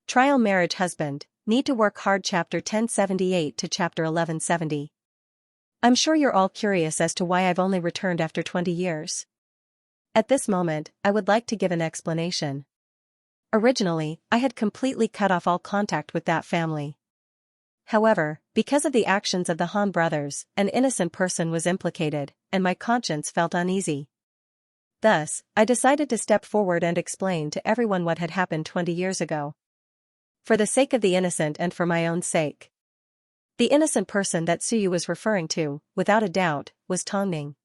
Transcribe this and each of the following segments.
Trial marriage husband, need to work hard chapter 1078 to chapter 1170. I'm sure you're all curious as to why I've only returned after 20 years. At this moment, I would like to give an explanation. Originally, I had completely cut off all contact with that family. However, because of the actions of the Han brothers, an innocent person was implicated, and my conscience felt uneasy. Thus, I decided to step forward and explain to everyone what had happened 20 years ago. For the sake of the innocent and for my own sake. The innocent person that Suyu was referring to, without a doubt, was Tongning.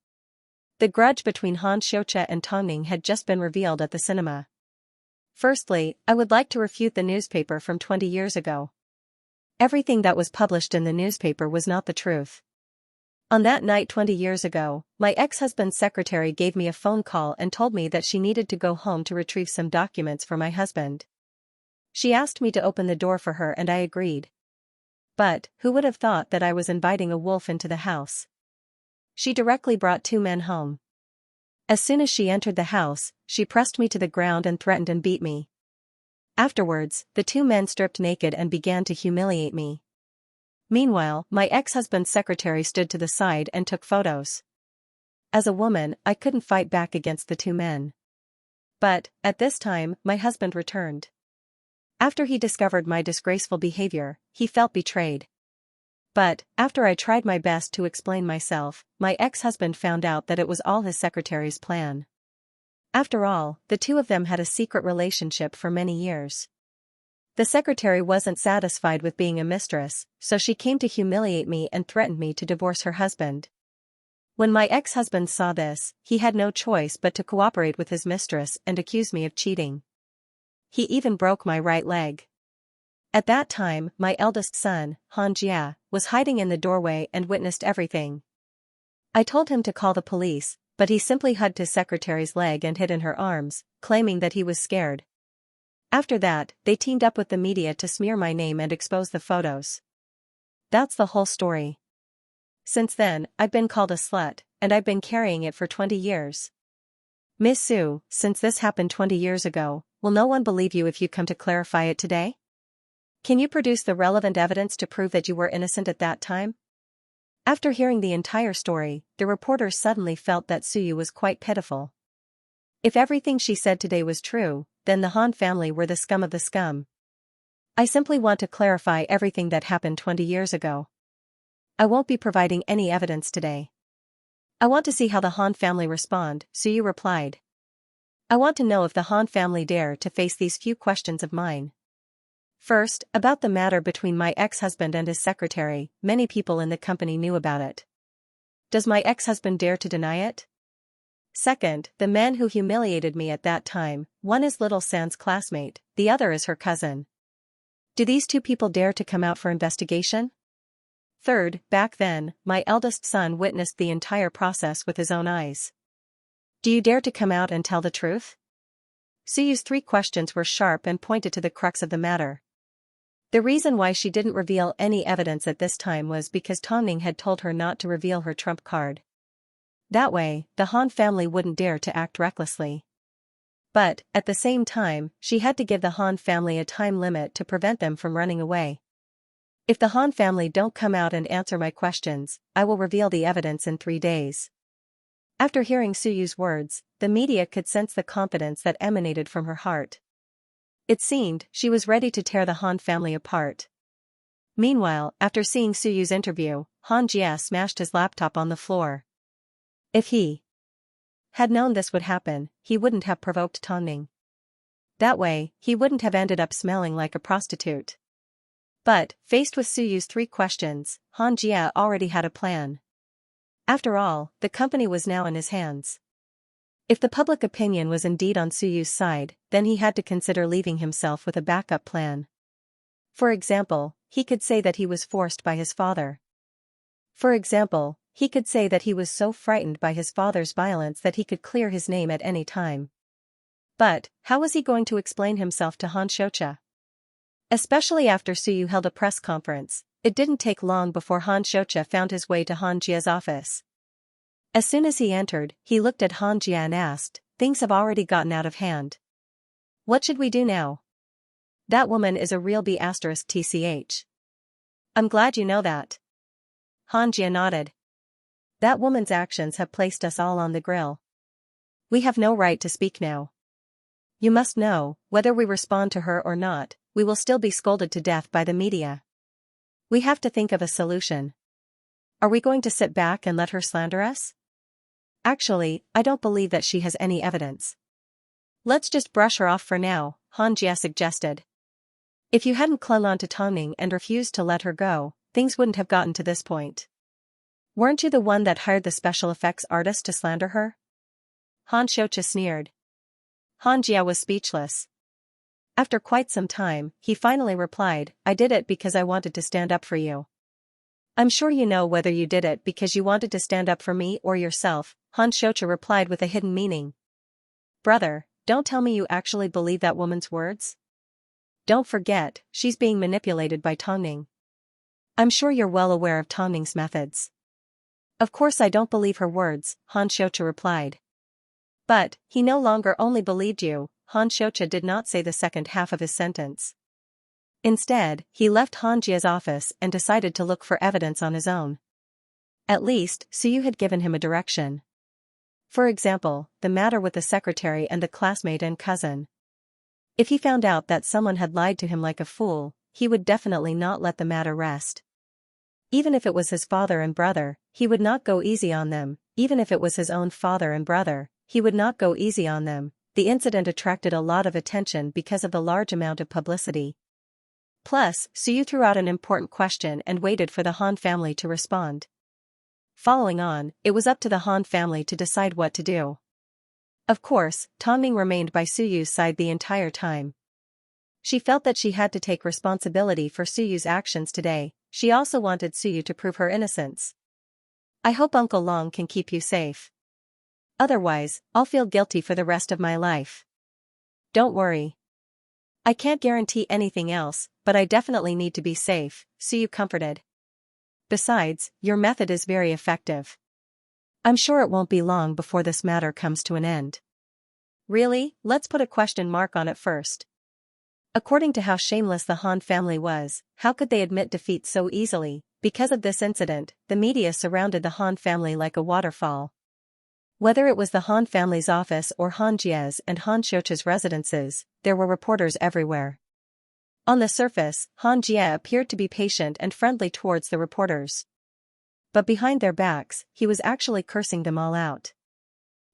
The grudge between Han Xianxia and Tongning had just been revealed at the cinema. Firstly, I would like to refute the newspaper from 20 years ago. Everything that was published in the newspaper was not the truth. On that night 20 years ago, my ex-husband's secretary gave me a phone call and told me that she needed to go home to retrieve some documents for my husband. She asked me to open the door for her and I agreed. But, who would have thought that I was inviting a wolf into the house? She directly brought two men home. As soon as she entered the house, she pressed me to the ground and threatened and beat me. Afterwards, the two men stripped naked and began to humiliate me. Meanwhile, my ex-husband's secretary stood to the side and took photos. As a woman, I couldn't fight back against the two men. But, at this time, my husband returned. After he discovered my disgraceful behavior, he felt betrayed. But, after I tried my best to explain myself, my ex-husband found out that it was all his secretary's plan. After all, the two of them had a secret relationship for many years. The secretary wasn't satisfied with being a mistress, so she came to humiliate me and threatened me to divorce her husband. When my ex-husband saw this, he had no choice but to cooperate with his mistress and accuse me of cheating. He even broke my right leg. At that time, my eldest son, Han Jia, was hiding in the doorway and witnessed everything. I told him to call the police, but he simply hugged his secretary's leg and hid in her arms, claiming that he was scared. After that, they teamed up with the media to smear my name and expose the photos. That's the whole story. Since then, I've been called a slut, and I've been carrying it for 20 years. Miss Su, since this happened 20 years ago, will no one believe you if you come to clarify it today? Can you produce the relevant evidence to prove that you were innocent at that time? After hearing the entire story, the reporter suddenly felt that Suyu was quite pitiful. If everything she said today was true, then the Han family were the scum of the scum. I simply want to clarify everything that happened 20 years ago. I won't be providing any evidence today. I want to see how the Han family respond, Suyu replied. I want to know if the Han family dare to face these few questions of mine. First, about the matter between my ex-husband and his secretary, many people in the company knew about it. Does my ex-husband dare to deny it? Second, the man who humiliated me at that time, one is Little San's classmate, the other is her cousin. Do these two people dare to come out for investigation? Third, back then, my eldest son witnessed the entire process with his own eyes. Do you dare to come out and tell the truth? Suyu's three questions were sharp and pointed to the crux of the matter. The reason why she didn't reveal any evidence at this time was because Tongning had told her not to reveal her trump card. That way, the Han family wouldn't dare to act recklessly. But, at the same time, she had to give the Han family a time limit to prevent them from running away. If the Han family don't come out and answer my questions, I will reveal the evidence in 3 days. After hearing Suyu's words, the media could sense the confidence that emanated from her heart. It seemed she was ready to tear the Han family apart. Meanwhile, after seeing Suyu's interview, Han Jia smashed his laptop on the floor. If he had known this would happen, he wouldn't have provoked Tongning. That way, he wouldn't have ended up smelling like a prostitute. But, faced with Suyu's 3 questions, Han Jia already had a plan. After all, the company was now in his hands. If the public opinion was indeed on Suyu's side, then he had to consider leaving himself with a backup plan. For example, he could say that he was forced by his father. For example, he could say that he was so frightened by his father's violence that he could clear his name at any time. But, how was he going to explain himself to Han Xianxia? Especially after Suyu held a press conference, it didn't take long before Han Xianxia found his way to Han Jia's office. As soon as he entered, he looked at Han Jia and asked, "Things have already gotten out of hand. What should we do now?" That woman is a real B***tch. I'm glad you know that. Xianxia nodded. That woman's actions have placed us all on the grill. We have no right to speak now. You must know, whether we respond to her or not, we will still be scolded to death by the media. We have to think of a solution. Are we going to sit back and let her slander us? Actually, I don't believe that she has any evidence. Let's just brush her off for now, Xianxia suggested. If you hadn't clung on to Tongning and refused to let her go, things wouldn't have gotten to this point. Weren't you the one that hired the special effects artist to slander her? Xianxia sneered. Xianxia was speechless. After quite some time, he finally replied, I did it because I wanted to stand up for you. I'm sure you know whether you did it because you wanted to stand up for me or yourself, Xianxia replied with a hidden meaning. Brother, don't tell me you actually believe that woman's words? Don't forget, she's being manipulated by Tongning. I'm sure you're well aware of Tongning's methods. Of course I don't believe her words, Xianxia replied. But, he no longer only believed you, Xianxia did not say the second half of his sentence. Instead, he left Xianxia's office and decided to look for evidence on his own. At least, Suyu had given him a direction. For example, the matter with the secretary and the classmate and cousin. If he found out that someone had lied to him like a fool, he would definitely not let the matter rest. Even if it was his father and brother, he would not go easy on them. Even if it was his own father and brother, he would not go easy on them. The incident attracted a lot of attention because of the large amount of publicity. Plus, Suyu threw out an important question and waited for the Han family to respond. Following on, it was up to the Han family to decide what to do. Of course, Tongning remained by Suyu's side the entire time. She felt that she had to take responsibility for Suyu's actions today. She also wanted Suyu to prove her innocence. I hope Uncle Long can keep you safe. Otherwise, I'll feel guilty for the rest of my life. Don't worry. I can't guarantee anything else, but I definitely need to be safe, Suyu comforted. Besides, your method is very effective. I'm sure it won't be long before this matter comes to an end. Really, let's put a question mark on it first. According to how shameless the Han family was, how could they admit defeat so easily? Because of this incident, the media surrounded the Han family like a waterfall. Whether it was the Han family's office or Xianxia's and Xianxia's residences, there were reporters everywhere. On the surface, Xianxia appeared to be patient and friendly towards the reporters. But behind their backs, he was actually cursing them all out.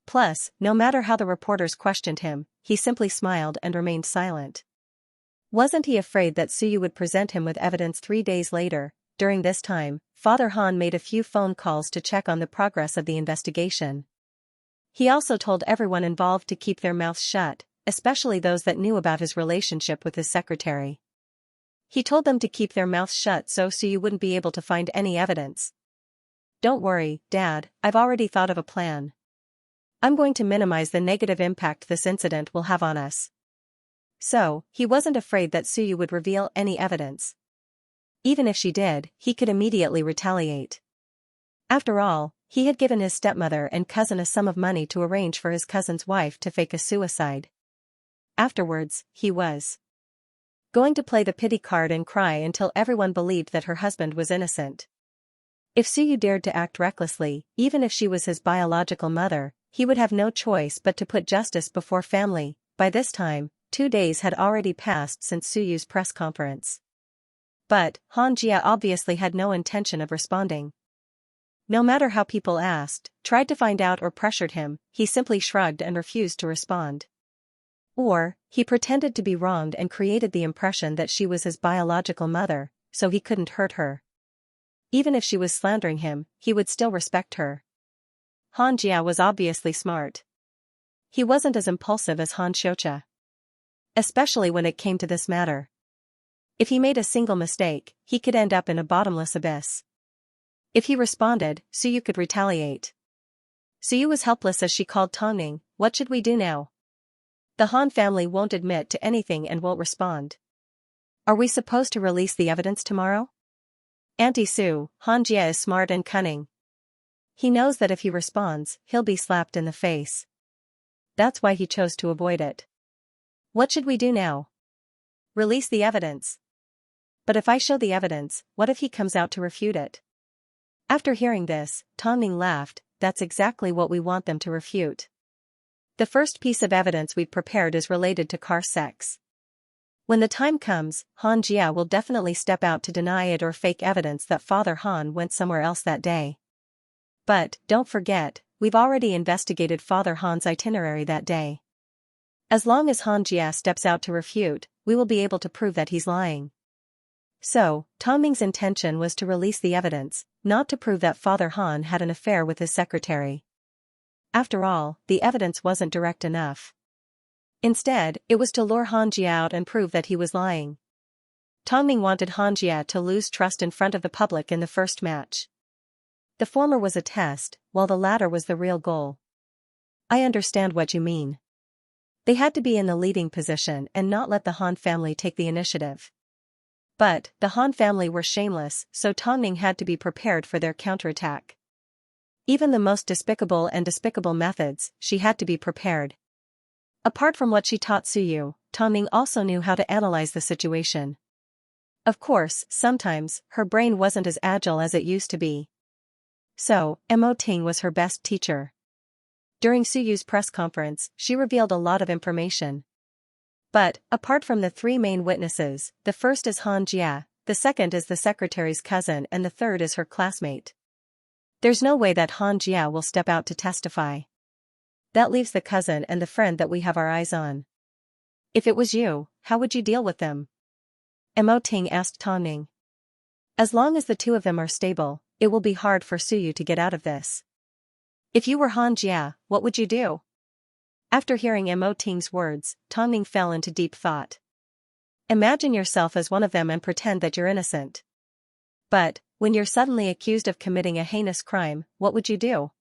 Plus, no matter how the reporters questioned him, he simply smiled and remained silent. Wasn't he afraid that Suyu would present him with evidence 3 days later? During this time, Father Han made a few phone calls to check on the progress of the investigation. He also told everyone involved to keep their mouths shut, especially those that knew about his relationship with his secretary. He told them to keep their mouths shut so Suyu wouldn't be able to find any evidence. Don't worry, Dad, I've already thought of a plan. I'm going to minimize the negative impact this incident will have on us. So, he wasn't afraid that Suyu would reveal any evidence. Even if she did, he could immediately retaliate. After all, he had given his stepmother and cousin a sum of money to arrange for his cousin's wife to fake a suicide. Afterwards, he was going to play the pity card and cry until everyone believed that her husband was innocent. If Suyu dared to act recklessly, even if she was his biological mother, he would have no choice but to put justice before family. By this time, 2 days had already passed since Suyu's press conference. But, Xianxia obviously had no intention of responding. No matter how people asked, tried to find out or pressured him, he simply shrugged and refused to respond. Or, he pretended to be wronged and created the impression that she was his biological mother, so he couldn't hurt her. Even if she was slandering him, he would still respect her. Xianxia was obviously smart. He wasn't as impulsive as Xianxia. Especially when it came to this matter. If he made a single mistake, he could end up in a bottomless abyss. If he responded, Suyu could retaliate. Suyu was helpless as she called Tongning, what should we do now? The Han family won't admit to anything and won't respond. Are we supposed to release the evidence tomorrow? Auntie Sue, Xianxia is smart and cunning. He knows that if he responds, he'll be slapped in the face. That's why he chose to avoid it. What should we do now? Release the evidence. But if I show the evidence, what if he comes out to refute it? After hearing this, Tongning laughed. That's exactly what we want them to refute. The first piece of evidence we've prepared is related to car sex. When the time comes, Han Jia will definitely step out to deny it or fake evidence that Father Han went somewhere else that day. But, don't forget, we've already investigated Father Han's itinerary that day. As long as Han Jia steps out to refute, we will be able to prove that he's lying. So, Tongming's intention was to release the evidence, not to prove that Father Han had an affair with his secretary. After all, the evidence wasn't direct enough. Instead, it was to lure Han Jia out and prove that he was lying. Tongming wanted Han Jia to lose trust in front of the public in the first match. The former was a test, while the latter was the real goal. I understand what you mean. They had to be in the leading position and not let the Han family take the initiative. But, the Han family were shameless, so Tongming had to be prepared for their counterattack. Even the most despicable methods, she had to be prepared. Apart from what she taught Suyu, Tongming also knew how to analyze the situation. Of course, sometimes, her brain wasn't as agile as it used to be. So, Mo Ting was her best teacher. During Suyu's press conference, she revealed a lot of information. But, apart from the three main witnesses, the first is Han Jia, the second is the secretary's cousin and the third is her classmate. There's no way that Han Jia will step out to testify. That leaves the cousin and the friend that we have our eyes on. If it was you, how would you deal with them? Mo Ting asked Tongming. As long as the two of them are stable, it will be hard for Suyu to get out of this. If you were Han Jia, what would you do? After hearing Mo Ting's words, Tongming fell into deep thought. Imagine yourself as one of them and pretend that you're innocent. But, when you're suddenly accused of committing a heinous crime, what would you do?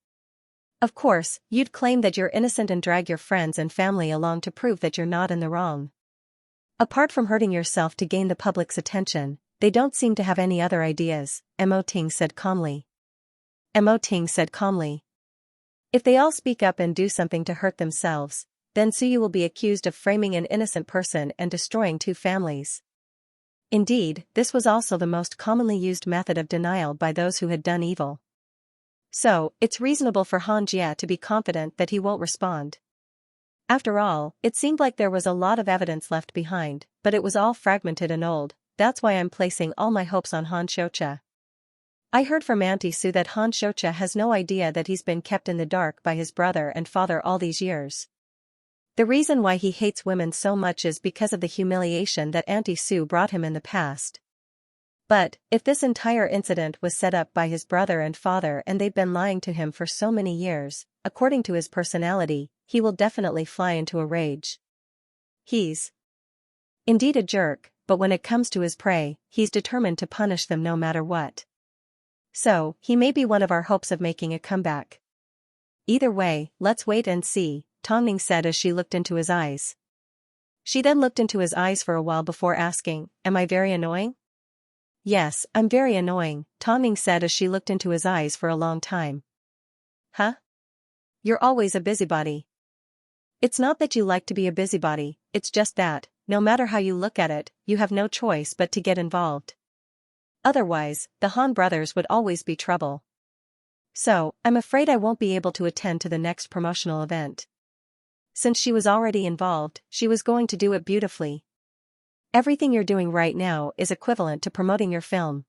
Of course, you'd claim that you're innocent and drag your friends and family along to prove that you're not in the wrong. Apart from hurting yourself to gain the public's attention, they don't seem to have any other ideas, Mo Ting said calmly. If they all speak up and do something to hurt themselves, then Suyu will be accused of framing an innocent person and destroying two families. Indeed, this was also the most commonly used method of denial by those who had done evil. So, it's reasonable for Han Jia to be confident that he won't respond. After all, it seemed like there was a lot of evidence left behind, but it was all fragmented and old. That's why I'm placing all my hopes on Han Xianxia. I heard from Auntie Su that Han Xianxia has no idea that he's been kept in the dark by his brother and father all these years. The reason why he hates women so much is because of the humiliation that Auntie Su brought him in the past. But, if this entire incident was set up by his brother and father and they've been lying to him for so many years, according to his personality, he will definitely fly into a rage. He's indeed a jerk, but when it comes to his prey, he's determined to punish them no matter what. So, he may be one of our hopes of making a comeback. Either way, let's wait and see, Tongming said as she looked into his eyes. She then looked into his eyes for a while before asking, "Am I very annoying?" "Yes, I'm very annoying," Tongming said as she looked into his eyes for a long time. "Huh? You're always a busybody." "It's not that you like to be a busybody, it's just that, no matter how you look at it, you have no choice but to get involved. Otherwise, the Han brothers would always be trouble. So, I'm afraid I won't be able to attend to the next promotional event." Since she was already involved, she was going to do it beautifully. "Everything you're doing right now is equivalent to promoting your film.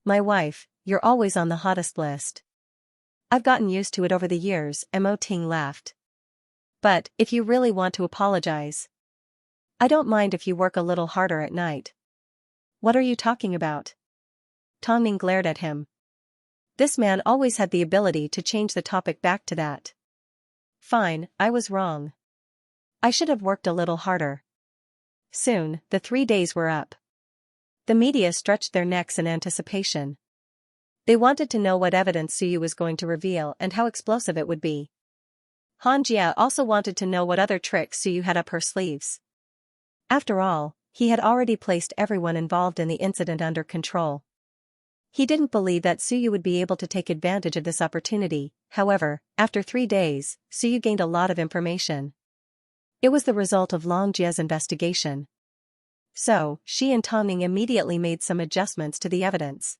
My wife, you're always on the hottest list." "I've gotten used to it over the years," Mo Ting laughed. "But, if you really want to apologize, I don't mind if you work a little harder at night." "What are you talking about?" Tongming glared at him. This man always had the ability to change the topic back to that. "Fine, I was wrong. I should have worked a little harder." Soon, the 3 days were up. The media stretched their necks in anticipation. They wanted to know what evidence Suyu was going to reveal and how explosive it would be. Han Jia also wanted to know what other tricks Suyu had up her sleeves. After all, he had already placed everyone involved in the incident under control. He didn't believe that Suyu would be able to take advantage of this opportunity. However, after 3 days, Suyu gained a lot of information. It was the result of Long Jia's investigation. So, she and Tongning immediately made some adjustments to the evidence.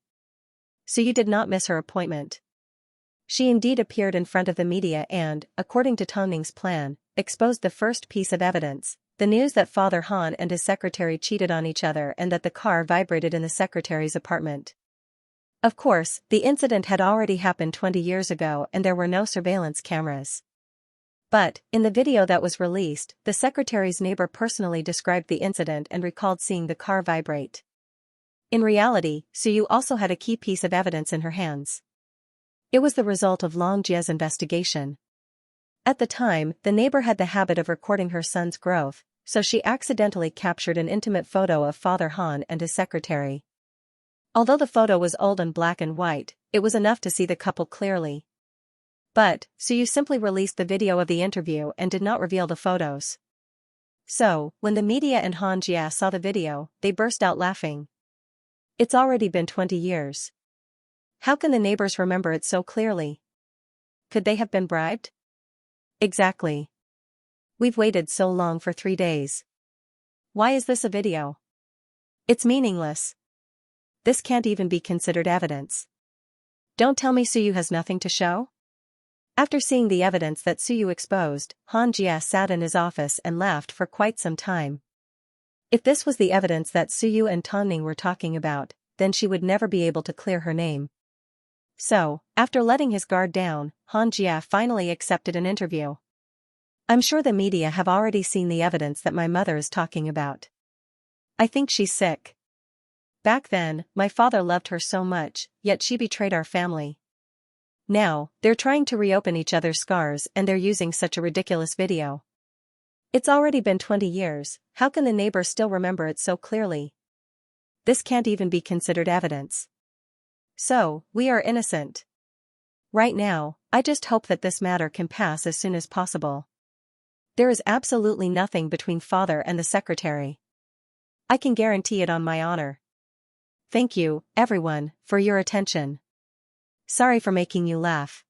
So you did not miss her appointment. She indeed appeared in front of the media and, according to Tongning's plan, exposed the first piece of evidence, the news that Father Han and his secretary cheated on each other and that the car vibrated in the secretary's apartment. Of course, the incident had already happened 20 years ago and there were no surveillance cameras. But, in the video that was released, the secretary's neighbor personally described the incident and recalled seeing the car vibrate. In reality, Suyu also had a key piece of evidence in her hands. It was the result of Long Jie's investigation. At the time, the neighbor had the habit of recording her son's growth, so she accidentally captured an intimate photo of Father Han and his secretary. Although the photo was old and black and white, it was enough to see the couple clearly. But, Suyu simply released the video of the interview and did not reveal the photos. So, when the media and Han Jia saw the video, they burst out laughing. It's already been 20 years. How can the neighbors remember it so clearly? Could they have been bribed? Exactly. We've waited so long for 3 days. Why is this a video? It's meaningless. This can't even be considered evidence. Don't tell me Suyu has nothing to show? After seeing the evidence that Suyu exposed, Han Jia sat in his office and laughed for quite some time. If this was the evidence that Suyu and Tongning were talking about, then she would never be able to clear her name. So, after letting his guard down, Han Jia finally accepted an interview. I'm sure the media have already seen the evidence that my mother is talking about. I think she's sick. Back then, my father loved her so much, yet she betrayed our family. Now, they're trying to reopen each other's scars and they're using such a ridiculous video. It's already been 20 years, how can the neighbor still remember it so clearly? This can't even be considered evidence. So, we are innocent. Right now, I just hope that this matter can pass as soon as possible. There is absolutely nothing between father and the secretary. I can guarantee it on my honor. Thank you, everyone, for your attention. Sorry for making you laugh.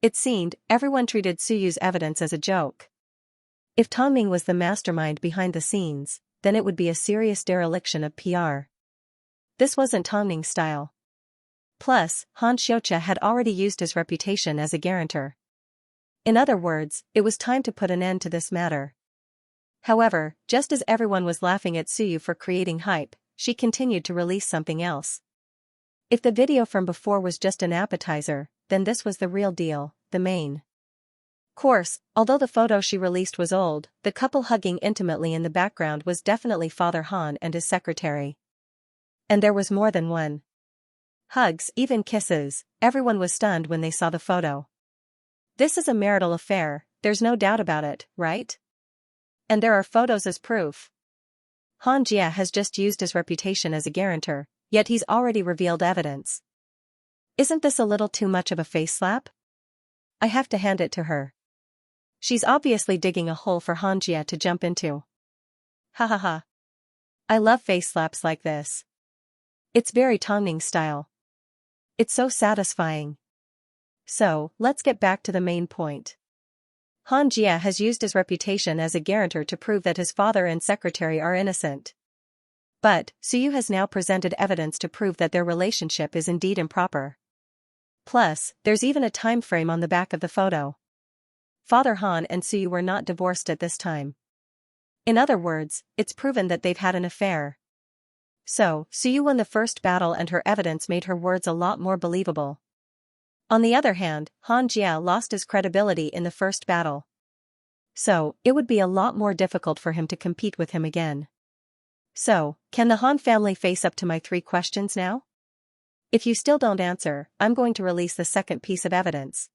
It seemed everyone treated Suyu's evidence as a joke. If Tongming was the mastermind behind the scenes, then it would be a serious dereliction of PR. This wasn't Tongming's style. Plus, Han Xianxia had already used his reputation as a guarantor. In other words, it was time to put an end to this matter. However, just as everyone was laughing at Suyu for creating hype, she continued to release something else. If the video from before was just an appetizer, then this was the real deal, the main course. Although the photo she released was old, the couple hugging intimately in the background was definitely Father Han and his secretary. And there was more than one. Hugs, even kisses, everyone was stunned when they saw the photo. This is a marital affair, there's no doubt about it, right? And there are photos as proof. Han Jia has just used his reputation as a guarantor, yet he's already revealed evidence. Isn't this a little too much of a face slap? I have to hand it to her. She's obviously digging a hole for Han Jia to jump into. Ha ha ha. I love face slaps like this. It's very Tongning style. It's so satisfying. So, let's get back to the main point. Han Jia has used his reputation as a guarantor to prove that his father and secretary are innocent. But, Suyu has now presented evidence to prove that their relationship is indeed improper. Plus, there's even a time frame on the back of the photo. Father Han and Suyu were not divorced at this time. In other words, it's proven that they've had an affair. So, Suyu won the first battle and her evidence made her words a lot more believable. On the other hand, Han Jia lost his credibility in the first battle. So, it would be a lot more difficult for him to compete with him again. So, can the Han family face up to my 3 questions now? If you still don't answer, I'm going to release the second piece of evidence.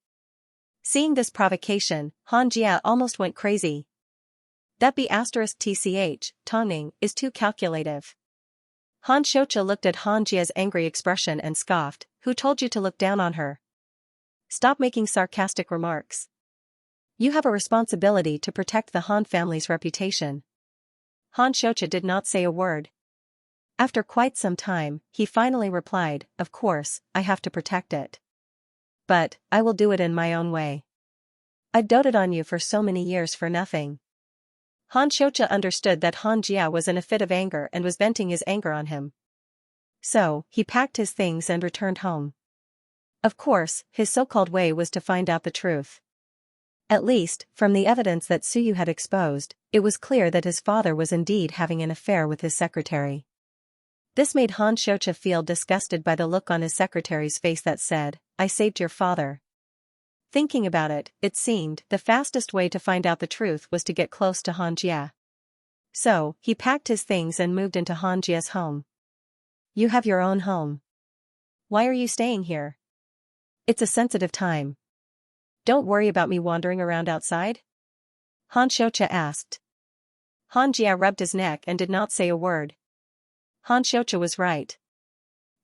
Seeing this provocation, Han Jia almost went crazy. That B*TCH, Tongning, is too calculative. Han Xianxia looked at Han Jia's angry expression and scoffed, who told you to look down on her? Stop making sarcastic remarks. You have a responsibility to protect the Han family's reputation. Han Xianxia did not say a word. After quite some time, he finally replied, of course, I have to protect it. But, I will do it in my own way. I've doted on you for so many years for nothing. Han Xianxia understood that Han Jia was in a fit of anger and was venting his anger on him. So, he packed his things and returned home. Of course, his so-called way was to find out the truth. At least, from the evidence that Suyu had exposed, it was clear that his father was indeed having an affair with his secretary. This made Han Xianxia feel disgusted by the look on his secretary's face that said, "I saved your father." Thinking about it, it seemed the fastest way to find out the truth was to get close to Han Jia. So, he packed his things and moved into Han Jia's home. "You have your own home. Why are you staying here? It's a sensitive time. Don't worry about me wandering around outside?" Han Xianxia asked. Han Jia rubbed his neck and did not say a word. Han Xianxia was right.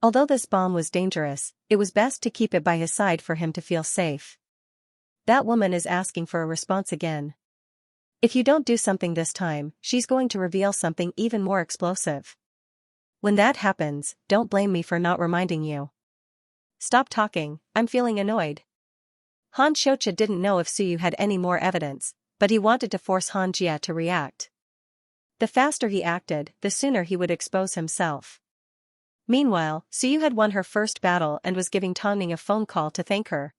Although this bomb was dangerous, it was best to keep it by his side for him to feel safe. That woman is asking for a response again. If you don't do something this time, she's going to reveal something even more explosive. When that happens, don't blame me for not reminding you. Stop talking, I'm feeling annoyed. Han Xianxia didn't know if Suyu had any more evidence, but he wanted to force Han Jia to react. The faster he acted, the sooner he would expose himself. Meanwhile, Suyu had won her first battle and was giving Tongning a phone call to thank her.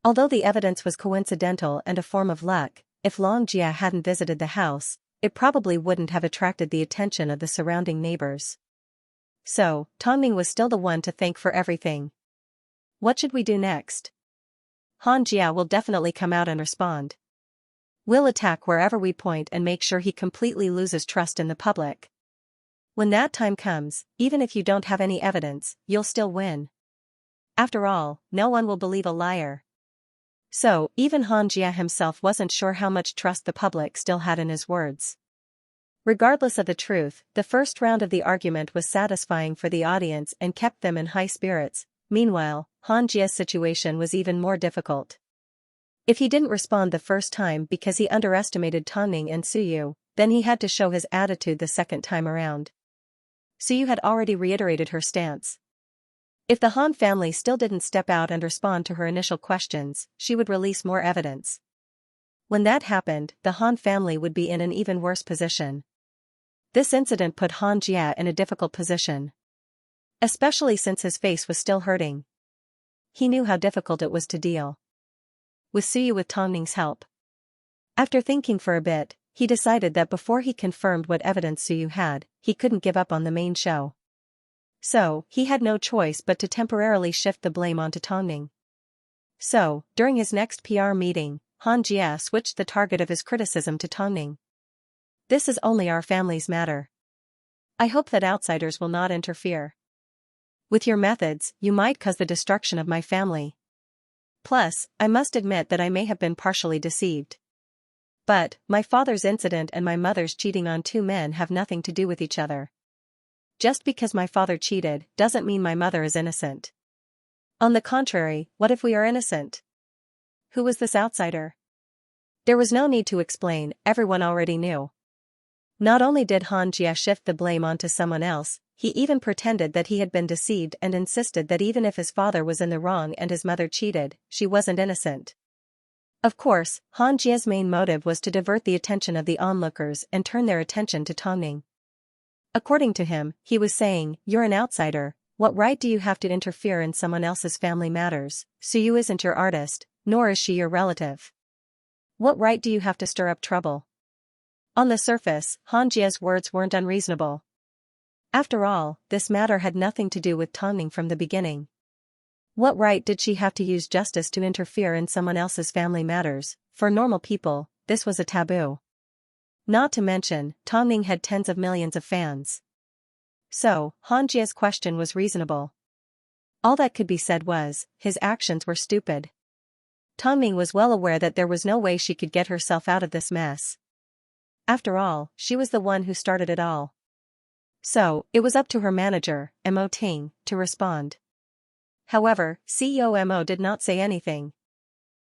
Although the evidence was coincidental and a form of luck, if Long Jia hadn't visited the house, it probably wouldn't have attracted the attention of the surrounding neighbors. So, Tongning was still the one to thank for everything. What should we do next? Han Jia will definitely come out and respond. We'll attack wherever we point and make sure he completely loses trust in the public. When that time comes, even if you don't have any evidence, you'll still win. After all, no one will believe a liar. So, even Han Jia himself wasn't sure how much trust the public still had in his words. Regardless of the truth, the first round of the argument was satisfying for the audience and kept them in high spirits. Meanwhile, Han Jia's situation was even more difficult. If he didn't respond the first time because he underestimated Tongning and Suyu, then he had to show his attitude the second time around. Suyu had already reiterated her stance. If the Han family still didn't step out and respond to her initial questions, she would release more evidence. When that happened, the Han family would be in an even worse position. This incident put Han Jia in a difficult position. Especially since his face was still hurting. He knew how difficult it was to deal with Suyu with Tongning's help. After thinking for a bit, he decided that before he confirmed what evidence Suyu had, he couldn't give up on the main show. So, he had no choice but to temporarily shift the blame onto Tongning. So, during his next PR meeting, Han Jia switched the target of his criticism to Tongning. "This is only our family's matter. I hope that outsiders will not interfere. With your methods, you might cause the destruction of my family. Plus, I must admit that I may have been partially deceived. But, my father's incident and my mother's cheating on two men have nothing to do with each other. Just because my father cheated doesn't mean my mother is innocent. On the contrary, what if we are innocent? Who was this outsider?" There was no need to explain, everyone already knew. Not only did Han Jia shift the blame onto someone else, he even pretended that he had been deceived and insisted that even if his father was in the wrong and his mother cheated, she wasn't innocent. Of course, Han Jia's main motive was to divert the attention of the onlookers and turn their attention to Tongning. According to him, he was saying, "You're an outsider, what right do you have to interfere in someone else's family matters? Suyu isn't your artist, nor is she your relative. What right do you have to stir up trouble?" On the surface, Han Jia's words weren't unreasonable. After all, this matter had nothing to do with Tongning from the beginning. What right did she have to use justice to interfere in someone else's family matters? For normal people, this was a taboo. Not to mention, Tongning had tens of millions of fans. So, Han Jia's question was reasonable. All that could be said was, his actions were stupid. Tongning was well aware that there was no way she could get herself out of this mess. After all, she was the one who started it all. So, it was up to her manager, Mo Ting, to respond. However, CEO Mo did not say anything.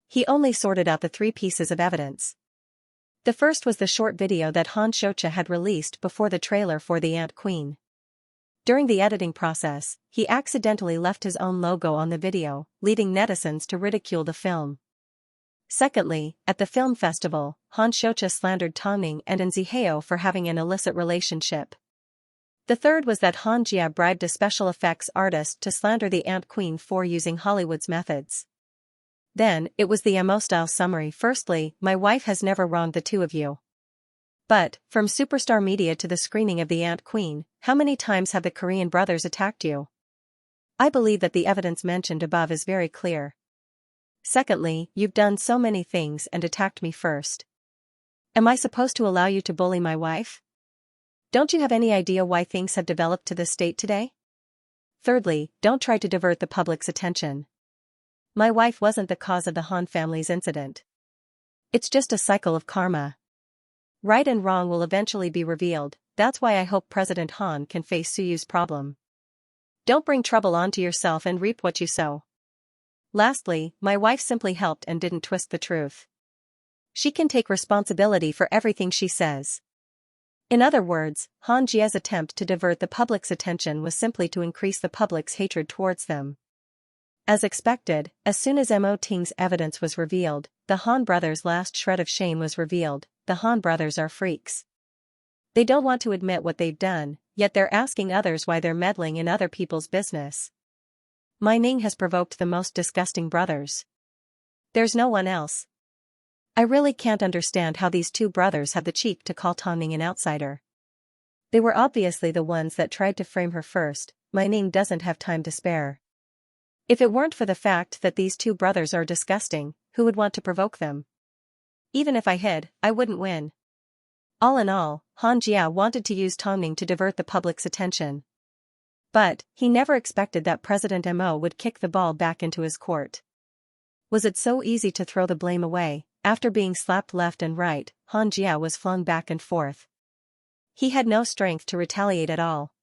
He only sorted out the three pieces of evidence. The first was the short video that Han Xianxia had released before the trailer for The Ant Queen. During the editing process, he accidentally left his own logo on the video, leading netizens to ridicule the film. Secondly, at the film festival, Han Xianxia slandered Tongning and Nzihao for having an illicit relationship. The third was that Han Jia bribed a special effects artist to slander the Ant Queen for using Hollywood's methods. Then, it was the MO-style summary. Firstly, my wife has never wronged the two of you. But, from superstar media to the screening of the Ant Queen, how many times have the Korean brothers attacked you? I believe that the evidence mentioned above is very clear. Secondly, you've done so many things and attacked me first. Am I supposed to allow you to bully my wife? Don't you have any idea why things have developed to this state today? Thirdly, don't try to divert the public's attention. My wife wasn't the cause of the Han family's incident. It's just a cycle of karma. Right and wrong will eventually be revealed. That's why I hope President Han can face Suyu's problem. Don't bring trouble onto yourself and reap what you sow. Lastly, my wife simply helped and didn't twist the truth. She can take responsibility for everything she says. In other words, Han Jia's attempt to divert the public's attention was simply to increase the public's hatred towards them. As expected, as soon as Mo Ting's evidence was revealed, the Han brothers' last shred of shame was revealed. The Han brothers are freaks. They don't want to admit what they've done, yet they're asking others why they're meddling in other people's business. My Ning has provoked the most disgusting brothers. There's no one else. I really can't understand how these two brothers have the cheek to call Tongning an outsider. They were obviously the ones that tried to frame her first. My Ning doesn't have time to spare. If it weren't for the fact that these two brothers are disgusting, who would want to provoke them? Even if I hid, I wouldn't win. All in all, Han Jia wanted to use Tongning to divert the public's attention. But, he never expected that President Mo would kick the ball back into his court. Was it so easy to throw the blame away? After being slapped left and right, Han Jia was flung back and forth. He had no strength to retaliate at all.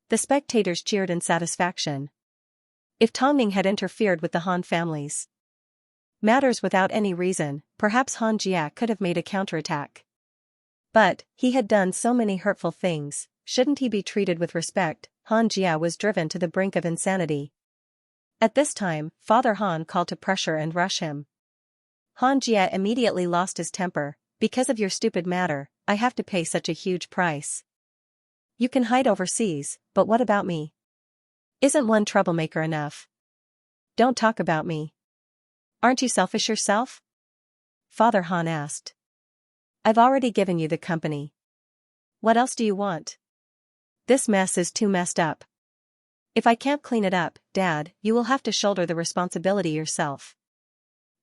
The spectators cheered in satisfaction. If Tongning had interfered with the Han families matters without any reason, perhaps Han Jia could have made a counterattack. But, he had done so many hurtful things, shouldn't he be treated with respect? Han Jia was driven to the brink of insanity. At this time, Father Han called to pressure and rush him. Han Jia immediately lost his temper. Because of your stupid matter, I have to pay such a huge price. You can hide overseas, but what about me? Isn't one troublemaker enough? Don't talk about me. Aren't you selfish yourself? Father Han asked. I've already given you the company. What else do you want? This mess is too messed up. If I can't clean it up, Dad, you will have to shoulder the responsibility yourself.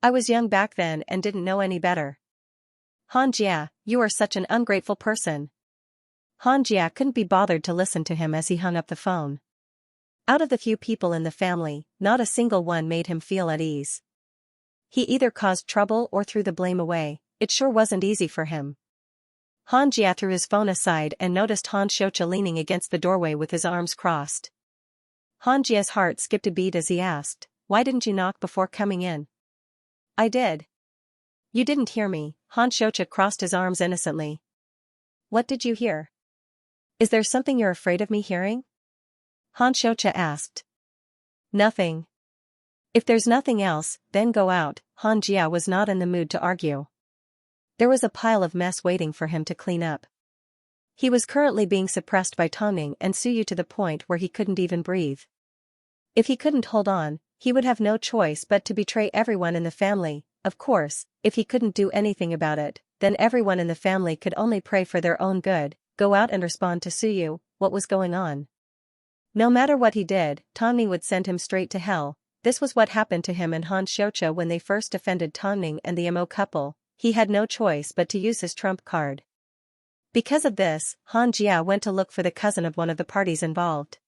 I was young back then and didn't know any better. Han Jia, you are such an ungrateful person. Han Jia couldn't be bothered to listen to him as he hung up the phone. Out of the few people in the family, not a single one made him feel at ease. He either caused trouble or threw the blame away. It sure wasn't easy for him. Han Jia threw his phone aside and noticed Han Xianxia leaning against the doorway with his arms crossed. Han Jia's heart skipped a beat as he asked, "Why didn't you knock before coming in?" "I did." "You didn't hear me." Han Xianxia crossed his arms innocently. "What did you hear? Is there something you're afraid of me hearing?" Han Xianxia asked. "Nothing." "If there's nothing else, then go out." Han Jia was not in the mood to argue. There was a pile of mess waiting for him to clean up. He was currently being suppressed by Tongning and Suyu to the point where he couldn't even breathe. If he couldn't hold on, he would have no choice but to betray everyone in the family. Of course, if he couldn't do anything about it, then everyone in the family could only pray for their own good, go out and respond to Suyu, what was going on. No matter what he did, Tongning would send him straight to hell. This was what happened to him and Han Xianxia when they first defended Tongning and the Mo couple. He had no choice but to use his trump card. Because of this, Han Jia went to look for the cousin of one of the parties involved.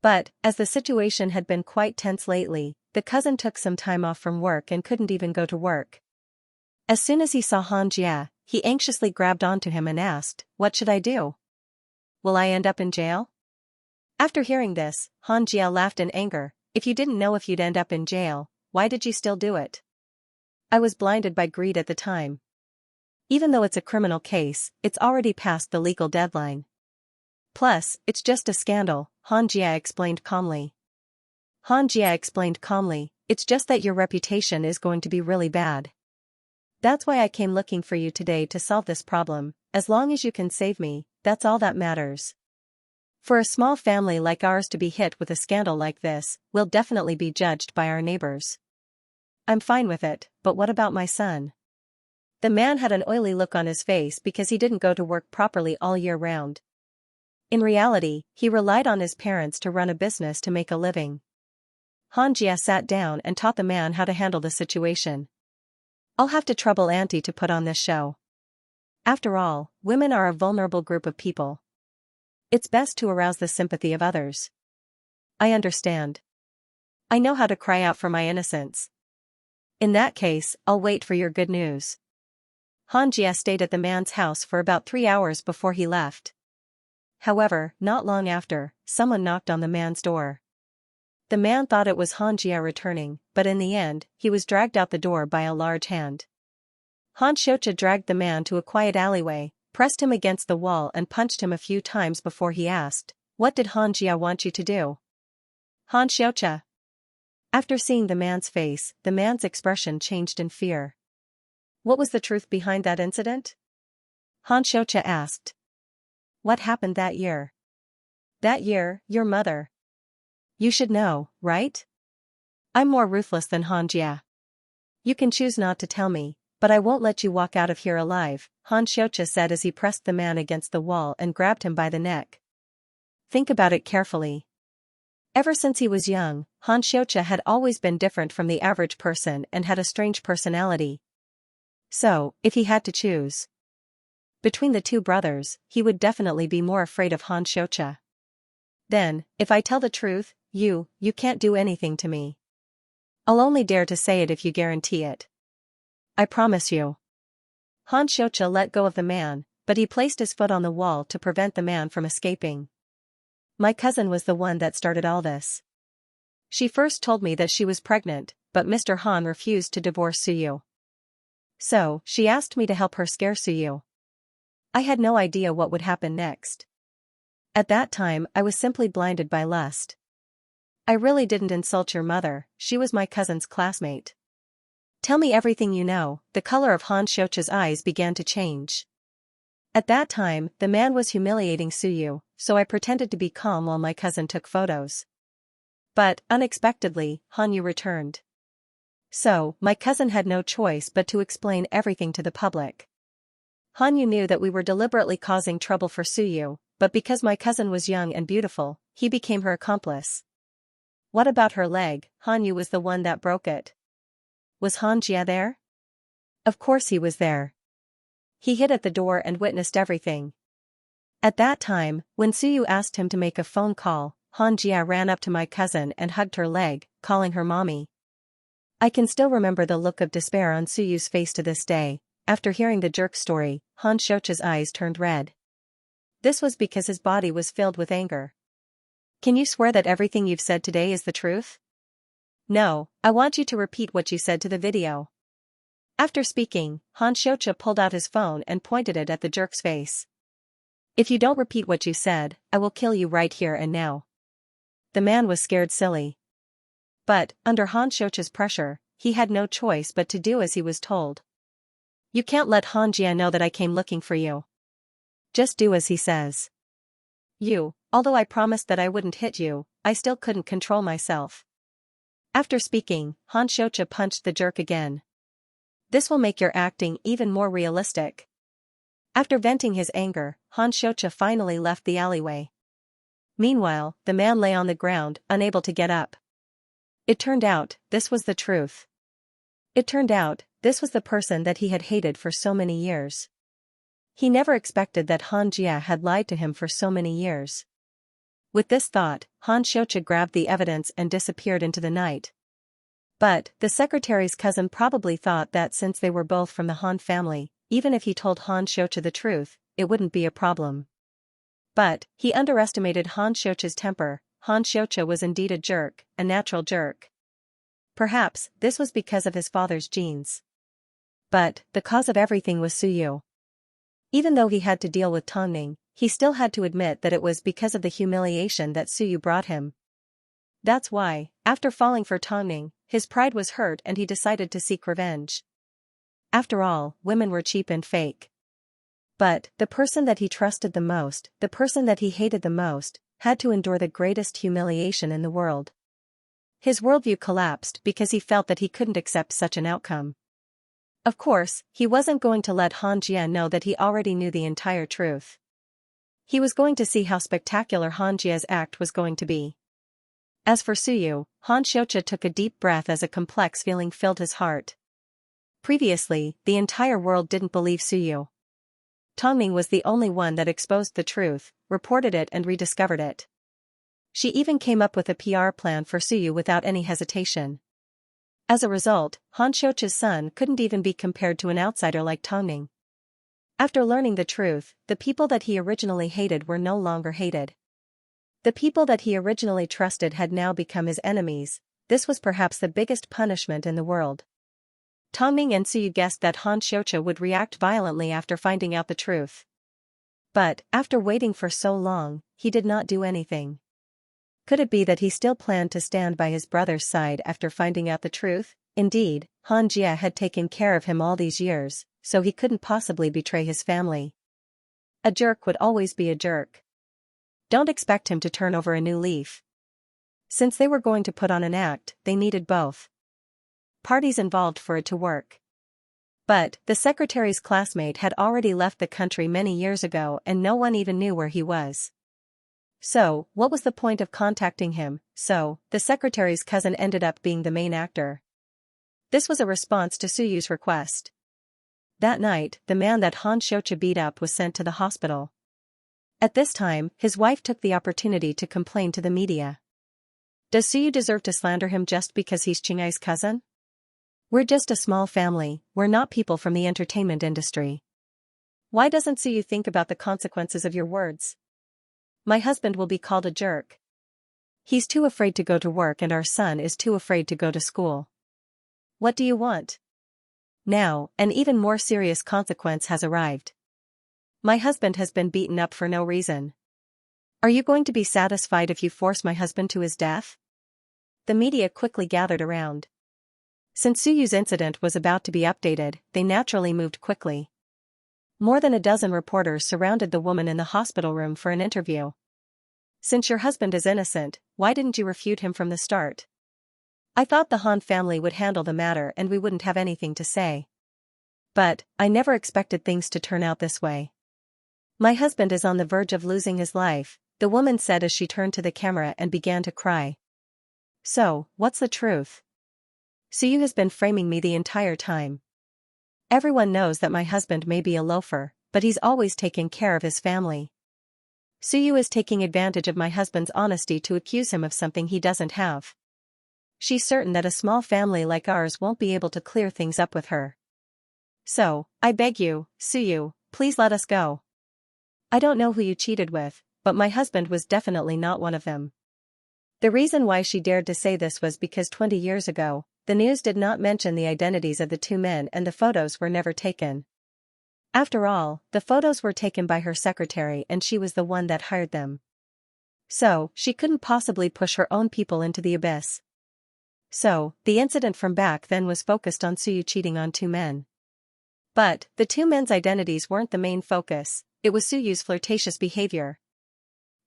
But, as the situation had been quite tense lately, the cousin took some time off from work and couldn't even go to work. As soon as he saw Han Jia, he anxiously grabbed onto him and asked, "What should I do? Will I end up in jail?" After hearing this, Han Jia laughed in anger. "If you didn't know if you'd end up in jail, why did you still do it?" "I was blinded by greed at the time. Even though it's a criminal case, it's already past the legal deadline. Plus, it's just a scandal," Han Jia explained calmly. Han Jia explained calmly, "It's just that your reputation is going to be really bad. That's why I came looking for you today to solve this problem. As long as you can save me, that's all that matters. For a small family like ours to be hit with a scandal like this, we'll definitely be judged by our neighbors. I'm fine with it, but what about my son? The man had an oily look on his face because he didn't go to work properly all year round. In reality, he relied on his parents to run a business to make a living. Xianxia sat down and taught the man how to handle the situation. I'll have to trouble Auntie to put on this show. After all, women are a vulnerable group of people. It's best to arouse the sympathy of others. I understand. I know how to cry out for my innocence. In that case, I'll wait for your good news. Xianxia stayed at the man's house for about 3 hours before he left. However, not long after, someone knocked on the man's door. The man thought it was Xianxia returning, but in the end, he was dragged out the door by a large hand. Xianxia dragged the man to a quiet alleyway, pressed him against the wall and punched him a few times before he asked, "What did Xianxia want you to do?" Xianxia. After seeing the man's face, the man's expression changed in fear. What was the truth behind that incident? Xianxia asked. What happened that year? That year, your mother. You should know, right? I'm more ruthless than Xianxia. You can choose not to tell me, but I won't let you walk out of here alive, Xianxia said as he pressed the man against the wall and grabbed him by the neck. Think about it carefully. Ever since he was young, Xianxia had always been different from the average person and had a strange personality. So, if he had to choose between the two brothers, he would definitely be more afraid of Xianxia. Then, if I tell the truth, you can't do anything to me. I'll only dare to say it if you guarantee it. I promise you. Xianxia let go of the man, but he placed his foot on the wall to prevent the man from escaping. My cousin was the one that started all this. She first told me that she was pregnant, but Mr. Han refused to divorce Suyu. So, she asked me to help her scare Suyu. I had no idea what would happen next. At that time, I was simply blinded by lust. I really didn't insult your mother, she was my cousin's classmate. Tell me everything you know. The color of Xianxia's eyes began to change. At that time, the man was humiliating Suyu, so I pretended to be calm while my cousin took photos. But, unexpectedly, Hanyu returned. So, my cousin had no choice but to explain everything to the public. Hanyu knew that we were deliberately causing trouble for Suyu, but because my cousin was young and beautiful, he became her accomplice. What about her leg? Hanyu was the one that broke it. Was Xianxia there? Of course he was there. He hid at the door and witnessed everything. At that time, when Suyu asked him to make a phone call, Xianxia ran up to my cousin and hugged her leg, calling her mommy. I can still remember the look of despair on Suyu's face to this day. After hearing the jerk story, Xianxia's eyes turned red. This was because his body was filled with anger. Can you swear that everything you've said today is the truth? No, I want you to repeat what you said to the video. After speaking, Xianxia pulled out his phone and pointed it at the jerk's face. If you don't repeat what you said, I will kill you right here and now. The man was scared silly. But, under Xianxia's pressure, he had no choice but to do as he was told. You can't let Xianxia know that I came looking for you. Just do as he says. Although I promised that I wouldn't hit you, I still couldn't control myself. After speaking, Xianxia punched the jerk again. This will make your acting even more realistic. After venting his anger, Xianxia finally left the alleyway. Meanwhile, the man lay on the ground, unable to get up. It turned out, this was the truth. It turned out, this was the person that he had hated for so many years. He never expected that Xianxia had lied to him for so many years. With this thought, Xianxia grabbed the evidence and disappeared into the night. But, the secretary's cousin probably thought that since they were both from the Han family, even if he told Xianxia the truth, it wouldn't be a problem. But, he underestimated Xianxia's temper. Xianxia was indeed a jerk, a natural jerk. Perhaps, this was because of his father's genes. But, the cause of everything was Suyu. Even though he had to deal with Tongning, he still had to admit that it was because of the humiliation that Suyu brought him. That's why, after falling for Tongning, his pride was hurt and he decided to seek revenge. After all, women were cheap and fake. But, the person that he trusted the most, the person that he hated the most, had to endure the greatest humiliation in the world. His worldview collapsed because he felt that he couldn't accept such an outcome. Of course, he wasn't going to let Xianxia know that he already knew the entire truth. He was going to see how spectacular Xianxia's act was going to be. As for Suyu, Xianxia took a deep breath as a complex feeling filled his heart. Previously, the entire world didn't believe Suyu. Tongming was the only one that exposed the truth, reported it and rediscovered it. She even came up with a PR plan for Suyu without any hesitation. As a result, Xianxia's son couldn't even be compared to an outsider like Tongming. After learning the truth, the people that he originally hated were no longer hated. The people that he originally trusted had now become his enemies. This was perhaps the biggest punishment in the world. Tongming and Suyu guessed that Xianxia would react violently after finding out the truth. But, after waiting for so long, he did not do anything. Could it be that he still planned to stand by his brother's side after finding out the truth? Indeed, Xianxia had taken care of him all these years, so he couldn't possibly betray his family. A jerk would always be a jerk. Don't expect him to turn over a new leaf. Since they were going to put on an act, they needed both parties involved for it to work. But, the secretary's classmate had already left the country many years ago and no one even knew where he was. So, what was the point of contacting him? So, the secretary's cousin ended up being the main actor. This was a response to Suyu's request. That night, the man that Xianxia beat up was sent to the hospital. At this time, his wife took the opportunity to complain to the media. Does Suyu deserve to slander him just because he's Qingai's cousin? We're just a small family, we're not people from the entertainment industry. Why doesn't Suyu think about the consequences of your words? My husband will be called a jerk. He's too afraid to go to work and our son is too afraid to go to school. What do you want? Now, an even more serious consequence has arrived. My husband has been beaten up for no reason. Are you going to be satisfied if you force my husband to his death? The media quickly gathered around. Since Suyu's incident was about to be updated, they naturally moved quickly. More than a dozen reporters surrounded the woman in the hospital room for an interview. Since your husband is innocent, why didn't you refute him from the start? I thought the Han family would handle the matter and we wouldn't have anything to say. But, I never expected things to turn out this way. My husband is on the verge of losing his life, the woman said as she turned to the camera and began to cry. So, what's the truth? Suyu has been framing me the entire time. Everyone knows that my husband may be a loafer, but he's always taken care of his family. Suyu is taking advantage of my husband's honesty to accuse him of something he doesn't have. She's certain that a small family like ours won't be able to clear things up with her. So, I beg you, Suyu, please let us go. I don't know who you cheated with, but my husband was definitely not one of them. The reason why she dared to say this was because 20 years ago, the news did not mention the identities of the two men and the photos were never taken. After all, the photos were taken by her secretary and she was the one that hired them. So, she couldn't possibly push her own people into the abyss. So, the incident from back then was focused on Suyu cheating on two men. But, the two men's identities weren't the main focus, it was Suyu's flirtatious behavior.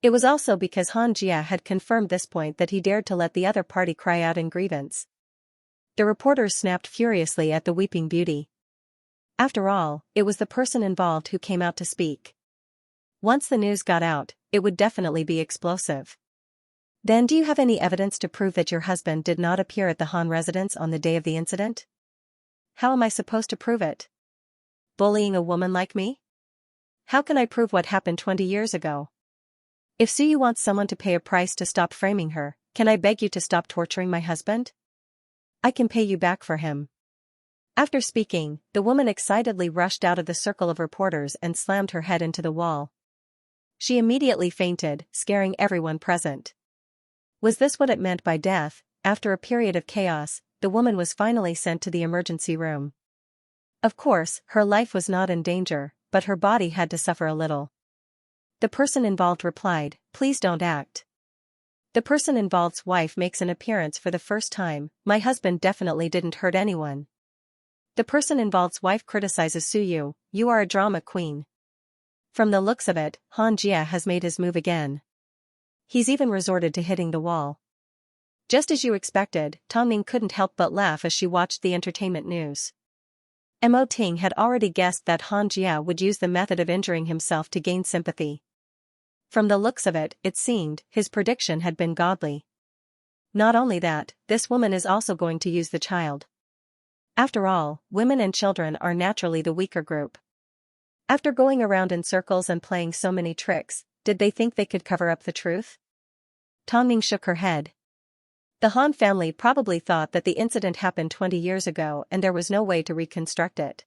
It was also because Xianxia had confirmed this point that he dared to let the other party cry out in grievance. The reporters snapped furiously at the weeping beauty. After all, it was the person involved who came out to speak. Once the news got out, it would definitely be explosive. Then do you have any evidence to prove that your husband did not appear at the Han residence on the day of the incident? How am I supposed to prove it? Bullying a woman like me? How can I prove what happened 20 years ago? If Suyu wants someone to pay a price to stop framing her, can I beg you to stop torturing my husband? I can pay you back for him. After speaking, the woman excitedly rushed out of the circle of reporters and slammed her head into the wall. She immediately fainted, scaring everyone present. Was this what it meant by death? After a period of chaos, the woman was finally sent to the emergency room. Of course, her life was not in danger, but her body had to suffer a little. The person involved replied, "Please don't act." The person involved's wife makes an appearance for the first time. My husband definitely didn't hurt anyone. The person involved's wife criticizes Suyu, you are a drama queen. From the looks of it, Xianxia has made his move again. He's even resorted to hitting the wall. Just as you expected, Tongning couldn't help but laugh as she watched the entertainment news. Mo Ting had already guessed that Xianxia would use the method of injuring himself to gain sympathy. From the looks of it seemed, his prediction had been godly. Not only that, this woman is also going to use the child. After all, women and children are naturally the weaker group. After going around in circles and playing so many tricks, did they think they could cover up the truth? Tongning shook her head. The Han family probably thought that the incident happened 20 years ago and there was no way to reconstruct it.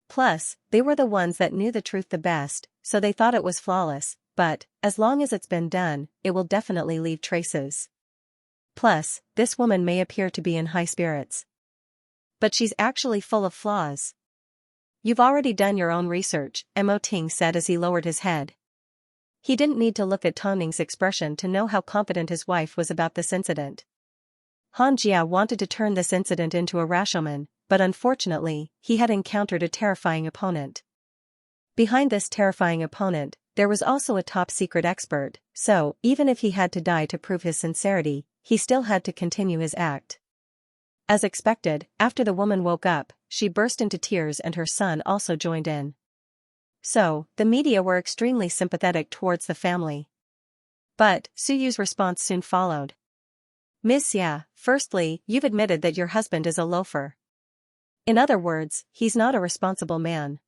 Plus, they were the ones that knew the truth the best, so they thought it was flawless, but, as long as it's been done, it will definitely leave traces. Plus, this woman may appear to be in high spirits. But she's actually full of flaws. You've already done your own research, Mo Ting said as he lowered his head. He didn't need to look at Tongning's expression to know how confident his wife was about this incident. Xianxia wanted to turn this incident into a Rashomon, but unfortunately, he had encountered a terrifying opponent. Behind this terrifying opponent, there was also a top-secret expert, so, even if he had to die to prove his sincerity, he still had to continue his act. As expected, after the woman woke up, she burst into tears and her son also joined in. So, the media were extremely sympathetic towards the family. But, Suyu's response soon followed. Ms. Xia, firstly, you've admitted that your husband is a loafer. In other words, he's not a responsible man.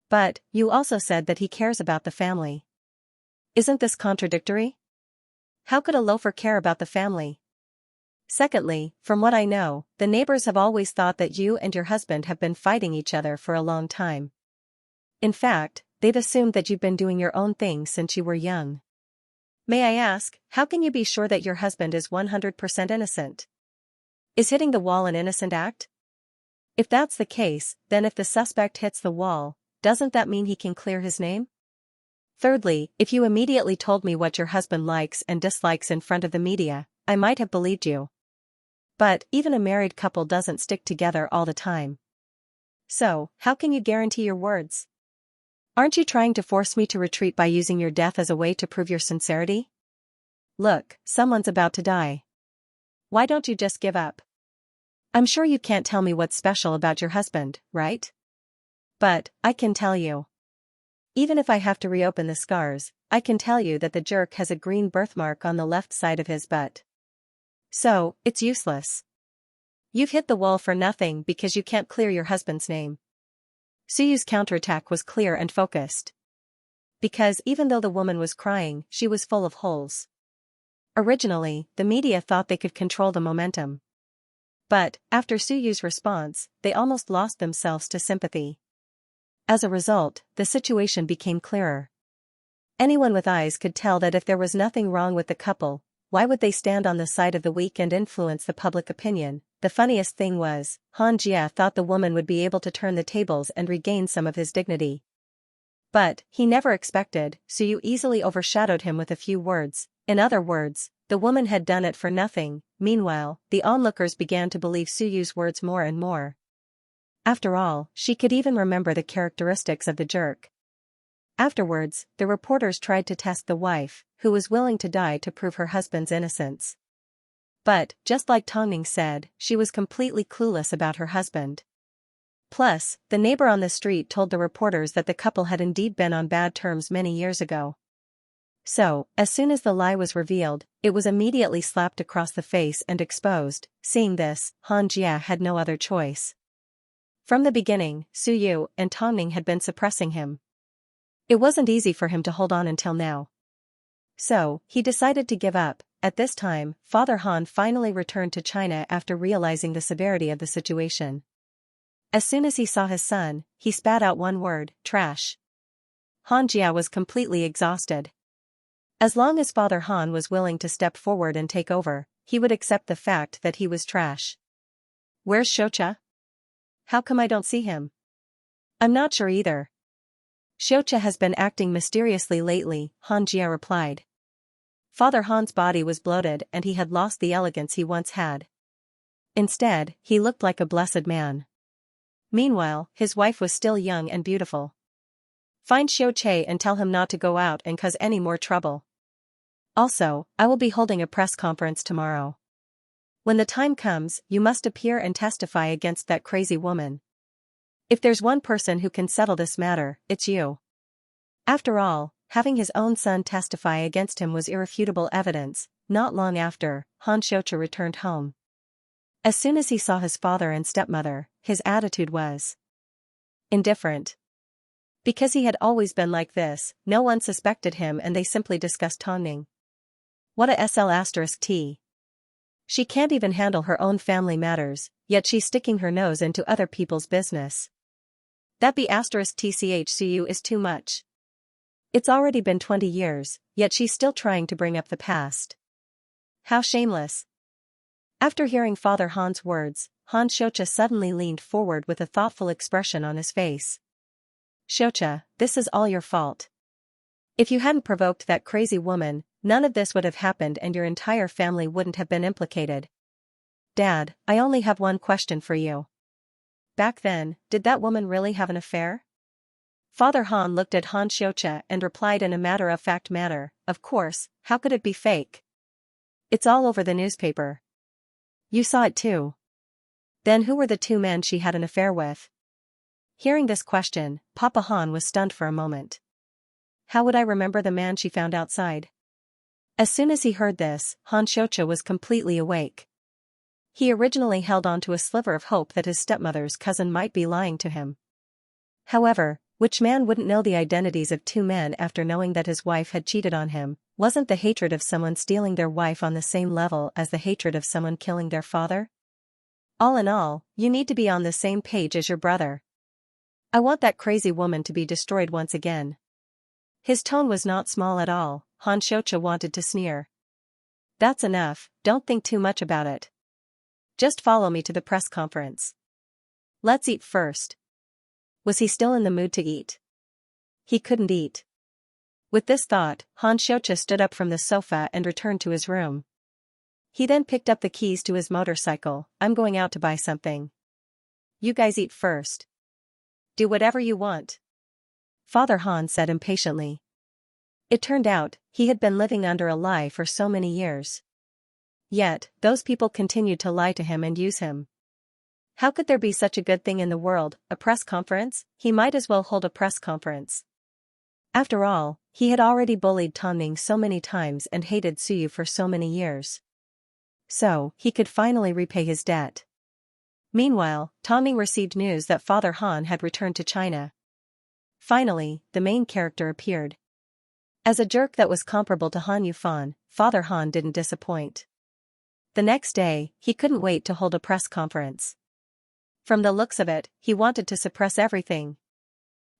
But, you also said that he cares about the family. Isn't this contradictory? How could a loafer care about the family? Secondly, from what I know, the neighbors have always thought that you and your husband have been fighting each other for a long time. In fact, they've assumed that you've been doing your own thing since you were young. May I ask, how can you be sure that your husband is 100% innocent? Is hitting the wall an innocent act? If that's the case, then if the suspect hits the wall, doesn't that mean he can clear his name? Thirdly, if you immediately told me what your husband likes and dislikes in front of the media, I might have believed you. But even a married couple doesn't stick together all the time. So, how can you guarantee your words? Aren't you trying to force me to retreat by using your death as a way to prove your sincerity? Look, someone's about to die. Why don't you just give up? I'm sure you can't tell me what's special about your husband, right? But, I can tell you. Even if I have to reopen the scars, I can tell you that the jerk has a green birthmark on the left side of his butt. So, it's useless. You've hit the wall for nothing because you can't clear your husband's name. Suyu's counterattack was clear and focused. Because even though the woman was crying, she was full of holes. Originally, the media thought they could control the momentum. But, after Suyu's response, they almost lost themselves to sympathy. As a result, the situation became clearer. Anyone with eyes could tell that if there was nothing wrong with the couple, why would they stand on the side of the weak and influence the public opinion? The funniest thing was, Xianxia thought the woman would be able to turn the tables and regain some of his dignity. But, he never expected, Suyu easily overshadowed him with a few words. In other words, the woman had done it for nothing. Meanwhile, the onlookers began to believe Suyu's words more and more. After all, she could even remember the characteristics of the jerk. Afterwards, the reporters tried to test the wife, who was willing to die to prove her husband's innocence. But, just like Tongning said, she was completely clueless about her husband. Plus, the neighbor on the street told the reporters that the couple had indeed been on bad terms many years ago. So, as soon as the lie was revealed, it was immediately slapped across the face and exposed. Seeing this, Xianxia had no other choice. From the beginning, Suyu and Tongning had been suppressing him. It wasn't easy for him to hold on until now. So, he decided to give up. At this time, Father Han finally returned to China after realizing the severity of the situation. As soon as he saw his son, he spat out one word, trash. Xianxia was completely exhausted. As long as Father Han was willing to step forward and take over, he would accept the fact that he was trash. Where's Xianxia? How come I don't see him? I'm not sure either. Xianxia has been acting mysteriously lately, Xianxia replied. Father Han's body was bloated and he had lost the elegance he once had. Instead, he looked like a blessed man. Meanwhile, his wife was still young and beautiful. Find Xianxia and tell him not to go out and cause any more trouble. Also, I will be holding a press conference tomorrow. When the time comes, you must appear and testify against that crazy woman. If there's one person who can settle this matter, it's you. After all, having his own son testify against him was irrefutable evidence. Not long after, Xianxia returned home. As soon as he saw his father and stepmother, his attitude was indifferent. Because he had always been like this, no one suspected him and they simply discussed Tongning. What a SL*T. She can't even handle her own family matters, yet she's sticking her nose into other people's business. That B*TCHCU is too much. It's already been 20 years, yet she's still trying to bring up the past. How shameless. After hearing Father Han's words, Xianxia suddenly leaned forward with a thoughtful expression on his face. Xianxia, this is all your fault. If you hadn't provoked that crazy woman, none of this would have happened and your entire family wouldn't have been implicated. Dad, I only have one question for you. Back then, did that woman really have an affair? Father Han looked at Xianxia and replied in a matter-of-fact manner, of course, how could it be fake? It's all over the newspaper. You saw it too. Then who were the two men she had an affair with? Hearing this question, Papa Han was stunned for a moment. How would I remember the man she found outside? As soon as he heard this, Xianxia was completely awake. He originally held on to a sliver of hope that his stepmother's cousin might be lying to him. However, which man wouldn't know the identities of two men after knowing that his wife had cheated on him? Wasn't the hatred of someone stealing their wife on the same level as the hatred of someone killing their father? All in all, you need to be on the same page as your brother. I want that crazy woman to be destroyed once again. His tone was not small at all. Xianxia wanted to sneer. That's enough, don't think too much about it. Just follow me to the press conference. Let's eat first. Was he still in the mood to eat? He couldn't eat. With this thought, Xianxia stood up from the sofa and returned to his room. He then picked up the keys to his motorcycle. I'm going out to buy something. You guys eat first. Do whatever you want. Father Han said impatiently. It turned out, he had been living under a lie for so many years. Yet, those people continued to lie to him and use him. How could there be such a good thing in the world, a press conference? He might as well hold a press conference. After all, he had already bullied Tongning so many times and hated Suyu for so many years. So, he could finally repay his debt. Meanwhile, Tongning received news that Father Han had returned to China. Finally, the main character appeared. As a jerk that was comparable to Han Yufan, Father Han didn't disappoint. The next day, he couldn't wait to hold a press conference. From the looks of it, he wanted to suppress everything.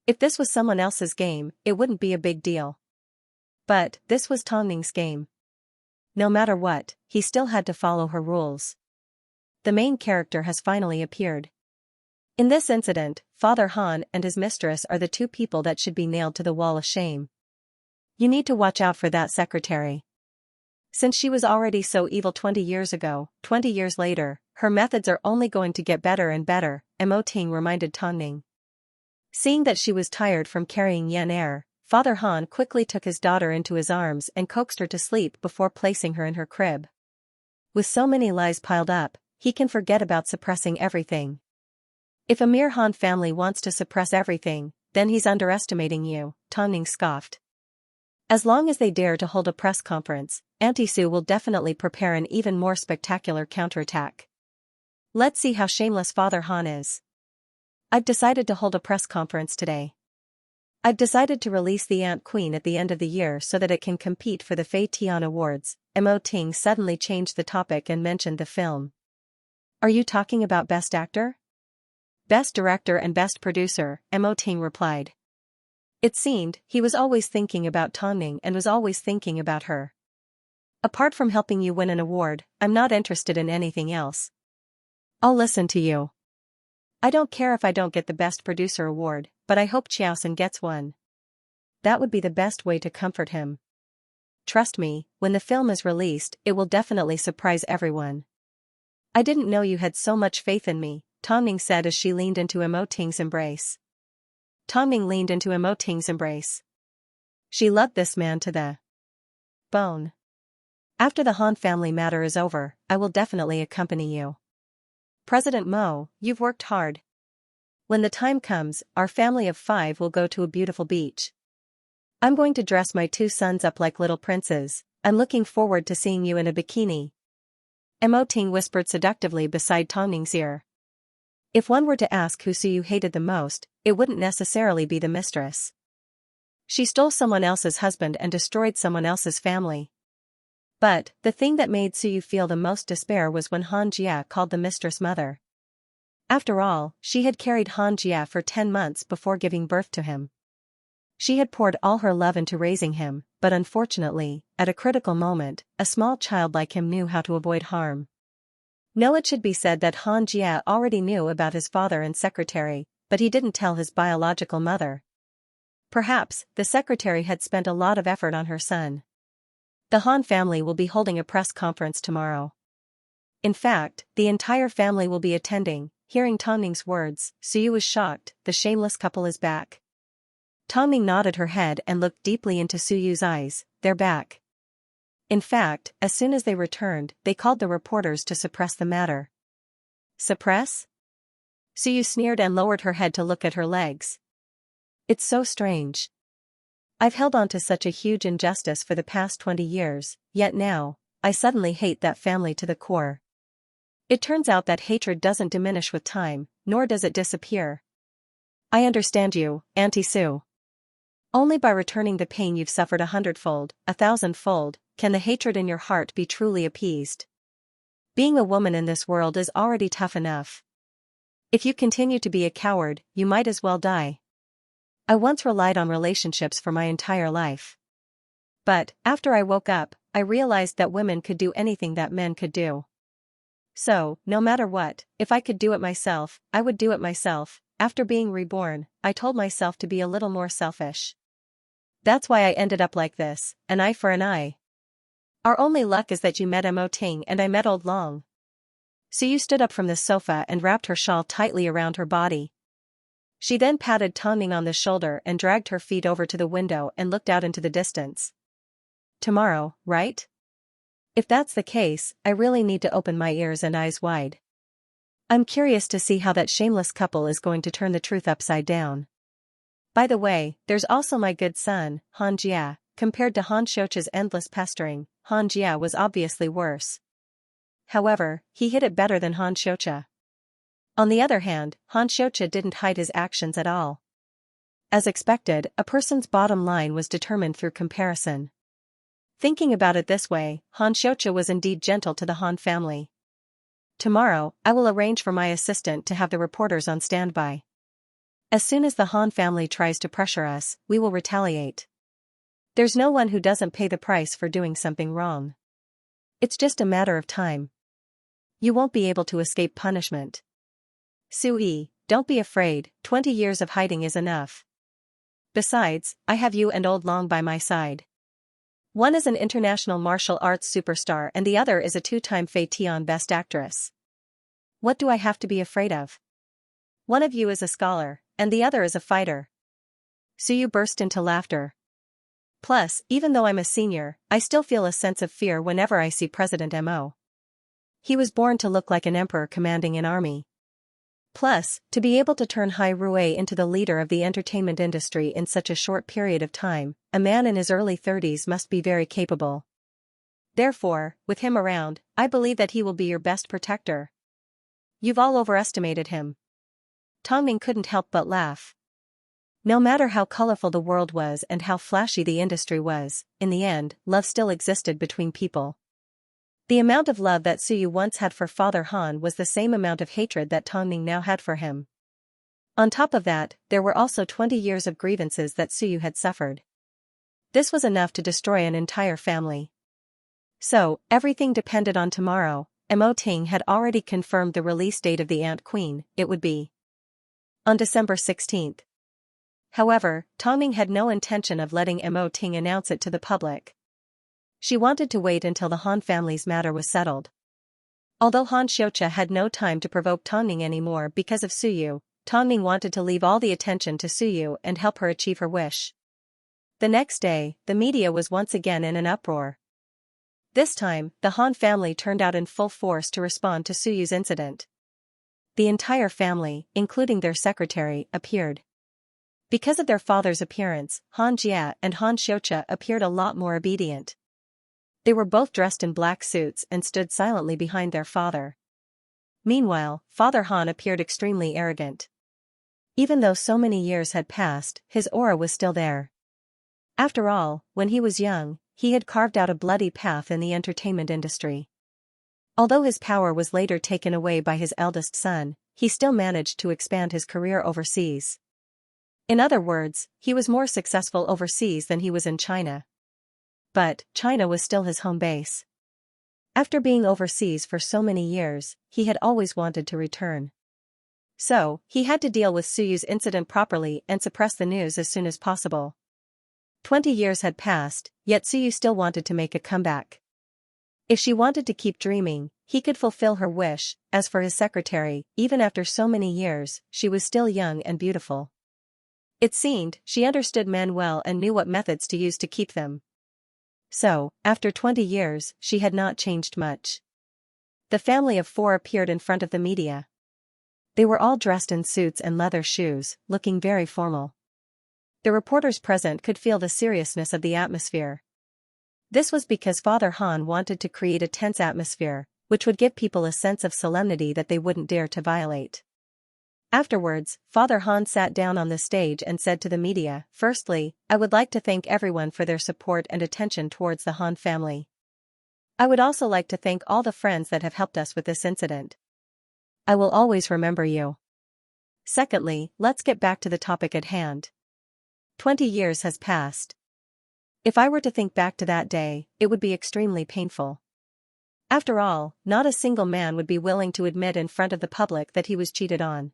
If this was someone else's game, it wouldn't be a big deal. But, this was Tongning's game. No matter what, he still had to follow her rules. The main character has finally appeared. In this incident, Father Han and his mistress are the two people that should be nailed to the wall of shame. You need to watch out for that secretary. Since she was already so evil 20 years ago, 20 years later, her methods are only going to get better and better, Mo Ting reminded Tongning. Seeing that she was tired from carrying Yan Er, Father Han quickly took his daughter into his arms and coaxed her to sleep before placing her in her crib. With so many lies piled up, he can forget about suppressing everything. If a mere Han family wants to suppress everything, then he's underestimating you, Tongning scoffed. As long as they dare to hold a press conference, Auntie Sue will definitely prepare an even more spectacular counterattack. Let's see how shameless Father Han is. I've decided to hold a press conference today. I've decided to release the Ant Queen at the end of the year so that it can compete for the Fei Tian Awards. Mo Ting suddenly changed the topic and mentioned the film. Are you talking about Best Actor? Best Director and Best Producer, Mo Ting replied. It seemed, he was always thinking about Tongning and was always thinking about her. Apart from helping you win an award, I'm not interested in anything else. I'll listen to you. I don't care if I don't get the Best Producer award, but I hope Xiaosan gets one. That would be the best way to comfort him. Trust me, when the film is released, it will definitely surprise everyone. I didn't know you had so much faith in me, Tongning said as she leaned into Ting's embrace. Tongning leaned into Ting's embrace. She loved this man to the bone. After the Han family matter is over, I will definitely accompany you. President Mo, you've worked hard. When the time comes, our family of 5 will go to a beautiful beach. I'm going to dress my 2 sons up like little princes. I'm looking forward to seeing you in a bikini. Ting whispered seductively beside Tongning's ear. If one were to ask who Suyu hated the most, it wouldn't necessarily be the mistress. She stole someone else's husband and destroyed someone else's family. But, the thing that made Suyu feel the most despair was when Han Jia called the mistress mother. After all, she had carried Han Jia for 10 months before giving birth to him. She had poured all her love into raising him, but unfortunately, at a critical moment, a small child like him knew how to avoid harm. No, it should be said that Han Jia already knew about his father and secretary, but he didn't tell his biological mother. Perhaps, the secretary had spent a lot of effort on her son. The Han family will be holding a press conference tomorrow. In fact, the entire family will be attending. Hearing Tongning's words, Suyu was shocked. The shameless couple is back. Tongning nodded her head and looked deeply into Suyu's eyes. They're back. In fact, as soon as they returned, they called the reporters to suppress the matter. Suppress? Suyu sneered and lowered her head to look at her legs. It's so strange. I've held on to such a huge injustice for the past 20 years, yet now, I suddenly hate that family to the core. It turns out that hatred doesn't diminish with time, nor does it disappear. I understand you, Auntie Sue. Only by returning the pain you've suffered 100-fold, 1,000-fold, can the hatred in your heart be truly appeased. Being a woman in this world is already tough enough. If you continue to be a coward, you might as well die. I once relied on relationships for my entire life. But, after I woke up, I realized that women could do anything that men could do. So, no matter what, if I could do it myself, I would do it myself. After being reborn, I told myself to be a little more selfish. That's why I ended up like this, an eye for an eye. Our only luck is that you met Ting and I met Old Long. Suyu stood up from the sofa and wrapped her shawl tightly around her body. She then patted Tongning on the shoulder and dragged her feet over to the window and looked out into the distance. Tomorrow, right? If that's the case, I really need to open my ears and eyes wide. I'm curious to see how that shameless couple is going to turn the truth upside down. By the way, there's also my good son, Han Jia. Compared to Han Xiaoqia's endless pestering, Han Jia was obviously worse. However, he hid it better than Han Xiaoqia. On the other hand, Han Xiaoqia didn't hide his actions at all. As expected, a person's bottom line was determined through comparison. Thinking about it this way, Han Xiaoqia was indeed gentle to the Han family. Tomorrow, I will arrange for my assistant to have the reporters on standby. As soon as the Han family tries to pressure us, we will retaliate. There's no one who doesn't pay the price for doing something wrong. It's just a matter of time. You won't be able to escape punishment. Sui, don't be afraid, 20 years of hiding is enough. Besides, I have you and Old Long by my side. One is an international martial arts superstar and the other is a 2-time Fei Tian Best Actress. What do I have to be afraid of? One of you is a scholar, and the other is a fighter. Suyu burst into laughter. Plus, even though I'm a senior, I still feel a sense of fear whenever I see President Mo. He was born to look like an emperor commanding an army. Plus, to be able to turn Hai Rue into the leader of the entertainment industry in such a short period of time, a man in his early 30s must be very capable. Therefore, with him around, I believe that he will be your best protector. You've all overestimated him. Tongning couldn't help but laugh. No matter how colorful the world was and how flashy the industry was, in the end, love still existed between people. The amount of love that Suyu once had for Father Han was the same amount of hatred that Tongning now had for him. On top of that, there were also 20 years of grievances that Suyu had suffered. This was enough to destroy an entire family. So, everything depended on tomorrow. Ting had already confirmed the release date of the Ant Queen. It would be on December 16th. However, Tongning had no intention of letting Ting announce it to the public. She wanted to wait until the Han family's matter was settled. Although Han Xiaocha had no time to provoke Tongning anymore because of Suyu, Tongning wanted to leave all the attention to Suyu and help her achieve her wish. The next day, the media was once again in an uproar. This time, the Han family turned out in full force to respond to Suyu's incident. The entire family, including their secretary, appeared. Because of their father's appearance, Han Jia and Han Xiaocha appeared a lot more obedient. They were both dressed in black suits and stood silently behind their father. Meanwhile, Father Han appeared extremely arrogant. Even though so many years had passed, his aura was still there. After all, when he was young, he had carved out a bloody path in the entertainment industry. Although his power was later taken away by his eldest son, he still managed to expand his career overseas. In other words, he was more successful overseas than he was in China. But China was still his home base. After being overseas for so many years, he had always wanted to return. So, he had to deal with Suyu's incident properly and suppress the news as soon as possible. 20 years had passed, yet Suyu still wanted to make a comeback. If she wanted to keep dreaming, he could fulfill her wish. As for his secretary, even after so many years, she was still young and beautiful. It seemed she understood men well and knew what methods to use to keep them. So, after 20 years, she had not changed much. The family of 4 appeared in front of the media. They were all dressed in suits and leather shoes, looking very formal. The reporters present could feel the seriousness of the atmosphere. This was because Father Han wanted to create a tense atmosphere, which would give people a sense of solemnity that they wouldn't dare to violate. Afterwards, Father Han sat down on the stage and said to the media, "Firstly, I would like to thank everyone for their support and attention towards the Han family. I would also like to thank all the friends that have helped us with this incident. I will always remember you. Secondly, let's get back to the topic at hand. 20 years has passed. If I were to think back to that day, it would be extremely painful. After all, not a single man would be willing to admit in front of the public that he was cheated on.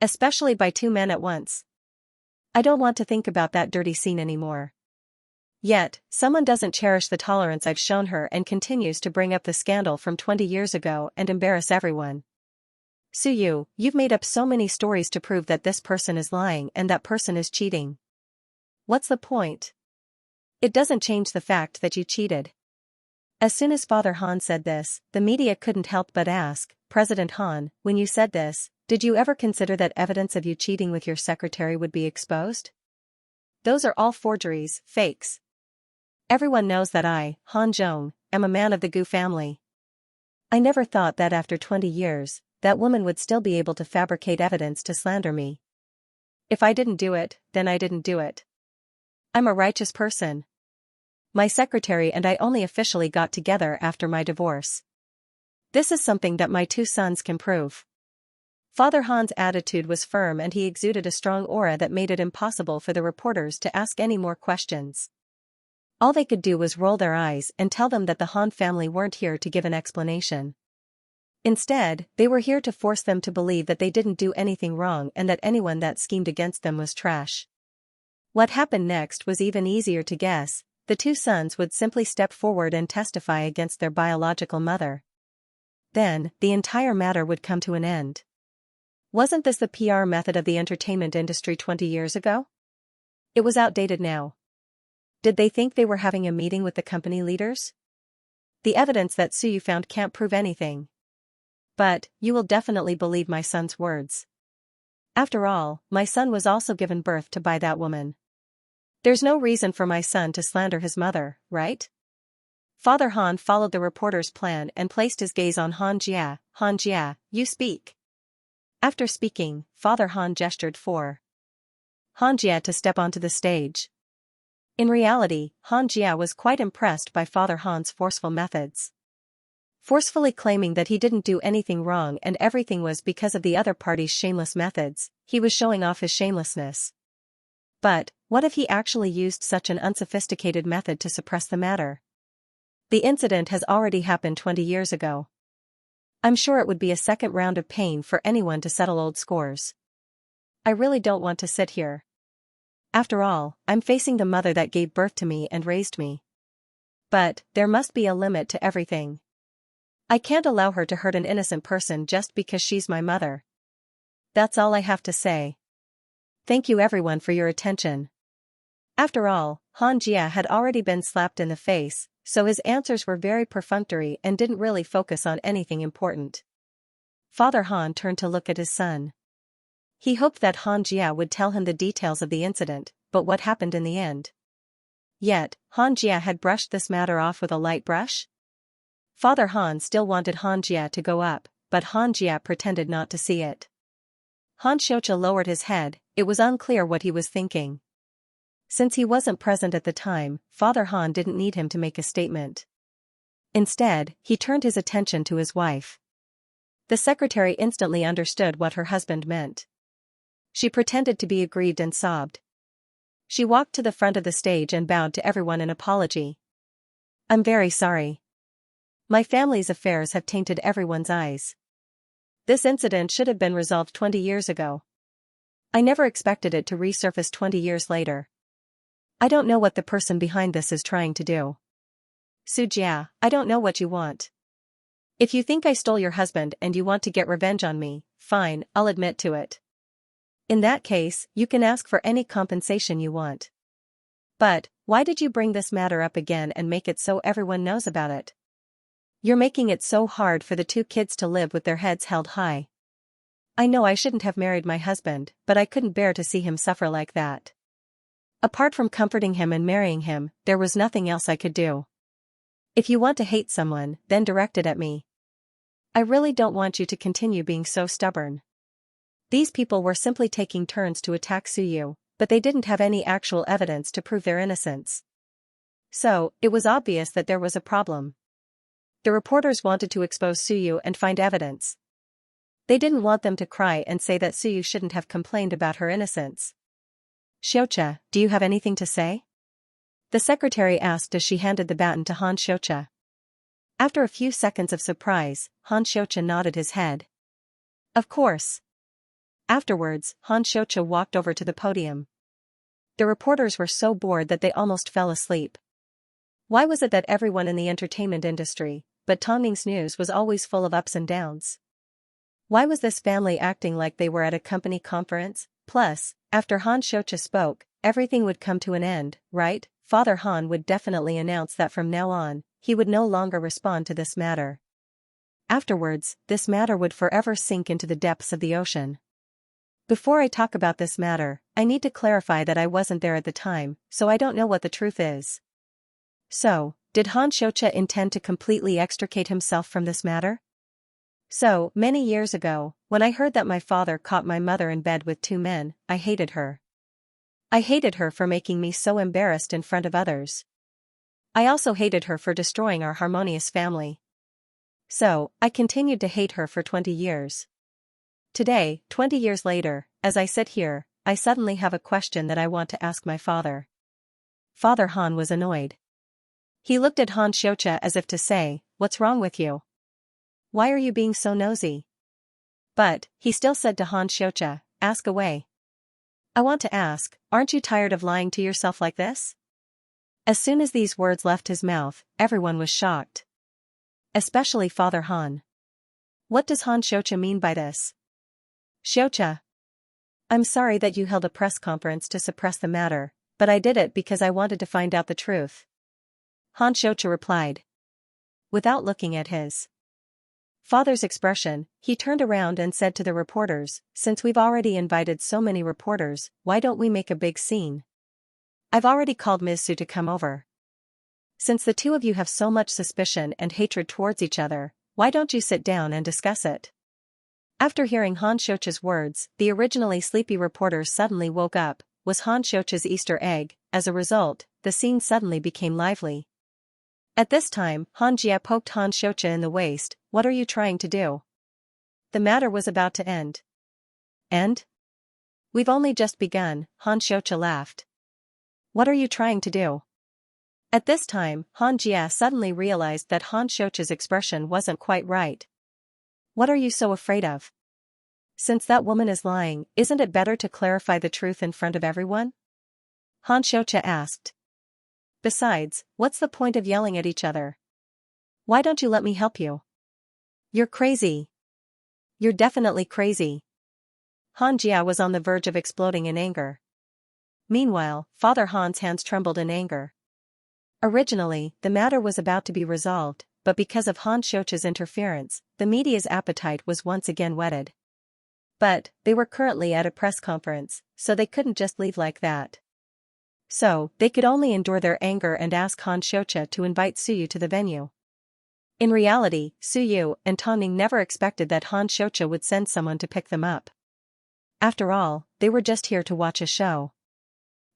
Especially by 2 men at once. I don't want to think about that dirty scene anymore. Yet, someone doesn't cherish the tolerance I've shown her and continues to bring up the scandal from 20 years ago and embarrass everyone. Suyu, you've made up so many stories to prove that this person is lying and that person is cheating. What's the point? It doesn't change the fact that you cheated." As soon as Father Han said this, the media couldn't help but ask, "President Han, when you said this, did you ever consider that evidence of you cheating with your secretary would be exposed? Those are all forgeries, fakes. Everyone knows that I, Han Zhong, am a man of the Gu family. I never thought that after 20 years, that woman would still be able to fabricate evidence to slander me. If I didn't do it, then I didn't do it. I'm a righteous person. My secretary and I only officially got together after my divorce. This is something that my 2 sons can prove." Father Han's attitude was firm and he exuded a strong aura that made it impossible for the reporters to ask any more questions. All they could do was roll their eyes and tell them that the Han family weren't here to give an explanation. Instead, they were here to force them to believe that they didn't do anything wrong and that anyone that schemed against them was trash. What happened next was even easier to guess. The 2 sons would simply step forward and testify against their biological mother. Then, the entire matter would come to an end. Wasn't this the PR method of the entertainment industry 20 years ago? It was outdated now. Did they think they were having a meeting with the company leaders? The evidence that Suyu found can't prove anything. But, you will definitely believe my son's words. After all, my son was also given birth to by that woman. There's no reason for my son to slander his mother, right? Father Han followed the reporter's plan and placed his gaze on Han Jia. "Han Jia, you speak." After speaking, Father Han gestured for Han Jia to step onto the stage. In reality, Han Jia was quite impressed by Father Han's forceful methods. Forcefully claiming that he didn't do anything wrong and everything was because of the other party's shameless methods, he was showing off his shamelessness. But, what if he actually used such an unsophisticated method to suppress the matter? The incident has already happened 20 years ago. I'm sure it would be a second round of pain for anyone to settle old scores. I really don't want to sit here. After all, I'm facing the mother that gave birth to me and raised me. But, there must be a limit to everything. I can't allow her to hurt an innocent person just because she's my mother. That's all I have to say. Thank you everyone for your attention. After all, Xianxia had already been slapped in the face, so his answers were very perfunctory and didn't really focus on anything important. Father Han turned to look at his son. He hoped that Xianxia would tell him the details of the incident, but what happened in the end? Yet, Xianxia had brushed this matter off with a light brush? Father Han still wanted Xianxia to go up, but Xianxia pretended not to see it. Xianxia lowered his head, it was unclear what he was thinking. Since he wasn't present at the time, Father Han didn't need him to make a statement. Instead, he turned his attention to his wife. The secretary instantly understood what her husband meant. She pretended to be aggrieved and sobbed. She walked to the front of the stage and bowed to everyone in apology. I'm very sorry. My family's affairs have tainted everyone's eyes. This incident should have been resolved 20 years ago. I never expected it to resurface 20 years later. I don't know what the person behind this is trying to do. Sujia, I don't know what you want. If you think I stole your husband and you want to get revenge on me, fine, I'll admit to it. In that case, you can ask for any compensation you want. But, why did you bring this matter up again and make it so everyone knows about it? You're making it so hard for the two kids to live with their heads held high. I know I shouldn't have married my husband, but I couldn't bear to see him suffer like that. Apart from comforting him and marrying him, there was nothing else I could do. If you want to hate someone, then direct it at me. I really don't want you to continue being so stubborn. These people were simply taking turns to attack Suyu, but they didn't have any actual evidence to prove their innocence. So, it was obvious that there was a problem. The reporters wanted to expose Suyu and find evidence. They didn't want them to cry and say that Suyu shouldn't have complained about her innocence. Xianxia, do you have anything to say? The secretary asked as she handed the baton to Xianxia. After a few seconds of surprise, Xianxia nodded his head. Of course. Afterwards, Xianxia walked over to the podium. The reporters were so bored that they almost fell asleep. Why was it that everyone in the entertainment industry, but Tongning's news was always full of ups and downs? Why was this family acting like they were at a company conference? Plus, after Xianxia spoke, everything would come to an end, right? Father Han would definitely announce that from now on, he would no longer respond to this matter. Afterwards, this matter would forever sink into the depths of the ocean. Before I talk about this matter, I need to clarify that I wasn't there at the time, so I don't know what the truth is. So, did Xianxia intend to completely extricate himself from this matter? So, many years ago, when I heard that my father caught my mother in bed with two men, I hated her. I hated her for making me so embarrassed in front of others. I also hated her for destroying our harmonious family. So, I continued to hate her for 20 years. Today, 20 years later, as I sit here, I suddenly have a question that I want to ask my father. Father Han was annoyed. He looked at Xianxia as if to say, "What's wrong with you? Why are you being so nosy?" But, he still said to Xianxia, "Ask away." I want to ask, aren't you tired of lying to yourself like this? As soon as these words left his mouth, everyone was shocked. Especially Father Han. What does Xianxia mean by this? Xianxia. I'm sorry that you held a press conference to suppress the matter, but I did it because I wanted to find out the truth. Xianxia replied. Without looking at his father's expression, he turned around and said to the reporters, "Since we've already invited so many reporters, why don't we make a big scene? I've already called Ms. Su to come over. Since the two of you have so much suspicion and hatred towards each other, why don't you sit down and discuss it?" After hearing Xianxia's words, the originally sleepy reporters suddenly woke up. Was Xianxia's Easter egg? As a result, the scene suddenly became lively. At this time, Xianxia poked Xianxia in the waist. "What are you trying to do?" The matter was about to end. End? We've only just begun, Xianxia laughed. What are you trying to do? At this time, Xianxia suddenly realized that Xianxia's expression wasn't quite right. What are you so afraid of? Since that woman is lying, isn't it better to clarify the truth in front of everyone? Xianxia asked. Besides, what's the point of yelling at each other? Why don't you let me help you? You're crazy. You're definitely crazy. Han Jia was on the verge of exploding in anger. Meanwhile, Father Han's hands trembled in anger. Originally, the matter was about to be resolved, but because of Han Xiuqia's interference, the media's appetite was once again whetted. But, they were currently at a press conference, so they couldn't just leave like that. So, they could only endure their anger and ask Han Xiuqia to invite Suyu to the venue. In reality, Suyu and Tongning never expected that Han Xiuqia would send someone to pick them up. After all, they were just here to watch a show.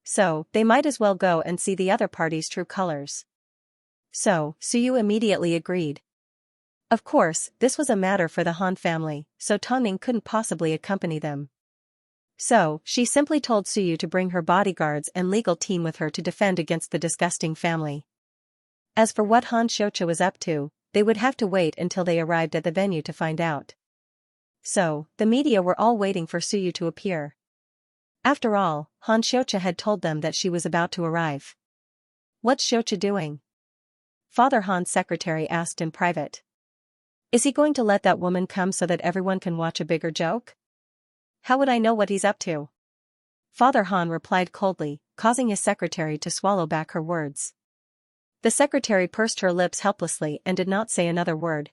So, they might as well go and see the other party's true colors. So, Suyu immediately agreed. Of course, this was a matter for the Han family, so Tongning couldn't possibly accompany them. So, she simply told Suyu to bring her bodyguards and legal team with her to defend against the disgusting family. As for what Han Xiuqia was up to, they would have to wait until they arrived at the venue to find out. So, the media were all waiting for Suyu to appear. After all, Han Xiuqia had told them that she was about to arrive. What's Xiuqia doing? Father Han's secretary asked in private. Is he going to let that woman come so that everyone can watch a bigger joke? How would I know what he's up to? Father Han replied coldly, causing his secretary to swallow back her words. The secretary pursed her lips helplessly and did not say another word.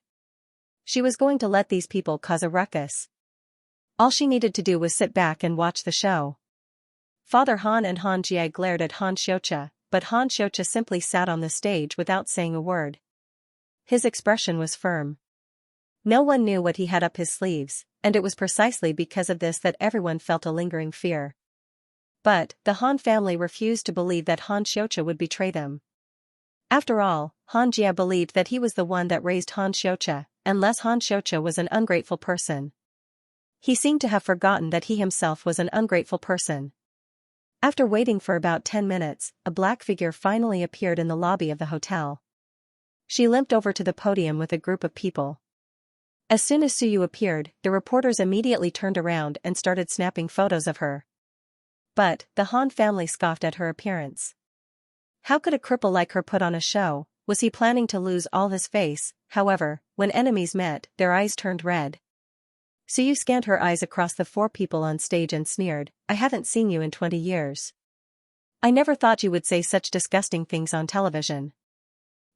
She was going to let these people cause a ruckus. All she needed to do was sit back and watch the show. Father Han and Han Jia glared at Han Xiuqia, but Han Xiuqia simply sat on the stage without saying a word. His expression was firm. No one knew what he had up his sleeves, and it was precisely because of this that everyone felt a lingering fear. But, the Han family refused to believe that Han Xiuqia would betray them. After all, Han Jia believed that he was the one that raised Han Xiuqia, unless Han Xiuqia was an ungrateful person. He seemed to have forgotten that he himself was an ungrateful person. After waiting for about 10 minutes, a black figure finally appeared in the lobby of the hotel. She limped over to the podium with a group of people. As soon as Suyu appeared, the reporters immediately turned around and started snapping photos of her. But, the Han family scoffed at her appearance. How could a cripple like her put on a show? Was he planning to lose all his face? However, when enemies met, their eyes turned red. Suyu scanned her eyes across the 4 people on stage and sneered, I haven't seen you in 20 years. I never thought you would say such disgusting things on television.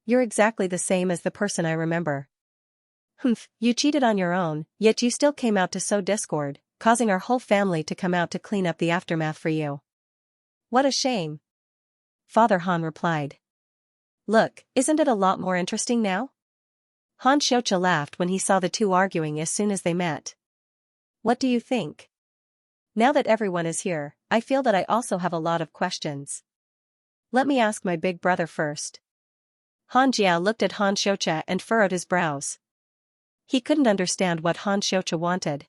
You're exactly the same as the person I remember. Humph, you cheated on your own, yet you still came out to sow discord, causing our whole family to come out to clean up the aftermath for you. What a shame. Father Han replied. Look, isn't it a lot more interesting now? Han Xiuqia laughed when he saw the two arguing as soon as they met. What do you think? Now that everyone is here, I feel that I also have a lot of questions. Let me ask my big brother first. Han Jia looked at Han Xiuqia and furrowed his brows. He couldn't understand what Han Xiuqia wanted.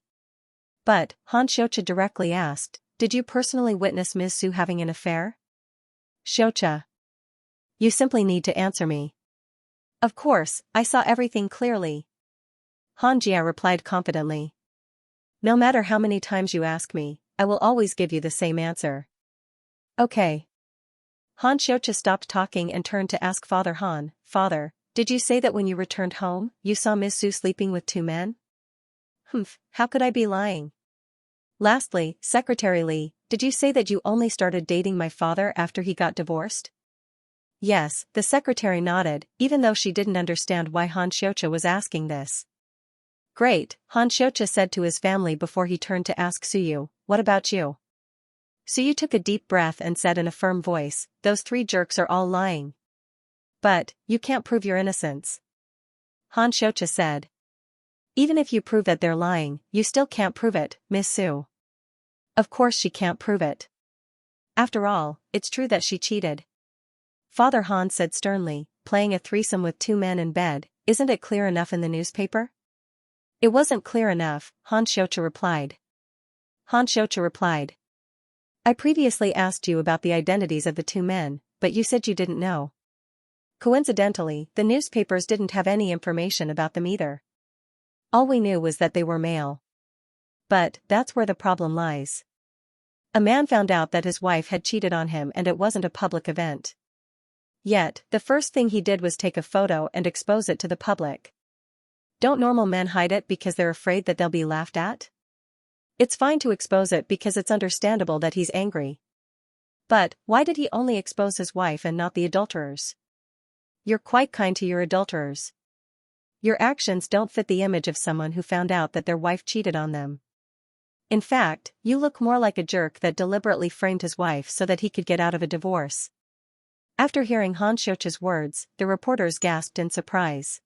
But, Han Xiuqia directly asked, did you personally witness Ms. Su having an affair? Xiuqia. You simply need to answer me. Of course, I saw everything clearly. Han Jia replied confidently. No matter how many times you ask me, I will always give you the same answer. Okay. Han Xiuqia stopped talking and turned to ask Father Han, Father, did you say that when you returned home, you saw Ms. Su sleeping with 2 men? Humph, how could I be lying? Lastly, Secretary Li, did you say that you only started dating my father after he got divorced? Yes, the secretary nodded, even though she didn't understand why Han Xiuqia was asking this. Great, Han Xiuqia said to his family before he turned to ask Suyu, what about you? Suyu took a deep breath and said in a firm voice, those 3 jerks are all lying. But, you can't prove your innocence. Han Xiuqia said. Even if you prove that they're lying, you still can't prove it, Miss Su. Of course she can't prove it. After all, it's true that she cheated. Father Han said sternly, playing a threesome with 2 men in bed, isn't it clear enough in the newspaper? It wasn't clear enough, Han Xiuqia replied. Han Xiuqia replied. I previously asked you about the identities of the 2 men, but you said you didn't know. Coincidentally, the newspapers didn't have any information about them either. All we knew was that they were male. But, that's where the problem lies. A man found out that his wife had cheated on him and it wasn't a public event. Yet, the first thing he did was take a photo and expose it to the public. Don't normal men hide it because they're afraid that they'll be laughed at? It's fine to expose it because it's understandable that he's angry. But, why did he only expose his wife and not the adulterers? You're quite kind to your adulterers. Your actions don't fit the image of someone who found out that their wife cheated on them. In fact, you look more like a jerk that deliberately framed his wife so that he could get out of a divorce. After hearing Han Xiaoqia's words, the reporters gasped in surprise.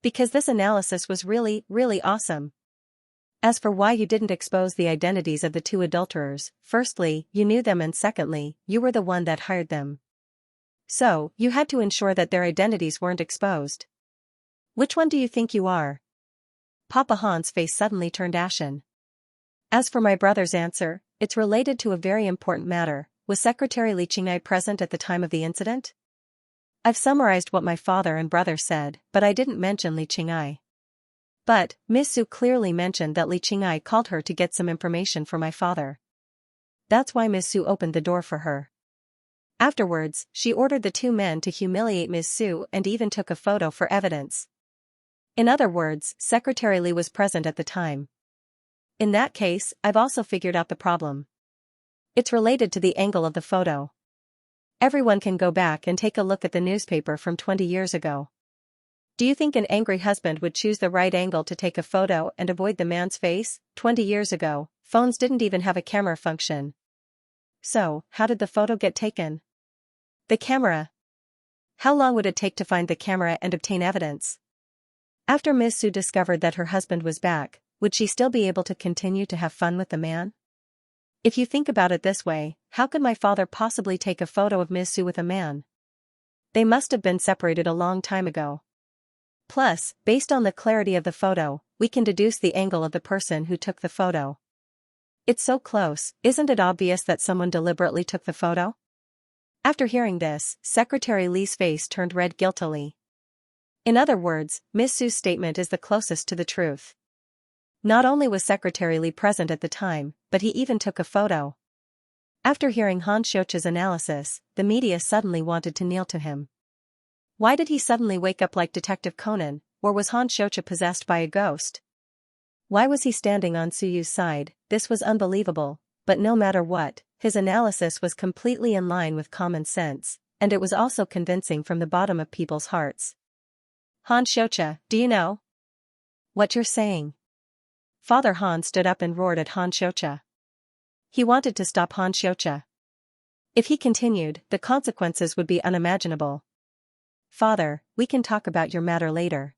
Because this analysis was really, really awesome. As for why you didn't expose the identities of the two adulterers, firstly, you knew them and secondly, you were the one that hired them. So, you had to ensure that their identities weren't exposed. Which one do you think you are? Papa Han's face suddenly turned ashen. As for my brother's answer, it's related to a very important matter. Was Secretary Li Qing'ai present at the time of the incident? I've summarized what my father and brother said, but I didn't mention Li Qing'ai. But, Miss Su clearly mentioned that Li Qing'ai called her to get some information for my father. That's why Miss Su opened the door for her. Afterwards, she ordered the two men to humiliate Miss Su and even took a photo for evidence. In other words, Secretary Li was present at the time. In that case, I've also figured out the problem. It's related to the angle of the photo. Everyone can go back and take a look at the newspaper from 20 years ago. Do you think an angry husband would choose the right angle to take a photo and avoid the man's face? 20 years ago, phones didn't even have a camera function. So, how did the photo get taken? The camera. How long would it take to find the camera and obtain evidence? After Miss Su discovered that her husband was back, would she still be able to continue to have fun with the man? If you think about it this way, how could my father possibly take a photo of Miss Su with a man? They must have been separated a long time ago. Plus, based on the clarity of the photo, we can deduce the angle of the person who took the photo. It's so close, isn't it obvious that someone deliberately took the photo? After hearing this, Secretary Li's face turned red guiltily. In other words, Miss Su's statement is the closest to the truth. Not only was Secretary Li present at the time, but he even took a photo. After hearing Han Xiaoqia's analysis, the media suddenly wanted to kneel to him. Why did he suddenly wake up like Detective Conan, or was Han Xiaoqia possessed by a ghost? Why was he standing on Suyu's side? This was unbelievable, but no matter what, his analysis was completely in line with common sense, and it was also convincing from the bottom of people's hearts. Han Xiaoqia, do you know what you're saying? Father Han stood up and roared at Han Xiaoqia. He wanted to stop Han Xiaoqia. If he continued, the consequences would be unimaginable. Father, we can talk about your matter later.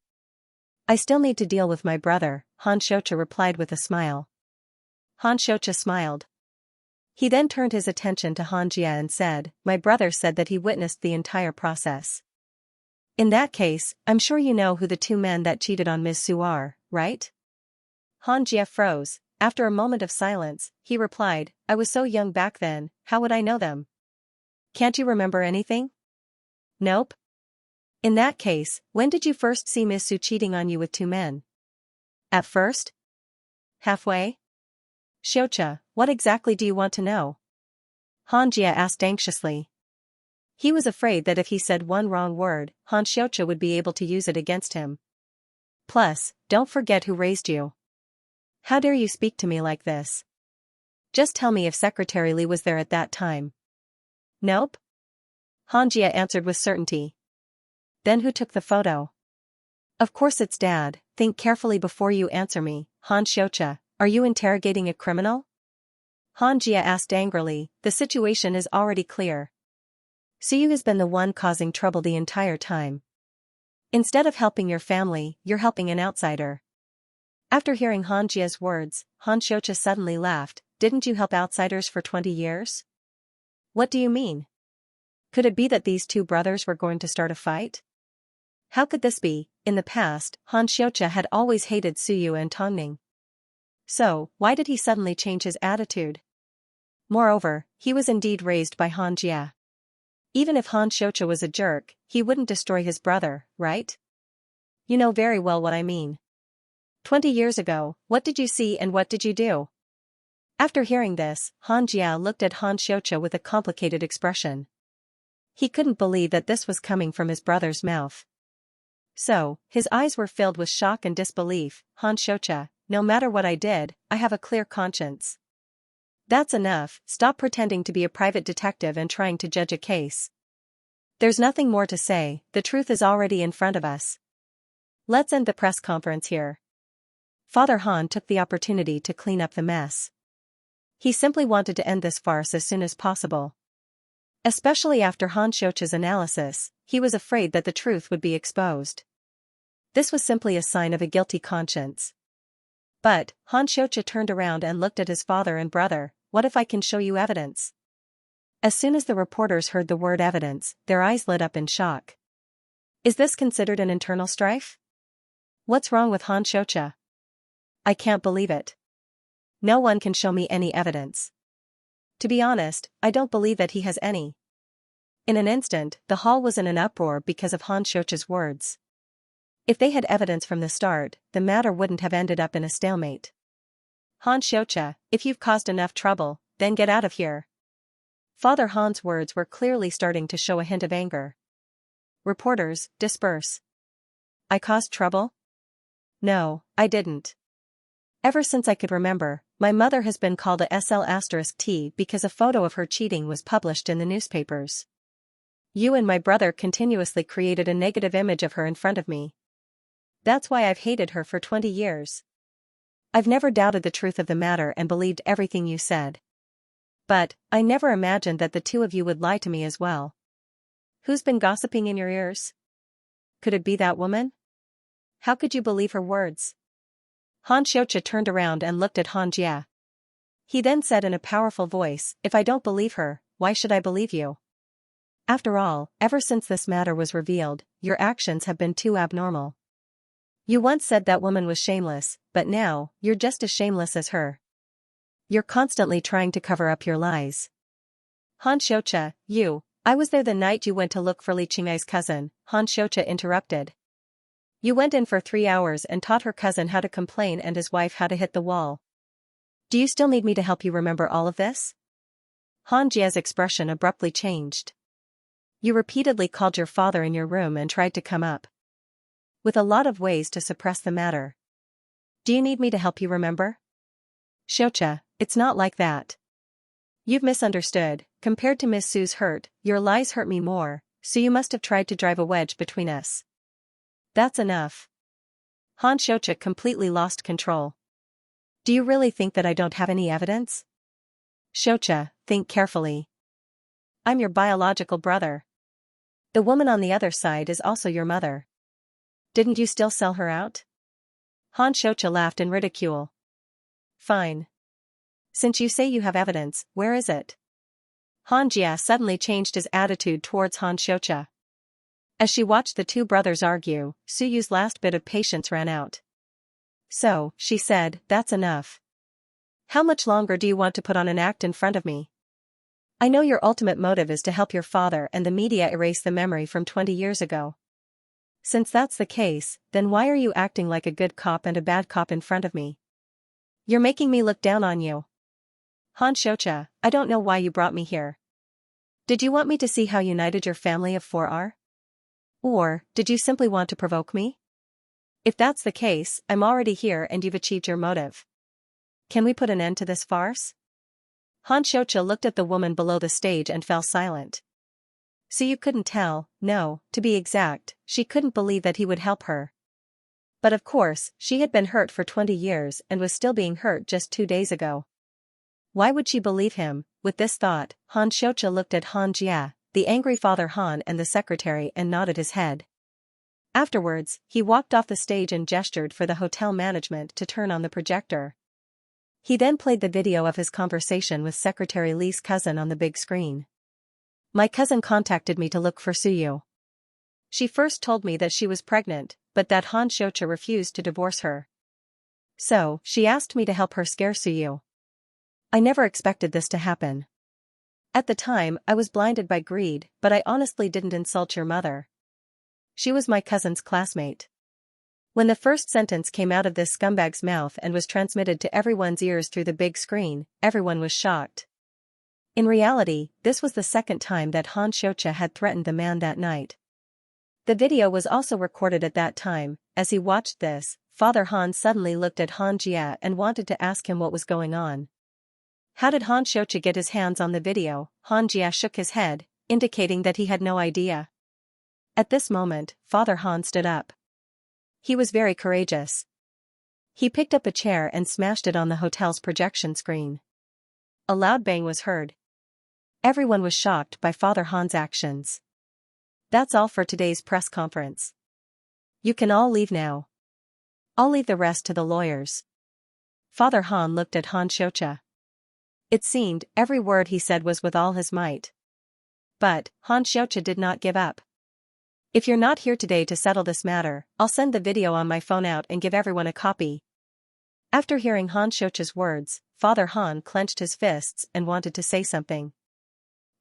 I still need to deal with my brother, Han Xiaoqia replied with a smile. Han Xiaoqia smiled. He then turned his attention to Han Jia and said, my brother said that he witnessed the entire process. In that case, I'm sure you know who the two men that cheated on Miss Su are, right? Han Jia froze. After a moment of silence, he replied, I was so young back then, how would I know them? Can't you remember anything? Nope. In that case, when did you first see Miss Su cheating on you with two men? At first? Halfway? Xiaoqia, what exactly do you want to know? Han Jia asked anxiously. He was afraid that if he said one wrong word, Han Xiaoqia would be able to use it against him. Plus, don't forget who raised you. How dare you speak to me like this? Just tell me if Secretary Li was there at that time. Nope. Han Jia answered with certainty. Then who took the photo? Of course it's Dad. Think carefully before you answer me, Han Xiaoqia. Are you interrogating a criminal? Han Jia asked angrily, the situation is already clear. Suyu has been the one causing trouble the entire time. Instead of helping your family, you're helping an outsider. After hearing Han Jia's words, Han Xiaoqia suddenly laughed. Didn't you help outsiders for 20 years? What do you mean? Could it be that these two brothers were going to start a fight? How could this be? In the past, Han Xiaoqia had always hated Suyu and Tongning. So, why did he suddenly change his attitude? Moreover, he was indeed raised by Han Jia. Even if Han Xiaoqia was a jerk, he wouldn't destroy his brother, right? You know very well what I mean. 20 years ago, what did you see and what did you do? After hearing this, Han Jia looked at Han Xiaoqia with a complicated expression. He couldn't believe that this was coming from his brother's mouth. So, his eyes were filled with shock and disbelief. Xianxia, no matter what I did, I have a clear conscience. That's enough, stop pretending to be a private detective and trying to judge a case. There's nothing more to say, the truth is already in front of us. Let's end the press conference here. Father Han took the opportunity to clean up the mess. He simply wanted to end this farce as soon as possible. Especially after Xianxia's analysis, he was afraid that the truth would be exposed. This was simply a sign of a guilty conscience. But, Xianxia turned around and looked at his father and brother. What if I can show you evidence? As soon as the reporters heard the word evidence, their eyes lit up in shock. Is this considered an internal strife? What's wrong with Xianxia? I can't believe it. No one can show me any evidence. To be honest, I don't believe that he has any. In an instant, the hall was in an uproar because of Xianxia's words. If they had evidence from the start, the matter wouldn't have ended up in a stalemate. Xianxia, if you've caused enough trouble, then get out of here. Father Han's words were clearly starting to show a hint of anger. Reporters, disperse. I caused trouble? No, I didn't. Ever since I could remember, my mother has been called a SL*T because a photo of her cheating was published in the newspapers. You and my brother continuously created a negative image of her in front of me. That's why I've hated her for 20 years. I've never doubted the truth of the matter and believed everything you said. But, I never imagined that the two of you would lie to me as well. Who's been gossiping in your ears? Could it be that woman? How could you believe her words? Xianxia turned around and looked at Xianxia. He then said in a powerful voice, if I don't believe her, why should I believe you? After all, ever since this matter was revealed, your actions have been too abnormal. You once said that woman was shameless, but now, you're just as shameless as her. You're constantly trying to cover up your lies. Xianxia, I was there the night you went to look for Li Qingai's cousin, Xianxia interrupted. You went in for 3 hours and taught her cousin how to complain and his wife how to hit the wall. Do you still need me to help you remember all of this? Xianxia's expression abruptly changed. You repeatedly called your father in your room and tried to come up with a lot of ways to suppress the matter. Do you need me to help you remember? Xianxia, it's not like that. You've misunderstood. Compared to Miss Sue's hurt, your lies hurt me more, so you must have tried to drive a wedge between us. That's enough. Xianxia completely lost control. Do you really think that I don't have any evidence? Xianxia, think carefully. I'm your biological brother. The woman on the other side is also your mother. Didn't you still sell her out? Xianxia laughed in ridicule. Fine. Since you say you have evidence, where is it? Xianxia suddenly changed his attitude towards Xianxia. As she watched the two brothers argue, Suyu's last bit of patience ran out. So, she said, that's enough. How much longer do you want to put on an act in front of me? I know your ultimate motive is to help your father and the media erase the memory from 20 years ago. Since that's the case, then why are you acting like a good cop and a bad cop in front of me? You're making me look down on you. Xianxia, I don't know why you brought me here. Did you want me to see how united your family of 4 are? Or, did you simply want to provoke me? If that's the case, I'm already here and you've achieved your motive. Can we put an end to this farce? Xianxia looked at the woman below the stage and fell silent. So you couldn't tell, no, to be exact, she couldn't believe that he would help her. But of course, she had been hurt for 20 years and was still being hurt just 2 days ago. Why would she believe him? With this thought, Xianxia looked at Xianxia, the angry Father Han and the secretary and nodded his head. Afterwards, he walked off the stage and gestured for the hotel management to turn on the projector. He then played the video of his conversation with Secretary Li's cousin on the big screen. My cousin contacted me to look for Suyu. She first told me that she was pregnant, but that Xianxia refused to divorce her. So, she asked me to help her scare Suyu. I never expected this to happen. At the time, I was blinded by greed, but I honestly didn't insult your mother. She was my cousin's classmate. When the first sentence came out of this scumbag's mouth and was transmitted to everyone's ears through the big screen, everyone was shocked. In reality, this was the second time that Xianxia had threatened the man that night. The video was also recorded at that time. As he watched this, Father Han suddenly looked at Xianxia and wanted to ask him what was going on. How did Xianxia get his hands on the video? Xianxia shook his head, indicating that he had no idea. At this moment, Father Han stood up. He was very courageous. He picked up a chair and smashed it on the hotel's projection screen. A loud bang was heard. Everyone was shocked by Father Han's actions. That's all for today's press conference. You can all leave now. I'll leave the rest to the lawyers. Father Han looked at Xianxia. It seemed every word he said was with all his might. But Xianxia did not give up. If you're not here today to settle this matter, I'll send the video on my phone out and give everyone a copy. After hearing Xianxia's words, Father Han clenched his fists and wanted to say something.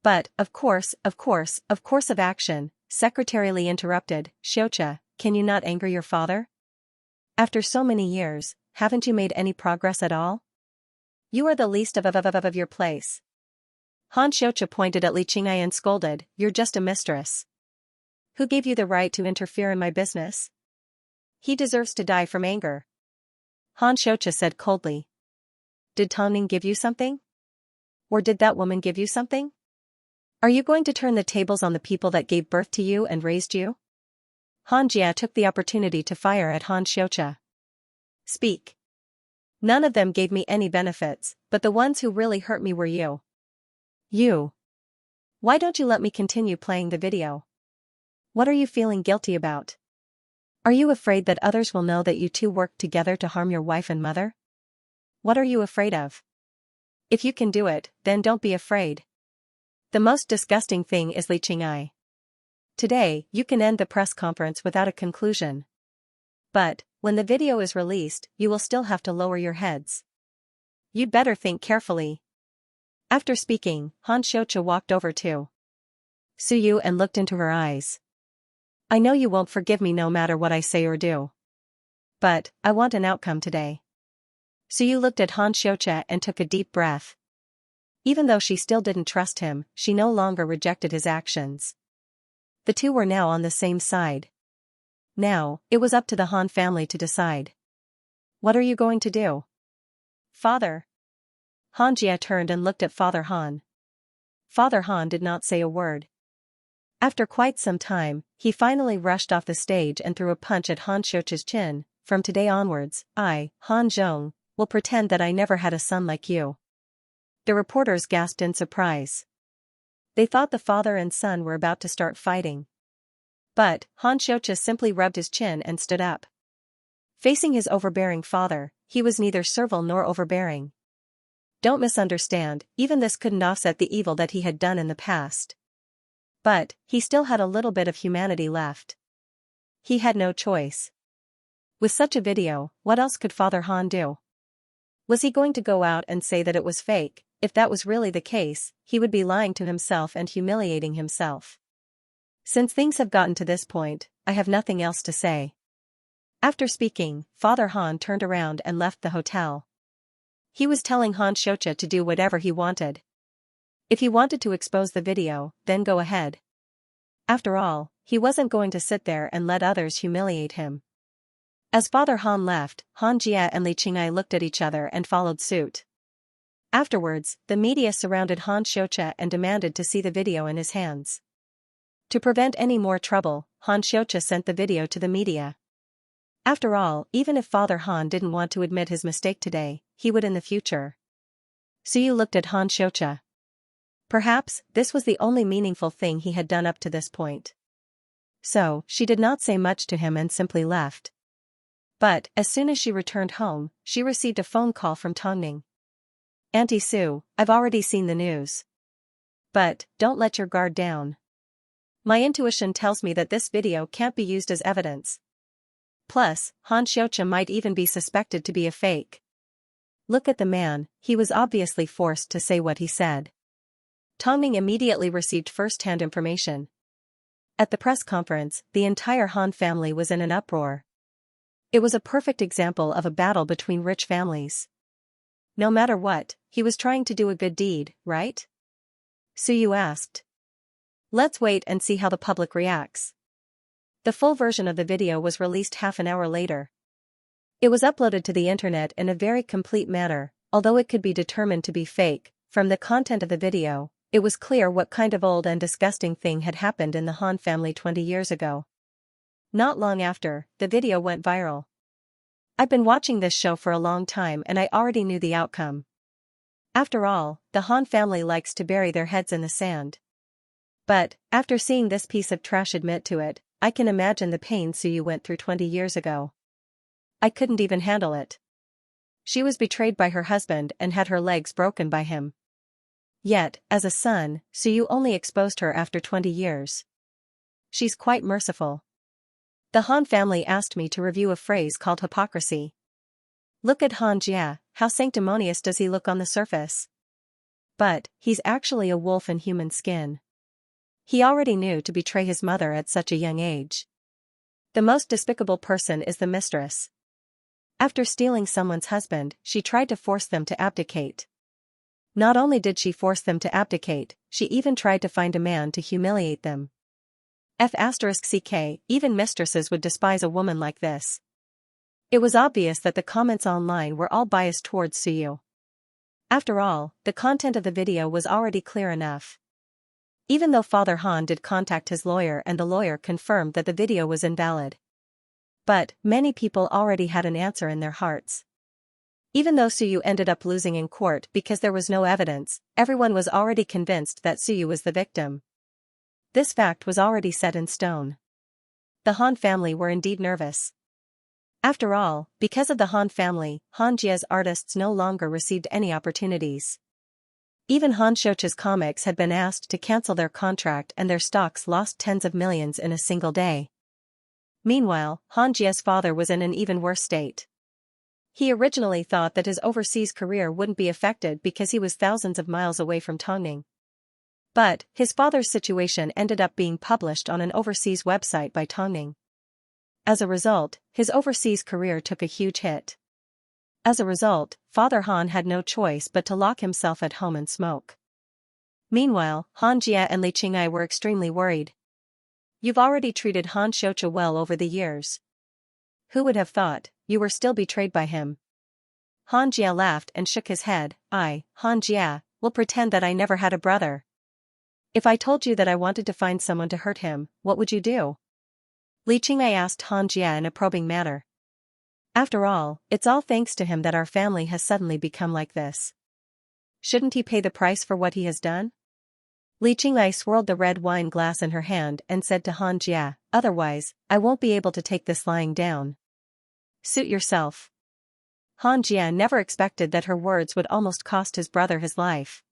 But, of course of action, secretarially interrupted. Xianxia, can you not anger your father? After so many years, haven't you made any progress at all? You are the least of your place. Xianxia pointed at Xianxia and scolded, you're just a mistress. Who gave you the right to interfere in my business? He deserves to die from anger. Xianxia said coldly. Did Tongning give you something? Or did that woman give you something? Are you going to turn the tables on the people that gave birth to you and raised you? Xianxia took the opportunity to fire at Xianxia. Speak. None of them gave me any benefits, but the ones who really hurt me were you. You. Why don't you let me continue playing the video? What are you feeling guilty about? Are you afraid that others will know that you two worked together to harm your wife and mother? What are you afraid of? If you can do it, then don't be afraid. The most disgusting thing is Xianxia. Today, you can end the press conference without a conclusion. But, when the video is released, you will still have to lower your heads. You'd better think carefully. After speaking, Xianxia walked over to Suyu and looked into her eyes. I know you won't forgive me no matter what I say or do. But, I want an outcome today. Suyu looked at Xianxia and took a deep breath. Even though she still didn't trust him, she no longer rejected his actions. The two were now on the same side. Now, it was up to the Han family to decide. What are you going to do? Father. Xianxia turned and looked at Father Han. Father Han did not say a word. After quite some time, he finally rushed off the stage and threw a punch at Xianxia's chin. From today onwards, I, Han Zhong, will pretend that I never had a son like you. The reporters gasped in surprise. They thought the father and son were about to start fighting. But, Xianxia simply rubbed his chin and stood up. Facing his overbearing father, he was neither servile nor overbearing. Don't misunderstand, even this couldn't offset the evil that he had done in the past. But, he still had a little bit of humanity left. He had no choice. With such a video, what else could Father Han do? Was he going to go out and say that it was fake? If that was really the case, he would be lying to himself and humiliating himself. Since things have gotten to this point, I have nothing else to say. After speaking, Father Han turned around and left the hotel. He was telling Xianxia to do whatever he wanted. If he wanted to expose the video, then go ahead. After all, he wasn't going to sit there and let others humiliate him. As Father Han left, Xianxia and Xianxia looked at each other and followed suit. Afterwards, the media surrounded Xianxia and demanded to see the video in his hands. To prevent any more trouble, Xianxia sent the video to the media. After all, even if Father Han didn't want to admit his mistake today, he would in the future. Suyu looked at Xianxia. Perhaps, this was the only meaningful thing he had done up to this point. So, she did not say much to him and simply left. But, as soon as she returned home, she received a phone call from Tongning. Auntie Sue, I've already seen the news. But, don't let your guard down. My intuition tells me that this video can't be used as evidence. Plus, Xianxia might even be suspected to be a fake. Look at the man, he was obviously forced to say what he said. Tongning immediately received first-hand information. At the press conference, the entire Han family was in an uproar. It was a perfect example of a battle between rich families. No matter what, he was trying to do a good deed, right? Suyu asked. Let's wait and see how the public reacts. The full version of the video was released half an hour later. It was uploaded to the internet in a very complete manner, although it could be determined to be fake. From the content of the video, it was clear what kind of old and disgusting thing had happened in the Han family 20 years ago. Not long after, the video went viral. I've been watching this show for a long time and I already knew the outcome. After all, the Han family likes to bury their heads in the sand. But, after seeing this piece of trash admit to it, I can imagine the pain Suyu went through 20 years ago. I couldn't even handle it. She was betrayed by her husband and had her legs broken by him. Yet, as a son, Suyu only exposed her after 20 years. She's quite merciful. The Han family asked me to review a phrase called hypocrisy. Look at Han Jia, how sanctimonious does he look on the surface? But, he's actually a wolf in human skin. He already knew to betray his mother at such a young age. The most despicable person is the mistress. After stealing someone's husband, she tried to force them to abdicate. Not only did she force them to abdicate, she even tried to find a man to humiliate them. F***ck, even mistresses would despise a woman like this. It was obvious that the comments online were all biased towards Suyu. After all, the content of the video was already clear enough. Even though Father Han did contact his lawyer and the lawyer confirmed that the video was invalid. But, many people already had an answer in their hearts. Even though Suyu ended up losing in court because there was no evidence, everyone was already convinced that Suyu was the victim. This fact was already set in stone. The Han family were indeed nervous. After all, because of the Han family, Han Jia's artists no longer received any opportunities. Even Han Xianxia's comics had been asked to cancel their contract and their stocks lost tens of millions in a single day. Meanwhile, Han Jia's father was in an even worse state. He originally thought that his overseas career wouldn't be affected because he was thousands of miles away from Tongning. But, his father's situation ended up being published on an overseas website by Tongning. As a result, his overseas career took a huge hit. As a result, Father Han had no choice but to lock himself at home and smoke. Meanwhile, Han Jia and Li Qing'ai were extremely worried. You've already treated Han Xianxia well over the years. Who would have thought, you were still betrayed by him? Han Jia laughed and shook his head. Han Jia, will pretend that I never had a brother. If I told you that I wanted to find someone to hurt him, what would you do? Li Qing'ai asked Han Jia in a probing manner. After all, it's all thanks to him that our family has suddenly become like this. Shouldn't he pay the price for what he has done? Li Qing'ai swirled the red wine glass in her hand and said to Han Jia, otherwise, I won't be able to take this lying down. Suit yourself. Han Jia never expected that her words would almost cost his brother his life.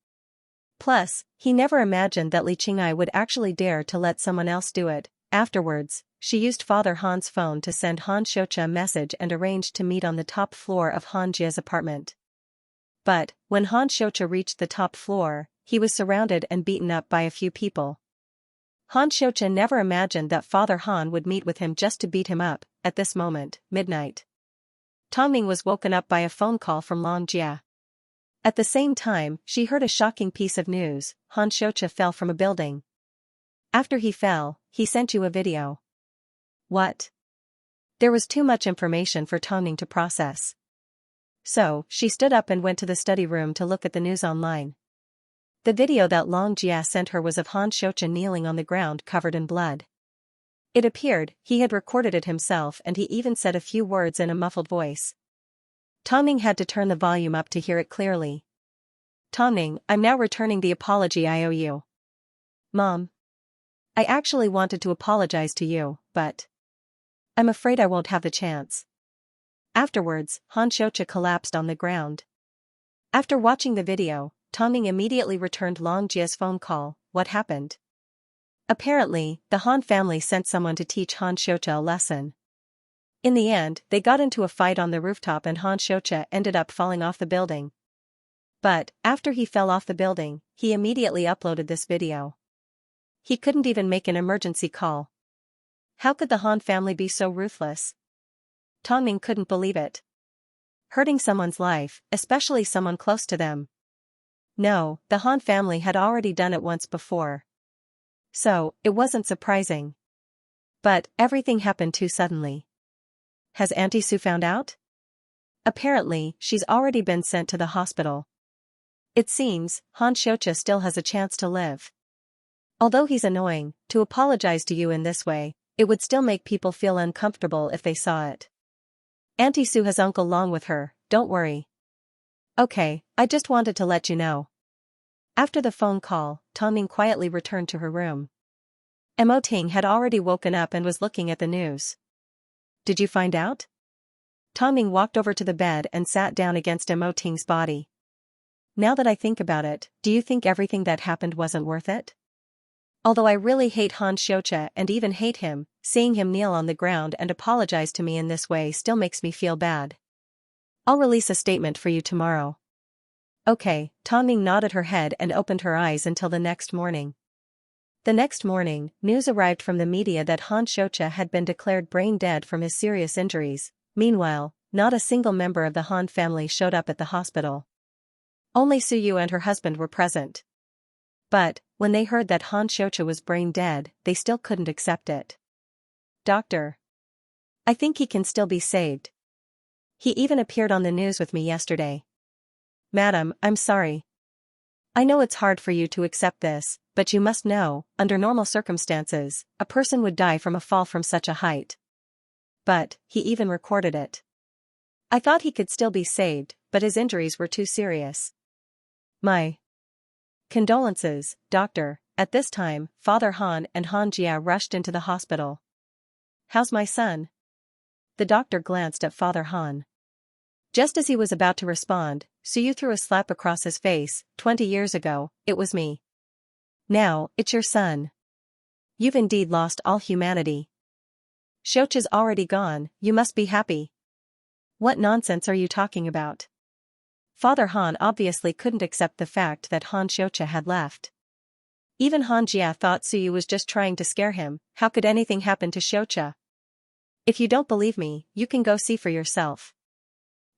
Plus, he never imagined that Li Qing'ai would actually dare to let someone else do it. Afterwards, she used Father Han's phone to send Han Xianxia a message and arranged to meet on the top floor of Han Jia's apartment. But, when Han Xianxia reached the top floor, he was surrounded and beaten up by a few people. Han Xianxia never imagined that Father Han would meet with him just to beat him up. At this moment, midnight. Tongning was woken up by a phone call from Long Jia. At the same time, she heard a shocking piece of news: Han Xianxia fell from a building. After he fell, he sent you a video. What? There was too much information for Tongning to process. So, she stood up and went to the study room to look at the news online. The video that Long Jia sent her was of Han Xianxia kneeling on the ground covered in blood. It appeared, he had recorded it himself and he even said a few words in a muffled voice. Tongning had to turn the volume up to hear it clearly. Tongning, I'm now returning the apology I owe you. Mom. I actually wanted to apologize to you, but I'm afraid I won't have the chance. Afterwards, Han Xianxia collapsed on the ground. After watching the video, Tongning immediately returned Long Jia's phone call. What happened? Apparently, the Han family sent someone to teach Han Xianxia a lesson. In the end, they got into a fight on the rooftop and Han Xianxia ended up falling off the building. But, after he fell off the building, he immediately uploaded this video. He couldn't even make an emergency call. How could the Han family be so ruthless? Tongning couldn't believe it. Hurting someone's life, especially someone close to them. No, the Han family had already done it once before. So, it wasn't surprising. But everything happened too suddenly. Has Auntie Sue found out? Apparently, she's already been sent to the hospital. It seems, Xianxia still has a chance to live. Although he's annoying, to apologize to you in this way, it would still make people feel uncomfortable if they saw it. Auntie Sue has Uncle Long with her, don't worry. Okay, I just wanted to let you know. After the phone call, Tongming quietly returned to her room. Mo Ting had already woken up and was looking at the news. Did you find out? Tongming walked over to the bed and sat down against Mo Ting's body. Now that I think about it, do you think everything that happened wasn't worth it? Although I really hate Xianxia and even hate him, seeing him kneel on the ground and apologize to me in this way still makes me feel bad. I'll release a statement for you tomorrow. Okay, Tongming nodded her head and opened her eyes until the next morning. The next morning, news arrived from the media that Xianxia had been declared brain dead from his serious injuries. Meanwhile, not a single member of the Han family showed up at the hospital. Only Su Yu and her husband were present. But, when they heard that Xianxia was brain dead, they still couldn't accept it. Doctor. I think he can still be saved. He even appeared on the news with me yesterday. Madam, I'm sorry. I know it's hard for you to accept this, but you must know, under normal circumstances, a person would die from a fall from such a height. But, he even recorded it. I thought he could still be saved, but his injuries were too serious. My condolences, doctor. At this time, Father Han and Xianxia rushed into the hospital. How's my son? The doctor glanced at Father Han. Just as he was about to respond, Su Yu threw a slap across his face. 20 years ago, it was me. Now, it's your son. You've indeed lost all humanity. Xianxia's already gone, you must be happy. What nonsense are you talking about? Father Han obviously couldn't accept the fact that Xianxia had left. Even Xianxia thought Su Yu was just trying to scare him. How could anything happen to Xianxia? If you don't believe me, you can go see for yourself.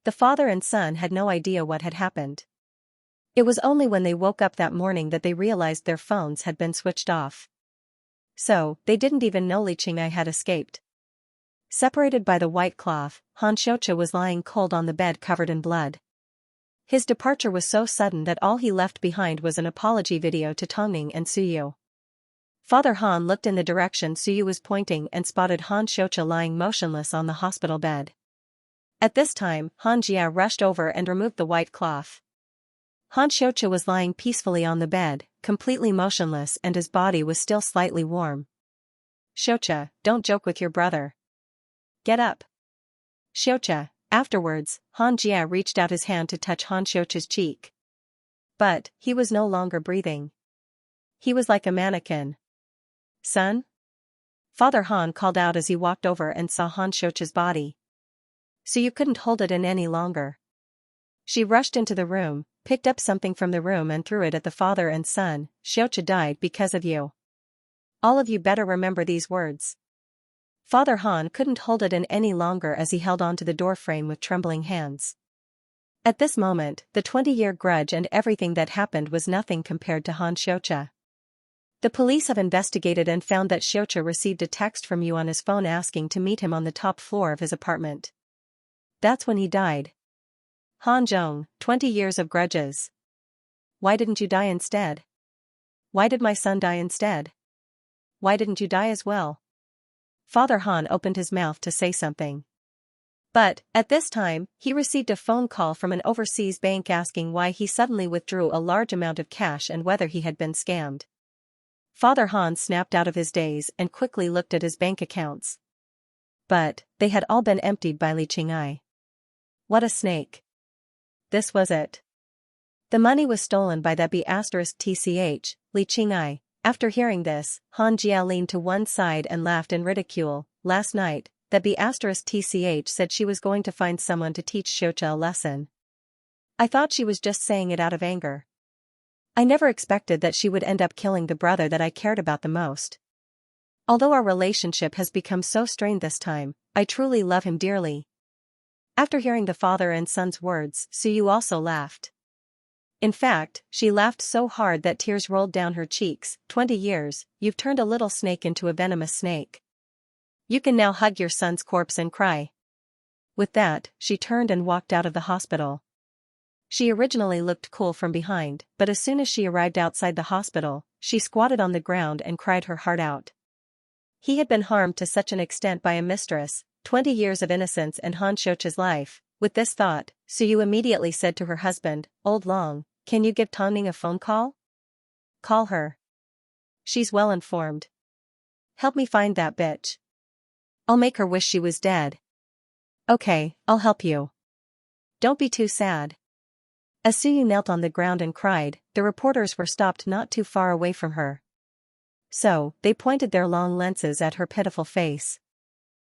The father and son had no idea what had happened. It was only when they woke up that morning that they realized their phones had been switched off. So, they didn't even know Li Qing'ai had escaped. Separated by the white cloth, Xianxia was lying cold on the bed covered in blood. His departure was so sudden that all he left behind was an apology video to Tongming and Su Yu. Father Han looked in the direction Su Yu was pointing and spotted Xianxia lying motionless on the hospital bed. At this time, Xianxia rushed over and removed the white cloth. Xianxia was lying peacefully on the bed, completely motionless, and his body was still slightly warm. Xianxia, don't joke with your brother. Get up. Xianxia. Afterwards, Xianxia reached out his hand to touch Xianxia's cheek. But, he was no longer breathing. He was like a mannequin. Son? Father Han called out as he walked over and saw Xianxia's body. So you couldn't hold it in any longer. She rushed into the room, picked up something from the room and threw it at the father and son. Xianxia died because of you. All of you better remember these words. Father Han couldn't hold it in any longer as he held onto the doorframe with trembling hands. At this moment, the 20-year grudge and everything that happened was nothing compared to Xianxia. The police have investigated and found that Xianxia received a text from you on his phone asking to meet him on the top floor of his apartment. That's when he died. Han Zhong, 20 years of grudges. Why didn't you die instead? Why did my son die instead? Why didn't you die as well? Father Han opened his mouth to say something. But, at this time, he received a phone call from an overseas bank asking why he suddenly withdrew a large amount of cash and whether he had been scammed. Father Han snapped out of his daze and quickly looked at his bank accounts. But, they had all been emptied by Li Qing'ai. What a snake. This was it. The money was stolen by that B*TCH, Li Qing'ai. After hearing this, Xianxia leaned to one side and laughed in ridicule. Last night, that B*TCH said she was going to find someone to teach Xianxia a lesson. I thought she was just saying it out of anger. I never expected that she would end up killing the brother that I cared about the most. Although our relationship has become so strained this time, I truly love him dearly. After hearing the father and son's words, Su Yu also laughed. In fact, she laughed so hard that tears rolled down her cheeks. 20 years, you've turned a little snake into a venomous snake. You can now hug your son's corpse and cry." With that, she turned and walked out of the hospital. She originally looked cool from behind, but as soon as she arrived outside the hospital, she squatted on the ground and cried her heart out. He had been harmed to such an extent by a mistress, 20 years of innocence and Han Xiaoqia's life. With this thought, Suyu immediately said to her husband, "Old Long, can you give Tongning a phone call? Call her. She's well informed. Help me find that bitch. I'll make her wish she was dead." "Okay, I'll help you. Don't be too sad." As Suyu knelt on the ground and cried, the reporters were stopped not too far away from her. So, they pointed their long lenses at her pitiful face.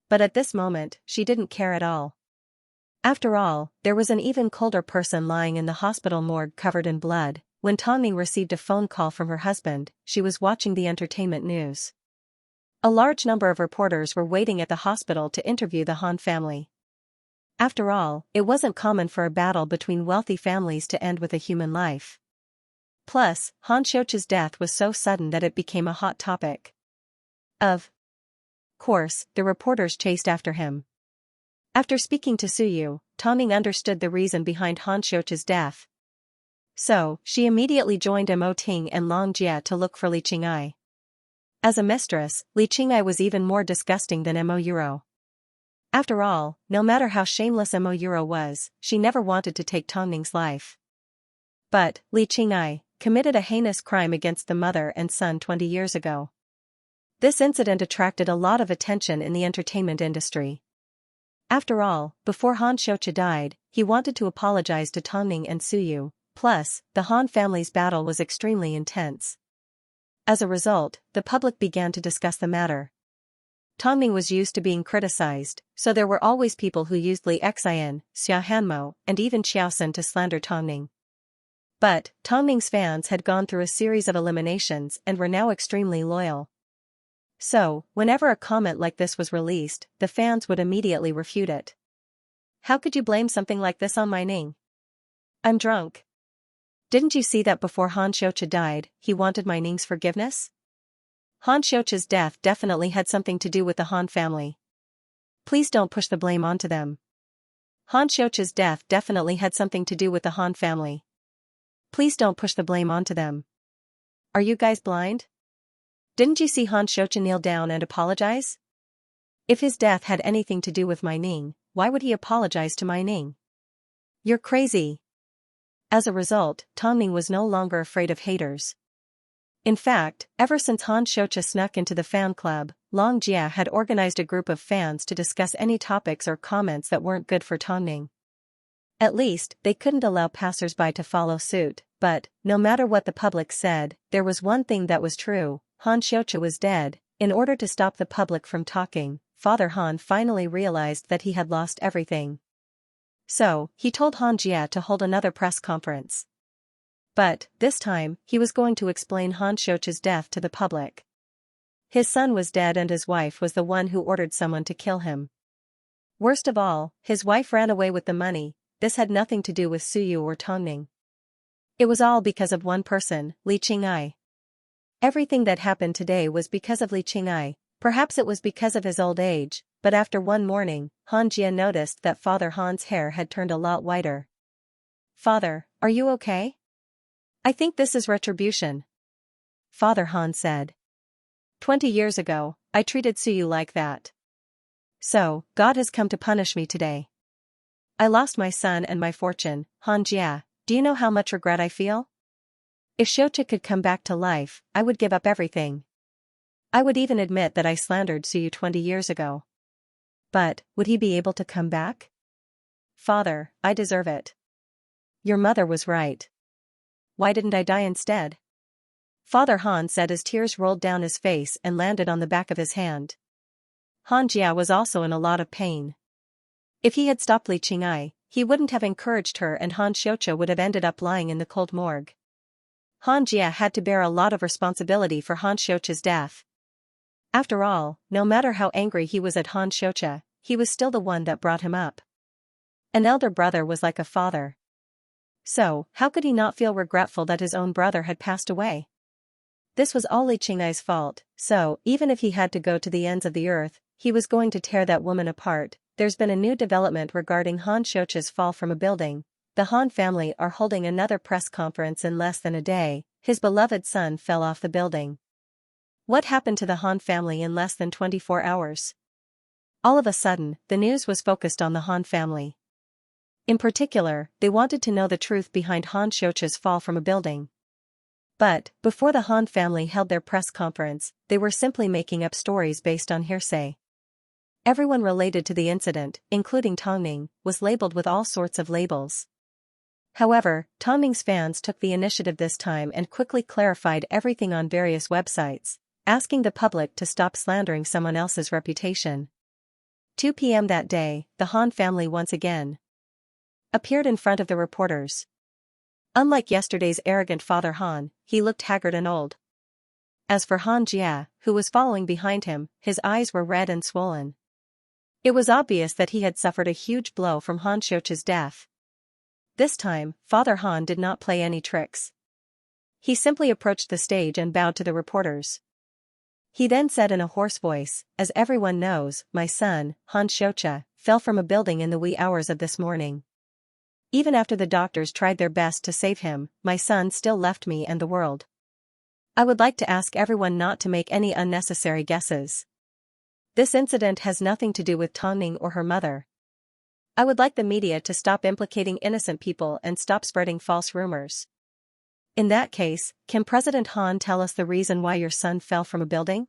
But at this moment, she didn't care at all. After all, there was an even colder person lying in the hospital morgue covered in blood. When Tongning received a phone call from her husband, she was watching the entertainment news. A large number of reporters were waiting at the hospital to interview the Han family. After all, it wasn't common for a battle between wealthy families to end with a human life. Plus, Han Xiaoqia's death was so sudden that it became a hot topic. Of course, the reporters chased after him. After speaking to Suyu, Tongning understood the reason behind Han Xiaoqia's death. So, she immediately joined Mo Ting and Long Jie to look for Li Qing'ai. As a mistress, Li Qing'ai was even more disgusting than Mo Yuro. After all, no matter how shameless Mo Yuro was, she never wanted to take Tongning's life. But, Li Qing'ai committed a heinous crime against the mother and son 20 years ago. This incident attracted a lot of attention in the entertainment industry. After all, before Han Xiaoqia died, he wanted to apologize to Tongning and Suyu. Plus, the Han family's battle was extremely intense. As a result, the public began to discuss the matter. Tongning was used to being criticized, so there were always people who used Li Xian, Xia Hanmo, and even Xiaosun to slander Tongning. But, Tongning's fans had gone through a series of eliminations and were now extremely loyal. So, whenever a comment like this was released, the fans would immediately refute it. "How could you blame something like this on my Ning? I'm drunk. Didn't you see that before Han Xiaoqia died, he wanted my Ning's forgiveness? Han Xiaoqia's death definitely had something to do with the Han family. Please don't push the blame onto them. Han Xiaoqia's death definitely had something to do with the Han family. Please don't push the blame onto them. Are you guys blind? Didn't you see Han Xiaoqia kneel down and apologize? If his death had anything to do with my Ning, why would he apologize to my Ning? You're crazy." As a result, Tongning was no longer afraid of haters. In fact, ever since Han Xiaoqia snuck into the fan club, Long Jie had organized a group of fans to discuss any topics or comments that weren't good for Tongning. At least, they couldn't allow passers-by to follow suit, but, no matter what the public said, there was one thing that was true: Han Xiaoqia was dead. In order to stop the public from talking, Father Han finally realized that he had lost everything. So, he told Han Jie to hold another press conference. But, this time, he was going to explain Han Xiaoqia's death to the public. His son was dead and his wife was the one who ordered someone to kill him. Worst of all, his wife ran away with the money. This had nothing to do with Suyu or Tongning. It was all because of one person, Li Qing'ai. Everything that happened today was because of Li Qing'ai. Perhaps it was because of his old age, but after one morning, Han Jie noticed that Father Han's hair had turned a lot whiter. "Father, are you okay? I think this is retribution," Father Han said. 20 years ago, I treated Suyu like that. So, God has come to punish me today. I lost my son and my fortune. Han Jie, do you know how much regret I feel? If Xiaoqia could come back to life, I would give up everything. I would even admit that I slandered Suyu 20 years ago. But, would he be able to come back? Father, I deserve it. Your mother was right. Why didn't I die instead? Father Han said as tears rolled down his face and landed on the back of his hand. Han Jie was also in a lot of pain. If he had stopped Li Qing'ai, he wouldn't have encouraged her and Han Xiaoqia would have ended up lying in the cold morgue. Han Jie had to bear a lot of responsibility for Han Xiaoqia's death. After all, no matter how angry he was at Han Xiaoqia, he was still the one that brought him up. An elder brother was like a father. So, how could he not feel regretful that his own brother had passed away? This was all Li Qing'ai's fault, so, even if he had to go to the ends of the earth, he was going to tear that woman apart. There's been a new development regarding Han Xiaoqia's fall from a building. The Han family are holding another press conference in less than a day. His beloved son fell off the building. What happened to the Han family in less than 24 hours? All of a sudden, the news was focused on the Han family. In particular, they wanted to know the truth behind Han Xiaoqia's fall from a building. But, before the Han family held their press conference, they were simply making up stories based on hearsay. Everyone related to the incident, including Tongning, was labeled with all sorts of labels. However, Tongning's fans took the initiative this time and quickly clarified everything on various websites, asking the public to stop slandering someone else's reputation. 2 p.m. that day, the Han family once again appeared in front of the reporters. Unlike yesterday's arrogant father Han, he looked haggard and old. As for Han Jia, who was following behind him, his eyes were red and swollen. It was obvious that he had suffered a huge blow from Han Xiaoqia's death. This time, Father Han did not play any tricks. He simply approached the stage and bowed to the reporters. He then said in a hoarse voice, "As everyone knows, my son, Han Xiaoqia, fell from a building in the wee hours of this morning. Even after the doctors tried their best to save him, my son still left me and the world. I would like to ask everyone not to make any unnecessary guesses. This incident has nothing to do with Tongning or her mother. I would like the media to stop implicating innocent people and stop spreading false rumors. In that case, can President Han tell us the reason why your son fell from a building?"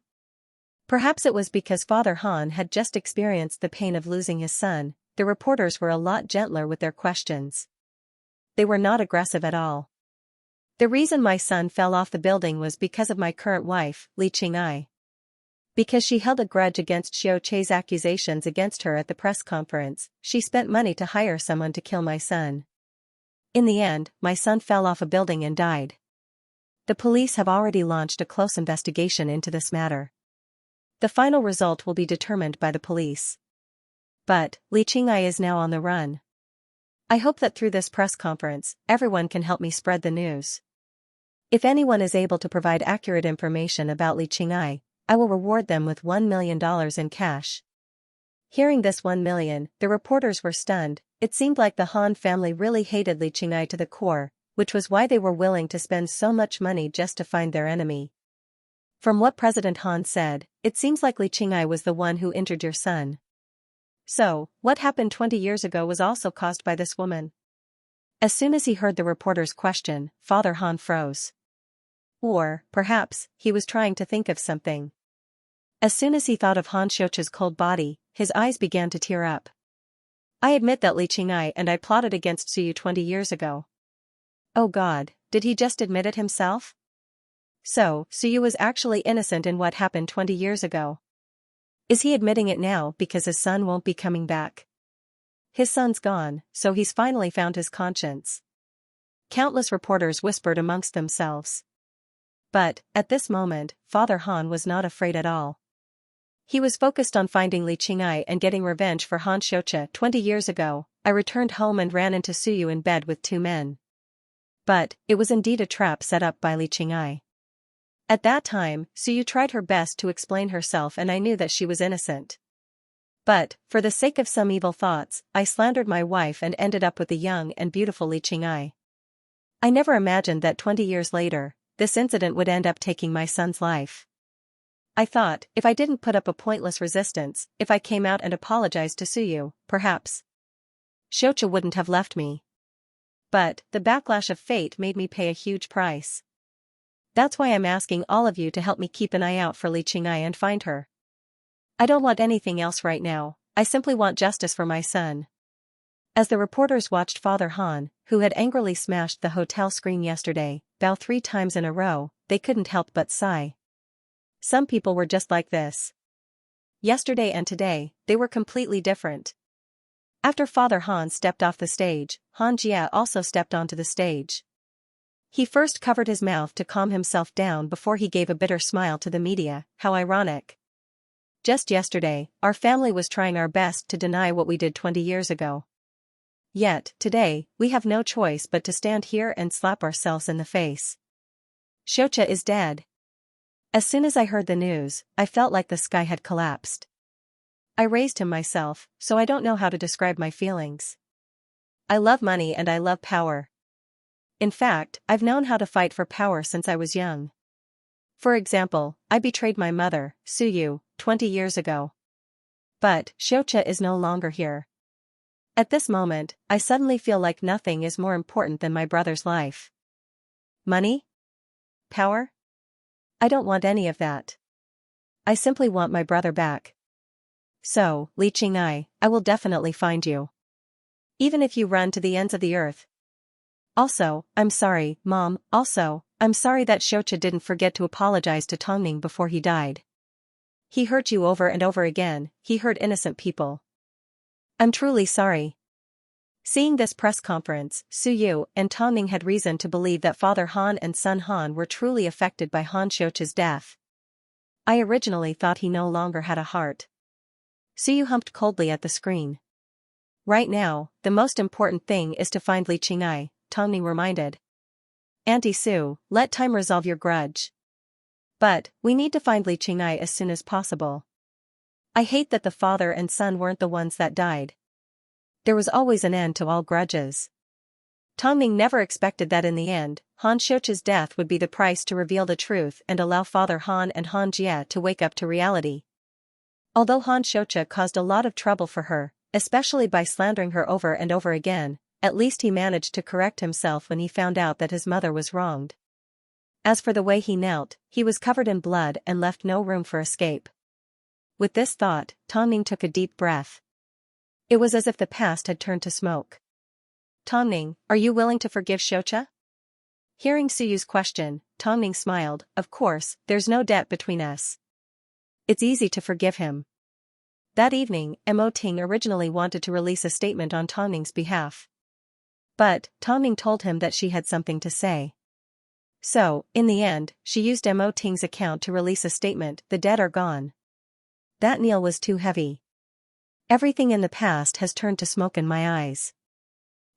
Perhaps it was because Father Han had just experienced the pain of losing his son. The reporters were a lot gentler with their questions. They were not aggressive at all. "The reason my son fell off the building was because of my current wife, Li Qing'ai. Because she held a grudge against Xiao Chei's accusations against her at the press conference, she spent money to hire someone to kill my son. In the end, my son fell off a building and died. The police have already launched a close investigation into this matter. The final result will be determined by the police. But, Li Qing'ai is now on the run. I hope that through this press conference, everyone can help me spread the news. If anyone is able to provide accurate information about Li Qing'ai, I will reward them with $1 million in cash." Hearing this $1 million, the reporters were stunned. It seemed like the Han family really hated Li Qing'ai to the core, which was why they were willing to spend so much money just to find their enemy. From what President Han said, it seems like Li Qing'ai was the one who injured your son. So, what happened 20 years ago was also caused by this woman? As soon as he heard the reporter's question, Father Han froze. Or, perhaps, he was trying to think of something. As soon as he thought of Han Xiaoqia's cold body, his eyes began to tear up. "I admit that Li Qing'ai and I plotted against Suyu 20 years ago." Oh God, did he just admit it himself? So, Suyu was actually innocent in what happened 20 years ago. Is he admitting it now because his son won't be coming back? His son's gone, so he's finally found his conscience. Countless reporters whispered amongst themselves. But, at this moment, Father Han was not afraid at all. He was focused on finding Li Qing'ai and getting revenge for Han Xiaoqia. 20 years ago, I returned home and ran into Suyu in bed with 2 men. But, it was indeed a trap set up by Li Qing'ai. At that time, Suyu tried her best to explain herself and I knew that she was innocent. But, for the sake of some evil thoughts, I slandered my wife and ended up with the young and beautiful Li Qing'ai. I never imagined that 20 years later, this incident would end up taking my son's life. I thought, if I didn't put up a pointless resistance, if I came out and apologized to Suyu, perhaps Xiaoqia wouldn't have left me. But, the backlash of fate made me pay a huge price. That's why I'm asking all of you to help me keep an eye out for Li Qing'ai and find her. I don't want anything else right now, I simply want justice for my son." As the reporters watched Father Han, who had angrily smashed the hotel screen yesterday, bow 3 times in a row, they couldn't help but sigh. Some people were just like this. Yesterday and today, they were completely different. After Father Han stepped off the stage, Han Jia also stepped onto the stage. He first covered his mouth to calm himself down before he gave a bitter smile to the media. How ironic. Just yesterday, our family was trying our best to deny what we did 20 years ago. Yet, today, we have no choice but to stand here and slap ourselves in the face. Xiaoqia is dead. As soon as I heard the news, I felt like the sky had collapsed. I raised him myself, so I don't know how to describe my feelings. I love money and I love power. In fact, I've known how to fight for power since I was young. For example, I betrayed my mother, Suyu, 20 years ago. But Xianxia is no longer here. At this moment, I suddenly feel like nothing is more important than my brother's life. Money? Power? I don't want any of that. I simply want my brother back. So, Li Qing'ai, I will definitely find you. Even if you run to the ends of the earth. Also, I'm sorry, Mom, I'm sorry that Xianxia didn't forget to apologize to Tongning before he died. He hurt you over and over again, he hurt innocent people. I'm truly sorry. Seeing this press conference, Su Yu and Tongning had reason to believe that Father Han and Son Han were truly affected by Han Xianxia's death. I originally thought he no longer had a heart. Su Yu humped coldly at the screen. Right now, the most important thing is to find Li Qing'ai, Tongning reminded. Auntie Su, let time resolve your grudge. But, we need to find Li Qing'ai as soon as possible. I hate that the father and son weren't the ones that died. There was always an end to all grudges. Tongning never expected that in the end, Han Xianxia's death would be the price to reveal the truth and allow Father Han and Han Jie to wake up to reality. Although Han Xianxia caused a lot of trouble for her, especially by slandering her over and over again, at least he managed to correct himself when he found out that his mother was wronged. As for the way he knelt, he was covered in blood and left no room for escape. With this thought, Tongning took a deep breath. It was as if the past had turned to smoke. Tongning, are you willing to forgive Xianxia? Hearing Suyu's question, Tongning smiled. Of course, there's no debt between us. It's easy to forgive him. That evening, Mo Ting originally wanted to release a statement on Tongning's behalf. But, Tongning told him that she had something to say. So, in the end, she used Mo Ting's account to release a statement, the dead are gone. That nail was too heavy. Everything in the past has turned to smoke in my eyes.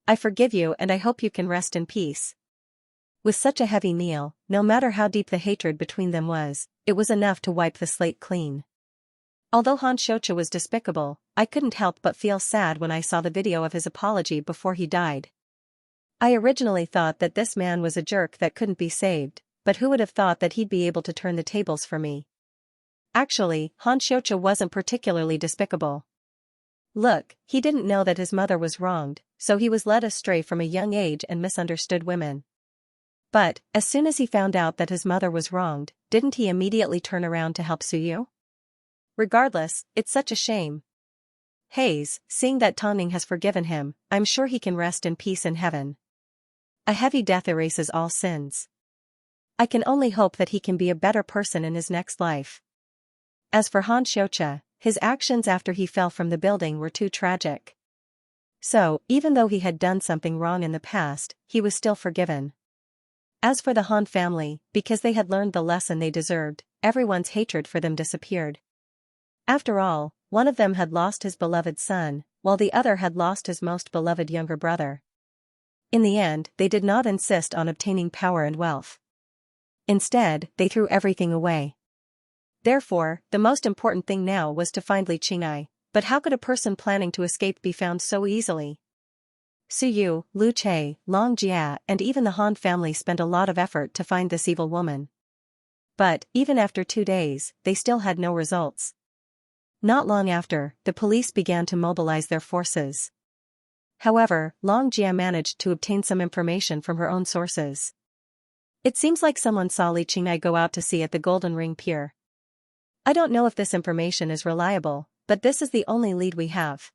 I forgive you and I hope you can rest in peace. With such a heavy nail, no matter how deep the hatred between them was, it was enough to wipe the slate clean. Although Han Xianxia was despicable, I couldn't help but feel sad when I saw the video of his apology before he died. I originally thought that this man was a jerk that couldn't be saved, but who would have thought that he'd be able to turn the tables for me? Actually, Han Xianxia wasn't particularly despicable. Look, he didn't know that his mother was wronged, so he was led astray from a young age and misunderstood women. But, as soon as he found out that his mother was wronged, didn't he immediately turn around to help Suyu? Regardless, it's such a shame. Hayes, seeing that Tongning has forgiven him, I'm sure he can rest in peace in heaven. A heavy death erases all sins. I can only hope that he can be a better person in his next life. As for Han Xianxia, his actions after he fell from the building were too tragic. So, even though he had done something wrong in the past, he was still forgiven. As for the Han family, because they had learned the lesson they deserved, everyone's hatred for them disappeared. After all, one of them had lost his beloved son, while the other had lost his most beloved younger brother. In the end, they did not insist on obtaining power and wealth. Instead, they threw everything away. Therefore, the most important thing now was to find Li Qing'ai, but how could a person planning to escape be found so easily? Su Yu, Lu Che, Long Jia and even the Han family spent a lot of effort to find this evil woman. But, even after 2 days, they still had no results. Not long after, the police began to mobilize their forces. However, Long Jia managed to obtain some information from her own sources. It seems like someone saw Li Qing'ai go out to sea at the Golden Ring Pier. I don't know if this information is reliable, but this is the only lead we have.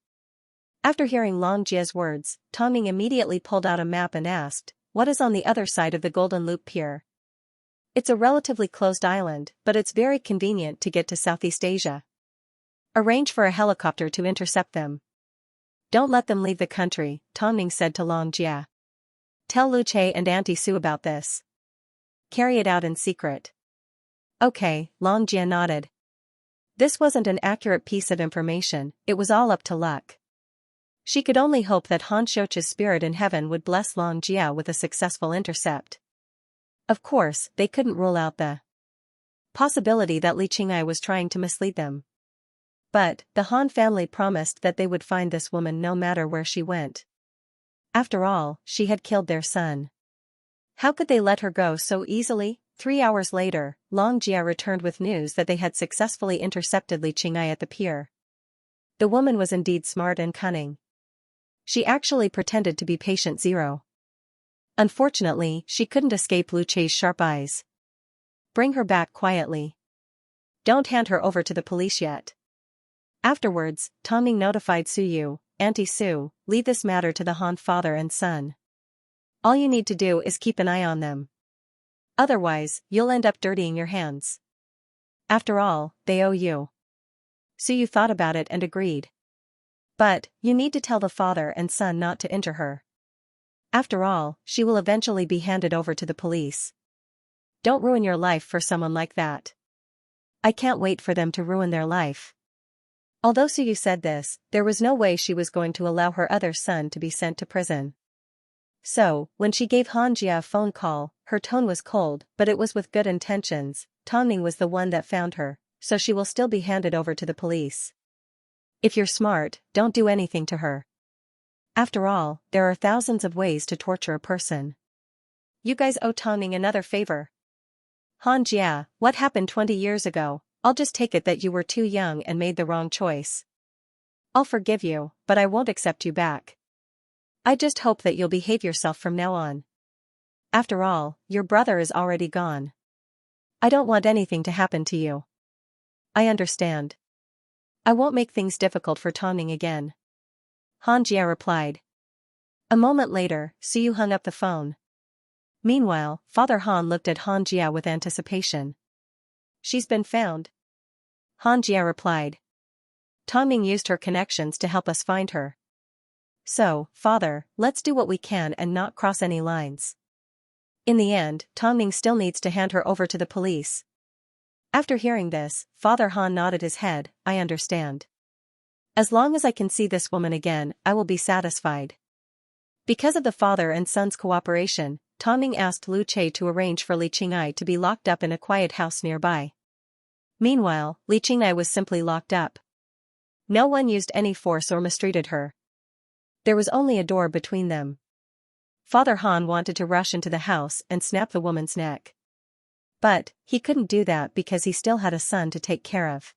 After hearing Long Jia's words, Tongning immediately pulled out a map and asked, what is on the other side of the Golden Loop Pier? It's a relatively closed island, but it's very convenient to get to Southeast Asia. Arrange for a helicopter to intercept them. Don't let them leave the country, Tongning said to Long Jia. Tell Lu Che and Auntie Su about this. Carry it out in secret. Okay, Long Jia nodded. This wasn't an accurate piece of information, it was all up to luck. She could only hope that Han Xianxia's spirit in heaven would bless Long Jia with a successful intercept. Of course, they couldn't rule out the possibility that Li Qing'ai was trying to mislead them. But, the Han family promised that they would find this woman no matter where she went. After all, she had killed their son. How could they let her go so easily? 3 hours later, Long Jia returned with news that they had successfully intercepted Li Qing'ai at the pier. The woman was indeed smart and cunning. She actually pretended to be patient zero. Unfortunately, she couldn't escape Lu Chei's sharp eyes. Bring her back quietly. Don't hand her over to the police yet. Afterwards, Tong Ning notified Su Yu, Auntie Su, leave this matter to the Han father and son. All you need to do is keep an eye on them. Otherwise, you'll end up dirtying your hands. After all, they owe you. Su Yu thought about it and agreed. But, you need to tell the father and son not to injure her. After all, she will eventually be handed over to the police. Don't ruin your life for someone like that. I can't wait for them to ruin their life. Although Su Yu said this, there was no way she was going to allow her other son to be sent to prison. So, when she gave Han Jia a phone call, her tone was cold, but it was with good intentions. Tong Ning was the one that found her, so she will still be handed over to the police. If you're smart, don't do anything to her. After all, there are thousands of ways to torture a person. You guys owe Tong Ning another favor. Han Jia, what happened 20 years ago? I'll just take it that you were too young and made the wrong choice. I'll forgive you, but I won't accept you back. I just hope that you'll behave yourself from now on. After all, your brother is already gone. I don't want anything to happen to you. I understand. I won't make things difficult for Tong Ning again. Han Jia replied. A moment later, Su Yu hung up the phone. Meanwhile, Father Han looked at Han Jia with anticipation. She's been found. Han Jia replied. Tong Ning used her connections to help us find her. So, Father, let's do what we can and not cross any lines. In the end, Tong Ning still needs to hand her over to the police. After hearing this, Father Han nodded his head. I understand. As long as I can see this woman again, I will be satisfied. Because of the father and son's cooperation, Tong Ning asked Lu Chei to arrange for Li Qing'ai to be locked up in a quiet house nearby. Meanwhile, Li Qing'ai was simply locked up. No one used any force or mistreated her. There was only a door between them. Father Han wanted to rush into the house and snap the woman's neck. But, he couldn't do that because he still had a son to take care of.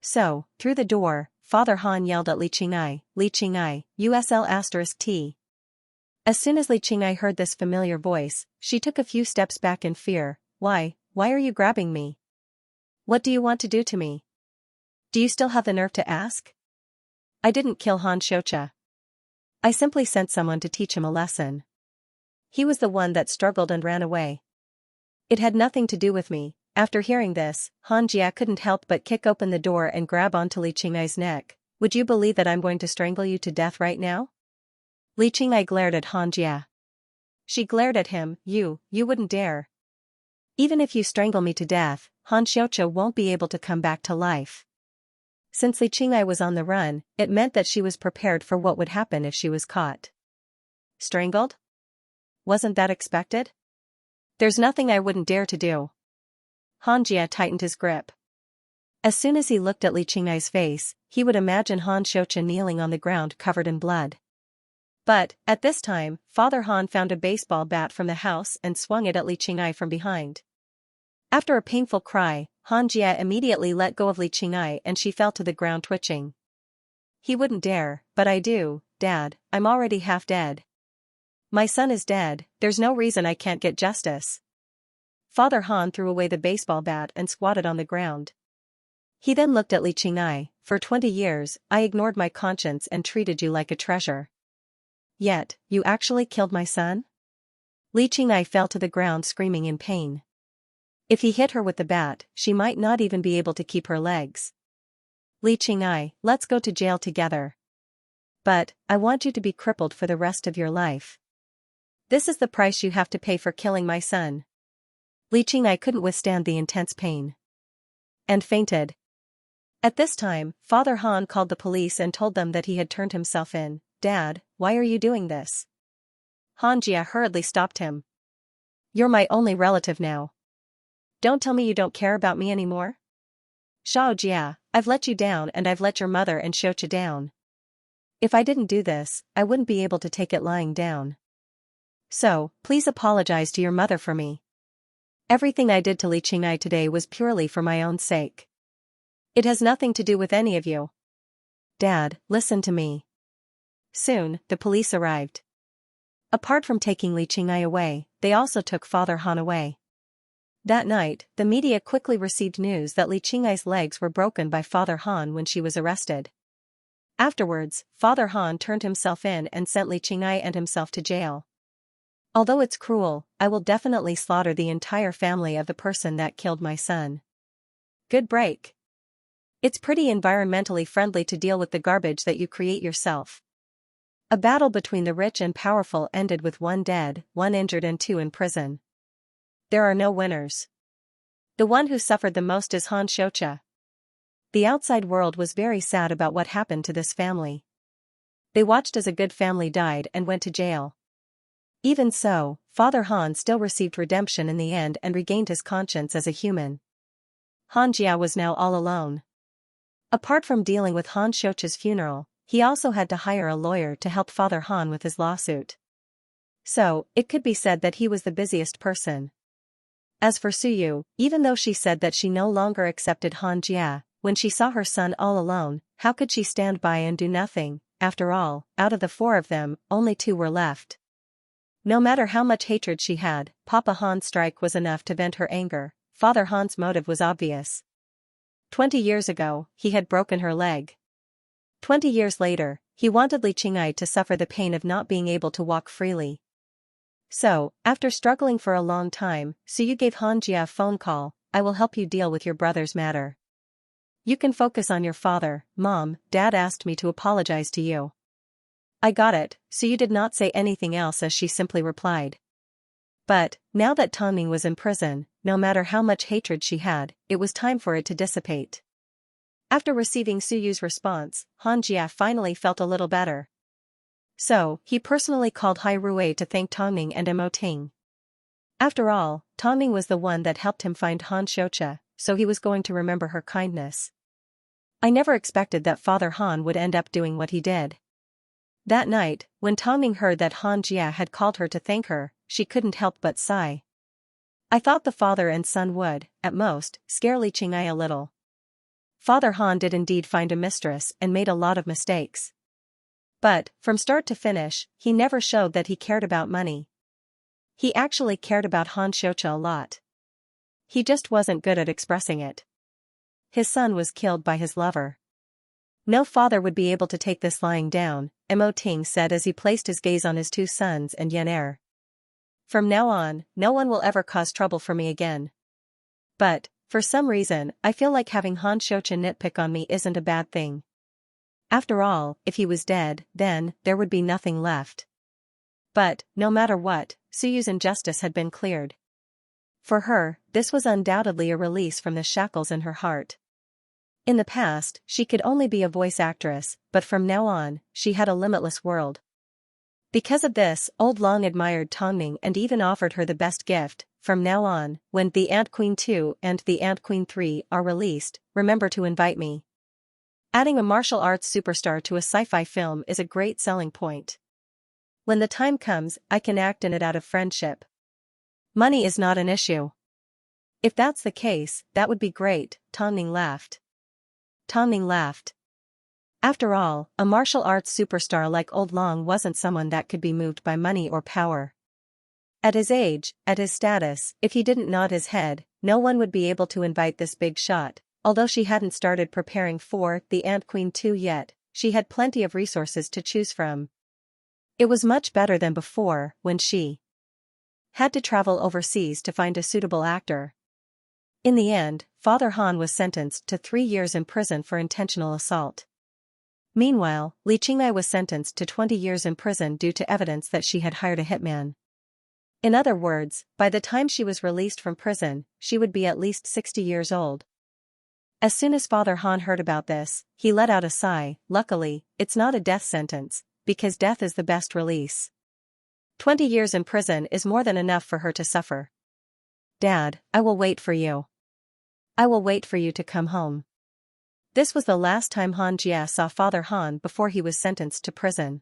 So, through the door, Father Han yelled at Li Qing'ai, USL*T. As soon as Li Qing'ai heard this familiar voice, she took a few steps back in fear. Why are you grabbing me? What do you want to do to me? Do you still have the nerve to ask? I didn't kill Han Xianxia. I simply sent someone to teach him a lesson. He was the one that struggled and ran away. It had nothing to do with me. After hearing this, Han Jia couldn't help but kick open the door and grab onto Li Qing'ai's neck. Would you believe that I'm going to strangle you to death right now? Li Qing'ai glared at Han Jia. She glared at him. You wouldn't dare. Even if you strangle me to death, Han Xianxia won't be able to come back to life. Since Li Qing'ai was on the run, it meant that she was prepared for what would happen if she was caught. Strangled? Wasn't that expected? There's nothing I wouldn't dare to do. Han Jia tightened his grip. As soon as he looked at Li Qing'ai's face, he would imagine Han Xianxia kneeling on the ground covered in blood. But, at this time, Father Han found a baseball bat from the house and swung it at Li Qing'ai from behind. After a painful cry, Han Jia immediately let go of Li Qing'ai and she fell to the ground twitching. He wouldn't dare, but I do, Dad, I'm already half dead. My son is dead, there's no reason I can't get justice. Father Han threw away the baseball bat and squatted on the ground. He then looked at Li Qing'ai. For 20 years, I ignored my conscience and treated you like a treasure. Yet, you actually killed my son? Li Qing'ai fell to the ground screaming in pain. If he hit her with the bat, she might not even be able to keep her legs. Li Qing'ai, let's go to jail together. But, I want you to be crippled for the rest of your life. This is the price you have to pay for killing my son. Li Qing'ai couldn't withstand the intense pain. And fainted. At this time, Father Han called the police and told them that he had turned himself in. Dad, why are you doing this? Han Jia hurriedly stopped him. You're my only relative now. Don't tell me you don't care about me anymore? Xiaojia, I've let you down and I've let your mother and Xiaoqia down. If I didn't do this, I wouldn't be able to take it lying down. So, please apologize to your mother for me. Everything I did to Li Qing'ai today was purely for my own sake. It has nothing to do with any of you. Dad, listen to me. Soon, the police arrived. Apart from taking Li Qing'ai away, they also took Father Han away. That night, the media quickly received news that Li Qing'ai's legs were broken by Father Han when she was arrested. Afterwards, Father Han turned himself in and sent Li Qing'ai and himself to jail. Although it's cruel, I will definitely slaughter the entire family of the person that killed my son. Good break. It's pretty environmentally friendly to deal with the garbage that you create yourself. A battle between the rich and powerful ended with 1 dead, 1 injured and 2 in prison. There are no winners. The one who suffered the most is Han Xiaoqia. The outside world was very sad about what happened to this family. They watched as a good family died and went to jail. Even so, Father Han still received redemption in the end and regained his conscience as a human. Han Jia was now all alone. Apart from dealing with Han Xiaoqia's funeral, he also had to hire a lawyer to help Father Han with his lawsuit. So, it could be said that he was the busiest person. As for Suyu, even though she said that she no longer accepted Han Jia, when she saw her son all alone, how could she stand by and do nothing? After all, out of the 4 of them, only 2 were left. No matter how much hatred she had, Papa Han's strike was enough to vent her anger. Father Han's motive was obvious. 20 years ago, he had broken her leg. 20 years later, he wanted Li Qing'ai to suffer the pain of not being able to walk freely. So, after struggling for a long time, Suyu gave Han Jia a phone call. I will help you deal with your brother's matter. You can focus on your father. Mom, Dad asked me to apologize to you. I got it, Suyu did not say anything else as she simply replied. But, now that Tongming was in prison, no matter how much hatred she had, it was time for it to dissipate. After receiving Suyu's response, Han Jia finally felt a little better. So, he personally called Hai Rui to thank Tongming and Mo Ting. After all, Tongming was the one that helped him find Han Xiaoqia, so he was going to remember her kindness. I never expected that Father Han would end up doing what he did. That night, when Tongming heard that Han Jia had called her to thank her, she couldn't help but sigh. I thought the father and son would, at most, scare Li Qing'ai a little. Father Han did indeed find a mistress and made a lot of mistakes. But, from start to finish, he never showed that he cared about money. He actually cared about Han Xiaoqia a lot. He just wasn't good at expressing it. His son was killed by his lover. No father would be able to take this lying down, Mo Ting said as he placed his gaze on his 2 sons and Yan Er. From now on, no one will ever cause trouble for me again. But, for some reason, I feel like having Han Xiaoqia nitpick on me isn't a bad thing. After all, if he was dead, then, there would be nothing left. But, no matter what, Suyu's injustice had been cleared. For her, this was undoubtedly a release from the shackles in her heart. In the past, she could only be a voice actress, but from now on, she had a limitless world. Because of this, Old Long admired Tongming and even offered her the best gift. From now on, when The Ant Queen 2 and The Ant Queen 3 are released, remember to invite me. Adding a martial arts superstar to a sci-fi film is a great selling point. When the time comes, I can act in it out of friendship. Money is not an issue. If that's the case, that would be great, Tongming laughed. Tongming laughed. After all, a martial arts superstar like Old Long wasn't someone that could be moved by money or power. At his age, at his status, if he didn't nod his head, no one would be able to invite this big shot. Although she hadn't started preparing for The Ant Queen 2 yet, she had plenty of resources to choose from. It was much better than before, when she had to travel overseas to find a suitable actor. In the end, Father Han was sentenced to 3 years in prison for intentional assault. Meanwhile, Li Qing'ai was sentenced to 20 years in prison due to evidence that she had hired a hitman. In other words, by the time she was released from prison, she would be at least 60 years old. As soon as Father Han heard about this, he let out a sigh. Luckily, it's not a death sentence, because death is the best release. 20 years in prison is more than enough for her to suffer. Dad, I will wait for you. I will wait for you to come home. This was the last time Han Jia saw Father Han before he was sentenced to prison.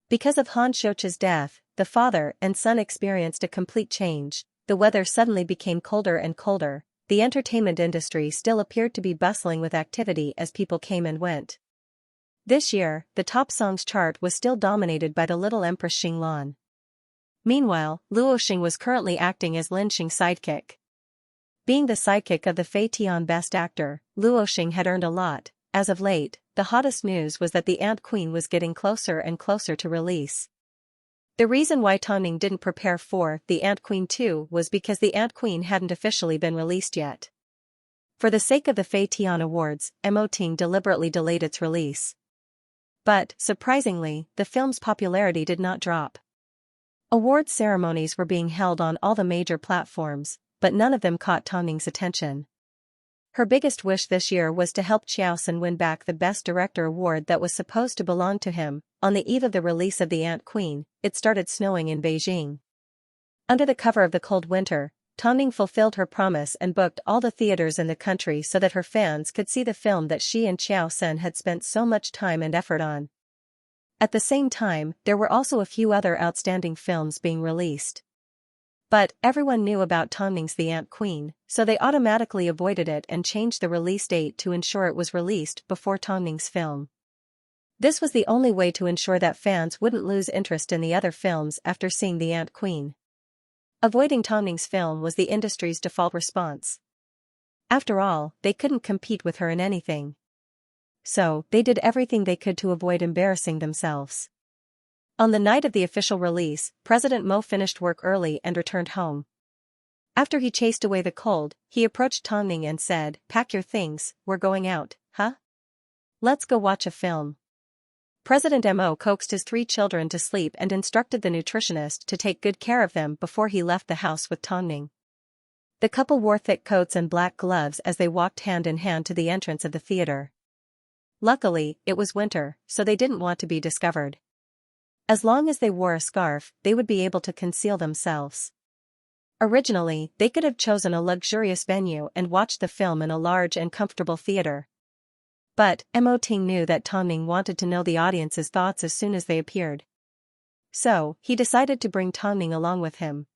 Because of Han Shouqi's death, the father and son experienced a complete change. The weather suddenly became colder and colder. The entertainment industry still appeared to be bustling with activity as people came and went. This year, the top songs chart was still dominated by the little Empress Xinglan. Meanwhile, Luo Xing was currently acting as Lin Xing's sidekick. Being the sidekick of the Fei Tian Best Actor, Luo Xing had earned a lot. As of late, the hottest news was that the Ant Queen was getting closer and closer to release. The reason why Tongning didn't prepare for The Ant Queen 2 was because The Ant Queen hadn't officially been released yet. For the sake of the Fei Tian Awards, Mo Ting deliberately delayed its release. But, surprisingly, the film's popularity did not drop. Awards ceremonies were being held on all the major platforms, but none of them caught Tongning's attention. Her biggest wish this year was to help Xiaosan win back the Best Director award that was supposed to belong to him. On the eve of the release of The Ant Queen, it started snowing in Beijing. Under the cover of the cold winter, Tongning fulfilled her promise and booked all the theaters in the country so that her fans could see the film that she and Xiaosan had spent so much time and effort on. At the same time, there were also a few other outstanding films being released. But everyone knew about Tongning's The Ant Queen, so they automatically avoided it and changed the release date to ensure it was released before Tongning's film. This was the only way to ensure that fans wouldn't lose interest in the other films after seeing The Ant Queen. Avoiding Tongning's film was the industry's default response. After all, they couldn't compete with her in anything. So, they did everything they could to avoid embarrassing themselves. On the night of the official release, President Mo finished work early and returned home. After he chased away the cold, he approached Tongning and said, "Pack your things, we're going out, huh? Let's go watch a film." President Mo coaxed his 3 children to sleep and instructed the nutritionist to take good care of them before he left the house with Tongning. The couple wore thick coats and black gloves as they walked hand in hand to the entrance of the theater. Luckily, it was winter, so they didn't want to be discovered. As long as they wore a scarf, they would be able to conceal themselves. Originally, they could have chosen a luxurious venue and watched the film in a large and comfortable theater. But, Mo Ting knew that Tongning wanted to know the audience's thoughts as soon as they appeared. So, he decided to bring Tongning along with him.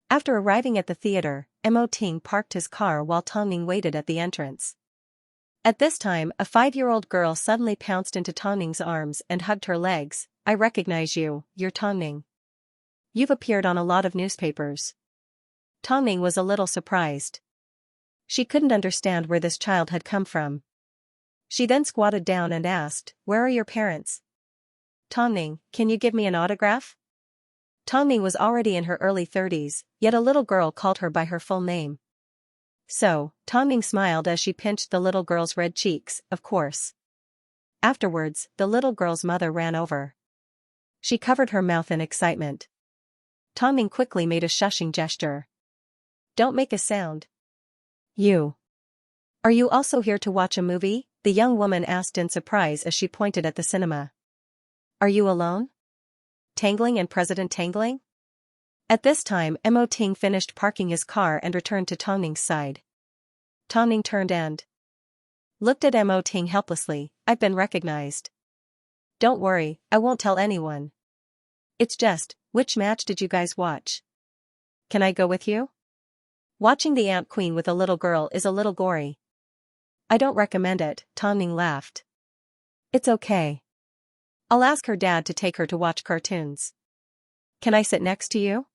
After arriving at the theater, Mo Ting parked his car while Tongning waited at the entrance. At this time, a 5-year-old girl suddenly pounced into Tongning's arms and hugged her legs. "I recognize you, you're Tongning. You've appeared on a lot of newspapers." Tongning was a little surprised. She couldn't understand where this child had come from. She then squatted down and asked, "Where are your parents?" "Tongning, can you give me an autograph?" Tongning was already in her early 30s, yet a little girl called her by her full name. So, Tongning smiled as she pinched the little girl's red cheeks, of course. Afterwards, the little girl's mother ran over. She covered her mouth in excitement. Tongning quickly made a shushing gesture. "Don't make a sound." "You. Are you also here to watch a movie?" the young woman asked in surprise as she pointed at the cinema. "Are you alone? Tangling and President Tangling?" At this time, Mo Ting finished parking his car and returned to Tongning's side. Tongning turned and looked at Mo Ting helplessly. "I've been recognized." "Don't worry, I won't tell anyone. It's just, which match did you guys watch? Can I go with you?" Watching The Ant Queen with a little girl is a little gory. "I don't recommend it," Tongning laughed. "It's okay. I'll ask her dad to take her to watch cartoons. Can I sit next to you?"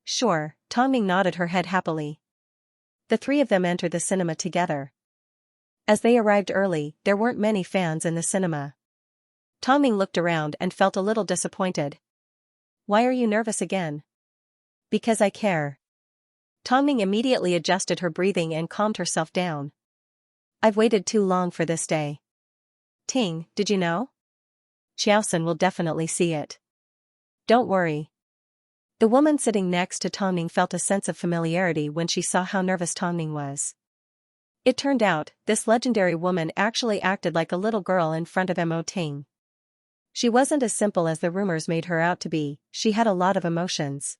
"Sure," Tongning nodded her head happily. The 3 of them entered the cinema together. As they arrived early, there weren't many fans in the cinema. Tongning looked around and felt a little disappointed. "Why are you nervous again?" "Because I care." Tongning immediately adjusted her breathing and calmed herself down. "I've waited too long for this day. Ting, did you know? Xiaosan will definitely see it. Don't worry." The woman sitting next to Tongning felt a sense of familiarity when she saw how nervous Tongning was. It turned out, this legendary woman actually acted like a little girl in front of Mo Ting. She wasn't as simple as the rumors made her out to be, she had a lot of emotions.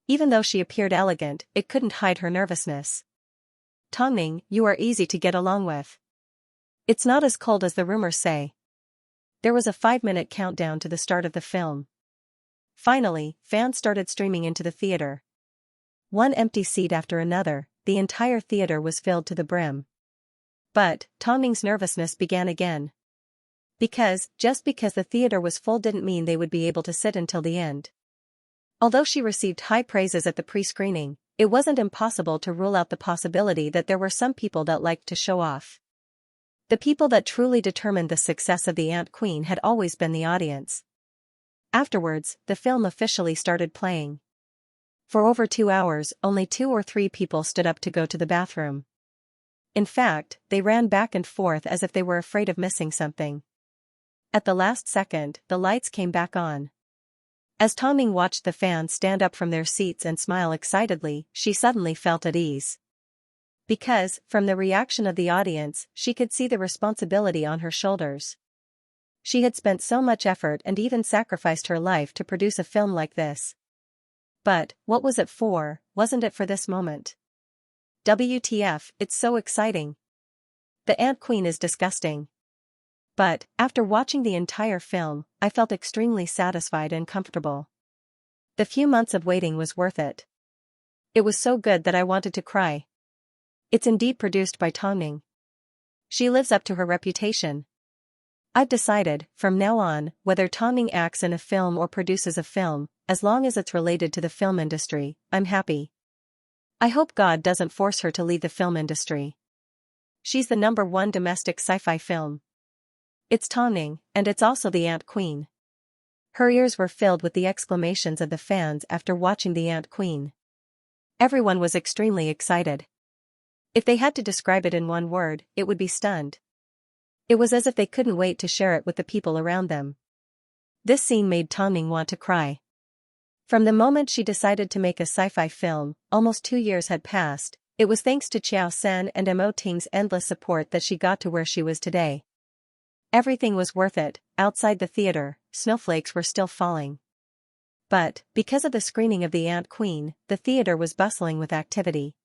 Even though she appeared elegant, it couldn't hide her nervousness. "Tongning, you are easy to get along with." It's not as cold as the rumors say. There was a 5-minute countdown to the start of the film. Finally, fans started streaming into the theater. One empty seat after another, the entire theater was filled to the brim. But, Tongming's nervousness began again. Just because the theater was full didn't mean they would be able to sit until the end. Although she received high praises at the pre-screening, it wasn't impossible to rule out the possibility that there were some people that liked to show off. The people that truly determined the success of the Ant Queen had always been the audience. Afterwards, the film officially started playing. For over 2 hours, only 2 or 3 people stood up to go to the bathroom. In fact, they ran back and forth as if they were afraid of missing something. At the last second, the lights came back on. As Tongming watched the fans stand up from their seats and smile excitedly, she suddenly felt at ease. Because, from the reaction of the audience, she could see the responsibility on her shoulders. She had spent so much effort and even sacrificed her life to produce a film like this. But, what was it for? Wasn't it for this moment? WTF, it's so exciting. The Ant Queen is disgusting. But, after watching the entire film, I felt extremely satisfied and comfortable. The few months of waiting was worth it. It was so good that I wanted to cry. It's indeed produced by Tongming. She lives up to her reputation. I've decided, from now on, whether Tongming acts in a film or produces a film, as long as it's related to the film industry, I'm happy. I hope God doesn't force her to leave the film industry. She's the #1 domestic sci-fi film. It's Tongming, and it's also the Ant Queen. Her ears were filled with the exclamations of the fans after watching the Ant Queen. Everyone was extremely excited. If they had to describe it in one word, it would be stunned. It was as if they couldn't wait to share it with the people around them. This scene made Tongming want to cry. From the moment she decided to make a sci-fi film, almost 2 years had passed. It was thanks to Xiao Sen and Mo Ting's endless support that she got to where she was today. Everything was worth it. Outside the theater, snowflakes were still falling. But, because of the screening of the Ant Queen, the theater was bustling with activity.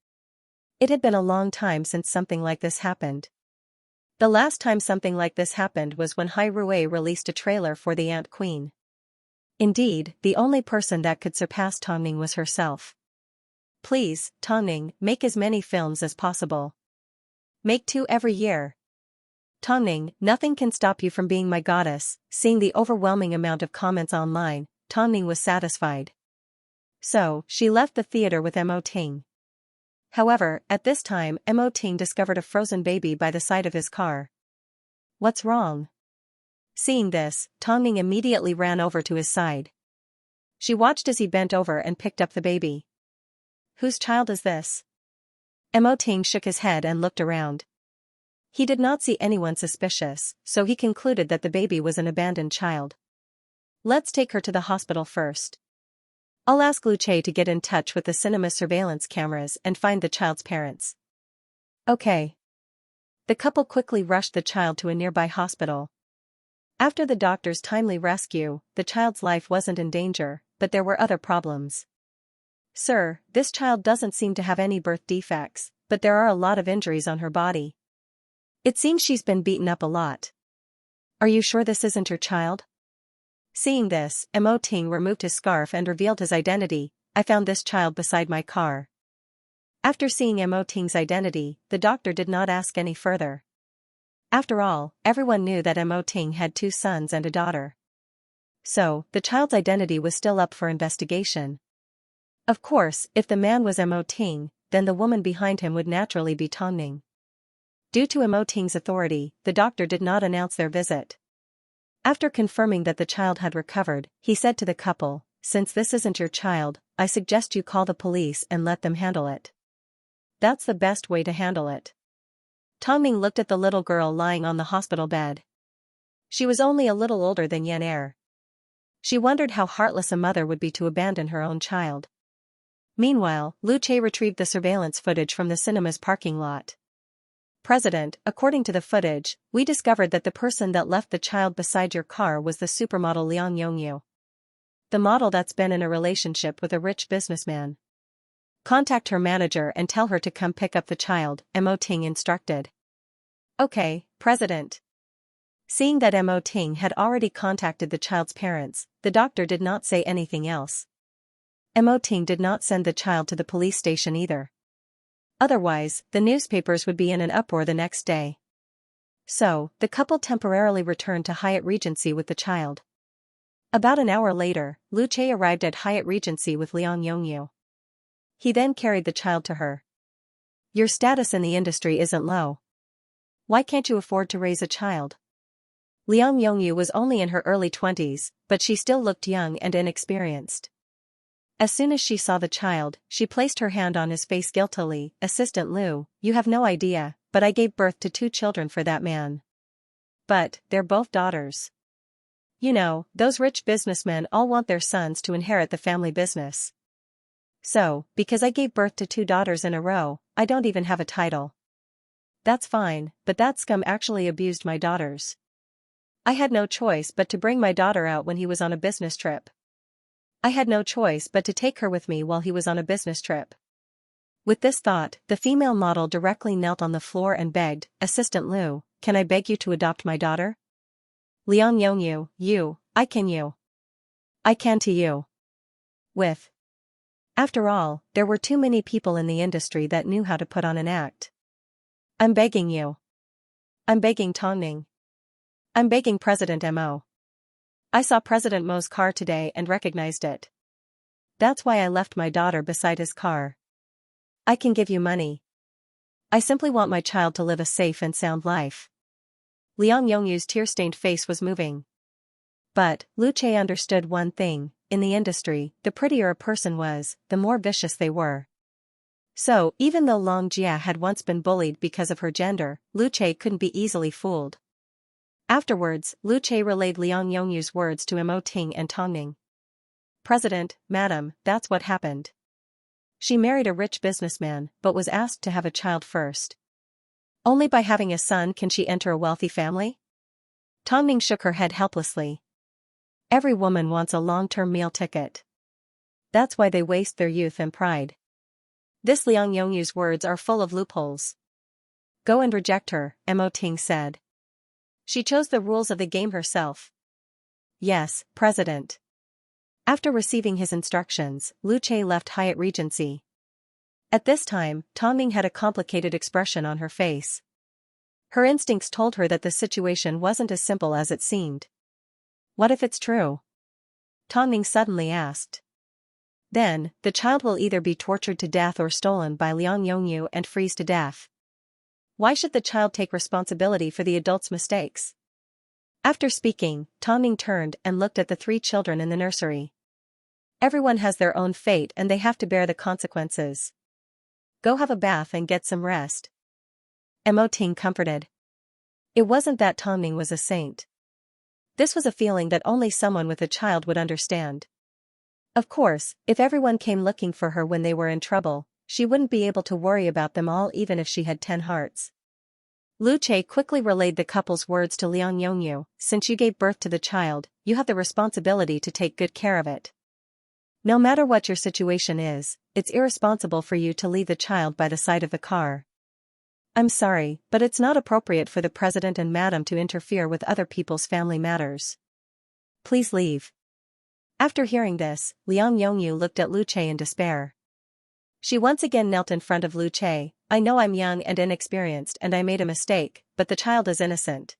It had been a long time since something like this happened. The last time something like this happened was when Hai Rui released a trailer for the Ant Queen. Indeed, the only person that could surpass Tongming was herself. Please, Tongming, make as many films as possible. Make 2 every year. Tongming, nothing can stop you from being my goddess. Seeing the overwhelming amount of comments online, Tongming was satisfied. So, she left the theater with Mo Ting. However, at this time, Mo Ting discovered a frozen baby by the side of his car. What's wrong? Seeing this, Tongming immediately ran over to his side. She watched as he bent over and picked up the baby. Whose child is this? Mo Ting shook his head and looked around. He did not see anyone suspicious, so he concluded that the baby was an abandoned child. Let's take her to the hospital first. I'll ask Lu Che to get in touch with the cinema surveillance cameras and find the child's parents. Okay. The couple quickly rushed the child to a nearby hospital. After the doctor's timely rescue, the child's life wasn't in danger, but there were other problems. Sir, this child doesn't seem to have any birth defects, but there are a lot of injuries on her body. It seems she's been beaten up a lot. Are you sure this isn't your child? Seeing this, Mo Ting removed his scarf and revealed his identity. I found this child beside my car. After seeing Mo Ting's identity, the doctor did not ask any further. After all, everyone knew that Mo Ting had 2 sons and a daughter. So, the child's identity was still up for investigation. Of course, if the man was Mo Ting, then the woman behind him would naturally be Tongming. Due to Mo Ting's authority, the doctor did not announce their visit. After confirming that the child had recovered, he said to the couple, since this isn't your child, I suggest you call the police and let them handle it. That's the best way to handle it. Tongming looked at the little girl lying on the hospital bed. She was only a little older than Yan Er. She wondered how heartless a mother would be to abandon her own child. Meanwhile, Lu Che retrieved the surveillance footage from the cinema's parking lot. President, according to the footage, we discovered that the person that left the child beside your car was the supermodel Liang Yongyu. The model that's been in a relationship with a rich businessman. Contact her manager and tell her to come pick up the child, Mo Ting instructed. Okay, President. Seeing that Mo Ting had already contacted the child's parents, the doctor did not say anything else. Mo Ting did not send the child to the police station either. Otherwise, the newspapers would be in an uproar the next day. So, the couple temporarily returned to Hyatt Regency with the child. About an hour later, Lu Che arrived at Hyatt Regency with Liang Yongyu. He then carried the child to her. Your status in the industry isn't low. Why can't you afford to raise a child? Liang Yongyu was only in her early 20s, but she still looked young and inexperienced. As soon as she saw the child, she placed her hand on his face guiltily. Assistant Lu, you have no idea, but I gave birth to 2 children for that man. But, they're both daughters. You know, those rich businessmen all want their sons to inherit the family business. So, because I gave birth to 2 daughters in a row, I don't even have a title. That's fine, but that scum actually abused my daughters. I had no choice but to bring my daughter out when he was on a business trip. I had no choice but to take her with me while he was on a business trip. With this thought, the female model directly knelt on the floor and begged, Assistant Lu, can I beg you to adopt my daughter? Liang Yongyu, I can to you. With. After all, there were too many people in the industry that knew how to put on an act. I'm begging you. I'm begging Tongning. I'm begging President Mo. I saw President Mo's car today and recognized it. That's why I left my daughter beside his car. I can give you money. I simply want my child to live a safe and sound life. Liang Yongyu's tear-stained face was moving. But, Lu Che understood one thing, in the industry, the prettier a person was, the more vicious they were. So, even though Long Jia had once been bullied because of her gender, Lu Che couldn't be easily fooled. Afterwards, Lu Che relayed Liang Yongyu's words to Mo Ting and Tongning. President, Madam, that's what happened. She married a rich businessman but was asked to have a child first. Only by having a son can she enter a wealthy family? Tongning shook her head helplessly. Every woman wants a long-term meal ticket. That's why they waste their youth and pride. This Liang Yongyu's words are full of loopholes. Go and reject her, Mo Ting said. She chose the rules of the game herself. Yes, President. After receiving his instructions, Lu Che left Hyatt Regency. At this time, Tongning had a complicated expression on her face. Her instincts told her that the situation wasn't as simple as it seemed. What if it's true? Tongning suddenly asked. Then, the child will either be tortured to death or stolen by Liang Yongyu and freeze to death. Why should the child take responsibility for the adult's mistakes? After speaking, Tongning turned and looked at the 3 children in the nursery. Everyone has their own fate and they have to bear the consequences. Go have a bath and get some rest. Mo Ting comforted. It wasn't that Tongning was a saint. This was a feeling that only someone with a child would understand. Of course, if everyone came looking for her when they were in trouble, she wouldn't be able to worry about them all even if she had 10 hearts. Lu Che quickly relayed the couple's words to Liang Yongyu. Since you gave birth to the child, you have the responsibility to take good care of it. No matter what your situation is, it's irresponsible for you to leave the child by the side of the car. I'm sorry, but it's not appropriate for the president and madam to interfere with other people's family matters. Please leave. After hearing this, Liang Yongyu looked at Lu Che in despair. She once again knelt in front of Lu Che. I know I'm young and inexperienced and I made a mistake, but the child is innocent.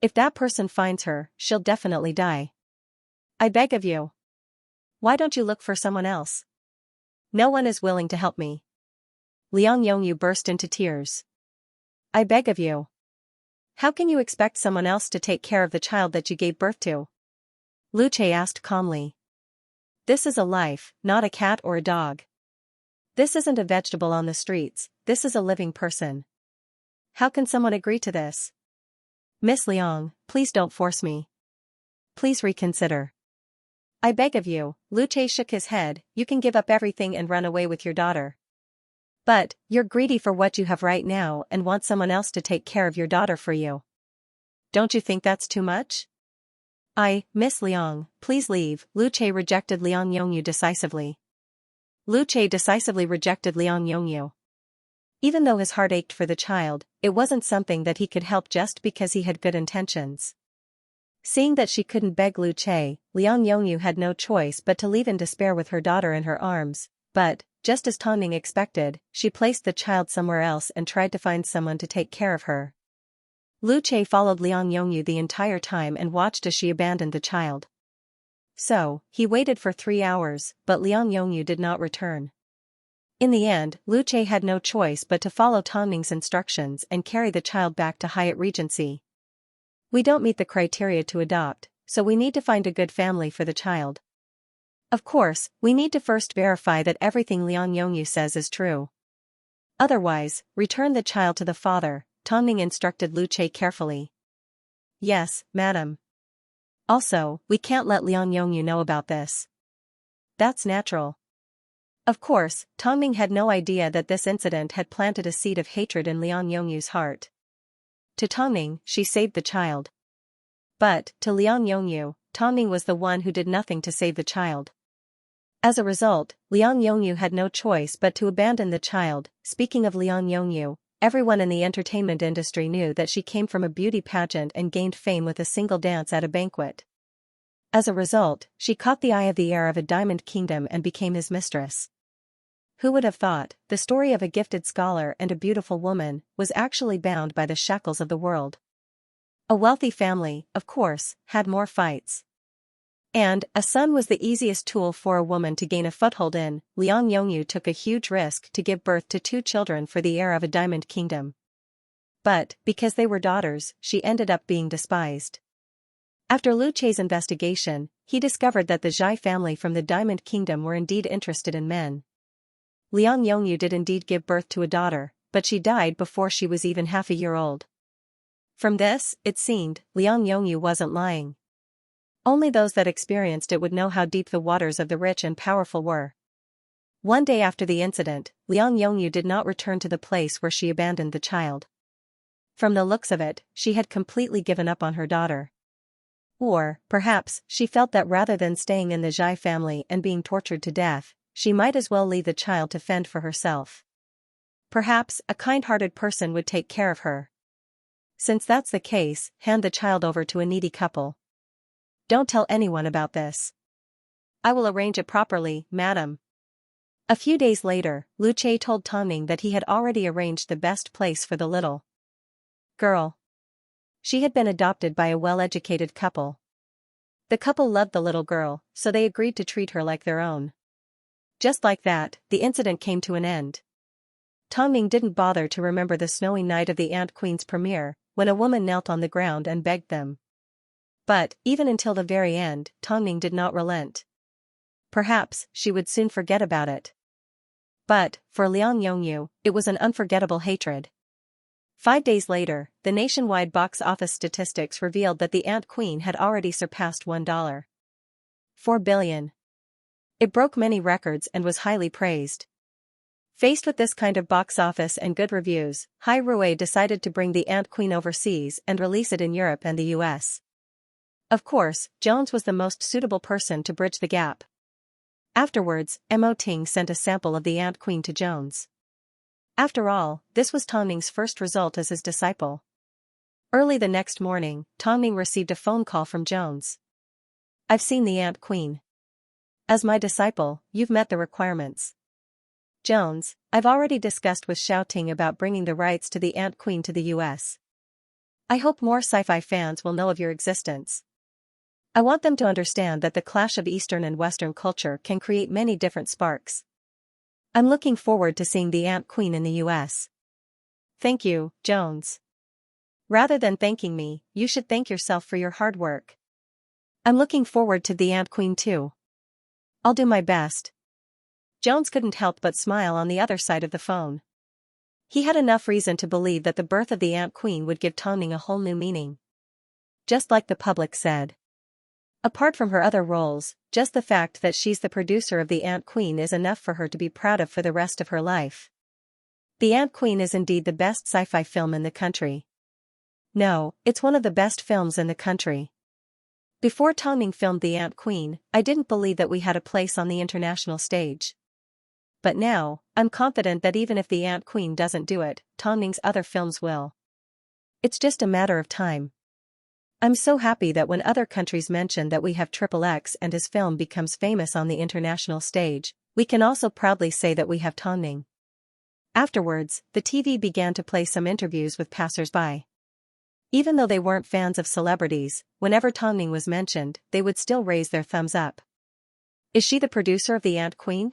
If that person finds her, she'll definitely die. I beg of you. Why don't you look for someone else? No one is willing to help me. Liang Yongyu burst into tears. I beg of you. How can you expect someone else to take care of the child that you gave birth to? Lu Che asked calmly. This is a life, not a cat or a dog. This isn't a vegetable on the streets, this is a living person. How can someone agree to this? Miss Liang, please don't force me. Please reconsider. I beg of you, Lu Che shook his head, you can give up everything and run away with your daughter. But, you're greedy for what you have right now and want someone else to take care of your daughter for you. Don't you think that's too much? Miss Liang, please leave. Lu Che rejected Liang Yongyu decisively. Lu Che decisively rejected Liang Yongyu. Even though his heart ached for the child, it wasn't something that he could help just because he had good intentions. Seeing that she couldn't beg Lu Che, Liang Yongyu had no choice but to leave in despair with her daughter in her arms, but, just as Tongning expected, she placed the child somewhere else and tried to find someone to take care of her. Lu Che followed Liang Yongyu the entire time and watched as she abandoned the child. So, he waited for 3 hours, but Liang Yongyu did not return. In the end, Lu Che had no choice but to follow Tongning's instructions and carry the child back to Hyatt Regency. We don't meet the criteria to adopt, so we need to find a good family for the child. Of course, we need to first verify that everything Liang Yongyu says is true. Otherwise, return the child to the father, Tongning instructed Lu Che carefully. Yes, madam. Also, we can't let Liang Yongyu know about this. That's natural. Of course, Tongning had no idea that this incident had planted a seed of hatred in Liang Yongyu's heart. To Tongning, she saved the child. But, to Liang Yongyu, Tongning was the one who did nothing to save the child. As a result, Liang Yongyu had no choice but to abandon the child. Speaking of Liang Yongyu, everyone in the entertainment industry knew that she came from a beauty pageant and gained fame with a single dance at a banquet. As a result, she caught the eye of the heir of a diamond kingdom and became his mistress. Who would have thought, the story of a gifted scholar and a beautiful woman was actually bound by the shackles of the world? A wealthy family, of course, had more fights. And, a son was the easiest tool for a woman to gain a foothold in. Liang Yongyu took a huge risk to give birth to 2 children for the heir of a diamond kingdom. But, because they were daughters, she ended up being despised. After Lu Che's investigation, he discovered that the Zhai family from the Diamond Kingdom were indeed interested in men. Liang Yongyu did indeed give birth to a daughter, but she died before she was even half a year old. From this, it seemed, Liang Yongyu wasn't lying. Only those that experienced it would know how deep the waters of the rich and powerful were. One day after the incident, Liang Yongyu did not return to the place where she abandoned the child. From the looks of it, she had completely given up on her daughter. Or, perhaps, she felt that rather than staying in the Zhai family and being tortured to death, she might as well leave the child to fend for herself. Perhaps, a kind-hearted person would take care of her. Since that's the case, hand the child over to a needy couple. Don't tell anyone about this. I will arrange it properly, madam. A few days later, Lu Che told Tongning that he had already arranged the best place for the little girl. She had been adopted by a well-educated couple. The couple loved the little girl, so they agreed to treat her like their own. Just like that, the incident came to an end. Tongning didn't bother to remember the snowy night of the Ant Queen's premiere, when a woman knelt on the ground and begged them. But, even until the very end, Tongning did not relent. Perhaps, she would soon forget about it. But, for Liang Yongyu, it was an unforgettable hatred. 5 days later, the nationwide box office statistics revealed that the Ant Queen had already surpassed $1.4 billion. It broke many records and was highly praised. Faced with this kind of box office and good reviews, Hai Rui decided to bring the Ant Queen overseas and release it in Europe and the US. Of course, Jones was the most suitable person to bridge the gap. Afterwards, Mo Ting sent a sample of the Ant Queen to Jones. After all, this was Tongning's first result as his disciple. Early the next morning, Tongning received a phone call from Jones. I've seen the Ant Queen. As my disciple, you've met the requirements. Jones, I've already discussed with Xiaoting about bringing the rights to the Ant Queen to the US. I hope more sci-fi fans will know of your existence. I want them to understand that the clash of Eastern and Western culture can create many different sparks. I'm looking forward to seeing the Ant Queen in the US. Thank you, Jones. Rather than thanking me, you should thank yourself for your hard work. I'm looking forward to the Ant Queen too. I'll do my best. Jones couldn't help but smile on the other side of the phone. He had enough reason to believe that the birth of the Ant Queen would give Tongning a whole new meaning. Just like the public said. Apart from her other roles, just the fact that she's the producer of the Ant Queen is enough for her to be proud of for the rest of her life. The Ant Queen is indeed the best sci-fi film in the country. No, it's one of the best films in the country. Before Tongning filmed the Ant Queen, I didn't believe that we had a place on the international stage. But now, I'm confident that even if the Ant Queen doesn't do it, Tong-ning's other films will. It's just a matter of time. I'm so happy that when other countries mention that we have Triple X and his film becomes famous on the international stage, we can also proudly say that we have Tong-ning. Afterwards, the TV began to play some interviews with passers-by. Even though they weren't fans of celebrities, whenever Tong-ning was mentioned, they would still raise their thumbs up. Is she the producer of the Ant Queen?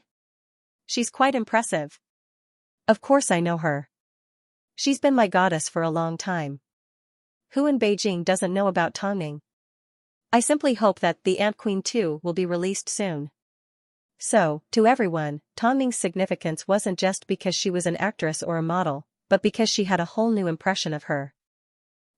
She's quite impressive. Of course I know her. She's been my goddess for a long time. Who in Beijing doesn't know about Tong-ning? I simply hope that The Ant Queen 2 will be released soon. So, to everyone, Tong-ning's significance wasn't just because she was an actress or a model, but because she had a whole new impression of her.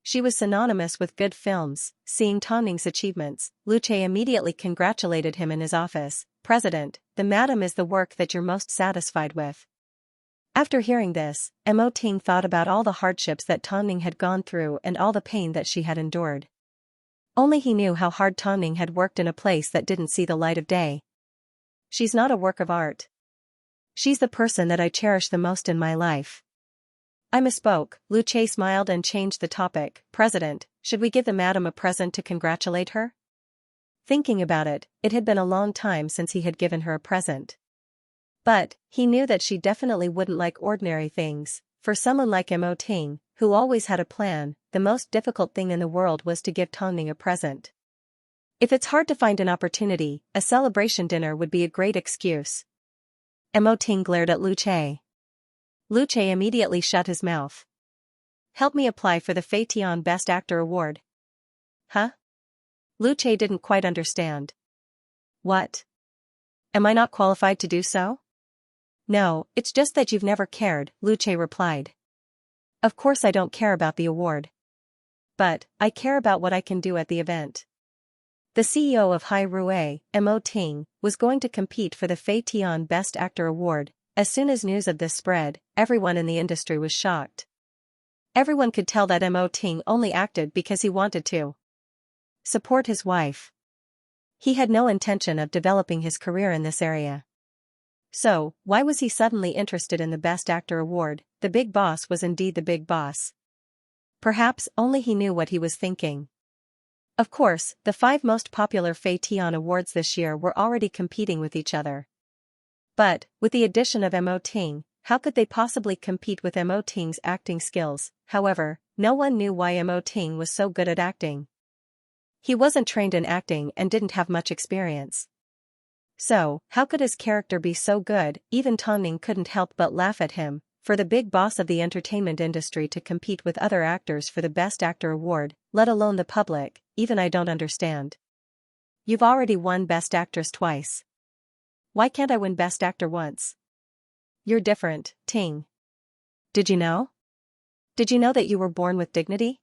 She was synonymous with good films. Seeing Tong-ning's achievements, Lu Che immediately congratulated him in his office. President, the madam is the work that you're most satisfied with. After hearing this, Mo Ting thought about all the hardships that Tong-ning had gone through and all the pain that she had endured. Only he knew how hard Tong-ning had worked in a place that didn't see the light of day. She's not a work of art. She's the person that I cherish the most in my life. I misspoke. Lu Che smiled and changed the topic. President, should we give the madam a present to congratulate her? Thinking about it, it had been a long time since he had given her a present. But, he knew that she definitely wouldn't like ordinary things. For someone like Mo Ting, who always had a plan, the most difficult thing in the world was to give Tong-ning a present. If it's hard to find an opportunity, a celebration dinner would be a great excuse. Mo Ting glared at Lu Che. Lu Che immediately shut his mouth. Help me apply for the Fei Tian Best Actor Award. Huh? Lu Che didn't quite understand. What? Am I not qualified to do so? No, it's just that you've never cared, Lu Che replied. Of course I don't care about the award. But, I care about what I can do at the event. The CEO of Hai Rui, Mo Ting, was going to compete for the Fei Tian Best Actor Award. As soon as news of this spread, everyone in the industry was shocked. Everyone could tell that Mo Ting only acted because he wanted to support his wife. He had no intention of developing his career in this area. So, why was he suddenly interested in the Best Actor Award? The big boss was indeed the big boss. Perhaps only he knew what he was thinking. Of course, the 5 most popular Fei Tian awards this year were already competing with each other. But, with the addition of Mo Ting, how could they possibly compete with Mo Ting's acting skills? However, no one knew why Mo Ting was so good at acting. He wasn't trained in acting and didn't have much experience. So, how could his character be so good? Even Tong-ning couldn't help but laugh at him. For the big boss of the entertainment industry to compete with other actors for the Best Actor Award, let alone the public, even I don't understand. You've already won Best Actress twice. Why can't I win Best Actor once? You're different, Ting. Did you know? Did you know that you were born with dignity?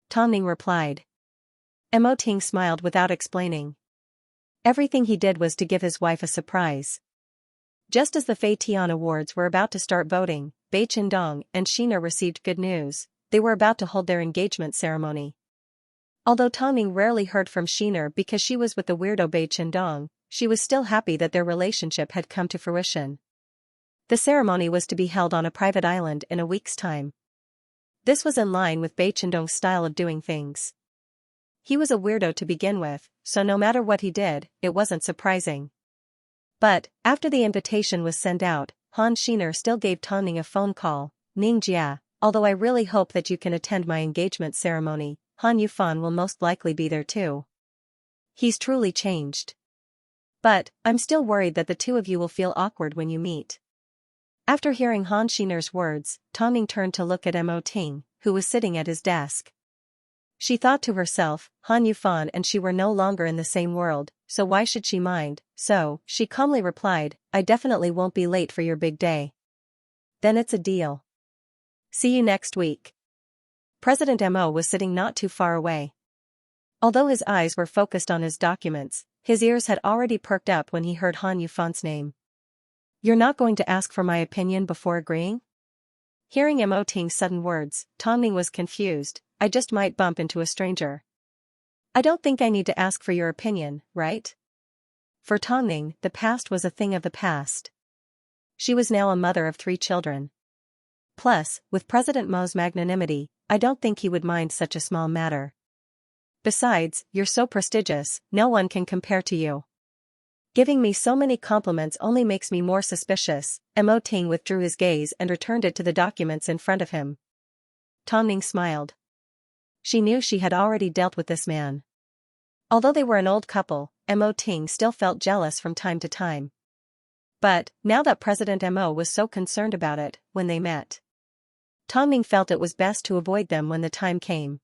Tong-ning replied. Mo Ting smiled without explaining. Everything he did was to give his wife a surprise. Just as the Fei Tian Awards were about to start voting, Bai Qindong and Xianxia received good news. They were about to hold their engagement ceremony. Although Tong-ning rarely heard from Xianxia because she was with the weirdo Bai Qindong, she was still happy that their relationship had come to fruition. The ceremony was to be held on a private island in a week's time. This was in line with Bai Qindong's style of doing things. He was a weirdo to begin with, so no matter what he did, it wasn't surprising. But, after the invitation was sent out, Han Xianxia still gave Tong-ning a phone call. Ningjia, although I really hope that you can attend my engagement ceremony, Han Yufan will most likely be there too. He's truly changed. But, I'm still worried that the two of you will feel awkward when you meet. After hearing Han Xianxia's words, Tong-ning turned to look at Mo Ting, who was sitting at his desk. She thought to herself, Han Yufan and she were no longer in the same world, so why should she mind? So, she calmly replied, I definitely won't be late for your big day. Then it's a deal. See you next week. President Mo was sitting not too far away. Although his eyes were focused on his documents, his ears had already perked up when he heard Han Yufan's name. You're not going to ask for my opinion before agreeing? Hearing Mo Ting's sudden words, Tong-ning was confused. I just might bump into a stranger. I don't think I need to ask for your opinion, right? For Tong-ning, the past was a thing of the past. She was now a mother of 3 children. Plus, with President Mo's magnanimity, I don't think he would mind such a small matter. Besides, you're so prestigious, no one can compare to you. Giving me so many compliments only makes me more suspicious. Mo Ting withdrew his gaze and returned it to the documents in front of him. Tong Ning smiled. She knew she had already dealt with this man. Although they were an old couple, Mo Ting still felt jealous from time to time. But, now that President Mo was so concerned about it, when they met, Tong Ning felt it was best to avoid them when the time came.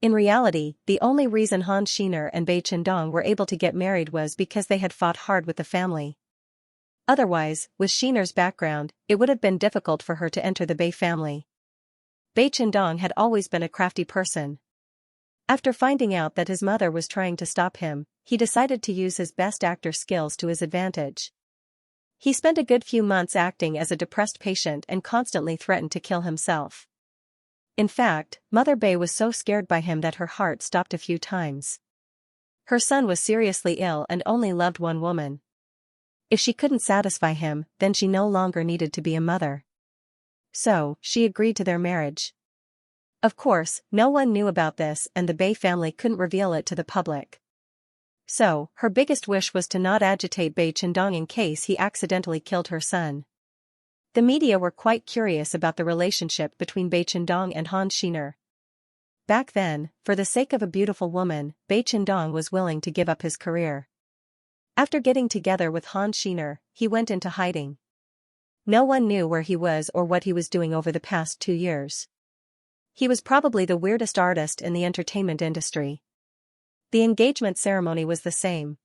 In reality, the only reason Han Xiner and Bai Qindong were able to get married was because they had fought hard with the family. Otherwise, with Xiner's background, it would have been difficult for her to enter the Bai family. Bai Qindong had always been a crafty person. After finding out that his mother was trying to stop him, he decided to use his best actor skills to his advantage. He spent a good few months acting as a depressed patient and constantly threatened to kill himself. In fact, Mother Bai was so scared by him that her heart stopped a few times. Her son was seriously ill and only loved one woman. If she couldn't satisfy him, then she no longer needed to be a mother. So, she agreed to their marriage. Of course, no one knew about this and the Bai family couldn't reveal it to the public. So, her biggest wish was to not agitate Bai Qindong in case he accidentally killed her son. The media were quite curious about the relationship between Bai Qindong and Han Xiner. Back then, for the sake of a beautiful woman, Bai Qindong was willing to give up his career. After getting together with Han Xiner, he went into hiding. No one knew where he was or what he was doing over the past 2 years. He was probably the weirdest artist in the entertainment industry. The engagement ceremony was the same.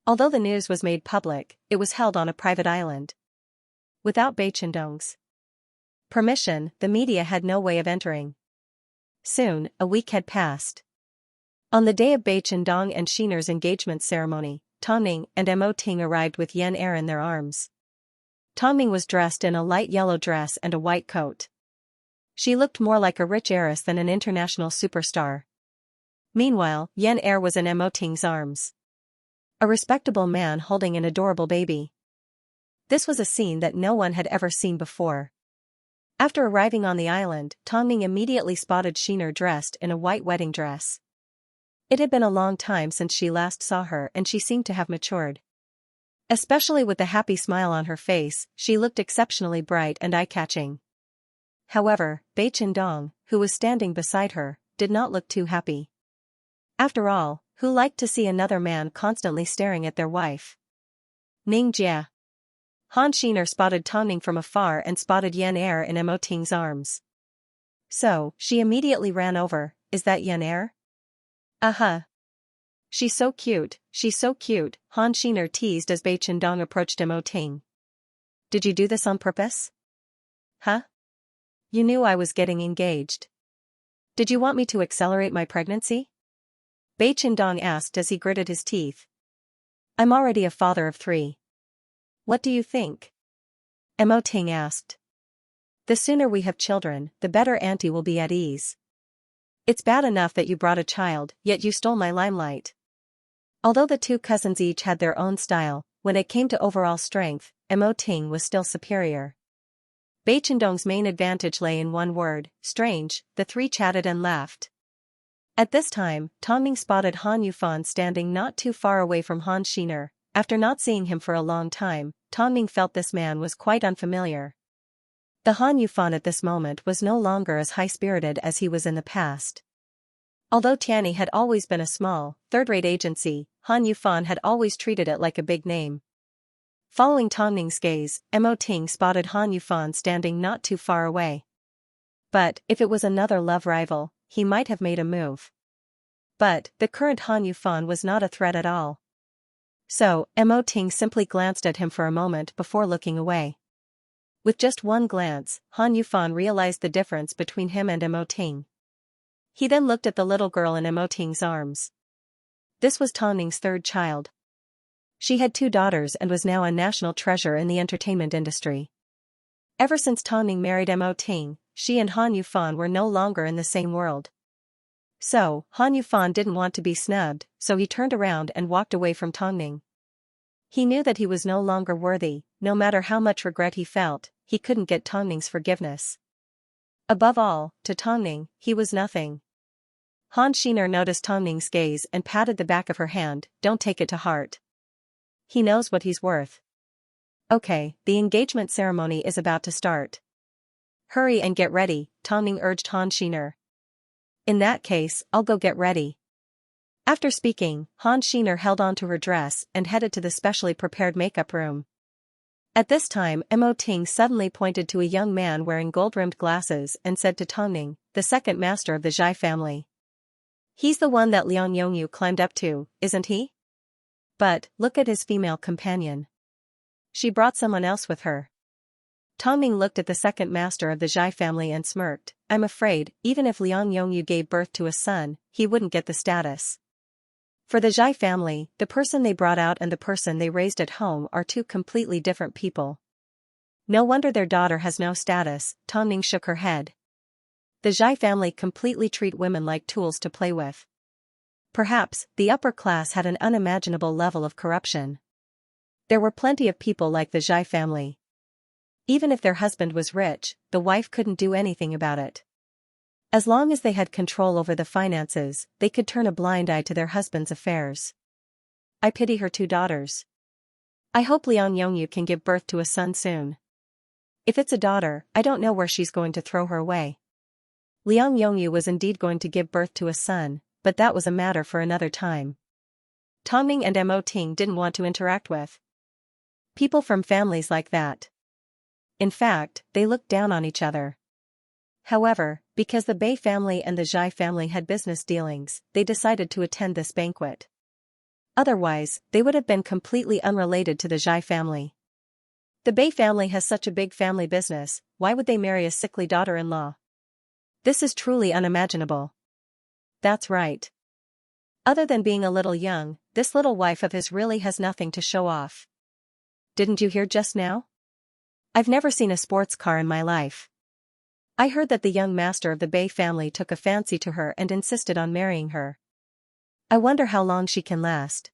Although the news was made public, it was held on a private island. Without Bai Qindong's permission, the media had no way of entering. Soon, a week had passed. On the day of Bai Qindong and Xiner's engagement ceremony, Tong Ning and Mo Ting arrived with Yan Er in their arms. Tong Ning was dressed in a light yellow dress and a white coat. She looked more like a rich heiress than an international superstar. Meanwhile, Yan Er was in Mo Ting's arms. A respectable man holding an adorable baby. This was a scene that no one had ever seen before. After arriving on the island, Tong Ning immediately spotted Xiner dressed in a white wedding dress. It had been a long time since she last saw her and she seemed to have matured. Especially with the happy smile on her face, she looked exceptionally bright and eye-catching. However, Bai Qindong, who was standing beside her, did not look too happy. After all, who liked to see another man constantly staring at their wife? Ning Jia. Han Xiner spotted Tong Ning from afar and spotted Yan Er in Mo Ting's arms. So, she immediately ran over. Is that Yan Er? She's so cute, Han Xiner teased as Bai Qindong approached Mo Ting. Did you do this on purpose? Huh? You knew I was getting engaged. Did you want me to accelerate my pregnancy? Bai Qindong asked as he gritted his teeth. I'm already a father of 3. What do you think? Mo Ting asked. The sooner we have children, the better Auntie will be at ease. It's bad enough that you brought a child, yet you stole my limelight. Although the 2 cousins each had their own style, when it came to overall strength, Mo Ting was still superior. Bai Qindong's main advantage lay in one word, strange. The 3 chatted and laughed. At this time, Tong Ning spotted Han Yufan standing not too far away from Han Xiner. After not seeing him for a long time, Tong Ning felt this man was quite unfamiliar. The Han Yufan at this moment was no longer as high-spirited as he was in the past. Although Tianyi had always been a small, third-rate agency, Han Yufan had always treated it like a big name. Following Tong Ning's gaze, Mo Ting spotted Han Yufan standing not too far away. But, if it was another love rival, he might have made a move. But, the current Han Yufan was not a threat at all. So, Mo Ting simply glanced at him for a moment before looking away. With just one glance, Han Yufan realized the difference between him and Mo Ting. He then looked at the little girl in Mo Ting's arms. This was Tong Ning's 3rd child. She had 2 daughters and was now a national treasure in the entertainment industry. Ever since Tong Ning married Mo Ting, she and Han Yufan were no longer in the same world. So, Han Yufan didn't want to be snubbed, so he turned around and walked away from Tong Ning. He knew that he was no longer worthy, no matter how much regret he felt, he couldn't get Tongning's forgiveness. Above all, to Tongning, he was nothing. Han Xiner noticed Tongning's gaze and patted the back of her hand. Don't take it to heart. He knows what he's worth. Okay, the engagement ceremony is about to start. Hurry and get ready, Tongning urged Han Xiner. In that case, I'll go get ready. After speaking, Han Xiner held on to her dress and headed to the specially prepared makeup room. At this time, Mo Ting suddenly pointed to a young man wearing gold-rimmed glasses and said to Tongning, the second master of the Zhai family. He's the one that Liang Yongyu climbed up to, isn't he? But, look at his female companion. She brought someone else with her. Tongning looked at the second master of the Zhai family and smirked. I'm afraid, even if Liang Yongyu gave birth to a son, he wouldn't get the status. For the Zhai family, the person they brought out and the person they raised at home are two completely different people. No wonder their daughter has no status, Tongning shook her head. The Zhai family completely treat women like tools to play with. Perhaps, the upper class had an unimaginable level of corruption. There were plenty of people like the Zhai family. Even if their husband was rich, the wife couldn't do anything about it. As long as they had control over the finances, they could turn a blind eye to their husband's affairs. I pity her two daughters. I hope Liang Yongyu can give birth to a son soon. If it's a daughter, I don't know where she's going to throw her away. Liang Yongyu was indeed going to give birth to a son, but that was a matter for another time. Tongning and Mo Ting didn't want to interact with people from families like that. In fact, they looked down on each other. However, because the Bei family and the Zhai family had business dealings, they decided to attend this banquet. Otherwise, they would have been completely unrelated to the Zhai family. The Bei family has such a big family business, why would they marry a sickly daughter-in-law? This is truly unimaginable. That's right. Other than being a little young, this little wife of his really has nothing to show off. Didn't you hear just now? I've never seen a sports car in my life. I heard that the young master of the Bei family took a fancy to her and insisted on marrying her. I wonder how long she can last.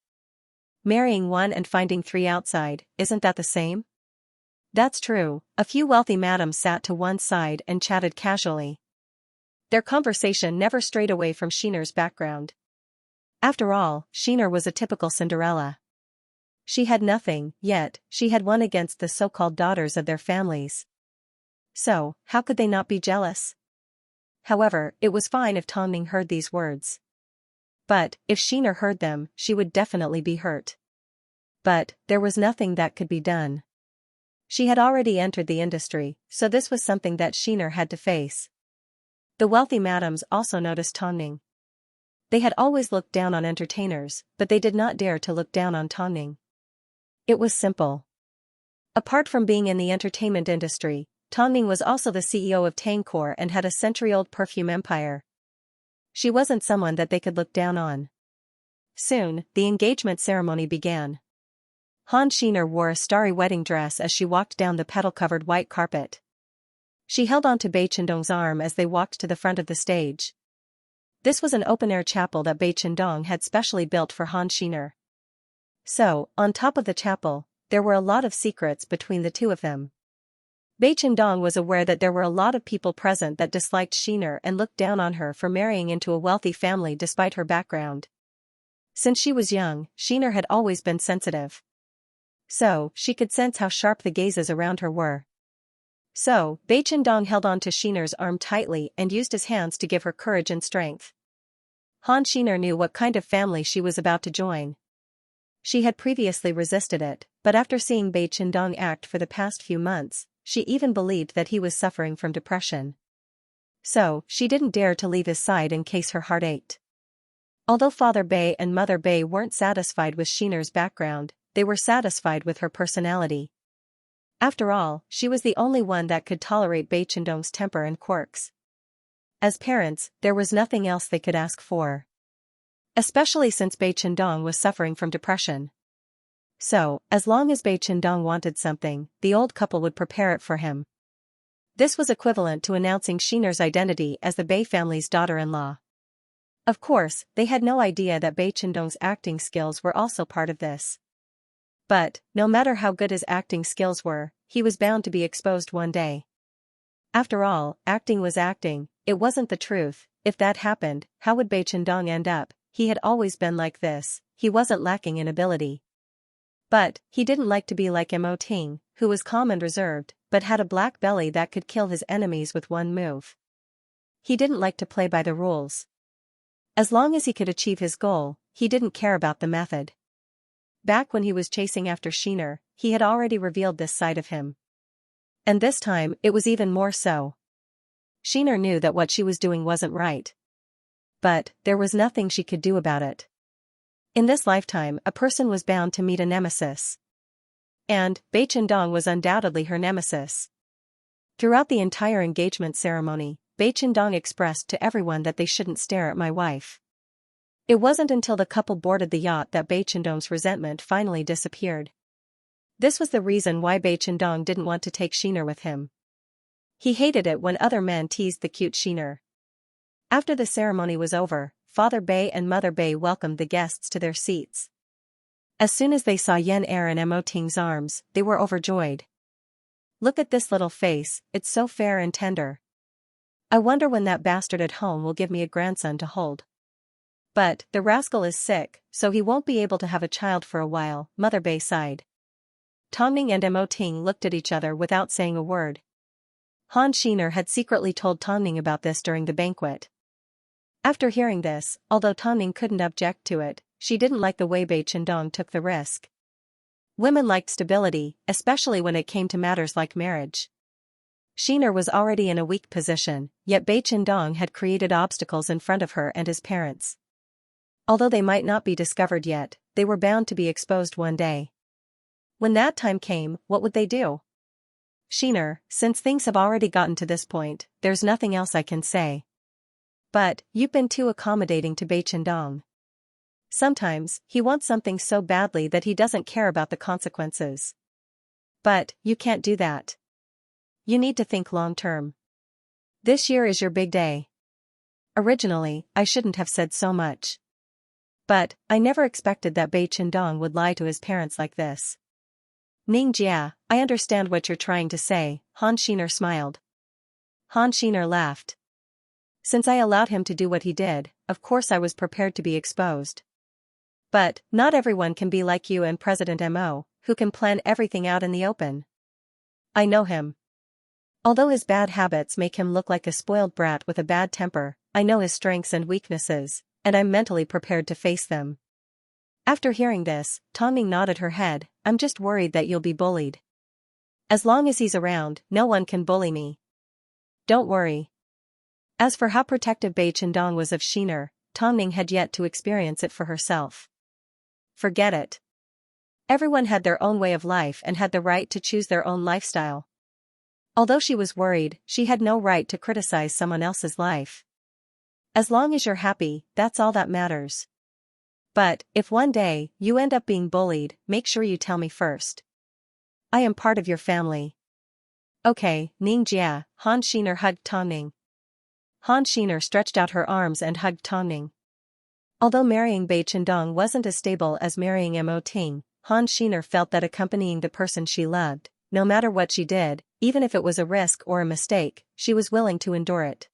Marrying one and finding three outside, isn't that the same? That's true, a few wealthy madams sat to one side and chatted casually. Their conversation never strayed away from Xiner's background. After all, Xiner was a typical Cinderella. She had nothing, yet, she had won against the so-called daughters of their families. So, how could they not be jealous? However, it was fine if Tongning heard these words. But, if Xiner heard them, she would definitely be hurt. But, there was nothing that could be done. She had already entered the industry, so this was something that Xiner had to face. The wealthy madams also noticed Tongning. They had always looked down on entertainers, but they did not dare to look down on Tongning. It was simple. Apart from being in the entertainment industry, Tongning was also the CEO of Tangkor and had a century-old perfume empire. She wasn't someone that they could look down on. Soon, the engagement ceremony began. Han Xiner wore a starry wedding dress as she walked down the petal-covered white carpet. She held on to Bei Qindong's arm as they walked to the front of the stage. This was an open-air chapel that Bei Qindong had specially built for Han Xiner. So, on top of the chapel, there were a lot of secrets between the two of them. Bei Qindong was aware that there were a lot of people present that disliked Xiner and looked down on her for marrying into a wealthy family despite her background. Since she was young, Xiner had always been sensitive. So, she could sense how sharp the gazes around her were. So, Bei Qindong held on to Xiner's arm tightly and used his hands to give her courage and strength. Han Xiner knew what kind of family she was about to join. She had previously resisted it, but after seeing Bei Qindong act for the past few months, she even believed that he was suffering from depression. So, she didn't dare to leave his side in case her heart ached. Although Father Bei and Mother Bei weren't satisfied with Xiner's background, they were satisfied with her personality. After all, she was the only one that could tolerate Bei Qindong's temper and quirks. As parents, there was nothing else they could ask for. Especially since Bei Qindong was suffering from depression. So, as long as Bei Qindong wanted something, the old couple would prepare it for him. This was equivalent to announcing Xiner's identity as the Bei family's daughter-in-law. Of course, they had no idea that Bei Qindong's acting skills were also part of this. But, no matter how good his acting skills were, he was bound to be exposed one day. After all, acting was acting, it wasn't the truth. If that happened, how would Bai Chendong end up? He had always been like this, he wasn't lacking in ability. But, he didn't like to be like Mo Ting, who was calm and reserved, but had a black belly that could kill his enemies with one move. He didn't like to play by the rules. As long as he could achieve his goal, he didn't care about the method. Back when he was chasing after Xianxia, he had already revealed this side of him. And this time, it was even more so. Xianxia knew that what she was doing wasn't right. But, there was nothing she could do about it. In this lifetime, a person was bound to meet a nemesis. And, Bai Chendong was undoubtedly her nemesis. Throughout the entire engagement ceremony, Bai Chendong expressed to everyone that they shouldn't stare at my wife. It wasn't until the couple boarded the yacht that Bai Chendong's resentment finally disappeared. This was the reason why Bai Chendong didn't want to take Xianxia with him. He hated it when other men teased the cute Xianxia. After the ceremony was over, Father Bai and Mother Bai welcomed the guests to their seats. As soon as they saw Yan Er in Mo Ting's arms, they were overjoyed. Look at this little face, it's so fair and tender. I wonder when that bastard at home will give me a grandson to hold. But, the rascal is sick, so he won't be able to have a child for a while, Mother Bai sighed. Tongning and Mo Ting looked at each other without saying a word. Han Xianxia had secretly told Tongning about this during the banquet. After hearing this, although Tongning couldn't object to it, she didn't like the way Bai Chendong took the risk. Women liked stability, especially when it came to matters like marriage. Xianxia was already in a weak position, yet Bai Chendong had created obstacles in front of her and his parents. Although they might not be discovered yet, they were bound to be exposed one day. When that time came, what would they do? Xianxia, since things have already gotten to this point, there's nothing else I can say. But, you've been too accommodating to Bai Chendong. Sometimes, he wants something so badly that he doesn't care about the consequences. But, you can't do that. You need to think long-term. This year is your big day. Originally, I shouldn't have said so much. But, I never expected that Bai Chendong would lie to his parents like this. Ningjia, I understand what you're trying to say, Han Xianxia smiled. Han Xianxia laughed. Since I allowed him to do what he did, of course I was prepared to be exposed. But, not everyone can be like you and President Mo, who can plan everything out in the open. I know him. Although his bad habits make him look like a spoiled brat with a bad temper, I know his strengths and weaknesses, and I'm mentally prepared to face them. After hearing this, Tongning nodded her head, I'm just worried that you'll be bullied. As long as he's around, no one can bully me. Don't worry. As for how protective Bai Chendong was of Xianxia, Tongning had yet to experience it for herself. Forget it. Everyone had their own way of life and had the right to choose their own lifestyle. Although she was worried, she had no right to criticize someone else's life. As long as you're happy, that's all that matters. But, if one day, you end up being bullied, make sure you tell me first. I am part of your family. Okay, Ningjia, Han Xianxia hugged Tongning. Han Xianxia stretched out her arms and hugged Tongning. Although marrying Bai Chendong wasn't as stable as marrying Mo Ting, Han Xianxia felt that accompanying the person she loved, no matter what she did, even if it was a risk or a mistake, she was willing to endure it.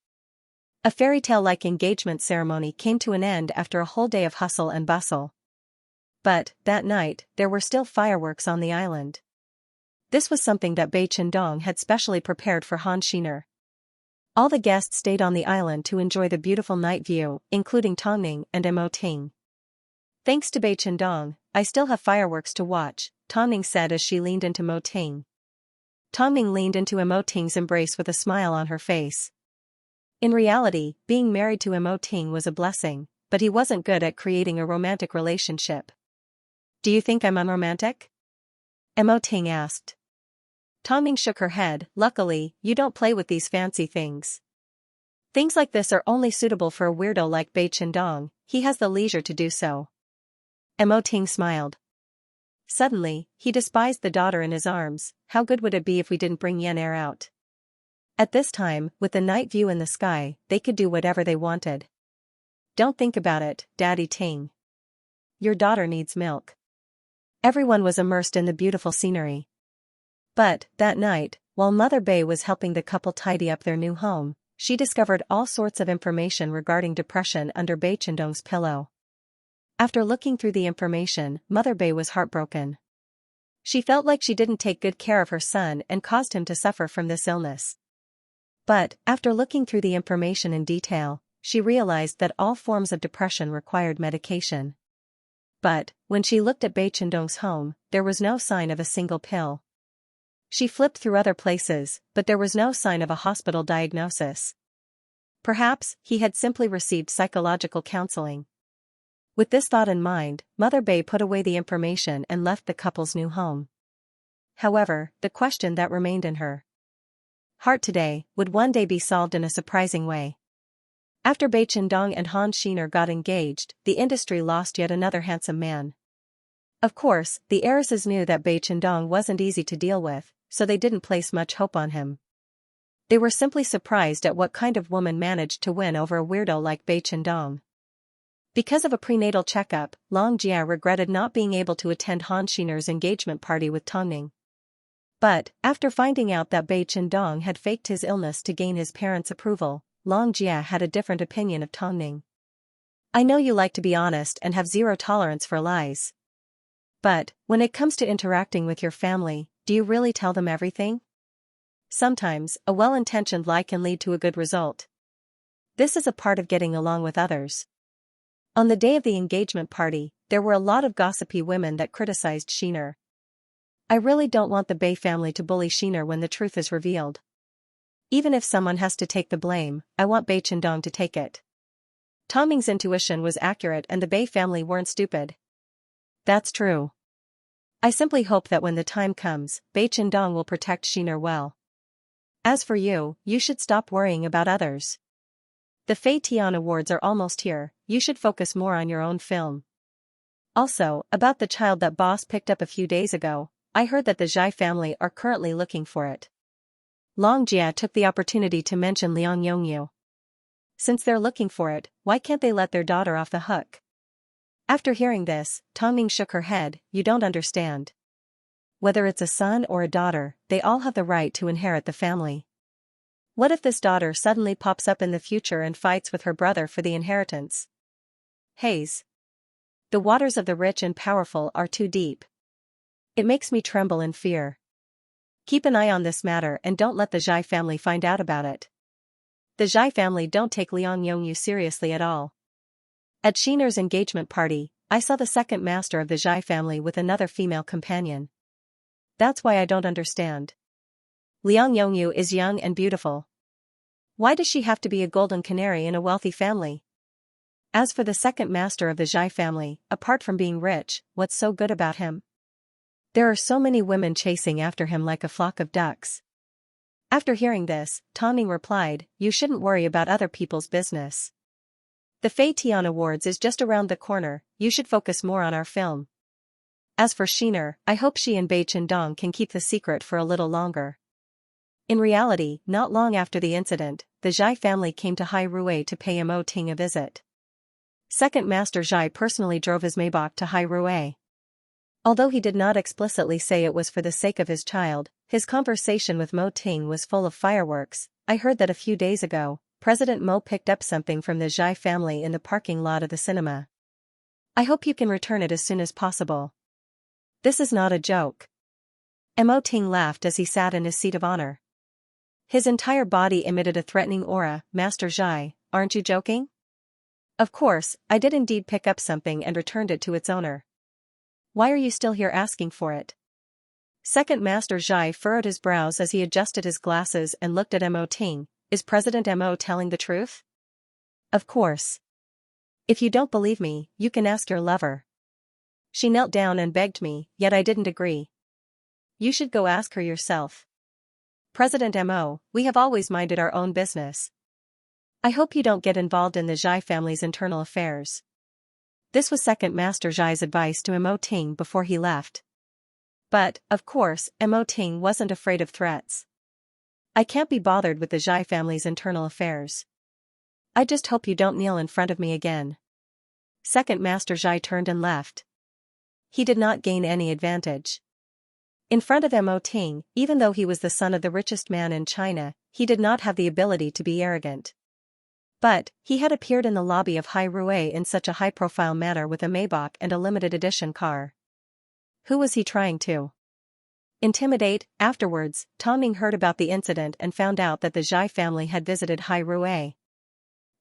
A fairy tale-like engagement ceremony came to an end after a whole day of hustle and bustle. But, that night, there were still fireworks on the island. This was something that Bai Chendong had specially prepared for Han Xianxia. All the guests stayed on the island to enjoy the beautiful night view, including Tongning and Mo Ting. Thanks to Bai Chendong, I still have fireworks to watch, Tongning said as she leaned into Mo Ting. Tongning leaned into Mo Ting's embrace with a smile on her face. In reality, being married to Mo Ting was a blessing, but he wasn't good at creating a romantic relationship. Do you think I'm unromantic? Mo Ting asked. Tongning shook her head, luckily, you don't play with these fancy things. Things like this are only suitable for a weirdo like Bai Chendong, he has the leisure to do so. Mo Ting smiled. Suddenly, he despised the daughter in his arms, how good would it be if we didn't bring Yan Er out? At this time, with the night view in the sky, they could do whatever they wanted. Don't think about it, Daddy Ting. Your daughter needs milk. Everyone was immersed in the beautiful scenery. But, that night, while Mother Bay was helping the couple tidy up their new home, she discovered all sorts of information regarding depression under Bei Chendong's pillow. After looking through the information, Mother Bay was heartbroken. She felt like she didn't take good care of her son and caused him to suffer from this illness. But, after looking through the information in detail, she realized that all forms of depression required medication. But, when she looked at Bei Chendong's home, there was no sign of a single pill. She flipped through other places, but there was no sign of a hospital diagnosis. Perhaps, he had simply received psychological counseling. With this thought in mind, Mother Bay put away the information and left the couple's new home. However, the question that remained in her heart today would one day be solved in a surprising way. After Bei Chendong and Han Xiner got engaged, the industry lost yet another handsome man. Of course, the heiresses knew that Bei Chendong wasn't easy to deal with, so they didn't place much hope on him. They were simply surprised at what kind of woman managed to win over a weirdo like Bei Chendong. Because of a prenatal checkup, Long Jia regretted not being able to attend Han Xiner's engagement party with Tongning. But, after finding out that Bei Chendong had faked his illness to gain his parents' approval, Long Jia had a different opinion of Tongning. I know you like to be honest and have zero tolerance for lies. But, when it comes to interacting with your family, do you really tell them everything? Sometimes, a well-intentioned lie can lead to a good result. This is a part of getting along with others. On the day of the engagement party, there were a lot of gossipy women that criticized Xiner. I really don't want the Bei family to bully Xiner when the truth is revealed. Even if someone has to take the blame, I want Bei Chendong to take it. Tongming's intuition was accurate and the Bei family weren't stupid. That's true. I simply hope that when the time comes, Bei Chendong will protect Xiner well. As for you, you should stop worrying about others. The Fei Tian Awards are almost here, you should focus more on your own film. Also, about the child that boss picked up a few days ago, I heard that the Zhai family are currently looking for it. Long Jia took the opportunity to mention Liang Yongyu. Since they're looking for it, why can't they let their daughter off the hook? After hearing this, Tongming shook her head. You don't understand. Whether it's a son or a daughter, they all have the right to inherit the family. What if this daughter suddenly pops up in the future and fights with her brother for the inheritance? Haze. The waters of the rich and powerful are too deep. It makes me tremble in fear. Keep an eye on this matter and don't let the Zhai family find out about it. The Zhai family don't take Liang Yongyu seriously at all. At Xiner's engagement party, I saw the second master of the Zhai family with another female companion. That's why I don't understand. Liang Yongyu is young and beautiful. Why does she have to be a golden canary in a wealthy family? As for the second master of the Zhai family, apart from being rich, what's so good about him? There are so many women chasing after him like a flock of ducks. After hearing this, Tongming replied, you shouldn't worry about other people's business. The Fei Tian Awards is just around the corner, you should focus more on our film. As for Xiner, I hope she and Bei Chendong can keep the secret for a little longer. In reality, not long after the incident, the Zhai family came to Hai Rui to pay Mo Ting a visit. Second Master Zhai personally drove his Maybach to Hai Rui. Although he did not explicitly say it was for the sake of his child, his conversation with Mo Ting was full of fireworks. I heard that a few days ago, President Mo picked up something from the Zhai family in the parking lot of the cinema. I hope you can return it as soon as possible. This is not a joke. Mo Ting laughed as he sat in his seat of honor. His entire body emitted a threatening aura. Master Zhai, aren't you joking? Of course, I did indeed pick up something and returned it to its owner. Why are you still here asking for it? Second Master Zhai furrowed his brows as he adjusted his glasses and looked at Mo Ting. Is President Mo telling the truth? Of course. If you don't believe me, you can ask your lover. She knelt down and begged me, yet I didn't agree. You should go ask her yourself. President Mo, we have always minded our own business. I hope you don't get involved in the Zhai family's internal affairs. This was Second Master Zhai's advice to Mo Ting before he left. But, of course, Mo Ting wasn't afraid of threats. I can't be bothered with the Zhai family's internal affairs. I just hope you don't kneel in front of me again. Second Master Zhai turned and left. he did not gain any advantage. In front of Mo Ting, even though he was the son of the richest man in China, he did not have the ability to be arrogant. But, he had appeared in the lobby of Hai Rue in such a high-profile manner with a Maybach and a limited edition car. Who was he trying to intimidate? Afterwards, Tong Ning heard about the incident and found out that the Zhai family had visited Hai Rue.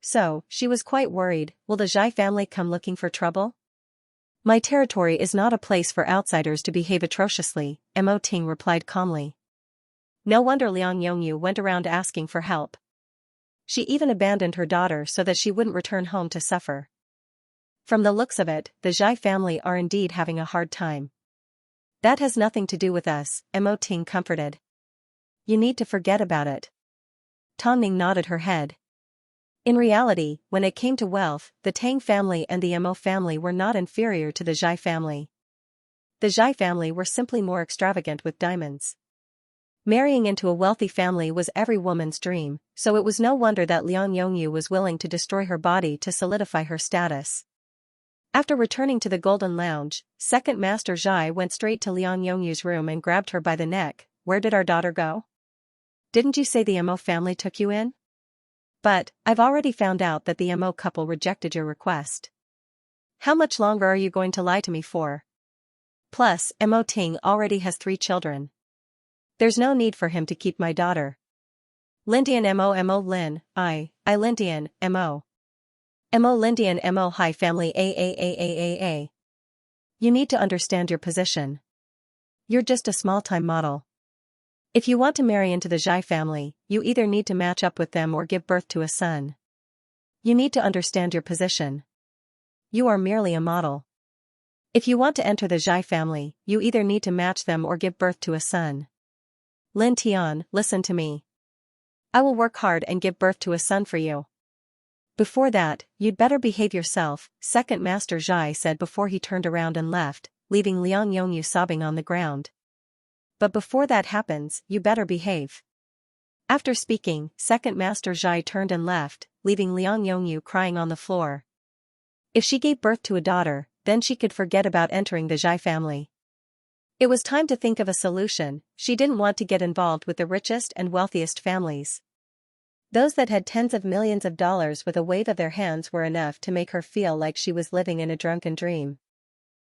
So, she was quite worried. Will the Zhai family come looking for trouble? My territory is not a place for outsiders to behave atrociously, Mo Ting replied calmly. No wonder Liang Yongyu went around asking for help. She even abandoned her daughter so that she wouldn't return home to suffer. From the looks of it, the Zhai family are indeed having a hard time. That has nothing to do with us, Mo Ting comforted. You need to forget about it. Tong Ning nodded her head. In reality, when it came to wealth, the Tang family and the Mo family were not inferior to the Zhai family. The Zhai family were simply more extravagant with diamonds. Marrying into a wealthy family was every woman's dream, so it was no wonder that Liang Yongyu was willing to destroy her body to solidify her status. After returning to the Golden Lounge, Second Master Zhai went straight to Liang Yongyu's room and grabbed her by the neck. Where did our daughter go? Didn't you say the Mo family took you in? But, I've already found out that the Mo couple rejected your request. How much longer are you going to lie to me for? Plus, Mo Ting already has 3 children. There's no need for him to keep my daughter. Lindian Mo Lin, I Lindian, Mo. Mo Lindian Mo Hai family A. You need to understand your position. You're just a small-time model. If you want to marry into the Zhai family, you either need to match up with them or give birth to a son. You need to understand your position. You are merely a model. If you want to enter the Zhai family, you either need to match them or give birth to a son. Lin Tian, listen to me. I will work hard and give birth to a son for you. Before that, you'd better behave yourself, Second Master Zhai said before he turned around and left, leaving Liang Yongyu sobbing on the ground. But before that happens, you better behave. After speaking, Second Master Zhai turned and left, leaving Liang Yongyu crying on the floor. If she gave birth to a daughter, then she could forget about entering the Zhai family. It was time to think of a solution. She didn't want to get involved with the richest and wealthiest families. Those that had tens of millions of dollars with a wave of their hands were enough to make her feel like she was living in a drunken dream.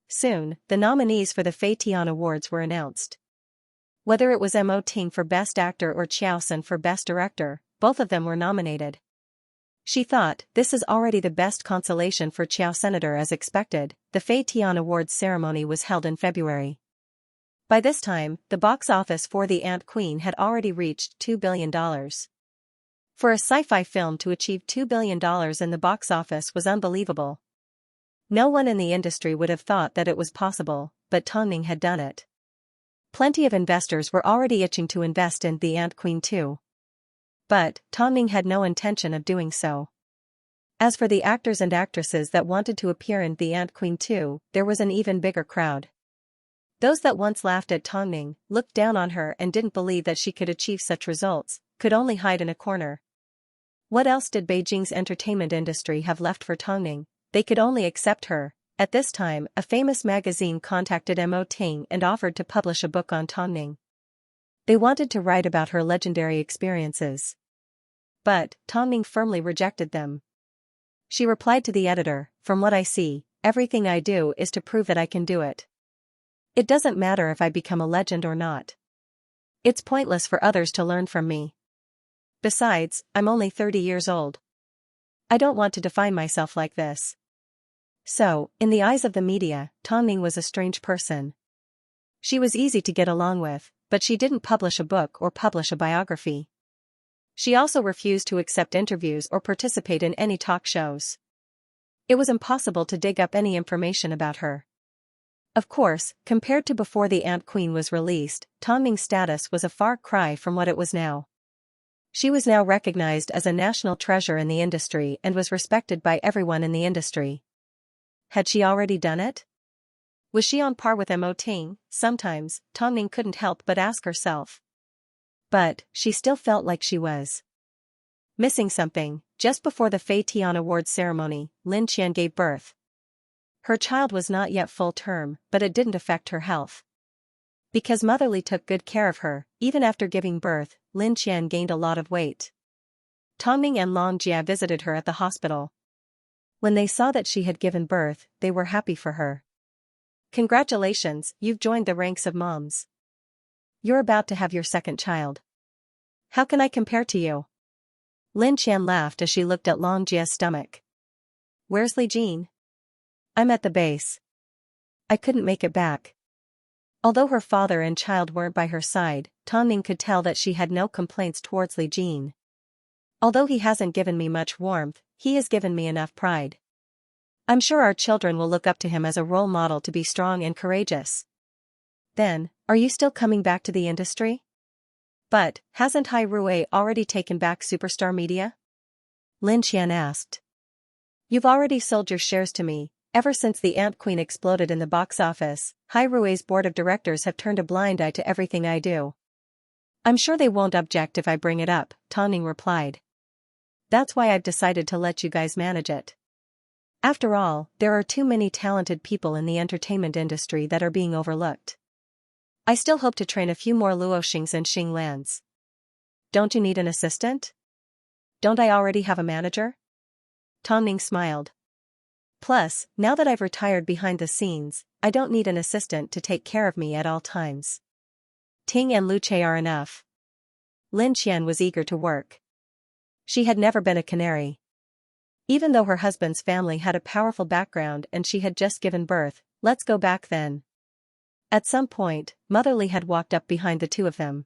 Soon, the nominees for the Fei Tian Awards were announced. Whether it was Mo Ting for Best Actor or Xiao Sun for Best Director, both of them were nominated. She thought, this is already the best consolation for Xiao Senator as expected. The Fei Tian Awards ceremony was held in February. By this time, the box office for The Ant Queen had already reached $2 billion. For a sci-fi film to achieve $2 billion in the box office was unbelievable. No one in the industry would have thought that it was possible, but Tong Ning had done it. Plenty of investors were already itching to invest in The Ant Queen too. But, Tong Ning had no intention of doing so. As for the actors and actresses that wanted to appear in The Ant Queen 2, there was an even bigger crowd. Those that once laughed at Tong Ning, looked down on her and didn't believe that she could achieve such results, could only hide in a corner. What else did Beijing's entertainment industry have left for Tong Ning? They could only accept her. At this time, a famous magazine contacted Mo Ting and offered to publish a book on Tong Ning. They wanted to write about her legendary experiences. But, Tong Ning firmly rejected them. She replied to the editor, from what I see, everything I do is to prove that I can do it. It doesn't matter if I become a legend or not. It's pointless for others to learn from me. Besides, I'm only 30 years old. I don't want to define myself like this. So, in the eyes of the media, Tong Ning was a strange person. She was easy to get along with, but she didn't publish a book or publish a biography. She also refused to accept interviews or participate in any talk shows. It was impossible to dig up any information about her. Of course, compared to before The Ant Queen was released, Tong Ning's status was a far cry from what it was now. She was now recognized as a national treasure in the industry and was respected by everyone in the industry. Had she already done it? Was she on par with Mo Ting? Sometimes, Tong Ning couldn't help but ask herself. But, she still felt like she was missing something. Just before the Fei Tian Awards ceremony, Lin Qian gave birth. Her child was not yet full term, but it didn't affect her health. Because Motherly took good care of her, even after giving birth, Lin Qian gained a lot of weight. Tongning and Long Jia visited her at the hospital. When they saw that she had given birth, they were happy for her. Congratulations, you've joined the ranks of moms. You're about to have your second child. How can I compare to you? Lin Qian laughed as she looked at Long Jia's stomach. Where's Li Jin? I'm at the base. I couldn't make it back. Although her father and child weren't by her side, Tongning could tell that she had no complaints towards Li Jin. Although he hasn't given me much warmth, he has given me enough pride. I'm sure our children will look up to him as a role model to be strong and courageous. Then, are you still coming back to the industry? But, hasn't Hai Rui already taken back Superstar Media? Lin Qian asked. You've already sold your shares to me. Ever since the Ant Queen exploded in the box office, Hai Rui's board of directors have turned a blind eye to everything I do. I'm sure they won't object if I bring it up, Tongning replied. That's why I've decided to let you guys manage it. After all, there are too many talented people in the entertainment industry that are being overlooked. I still hope to train a few more Luoxings and Xinglans. Don't you need an assistant? Don't I already have a manager? Tongning smiled. Plus, now that I've retired behind the scenes, I don't need an assistant to take care of me at all times. Ting and Luce are enough. Lin Qian was eager to work. She had never been a canary. Even though her husband's family had a powerful background and she had just given birth, let's go back then. At some point, Motherly had walked up behind the two of them.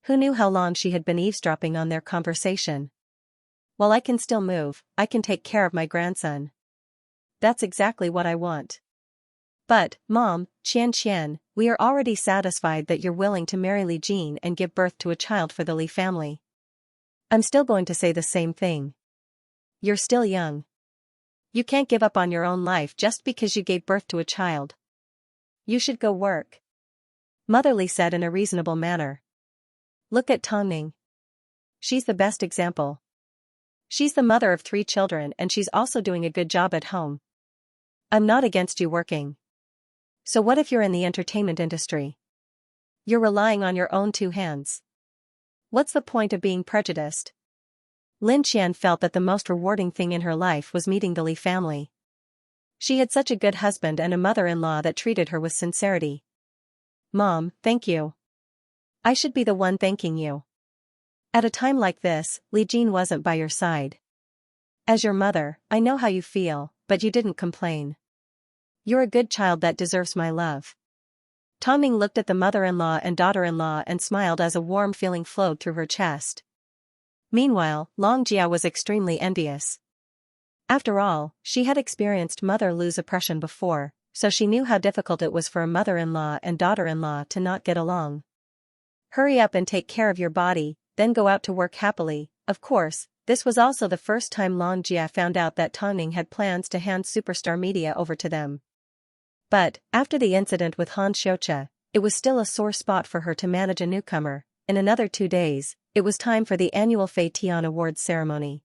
Who knew how long she had been eavesdropping on their conversation? While I can still move, I can take care of my grandson. That's exactly what I want. But, Mom, Qian, we are already satisfied that you're willing to marry Li Jin and give birth to a child for the Li family. I'm still going to say the same thing. You're still young. You can't give up on your own life just because you gave birth to a child. You should go work. Motherly said in a reasonable manner. Look at Tongning. She's the best example. She's the mother of 3 children and she's also doing a good job at home. I'm not against you working. So what if you're in the entertainment industry? You're relying on your own 2 hands. What's the point of being prejudiced? Lin Qian felt that the most rewarding thing in her life was meeting the Li family. She had such a good husband and a mother-in-law that treated her with sincerity. Mom, thank you. I should be the one thanking you. At a time like this, Li Jin wasn't by your side. As your mother, I know how you feel, but you didn't complain. You're a good child that deserves my love. Tongning looked at the mother-in-law and daughter-in-law and smiled as a warm feeling flowed through her chest. Meanwhile, Long Jia was extremely envious. After all, she had experienced Mother Lu's oppression before, so she knew how difficult it was for a mother-in-law and daughter-in-law to not get along. Hurry up and take care of your body, then go out to work happily. Of course, this was also the first time Long Jia found out that Tongning had plans to hand Superstar Media over to them. But, after the incident with Han Xiaocha, it was still a sore spot for her to manage a newcomer. In another 2 days, it was time for the annual Fei Tian Awards ceremony.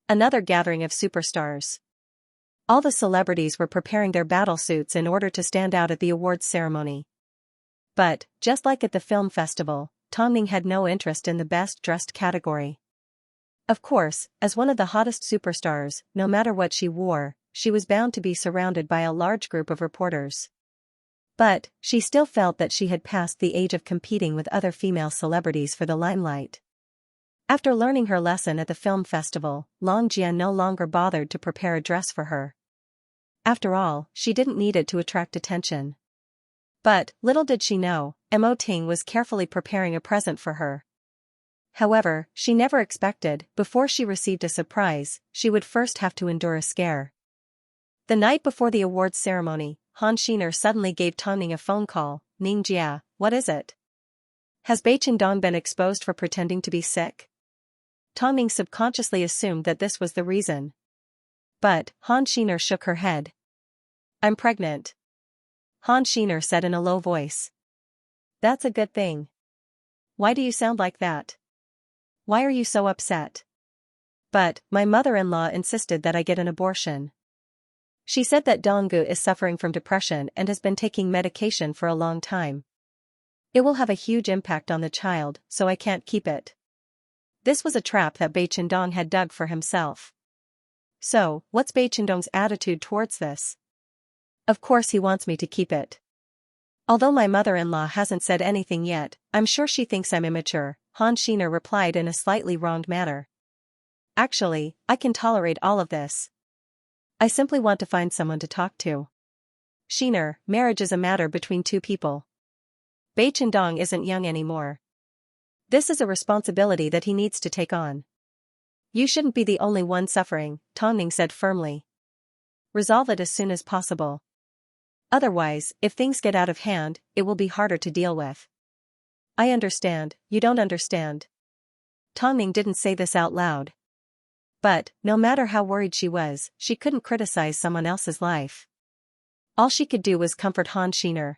Another gathering of superstars. All the celebrities were preparing their battle suits in order to stand out at the awards ceremony. But, just like at the film festival, Tongning had no interest in the best-dressed category. Of course, as one of the hottest superstars, no matter what she wore, she was bound to be surrounded by a large group of reporters. But, she still felt that she had passed the age of competing with other female celebrities for the limelight. After learning her lesson at the film festival, Long Jia no longer bothered to prepare a dress for her. After all, she didn't need it to attract attention. But, little did she know, Mo Ting was carefully preparing a present for her. However, she never expected, before she received a surprise, she would first have to endure a scare. The night before the awards ceremony, Han Xiner suddenly gave Tongning a phone call. Ning Jia, what is it? Has Bai Qingdong been exposed for pretending to be sick? Tongning subconsciously assumed that this was the reason. But, Han Xiner shook her head. I'm pregnant. Han Xiner said in a low voice. That's a good thing. Why do you sound like that? Why are you so upset? But, my mother-in-law insisted that I get an abortion. She said that Donggu is suffering from depression and has been taking medication for a long time. It will have a huge impact on the child, so I can't keep it. This was a trap that Bai Chendong had dug for himself. So, what's Bai Chendong's attitude towards this? Of course he wants me to keep it. Although my mother-in-law hasn't said anything yet, I'm sure she thinks I'm immature, Han Xiner replied in a slightly wronged manner. Actually, I can tolerate all of this. I simply want to find someone to talk to. Xiner, marriage is a matter between two people. Bai Chendong isn't young anymore. This is a responsibility that he needs to take on. You shouldn't be the only one suffering, Tongning said firmly. Resolve it as soon as possible. Otherwise, if things get out of hand, it will be harder to deal with. I understand, you don't understand. Tongning didn't say this out loud. But, no matter how worried she was, she couldn't criticize someone else's life. All she could do was comfort Han Xiner.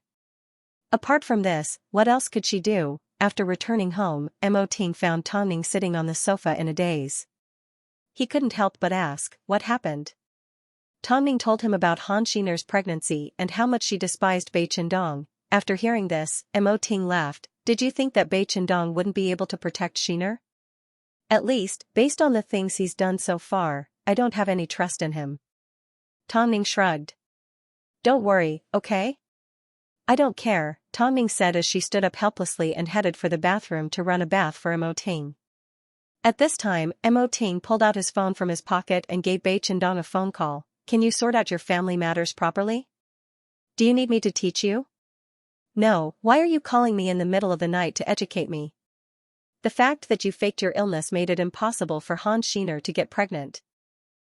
Apart from this, what else could she do? After returning home, Mo Ting found Tongning sitting on the sofa in a daze. He couldn't help but ask, what happened? Tongning told him about Han Xiner's pregnancy and how much she despised Bai Chendong. After hearing this, Mo Ting laughed. Did you think that Bai Chendong wouldn't be able to protect Xiner? At least, based on the things he's done so far, I don't have any trust in him. Tongning shrugged. Don't worry, okay? I don't care, Tongning said as she stood up helplessly and headed for the bathroom to run a bath for Mo Ting. At this time, Mo Ting pulled out his phone from his pocket and gave Bai Chendong a phone call. Can you sort out your family matters properly? Do you need me to teach you? No, why are you calling me in the middle of the night to educate me? The fact that you faked your illness made it impossible for Han Xiner to get pregnant.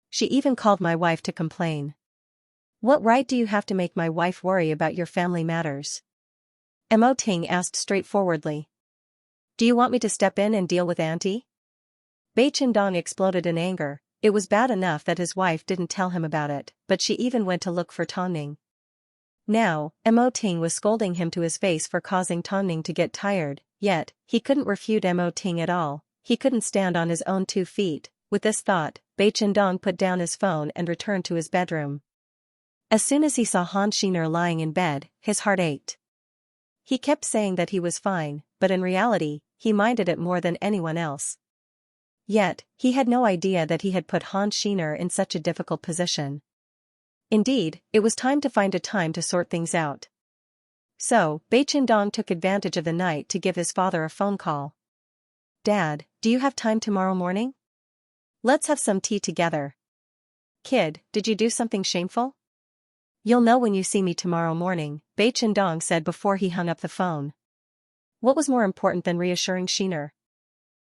She even called my wife to complain. What right do you have to make my wife worry about your family matters? Mo Ting asked straightforwardly. Do you want me to step in and deal with Auntie? Bai Chendong exploded in anger. It was bad enough that his wife didn't tell him about it, but she even went to look for Tongning. Now, Mo Ting was scolding him to his face for causing Tongning to get tired, yet, he couldn't refute Mo Ting at all. He couldn't stand on his own 2 feet. With this thought, Bai Chendong put down his phone and returned to his bedroom. As soon as he saw Han Xiner lying in bed, his heart ached. He kept saying that he was fine, but in reality, he minded it more than anyone else. Yet, he had no idea that he had put Han Xiner in such a difficult position. Indeed, it was time to find a time to sort things out. So, Bai Chendong took advantage of the night to give his father a phone call. Dad, do you have time tomorrow morning? Let's have some tea together. Kid, did you do something shameful? You'll know when you see me tomorrow morning, Bai Chendong said before he hung up the phone. What was more important than reassuring Xiner?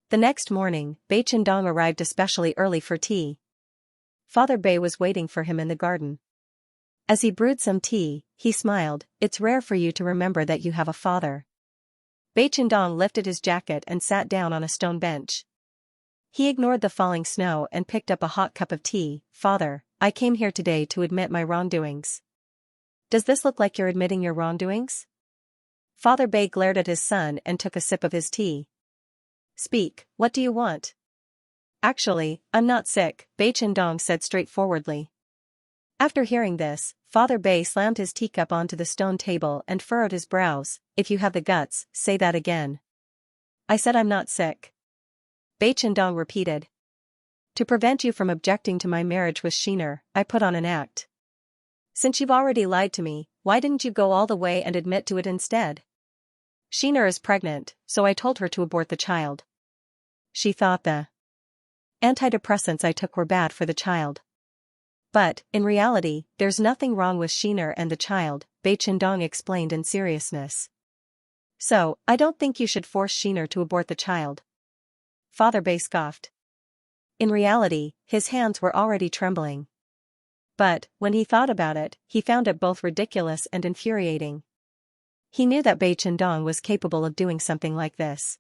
The next morning, Bai Chendong arrived especially early for tea. Father Bai was waiting for him in the garden. As he brewed some tea, he smiled. It's rare for you to remember that you have a father. Bai Chendong lifted his jacket and sat down on a stone bench. He ignored the falling snow and picked up a hot cup of tea. Father, I came here today to admit my wrongdoings. Does this look like you're admitting your wrongdoings? Father Bai glared at his son and took a sip of his tea. Speak, what do you want? Actually, I'm not sick, Bai Chendong said straightforwardly. After hearing this, Father Bai slammed his teacup onto the stone table and furrowed his brows. If you have the guts, say that again. I said I'm not sick. Bai Chendong repeated. To prevent you from objecting to my marriage with Xiner, I put on an act. Since you've already lied to me, why didn't you go all the way and admit to it instead? Xiner is pregnant, so I told her to abort the child. She thought the antidepressants I took were bad for the child. But, in reality, there's nothing wrong with Xiner and the child, Bai Chendong explained in seriousness. So, I don't think you should force Xiner to abort the child. Father Bai scoffed. In reality, his hands were already trembling. But, when he thought about it, he found it both ridiculous and infuriating. He knew that Bai Chendong was capable of doing something like this.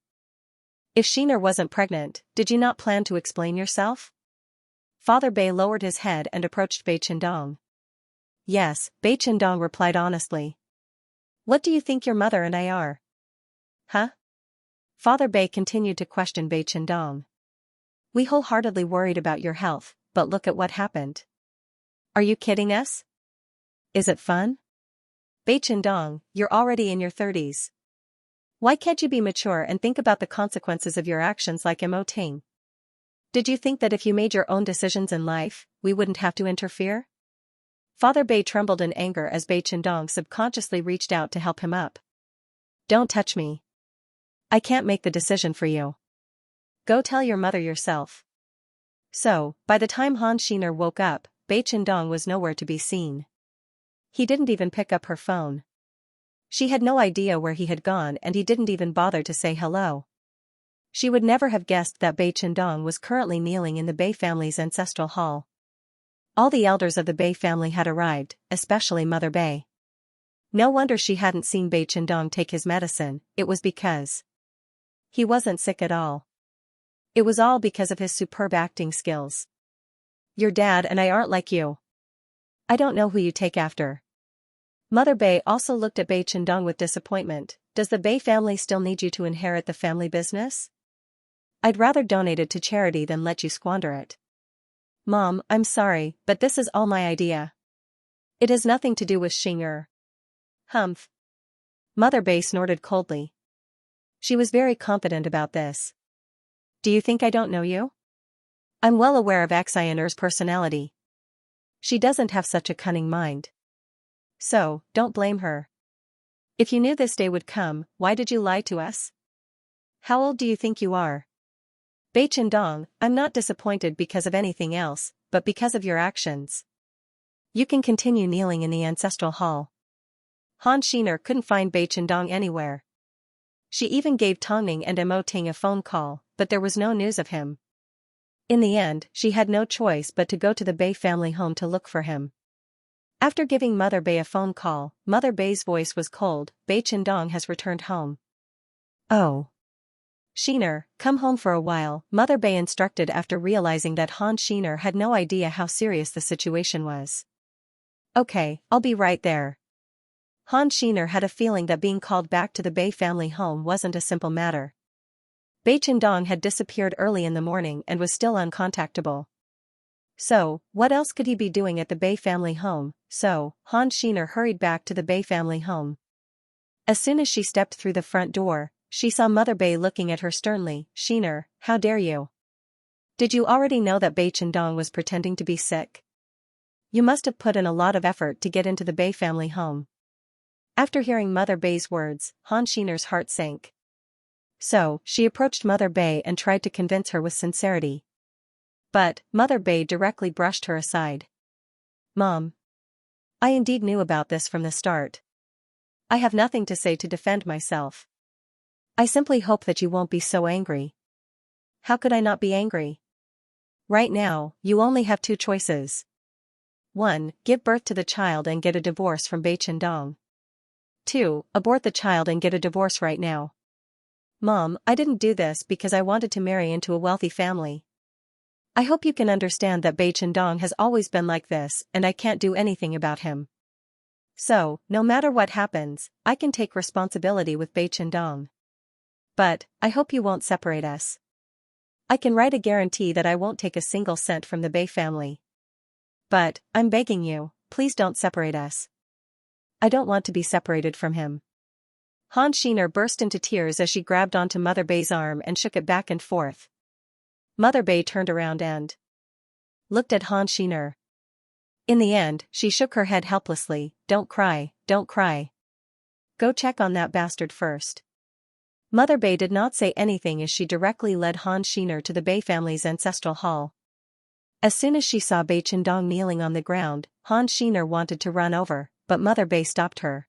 If Xiner wasn't pregnant, did you not plan to explain yourself? Father Bai lowered his head and approached Bai Chendong. Yes, Bai Chendong replied honestly. What do you think your mother and I are? Huh? Father Bai continued to question Bai Chendong. We wholeheartedly worried about your health, but look at what happened. Are you kidding us? Is it fun? Bei Dong, you're already in your 30s. Why can't you be mature and think about the consequences of your actions like Mo Ting? Did you think that if you made your own decisions in life, we wouldn't have to interfere? Father Bei trembled in anger as Bei Dong subconsciously reached out to help him up. Don't touch me. I can't make the decision for you. Go tell your mother yourself. So, by the time Han Xiner woke up, Bei Dong was nowhere to be seen. He didn't even pick up her phone. She had no idea where he had gone and he didn't even bother to say hello. She would never have guessed that Bei Dong was currently kneeling in the Bei family's ancestral hall. All the elders of the Bei family had arrived, especially Mother Bei. No wonder she hadn't seen Bei Dong take his medicine, it was because he wasn't sick at all. It was all because of his superb acting skills. Your dad and I aren't like you. I don't know who you take after. Mother Bei also looked at Bei Dong with disappointment. Does the Bei family still need you to inherit the family business? I'd rather donate it to charity than let you squander it. Mom, I'm sorry, but this is all my idea. It has nothing to do with Xing'er. Humph. Mother Bei snorted coldly. She was very confident about this. Do you think I don't know you? I'm well aware of Xianxia's personality. She doesn't have such a cunning mind. So, don't blame her. If you knew this day would come, why did you lie to us? How old do you think you are? Bei Dong, I'm not disappointed because of anything else, but because of your actions. You can continue kneeling in the ancestral hall. Han Xiner couldn't find Bei Dong anywhere. She even gave Tongning and Mo Ting a phone call, but there was no news of him. In the end, she had no choice but to go to the Bei family home to look for him. After giving Mother Bei a phone call, Mother Bei's voice was cold. Bei Dong has returned home. Oh. Xiner, come home for a while, Mother Bei instructed after realizing that Han Xiner had no idea how serious the situation was. Okay, I'll be right there. Han Xiner had a feeling that being called back to the Bei family home wasn't a simple matter. Bei Dong had disappeared early in the morning and was still uncontactable. So, what else could he be doing at the Bei family home? So, Han Xiner hurried back to the Bei family home. As soon as she stepped through the front door, she saw Mother Bei looking at her sternly. Xiner, how dare you? Did you already know that Bei Dong was pretending to be sick? You must have put in a lot of effort to get into the Bei family home. After hearing Mother Bei's words, Han Xiner's heart sank. So, she approached Mother Bei and tried to convince her with sincerity. But, Mother Bei directly brushed her aside. Mom. I indeed knew about this from the start. I have nothing to say to defend myself. I simply hope that you won't be so angry. How could I not be angry? Right now, you only have two choices. 1. Give birth to the child and get a divorce from Bei Dong. 2. Abort the child and get a divorce right now. Mom, I didn't do this because I wanted to marry into a wealthy family. I hope you can understand that Bei Dong has always been like this and I can't do anything about him. So, no matter what happens, I can take responsibility with Bei Dong. But, I hope you won't separate us. I can write a guarantee that I won't take a single cent from the Bei family. But, I'm begging you, please don't separate us. I don't want to be separated from him. Han Xiner burst into tears as she grabbed onto Mother Bei's arm and shook it back and forth. Mother Bei turned around and looked at Han Xiner. In the end, she shook her head helplessly. Don't cry, don't cry. Go check on that bastard first. Mother Bei did not say anything as she directly led Han Xiner to the Bei family's ancestral hall. As soon as she saw Bei Dong kneeling on the ground, Han Xiner wanted to run over, but Mother Bei stopped her.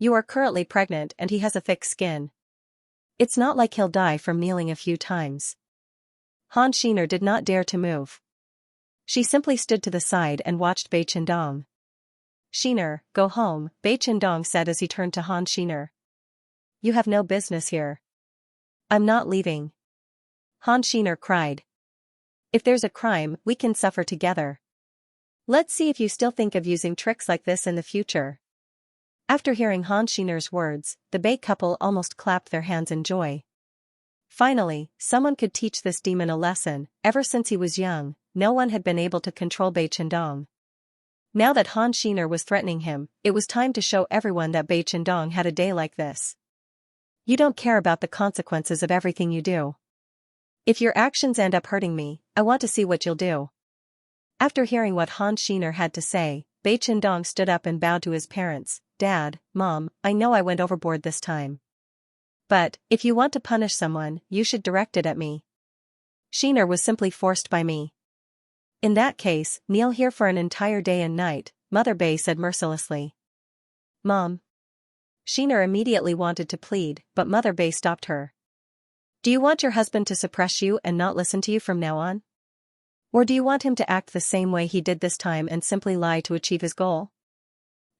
You are currently pregnant and he has a thick skin. It's not like he'll die from kneeling a few times. Han Xiner did not dare to move. She simply stood to the side and watched Bei Dong. Xiner, go home, Bei Dong said as he turned to Han Xiner. You have no business here. I'm not leaving. Han Xiner cried. If there's a crime, we can suffer together. Let's see if you still think of using tricks like this in the future. After hearing Han Xiner's words, the Bei couple almost clapped their hands in joy. Finally, someone could teach this demon a lesson. Ever since he was young, no one had been able to control Bei Dong. Now that Han Xiner was threatening him, it was time to show everyone that Bai Chendong had a day like this. You don't care about the consequences of everything you do. If your actions end up hurting me, I want to see what you'll do. After hearing what Han Xiner had to say, Bai Chendong stood up and bowed to his parents. Dad, Mom, I know I went overboard this time. But, if you want to punish someone, you should direct it at me. Xiner was simply forced by me. In that case, kneel here for an entire day and night, Mother Bai said mercilessly. Mom. Xiner immediately wanted to plead, but Mother Bai stopped her. Do you want your husband to suppress you and not listen to you from now on? Or do you want him to act the same way he did this time and simply lie to achieve his goal?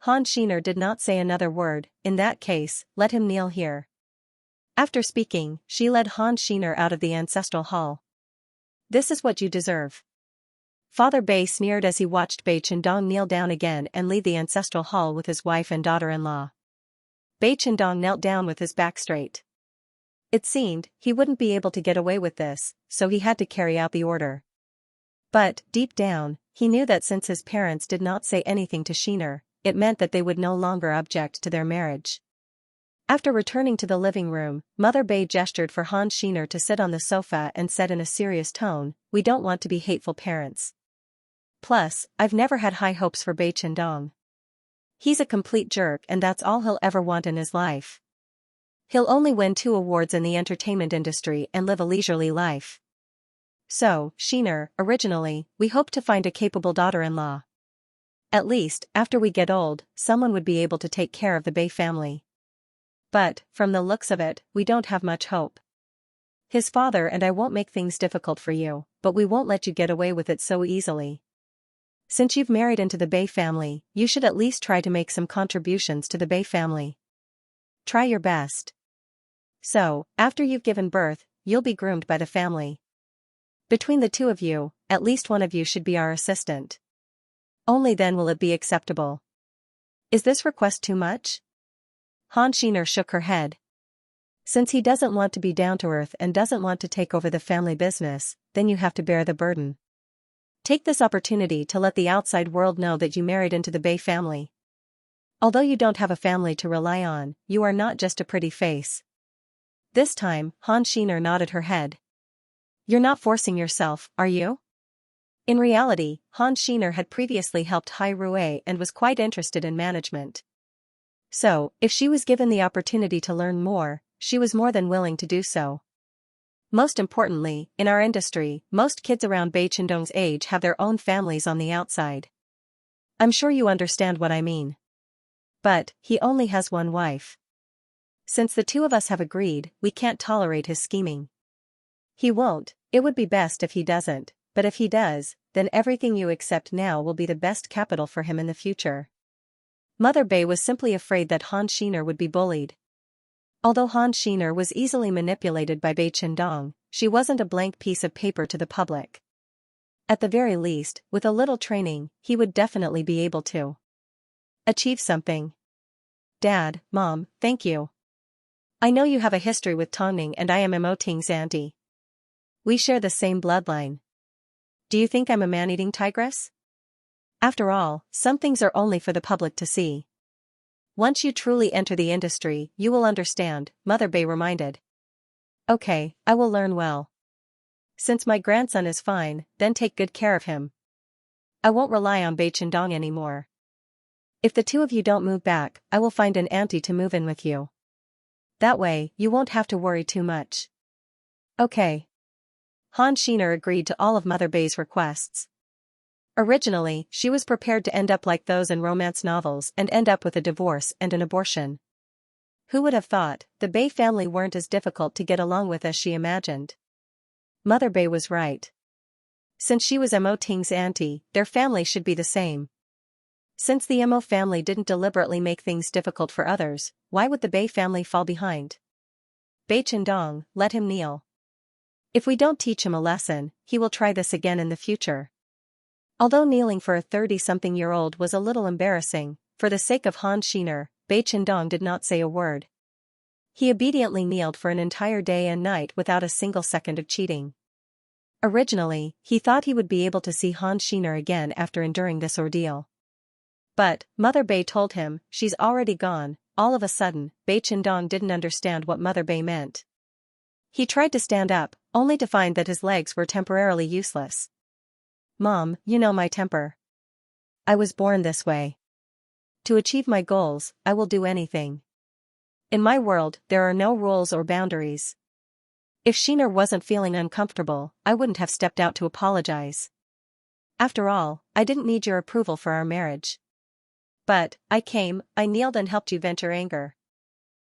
Han Xiner did not say another word. In that case, let him kneel here. After speaking, she led Han Xiner out of the ancestral hall. This is what you deserve. Father Bai sneered as he watched Bai Chendong kneel down again and leave the ancestral hall with his wife and daughter-in-law. Bai Chendong knelt down with his back straight. It seemed he wouldn't be able to get away with this, so he had to carry out the order. But, deep down, he knew that since his parents did not say anything to Xiner, it meant that they would no longer object to their marriage. After returning to the living room, Mother Bai gestured for Han Xiner to sit on the sofa and said in a serious tone, "We don't want to be hateful parents. Plus, I've never had high hopes for Bai Chendong. He's a complete jerk and that's all he'll ever want in his life. He'll only win 2 awards in the entertainment industry and live a leisurely life. So, Xiner, originally, we hoped to find a capable daughter-in-law. At least, after we get old, someone would be able to take care of the Bai family. But, from the looks of it, we don't have much hope. His father and I won't make things difficult for you, but we won't let you get away with it so easily. Since you've married into the Bai family, you should at least try to make some contributions to the Bai family. Try your best. So, after you've given birth, you'll be groomed by the family. Between the 2 of you, at least one of you should be our assistant. Only then will it be acceptable. Is this request too much?" Han Xiner shook her head. Since he doesn't want to be down to earth and doesn't want to take over the family business, then you have to bear the burden. Take this opportunity to let the outside world know that you married into the Bai family. Although you don't have a family to rely on, you are not just a pretty face. This time, Han Xiner nodded her head. You're not forcing yourself, are you? In reality, Han Xiner had previously helped Hai Rui and was quite interested in management. So, if she was given the opportunity to learn more, she was more than willing to do so. Most importantly, in our industry, most kids around Bai Chendong's age have their own families on the outside. I'm sure you understand what I mean. But, he only has one wife. Since the 2 of us have agreed, we can't tolerate his scheming. He won't, it would be best if he doesn't, but if he does, then everything you accept now will be the best capital for him in the future. Mother Bai was simply afraid that Han Xiner would be bullied. Although Han Xiner was easily manipulated by Bai Chendong, she wasn't a blank piece of paper to the public. At the very least, with a little training, he would definitely be able to achieve something. Dad, Mom, thank you. I know you have a history with Tongning and I am Mo Ting's auntie. We share the same bloodline. Do you think I'm a man-eating tigress? After all, some things are only for the public to see. Once you truly enter the industry, you will understand, Mother Bai reminded. Okay, I will learn well. Since my grandson is fine, then take good care of him. I won't rely on Bai Chendong anymore. If the 2 of you don't move back, I will find an auntie to move in with you. That way, you won't have to worry too much. Okay. Han Xiner agreed to all of Mother Bai's requests. Originally, she was prepared to end up like those in romance novels and end up with a divorce and an abortion. Who would have thought, the Bai family weren't as difficult to get along with as she imagined. Mother Bai was right. Since she was Mo Ting's auntie, their family should be the same. Since the Mo family didn't deliberately make things difficult for others, why would the Bai family fall behind? Bai Chendong, let him kneel. If we don't teach him a lesson, he will try this again in the future. Although kneeling for a 30-something-year-old was a little embarrassing, for the sake of Han Xiner, Bai Chendong did not say a word. He obediently kneeled for an entire day and night without a single second of cheating. Originally, he thought he would be able to see Han Xiner again after enduring this ordeal. But, Mother Bei told him, she's already gone. All of a sudden, Bei Chendong didn't understand what Mother Bei meant. He tried to stand up, only to find that his legs were temporarily useless. Mom, you know my temper. I was born this way. To achieve my goals, I will do anything. In my world, there are no rules or boundaries. If Xianxia wasn't feeling uncomfortable, I wouldn't have stepped out to apologize. After all, I didn't need your approval for our marriage. But, I kneeled and helped you vent your anger.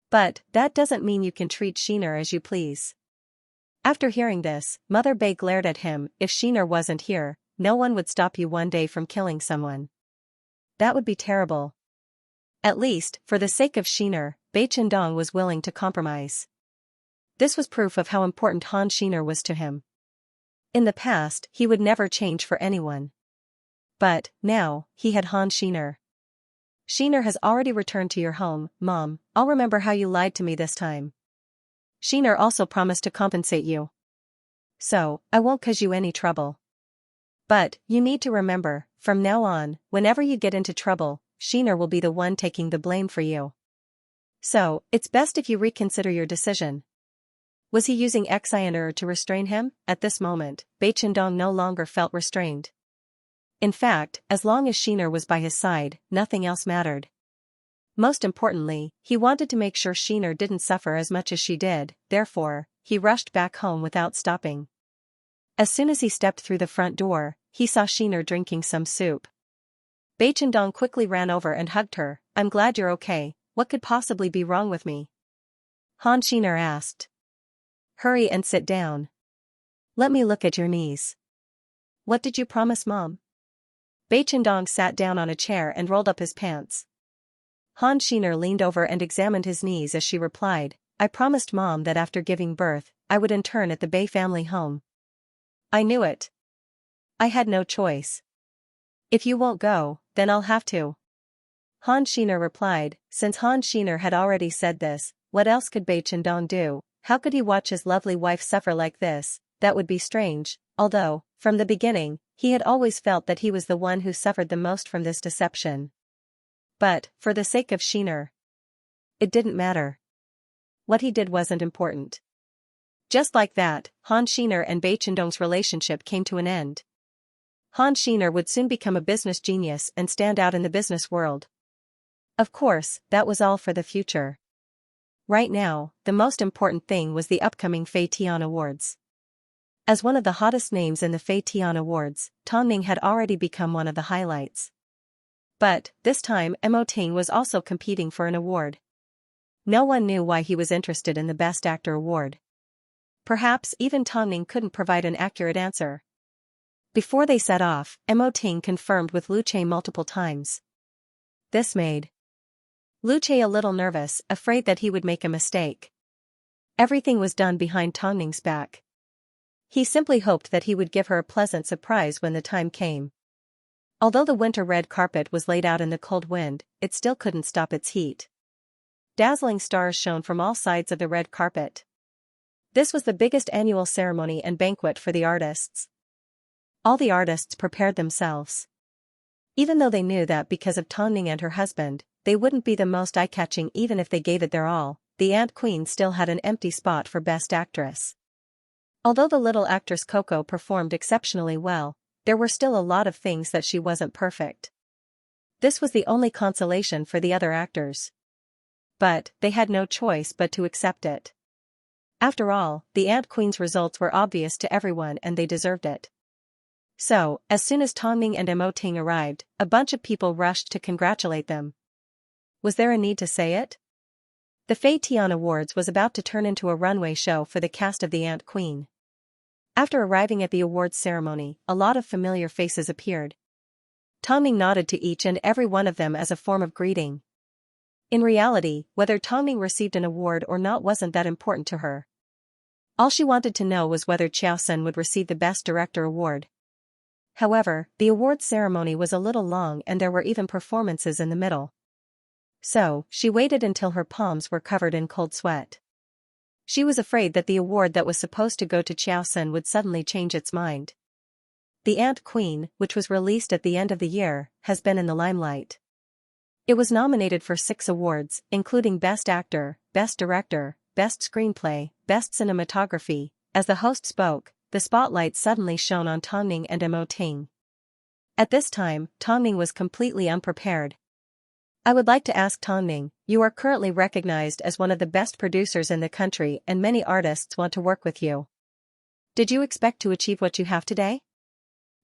But, that doesn't mean you can treat Xianxia as you please. After hearing this, Mother Bei glared at him. If Xianxia wasn't here, no one would stop you one day from killing someone. That would be terrible. At least, for the sake of Xianxia, Bei Chendong was willing to compromise. This was proof of how important Han Xianxia was to him. In the past, he would never change for anyone. But, now, he had Han Xianxia. Xianxia has already returned to your home, Mom. I'll remember how you lied to me this time. Xianxia also promised to compensate you. So, I won't cause you any trouble. But, you need to remember, from now on, whenever you get into trouble, Xianxia will be the one taking the blame for you. So, it's best if you reconsider your decision. Was he using Xianxia to restrain him? At this moment, Bei Chendong no longer felt restrained. In fact, as long as Xianxia was by his side, nothing else mattered. Most importantly, he wanted to make sure Xianxia didn't suffer as much as she did, therefore, he rushed back home without stopping. As soon as he stepped through the front door, he saw Xianxia drinking some soup. Bei Chendong quickly ran over and hugged her. I'm glad you're okay. What could possibly be wrong with me? Han Xianxia asked. Hurry and sit down. Let me look at your knees. What did you promise, Mom? Bei Chendong sat down on a chair and rolled up his pants. Han Xianxia leaned over and examined his knees as she replied, I promised Mom that after giving birth, I would intern at the Bei family home. I knew it. I had no choice. If you won't go, then I'll have to. Han Xianxia replied. Since Han Xianxia had already said this, what else could Bei Chendong do? How could he watch his lovely wife suffer like this? That would be strange, although, from the beginning, he had always felt that he was the one who suffered the most from this deception. But, for the sake of Xianxia, it didn't matter. What he did wasn't important. Just like that, Han Xianxia and Bei Chendong's relationship came to an end. Han Xianxia would soon become a business genius and stand out in the business world. Of course, that was all for the future. Right now, the most important thing was the upcoming Fei Tian Awards. As one of the hottest names in the Fei Tian Awards, Tong Ning had already become one of the highlights. But, this time Mo Ting was also competing for an award. No one knew why he was interested in the Best Actor award. Perhaps even Tong Ning couldn't provide an accurate answer. Before they set off, Mo Ting confirmed with Lu Che multiple times. This made Lu Che a little nervous, afraid that he would make a mistake. Everything was done behind Tong Ning's back. He simply hoped that he would give her a pleasant surprise when the time came. Although the winter red carpet was laid out in the cold wind, it still couldn't stop its heat. Dazzling stars shone from all sides of the red carpet. This was the biggest annual ceremony and banquet for the artists. All the artists prepared themselves. Even though they knew that because of Tong Ning and her husband, they wouldn't be the most eye-catching even if they gave it their all, the Ant Queen still had an empty spot for Best Actress. Although the little actress Coco performed exceptionally well, there were still a lot of things that she wasn't perfect. This was the only consolation for the other actors. But, they had no choice but to accept it. After all, the Ant Queen's results were obvious to everyone and they deserved it. So, as soon as Tong Ning and Mo Ting arrived, a bunch of people rushed to congratulate them. Was there a need to say it? The Fei Tian Awards was about to turn into a runway show for the cast of the Ant Queen. After arriving at the awards ceremony, a lot of familiar faces appeared. Tong Ning nodded to each and every one of them as a form of greeting. In reality, whether Tong Ning received an award or not wasn't that important to her. All she wanted to know was whether Xiao Sun would receive the Best Director award. However, the awards ceremony was a little long and there were even performances in the middle. So, she waited until her palms were covered in cold sweat. She was afraid that the award that was supposed to go to Xiao Sun would suddenly change its mind. The Ant Queen, which was released at the end of the year, has been in the limelight. It was nominated for 6 awards, including Best Actor, Best Director, Best Screenplay, Best Cinematography. As the host spoke, the spotlight suddenly shone on Tongning and Mo Ting. At this time, Tongning was completely unprepared. I would like to ask Tongning, you are currently recognized as one of the best producers in the country and many artists want to work with you. Did you expect to achieve what you have today?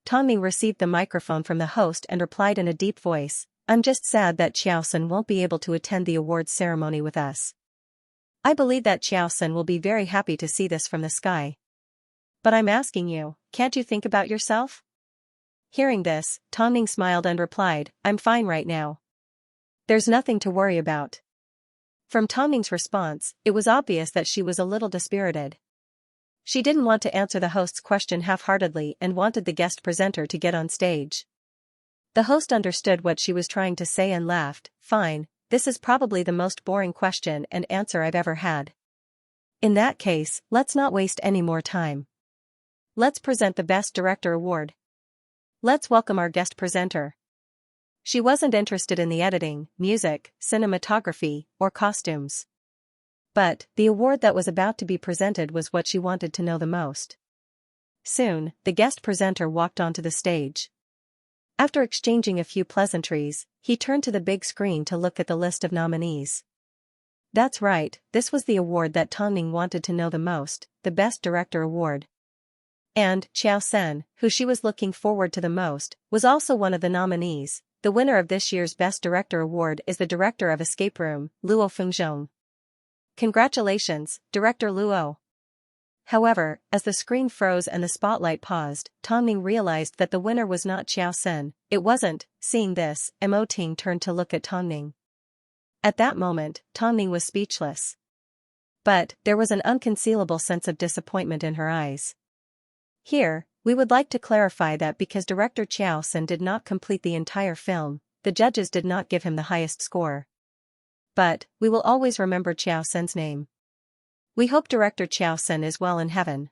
Tongning received the microphone from the host and replied in a deep voice, I'm just sad that Xiaoxin won't be able to attend the awards ceremony with us. I believe that Xiaoxin will be very happy to see this from the sky. But I'm asking you, can't you think about yourself? Hearing this, Tongning smiled and replied, I'm fine right now. There's nothing to worry about. From Tongning's response, it was obvious that she was a little dispirited. She didn't want to answer the host's question half-heartedly and wanted the guest presenter to get on stage. The host understood what she was trying to say and laughed, fine, this is probably the most boring question and answer I've ever had. In that case, let's not waste any more time. Let's present the Best Director Award. Let's welcome our guest presenter. She wasn't interested in the editing, music, cinematography, or costumes. But the award that was about to be presented was what she wanted to know the most. Soon, the guest presenter walked onto the stage. After exchanging a few pleasantries, he turned to the big screen to look at the list of nominees. That's right, this was the award that Tongning wanted to know the most, the Best Director Award. And Xiaoxin, who she was looking forward to the most, was also one of the nominees. The winner of this year's Best Director Award is the director of Escape Room, Luo Fengzhong. Congratulations, Director Luo. However, as the screen froze and the spotlight paused, Tongning realized that the winner was not Xiaoxin, it wasn't. Seeing this, Mo Ting turned to look at Tongning. At that moment, Tongning was speechless. But there was an unconcealable sense of disappointment in her eyes. Here, we would like to clarify that because director Xiaoxin did not complete the entire film, the judges did not give him the highest score. But, we will always remember Xiaoxin's name. We hope director Xiaoxin is well in heaven.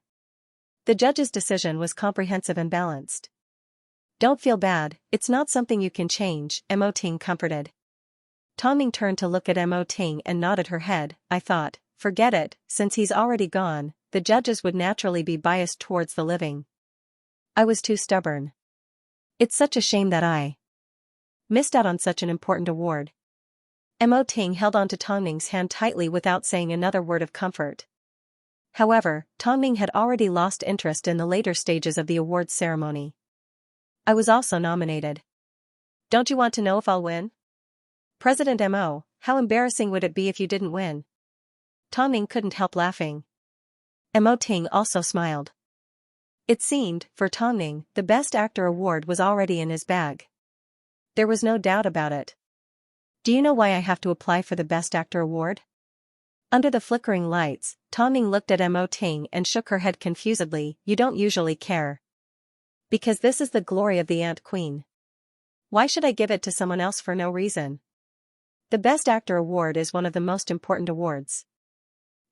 The judge's decision was comprehensive and balanced. Don't feel bad, it's not something you can change, Mo Ting comforted. Tongning turned to look at Mo Ting and nodded her head. I thought, forget it, since he's already gone, the judges would naturally be biased towards the living. I was too stubborn. It's such a shame that I missed out on such an important award. Mo Ting held on to Tongning's hand tightly without saying another word of comfort. However, Tongning had already lost interest in the later stages of the awards ceremony. I was also nominated. Don't you want to know if I'll win? President Mo, how embarrassing would it be if you didn't win? Tongning couldn't help laughing. Mo Ting also smiled. It seemed, for Tongning, the Best Actor award was already in his bag. There was no doubt about it. Do you know why I have to apply for the Best Actor award? Under the flickering lights, Tongning looked at Mo Ting and shook her head confusedly. You don't usually care. Because this is the glory of the Ant Queen. Why should I give it to someone else for no reason? The Best Actor award is one of the most important awards.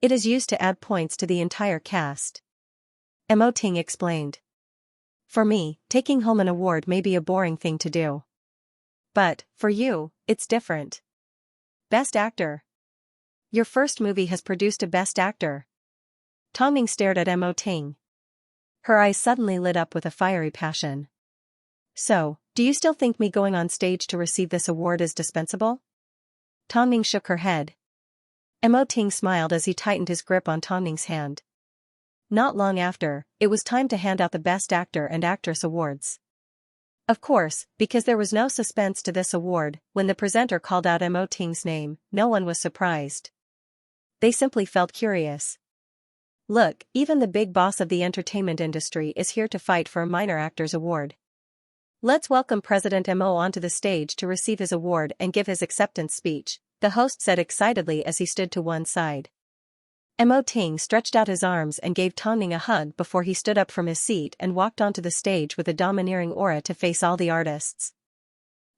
It is used to add points to the entire cast. Mo Ting explained. For me, taking home an award may be a boring thing to do. But, for you, it's different. Best Actor. Your first movie has produced a Best Actor. Tongning stared at Mo Ting. Her eyes suddenly lit up with a fiery passion. So, do you still think me going on stage to receive this award is dispensable? Tongning shook her head. Mo Ting smiled as he tightened his grip on Tongning's hand. Not long after, it was time to hand out the Best Actor and Actress awards. Of course, because there was no suspense to this award, when the presenter called out Mo Ting's name, no one was surprised. They simply felt curious. Look, even the big boss of the entertainment industry is here to fight for a minor actor's award. Let's welcome President Mo onto the stage to receive his award and give his acceptance speech, the host said excitedly as he stood to one side. Mo Ting stretched out his arms and gave Tongning a hug before he stood up from his seat and walked onto the stage with a domineering aura to face all the artists.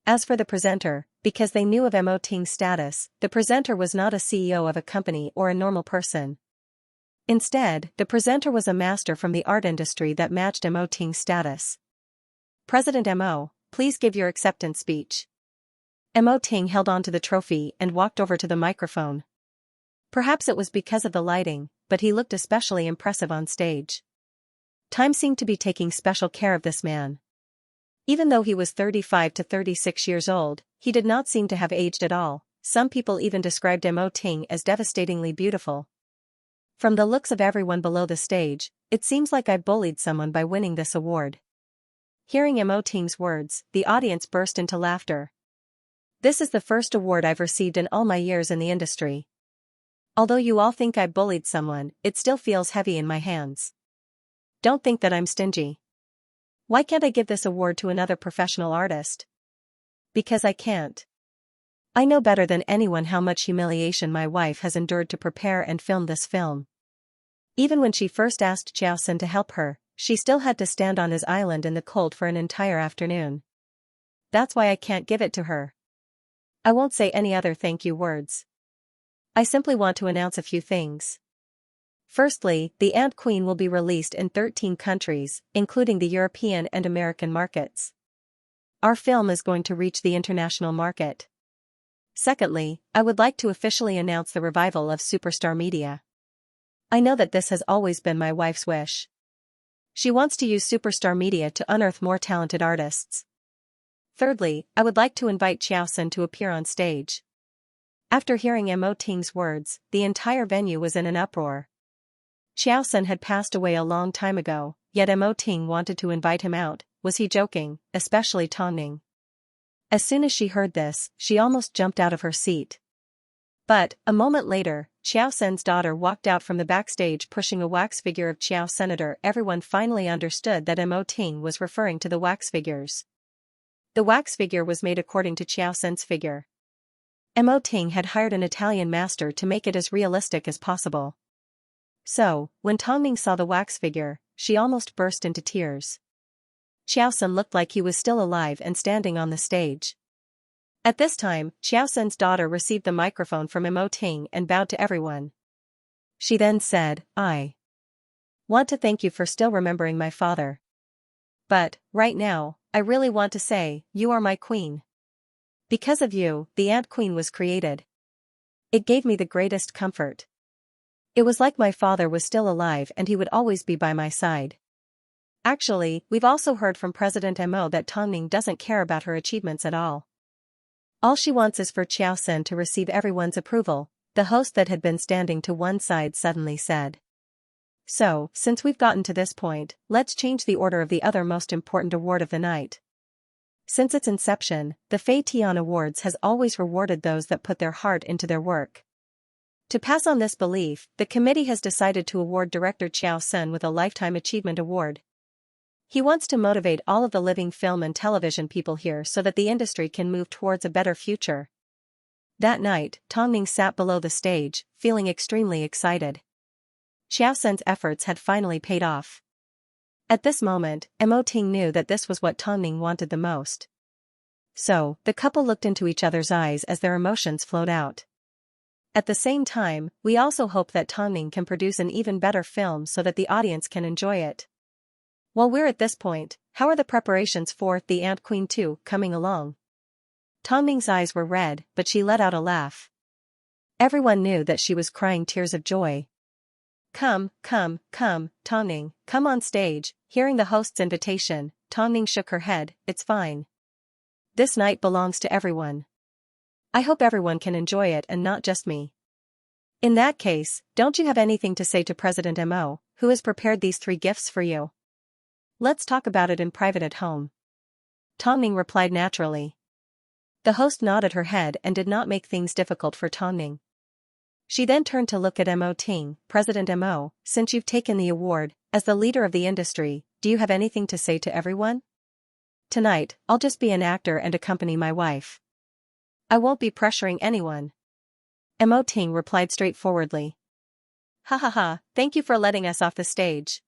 As for the presenter, because they knew of Mo Ting's status, the presenter was not a CEO of a company or a normal person. Instead, the presenter was a master from the art industry that matched Mo Ting's status. President Mo, please give your acceptance speech. Mo Ting held on to the trophy and walked over to the microphone. Perhaps it was because of the lighting, but he looked especially impressive on stage. Time seemed to be taking special care of this man. Even though he was 35 to 36 years old, he did not seem to have aged at all. Some people even described Mo Ting as devastatingly beautiful. From the looks of everyone below the stage, it seems like I bullied someone by winning this award. Hearing Mo Ting's words, the audience burst into laughter. This is the first award I've received in all my years in the industry. Although you all think I bullied someone, it still feels heavy in my hands. Don't think that I'm stingy. Why can't I give this award to another professional artist? Because I can't. I know better than anyone how much humiliation my wife has endured to prepare and film this film. Even when she first asked Xiaoxia to help her, she still had to stand on his island in the cold for an entire afternoon. That's why I can't give it to her. I won't say any other thank you words. I simply want to announce a few things. Firstly, The Ant Queen will be released in 13 countries, including the European and American markets. Our film is going to reach the international market. Secondly, I would like to officially announce the revival of Superstar Media. I know that this has always been my wife's wish. She wants to use Superstar Media to unearth more talented artists. Thirdly, I would like to invite Xiaoxia to appear on stage. After hearing Mo Ting's words, the entire venue was in an uproar. Xiaoxia had passed away a long time ago, yet Mo Ting wanted to invite him out. Was he joking, especially Tongning? As soon as she heard this, she almost jumped out of her seat. But, a moment later, Xiaoxia's daughter walked out from the backstage pushing a wax figure of Xiao Senator. Everyone finally understood that Mo Ting was referring to the wax figures. The wax figure was made according to Xiaoxia's figure. Mo Ting had hired an Italian master to make it as realistic as possible. So, when Tongning saw the wax figure, she almost burst into tears. Xiaoxia looked like he was still alive and standing on the stage. At this time, Xiaoxia's daughter received the microphone from Mo Ting and bowed to everyone. She then said, I want to thank you for still remembering my father. But, right now, I really want to say, you are my queen. Because of you, the Ant Queen was created. It gave me the greatest comfort. It was like my father was still alive and he would always be by my side. Actually, we've also heard from President Mo that Tongning doesn't care about her achievements at all. All she wants is for Xiaoxia to receive everyone's approval, the host that had been standing to one side suddenly said. So, since we've gotten to this point, let's change the order of the other most important award of the night. Since its inception, the Fei Tian Awards has always rewarded those that put their heart into their work. To pass on this belief, the committee has decided to award director Xiaoxia with a Lifetime Achievement Award. He wants to motivate all of the living film and television people here so that the industry can move towards a better future. That night, Tongning sat below the stage, feeling extremely excited. Xiaoxia's efforts had finally paid off. At this moment, Mo Ting knew that this was what Tongning wanted the most. So, the couple looked into each other's eyes as their emotions flowed out. At the same time, we also hope that Tongning can produce an even better film so that the audience can enjoy it. While we're at this point, how are the preparations for The Ant Queen 2 coming along? Tongning's eyes were red, but she let out a laugh. Everyone knew that she was crying tears of joy. Come, Tongning, come on stage. Hearing the host's invitation, Tongning shook her head. It's fine. This night belongs to everyone. I hope everyone can enjoy it and not just me. In that case, don't you have anything to say to President Mo, who has prepared these 3 gifts for you? Let's talk about it in private at home. Tongning replied naturally. The host nodded her head and did not make things difficult for Tongning. She then turned to look at Mo Ting. President Mo, since you've taken the award, as the leader of the industry, do you have anything to say to everyone? Tonight, I'll just be an actor and accompany my wife. I won't be pressuring anyone. Mo Ting replied straightforwardly. Ha ha ha, thank you for letting us off the stage.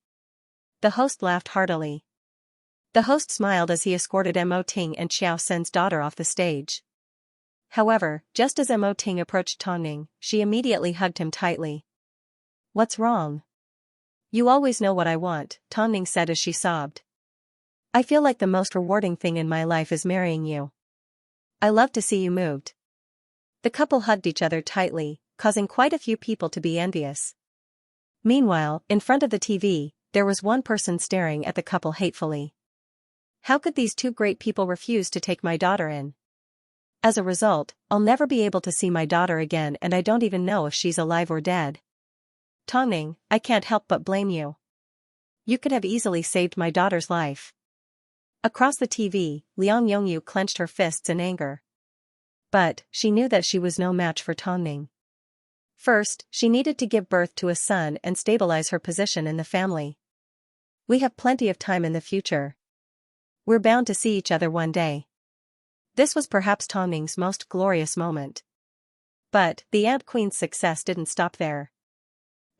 The host laughed heartily. The host smiled as he escorted Mo Ting and Xiaoxia's daughter off the stage. However, just as Mo Ting approached Tongning, she immediately hugged him tightly. What's wrong? You always know what I want, Tongning said as she sobbed. I feel like the most rewarding thing in my life is marrying you. I love to see you moved. The couple hugged each other tightly, causing quite a few people to be envious. Meanwhile, in front of the TV, there was one person staring at the couple hatefully. How could these two great people refuse to take my daughter in? As a result, I'll never be able to see my daughter again, and I don't even know if she's alive or dead. Tongning, I can't help but blame you. You could have easily saved my daughter's life. Across the TV, Liang Yongyu clenched her fists in anger. But she knew that she was no match for Tongning. First, she needed to give birth to a son and stabilize her position in the family. We have plenty of time in the future. We're bound to see each other one day. This was perhaps Tongning's most glorious moment. But the Ant Queen's success didn't stop there.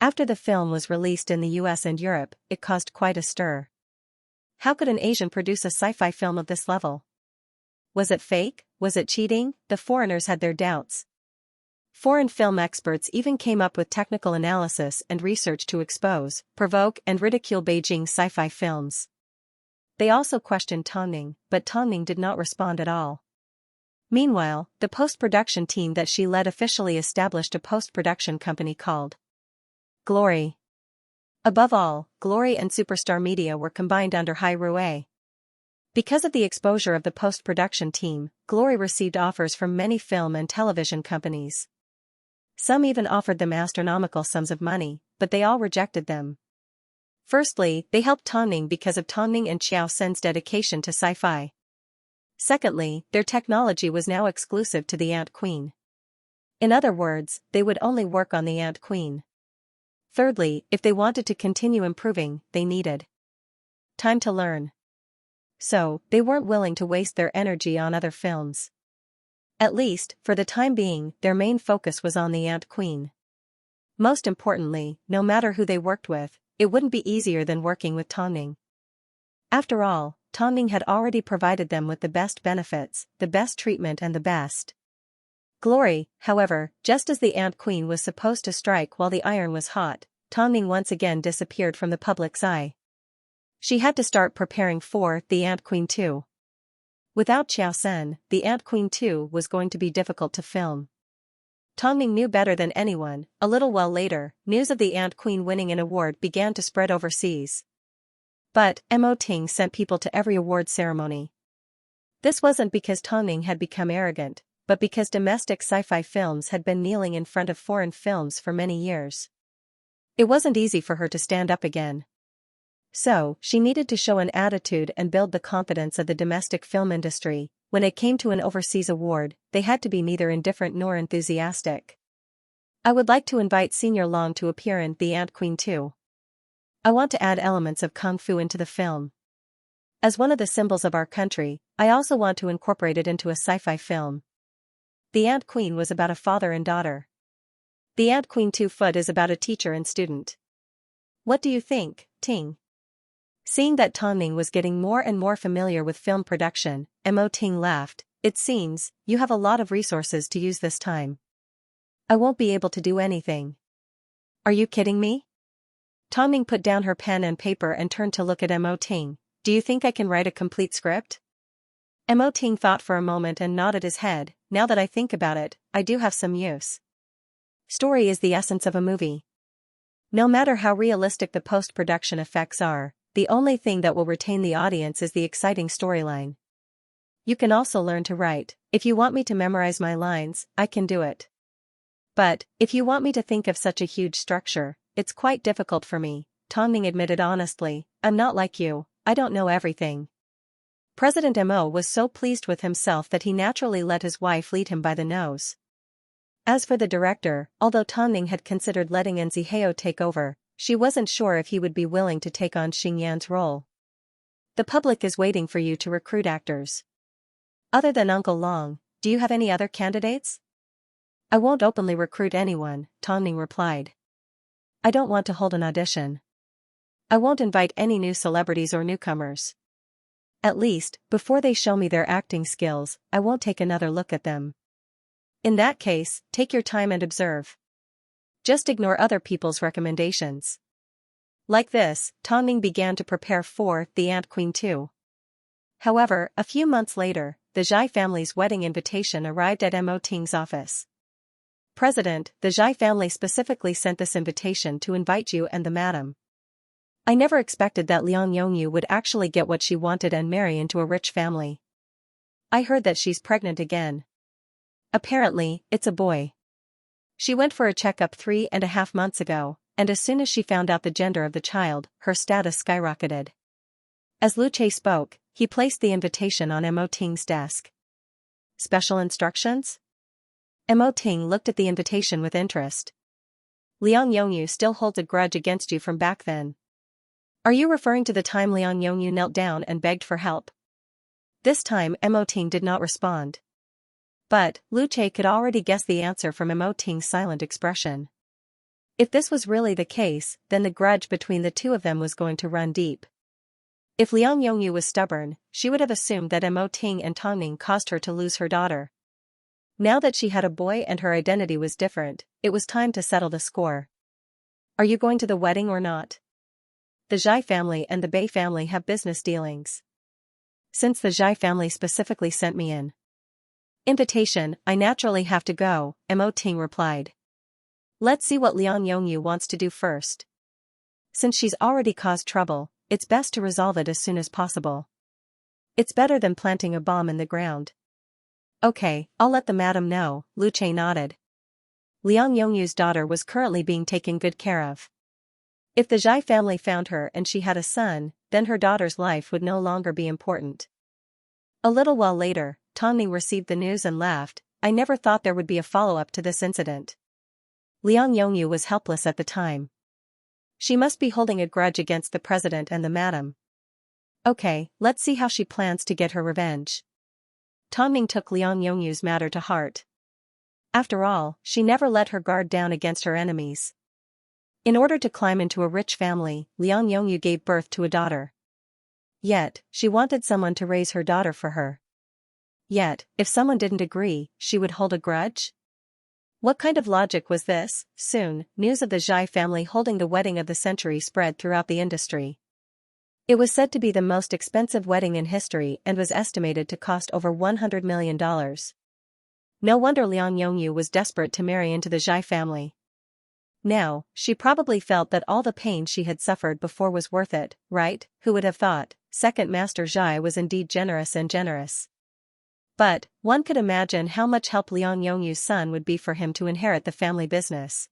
After the film was released in the US and Europe, it caused quite a stir. How could an Asian produce a sci-fi film of this level? Was it fake? Was it cheating? The foreigners had their doubts. Foreign film experts even came up with technical analysis and research to expose, provoke, and ridicule Beijing sci-fi films. They also questioned Tongning, but Tongning did not respond at all. Meanwhile, the post-production team that she led officially established a post-production company called Glory. Above all, Glory and Superstar Media were combined under Hai Rui. Because of the exposure of the post-production team, Glory received offers from many film and television companies. Some even offered them astronomical sums of money, but they all rejected them. Firstly, they helped Tongning because of Tongning and Xiao Sen's dedication to sci-fi. Secondly, their technology was now exclusive to the Ant Queen. In other words, they would only work on the Ant Queen. Thirdly, if they wanted to continue improving, they needed time to learn. So, they weren't willing to waste their energy on other films. At least, for the time being, their main focus was on the Ant Queen. Most importantly, no matter who they worked with, it wouldn't be easier than working with Tongning. After all, Tongning had already provided them with the best benefits, the best treatment and the best glory. However, just as the Ant Queen was supposed to strike while the iron was hot, Tongning once again disappeared from the public's eye. She had to start preparing for the Ant Queen 2. Without Xiao Sen, the Ant Queen 2 was going to be difficult to film. Tongning knew better than anyone. A little while later, news of the Ant Queen winning an award began to spread overseas. But Mo Ting sent people to every award ceremony. This wasn't because Tongning had become arrogant, but because domestic sci-fi films had been kneeling in front of foreign films for many years. It wasn't easy for her to stand up again. So, she needed to show an attitude and build the confidence of the domestic film industry. When it came to an overseas award, they had to be neither indifferent nor enthusiastic. I would like to invite Senior Long to appear in The Ant Queen 2. I want to add elements of Kung Fu into the film. As one of the symbols of our country, I also want to incorporate it into a sci-fi film. The Ant Queen was about a father and daughter. The Ant Queen 2 Foot is about a teacher and student. What do you think, Ting? Seeing that Tongning was getting more and more familiar with film production, Mo Ting laughed. It seems, you have a lot of resources to use this time. I won't be able to do anything. Are you kidding me? Tongning put down her pen and paper and turned to look at Mo Ting. Do you think I can write a complete script? Mo Ting thought for a moment and nodded his head. Now that I think about it, I do have some use. Story is the essence of a movie. No matter how realistic the post-production effects are, the only thing that will retain the audience is the exciting storyline. You can also learn to write. If you want me to memorize my lines, I can do it. But, if you want me to think of such a huge structure, it's quite difficult for me, Tongning admitted honestly. I'm not like you, I don't know everything. President Mo was so pleased with himself that he naturally let his wife lead him by the nose. As for the director, although Tongning had considered letting Nziheo take over, she wasn't sure if he would be willing to take on Xingyan's role. The public is waiting for you to recruit actors. Other than Uncle Long, do you have any other candidates? I won't openly recruit anyone, Tongning replied. I don't want to hold an audition. I won't invite any new celebrities or newcomers. At least, before they show me their acting skills, I won't take another look at them. In that case, take your time and observe. Just ignore other people's recommendations. Like this, Tongning began to prepare for The Ant Queen 2. However, a few months later, the Zhai family's wedding invitation arrived at Mo Ting's office. President, the Zhai family specifically sent this invitation to invite you and the madam. I never expected that Liang Yongyu would actually get what she wanted and marry into a rich family. I heard that she's pregnant again. Apparently, it's a boy. She went for a checkup 3.5 months ago, and as soon as she found out the gender of the child, her status skyrocketed. As Lu Che spoke, he placed the invitation on Mo Ting's desk. Special instructions? Mo Ting looked at the invitation with interest. Liang Yongyu still holds a grudge against you from back then. Are you referring to the time Liang Yongyu knelt down and begged for help? This time Mo Ting did not respond. But, Lu Che could already guess the answer from Mo Ting's silent expression. If this was really the case, then the grudge between the two of them was going to run deep. If Liang Yongyu was stubborn, she would have assumed that Mo Ting and Tongning caused her to lose her daughter. Now that she had a boy and her identity was different, it was time to settle the score. Are you going to the wedding or not? The Zhai family and the Bei family have business dealings. Since the Zhai family specifically sent me an invitation, I naturally have to go, Mo Ting replied. Let's see what Liang Yongyu wants to do first. Since she's already caused trouble, it's best to resolve it as soon as possible. It's better than planting a bomb in the ground. Okay, I'll let the madam know, Lu Che nodded. Liang Yongyu's daughter was currently being taken good care of. If the Zhai family found her and she had a son, then her daughter's life would no longer be important. A little while later, Tongning received the news and laughed. I never thought there would be a follow-up to this incident. Liang Yongyu was helpless at the time. She must be holding a grudge against the president and the madam. Okay, let's see how she plans to get her revenge. Tongning took Liang Yongyu's matter to heart. After all, she never let her guard down against her enemies. In order to climb into a rich family, Liang Yongyu gave birth to a daughter. Yet, she wanted someone to raise her daughter for her. Yet, if someone didn't agree, she would hold a grudge? What kind of logic was this? Soon, news of the Zhai family holding the wedding of the century spread throughout the industry. It was said to be the most expensive wedding in history and was estimated to cost over $100 million. No wonder Liang Yongyu was desperate to marry into the Zhai family. Now, she probably felt that all the pain she had suffered before was worth it, right? Who would have thought? Second Master Zhai was indeed generous and generous. But, one could imagine how much help Liang Yongyu's son would be for him to inherit the family business.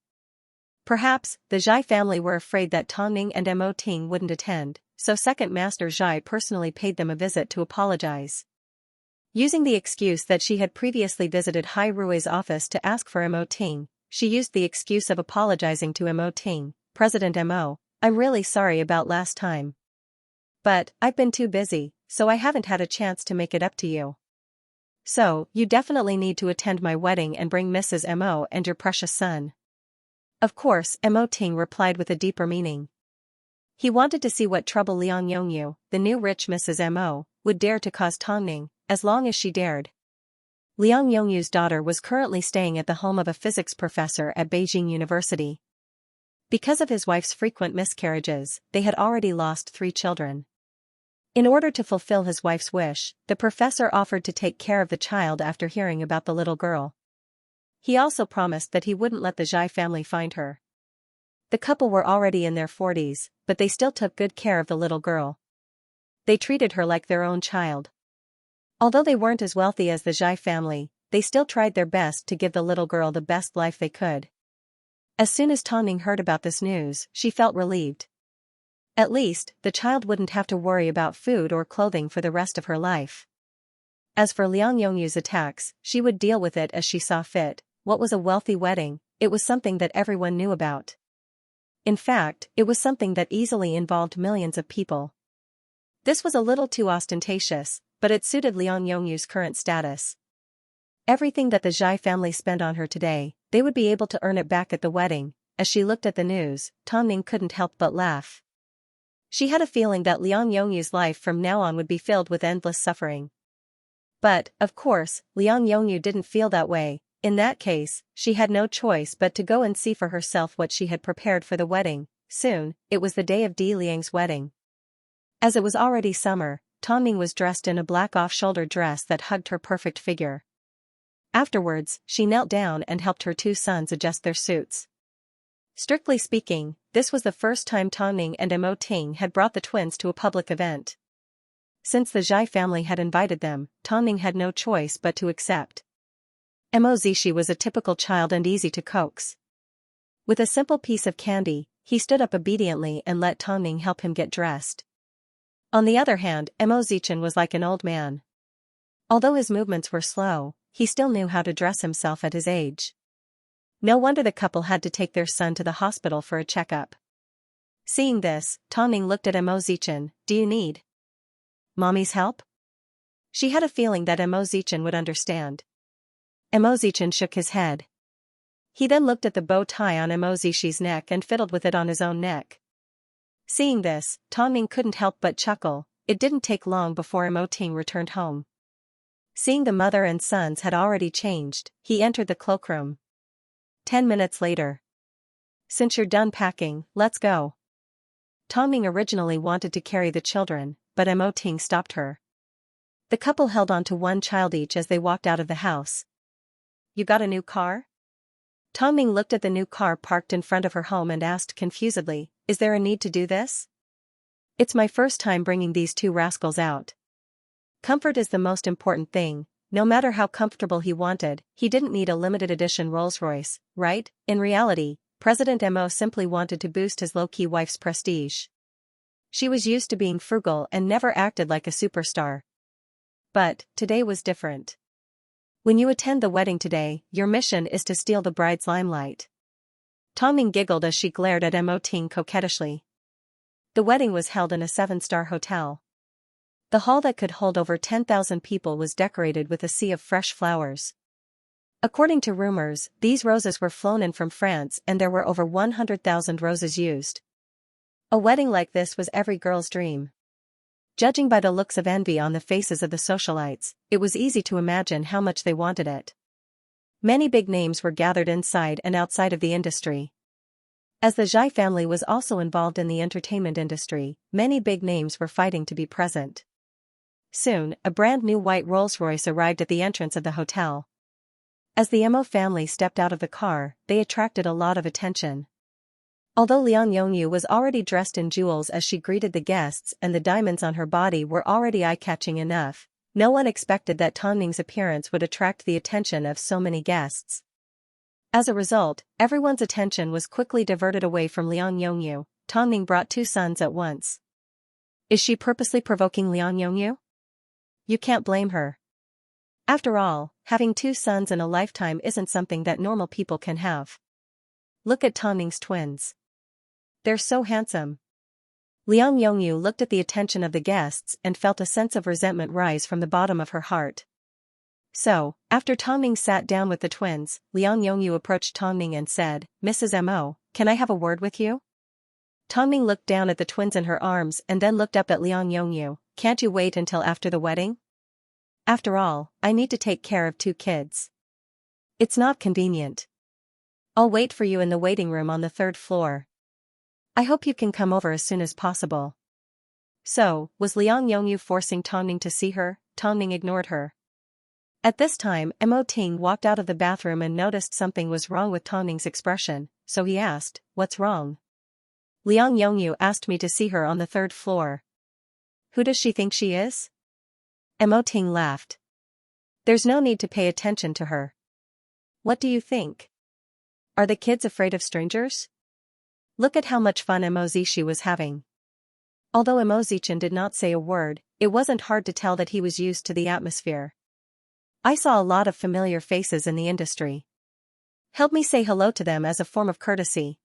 Perhaps, the Zhai family were afraid that Tongning and Mo Ting wouldn't attend, so Second Master Zhai personally paid them a visit to apologize. Using the excuse that she had previously visited Hai Rui's office to ask for Mo Ting, she used the excuse of apologizing to Mo Ting. President Mo, I'm really sorry about last time. But, I've been too busy, so I haven't had a chance to make it up to you. So, you definitely need to attend my wedding and bring Mrs. Mo and your precious son. Of course, Mo Ting replied with a deeper meaning. He wanted to see what trouble Liang Yongyu, the new rich Mrs. Mo, would dare to cause Tongning, as long as she dared. Liang Yongyu's daughter was currently staying at the home of a physics professor at Beijing University. Because of his wife's frequent miscarriages, they had already lost 3 children. In order to fulfill his wife's wish, the professor offered to take care of the child after hearing about the little girl. He also promised that he wouldn't let the Zhai family find her. The couple were already in their 40s, but they still took good care of the little girl. They treated her like their own child. Although they weren't as wealthy as the Zhai family, they still tried their best to give the little girl the best life they could. As soon as Tongning heard about this news, she felt relieved. At least, the child wouldn't have to worry about food or clothing for the rest of her life. As for Liang Yongyu's attacks, she would deal with it as she saw fit. What was a wealthy wedding? It was something that everyone knew about. In fact, it was something that easily involved millions of people. This was a little too ostentatious, but it suited Liang Yongyu's current status. Everything that the Zhai family spent on her today, they would be able to earn it back at the wedding. As she looked at the news, Tongning couldn't help but laugh. She had a feeling that Liang Yongyu's life from now on would be filled with endless suffering. But, of course, Liang Yongyu didn't feel that way. In that case, she had no choice but to go and see for herself what she had prepared for the wedding. Soon, it was the day of Di Liang's wedding. As it was already summer, Tongning was dressed in a black off-shoulder dress that hugged her perfect figure. Afterwards, she knelt down and helped her two sons adjust their suits. Strictly speaking, this was the first time Tongning and Mo Ting had brought the twins to a public event. Since the Zhai family had invited them, Tongning had no choice but to accept. Mo Zishi was a typical child and easy to coax. With a simple piece of candy, he stood up obediently and let Tongning help him get dressed. On the other hand, Mo Zichen was like an old man. Although his movements were slow, he still knew how to dress himself at his age. No wonder the couple had to take their son to the hospital for a checkup. Seeing this, Tongning looked at Mo Zichen. Do you need mommy's help? She had a feeling that Mo Zichen would understand. Mo Zichen shook his head. He then looked at the bow tie on Mo Zishi's neck and fiddled with it on his own neck. Seeing this, Tongning couldn't help but chuckle. It didn't take long before Mo Ting returned home. Seeing the mother and sons had already changed, he entered the cloakroom. 10 minutes later. Since you're done packing, let's go. Tongning originally wanted to carry the children, but Mo Ting stopped her. The couple held on to one child each as they walked out of the house. You got a new car? Tongning looked at the new car parked in front of her home and asked confusedly, is there a need to do this? It's my first time bringing these two rascals out. Comfort is the most important thing. No matter how comfortable he wanted, he didn't need a limited edition Rolls-Royce, right? In reality, President Mo simply wanted to boost his low-key wife's prestige. She was used to being frugal and never acted like a superstar. But today was different. When you attend the wedding today, your mission is to steal the bride's limelight. Tongning giggled as she glared at Mo Ting coquettishly. The wedding was held in a 7-star hotel. The hall that could hold over 10,000 people was decorated with a sea of fresh flowers. According to rumors, these roses were flown in from France and there were over 100,000 roses used. A wedding like this was every girl's dream. Judging by the looks of envy on the faces of the socialites, it was easy to imagine how much they wanted it. Many big names were gathered inside and outside of the industry. As the Zhai family was also involved in the entertainment industry, many big names were fighting to be present. Soon, a brand new white Rolls-Royce arrived at the entrance of the hotel. As the Mo family stepped out of the car, they attracted a lot of attention. Although Liang Yongyu was already dressed in jewels as she greeted the guests and the diamonds on her body were already eye-catching enough, no one expected that Tongning's appearance would attract the attention of so many guests. As a result, everyone's attention was quickly diverted away from Liang Yongyu. Tongning brought two sons at once. Is she purposely provoking Liang Yongyu? You can't blame her. After all, having two sons in a lifetime isn't something that normal people can have. Look at Tongning's twins. They're so handsome. Liang Yongyu looked at the attention of the guests and felt a sense of resentment rise from the bottom of her heart. So, after Tongning sat down with the twins, Liang Yongyu approached Tongning and said, Mrs. Mo, can I have a word with you? Tongning looked down at the twins in her arms and then looked up at Liang Yongyu. Can't you wait until after the wedding? After all, I need to take care of two kids. It's not convenient. I'll wait for you in the waiting room on the 3rd floor. I hope you can come over as soon as possible. So, was Liang Yongyu forcing Tongning to see her? Tongning ignored her. At this time, Mo Ting walked out of the bathroom and noticed something was wrong with Tongning's expression, so he asked, what's wrong? Liang Yongyu asked me to see her on the 3rd floor. Who does she think she is? Mo Ting laughed. There's no need to pay attention to her. What do you think? Are the kids afraid of strangers? Look at how much fun Mo Zishi was having. Although Mo Zichen did not say a word, it wasn't hard to tell that he was used to the atmosphere. I saw a lot of familiar faces in the industry. Help me say hello to them as a form of courtesy.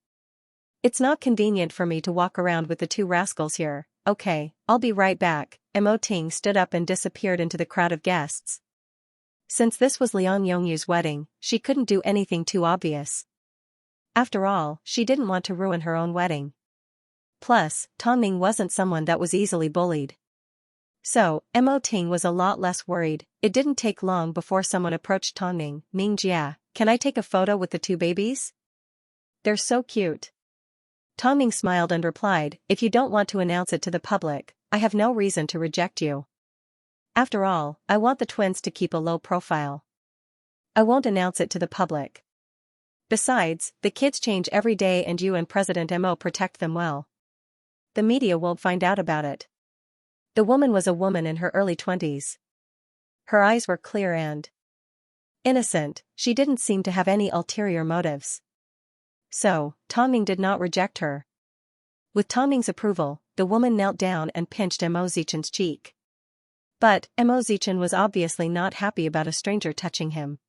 It's not convenient for me to walk around with the two rascals here. Okay, I'll be right back. Mo Ting stood up and disappeared into the crowd of guests. Since this was Liang Yongyu's wedding, she couldn't do anything too obvious. After all, she didn't want to ruin her own wedding. Plus, Tongning wasn't someone that was easily bullied. So, Mo Ting was a lot less worried. It didn't take long before someone approached Tongning. Mingjia, can I take a photo with the two babies? They're so cute. Tongning smiled and replied, if you don't want to announce it to the public, I have no reason to reject you. After all, I want the twins to keep a low profile. I won't announce it to the public. Besides, the kids change every day and you and President Mo protect them well. The media won't find out about it. The woman was a woman in her early 20s. Her eyes were clear and innocent. She didn't seem to have any ulterior motives. So, Tongming did not reject her. With Tongming's approval, the woman knelt down and pinched Mo Zichen's cheek. But, Mo Zichen was obviously not happy about a stranger touching him.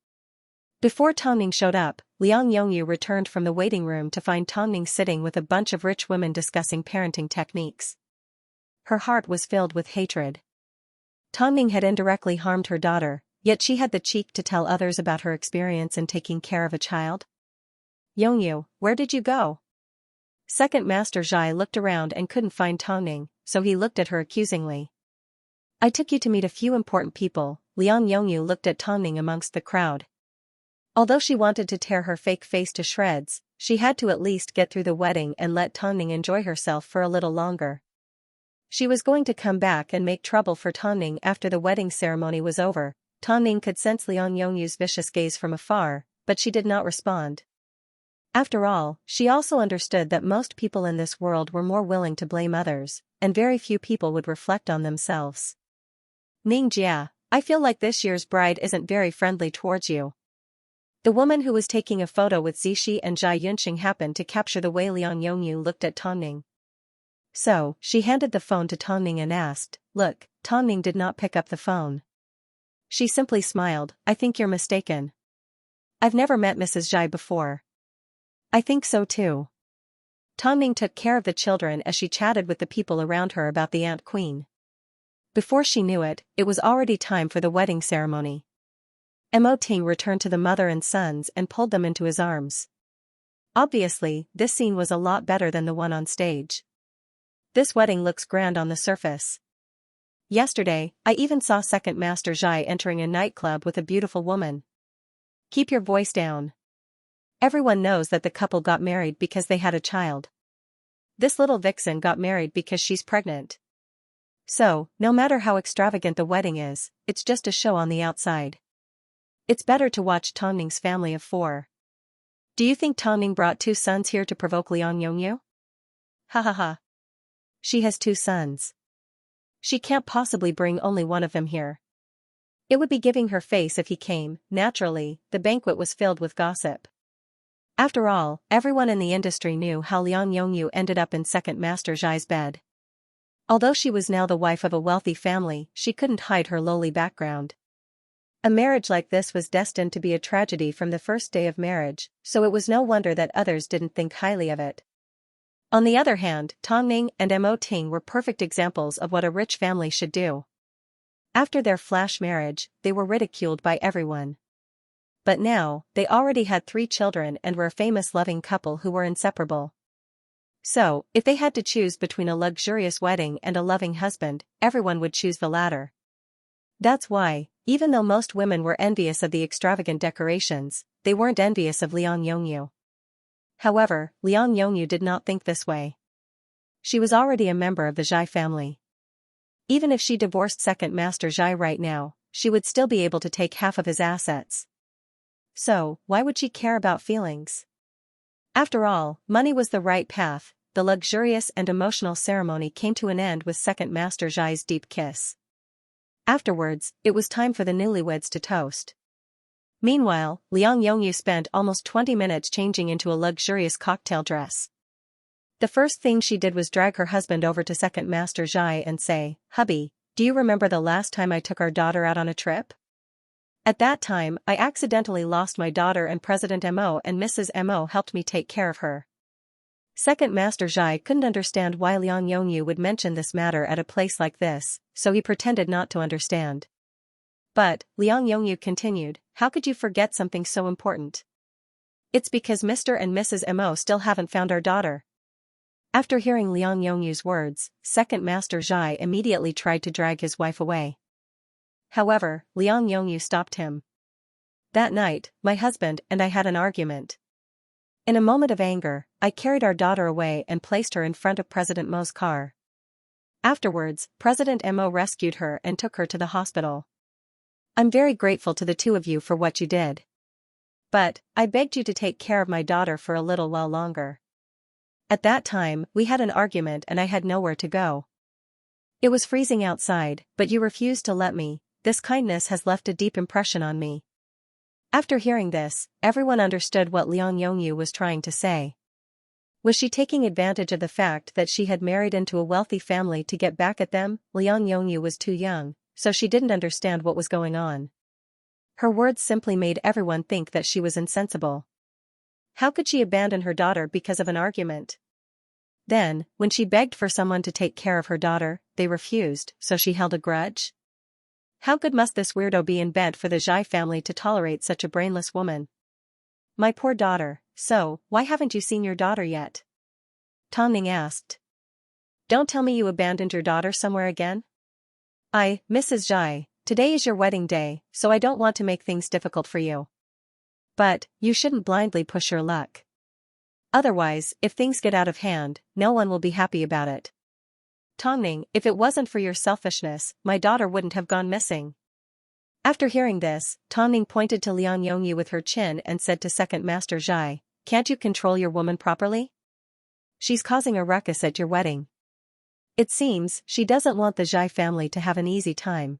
Before Tongming showed up, Liang Yongyu returned from the waiting room to find Tongming sitting with a bunch of rich women discussing parenting techniques. Her heart was filled with hatred. Tongming had indirectly harmed her daughter, yet she had the cheek to tell others about her experience in taking care of a child. Yongyu, where did you go? Second Master Zhai looked around and couldn't find Tongming, so he looked at her accusingly. I took you to meet a few important people. Liang Yongyu looked at Tongming amongst the crowd. Although she wanted to tear her fake face to shreds, she had to at least get through the wedding and let Tongming enjoy herself for a little longer. She was going to come back and make trouble for Tongming after the wedding ceremony was over. Tongming could sense Liang Yongyu's vicious gaze from afar, but she did not respond. After all, she also understood that most people in this world were more willing to blame others, and very few people would reflect on themselves. Ning Jia, I feel like this year's bride isn't very friendly towards you. The woman who was taking a photo with Zishi and Zhai Yunxing happened to capture the way Liang Yongyu looked at Tongming. So, she handed the phone to Tongming and asked, look. Tongming did not pick up the phone. She simply smiled, I think you're mistaken. I've never met Mrs. Zhai before. I think so too. Tongming took care of the children as she chatted with the people around her about the Ant Queen. Before she knew it, it was already time for the wedding ceremony. Mo Ting returned to the mother and sons and pulled them into his arms. Obviously, this scene was a lot better than the one on stage. This wedding looks grand on the surface. Yesterday, I even saw Second Master Zhai entering a nightclub with a beautiful woman. Keep your voice down. Everyone knows that the couple got married because they had a child. This little vixen got married because she's pregnant. So, no matter how extravagant the wedding is, it's just a show on the outside. It's better to watch Tongming's family of 4. Do you think Tongming brought 2 sons here to provoke Liang Yongyu? Ha ha ha. She has 2 sons. She can't possibly bring only one of them here. It would be giving her face if he came. Naturally, the banquet was filled with gossip. After all, everyone in the industry knew how Liang Yongyu ended up in Second Master Zhai's bed. Although she was now the wife of a wealthy family, she couldn't hide her lowly background. A marriage like this was destined to be a tragedy from the first day of marriage, so it was no wonder that others didn't think highly of it. On the other hand, Tongming and Mo Ting were perfect examples of what a rich family should do. After their flash marriage, they were ridiculed by everyone. But now, they already had 3 children and were a famous loving couple who were inseparable. So, if they had to choose between a luxurious wedding and a loving husband, everyone would choose the latter. That's why, even though most women were envious of the extravagant decorations, they weren't envious of Liang Yongyu. However, Liang Yongyu did not think this way. She was already a member of the Zhai family. Even if she divorced Second Master Zhai right now, she would still be able to take half of his assets. So, why would she care about feelings? After all, money was the right path. The luxurious and emotional ceremony came to an end with Second Master Zhai's deep kiss. Afterwards, it was time for the newlyweds to toast. Meanwhile, Liang Yongyu spent almost 20 minutes changing into a luxurious cocktail dress. The first thing she did was drag her husband over to Second Master Zhai and say, "Hubby, do you remember the last time I took our daughter out on a trip? At that time, I accidentally lost my daughter and President Mo and Mrs. Mo helped me take care of her." Second Master Zhai couldn't understand why Liang Yongyu would mention this matter at a place like this, so he pretended not to understand. But, Liang Yongyu continued, how could you forget something so important? It's because Mr. and Mrs. Mo still haven't found our daughter. After hearing Liang Yongyu's words, Second Master Zhai immediately tried to drag his wife away. However, Liang Yongyu stopped him. That night, my husband and I had an argument. In a moment of anger, I carried our daughter away and placed her in front of President Mo's car. Afterwards, President Mo rescued her and took her to the hospital. I'm very grateful to the two of you for what you did. But, I begged you to take care of my daughter for a little while longer. At that time, we had an argument and I had nowhere to go. It was freezing outside, but you refused to let me. This kindness has left a deep impression on me. After hearing this, everyone understood what Liang Yongyu was trying to say. Was she taking advantage of the fact that she had married into a wealthy family to get back at them? Liang Yongyu was too young, so she didn't understand what was going on. Her words simply made everyone think that she was insensible. How could she abandon her daughter because of an argument? Then, when she begged for someone to take care of her daughter, they refused, so she held a grudge? How good must this weirdo be and bent for the Zhai family to tolerate such a brainless woman? My poor daughter, so, why haven't you seen your daughter yet? Tongning asked. Don't tell me you abandoned your daughter somewhere again? Mrs. Zhai, today is your wedding day, so I don't want to make things difficult for you. But, you shouldn't blindly push your luck. Otherwise, if things get out of hand, no one will be happy about it. Tongning, if it wasn't for your selfishness, my daughter wouldn't have gone missing. After hearing this, Tongning pointed to Liang Yongyu with her chin and said to Second Master Zhai, can't you control your woman properly? She's causing a ruckus at your wedding. It seems she doesn't want the Zhai family to have an easy time.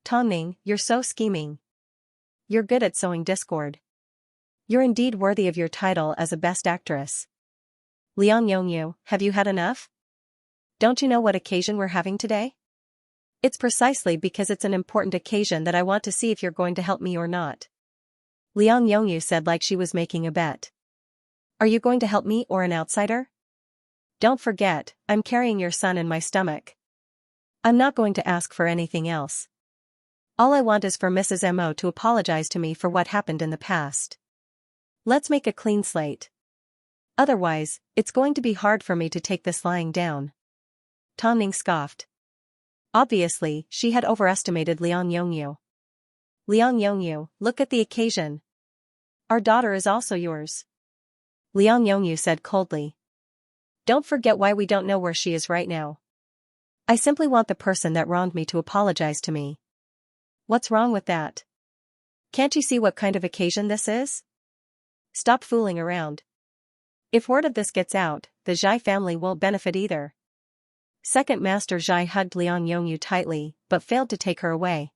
Tongning, you're so scheming. You're good at sowing discord. You're indeed worthy of your title as a best actress. Liang Yongyu, have you had enough? Don't you know what occasion we're having today? It's precisely because it's an important occasion that I want to see if you're going to help me or not. Liang Yongyu said like she was making a bet. Are you going to help me or an outsider? Don't forget, I'm carrying your son in my stomach. I'm not going to ask for anything else. All I want is for Mrs. Mo to apologize to me for what happened in the past. Let's make a clean slate. Otherwise, it's going to be hard for me to take this lying down. Tongning scoffed. Obviously, she had overestimated Liang Yongyu. Liang Yongyu, look at the occasion. Our daughter is also yours. Liang Yongyu said coldly. Don't forget why we don't know where she is right now. I simply want the person that wronged me to apologize to me. What's wrong with that? Can't you see what kind of occasion this is? Stop fooling around. If word of this gets out, the Zhai family won't benefit either. Second Master Zhai hugged Liang Yongyu tightly, but failed to take her away.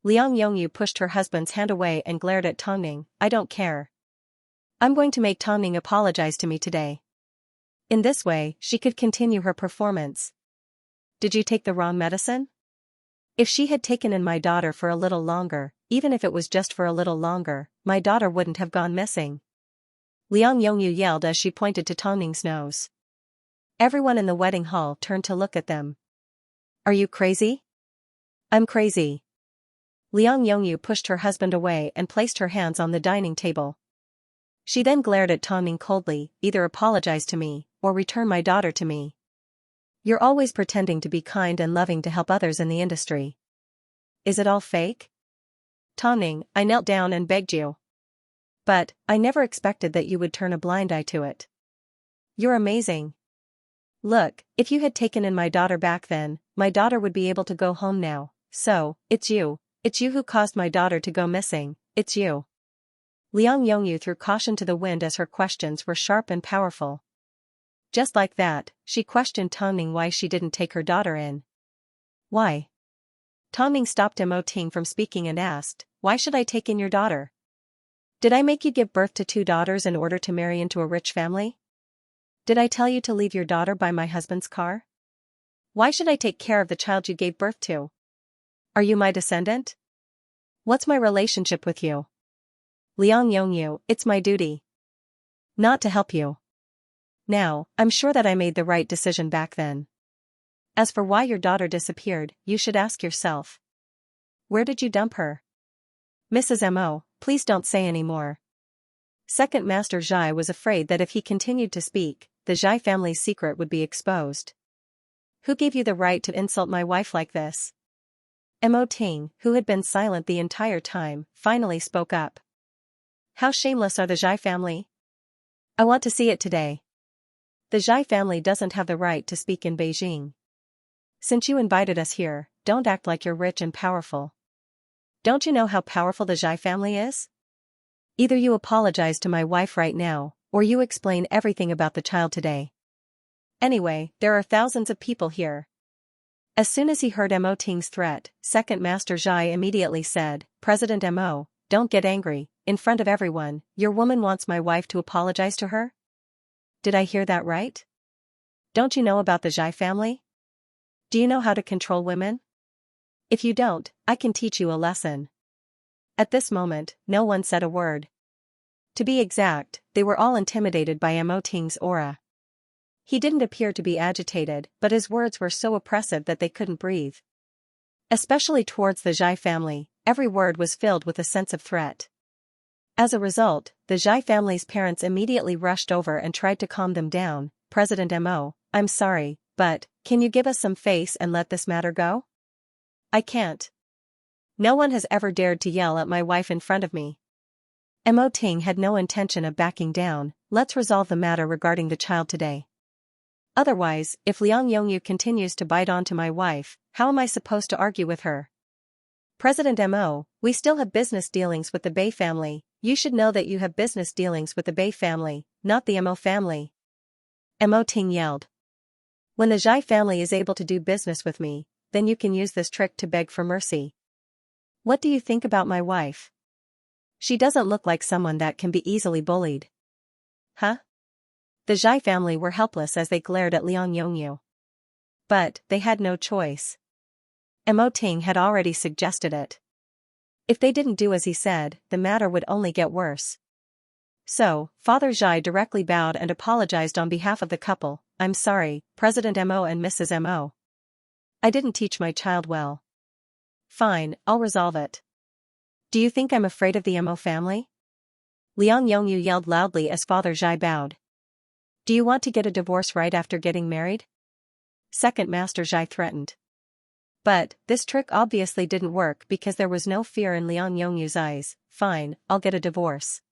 Liang Yongyu pushed her husband's hand away and glared at Tongning. I don't care. I'm going to make Tongning apologize to me today. In this way, she could continue her performance. Did you take the wrong medicine? If she had taken in my daughter for a little longer, even if it was just for a little longer, my daughter wouldn't have gone missing. Liang Yongyu yelled as she pointed to Tongning's nose. Everyone in the wedding hall turned to look at them. Are you crazy? I'm crazy. Liang Yongyu pushed her husband away and placed her hands on the dining table. She then glared at Tongning coldly, either apologize to me, or return my daughter to me. You're always pretending to be kind and loving to help others in the industry. Is it all fake? Tongning, I knelt down and begged you. But, I never expected that you would turn a blind eye to it. You're amazing. Look, if you had taken in my daughter back then, my daughter would be able to go home now, so, it's you who caused my daughter to go missing, it's you. Liang Yongyu threw caution to the wind as her questions were sharp and powerful. Just like that, she questioned Tongning why she didn't take her daughter in. Why? Tongning stopped Mo Ting from speaking and asked, why should I take in your daughter? Did I make you give birth to 2 daughters in order to marry into a rich family? Did I tell you to leave your daughter by my husband's car? Why should I take care of the child you gave birth to? Are you my descendant? What's my relationship with you? Liang Yongyu, it's my duty. Not to help you. Now, I'm sure that I made the right decision back then. As for why your daughter disappeared, you should ask yourself. Where did you dump her? Mrs. Mo, please don't say any more. Second Master Zhai was afraid that if he continued to speak, the Zhai family's secret would be exposed. Who gave you the right to insult my wife like this? Mo Ting, who had been silent the entire time, finally spoke up. How shameless are the Zhai family? I want to see it today. The Zhai family doesn't have the right to speak in Beijing. Since you invited us here, don't act like you're rich and powerful. Don't you know how powerful the Zhai family is? Either you apologize to my wife right now, or you explain everything about the child today. Anyway, there are thousands of people here. As soon as he heard Mo Ting's threat, Second Master Zhai immediately said, President Mo, don't get angry, in front of everyone, your woman wants my wife to apologize to her? Did I hear that right? Don't you know about the Zhai family? Do you know how to control women? If you don't, I can teach you a lesson. At this moment, no one said a word. To be exact, they were all intimidated by Mo Ting's aura. He didn't appear to be agitated, but his words were so oppressive that they couldn't breathe. Especially towards the Zhai family, every word was filled with a sense of threat. As a result, the Zhai family's parents immediately rushed over and tried to calm them down. President Mo, I'm sorry, but, can you give us some face and let this matter go? I can't. No one has ever dared to yell at my wife in front of me. Mo Ting had no intention of backing down. Let's resolve the matter regarding the child today. Otherwise, if Liang Yongyu continues to bite onto my wife, how am I supposed to argue with her? President Mo, we still have business dealings with the Bei family. You should know that you have business dealings with the Bei family, not the Mo family. Mo Ting yelled. When the Zhai family is able to do business with me, then you can use this trick to beg for mercy. What do you think about my wife? She doesn't look like someone that can be easily bullied. Huh? The Zhai family were helpless as they glared at Liang Yongyu. But, they had no choice. Mo Ting had already suggested it. If they didn't do as he said, the matter would only get worse. So, Father Zhai directly bowed and apologized on behalf of the couple. I'm sorry, President Mo and Mrs. Mo. I didn't teach my child well. Fine, I'll resolve it. Do you think I'm afraid of the Mo family? Liang Yongyu yelled loudly as Father Zhai bowed. Do you want to get a divorce right after getting married? Second Master Zhai threatened. But, this trick obviously didn't work because there was no fear in Liang Yongyu's eyes. Fine, I'll get a divorce.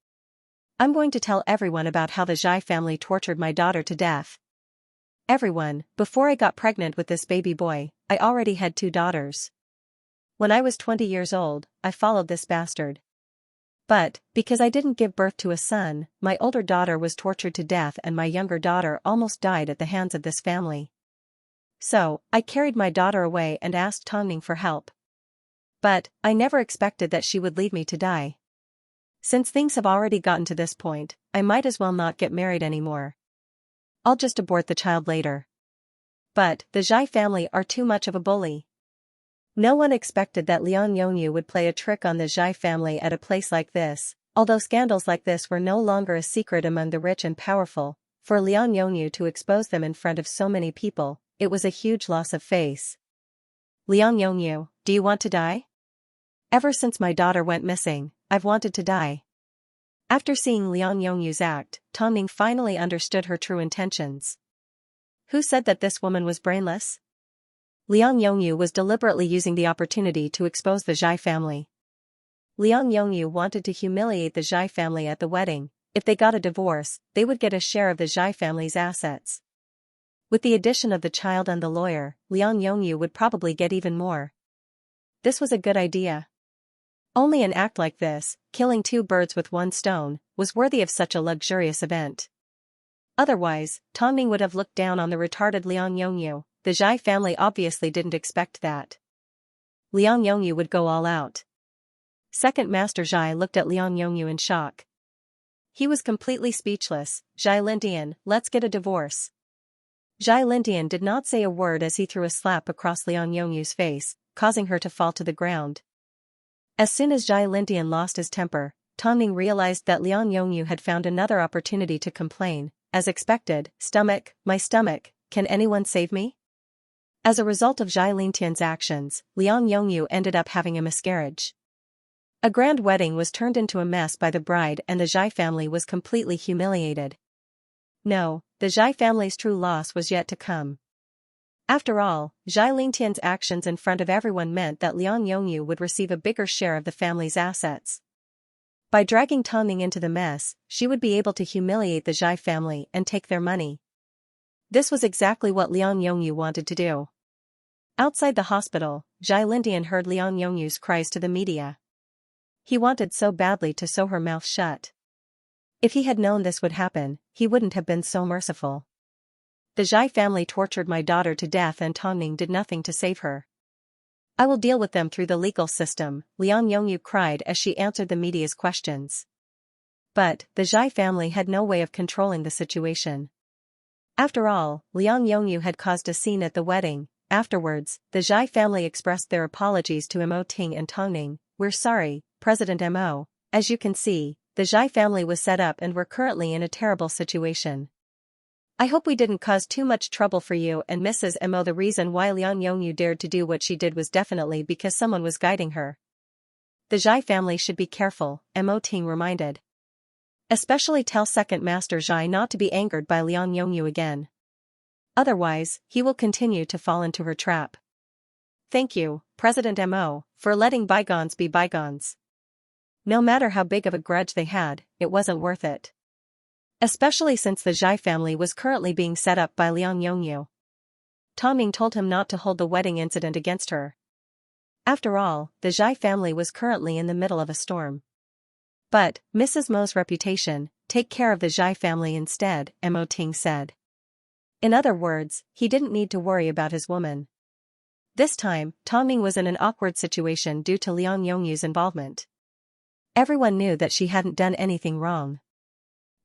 I'm going to tell everyone about how the Zhai family tortured my daughter to death. Everyone, before I got pregnant with this baby boy, I already had 2 daughters. When I was 20 years old, I followed this bastard. But, because I didn't give birth to a son, my older daughter was tortured to death and my younger daughter almost died at the hands of this family. So, I carried my daughter away and asked Tongning for help. But, I never expected that she would leave me to die. Since things have already gotten to this point, I might as well not get married anymore. I'll just abort the child later. But, the Zhai family are too much of a bully. No one expected that Liang Yongyu would play a trick on the Zhai family at a place like this. Although scandals like this were no longer a secret among the rich and powerful, for Liang Yongyu to expose them in front of so many people, it was a huge loss of face. Liang Yongyu, do you want to die? Ever since my daughter went missing, I've wanted to die. After seeing Liang Yongyu's act, Tongning finally understood her true intentions. Who said that this woman was brainless? Liang Yongyu was deliberately using the opportunity to expose the Zhai family. Liang Yongyu wanted to humiliate the Zhai family at the wedding. If they got a divorce, they would get a share of the Zhai family's assets. With the addition of the child and the lawyer, Liang Yongyu would probably get even more. This was a good idea. Only an act like this, killing 2 birds with 1 stone, was worthy of such a luxurious event. Otherwise, Tongning would have looked down on the retarded Liang Yongyu. The Zhai family obviously didn't expect that. Liang Yongyu would go all out. Second Master Zhai looked at Liang Yongyu in shock. He was completely speechless. Zhai Lindian, let's get a divorce. Zhai Lindian did not say a word as he threw a slap across Liang Yongyu's face, causing her to fall to the ground. As soon as Zhai Lindian lost his temper, Tongning realized that Liang Yongyu had found another opportunity to complain. As expected, stomach, my stomach, can anyone save me? As a result of Zhai Lintian's actions, Liang Yongyu ended up having a miscarriage. A grand wedding was turned into a mess by the bride and the Zhai family was completely humiliated. No, the Zhai family's true loss was yet to come. After all, Zhai Lintian's actions in front of everyone meant that Liang Yongyu would receive a bigger share of the family's assets. By dragging Tongning into the mess, she would be able to humiliate the Zhai family and take their money. This was exactly what Liang Yongyu wanted to do. Outside the hospital, Zhai Lindian heard Liang Yongyu's cries to the media. He wanted so badly to sew her mouth shut. If he had known this would happen, he wouldn't have been so merciful. The Zhai family tortured my daughter to death and Tongning did nothing to save her. I will deal with them through the legal system, Liang Yongyu cried as she answered the media's questions. But, the Zhai family had no way of controlling the situation. After all, Liang Yongyu had caused a scene at the wedding. Afterwards, the Zhai family expressed their apologies to Mo Ting and Tongning. "We're sorry, President Mo. As you can see, the Zhai family was set up and we're currently in a terrible situation. I hope we didn't cause too much trouble for you and Mrs. Mo. The reason why Liang Yongyu dared to do what she did was definitely because someone was guiding her. The Zhai family should be careful," Mo Ting reminded. "Especially tell Second Master Zhai not to be angered by Liang Yongyu again. Otherwise, he will continue to fall into her trap." "Thank you, President Mo, for letting bygones be bygones. No matter how big of a grudge they had, it wasn't worth it. Especially since the Zhai family was currently being set up by Liang Yongyu." Tongning told him not to hold the wedding incident against her. After all, the Zhai family was currently in the middle of a storm. "But, Mrs. Mo's reputation, take care of the Zhai family instead," Mo Ting said. In other words, he didn't need to worry about his woman. This time, Tongning was in an awkward situation due to Liang Yongyu's involvement. Everyone knew that she hadn't done anything wrong.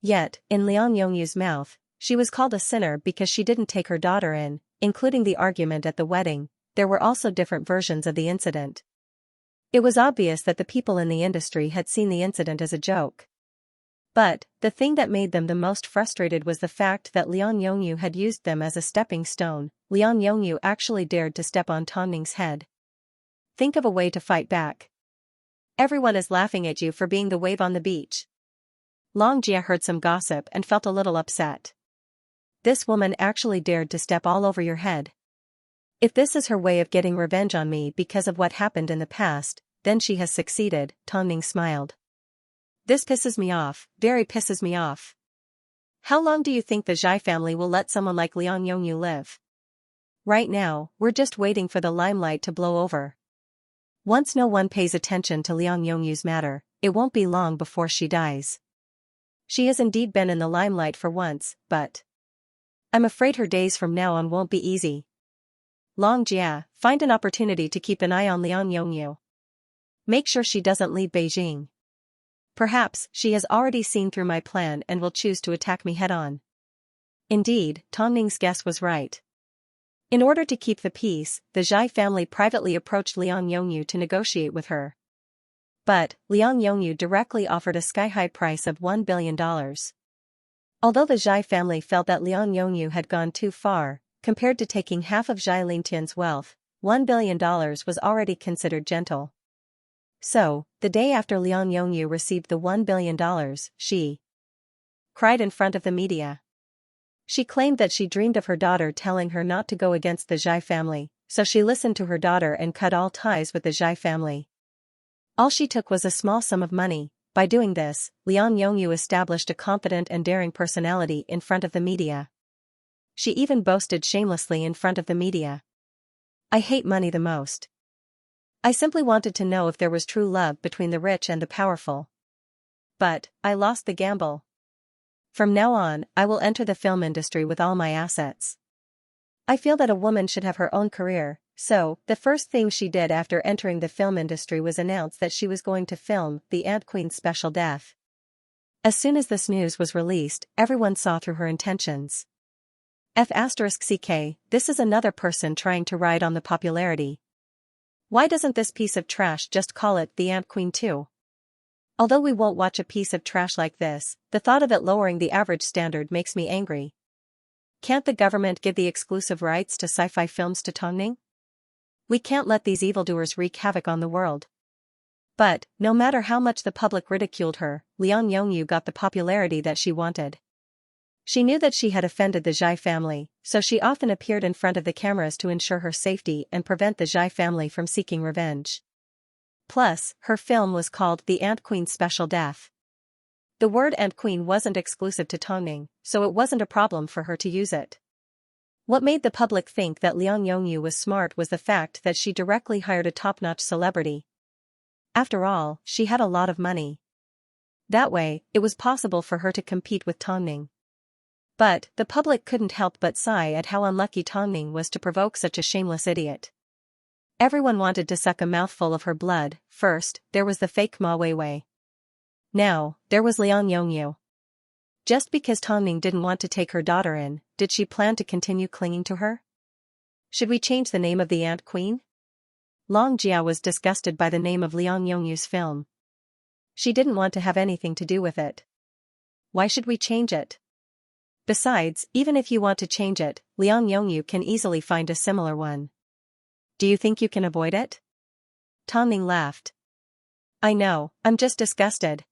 Yet, in Liang Yongyu's mouth, she was called a sinner because she didn't take her daughter in, including the argument at the wedding. There were also different versions of the incident. It was obvious that the people in the industry had seen the incident as a joke. But, the thing that made them the most frustrated was the fact that Liang Yongyu had used them as a stepping stone. Liang Yongyu actually dared to step on Tongning's head. "Think of a way to fight back. Everyone is laughing at you for being the wave on the beach." Long Jia heard some gossip and felt a little upset. "This woman actually dared to step all over your head. If this is her way of getting revenge on me because of what happened in the past, then she has succeeded," Tongning smiled. "This pisses me off, very pisses me off. How long do you think the Zhai family will let someone like Liang Yongyu live? Right now, we're just waiting for the limelight to blow over. Once no one pays attention to Liang Yongyu's matter, it won't be long before she dies. She has indeed been in the limelight for once, but I'm afraid her days from now on won't be easy. Long Jia, find an opportunity to keep an eye on Liang Yongyu. Make sure she doesn't leave Beijing. Perhaps she has already seen through my plan and will choose to attack me head-on." Indeed, Tongning's guess was right. In order to keep the peace, the Zhai family privately approached Liang Yongyu to negotiate with her. But, Liang Yongyu directly offered a sky-high price of $1 billion. Although the Zhai family felt that Liang Yongyu had gone too far, compared to taking half of Zhai Lintian's wealth, $1 billion was already considered gentle. So, the day after Liang Yongyu received the $1 billion, she cried in front of the media. She claimed that she dreamed of her daughter telling her not to go against the Zhai family, so she listened to her daughter and cut all ties with the Zhai family. All she took was a small sum of money. By doing this, Liang Yongyu established a confident and daring personality in front of the media. She even boasted shamelessly in front of the media. "I hate money the most. I simply wanted to know if there was true love between the rich and the powerful. But, I lost the gamble. From now on, I will enter the film industry with all my assets. I feel that a woman should have her own career." So, the first thing she did after entering the film industry was announce that she was going to film The Ant Queen's Special Death. As soon as this news was released, everyone saw through her intentions. F***ck, this is another person trying to ride on the popularity. Why doesn't this piece of trash just call it The Ant Queen too? Although we won't watch a piece of trash like this, the thought of it lowering the average standard makes me angry. Can't the government give the exclusive rights to sci-fi films to Tongning? We can't let these evildoers wreak havoc on the world. But, no matter how much the public ridiculed her, Liang Yongyu got the popularity that she wanted. She knew that she had offended the Zhai family, so she often appeared in front of the cameras to ensure her safety and prevent the Zhai family from seeking revenge. Plus, her film was called The Ant Queen's Special Death. The word Ant Queen wasn't exclusive to Tongning, so it wasn't a problem for her to use it. What made the public think that Liang Yongyu was smart was the fact that she directly hired a top-notch celebrity. After all, she had a lot of money. That way, it was possible for her to compete with Tongning. But, the public couldn't help but sigh at how unlucky Tongning was to provoke such a shameless idiot. Everyone wanted to suck a mouthful of her blood. First, there was the fake Ma Weiwei. Now, there was Liang Yongyu. Just because Tongning didn't want to take her daughter in, did she plan to continue clinging to her? Should we change the name of the Ant Queen? Long Jia was disgusted by the name of Liang Yongyu's film. She didn't want to have anything to do with it. Why should we change it? Besides, even if you want to change it, Liang Yongyu can easily find a similar one. Do you think you can avoid it? Tongning laughed. I know, I'm just disgusted.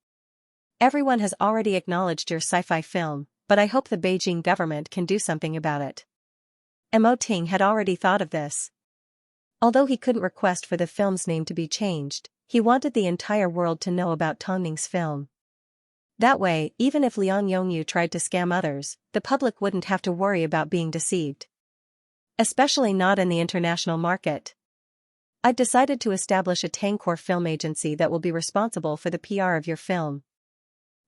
Everyone has already acknowledged your sci-fi film, but I hope the Beijing government can do something about it. Mo Ting had already thought of this. Although he couldn't request for the film's name to be changed, he wanted the entire world to know about Tongning's film. That way, even if Liang Yongyu tried to scam others, the public wouldn't have to worry about being deceived. Especially not in the international market. I've decided to establish a Tangkor film agency that will be responsible for the PR of your film.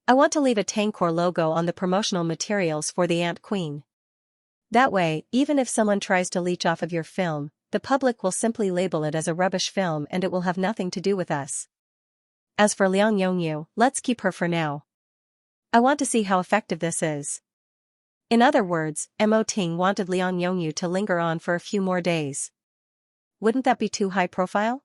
I want to leave a Tangkor logo on the promotional materials for the Ant Queen. That way, even if someone tries to leech off of your film, the public will simply label it as a rubbish film and it will have nothing to do with us. As for Liang Yongyu, let's keep her for now. I want to see how effective this is. In other words, Mo Ting wanted Liang Yongyu to linger on for a few more days. Wouldn't that be too high profile?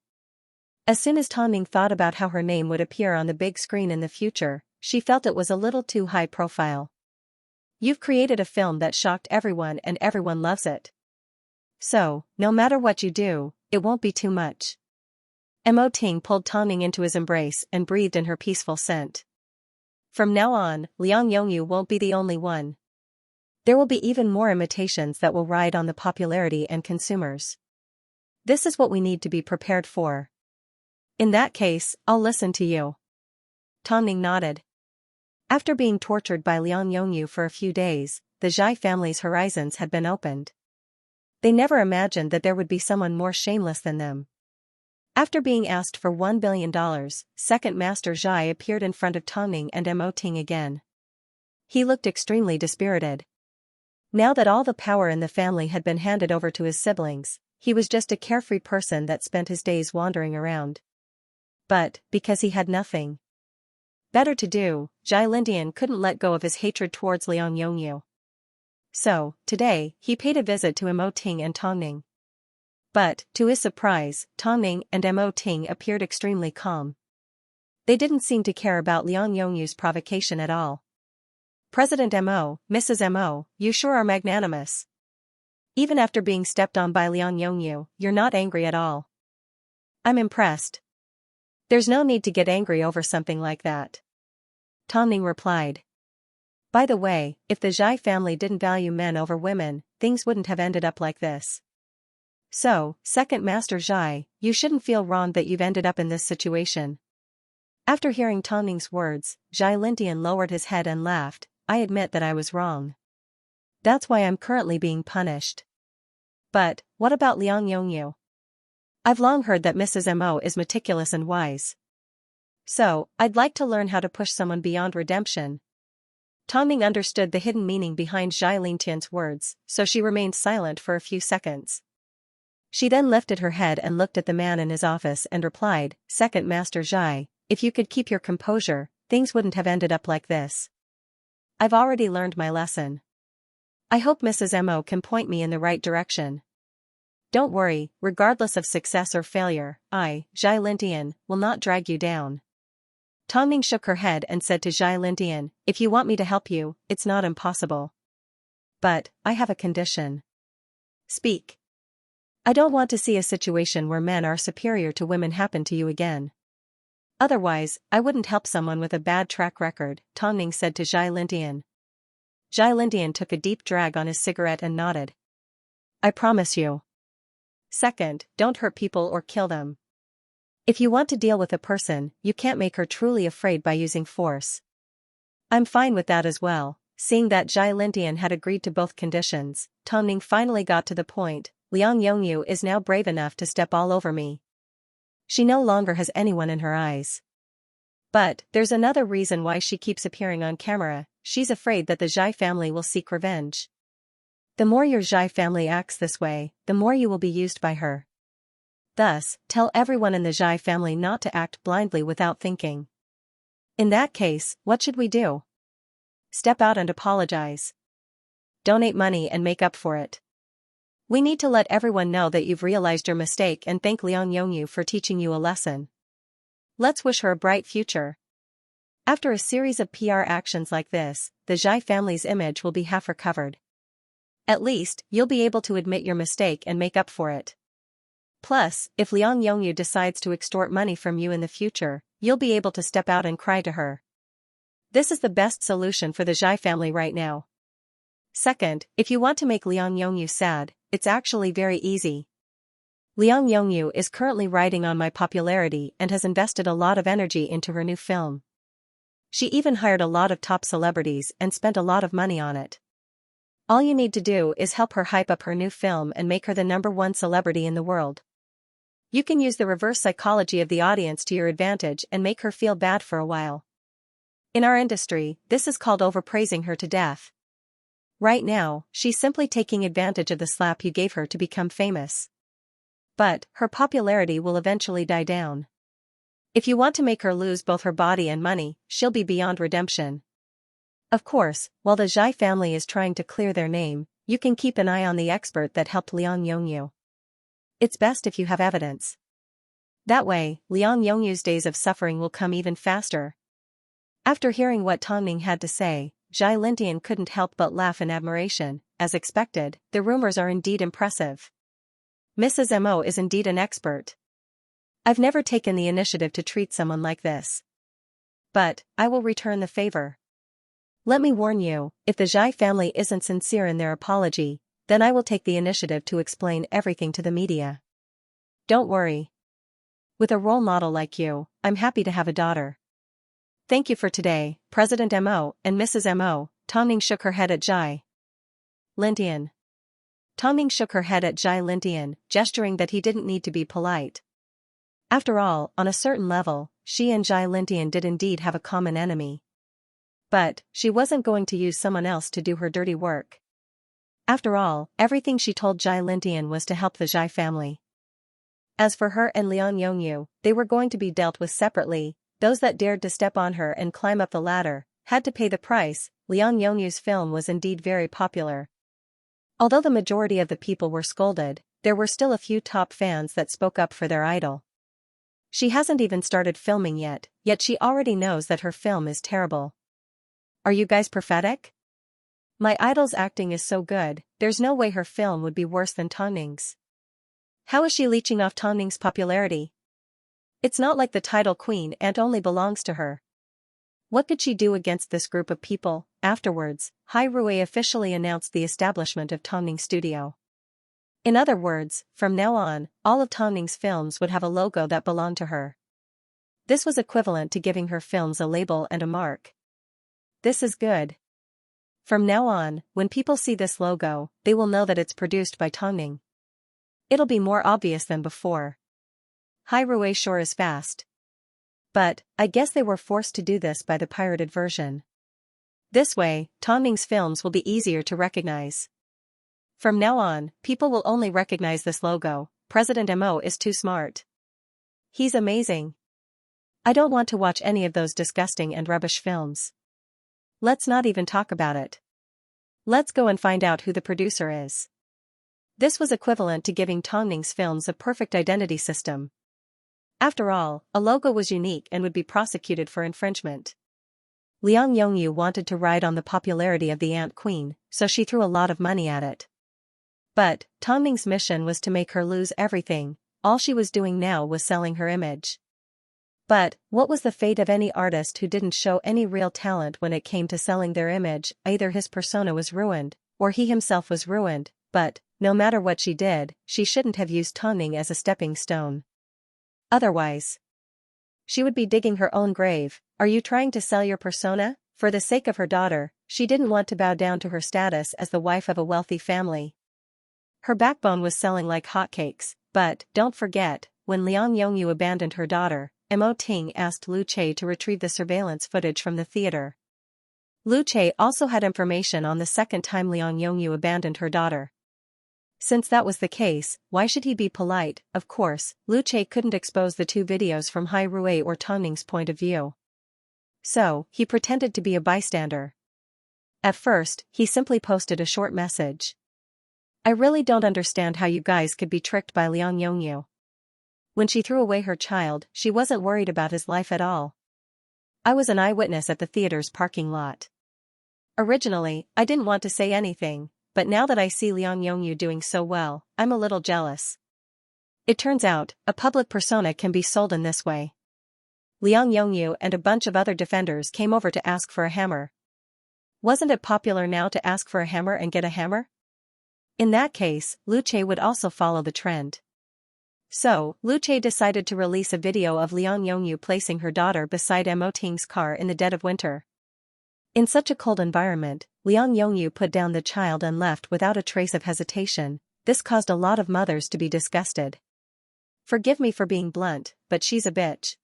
As soon as Tongning thought about how her name would appear on the big screen in the future, she felt it was a little too high profile. You've created a film that shocked everyone and everyone loves it. So, no matter what you do, it won't be too much. Mo Ting pulled Tongning into his embrace and breathed in her peaceful scent. From now on, Liang Yongyu won't be the only one. There will be even more imitations that will ride on the popularity and consumers. This is what we need to be prepared for. In that case, I'll listen to you. Tongning nodded. After being tortured by Liang Yongyu for a few days, the Zhai family's horizons had been opened. They never imagined that there would be someone more shameless than them. After being asked for $1 billion, Second Master Zhai appeared in front of Tongning and Mo Ting again. He looked extremely dispirited. Now that all the power in the family had been handed over to his siblings, he was just a carefree person that spent his days wandering around. But, because he had nothing better to do, Zhai Lindian couldn't let go of his hatred towards Liang Yongyu. So, today, he paid a visit to Mo Ting and Tongning. But, to his surprise, Tongning and Mo Ting appeared extremely calm. They didn't seem to care about Liang Yongyu's provocation at all. President Mo, Mrs. Mo, you sure are magnanimous. Even after being stepped on by Liang Yongyu, you're not angry at all. I'm impressed. There's no need to get angry over something like that. Tongning replied. By the way, if the Zhai family didn't value men over women, things wouldn't have ended up like this. So, Second Master Zhai, you shouldn't feel wrong that you've ended up in this situation. After hearing Tongning's words, Zhai Lindian lowered his head and laughed. I admit that I was wrong. That's why I'm currently being punished. But, what about Liang Yongyu? I've long heard that Mrs. Mo is meticulous and wise. So, I'd like to learn how to push someone beyond redemption. Tongning understood the hidden meaning behind Zhai Lindian's words, so she remained silent for a few seconds. She then lifted her head and looked at the man in his office and replied, Second Master Zhai, if you could keep your composure, things wouldn't have ended up like this. I've already learned my lesson. I hope Mrs. Mo can point me in the right direction. Don't worry, regardless of success or failure, I, Zhai Lindian, will not drag you down. Tongning shook her head and said to Zhai Lindian, if you want me to help you, it's not impossible. But, I have a condition. Speak. I don't want to see a situation where men are superior to women happen to you again. Otherwise, I wouldn't help someone with a bad track record, Tongning said to Zhai Lindian. Zhai Lindian took a deep drag on his cigarette and nodded. I promise you. Second, don't hurt people or kill them. If you want to deal with a person, you can't make her truly afraid by using force. I'm fine with that as well, seeing that Zhai Lintian had agreed to both conditions, Tongning finally got to the point. Liang Yongyu is now brave enough to step all over me. She no longer has anyone in her eyes. But there's another reason why she keeps appearing on camera. She's afraid that the Zhai family will seek revenge. The more your Zhai family acts this way, the more you will be used by her. Thus, tell everyone in the Zhai family not to act blindly without thinking. In that case, what should we do? Step out and apologize. Donate money and make up for it. We need to let everyone know that you've realized your mistake and thank Liang Yongyu for teaching you a lesson. Let's wish her a bright future. After a series of PR actions like this, the Zhai family's image will be half recovered. At least, you'll be able to admit your mistake and make up for it. Plus, if Liang Yongyu decides to extort money from you in the future, you'll be able to step out and cry to her. This is the best solution for the Zhai family right now. Second, if you want to make Liang Yongyu sad, it's actually very easy. Liang Yongyu is currently riding on my popularity and has invested a lot of energy into her new film. She even hired a lot of top celebrities and spent a lot of money on it. All you need to do is help her hype up her new film and make her the #1 celebrity in the world. You can use the reverse psychology of the audience to your advantage and make her feel bad for a while. In our industry, this is called overpraising her to death. Right now, she's simply taking advantage of the slap you gave her to become famous. But her popularity will eventually die down. If you want to make her lose both her body and money, she'll be beyond redemption. Of course, while the Zhai family is trying to clear their name, you can keep an eye on the expert that helped Liang Yongyu. It's best if you have evidence. That way, Liang Yongyu's days of suffering will come even faster. After hearing what Tongning had to say, Zhai Lintian couldn't help but laugh in admiration. As expected, the rumors are indeed impressive. Mrs. Mo is indeed an expert. I've never taken the initiative to treat someone like this. But, I will return the favor. Let me warn you, if the Zhai family isn't sincere in their apology, then I will take the initiative to explain everything to the media. Don't worry. With a role model like you, I'm happy to have a daughter. Thank you for today, President Mo and Mrs. Mo. Tongning shook her head at Zhai Lintian. Tongning shook her head at Zhai Lintian, gesturing that he didn't need to be polite. After all, on a certain level, she and Zhai Lintian did indeed have a common enemy. But, she wasn't going to use someone else to do her dirty work. After all, everything she told Zhai Lintian was to help the Zhai family. As for her and Liang Yongyu, they were going to be dealt with separately. Those that dared to step on her and climb up the ladder had to pay the price. Liang Yongyu's film was indeed very popular. Although the majority of the people were scolded, there were still a few top fans that spoke up for their idol. She hasn't even started filming yet she already knows that her film is terrible. Are you guys prophetic? My idol's acting is so good, there's no way her film would be worse than Tongning's. How is she leeching off Tongning's popularity? It's not like the title queen and only belongs to her. What could she do against this group of people? Afterwards, Hai Rui officially announced the establishment of Tongning's studio. In other words, from now on, all of Tongning's films would have a logo that belonged to her. This was equivalent to giving her films a label and a mark. This is good. From now on, when people see this logo, they will know that it's produced by Tongning. It'll be more obvious than before. Hai Rui sure is fast. But, I guess they were forced to do this by the pirated version. This way, Tongning's films will be easier to recognize. From now on, people will only recognize this logo. President Mo is too smart. He's amazing. I don't want to watch any of those disgusting and rubbish films. Let's not even talk about it. Let's go and find out who the producer is. This was equivalent to giving Tongning's films a perfect identity system. After all, a logo was unique and would be prosecuted for infringement. Liang Yongyu wanted to ride on the popularity of the Ant Queen, so she threw a lot of money at it. But, Tongning's mission was to make her lose everything. All she was doing now was selling her image. But, what was the fate of any artist who didn't show any real talent when it came to selling their image? Either his persona was ruined, or he himself was ruined, but, no matter what she did, she shouldn't have used Tongning as a stepping stone. Otherwise, she would be digging her own grave. Are you trying to sell your persona? For the sake of her daughter, she didn't want to bow down to her status as the wife of a wealthy family. Her backbone was selling like hotcakes, but, don't forget, when Liang Yongyu abandoned her daughter, Mo Ting asked Lu Che to retrieve the surveillance footage from the theater. Lu Che also had information on the second time Liang Yongyu abandoned her daughter. Since that was the case, why should he be polite? Of course, Lu Che couldn't expose the two videos from Hai Rui or Tongning's point of view. So, he pretended to be a bystander. At first, he simply posted a short message. I really don't understand how you guys could be tricked by Liang Yongyu. When she threw away her child, she wasn't worried about his life at all. I was an eyewitness at the theater's parking lot. Originally, I didn't want to say anything, but now that I see Liang Yongyu doing so well, I'm a little jealous. It turns out, a public persona can be sold in this way. Liang Yongyu and a bunch of other defenders came over to ask for a hammer. Wasn't it popular now to ask for a hammer and get a hammer? In that case, Lu Che would also follow the trend. So, Lu Che decided to release a video of Liang Yongyu placing her daughter beside Mo Ting's car in the dead of winter. In such a cold environment, Liang Yongyu put down the child and left without a trace of hesitation. This caused a lot of mothers to be disgusted. Forgive me for being blunt, but she's a bitch.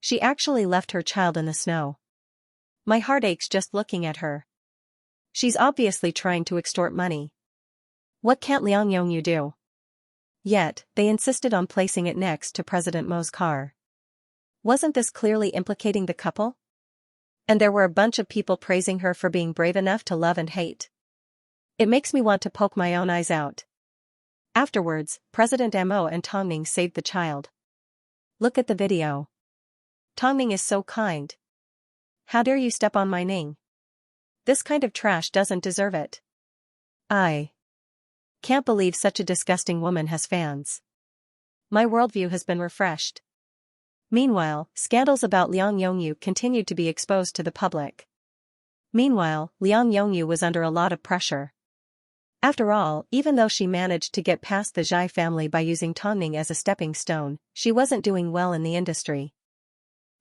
She actually left her child in the snow. My heart aches just looking at her. She's obviously trying to extort money. What can't Liang Yongyu do? Yet, they insisted on placing it next to President Mo's car. Wasn't this clearly implicating the couple? And there were a bunch of people praising her for being brave enough to love and hate. It makes me want to poke my own eyes out. Afterwards, President Mo and Tongning saved the child. Look at the video. Tongning is so kind. How dare you step on my Ning? This kind of trash doesn't deserve it. I can't believe such a disgusting woman has fans. My worldview has been refreshed. Meanwhile, scandals about Liang Yongyu continued to be exposed to the public. Meanwhile, Liang Yongyu was under a lot of pressure. After all, even though she managed to get past the Zhai family by using Tongning as a stepping stone, she wasn't doing well in the industry.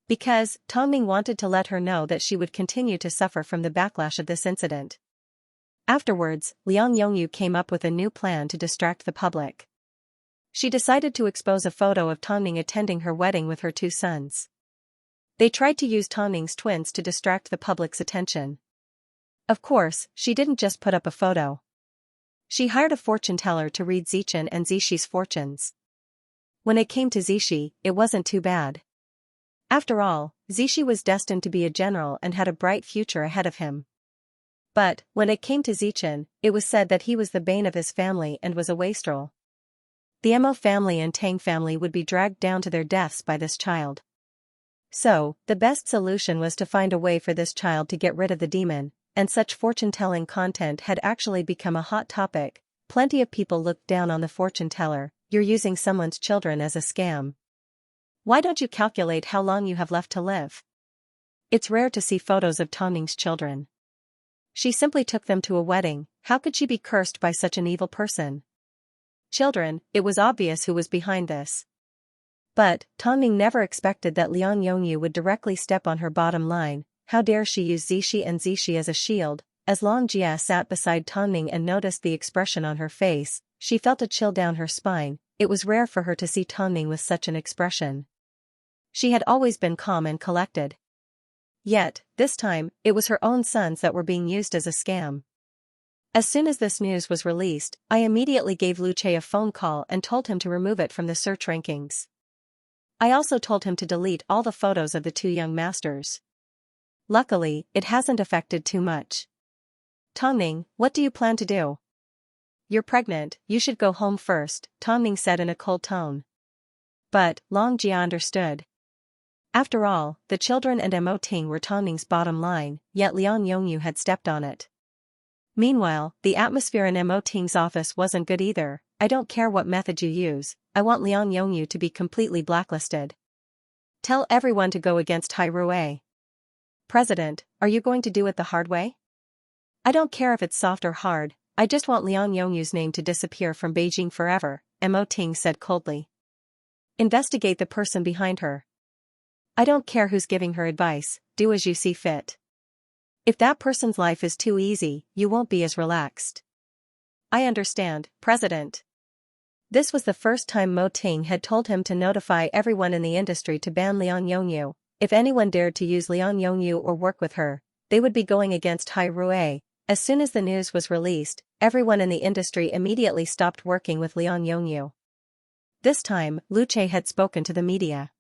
Because, Tongning wanted to let her know that she would continue to suffer from the backlash of this incident. Afterwards, Liang Yongyu came up with a new plan to distract the public. She decided to expose a photo of Tongning attending her wedding with her two sons. They tried to use Tongning's twins to distract the public's attention. Of course, she didn't just put up a photo. She hired a fortune teller to read Zichen and Zishi's fortunes. When it came to Zishi, it wasn't too bad. After all, Zishi was destined to be a general and had a bright future ahead of him. But, when it came to Zichen, it was said that he was the bane of his family and was a wastrel. The Mo family and Tang family would be dragged down to their deaths by this child. So, the best solution was to find a way for this child to get rid of the demon, and such fortune-telling content had actually become a hot topic. Plenty of people looked down on the fortune teller. You're using someone's children as a scam. Why don't you calculate how long you have left to live? It's rare to see photos of Tongning's children. She simply took them to a wedding. How could she be cursed by such an evil person? Children, it was obvious who was behind this. But, Tongning never expected that Liang Yongyu would directly step on her bottom line. How dare she use Zishi and Zishi as a shield? As Long Jia sat beside Tongning and noticed the expression on her face, she felt a chill down her spine. It was rare for her to see Tongning with such an expression. She had always been calm and collected. Yet, this time, it was her own sons that were being used as a scam. As soon as this news was released, I immediately gave Lu Che a phone call and told him to remove it from the search rankings. I also told him to delete all the photos of the two young masters. Luckily, it hasn't affected too much. Tongning, what do you plan to do? You're pregnant, you should go home first, Tongning said in a cold tone. But, Long Jia understood. After all, the children and Mo Ting were Tongning's bottom line, yet Liang Yongyu had stepped on it. Meanwhile, the atmosphere in Mo Ting's office wasn't good either. I don't care what method you use, I want Liang Yongyu to be completely blacklisted. Tell everyone to go against Hai Rui. President, are you going to do it the hard way? I don't care if it's soft or hard, I just want Liang Yongyu's name to disappear from Beijing forever, Mo Ting said coldly. Investigate the person behind her. I don't care who's giving her advice, do as you see fit. If that person's life is too easy, you won't be as relaxed. I understand, President. This was the first time Mo Ting had told him to notify everyone in the industry to ban Liang Yongyu. If anyone dared to use Liang Yongyu or work with her, they would be going against Hai Rui. As soon as the news was released, everyone in the industry immediately stopped working with Liang Yongyu. This time, Lu Che had spoken to the media.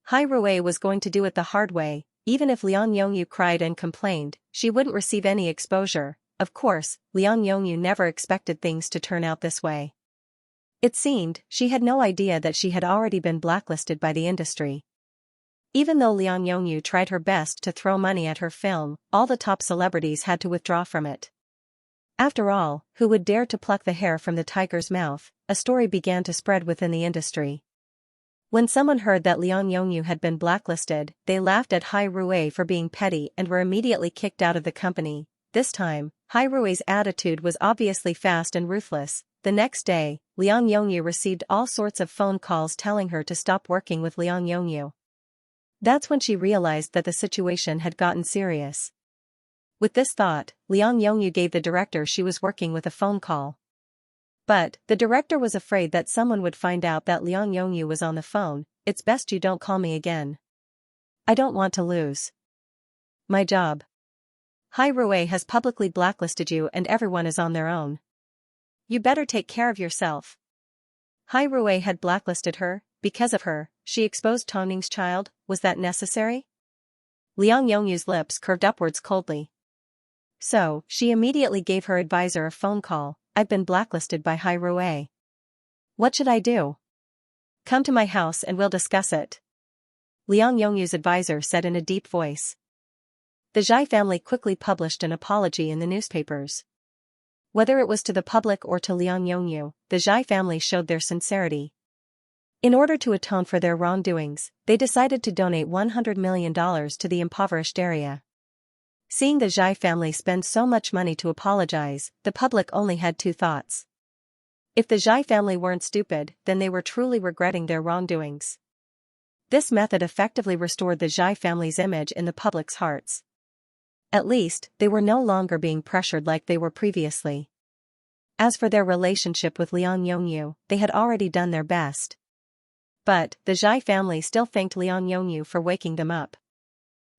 Hai Rui was going to do it the hard way. Even if Liang Yongyu cried and complained, she wouldn't receive any exposure. Of course, Liang Yongyu never expected things to turn out this way. It seemed, she had no idea that she had already been blacklisted by the industry. Even though Liang Yongyu tried her best to throw money at her film, all the top celebrities had to withdraw from it. After all, who would dare to pluck the hair from the tiger's mouth? A story began to spread within the industry. When someone heard that Liang Yongyu had been blacklisted, they laughed at Hai Rui for being petty and were immediately kicked out of the company. This time, Hai Rui's attitude was obviously fast and ruthless. The next day, Liang Yongyu received all sorts of phone calls telling her to stop working with Liang Yongyu. That's when she realized that the situation had gotten serious. With this thought, Liang Yongyu gave the director she was working with a phone call. But, the director was afraid that someone would find out that Liang Yongyu was on the phone. It's best you don't call me again. I don't want to lose my job. Hai Rui has publicly blacklisted you and everyone is on their own. You better take care of yourself. Hai Rui had blacklisted her. Because of her, she exposed Tongning's child. Was that necessary? Liang Yongyu's lips curved upwards coldly. So, she immediately gave her advisor a phone call. I've been blacklisted by Hai Rui. What should I do? Come to my house and we'll discuss it. Liang Yongyu's advisor said in a deep voice. The Zhai family quickly published an apology in the newspapers. Whether it was to the public or to Liang Yongyu, the Zhai family showed their sincerity. In order to atone for their wrongdoings, they decided to donate $100 million to the impoverished area. Seeing the Zhai family spend so much money to apologize, the public only had two thoughts. If the Zhai family weren't stupid, then they were truly regretting their wrongdoings. This method effectively restored the Zhai family's image in the public's hearts. At least, they were no longer being pressured like they were previously. As for their relationship with Liang Yongyu, they had already done their best. But, the Zhai family still thanked Liang Yongyu for waking them up.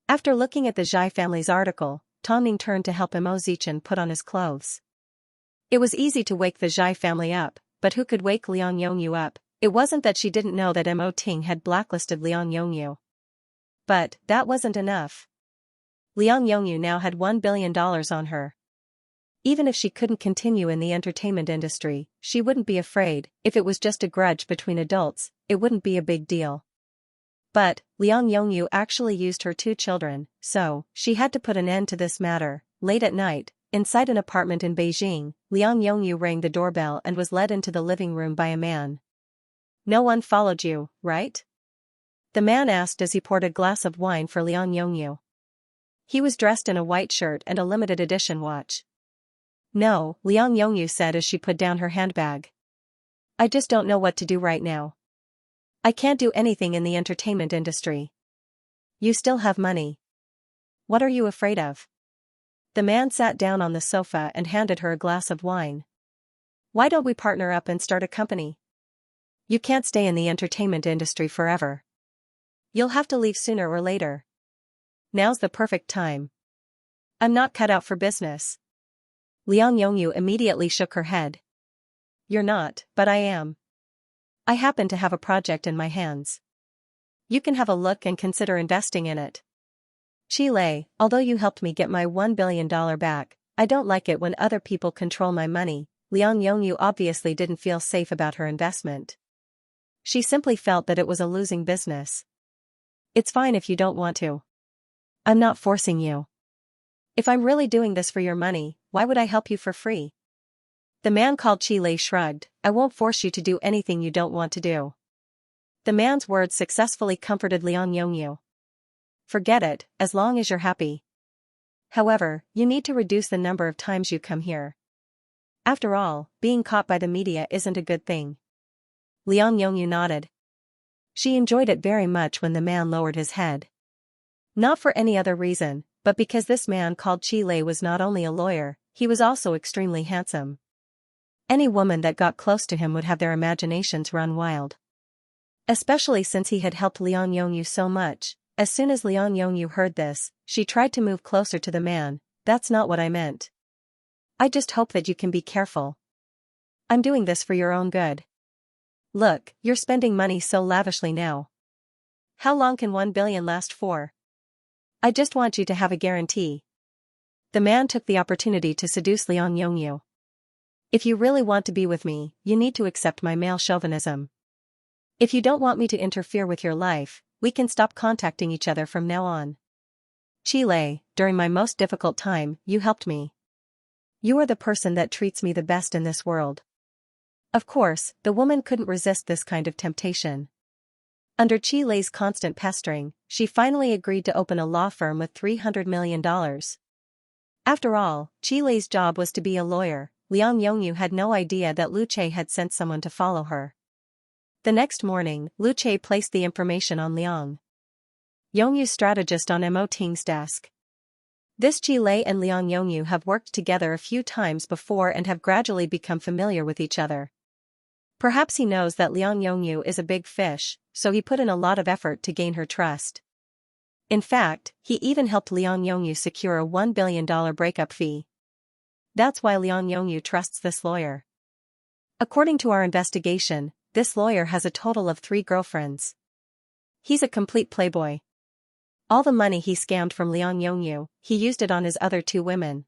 After looking at the Zhai family's article, Tongning turned to help Mo Zichen put on his clothes. It was easy to wake the Zhai family up, but who could wake Liang Yongyu up? It wasn't that she didn't know that Mo Ting had blacklisted Liang Yongyu. But, that wasn't enough. Liang Yongyu now had $1 billion on her. Even if she couldn't continue in the entertainment industry, she wouldn't be afraid. If it was just a grudge between adults, it wouldn't be a big deal. But, Liang Yongyu actually used her two children, so, she had to put an end to this matter. Late at night, inside an apartment in Beijing, Liang Yongyu rang the doorbell and was led into the living room by a man. No one followed you, right? The man asked as he poured a glass of wine for Liang Yongyu. He was dressed in a white shirt and a limited edition watch. No, Liang Yongyu said as she put down her handbag. I just don't know what to do right now. I can't do anything in the entertainment industry. You still have money. What are you afraid of? The man sat down on the sofa and handed her a glass of wine. Why don't we partner up and start a company? You can't stay in the entertainment industry forever. You'll have to leave sooner or later. Now's the perfect time. I'm not cut out for business. Liang Yongyu immediately shook her head. You're not, but I am. I happen to have a project in my hands. You can have a look and consider investing in it. Chile, although you helped me get my $1 billion back, I don't like it when other people control my money. Liang Yongyu obviously didn't feel safe about her investment. She simply felt that it was a losing business. It's fine if you don't want to. I'm not forcing you. If I'm really doing this for your money, why would I help you for free? The man called Chile shrugged. I won't force you to do anything you don't want to do. The man's words successfully comforted Liang Yongyu. Forget it, as long as you're happy. However, you need to reduce the number of times you come here. After all, being caught by the media isn't a good thing. Liang Yongyu nodded. She enjoyed it very much when the man lowered his head. Not for any other reason, but because this man called Qi Lei was not only a lawyer, he was also extremely handsome. Any woman that got close to him would have their imaginations run wild. Especially since he had helped Liang Yongyu so much. As soon as Liang Yongyu heard this, she tried to move closer to the man. That's not what I meant. I just hope that you can be careful. I'm doing this for your own good. Look, you're spending money so lavishly now. How long can 1 billion last for? I just want you to have a guarantee. The man took the opportunity to seduce Liang Yongyu. If you really want to be with me, you need to accept my male chauvinism. If you don't want me to interfere with your life, we can stop contacting each other from now on. Qi Lei, during my most difficult time, you helped me. You are the person that treats me the best in this world. Of course, the woman couldn't resist this kind of temptation. Under Qi Lei's constant pestering, she finally agreed to open a law firm with $300 million. After all, Qi Lei's job was to be a lawyer. Liang Yongyu had no idea that Lu Che had sent someone to follow her. The next morning, Lu Che placed the information on Liang Yongyu's strategist on Mo Ting's desk. This Qi Lei and Liang Yongyu have worked together a few times before and have gradually become familiar with each other. Perhaps he knows that Liang Yongyu is a big fish, so he put in a lot of effort to gain her trust. In fact, he even helped Liang Yongyu secure a $1 billion breakup fee. That's why Liang Yongyu trusts this lawyer. According to our investigation, this lawyer has a total of 3 girlfriends. He's a complete playboy. All the money he scammed from Liang Yongyu, he used it on his other 2 women.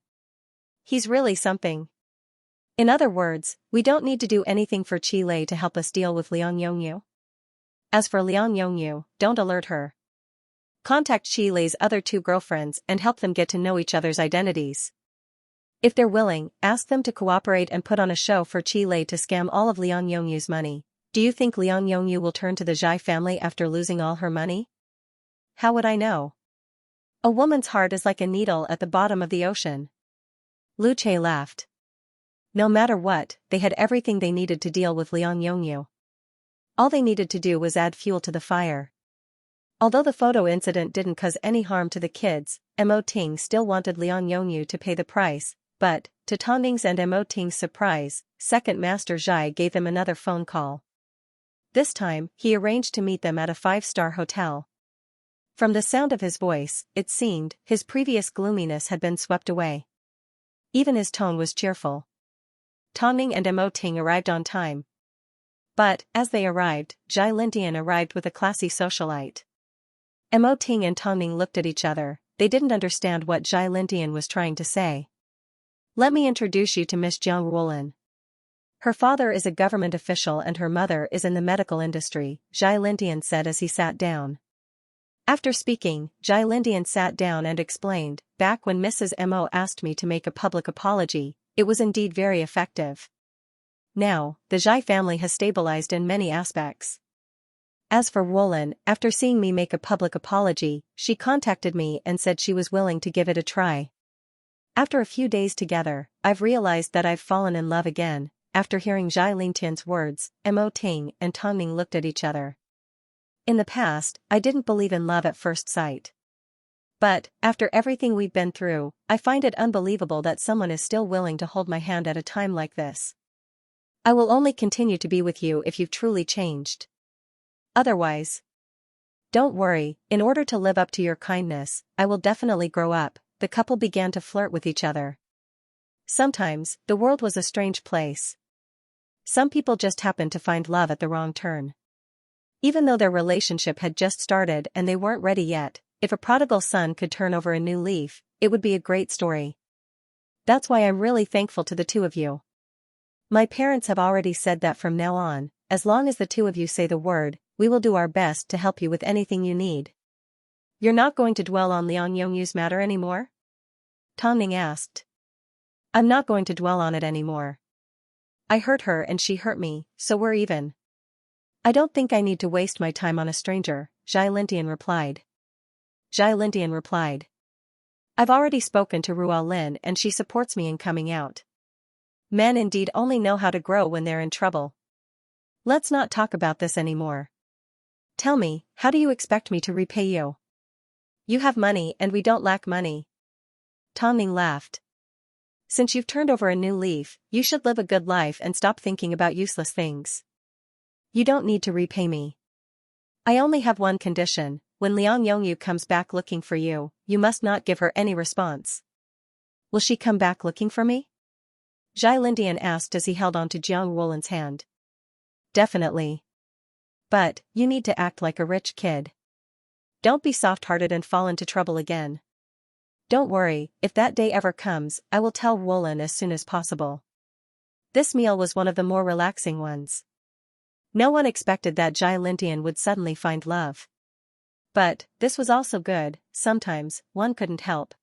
He's really something. In other words, we don't need to do anything for Qi Lei to help us deal with Liang Yongyu. As for Liang Yongyu, don't alert her. Contact Qi Lei's other 2 girlfriends and help them get to know each other's identities. If they're willing, ask them to cooperate and put on a show for Qi Lei to scam all of Liang Yongyu's money. Do you think Liang Yongyu will turn to the Zhai family after losing all her money? How would I know? A woman's heart is like a needle at the bottom of the ocean. Lu Che laughed. No matter what, they had everything they needed to deal with Liang Yongyu. All they needed to do was add fuel to the fire. Although the photo incident didn't cause any harm to the kids, Mo Ting still wanted Liang Yongyu to pay the price, but, to Tang Ning's and Mo Ting's surprise, Second Master Zhai gave them another phone call. This time, he arranged to meet them at a 5-star hotel. From the sound of his voice, it seemed, his previous gloominess had been swept away. Even his tone was cheerful. Tang Ning and Mo Ting arrived on time. But, as they arrived, Zhai Lintian arrived with a classy socialite. Mo Ting and Tang Ning looked at each other. They didn't understand what Zhai Lintian was trying to say. Let me introduce you to Miss Jiang Ruolin. Her father is a government official and her mother is in the medical industry, Zhai Lintian said as he sat down. After speaking, Zhai Lintian sat down and explained, back when Mrs. Mo asked me to make a public apology, it was indeed very effective. Now, the Zhai family has stabilized in many aspects. As for Ruolin, after seeing me make a public apology, she contacted me and said she was willing to give it a try. After a few days together, I've realized that I've fallen in love again. After hearing Zhai Lintian's words, Mo Ting and Tang Ning looked at each other. In the past, I didn't believe in love at first sight. But, after everything we've been through, I find it unbelievable that someone is still willing to hold my hand at a time like this. I will only continue to be with you if you've truly changed. Otherwise, don't worry, in order to live up to your kindness, I will definitely grow up. The couple began to flirt with each other. Sometimes, the world was a strange place. Some people just happened to find love at the wrong turn. Even though their relationship had just started and they weren't ready yet, if a prodigal son could turn over a new leaf, it would be a great story. That's why I'm really thankful to the 2 of you. My parents have already said that from now on, as long as the 2 of you say the word, we will do our best to help you with anything you need. You're not going to dwell on Liang Yongyu's matter anymore? Tang Ning asked. I'm not going to dwell on it anymore. I hurt her and she hurt me, so we're even. I don't think I need to waste my time on a stranger, Zhai Lintian replied. I've already spoken to Ruo Lin and she supports me in coming out. Men indeed only know how to grow when they're in trouble. Let's not talk about this anymore. Tell me, how do you expect me to repay you? You have money and we don't lack money, Tongning laughed. Since you've turned over a new leaf, you should live a good life and stop thinking about useless things. You don't need to repay me. I only have one condition: when Liang Yongyu comes back looking for you, you must not give her any response. Will she come back looking for me? Zhai Lindian asked as he held on to Jiang Wulan's hand. Definitely. But, you need to act like a rich kid. Don't be soft-hearted and fall into trouble again. Don't worry, if that day ever comes, I will tell Wulan as soon as possible. This meal was one of the more relaxing ones. No one expected that Zhai Lindian would suddenly find love. But, this was also good. Sometimes, one couldn't help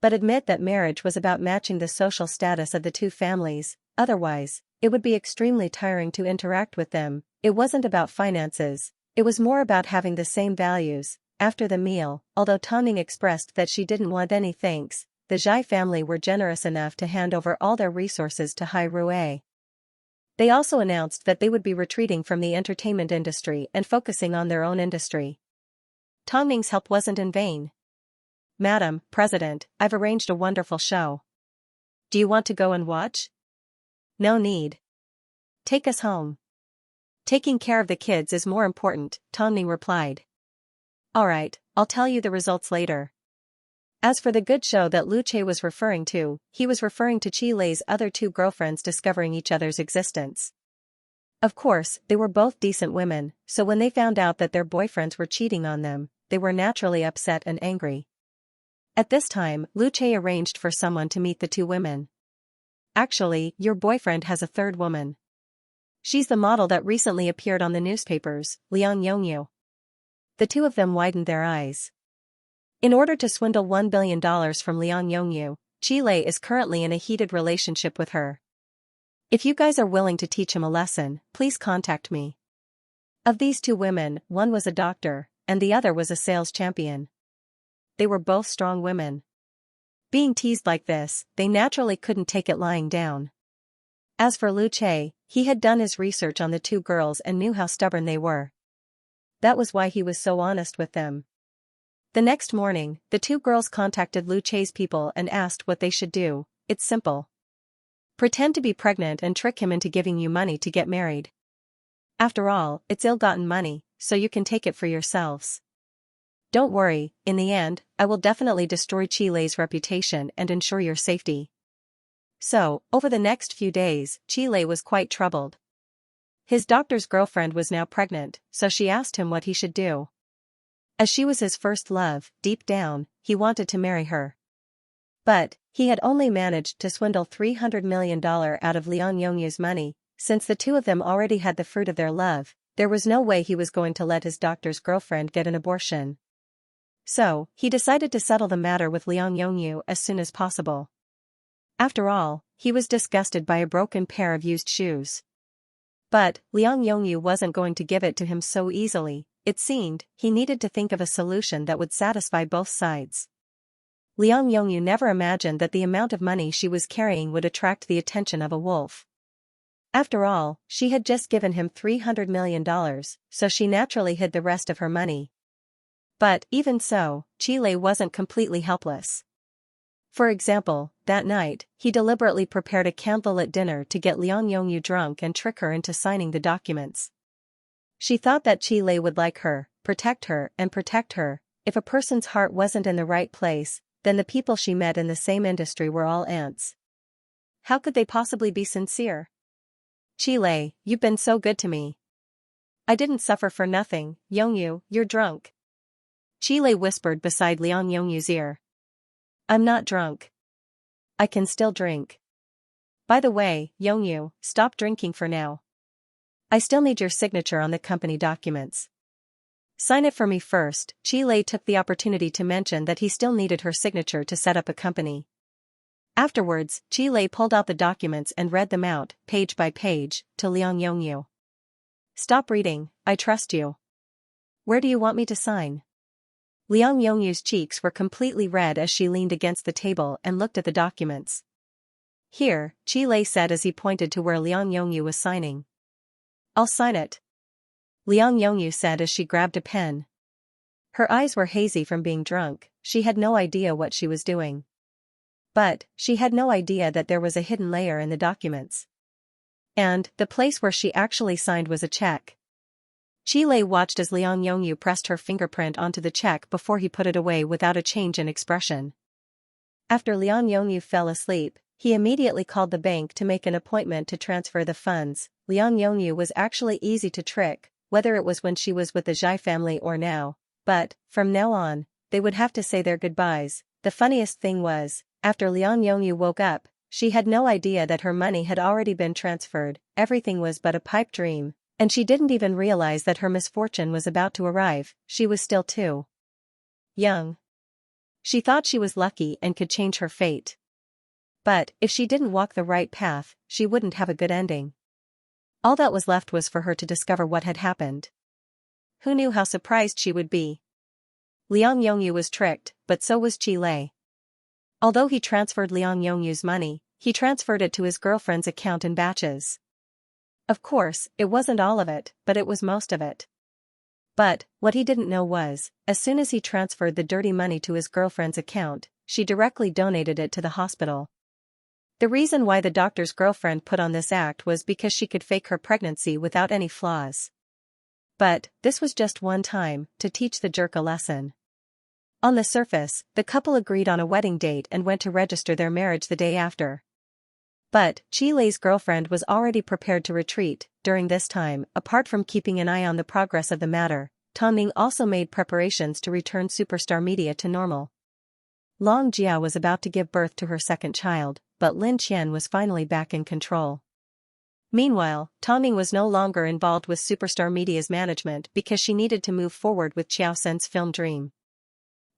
but admit that marriage was about matching the social status of the two families, otherwise, it would be extremely tiring to interact with them. It wasn't about finances, it was more about having the same values. After the meal, although Tongning expressed that she didn't want any thanks, the Zhai family were generous enough to hand over all their resources to Hai Rui. They also announced that they would be retreating from the entertainment industry and focusing on their own industry. Tongning's help wasn't in vain. Madam President, I've arranged a wonderful show. Do you want to go and watch? No need. Take us home. Taking care of the kids is more important, Tongning replied. Alright, I'll tell you the results later. As for the good show that Lu Che was referring to, he was referring to Qi Lei's other two girlfriends discovering each other's existence. Of course, they were both decent women, so when they found out that their boyfriends were cheating on them, they were naturally upset and angry. At this time, Lu Che arranged for someone to meet the two women. Actually, your boyfriend has a third woman. She's the model that recently appeared on the newspapers, Liang Yongyu. The two of them widened their eyes. In order to swindle $1 billion from Liang Yongyu, Qi Lei is currently in a heated relationship with her. If you guys are willing to teach him a lesson, please contact me. Of these two women, one was a doctor, and the other was a sales champion. They were both strong women. Being teased like this, they naturally couldn't take it lying down. As for Lu Che, he had done his research on the two girls and knew how stubborn they were. That was why he was so honest with them. The next morning, the two girls contacted Lu Che's people and asked what they should do. It's simple. Pretend to be pregnant and trick him into giving you money to get married. After all, it's ill-gotten money, so you can take it for yourselves. Don't worry, in the end, I will definitely destroy Qi Lei's reputation and ensure your safety. So, over the next few days, Qi Lei was quite troubled. His doctor's girlfriend was now pregnant, so she asked him what he should do. As she was his first love, deep down, he wanted to marry her. But, he had only managed to swindle $300 million out of Liang Yongyu's money. Since the two of them already had the fruit of their love, there was no way he was going to let his doctor's girlfriend get an abortion. So, he decided to settle the matter with Liang Yongyu as soon as possible. After all, he was disgusted by a broken pair of used shoes. But, Liang Yongyu wasn't going to give it to him so easily. It seemed, he needed to think of a solution that would satisfy both sides. Liang Yongyu never imagined that the amount of money she was carrying would attract the attention of a wolf. After all, she had just given him $300 million, so she naturally hid the rest of her money. But, even so, Qi Lei wasn't completely helpless. For example, that night, he deliberately prepared a candlelit dinner to get Liang Yongyu drunk and trick her into signing the documents. She thought that Qi Lei would like her, protect her. If a person's heart wasn't in the right place, then the people she met in the same industry were all ants. How could they possibly be sincere? Qi Lei, you've been so good to me. I didn't suffer for nothing. Yongyu, you're drunk. Qi Lei whispered beside Liang Yongyu's ear. I'm not drunk. I can still drink. By the way, Yongyu, stop drinking for now. I still need your signature on the company documents. Sign it for me first. Qi Lei took the opportunity to mention that he still needed her signature to set up a company. Afterwards, Qi Lei pulled out the documents and read them out, page by page, to Liang Yongyu. Stop reading, I trust you. Where do you want me to sign? Liang Yongyu's cheeks were completely red as she leaned against the table and looked at the documents. Here, Qi Lei said as he pointed to where Liang Yongyu was signing. I'll sign it. Liang Yongyu said as she grabbed a pen. Her eyes were hazy from being drunk, she had no idea what she was doing. But, she had no idea that there was a hidden layer in the documents. And, the place where she actually signed was a check. Chi Lei watched as Liang Yongyu pressed her fingerprint onto the check before he put it away without a change in expression. After Liang Yongyu fell asleep, he immediately called the bank to make an appointment to transfer the funds. Liang Yongyu was actually easy to trick, whether it was when she was with the Zhai family or now. But, from now on, they would have to say their goodbyes. The funniest thing was, after Liang Yongyu woke up, she had no idea that her money had already been transferred. Everything was but a pipe dream, and she didn't even realize that her misfortune was about to arrive. She was still too young. She thought she was lucky and could change her fate. But, if she didn't walk the right path, she wouldn't have a good ending. All that was left was for her to discover what had happened. Who knew how surprised she would be? Liang Yongyu was tricked, but so was Chi Lei. Although he transferred Liang Yongyu's money, he transferred it to his girlfriend's account in batches. Of course, it wasn't all of it, but it was most of it. But, what he didn't know was, as soon as he transferred the dirty money to his girlfriend's account, she directly donated it to the hospital. The reason why the doctor's girlfriend put on this act was because she could fake her pregnancy without any flaws. But, this was just one time, to teach the jerk a lesson. On the surface, the couple agreed on a wedding date and went to register their marriage the day after. But, Chi Lei's girlfriend was already prepared to retreat. During this time, apart from keeping an eye on the progress of the matter, Tang Ning also made preparations to return Superstar Media to normal. Long Jia was about to give birth to her second child, but Lin Qian was finally back in control. Meanwhile, Tang Ning was no longer involved with Superstar Media's management because she needed to move forward with Qiao Sen's film dream.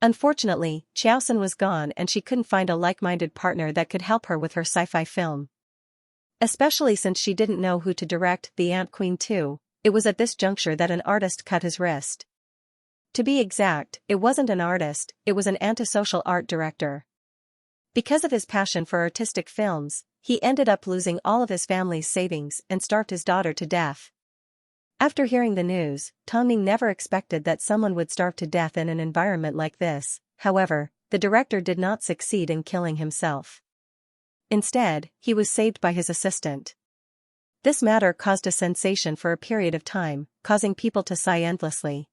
Unfortunately, Qiao Sen was gone and she couldn't find a like-minded partner that could help her with her sci-fi film. Especially since she didn't know who to direct The Ant Queen 2, it was at this juncture that an artist cut his wrist. To be exact, it wasn't an artist, it was an antisocial art director. Because of his passion for artistic films, he ended up losing all of his family's savings and starved his daughter to death. After hearing the news, Tang Ning never expected that someone would starve to death in an environment like this. However, the director did not succeed in killing himself. Instead, he was saved by his assistant. This matter caused a sensation for a period of time, causing people to sigh endlessly.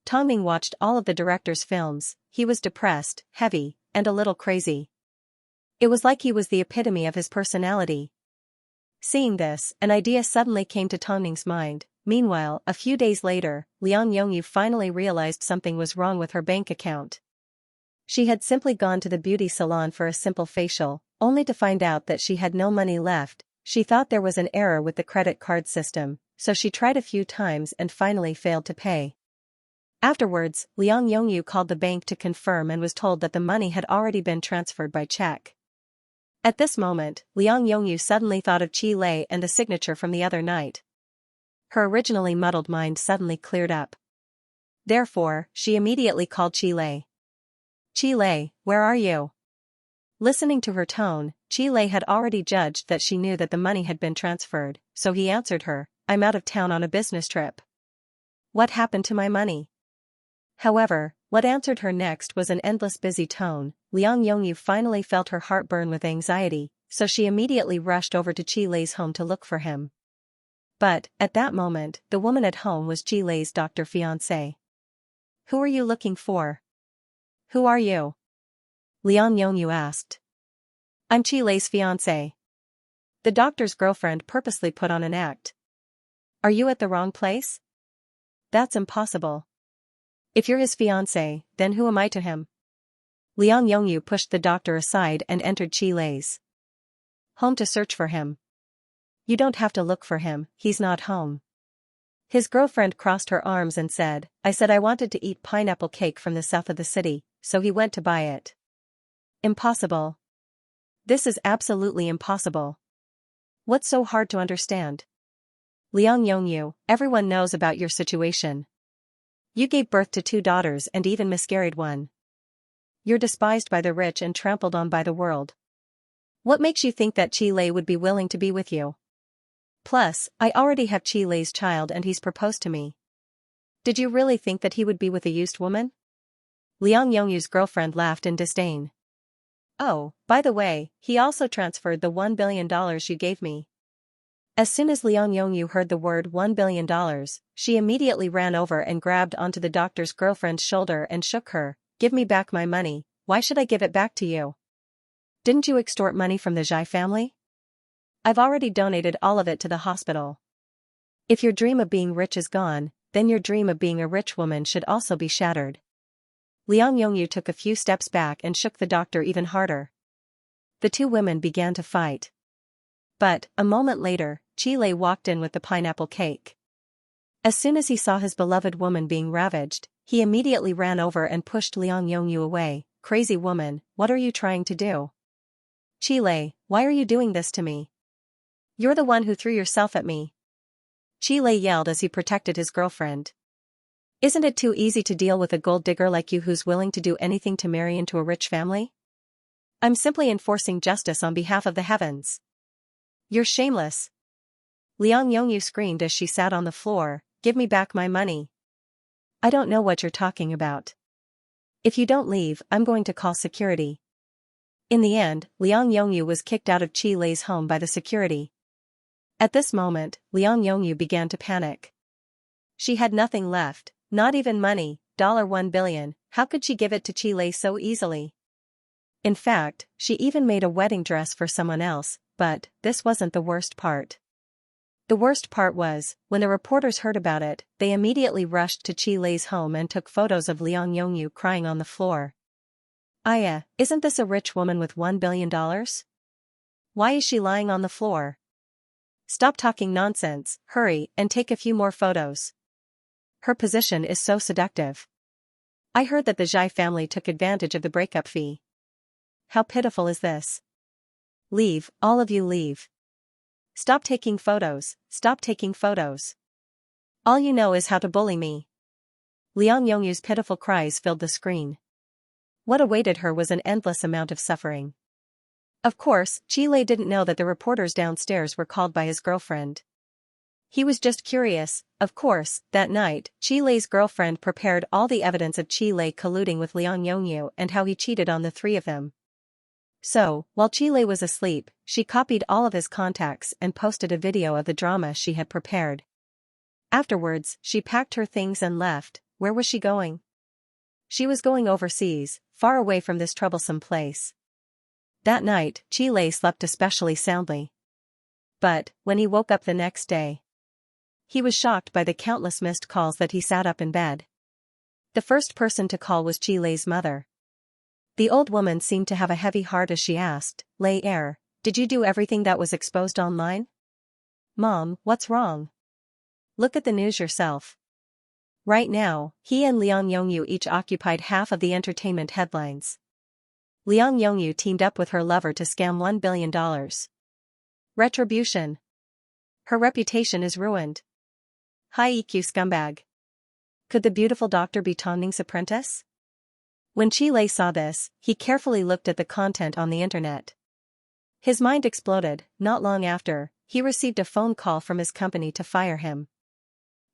Tang Ning watched all of the director's films. He was depressed, heavy, and a little crazy. It was like he was the epitome of his personality. Seeing this, an idea suddenly came to Tang Ning's mind. Meanwhile, a few days later, Liang Yongyu finally realized something was wrong with her bank account. She had simply gone to the beauty salon for a simple facial, only to find out that she had no money left. She thought there was an error with the credit card system, so she tried a few times and finally failed to pay. Afterwards, Liang Yongyu called the bank to confirm and was told that the money had already been transferred by check. At this moment, Liang Yongyu suddenly thought of Chi Lei and the signature from the other night. Her originally muddled mind suddenly cleared up. Therefore, she immediately called Chi Lei. Chi Lei, where are you? Listening to her tone, Chi Lei had already judged that she knew that the money had been transferred, so he answered her, I'm out of town on a business trip. What happened to my money? However, what answered her next was an endless busy tone. Liang Yongyu finally felt her heart burn with anxiety, so she immediately rushed over to Chi Lei's home to look for him. But, at that moment, the woman at home was Chi Lei's doctor fiancé. Who are you looking for? Who are you? Liang Yongyu asked. I'm Chi Lei's fiancé. The doctor's girlfriend purposely put on an act. Are you at the wrong place? That's impossible. If you're his fiancé, then who am I to him? Liang Yongyu pushed the doctor aside and entered Chi Lei's home to search for him. You don't have to look for him, he's not home. His girlfriend crossed her arms and said, I said I wanted to eat pineapple cake from the south of the city, so he went to buy it. Impossible. This is absolutely impossible. What's so hard to understand? Liang Yongyu, everyone knows about your situation. You gave birth to 2 daughters and even miscarried one. You're despised by the rich and trampled on by the world. What makes you think that Chi Lei would be willing to be with you? Plus, I already have Chi Lei's child and he's proposed to me. Did you really think that he would be with a used woman? Liang Yongyu's girlfriend laughed in disdain. Oh, by the way, he also transferred the $1 billion you gave me. As soon as Liang Yongyu heard the word $1 billion, she immediately ran over and grabbed onto the doctor's girlfriend's shoulder and shook her. Give me back my money. Why should I give it back to you? Didn't you extort money from the Zhai family? I've already donated all of it to the hospital. If your dream of being rich is gone, then your dream of being a rich woman should also be shattered. Liang Yongyu took a few steps back and shook the doctor even harder. The two women began to fight. But, a moment later, Qi Lei walked in with the pineapple cake. As soon as he saw his beloved woman being ravaged, he immediately ran over and pushed Liang Yongyu away. Crazy woman, what are you trying to do? Qi Lei, why are you doing this to me? You're the one who threw yourself at me. Qi Lei yelled as he protected his girlfriend. Isn't it too easy to deal with a gold digger like you who's willing to do anything to marry into a rich family? I'm simply enforcing justice on behalf of the heavens. You're shameless. Liang Yongyu screamed as she sat on the floor, give me back my money. I don't know what you're talking about. If you don't leave, I'm going to call security. In the end, Liang Yongyu was kicked out of Qi Lei's home by the security. At this moment, Liang Yongyu began to panic. She had nothing left, not even money, $1 billion, how could she give it to Qi Lei so easily? In fact, she even made a wedding dress for someone else, but this wasn't the worst part. The worst part was, when the reporters heard about it, they immediately rushed to Qi Lei's home and took photos of Liang Yongyu crying on the floor. Aya, isn't this a rich woman with $1 billion? Why is she lying on the floor? Stop talking nonsense, hurry, and take a few more photos. Her position is so seductive. I heard that the Zhai family took advantage of the breakup fee. How pitiful is this? Leave, all of you leave. Stop taking photos, stop taking photos. All you know is how to bully me. Liang Yongyu's pitiful cries filled the screen. What awaited her was an endless amount of suffering. Of course, Qi Lei didn't know that the reporters downstairs were called by his girlfriend. He was just curious. Of course, that night, Qi Lei's girlfriend prepared all the evidence of Qi Lei colluding with Liang Yongyu and how he cheated on the three of them. So, while Qi Lei was asleep, she copied all of his contacts and posted a video of the drama she had prepared. Afterwards, she packed her things and left. Where was she going? She was going overseas, far away from this troublesome place. That night, Qi Lei slept especially soundly. But, when he woke up the next day, he was shocked by the countless missed calls that he sat up in bed. The first person to call was Qi Lei's mother. The old woman seemed to have a heavy heart as she asked, Lei did you do everything that was exposed online? Mom, what's wrong? Look at the news yourself. Right now, he and Liang Yongyu each occupied half of the entertainment headlines. Liang Yongyu teamed up with her lover to scam $1 billion. Retribution. Her reputation is ruined. High EQ scumbag. Could the beautiful doctor be Tang Ning's apprentice? When Qi Lei saw this, he carefully looked at the content on the internet. His mind exploded. Not long after, he received a phone call from his company to fire him.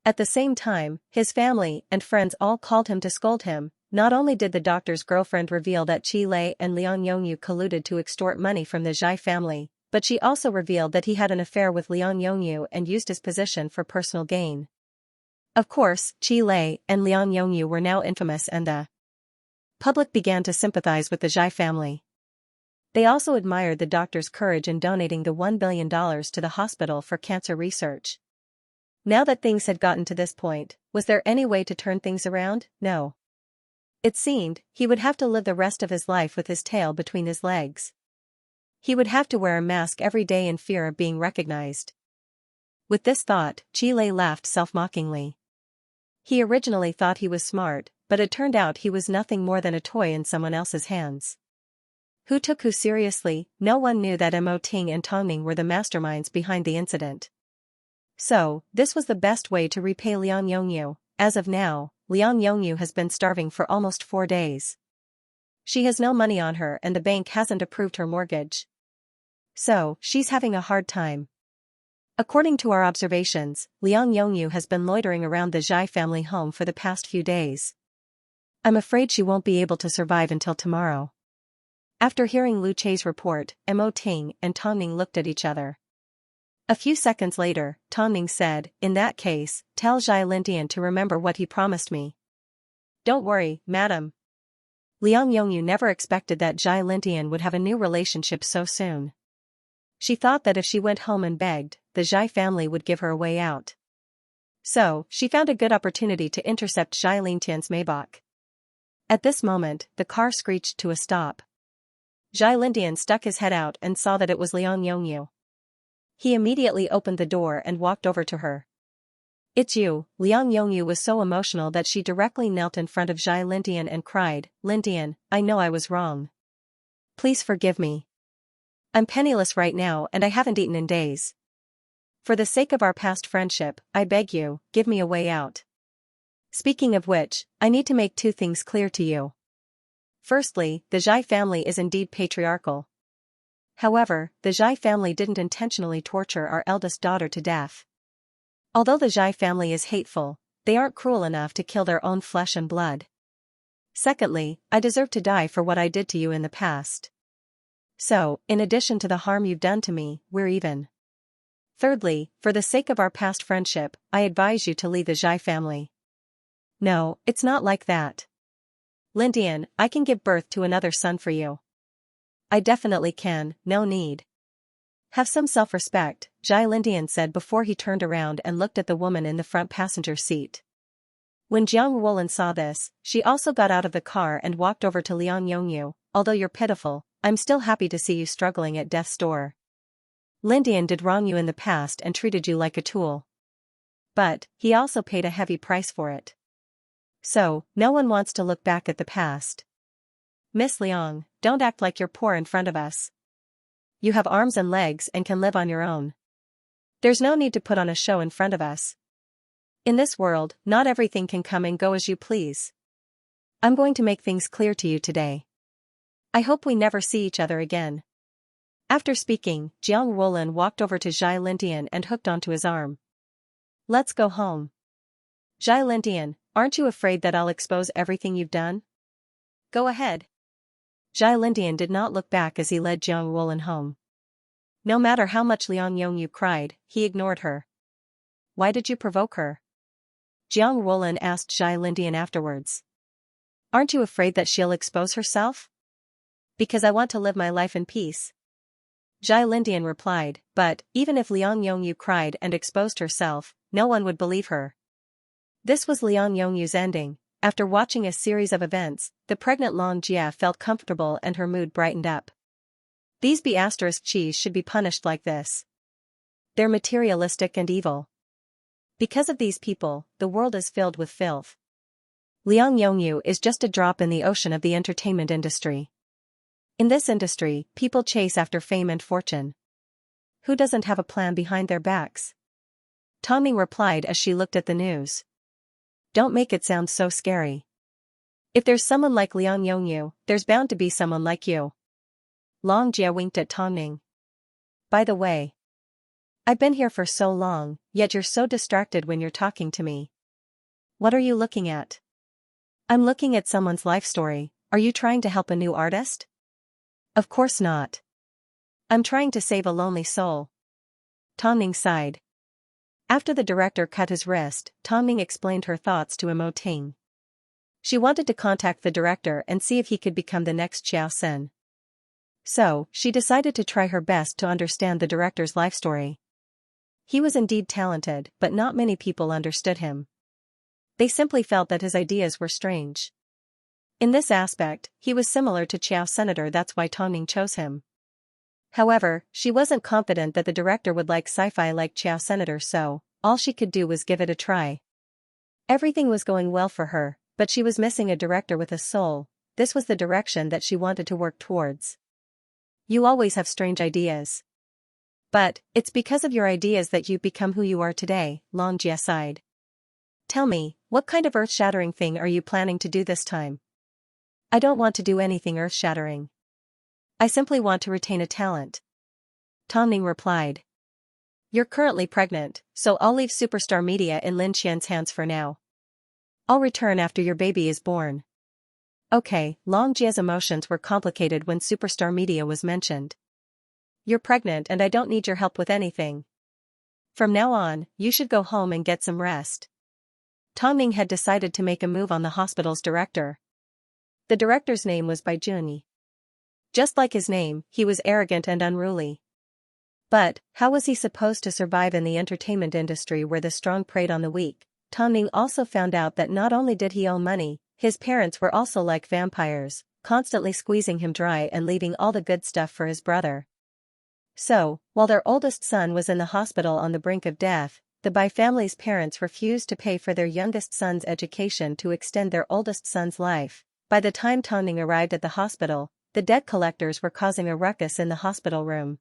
At the same time, his family and friends all called him to scold him. Not only did the doctor's girlfriend reveal that Qi Lei and Liang Yongyu colluded to extort money from the Zhai family, but she also revealed that he had an affair with Liang Yongyu and used his position for personal gain. Of course, Qi Lei and Liang Yongyu were now infamous and the public began to sympathize with the Zhai family. They also admired the doctor's courage in donating the $1 billion to the hospital for cancer research. Now that things had gotten to this point, was there any way to turn things around? No. It seemed, he would have to live the rest of his life with his tail between his legs. He would have to wear a mask every day in fear of being recognized. With this thought, Qi Lei laughed self-mockingly. He originally thought he was smart, but it turned out he was nothing more than a toy in someone else's hands. Who took who seriously? No one knew that Mo Ting and Tang Ning were the masterminds behind the incident. So, this was the best way to repay Liang Yongyu. As of now, Liang Yongyu has been starving for almost 4 days. She has no money on her and the bank hasn't approved her mortgage. So, she's having a hard time. According to our observations, Liang Yongyu has been loitering around the Zhai family home for the past few days. I'm afraid she won't be able to survive until tomorrow. After hearing Lu Chei's report, Mo Ting and Tong Ning looked at each other. A few seconds later, Tong Ning said, "In that case, tell Zhai Lintian to remember what he promised me." "Don't worry, madam." Liang Yongyu never expected that Zhai Lintian would have a new relationship so soon. She thought that if she went home and begged, the Zhai family would give her a way out. So, she found a good opportunity to intercept Zhai Lintian's Maybach. At this moment, the car screeched to a stop. Zhai Lintian stuck his head out and saw that it was Liang Yongyu. He immediately opened the door and walked over to her. "It's you." Liang Yongyu was so emotional that she directly knelt in front of Zhai Lintian and cried, "Lintian, I know I was wrong. Please forgive me. I'm penniless right now and I haven't eaten in days. For the sake of our past friendship, I beg you, give me a way out. Speaking of which, I need to make two things clear to you. Firstly, the Zhai family is indeed patriarchal. However, the Zhai family didn't intentionally torture our eldest daughter to death. Although the Zhai family is hateful, they aren't cruel enough to kill their own flesh and blood. Secondly, I deserve to die for what I did to you in the past. So, in addition to the harm you've done to me, we're even. Thirdly, for the sake of our past friendship, I advise you to leave the Zhai family." "No, it's not like that. Lintian, I can give birth to another son for you." "I definitely can, no need." "Have some self-respect," Zhai Lintian said before he turned around and looked at the woman in the front passenger seat. When Jiang Ruolin saw this, she also got out of the car and walked over to Liang Yongyu. "Although you're pitiful, I'm still happy to see you struggling at death's door. Lintian did wrong you in the past and treated you like a tool. But, he also paid a heavy price for it. So, no one wants to look back at the past. Miss Liang, don't act like you're poor in front of us. You have arms and legs and can live on your own. There's no need to put on a show in front of us. In this world, not everything can come and go as you please. I'm going to make things clear to you today. I hope we never see each other again." After speaking, Jiang Ruolin walked over to Zhai Lintian and hooked onto his arm. "Let's go home." "Zhai Lintian, aren't you afraid that I'll expose everything you've done?" "Go ahead." Zhai Lintian did not look back as he led Jiang Ruolin home. No matter how much Liang Yongyu cried, he ignored her. "Why did you provoke her?" Jiang Ruolin asked Zhai Lintian afterwards. "Aren't you afraid that she'll expose herself?" "Because I want to live my life in peace." Zhai Lintian replied, but, even if Liang Yongyu cried and exposed herself, no one would believe her. This was Liang Yongyu's ending. After watching a series of events, the pregnant Long Jia felt comfortable and her mood brightened up. These B***cheese should be punished like this. They're materialistic and evil. Because of these people, the world is filled with filth. Liang Yongyu is just a drop in the ocean of the entertainment industry. In this industry, people chase after fame and fortune. Who doesn't have a plan behind their backs? Tong Ning replied as she looked at the news. "Don't make it sound so scary. If there's someone like Liang Yongyu, there's bound to be someone like you." Long Jia winked at Tong Ning. "By the way, I've been here for so long, yet you're so distracted when you're talking to me. What are you looking at?" "I'm looking at someone's life story. Are you trying to help a new artist?" "Of course not. I'm trying to save a lonely soul." Tong Ning sighed. After the director cut his wrist, Tong Ning explained her thoughts to Mo Ting. She wanted to contact the director and see if he could become the next Xiao Sen. So, she decided to try her best to understand the director's life story. He was indeed talented, but not many people understood him. They simply felt that his ideas were strange. In this aspect, he was similar to Xiao Senator, that's why Tong Ning chose him. However, she wasn't confident that the director would like sci-fi like Xiao Senator, so, all she could do was give it a try. Everything was going well for her, but she was missing a director with a soul. This was the direction that she wanted to work towards. "You always have strange ideas. But, it's because of your ideas that you've become who you are today," Long Jia sighed. "Tell me, what kind of earth-shattering thing are you planning to do this time?" "I don't want to do anything earth-shattering. I simply want to retain a talent," Tong Ning replied. "You're currently pregnant, so I'll leave superstar media in Lin Qian's hands for now. I'll return after your baby is born." Okay, Long Jia's emotions were complicated when superstar media was mentioned. You're pregnant and I don't need your help with anything. From now on, you should go home and get some rest. Tang Ning had decided to make a move on the hospital's director. The director's name was Bai Junyi. Just like his name, he was arrogant and unruly. But, how was he supposed to survive in the entertainment industry where the strong preyed on the weak? Tang Ning also found out that not only did he owe money, his parents were also like vampires, constantly squeezing him dry and leaving all the good stuff for his brother. So, while their oldest son was in the hospital on the brink of death, the Bai family's parents refused to pay for their youngest son's education to extend their oldest son's life. By the time Tang Ning arrived at the hospital, the debt collectors were causing a ruckus in the hospital room.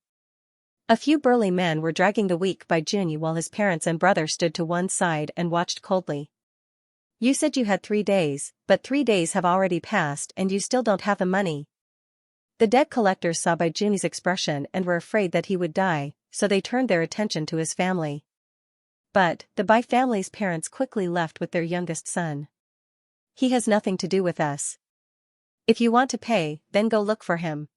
A few burly men were dragging the weak Bai Junyi while his parents and brother stood to one side and watched coldly. You said you had 3 days, but 3 days have already passed and you still don't have the money. The debt collectors saw Bai Junyi's expression and were afraid that he would die, so they turned their attention to his family. But, the Bai family's parents quickly left with their youngest son. He has nothing to do with us. If you want to pay, then go look for him.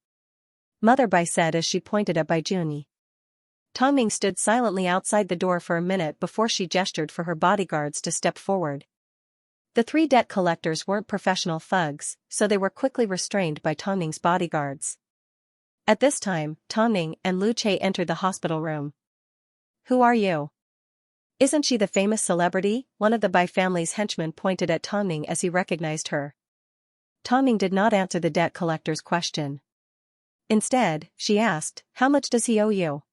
Mother Bai said as she pointed at Bai Junyi. Tang Ning stood silently outside the door for a minute before she gestured for her bodyguards to step forward. The 3 debt collectors weren't professional thugs, so they were quickly restrained by Tang Ning's bodyguards. At this time, Tang Ning and Lu Che entered the hospital room. Who are you? Isn't she the famous celebrity? One of the Bai family's henchmen pointed at Tang Ning as he recognized her. Tang Ning did not answer the debt collector's question. Instead, she asked, how much does he owe you?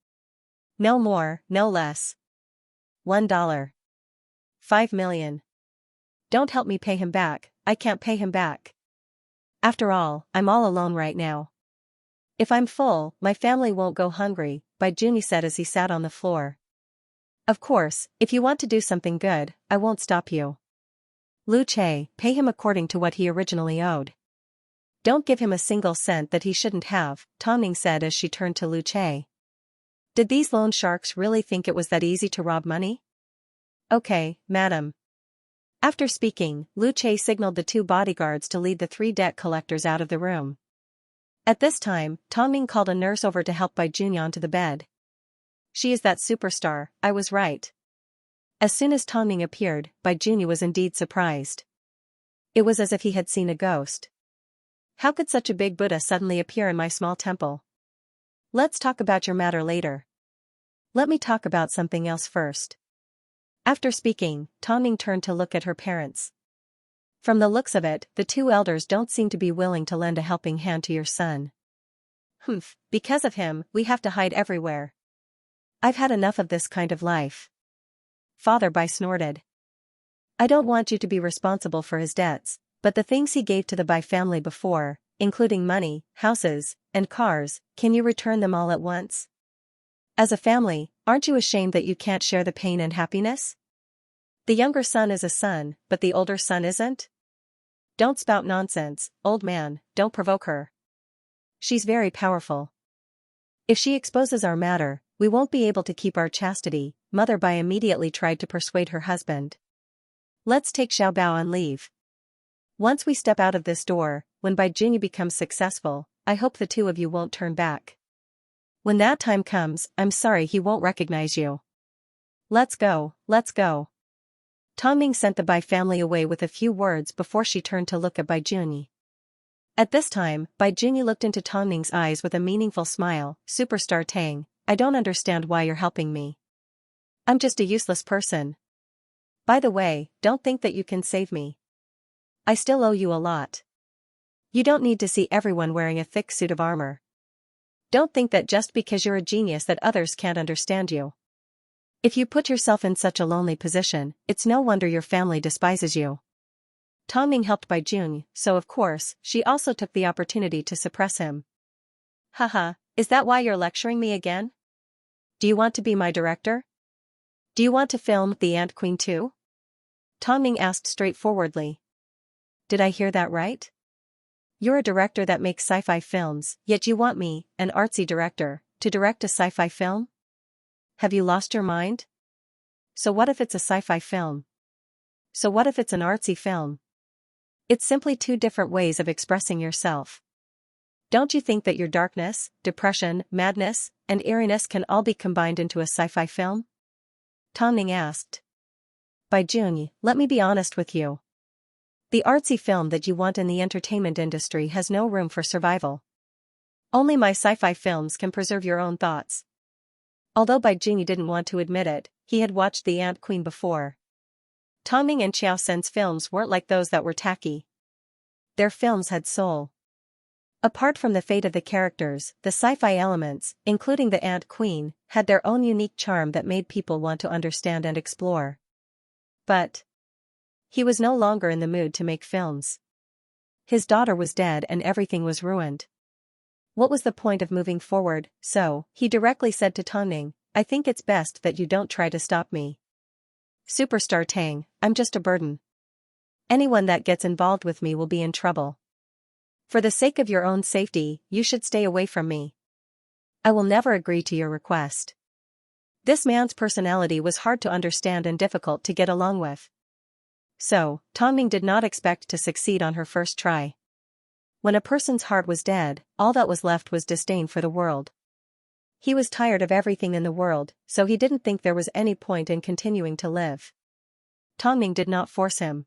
No more, no less. $1. 5 million. Don't help me pay him back, I can't pay him back. After all, I'm all alone right now. If I'm full, my family won't go hungry, Bai Junyi said as he sat on the floor. Of course, if you want to do something good, I won't stop you. Lu Che, pay him according to what he originally owed. Don't give him a single cent that he shouldn't have, Tang Ning said as she turned to Lu Che. Did these loan sharks really think it was that easy to rob money? Okay, madam. After speaking, Lu Che signaled the 2 bodyguards to lead the 3 debt collectors out of the room. At this time, Tang Ning called a nurse over to help Bai Junyi onto the bed. She is that superstar, I was right. As soon as Tang Ning appeared, Bai Junyi was indeed surprised. It was as if he had seen a ghost. How could such a big Buddha suddenly appear in my small temple? Let's talk about your matter later. Let me talk about something else first. After speaking, Tang Ning turned to look at her parents. From the looks of it, the 2 elders don't seem to be willing to lend a helping hand to your son. Humph, because of him, we have to hide everywhere. I've had enough of this kind of life. Father Bai snorted. I don't want you to be responsible for his debts, but the things he gave to the Bai family before, including money, houses, and cars, can you return them all at once? As a family, aren't you ashamed that you can't share the pain and happiness? The younger son is a son, but the older son isn't? Don't spout nonsense, old man, don't provoke her. She's very powerful. If she exposes our matter, we won't be able to keep our chastity, Mother Bai immediately tried to persuade her husband. Let's take Xiaobao on leave. Once we step out of this door, when Bai Junyi becomes successful, I hope the 2 of you won't turn back. When that time comes, I'm sorry he won't recognize you. Let's go, let's go. Tang Ning sent the Bai family away with a few words before she turned to look at Bai Junyi. At this time, Bai Junyi looked into Tang Ning's eyes with a meaningful smile. Superstar Tang, I don't understand why you're helping me. I'm just a useless person. By the way, don't think that you can save me. I still owe you a lot. You don't need to see everyone wearing a thick suit of armor. Don't think that just because you're a genius that others can't understand you. If you put yourself in such a lonely position, it's no wonder your family despises you. Tang Ning helped Bai Junyi, so of course, she also took the opportunity to suppress him. Haha, is that why you're lecturing me again? Do you want to be my director? Do you want to film The Ant Queen too? Tang Ning asked straightforwardly. Did I hear that right? You're a director that makes sci-fi films, yet you want me, an artsy director, to direct a sci-fi film? Have you lost your mind? So what if it's a sci-fi film? So what if it's an artsy film? It's simply two different ways of expressing yourself. Don't you think that your darkness, depression, madness, and eeriness can all be combined into a sci-fi film? Tongning asked. By June, let me be honest with you. The artsy film that you want in the entertainment industry has no room for survival. Only my sci-fi films can preserve your own thoughts. Although Bai Jingyi didn't want to admit it, he had watched The Ant Queen before. Tongning and Xiao Sen's films weren't like those that were tacky. Their films had soul. Apart from the fate of the characters, the sci-fi elements, including the Ant Queen, had their own unique charm that made people want to understand and explore. But he was no longer in the mood to make films. His daughter was dead and everything was ruined. What was the point of moving forward? So, he directly said to Tongning, I think it's best that you don't try to stop me. Superstar Tang, I'm just a burden. Anyone that gets involved with me will be in trouble. For the sake of your own safety, you should stay away from me. I will never agree to your request. This man's personality was hard to understand and difficult to get along with. So, Tongning did not expect to succeed on her first try. When a person's heart was dead, all that was left was disdain for the world. He was tired of everything in the world, so he didn't think there was any point in continuing to live. Tongning did not force him.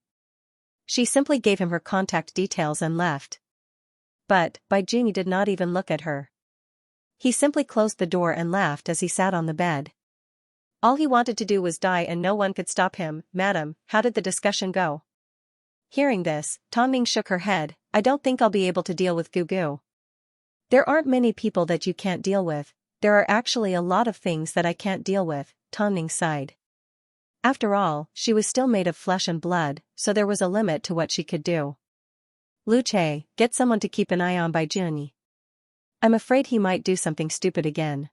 She simply gave him her contact details and left. But, Bai Jingyi did not even look at her. He simply closed the door and laughed as he sat on the bed. All he wanted to do was die and no one could stop him. Madam, how did the discussion go? Hearing this, Tongning shook her head, I don't think I'll be able to deal with Gugu. There aren't many people that you can't deal with, there are actually a lot of things that I can't deal with, Tongning sighed. After all, she was still made of flesh and blood, so there was a limit to what she could do. Lu Che, get someone to keep an eye on Bai Jingyi. I'm afraid he might do something stupid again.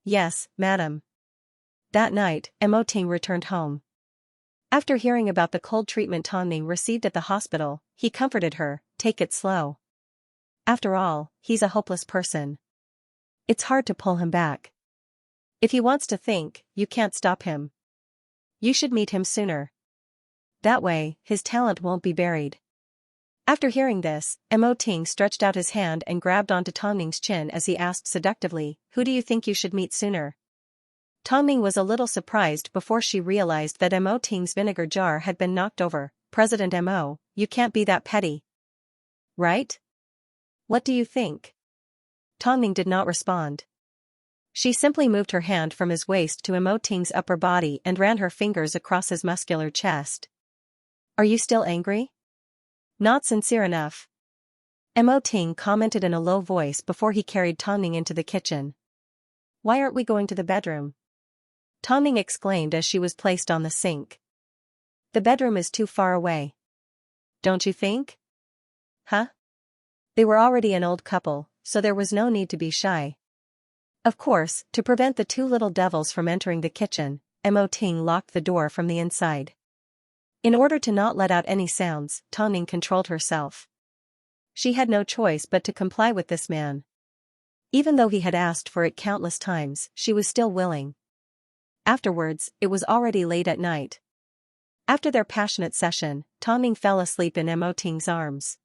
Yes, madam. That night, Mo Ting returned home. After hearing about the cold treatment Tongning received at the hospital, he comforted her, take it slow. After all, he's a hopeless person. It's hard to pull him back. If he wants to think, you can't stop him. You should meet him sooner. That way, his talent won't be buried. After hearing this, Mo Ting stretched out his hand and grabbed onto Tongning's chin as he asked seductively, who do you think you should meet sooner? Tongning was a little surprised before she realized that Mo Ting's vinegar jar had been knocked over. President Mo, you can't be that petty. Right? What do you think? Tongning did not respond. She simply moved her hand from his waist to Mo Ting's upper body and ran her fingers across his muscular chest. Are you still angry? Not sincere enough. Mo Ting commented in a low voice before he carried Tongning into the kitchen. Why aren't we going to the bedroom? Tongning exclaimed as she was placed on the sink. The bedroom is too far away. Don't you think? Huh? They were already an old couple, so there was no need to be shy. Of course, to prevent the two little devils from entering the kitchen, Mo Ting locked the door from the inside. In order to not let out any sounds, Tongning controlled herself. She had no choice but to comply with this man. Even though he had asked for it countless times, she was still willing. Afterwards, it was already late at night. After their passionate session, Tongning fell asleep in Mo Ting's arms.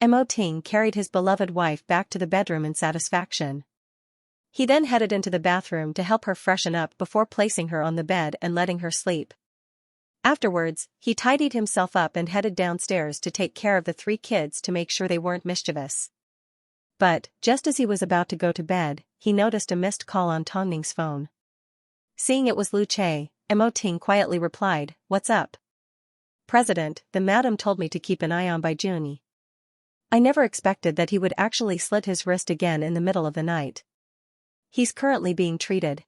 Mo Ting carried his beloved wife back to the bedroom in satisfaction. He then headed into the bathroom to help her freshen up before placing her on the bed and letting her sleep. Afterwards, he tidied himself up and headed downstairs to take care of the 3 kids to make sure they weren't mischievous. But, just as he was about to go to bed, he noticed a missed call on Tongning's phone. Seeing it was Lu Che, Mo Ting quietly replied, What's up? President, the madam told me to keep an eye on Bai Jingyi. I never expected that he would actually slit his wrist again in the middle of the night. He's currently being treated.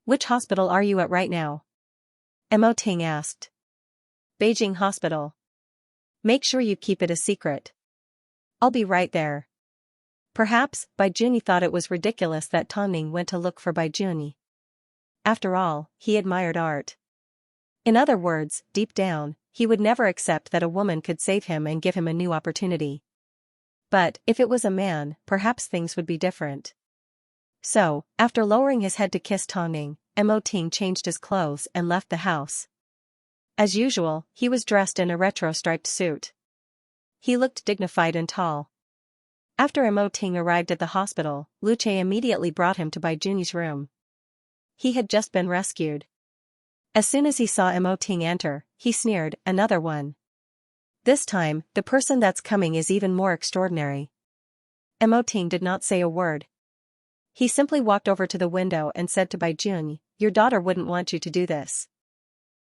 Which hospital are you at right now? Mo Ting asked. Beijing Hospital. Make sure you keep it a secret. I'll be right there. Perhaps, Bai Jingyi thought it was ridiculous that Tongning went to look for Bai Jingyi. After all, he admired art. In other words, deep down, he would never accept that a woman could save him and give him a new opportunity. But, if it was a man, perhaps things would be different. So, after lowering his head to kiss Tongning, Mo Ting changed his clothes and left the house. As usual, he was dressed in a retro-striped suit. He looked dignified and tall. After Mo Ting arrived at the hospital, Luce immediately brought him to Bai Junyi's room. He had just been rescued. As soon as he saw Mo Ting enter, he sneered, "Another one. This time, the person that's coming is even more extraordinary." Mo Ting did not say a word. He simply walked over to the window and said to Bai Junyi, "Your daughter wouldn't want you to do this."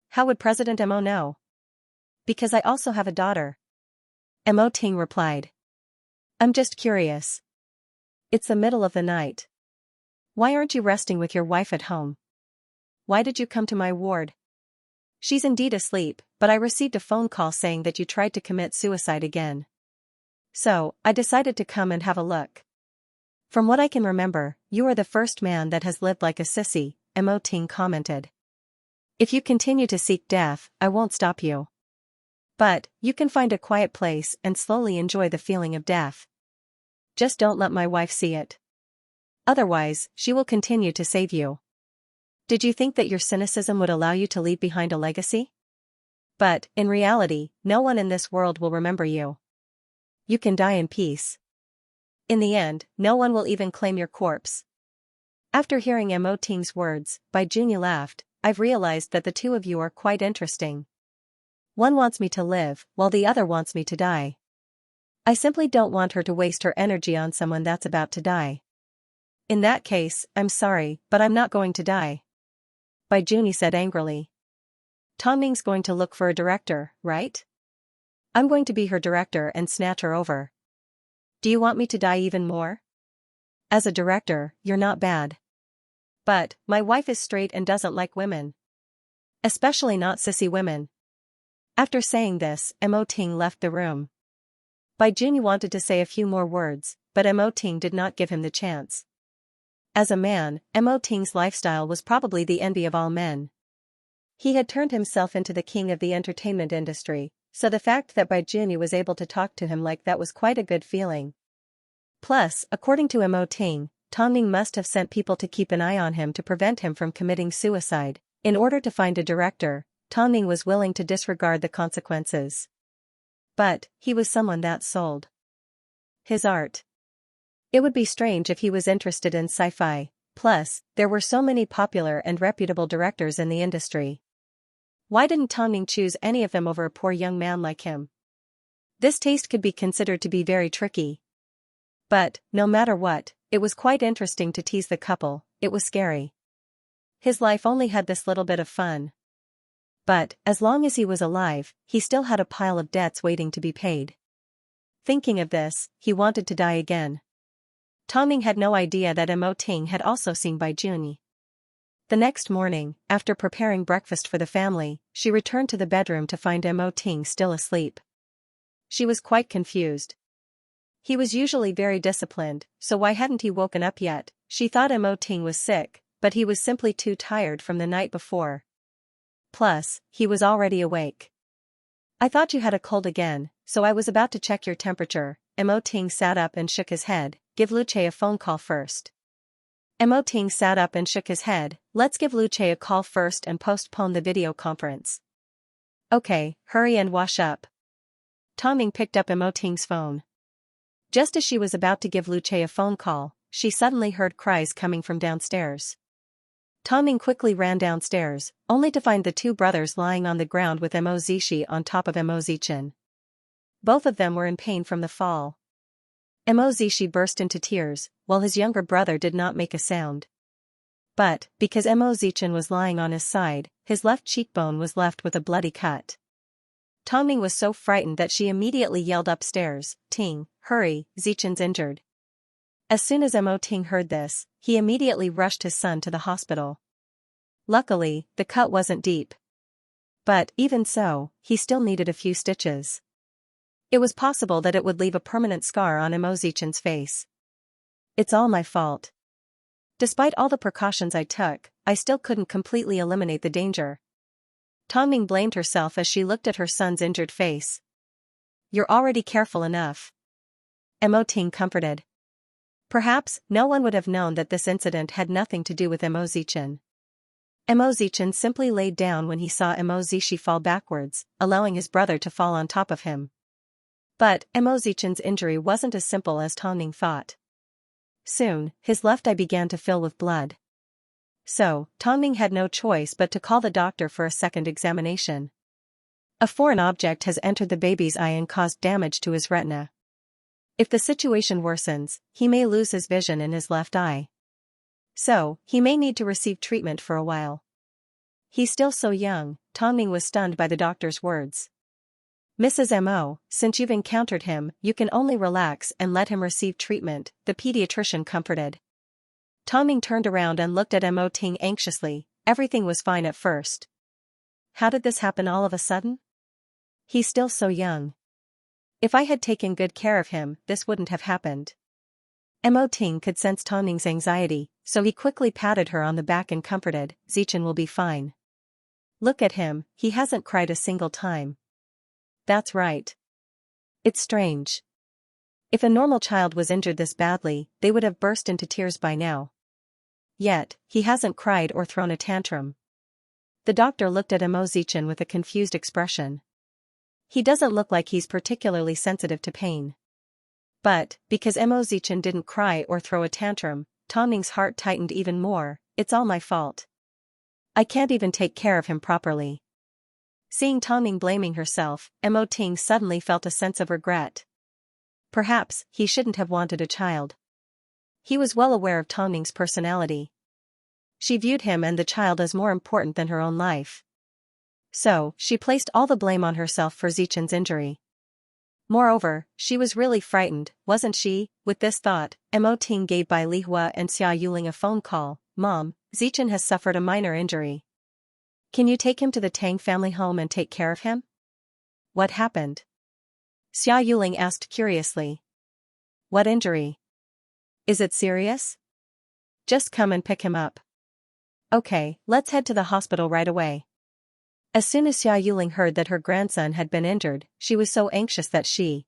"How would President Mo know?" "Because I also have a daughter." Mo Ting replied. "I'm just curious. It's the middle of the night. Why aren't you resting with your wife at home? Why did you come to my ward?" "She's indeed asleep, but I received a phone call saying that you tried to commit suicide again. So, I decided to come and have a look. From what I can remember, you are the first man that has lived like a sissy," Mo Ting commented. "If you continue to seek death, I won't stop you. But, you can find a quiet place and slowly enjoy the feeling of death. Just don't let my wife see it. Otherwise, she will continue to save you. Did you think that your cynicism would allow you to leave behind a legacy? But, in reality, no one in this world will remember you. You can die in peace. In the end, no one will even claim your corpse." After hearing Mo Ting's words, Bai Junyi laughed. "I've realized that the two of you are quite interesting. One wants me to live, while the other wants me to die. I simply don't want her to waste her energy on someone that's about to die. In that case, I'm sorry, but I'm not going to die," Bai Junyi said angrily. "Tongming's going to look for a director, right? I'm going to be her director and snatch her over. Do you want me to die even more? As a director, you're not bad. But, my wife is straight and doesn't like women. Especially not sissy women." After saying this, Mo Ting left the room. Bai Junyi wanted to say a few more words, but Mo Ting did not give him the chance. As a man, Mo Ting's lifestyle was probably the envy of all men. He had turned himself into the king of the entertainment industry, so the fact that Bai Junyi was able to talk to him like that was quite a good feeling. Plus, according to Mo Ting, Tongming must have sent people to keep an eye on him to prevent him from committing suicide. In order to find a director, Tongming was willing to disregard the consequences. But, he was someone that sold his art. It would be strange if he was interested in sci-fi. Plus, there were so many popular and reputable directors in the industry. Why didn't Tongming choose any of them over a poor young man like him? This taste could be considered to be very tricky. But, no matter what, it was quite interesting to tease the couple. It was scary. His life only had this little bit of fun. But, as long as he was alive, he still had a pile of debts waiting to be paid. Thinking of this, he wanted to die again. Tongming had no idea that Mo Ting had also seen Bai Junyi. The next morning, after preparing breakfast for the family, she returned to the bedroom to find Mo Ting still asleep. She was quite confused. He was usually very disciplined, so why hadn't he woken up yet? She thought Mo Ting was sick, but he was simply too tired from the night before. Plus, he was already awake. "I thought you had a cold again, so I was about to check your temperature." Mo Ting sat up and shook his head. "Give Luce a phone call first." Mo Ting sat up and shook his head. "Let's give Luce a call first and postpone the video conference." "Okay, hurry and wash up." Tongming picked up Mo Ting's phone. Just as she was about to give Luce a phone call, she suddenly heard cries coming from downstairs. Tongming quickly ran downstairs, only to find the two brothers lying on the ground with Mo Zishi on top of Mo Zichin. Both of them were in pain from the fall. Mo Zishi burst into tears, while his younger brother did not make a sound. But, because Mo Zichin was lying on his side, his left cheekbone was left with a bloody cut. Tongming was so frightened that she immediately yelled upstairs, "Ting, hurry, Zichin's injured." As soon as Mo Ting heard this, he immediately rushed his son to the hospital. Luckily, the cut wasn't deep. But, even so, he still needed a few stitches. It was possible that it would leave a permanent scar on Mo Zichin's face. "It's all my fault. Despite all the precautions I took, I still couldn't completely eliminate the danger." Tongming blamed herself as she looked at her son's injured face. "You're already careful enough," Mo Ting comforted. Perhaps, no one would have known that this incident had nothing to do with Mo Zichin. Mo Zichin simply laid down when he saw Mo Zishi fall backwards, allowing his brother to fall on top of him. But Mo Zichen's injury wasn't as simple as Tongning thought. Soon, his left eye began to fill with blood. So, Tongning had no choice but to call the doctor for a second examination. A foreign object has entered the baby's eye and caused damage to his retina. If the situation worsens, he may lose his vision in his left eye. So, he may need to receive treatment for a while. He's still so young, Tongning was stunned by the doctor's words. Mrs. Mo, since you've encountered him, you can only relax and let him receive treatment, the pediatrician comforted. Tongning turned around and looked at Mo Ting anxiously. Everything was fine at first. How did this happen all of a sudden? He's still so young. If I had taken good care of him, this wouldn't have happened. Mo Ting could sense Tongning's anxiety, so he quickly patted her on the back and comforted, Zichen will be fine. Look at him, he hasn't cried a single time. That's right. It's strange. If a normal child was injured this badly, they would have burst into tears by now. Yet, he hasn't cried or thrown a tantrum. The doctor looked at Mo Zichen with a confused expression. He doesn't look like he's particularly sensitive to pain. But, because Mo Zichen didn't cry or throw a tantrum, Tongning's heart tightened even more. It's all my fault. I can't even take care of him properly. Seeing Tongning blaming herself, Mo Ting suddenly felt a sense of regret. Perhaps, he shouldn't have wanted a child. He was well aware of Tongning's personality. She viewed him and the child as more important than her own life. So, she placed all the blame on herself for Zichen's injury. Moreover, she was really frightened, wasn't she? With this thought, Mo Ting gave Bai Lihua and Xia Yuling a phone call. Mom, Zichen has suffered a minor injury. Can you take him to the Tang family home and take care of him? What happened? Xia Yuling asked curiously. What injury? Is it serious? Just come and pick him up. Okay, let's head to the hospital right away. As soon as Xia Yuling heard that her grandson had been injured, she was so anxious that she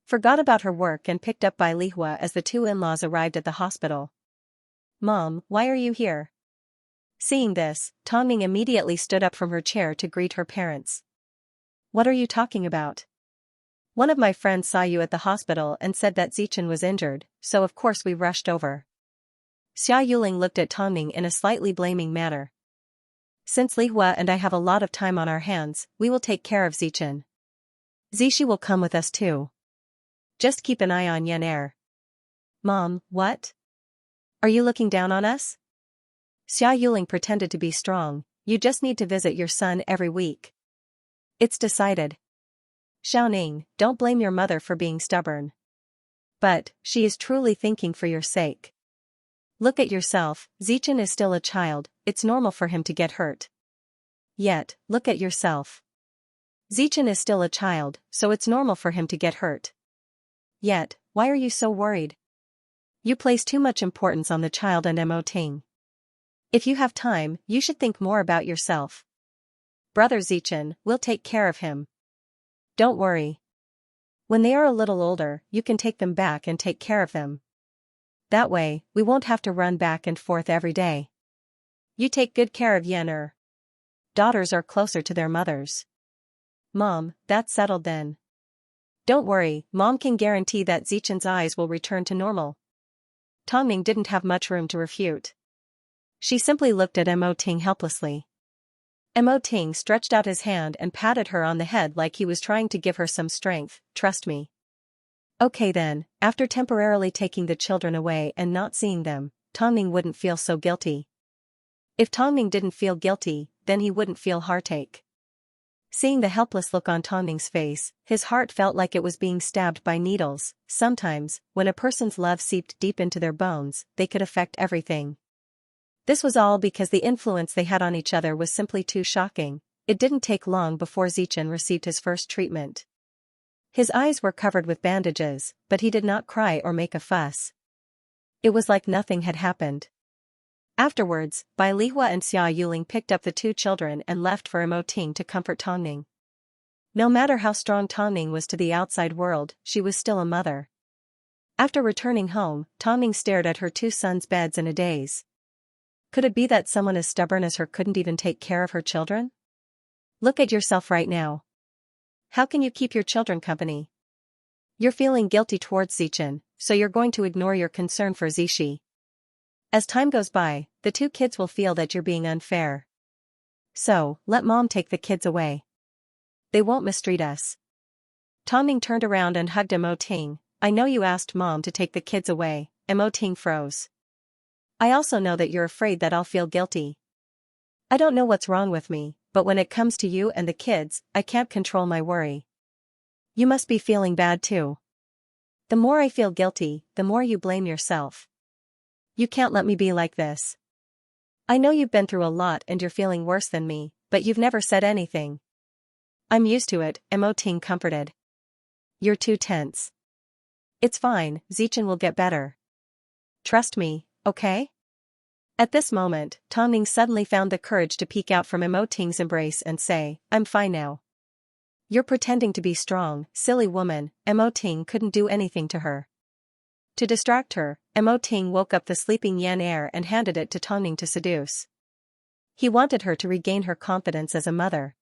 forgot about her work and picked up Bai Lihua as the two in-laws arrived at the hospital. Mom, why are you here? Seeing this, Tongning immediately stood up from her chair to greet her parents. What are you talking about? One of my friends saw you at the hospital and said that Zichen was injured, so of course we rushed over. Xia Yuling looked at Tongning in a slightly blaming manner. Since Lihua and I have a lot of time on our hands, we will take care of Zichen. Zishi will come with us too. Just keep an eye on Yan Er. Mom, what? Are you looking down on us? Xia Yuling pretended to be strong. You just need to visit your son every week. It's decided. Xiaoning, don't blame your mother for being stubborn. But, she is truly thinking for your sake. Look at yourself, Zichen is still a child, it's normal for him to get hurt. Yet, look at yourself. Zichen is still a child, so it's normal for him to get hurt. Yet, why are you so worried? You place too much importance on the child and Mo Ting. If you have time, you should think more about yourself. Brother Zichen, we'll take care of him. Don't worry. When they are a little older, you can take them back and take care of them. That way, we won't have to run back and forth every day. You take good care of Yan Er. Daughters are closer to their mothers. Mom, that's settled then. Don't worry, Mom can guarantee that Zichen's eyes will return to normal. Tongning didn't have much room to refute. She simply looked at Mo Ting helplessly. Mo Ting stretched out his hand and patted her on the head like he was trying to give her some strength. Trust me. Okay then, after temporarily taking the children away and not seeing them, Tongning wouldn't feel so guilty. If Tongning didn't feel guilty, then he wouldn't feel heartache. Seeing the helpless look on Tongning's face, his heart felt like it was being stabbed by needles. Sometimes, when a person's love seeped deep into their bones, they could affect everything. This was all because the influence they had on each other was simply too shocking. It didn't take long before Zichen received his first treatment. His eyes were covered with bandages, but he did not cry or make a fuss. It was like nothing had happened. Afterwards, Bai Lihua and Xia Yuling picked up the two children and left for Mo Ting to comfort Tongning. No matter how strong Tongning was to the outside world, she was still a mother. After returning home, Tongning stared at her two sons' beds in a daze. Could it be that someone as stubborn as her couldn't even take care of her children? Look at yourself right now. How can you keep your children company? You're feeling guilty towards Zichen, so you're going to ignore your concern for Zishi. As time goes by, the two kids will feel that you're being unfair. So, let mom take the kids away. They won't mistreat us. Tongning turned around and hugged Mo Ting. I know you asked mom to take the kids away. Mo Ting froze. I also know that you're afraid that I'll feel guilty. I don't know what's wrong with me, but when it comes to you and the kids, I can't control my worry. You must be feeling bad too. The more I feel guilty, the more you blame yourself. You can't let me be like this. I know you've been through a lot and you're feeling worse than me, but you've never said anything. I'm used to it, Mo Ting comforted. You're too tense. It's fine, Zichen will get better. Trust me, okay? At this moment, Tongning suddenly found the courage to peek out from Mo Ting's embrace and say, I'm fine now. You're pretending to be strong, silly woman. Mo Ting couldn't do anything to her. To distract her, Mo Ting woke up the sleeping Yan Er and handed it to Tongning to seduce. He wanted her to regain her confidence as a mother.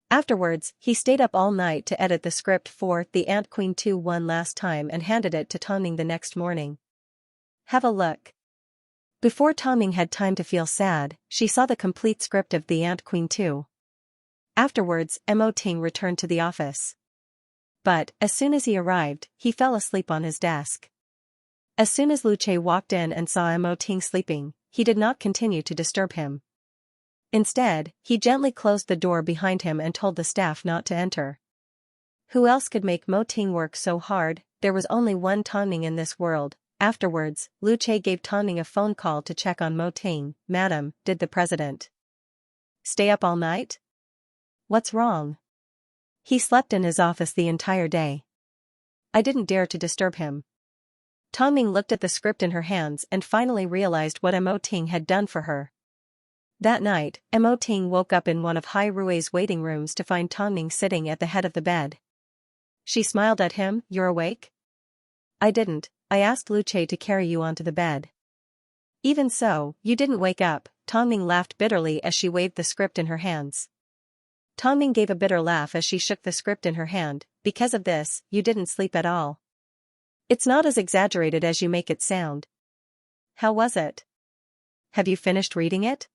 Afterwards, he stayed up all night to edit the script for The Ant Queen 2 one last time and handed it to Tongning the next morning. Have a look. Before Tongning had time to feel sad, she saw the complete script of The Ant Queen 2. Afterwards, Mo Ting returned to the office. But, as soon as he arrived, he fell asleep on his desk. As soon as Lu Che walked in and saw Mo Ting sleeping, he did not continue to disturb him. Instead, he gently closed the door behind him and told the staff not to enter. Who else could make Mo Ting work so hard? There was only one Tongning in this world. Afterwards, Lu Che gave Tongning a phone call to check on Mo Ting. Madam, did the president stay up all night? What's wrong? He slept in his office the entire day. I didn't dare to disturb him. Tongning looked at the script in her hands and finally realized what Mo Ting had done for her. That night, Mo Ting woke up in one of Hai Rui's waiting rooms to find Tongning sitting at the head of the bed. She smiled at him. You're awake? I didn't. I asked Lu Che to carry you onto the bed. Even so, you didn't wake up. Tongning laughed bitterly as she waved the script in her hands. Tongning gave a bitter laugh as she shook the script in her hand. Because of this, you didn't sleep at all. It's not as exaggerated as you make it sound. How was it? Have you finished reading it?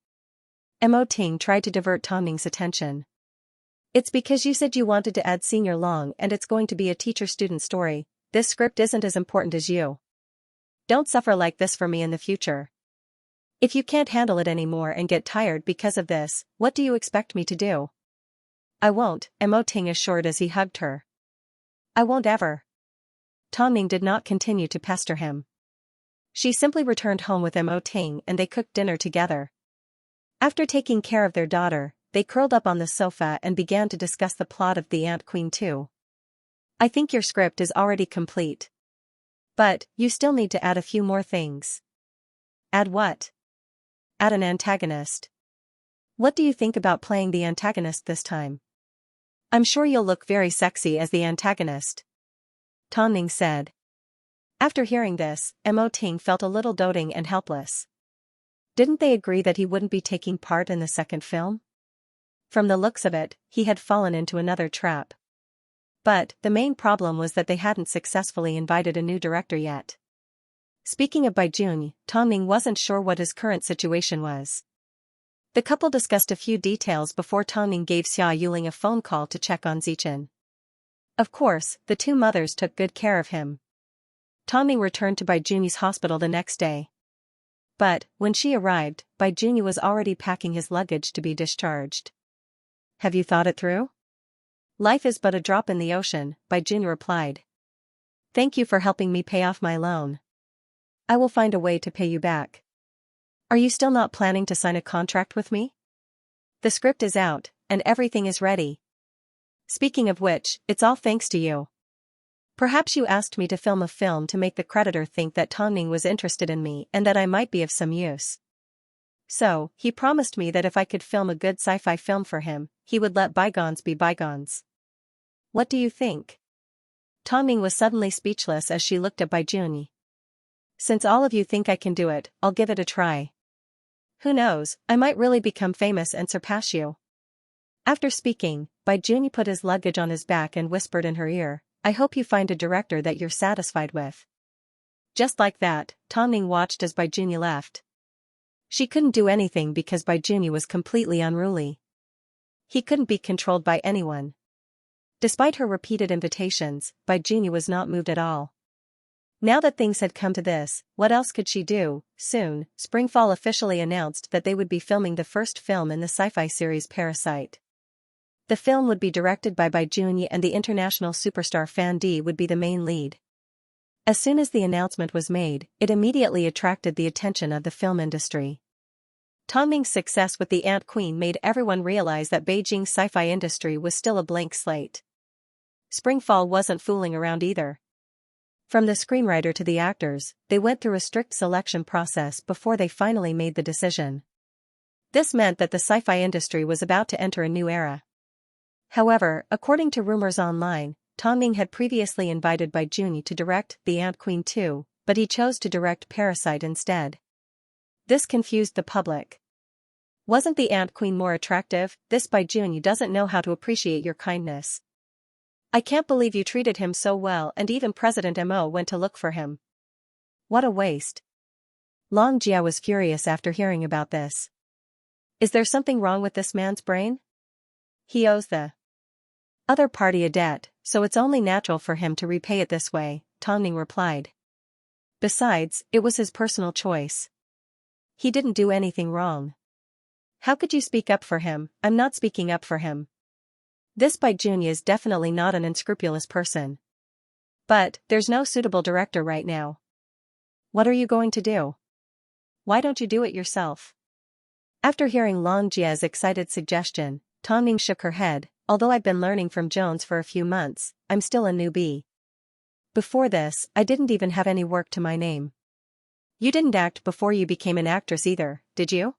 Mo Ting tried to divert Tongning's attention. It's because you said you wanted to add Senior Long and it's going to be a teacher-student story. This script isn't as important as you. Don't suffer like this for me in the future. If you can't handle it anymore and get tired because of this, what do you expect me to do? I won't, Mo Ting assured as he hugged her. I won't ever. Tongning did not continue to pester him. She simply returned home with Mo Ting and they cooked dinner together. After taking care of their daughter, they curled up on the sofa and began to discuss the plot of The Ant Queen 2. I think your script is already complete. But, you still need to add a few more things. Add what? Add an antagonist. What do you think about playing the antagonist this time? I'm sure you'll look very sexy as the antagonist. Tongning said. After hearing this, Mo Ting felt a little doting and helpless. Didn't they agree that he wouldn't be taking part in the second film? From the looks of it, he had fallen into another trap. But, the main problem was that they hadn't successfully invited a new director yet. Speaking of Baijun, Tongning wasn't sure what his current situation was. The couple discussed a few details before Tongning gave Xia Yuling a phone call to check on Zichen. Of course, the two mothers took good care of him. Tongning returned to Baijun's hospital the next day. But, when she arrived, Baijun was already packing his luggage to be discharged. Have you thought it through? Life is but a drop in the ocean, Baijun replied. Thank you for helping me pay off my loan. I will find a way to pay you back. Are you still not planning to sign a contract with me? The script is out, and everything is ready. Speaking of which, it's all thanks to you. Perhaps you asked me to film a film to make the creditor think that Tongning was interested in me and that I might be of some use. So, he promised me that if I could film a good sci-fi film for him, he would let bygones be bygones. What do you think? Tongning was suddenly speechless as she looked at Baijun. Since all of you think I can do it, I'll give it a try. Who knows, I might really become famous and surpass you. After speaking, Baijun put his luggage on his back and whispered in her ear, I hope you find a director that you're satisfied with." Just like that, Tongning watched as Baijuni left. She couldn't do anything because Baijuni was completely unruly. He couldn't be controlled by anyone. Despite her repeated invitations, Baijuni was not moved at all. Now that things had come to this, what else could she do? Soon, Springfall officially announced that they would be filming the first film in the sci-fi series Parasite. The film would be directed by Baijuni and the international superstar Fan Di would be the main lead. As soon as the announcement was made, it immediately attracted the attention of the film industry. Tongning's success with The Ant Queen made everyone realize that Beijing's sci-fi industry was still a blank slate. Springfall wasn't fooling around either. From the screenwriter to the actors, they went through a strict selection process before they finally made the decision. This meant that the sci-fi industry was about to enter a new era. However, according to rumors online, Tongning had previously invited Baijuni to direct The Ant Queen 2, but he chose to direct Parasite instead. This confused the public. Wasn't The Ant Queen more attractive? This Baijuni doesn't know how to appreciate your kindness. I can't believe you treated him so well, and even President Mo went to look for him. What a waste. Long Jia was furious after hearing about this. Is there something wrong with this man's brain? He owes the other party a debt, so it's only natural for him to repay it this way, Tongning replied. Besides, it was his personal choice. He didn't do anything wrong. How could you speak up for him? I'm not speaking up for him. This Baijuni is definitely not an unscrupulous person. But, there's no suitable director right now. What are you going to do? Why don't you do it yourself? After hearing Long Jia's excited suggestion, Tongning shook her head. Although I've been learning from Jones for a few months, I'm still a newbie. Before this, I didn't even have any work to my name. You didn't act before you became an actress either, did you?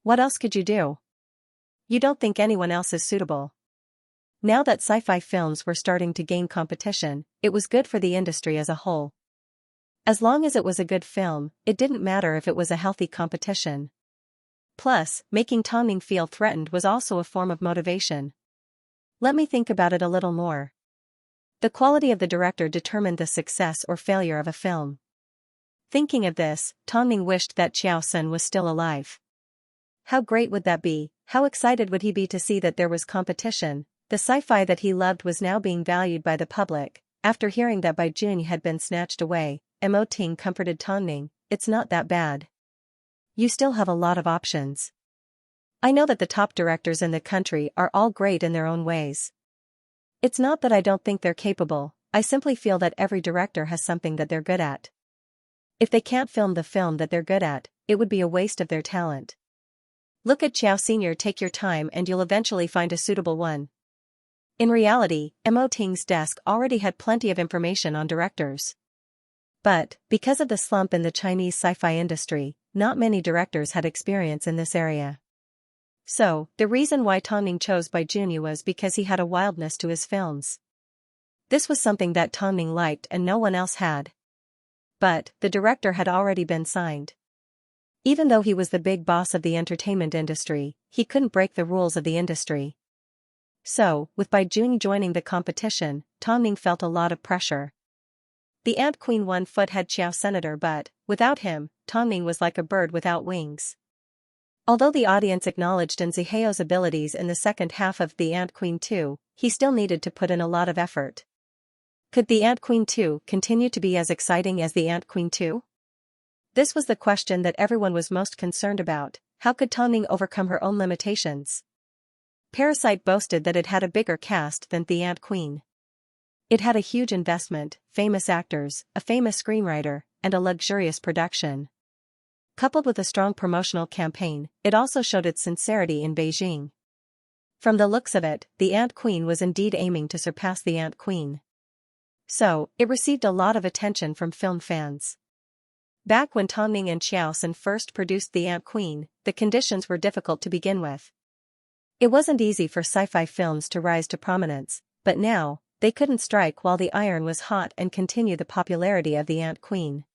What else could you do? You don't think anyone else is suitable. Now that sci-fi films were starting to gain competition, it was good for the industry as a whole. As long as it was a good film, it didn't matter if it was a healthy competition. Plus, making Tongning feel threatened was also a form of motivation. Let me think about it a little more. The quality of the director determined the success or failure of a film. Thinking of this, Tongning wished that Xiao Sun was still alive. How great would that be? How excited would he be to see that there was competition? The sci-fi that he loved was now being valued by the public. After hearing that Baijuni had been snatched away, Mo Ting comforted Tongning, it's not that bad. You still have a lot of options. I know that the top directors in the country are all great in their own ways. It's not that I don't think they're capable, I simply feel that every director has something that they're good at. If they can't film the film that they're good at, it would be a waste of their talent. Look at Xiao Senior, take your time and you'll eventually find a suitable one. In reality, Mo Ting's desk already had plenty of information on directors. But, because of the slump in the Chinese sci-fi industry, not many directors had experience in this area. So, the reason why Tongning chose Baijuni was because he had a wildness to his films. This was something that Tongning liked and no one else had. But, the director had already been signed. Even though he was the big boss of the entertainment industry, he couldn't break the rules of the industry. So, with Baijuni joining the competition, Tongning felt a lot of pressure. The Ant Queen 1 foot had Xiao Senator, but, without him, Tongning was like a bird without wings. Although the audience acknowledged Nziheo's abilities in the second half of The Ant Queen 2, he still needed to put in a lot of effort. Could The Ant Queen 2 continue to be as exciting as The Ant Queen 2? This was the question that everyone was most concerned about. How could Tongning overcome her own limitations? Parasite boasted that it had a bigger cast than The Ant Queen. It had a huge investment, famous actors, a famous screenwriter, and a luxurious production. Coupled with a strong promotional campaign, it also showed its sincerity in Beijing. From the looks of it, The Ant Queen was indeed aiming to surpass The Ant Queen. So, it received a lot of attention from film fans. Back when Tongning and Xiao Sun first produced The Ant Queen, the conditions were difficult to begin with. It wasn't easy for sci-fi films to rise to prominence, but now, they couldn't strike while the iron was hot and continue the popularity of The Ant Queen.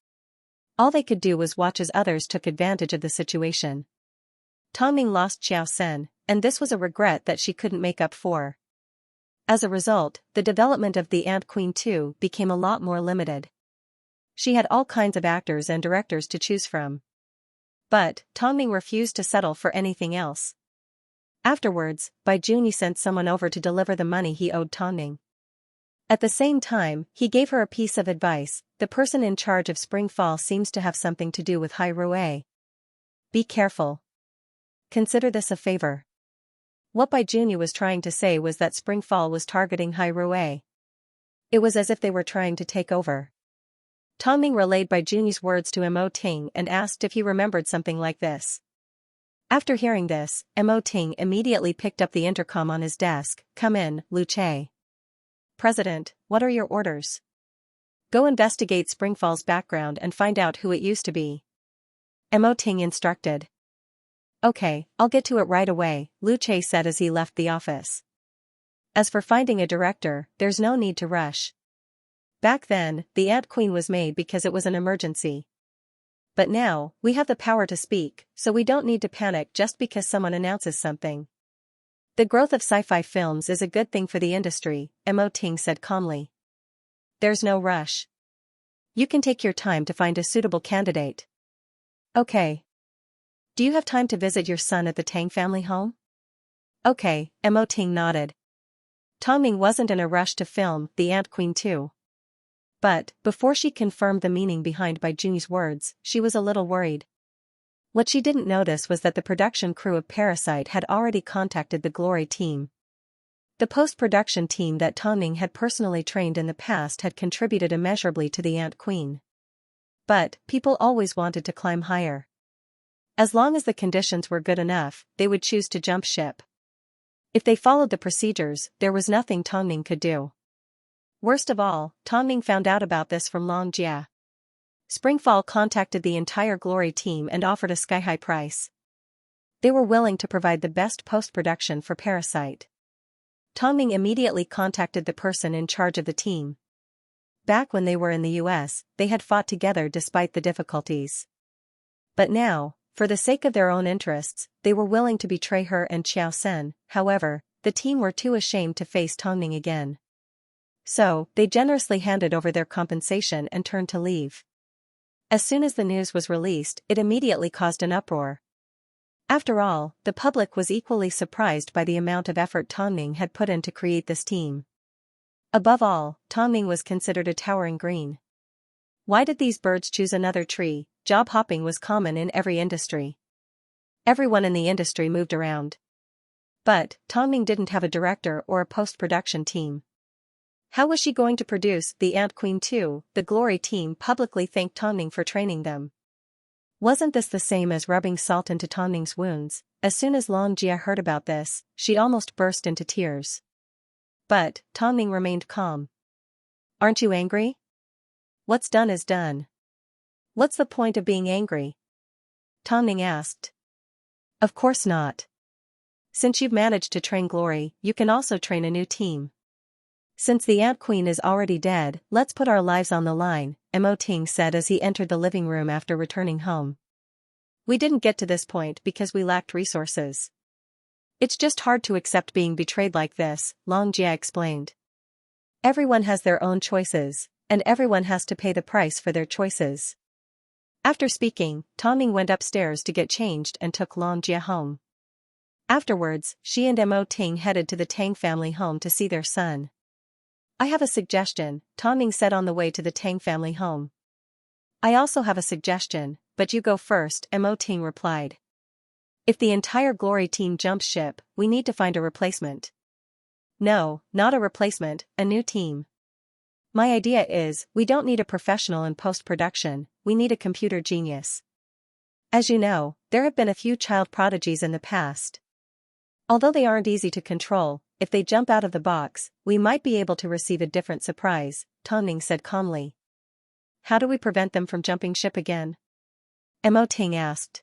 All they could do was watch as others took advantage of the situation. Tongning lost Xiao Sun, and this was a regret that she couldn't make up for. As a result, the development of the Ant Queen 2 became a lot more limited. She had all kinds of actors and directors to choose from. But Tongming refused to settle for anything else. Afterwards, Bai Junyi sent someone over to deliver the money he owed Tongming. At the same time, he gave her a piece of advice: the person in charge of Spring Fall seems to have something to do with Hai Rui. Be careful. Consider this a favor. What Bai Junyi was trying to say was that Spring Fall was targeting Hai Rui. It was as if they were trying to take over. Tongming relayed Bai Junyi's words to Mo Ting and asked if he remembered something like this. After hearing this, Mo Ting immediately picked up the intercom on his desk. Come in, Lu Che. President, what are your orders? Go investigate Springfall's background and find out who it used to be. Mo Ting instructed. Okay, I'll get to it right away, Lu Che said as he left the office. As for finding a director, there's no need to rush. Back then, the Ant Queen was made because it was an emergency. But now, we have the power to speak, so we don't need to panic just because someone announces something. The growth of sci-fi films is a good thing for the industry, Mo Ting said calmly. There's no rush. You can take your time to find a suitable candidate. Okay. Do you have time to visit your son at the Tang family home? Okay, Mo Ting nodded. Tongming wasn't in a rush to film The Ant Queen 2. But, before she confirmed the meaning behind Bai Junyi's words, she was a little worried. What she didn't notice was that the production crew of Parasite had already contacted the Glory team. The post-production team that Tongming had personally trained in the past had contributed immeasurably to the Ant Queen. But, people always wanted to climb higher. As long as the conditions were good enough, they would choose to jump ship. If they followed the procedures, there was nothing Tongming could do. Worst of all, Tongming found out about this from Long Jia. Springfall contacted the entire Glory team and offered a sky-high price. They were willing to provide the best post-production for Parasite. Tongming immediately contacted the person in charge of the team. Back when they were in the US, they had fought together despite the difficulties. But now, for the sake of their own interests, they were willing to betray her and Xiao Sen. However, the team were too ashamed to face Tongming again. So, they generously handed over their compensation and turned to leave. As soon as the news was released, it immediately caused an uproar. After all, the public was equally surprised by the amount of effort Tongming had put in to create this team. Above all, Tongming was considered a towering green. Why did these birds choose another tree? Job hopping was common in every industry. Everyone in the industry moved around. But, Tongming didn't have a director or a post-production team. How was she going to produce The Ant Queen 2? The Glory team publicly thanked Tongming for training them. Wasn't this the same as rubbing salt into Tongming's wounds? As soon as Long Jia heard about this, she almost burst into tears. But, Tongming remained calm. Aren't you angry? What's done is done. What's the point of being angry? Tongming asked. Of course not. Since you've managed to train Glory, you can also train a new team. Since the Ant Queen is already dead, let's put our lives on the line, Mo Ting said as he entered the living room after returning home. We didn't get to this point because we lacked resources. It's just hard to accept being betrayed like this, Long Jia explained. Everyone has their own choices, and everyone has to pay the price for their choices. After speaking, Tongming went upstairs to get changed and took Long Jia home. Afterwards, she and Mo Ting headed to the Tang family home to see their son. I have a suggestion, Tongming said on the way to the Tang family home. I also have a suggestion, but you go first, Mo Ting replied. If the entire Glory team jumps ship, we need to find a replacement. No, not a replacement, a new team. My idea is, we don't need a professional in post-production, we need a computer genius. As you know, there have been a few child prodigies in the past. Although they aren't easy to control, if they jump out of the box, we might be able to receive a different surprise, Tongming said calmly. How do we prevent them from jumping ship again? Mo Ting asked.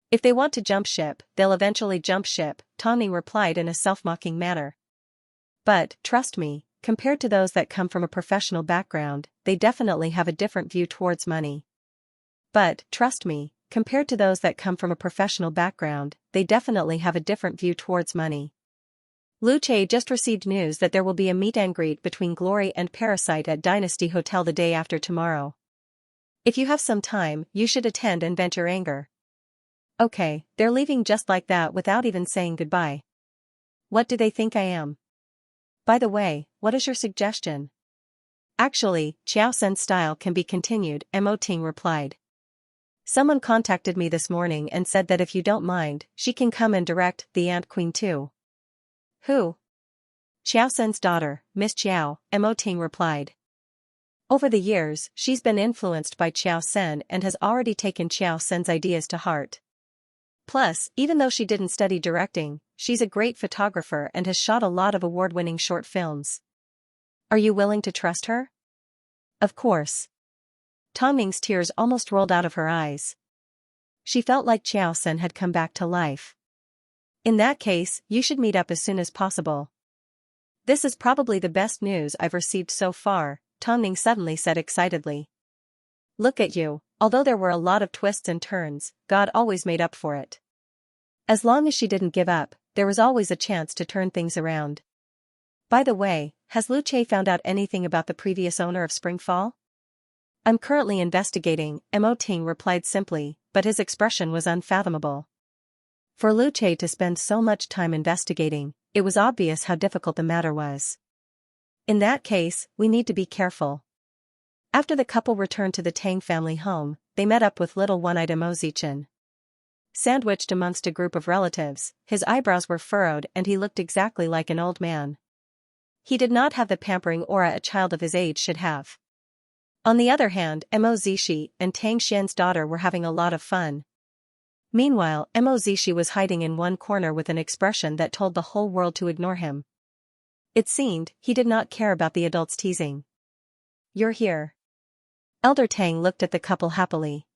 If they want to jump ship, they'll eventually jump ship, Tongming replied in a self-mocking manner. But, trust me, compared to those that come from a professional background, they definitely have a different view towards money. But, trust me, compared to those that come from a professional background, they definitely have a different view towards money. Lu Che just received news that there will be a meet and greet between Glory and Parasite at Dynasty Hotel the day after tomorrow. If you have some time, you should attend and vent your anger. Okay, they're leaving just like that without even saying goodbye. What do they think I am? By the way, what is your suggestion? Actually, Xiao Sen's style can be continued, Mo Ting replied. Someone contacted me this morning and said that if you don't mind, she can come and direct the Ant Queen too. Who? Xiao Sen's daughter, Miss Xiao, Mo Ting replied. Over the years, she's been influenced by Xiao Sen and has already taken Xiao Sen's ideas to heart. Plus, even though she didn't study directing, she's a great photographer and has shot a lot of award-winning short films. Are you willing to trust her? Of course. Tang Ning's tears almost rolled out of her eyes. She felt like Xiao Sen had come back to life. In that case, you should meet up as soon as possible. This is probably the best news I've received so far, Tang Ning suddenly said excitedly. Look at you, although there were a lot of twists and turns, God always made up for it. As long as she didn't give up, there was always a chance to turn things around. By the way, has Lu Che found out anything about the previous owner of Springfall? I'm currently investigating, Mo Ting replied simply, but his expression was unfathomable. For Lu Che to spend so much time investigating, it was obvious how difficult the matter was. In that case, we need to be careful. After the couple returned to the Tang family home, they met up with little one-eyed Mo Zichen. Sandwiched amongst a group of relatives, his eyebrows were furrowed and he looked exactly like an old man. He did not have the pampering aura a child of his age should have. On the other hand, Mo Zishi and Tang Xian's daughter were having a lot of fun. Meanwhile, Mo Zishi was hiding in one corner with an expression that told the whole world to ignore him. It seemed, he did not care about the adults teasing. You're here. Elder Tang looked at the couple happily.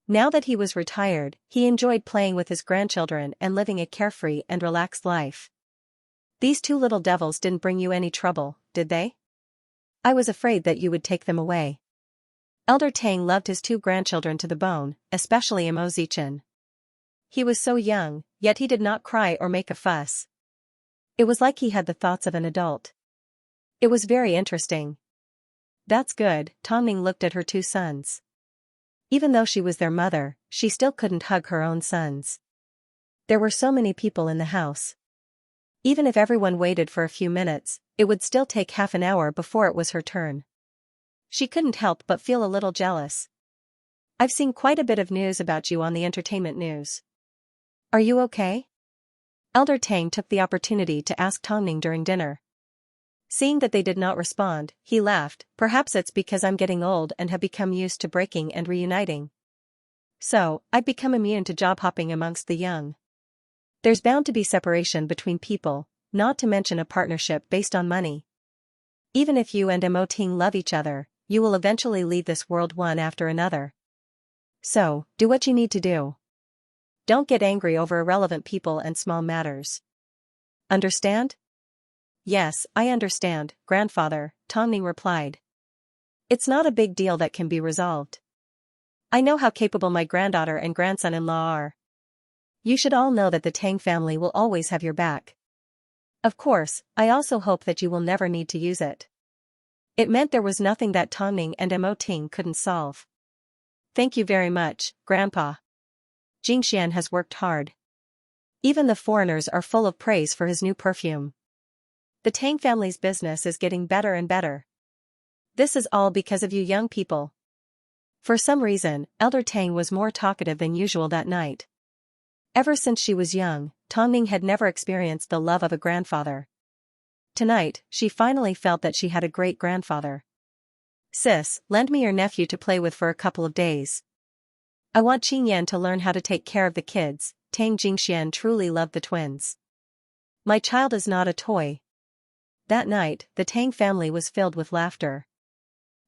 Now that he was retired, he enjoyed playing with his grandchildren and living a carefree and relaxed life. These two little devils didn't bring you any trouble, did they? I was afraid that you would take them away. Elder Tang loved his two grandchildren to the bone, especially Mo Zichen. He was so young, yet he did not cry or make a fuss. It was like he had the thoughts of an adult. It was very interesting. That's good, Tang Ning looked at her two sons. Even though she was their mother, she still couldn't hug her own sons. There were so many people in the house. Even if everyone waited for a few minutes, it would still take half an hour before it was her turn. She couldn't help but feel a little jealous. I've seen quite a bit of news about you on the entertainment news. Are you okay? Elder Tang took the opportunity to ask Tang Ning during dinner. Seeing that they did not respond, he laughed. Perhaps it's because I'm getting old and have become used to breaking and reuniting. So, I've become immune to job hopping amongst the young. There's bound to be separation between people, not to mention a partnership based on money. Even if you and Mo Ting love each other, you will eventually leave this world one after another. So, do what you need to do. Don't get angry over irrelevant people and small matters. Understand? Yes, I understand, grandfather, Tang Ning replied. It's not a big deal that can be resolved. I know how capable my granddaughter and grandson-in-law are. You should all know that the Tang family will always have your back. Of course, I also hope that you will never need to use it. It meant there was nothing that Tang Ning and Mo Ting couldn't solve. Thank you very much, Grandpa. Xianxia has worked hard. Even the foreigners are full of praise for his new perfume. The Tang family's business is getting better and better. This is all because of you young people. For some reason, Elder Tang was more talkative than usual that night. Ever since she was young, Tang Ning had never experienced the love of a grandfather. Tonight, she finally felt that she had a great grandfather. Sis, lend me your nephew to play with for a couple of days. I want Qingyan to learn how to take care of the kids. Tang Jingxian truly loved the twins. My child is not a toy. That night, the Tang family was filled with laughter.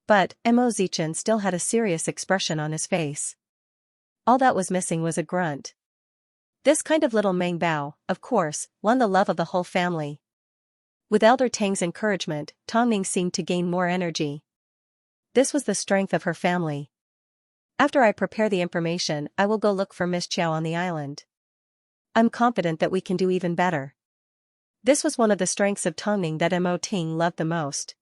But, Mo Zichen still had a serious expression on his face. All that was missing was a grunt. This kind of little Meng Bao, of course, won the love of the whole family. With Elder Tang's encouragement, Tang Ning seemed to gain more energy. This was the strength of her family. After I prepare the information, I will go look for Miss Qiao on the island. I'm confident that we can do even better. This was one of the strengths of Tongning that Mo Ting loved the most.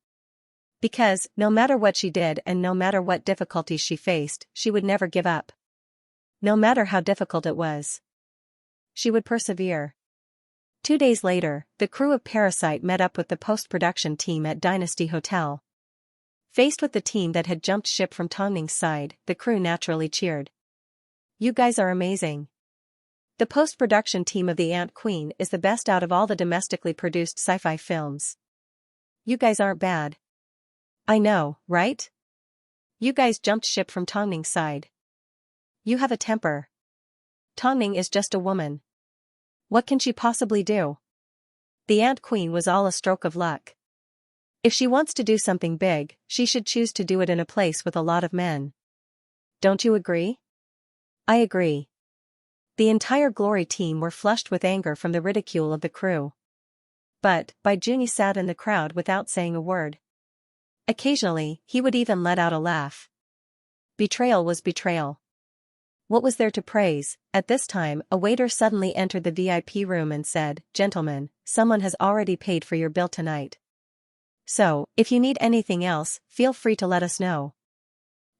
Because, no matter what she did and no matter what difficulties she faced, she would never give up. No matter how difficult it was, she would persevere. 2 days later, the crew of Parasite met up with the post-production team at Dynasty Hotel. Faced with the team that had jumped ship from Tongning's side, the crew naturally cheered. "You guys are amazing. The post-production team of The Ant Queen is the best out of all the domestically produced sci-fi films. You guys aren't bad." "I know, right? You guys jumped ship from Tongning's side. You have a temper. Tongning is just a woman. What can she possibly do?" The Ant Queen was all a stroke of luck. If she wants to do something big, she should choose to do it in a place with a lot of men. Don't you agree? I agree. The entire Glory team were flushed with anger from the ridicule of the crew. But, Bai Junyi sat in the crowd without saying a word. Occasionally, he would even let out a laugh. Betrayal was betrayal. What was there to praise? At this time, a waiter suddenly entered the VIP room and said, "Gentlemen, someone has already paid for your bill tonight. So, if you need anything else, feel free to let us know."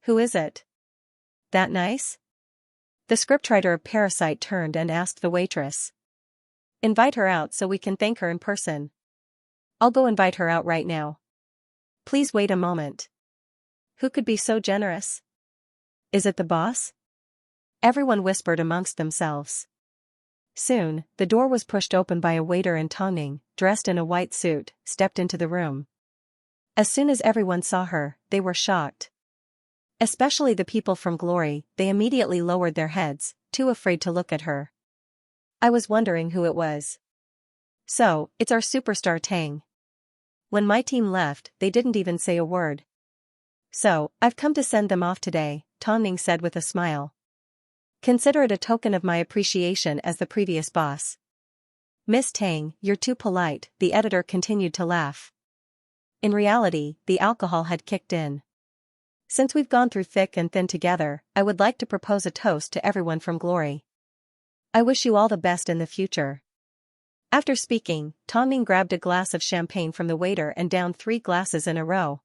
"Who is it? That nice?" The scriptwriter of Parasite turned and asked the waitress. "Invite her out so we can thank her in person." "I'll go invite her out right now." "Please wait a moment. Who could be so generous? Is it the boss?" Everyone whispered amongst themselves. Soon, the door was pushed open by a waiter, and Tongning, dressed in a white suit, stepped into the room. As soon as everyone saw her, they were shocked. Especially the people from Glory, they immediately lowered their heads, too afraid to look at her. I was wondering who it was. "So, it's our superstar Tang." When my team left, they didn't even say a word. "So, I've come to send them off today," Tongning said with a smile. "Consider it a token of my appreciation as the previous boss." "Miss Tang, you're too polite," the editor continued to laugh. In reality, the alcohol had kicked in. "Since we've gone through thick and thin together, I would like to propose a toast to everyone from Glory. I wish you all the best in the future." After speaking, Tongning grabbed a glass of champagne from the waiter and downed 3 glasses in a row.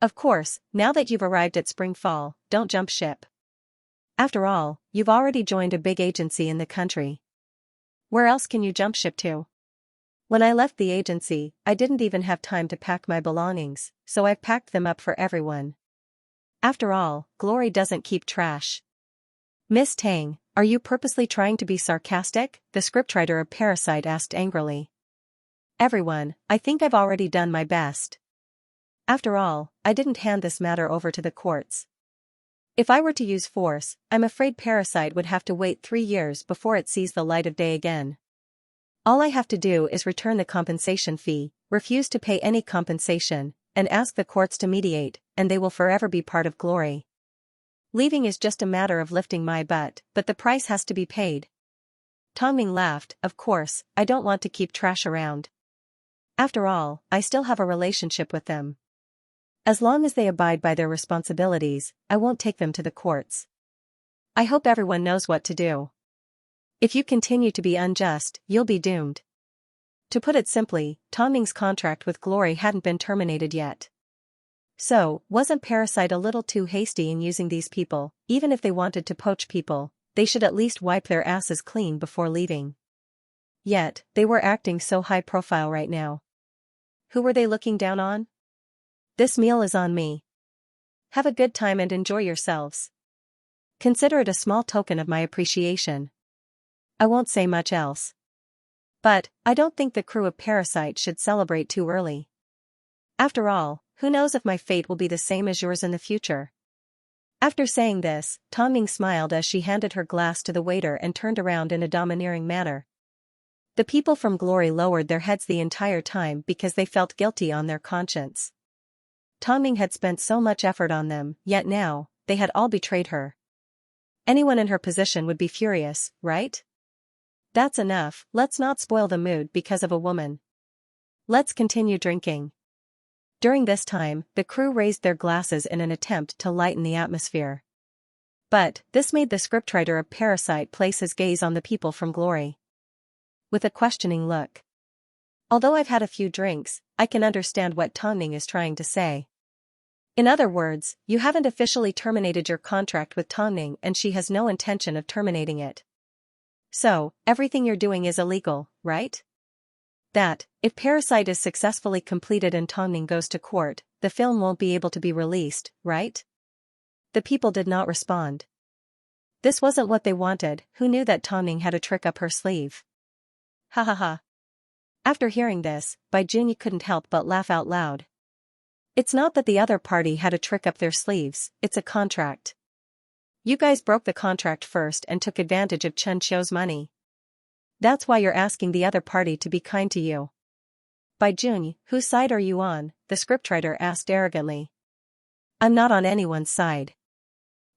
"Of course, now that you've arrived at Spring Fall, don't jump ship. After all, you've already joined a big agency in the country. Where else can you jump ship to? When I left the agency, I didn't even have time to pack my belongings, so I've packed them up for everyone. After all, Glory doesn't keep trash." "Miss Tang, are you purposely trying to be sarcastic?" the scriptwriter of Parasite asked angrily. "Everyone, I think I've already done my best. After all, I didn't hand this matter over to the courts. If I were to use force, I'm afraid Parasite would have to wait 3 years before it sees the light of day again. All I have to do is return the compensation fee, refuse to pay any compensation, and ask the courts to mediate, and they will forever be part of Glory. Leaving is just a matter of lifting my butt, but the price has to be paid." Tongming laughed. "Of course, I don't want to keep trash around. After all, I still have a relationship with them. As long as they abide by their responsibilities, I won't take them to the courts. I hope everyone knows what to do. If you continue to be unjust, you'll be doomed." To put it simply, Tongming's contract with Glory hadn't been terminated yet. So, wasn't Parasite a little too hasty in using these people? Even if they wanted to poach people, they should at least wipe their asses clean before leaving. Yet, they were acting so high profile right now. Who were they looking down on? "This meal is on me. Have a good time and enjoy yourselves. Consider it a small token of my appreciation. I won't say much else. But, I don't think the crew of Parasite should celebrate too early. After all, who knows if my fate will be the same as yours in the future." After saying this, Tongming smiled as she handed her glass to the waiter and turned around in a domineering manner. The people from Glory lowered their heads the entire time because they felt guilty on their conscience. Tongming had spent so much effort on them, yet now, they had all betrayed her. Anyone in her position would be furious, right? That's enough, let's not spoil the mood because of a woman. Let's continue drinking. During this time, the crew raised their glasses in an attempt to lighten the atmosphere. But, this made the scriptwriter of Parasite place his gaze on the people from Glory. With a questioning look. Although I've had a few drinks, I can understand what Tongning is trying to say. In other words, you haven't officially terminated your contract with Tongning and she has no intention of terminating it. So, everything you're doing is illegal, right? That, if Parasite is successfully completed and Tongning goes to court, the film won't be able to be released, right? The people did not respond. This wasn't what they wanted. Who knew that Tongning had a trick up her sleeve? Ha ha ha. After hearing this, Bai Junyi couldn't help but laugh out loud. It's not that the other party had a trick up their sleeves, it's a contract. You guys broke the contract first and took advantage of Chen Qiu's money. That's why you're asking the other party to be kind to you. Bai Junyi, whose side are you on? The scriptwriter asked arrogantly. I'm not on anyone's side.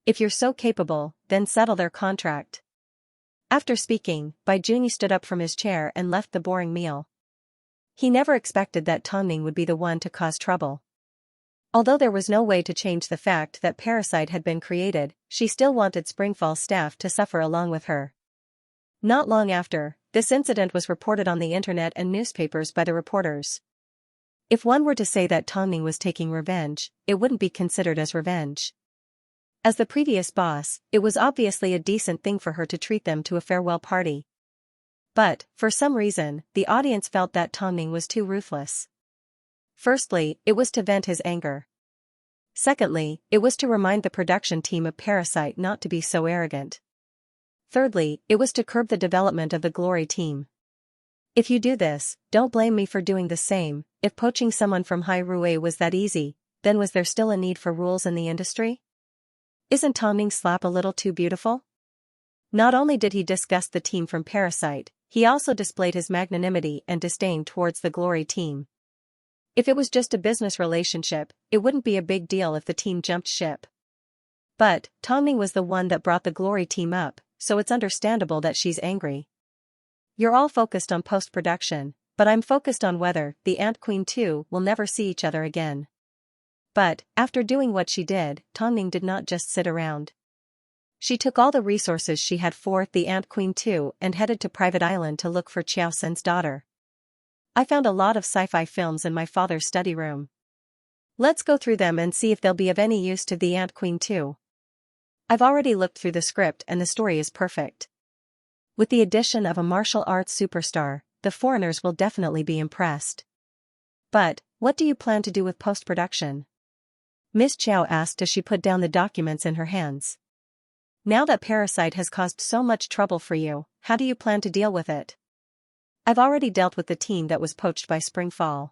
If you're so capable, then settle their contract. After speaking, Bai Junyi stood up from his chair and left the boring meal. He never expected that Tongning would be the one to cause trouble. Although there was no way to change the fact that Parasite had been created, she still wanted Springfall staff to suffer along with her. Not long after, this incident was reported on the internet and newspapers by the reporters. If one were to say that Tongning was taking revenge, it wouldn't be considered as revenge. As the previous boss, it was obviously a decent thing for her to treat them to a farewell party. But, for some reason, the audience felt that Tongning was too ruthless. Firstly, it was to vent his anger. Secondly, it was to remind the production team of Parasite not to be so arrogant. Thirdly, it was to curb the development of the Glory team. If you do this, don't blame me for doing the same. If poaching someone from Hai Rui was that easy, then was there still a need for rules in the industry? Isn't Tongning slap a little too beautiful? Not only did he disgust the team from Parasite, he also displayed his magnanimity and disdain towards the Glory team. If it was just a business relationship, it wouldn't be a big deal if the team jumped ship. But, Tongning was the one that brought the Glory team up, so it's understandable that she's angry. You're all focused on post-production, but I'm focused on whether the Ant Queen 2 will never see each other again. But, after doing what she did, Tongning did not just sit around. She took all the resources she had for the Ant Queen 2 and headed to Private Island to look for Qiao Sen's daughter. I found a lot of sci-fi films in my father's study room. Let's go through them and see if they'll be of any use to the Ant Queen 2. I've already looked through the script and the story is perfect. With the addition of a martial arts superstar, the foreigners will definitely be impressed. But, what do you plan to do with post-production? Miss Qiao asked as she put down the documents in her hands. Now that Parasite has caused so much trouble for you, how do you plan to deal with it? I've already dealt with the team that was poached by Springfall.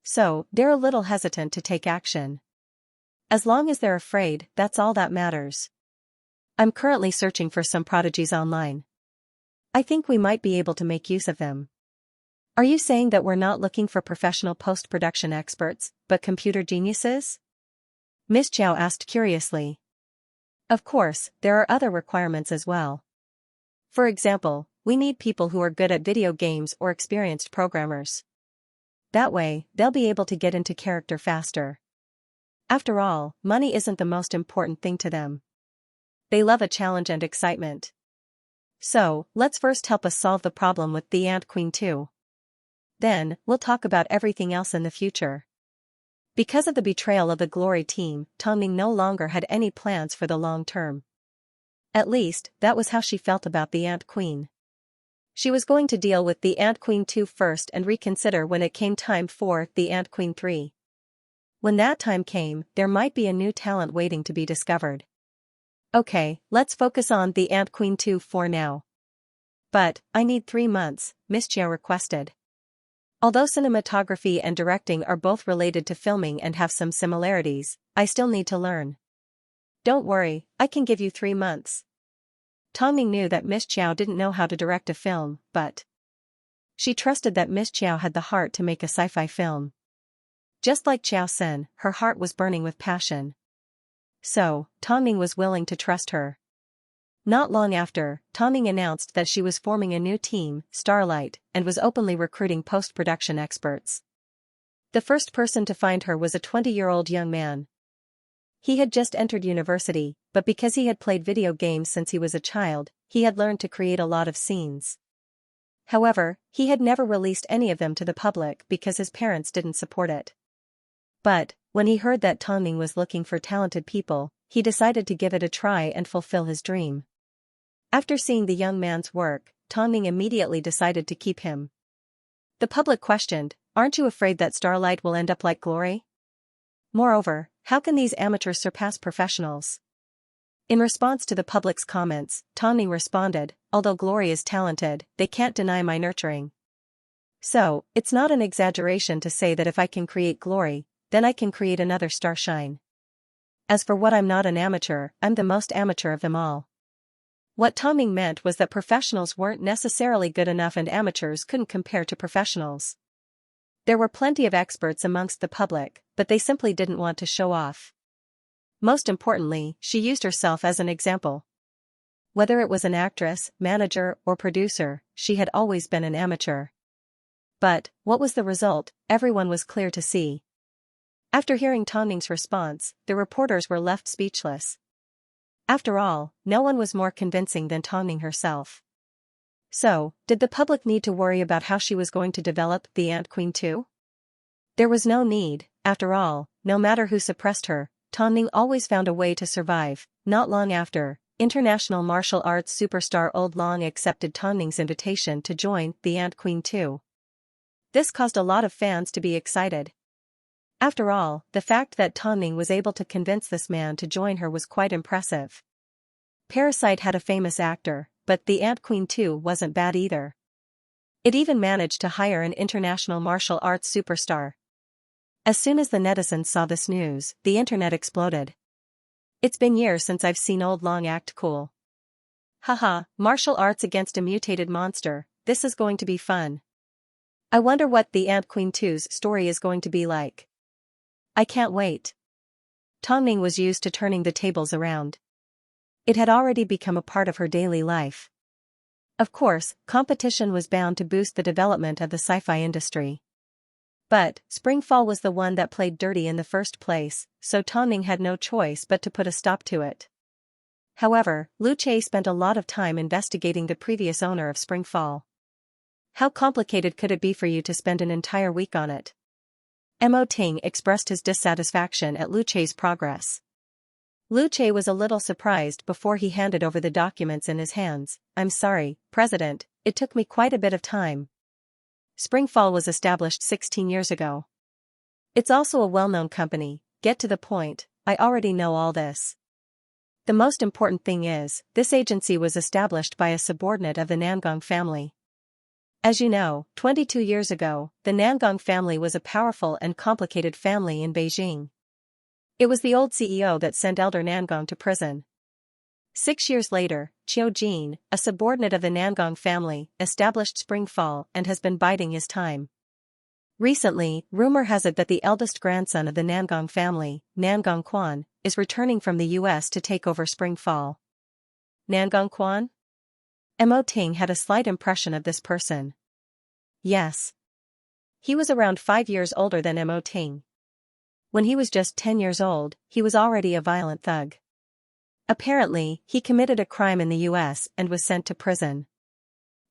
So, they're a little hesitant to take action. As long as they're afraid, that's all that matters. I'm currently searching for some prodigies online. I think we might be able to make use of them. Are you saying that we're not looking for professional post-production experts, but computer geniuses? Miss Qiao asked curiously. Of course, there are other requirements as well. For example, we need people who are good at video games or experienced programmers. That way, they'll be able to get into character faster. After all, money isn't the most important thing to them. They love a challenge and excitement. So, let's first help us solve the problem with the Ant Queen 2. Then, we'll talk about everything else in the future. Because of the betrayal of the Glory team, Tongning no longer had any plans for the long term. At least, that was how she felt about the Ant Queen. She was going to deal with the Ant Queen 2 first and reconsider when it came time for the Ant Queen 3. When that time came, there might be a new talent waiting to be discovered. Okay, let's focus on the Ant Queen 2 for now. But, I need 3 months, Miss Qiao requested. Although cinematography and directing are both related to filming and have some similarities, I still need to learn. Don't worry, I can give you 3 months. Tongning knew that Miss Qiao didn't know how to direct a film, but she trusted that Miss Qiao had the heart to make a sci-fi film. Just like Qiao Sen, her heart was burning with passion. So, Tongning was willing to trust her. Not long after, Tongning announced that she was forming a new team, Starlight, and was openly recruiting post-production experts. The first person to find her was a 20-year-old young man. He had just entered university, but because he had played video games since he was a child, he had learned to create a lot of scenes. However, he had never released any of them to the public because his parents didn't support it. But, when he heard that Tongning was looking for talented people, he decided to give it a try and fulfill his dream. After seeing the young man's work, Tongning immediately decided to keep him. The public questioned, "Aren't you afraid that Starlight will end up like Glory? Moreover, how can these amateurs surpass professionals?" In response to the public's comments, Tongning responded, "Although Glory is talented, they can't deny my nurturing. So, it's not an exaggeration to say that if I can create Glory, then I can create another Starshine. As for what I'm not an amateur, I'm the most amateur of them all." What Tongning meant was that professionals weren't necessarily good enough and amateurs couldn't compare to professionals. There were plenty of experts amongst the public, but they simply didn't want to show off. Most importantly, she used herself as an example. Whether it was an actress, manager, or producer, she had always been an amateur. But, what was the result? Everyone was clear to see. After hearing Tongning's response, the reporters were left speechless. After all, no one was more convincing than Tongning herself. So, did the public need to worry about how she was going to develop the Ant Queen too? There was no need. After all, no matter who suppressed her, Tongning always found a way to survive. Not long after, international martial arts superstar Old Long accepted Tongning's invitation to join the Ant Queen too. This caused a lot of fans to be excited. After all, the fact that Tongning was able to convince this man to join her was quite impressive. Parasite had a famous actor, but the Ant Queen 2 wasn't bad either. It even managed to hire an international martial arts superstar. As soon as the netizens saw this news, the internet exploded. "It's been years since I've seen Old Long act cool. Haha, martial arts against a mutated monster, this is going to be fun. I wonder what the Ant Queen 2's story is going to be like. I can't wait." Tongning was used to turning the tables around. It had already become a part of her daily life. Of course, competition was bound to boost the development of the sci-fi industry. But, Springfall was the one that played dirty in the first place, so Tongning had no choice but to put a stop to it. However, Lu Che spent a lot of time investigating the previous owner of Springfall. "How complicated could it be for you to spend an entire week on it?" Mo Ting expressed his dissatisfaction at Lu Che's progress. Lu Che was a little surprised before he handed over the documents in his hands. "I'm sorry, President, it took me quite a bit of time. Springfall was established 16 years ago. It's also a well-known company. Get to the point, I already know all this. The most important thing is, this agency was established by a subordinate of the Nangong family. As you know, 22 years ago, the Nangong family was a powerful and complicated family in Beijing. It was the old CEO that sent Elder Nangong to prison. 6 years later, Qiu Jin, a subordinate of the Nangong family, established Springfall and has been biding his time. Recently, rumor has it that the eldest grandson of the Nangong family, Nangong Quan, is returning from the US to take over Springfall." Nangong Quan? Mo Ting had a slight impression of this person. Yes. He was around 5 years older than Mo Ting. When he was just 10 years old, he was already a violent thug. Apparently, he committed a crime in the US and was sent to prison.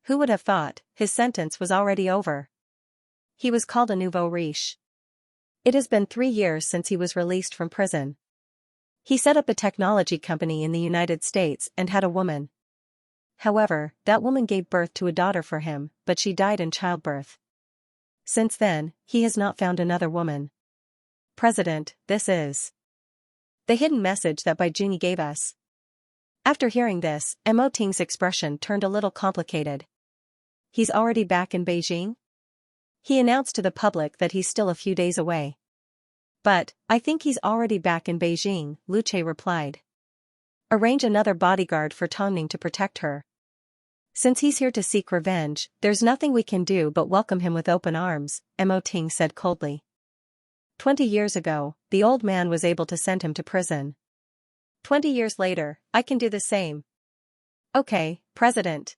Who would have thought, his sentence was already over? He was called a nouveau riche. It has been 3 years since he was released from prison. He set up a technology company in the United States and had a woman. However, that woman gave birth to a daughter for him, but she died in childbirth. Since then, he has not found another woman. President, this is the hidden message that Bai Juni gave us. After hearing this, Mo Ting's expression turned a little complicated. He's already back in Beijing? He announced to the public that he's still a few days away. But, I think he's already back in Beijing, Lu Che replied. Arrange another bodyguard for Tongning to protect her. Since he's here to seek revenge, there's nothing we can do but welcome him with open arms, Mo Ting said coldly. 20 years ago, the old man was able to send him to prison. 20 years later, I can do the same. Okay, President.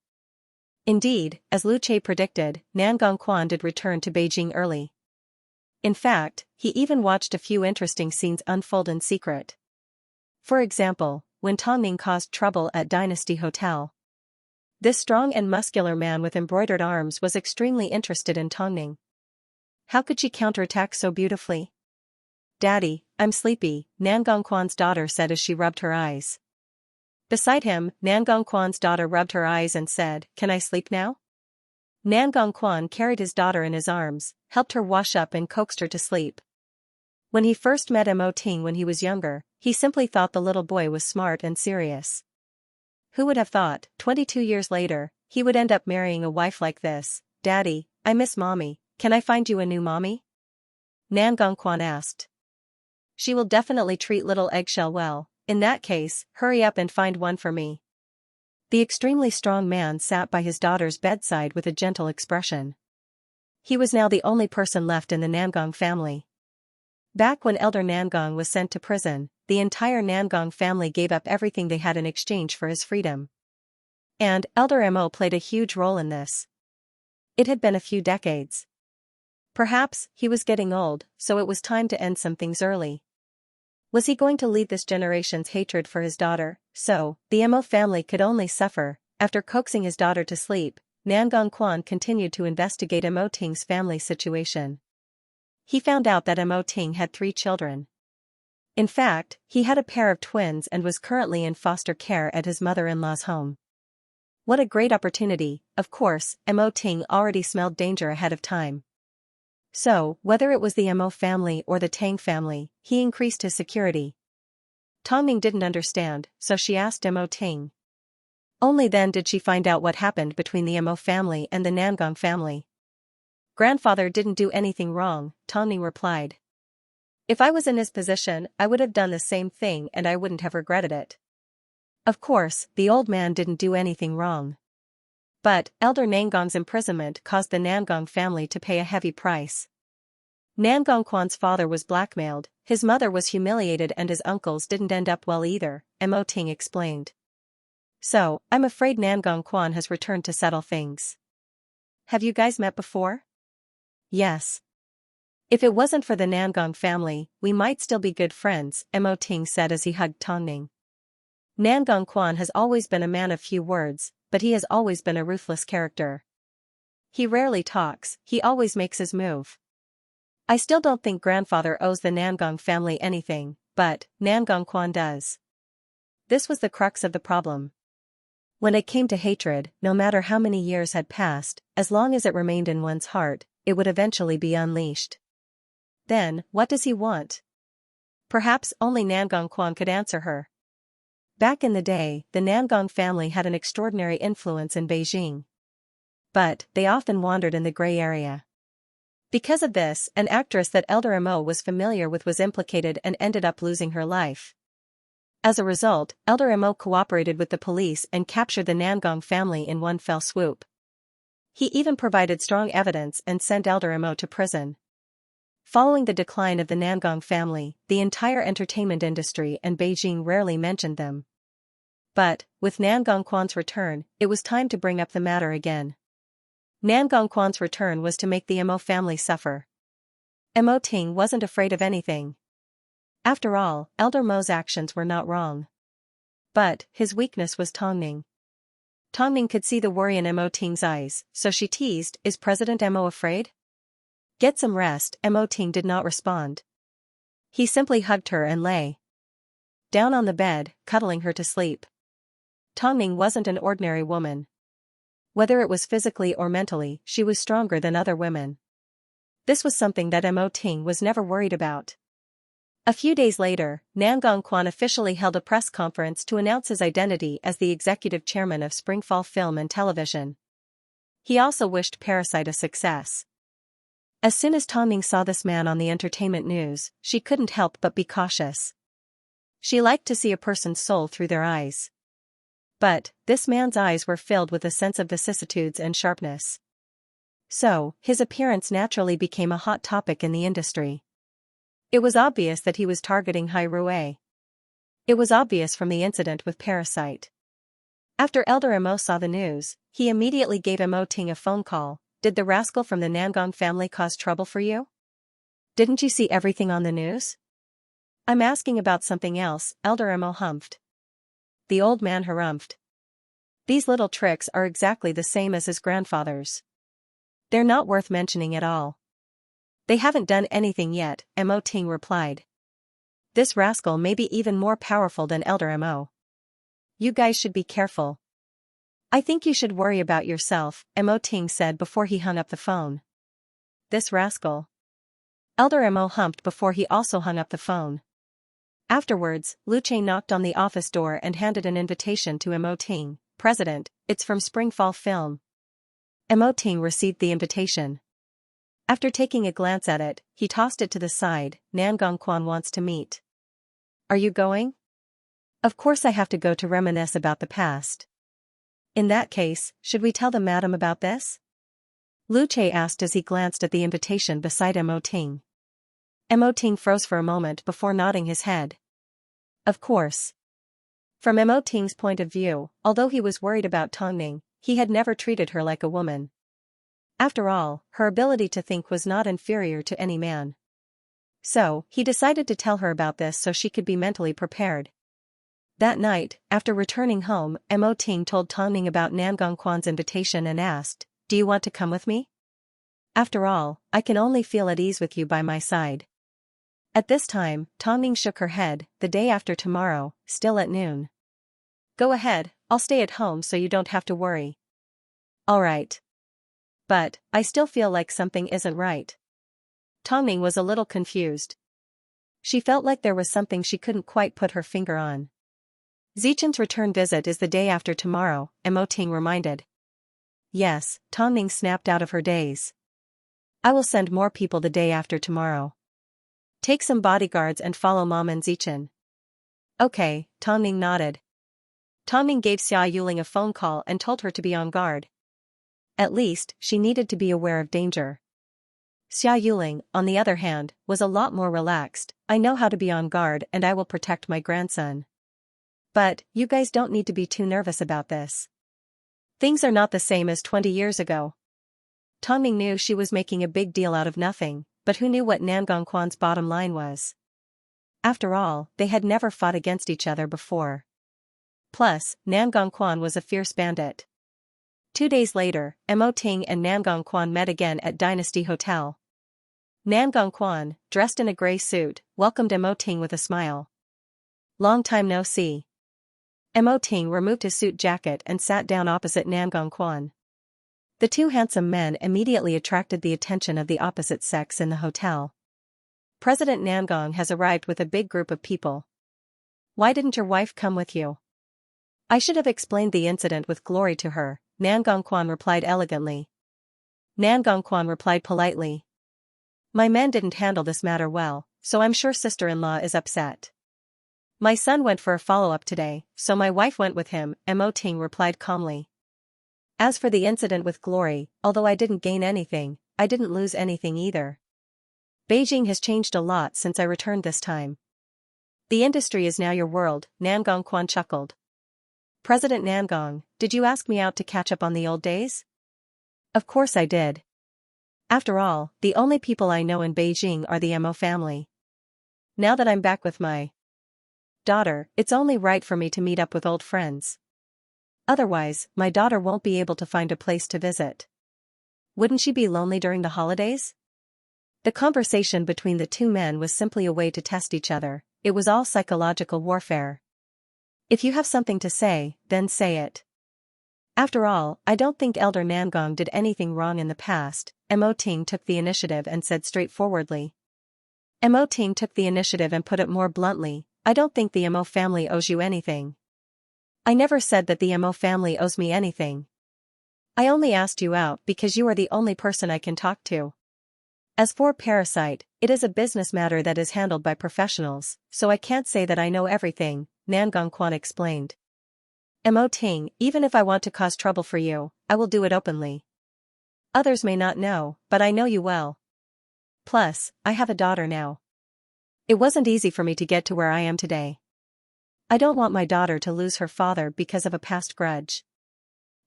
Indeed, as Lu Che predicted, Nangong Quan did return to Beijing early. In fact, he even watched a few interesting scenes unfold in secret. For example, when Tongning caused trouble at Dynasty Hotel. This strong and muscular man with embroidered arms was extremely interested in Tongning. How could she counterattack so beautifully? "Daddy, I'm sleepy," Nangongquan's daughter said as she rubbed her eyes. Beside him, Nangongquan's daughter rubbed her eyes and said, "Can I sleep now?" Nangongquan carried his daughter in his arms, helped her wash up and coaxed her to sleep. When he first met Mo Ting when he was younger, he simply thought the little boy was smart and serious. Who would have thought, 22 years later, he would end up marrying a wife like this? "Daddy, I miss mommy, can I find you a new mommy?" Nangongquan asked. "She will definitely treat little Eggshell well. In that case, hurry up and find one for me." The extremely strong man sat by his daughter's bedside with a gentle expression. He was now the only person left in the Nangong family. Back when Elder Nangong was sent to prison, the entire Nangong family gave up everything they had in exchange for his freedom. And Elder Mo played a huge role in this. It had been a few decades. Perhaps he was getting old, so it was time to end some things early. Was he going to leave this generation's hatred for his daughter? So, the Mo family could only suffer. After coaxing his daughter to sleep, Nangongquan continued to investigate Mo Ting's family situation. He found out that Mo Ting had 3 children. In fact, he had a pair of twins and was currently in foster care at his mother-in-law's home. What a great opportunity. Of course, Mo Ting already smelled danger ahead of time. So, whether it was the Mo family or the Tang family, he increased his security. Tongning didn't understand, so she asked Mo Ting. Only then did she find out what happened between the Mo family and the Nangong family. "Grandfather didn't do anything wrong," Tongning replied. "If I was in his position, I would have done the same thing and I wouldn't have regretted it." Of course, the old man didn't do anything wrong. But, Elder Nangong's imprisonment caused the Nangong family to pay a heavy price. Nangongquan's father was blackmailed, his mother was humiliated and his uncles didn't end up well either, Mo Ting explained. "So, I'm afraid Nangongquan has returned to settle things." "Have you guys met before?" "Yes. If it wasn't for the Nangong family, we might still be good friends," Mo Ting said as he hugged Tongning. Nangongquan has always been a man of few words, but he has always been a ruthless character. He rarely talks, he always makes his move. I still don't think grandfather owes the Nangong family anything, but Nangongquan does. This was the crux of the problem. When it came to hatred, no matter how many years had passed, as long as it remained in one's heart, it would eventually be unleashed. Then, what does he want? Perhaps only Nangongquan could answer her. Back in the day, the Nangong family had an extraordinary influence in Beijing. But, they often wandered in the gray area. Because of this, an actress that Elder Mo was familiar with was implicated and ended up losing her life. As a result, Elder Mo cooperated with the police and captured the Nangong family in one fell swoop. He even provided strong evidence and sent Elder Mo to prison. Following the decline of the Nangong family, the entire entertainment industry and Beijing rarely mentioned them. But, with Nangongquan's return, it was time to bring up the matter again. Nangongquan's return was to make the Mo family suffer. Mo Ting wasn't afraid of anything. After all, Elder Mo's actions were not wrong. But, his weakness was Tongning. Tongning could see the worry in Mo Ting's eyes, so she teased, "Is President Mo afraid?" "Get some rest," Mo Ting did not respond. He simply hugged her and lay down on the bed, cuddling her to sleep. Tongning wasn't an ordinary woman. Whether it was physically or mentally, she was stronger than other women. This was something that Mo Ting was never worried about. A few days later, Nangongquan officially held a press conference to announce his identity as the executive chairman of Springfall Film and Television. He also wished Parasite a success. As soon as Tongning saw this man on the entertainment news, she couldn't help but be cautious. She liked to see a person's soul through their eyes. But, this man's eyes were filled with a sense of vicissitudes and sharpness. So, his appearance naturally became a hot topic in the industry. It was obvious that he was targeting Hai Rui. It was obvious from the incident with Parasite. After Elder Mo saw the news, he immediately gave Mo Ting a phone call. "Did the rascal from the Nangong family cause trouble for you? Didn't you see everything on the news?" "I'm asking about something else," Elder Mo humphed. The old man harumphed. These little tricks are exactly the same as his grandfather's. They're not worth mentioning at all. They haven't done anything yet, Mo Ting replied. This rascal may be even more powerful than Elder Mo. You guys should be careful. I think you should worry about yourself, Mo Ting said before he hung up the phone. This rascal. Elder Mo humped before he also hung up the phone. Afterwards, Lu Che knocked on the office door and handed an invitation to Mo Ting. President, it's from Spring Fall Film. Mo Ting received the invitation. After taking a glance at it, he tossed it to the side. Nangong Quan wants to meet. Are you going? Of course I have to go to reminisce about the past. In that case, should we tell the madam about this? Lu Che asked as he glanced at the invitation beside Mo Ting. Mo Ting froze for a moment before nodding his head. Of course. From Mo Ting's point of view, although he was worried about Tongning, he had never treated her like a woman. After all, her ability to think was not inferior to any man. So, he decided to tell her about this so she could be mentally prepared. That night, after returning home, Mo Ting told Tongning about Nangong Quan's invitation and asked, Do you want to come with me? After all, I can only feel at ease with you by my side. At this time, Tongning shook her head. The day after tomorrow, still at noon. Go ahead, I'll stay at home so you don't have to worry. All right. But, I still feel like something isn't right. Tongning was a little confused. She felt like there was something she couldn't quite put her finger on. Zichen's return visit is the day after tomorrow, Mo Ting reminded. Yes, Tongning snapped out of her daze. I will send more people the day after tomorrow. Take some bodyguards and follow Mom and Zichen. Okay, Tongning nodded. Tongning gave Xia Yuling a phone call and told her to be on guard. At least, she needed to be aware of danger. Xia Yuling, on the other hand, was a lot more relaxed. I know how to be on guard and I will protect my grandson. But, you guys don't need to be too nervous about this. Things are not the same as 20 years ago. Tongning knew she was making a big deal out of nothing, but who knew what Nangong Quan's bottom line was? After all, they had never fought against each other before. Plus, Nangong Quan was a fierce bandit. 2 days later, Mo Ting and Nangong Quan met again at Dynasty Hotel. Nangong Quan, dressed in a gray suit, welcomed Mo Ting with a smile. Long time no see. Mo Ting removed his suit jacket and sat down opposite Nangong Quan. The two handsome men immediately attracted the attention of the opposite sex in the hotel. President Nangong has arrived with a big group of people. Why didn't your wife come with you? I should have explained the incident with Glory to her, Nangong Quan replied elegantly. Nangong Quan replied politely. My men didn't handle this matter well, so I'm sure sister-in-law is upset. My son went for a follow-up today, so my wife went with him, Mo Ting replied calmly. As for the incident with Glory, although I didn't gain anything, I didn't lose anything either. Beijing has changed a lot since I returned this time. The industry is now your world, Nangong Quan chuckled. President Nangong, did you ask me out to catch up on the old days? Of course I did. After all, the only people I know in Beijing are the Mo family. Now that I'm back with my daughter, it's only right for me to meet up with old friends. Otherwise, my daughter won't be able to find a place to visit. Wouldn't she be lonely during the holidays? The conversation between the two men was simply a way to test each other. It was all psychological warfare. If you have something to say, then say it. After all, I don't think Elder Nangong did anything wrong in the past, Mo Ting took the initiative and said straightforwardly. Mo Ting took the initiative and put it more bluntly, I don't think the Mo family owes you anything. I never said that the Mo family owes me anything. I only asked you out because you are the only person I can talk to. As for Parasite, it is a business matter that is handled by professionals, so I can't say that I know everything, Nangong Quan explained. Mo Ting, even if I want to cause trouble for you, I will do it openly. Others may not know, but I know you well. Plus, I have a daughter now. It wasn't easy for me to get to where I am today. I don't want my daughter to lose her father because of a past grudge.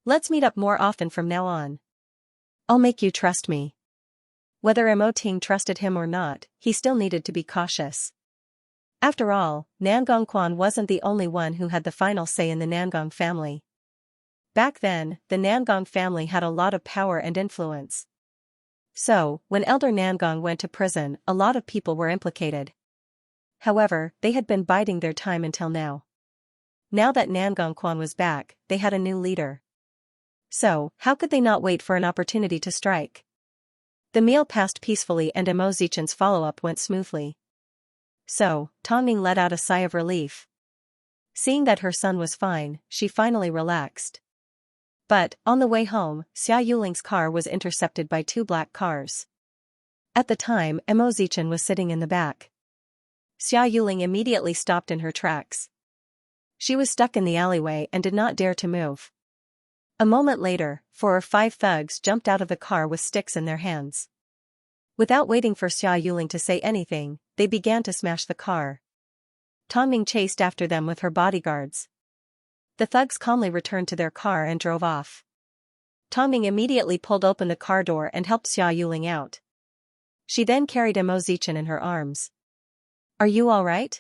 Let's meet up more often from now on. I'll make you trust me. Whether Mo Ting trusted him or not, he still needed to be cautious. After all, Nangong Quan wasn't the only one who had the final say in the Nangong family. Back then, the Nangong family had a lot of power and influence. So, when Elder Nangong went to prison, a lot of people were implicated. However, they had been biding their time until now. Now that Nangong Quan was back, they had a new leader. So, how could they not wait for an opportunity to strike? The meal passed peacefully and Emo Zichen's follow-up went smoothly. So, Tongming let out a sigh of relief. Seeing that her son was fine, she finally relaxed. But, on the way home, Xia Yuling's car was intercepted by 2 black cars. At the time, Emo Zichen was sitting in the back. Xia Yuling immediately stopped in her tracks. She was stuck in the alleyway and did not dare to move. A moment later, 4 or 5 thugs jumped out of the car with sticks in their hands. Without waiting for Xia Yuling to say anything, they began to smash the car. Tongming chased after them with her bodyguards. The thugs calmly returned to their car and drove off. Tongming immediately pulled open the car door and helped Xia Yuling out. She then carried Emo Zichen in her arms. "Are you all right?"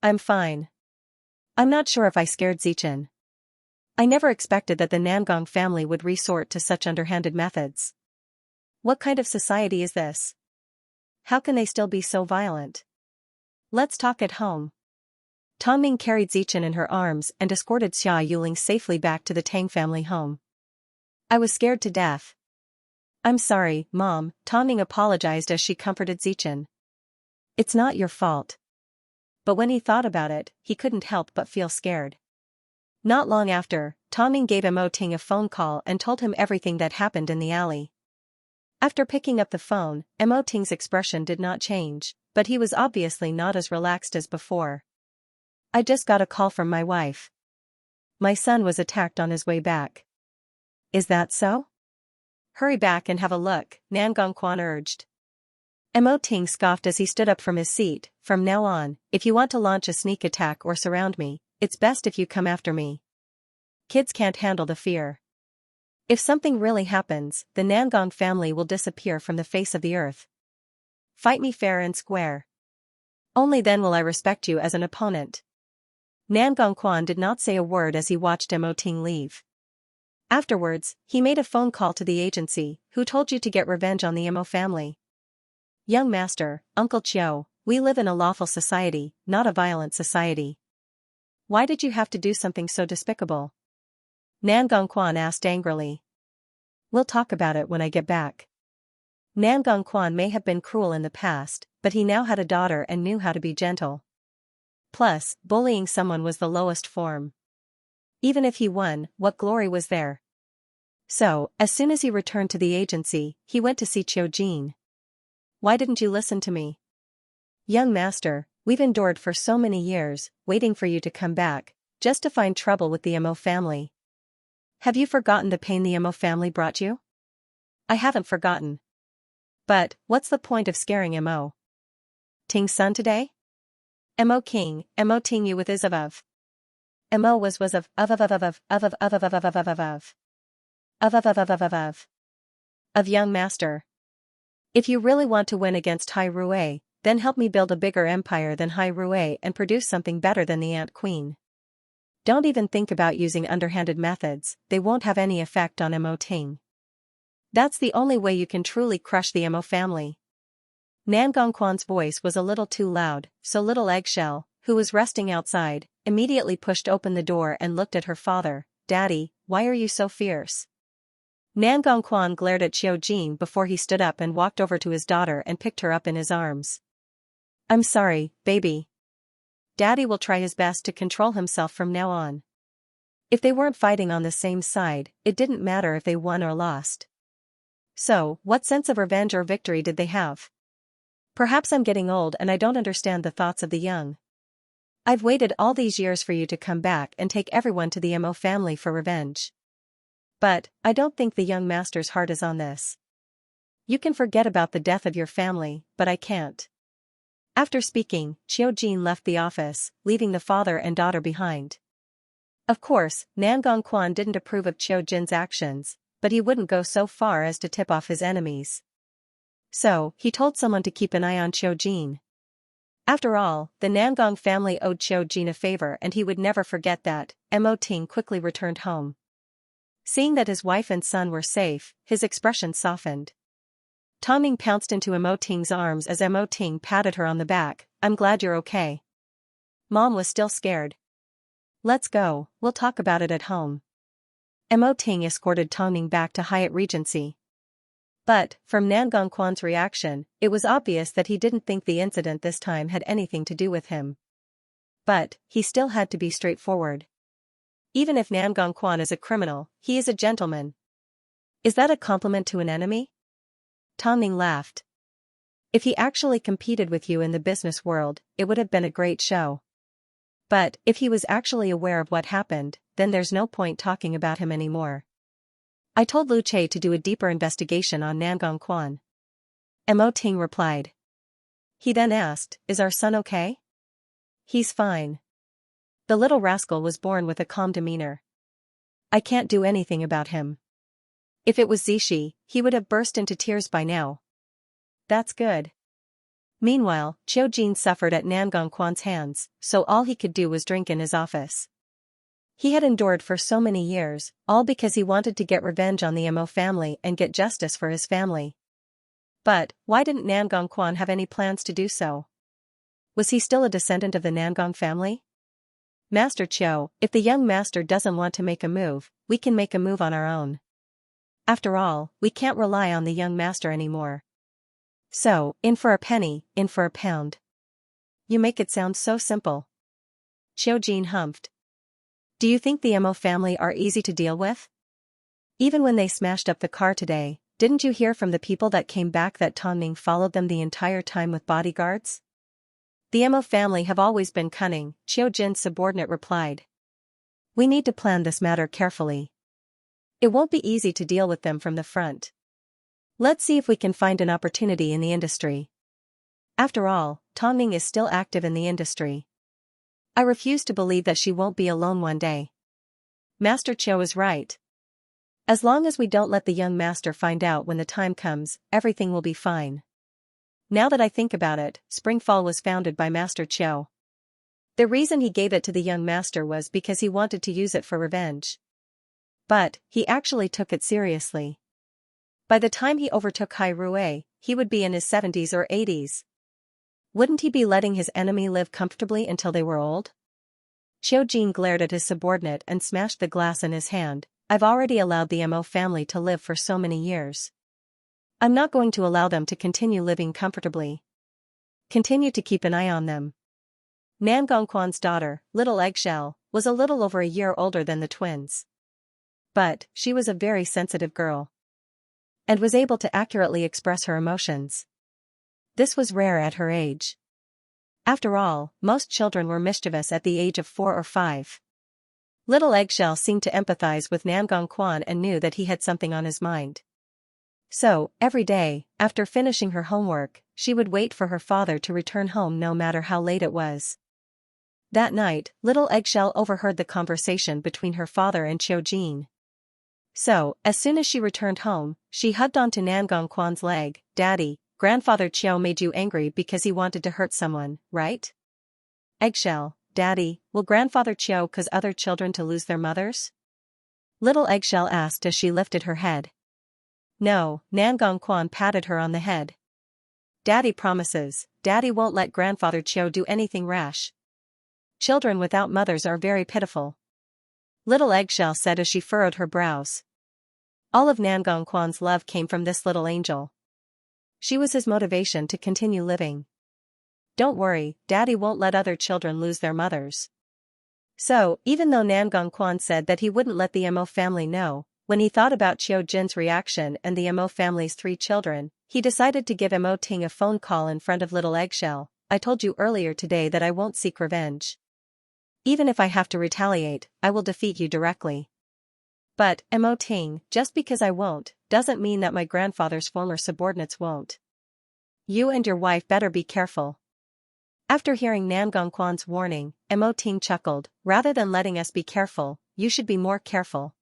"I'm fine. I'm not sure if I scared Zichen. I never expected that the Nangong family would resort to such underhanded methods. What kind of society is this? How can they still be so violent? Let's talk at home." Tongming carried Zichen in her arms and escorted Xia Yuling safely back to the Tang family home. "I was scared to death." "I'm sorry, Mom," Tongming apologized as she comforted Zichen. "It's not your fault." But when he thought about it, he couldn't help but feel scared. Not long after, Tongming gave Emo Ting a phone call and told him everything that happened in the alley. After picking up the phone, Emo Ting's expression did not change, but he was obviously not as relaxed as before. "I just got a call from my wife. My son was attacked on his way back." "Is that so?" "Hurry back and have a look," Nangong Quan urged. Emo Ting scoffed as he stood up from his seat. "From now on, if you want to launch a sneak attack or surround me, it's best if you come after me. Kids can't handle the fear. If something really happens, the Nangong family will disappear from the face of the earth. Fight me fair and square. Only then will I respect you as an opponent." Nangong Quan did not say a word as he watched Emo Ting leave. Afterwards, he made a phone call to the agency. "Who told you to get revenge on the Emo family?" "Young master, Uncle Chiu, we live in a lawful society, not a violent society. Why did you have to do something so despicable?" Nangong Quan asked angrily. "We'll talk about it when I get back." Nangong Quan may have been cruel in the past, but he now had a daughter and knew how to be gentle. Plus, bullying someone was the lowest form. Even if he won, what glory was there? So, as soon as he returned to the agency, he went to see Chiu Jin. "Why didn't you listen to me?" "Young master, we've endured for so many years, waiting for you to come back, just to find trouble with the Emo family. Have you forgotten the pain the Emo family brought you?" "I haven't forgotten. But, what's the point of scaring Emo Ting's son today?" "Emo Ting you with is of. Emo was of young master. If you really want to win against Hai Rui, then help me build a bigger empire than Hai Rui and produce something better than the Ant Queen. Don't even think about using underhanded methods, they won't have any effect on Emo Ting. That's the only way you can truly crush the Emo family." Nangong Quan's voice was a little too loud, so little Eggshell, who was resting outside, immediately pushed open the door and looked at her father. "Daddy, why are you so fierce?" Nangong Quan glared at Chiu Jin before he stood up and walked over to his daughter and picked her up in his arms. "I'm sorry, baby. Daddy will try his best to control himself from now on." If they weren't fighting on the same side, it didn't matter if they won or lost. So, what sense of revenge or victory did they have? "Perhaps I'm getting old and I don't understand the thoughts of the young. I've waited all these years for you to come back and take everyone to the Emo family for revenge. But, I don't think the young master's heart is on this. You can forget about the death of your family, but I can't." After speaking, Chiu Jin left the office, leaving the father and daughter behind. Of course, Nangong Quan didn't approve of Chiu Jin's actions, but he wouldn't go so far as to tip off his enemies. So, he told someone to keep an eye on Chiu Jin. After all, the Nangong family owed Chiu Jin a favor and he would never forget that. Emo Ting quickly returned home. Seeing that his wife and son were safe, his expression softened. Tang Ning pounced into Mo Ting's arms as Mo Ting patted her on the back. I'm glad you're okay. Mom was still scared. Let's go, we'll talk about it at home. Mo Ting escorted Tang Ning back to Hyatt Regency. But, from Nan Gongquan's reaction, it was obvious that he didn't think the incident this time had anything to do with him. But, he still had to be straightforward. Even if Nan Gongquan is a criminal, he is a gentleman. Is that a compliment to an enemy? Tang Ning laughed. If he actually competed with you in the business world, it would have been a great show. But, if he was actually aware of what happened, then there's no point talking about him anymore. I told Lu Che to do a deeper investigation on Nan Gongquan. Mo Ting replied. He then asked, is our son okay? He's fine. The little rascal was born with a calm demeanor. I can't do anything about him. If it was Zishi, he would have burst into tears by now. That's good. Meanwhile, Qiu Jin suffered at Nan Gongquan's hands, so all he could do was drink in his office. He had endured for so many years, all because he wanted to get revenge on the Mo family and get justice for his family. But, why didn't Nan Gongquan have any plans to do so? Was he still a descendant of the Nangong family? Master Qiu, if the young master doesn't want to make a move, we can make a move on our own. After all, we can't rely on the young master anymore. So, in for a penny, in for a pound. You make it sound so simple. Qiu Jin humphed. Do you think the Mo family are easy to deal with? Even when they smashed up the car today, didn't you hear from the people that came back that Tang Ning followed them the entire time with bodyguards? The Mo family have always been cunning, Qiu Jin's subordinate replied. We need to plan this matter carefully. It won't be easy to deal with them from the front. Let's see if we can find an opportunity in the industry. After all, Tang Ning is still active in the industry. I refuse to believe that she won't be alone one day. Master Qiu is right. As long as we don't let the young master find out when the time comes, everything will be fine. Now that I think about it, Springfall was founded by Master Qiu. The reason he gave it to the young master was because he wanted to use it for revenge. But, he actually took it seriously. By the time he overtook Hai Rui, he would be in his 70s or 80s. Wouldn't he be letting his enemy live comfortably until they were old? Qiu Jin glared at his subordinate and smashed the glass in his hand. I've already allowed the Mo family to live for so many years. I'm not going to allow them to continue living comfortably. Continue to keep an eye on them. Nan Gongquan's daughter, Little Eggshell, was a little over a year older than the twins. But, she was a very sensitive girl. And was able to accurately express her emotions. This was rare at her age. After all, most children were mischievous at the age of 4 or 5. Little Eggshell seemed to empathize with Nan Gongquan and knew that he had something on his mind. So, every day, after finishing her homework, she would wait for her father to return home no matter how late it was. That night, Little Eggshell overheard the conversation between her father and Qiu Jin. So, as soon as she returned home, she hugged onto Nan Gongquan's leg. Daddy, Grandfather Qiu made you angry because he wanted to hurt someone, right? Eggshell, Daddy, will Grandfather Qiu cause other children to lose their mothers? Little Eggshell asked as she lifted her head. No, Nan Gongquan patted her on the head. Daddy promises, Daddy won't let Grandfather Qiu do anything rash. Children without mothers are very pitiful. Little Eggshell said as she furrowed her brows. All of Nan Gongquan's love came from this little angel. She was his motivation to continue living. Don't worry, Daddy won't let other children lose their mothers. So, even though Nan Gongquan said that he wouldn't let the Mo family know, when he thought about Qiu Jin's reaction and the Mo family's 3 children, he decided to give Mo Ting a phone call in front of Little Eggshell. I told you earlier today that I won't seek revenge. Even if I have to retaliate, I will defeat you directly. But, Mo Ting, just because I won't, doesn't mean that my grandfather's former subordinates won't. You and your wife better be careful. After hearing Nan Gongquan's warning, Mo Ting chuckled. Rather than letting us be careful, you should be more careful.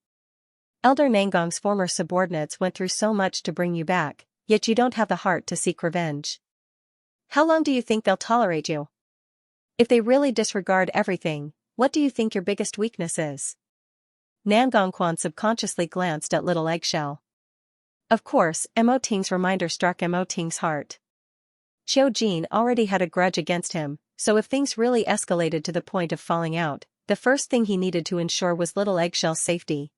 Elder Nangong's former subordinates went through so much to bring you back, yet you don't have the heart to seek revenge. How long do you think they'll tolerate you? If they really disregard everything, what do you think your biggest weakness is? Nan Gongquan subconsciously glanced at little eggshell. Of course, Mo Ting's reminder struck Mo Ting's heart. Qiu Jin already had a grudge against him, so if things really escalated to the point of falling out, the first thing he needed to ensure was little eggshell's safety.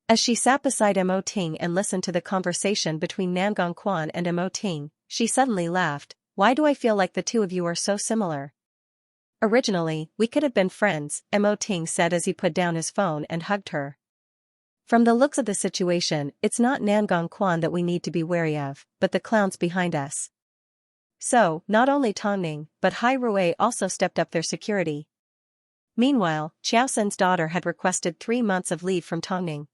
As she sat beside Mo Ting and listened to the conversation between Nan Gongquan and Mo Ting, she suddenly laughed. Why do I feel like the two of you are so similar? Originally, we could have been friends, Mo Ting said as he put down his phone and hugged her. From the looks of the situation, it's not Nan Gongquan that we need to be wary of, but the clowns behind us. So, not only Tongning, but Hai Rui also stepped up their security. Meanwhile, Qiao Sen's daughter had requested 3 months of leave from Tongning.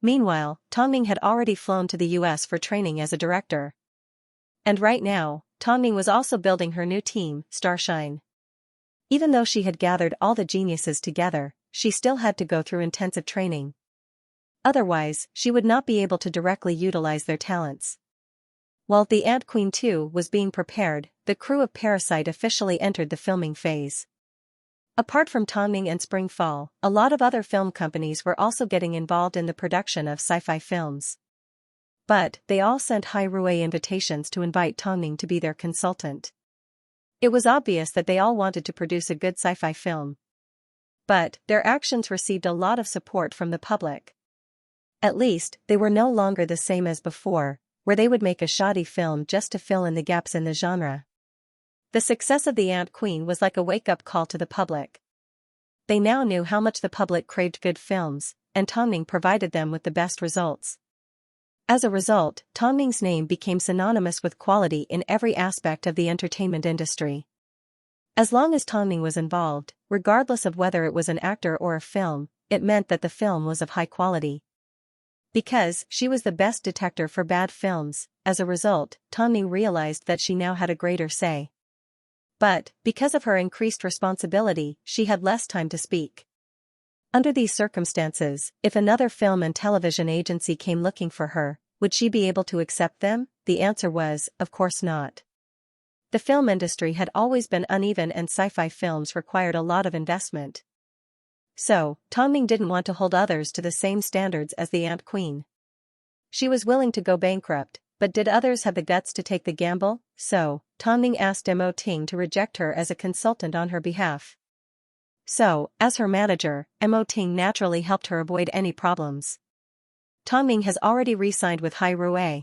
Meanwhile, Tongning had already flown to the US for training as a director. And right now, Tongning was also building her new team, Starshine. Even though she had gathered all the geniuses together, she still had to go through intensive training. Otherwise, she would not be able to directly utilize their talents. While The Ant Queen 2 was being prepared, the crew of Parasite officially entered the filming phase. Apart from Tongning and Springfall, a lot of other film companies were also getting involved in the production of sci-fi films. But, they all sent Hai Rui invitations to invite Tongning to be their consultant. It was obvious that they all wanted to produce a good sci-fi film. But, their actions received a lot of support from the public. At least, they were no longer the same as before, where they would make a shoddy film just to fill in the gaps in the genre. The success of The Ant Queen was like a wake-up call to the public. They now knew how much the public craved good films, and Tongning provided them with the best results. As a result, Tongning's name became synonymous with quality in every aspect of the entertainment industry. As long as Tongning was involved, regardless of whether it was an actor or a film, it meant that the film was of high quality. Because she was the best detector for bad films, as a result, Tongning realized that she now had a greater say. But, because of her increased responsibility, she had less time to speak. Under these circumstances, if another film and television agency came looking for her, would she be able to accept them? The answer was, of course not. The film industry had always been uneven and sci-fi films required a lot of investment. So, Tongning didn't want to hold others to the same standards as the Ant Queen. She was willing to go bankrupt, but did others have the guts to take the gamble? So, Tongning asked Mo Ting to reject her as a consultant on her behalf. So, as her manager, Mo Ting naturally helped her avoid any problems. Tongning has already re-signed with Hai Rui.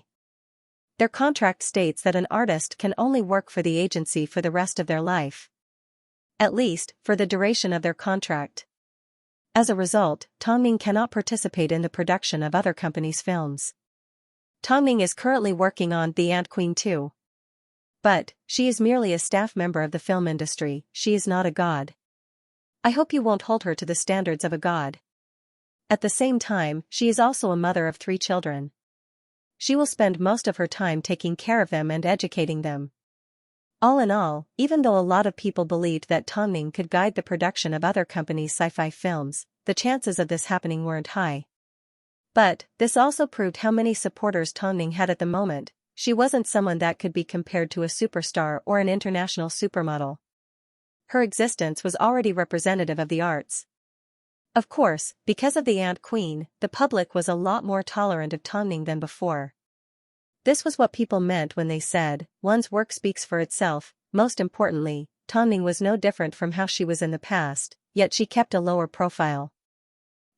Their contract states that an artist can only work for the agency for the rest of their life. At least, for the duration of their contract. As a result, Tongning cannot participate in the production of other companies' films. Tongning is currently working on The Ant Queen 2. But, she is merely a staff member of the film industry, she is not a god. I hope you won't hold her to the standards of a god. At the same time, she is also a mother of 3 children. She will spend most of her time taking care of them and educating them. All in all, even though a lot of people believed that Tongning could guide the production of other companies' sci-fi films, the chances of this happening weren't high. But, this also proved how many supporters Tongning had at the moment. She wasn't someone that could be compared to a superstar or an international supermodel. Her existence was already representative of the arts. Of course, because of The Ant Queen, the public was a lot more tolerant of Tongning than before. This was what people meant when they said, one's work speaks for itself. Most importantly, Tongning was no different from how she was in the past, yet she kept a lower profile.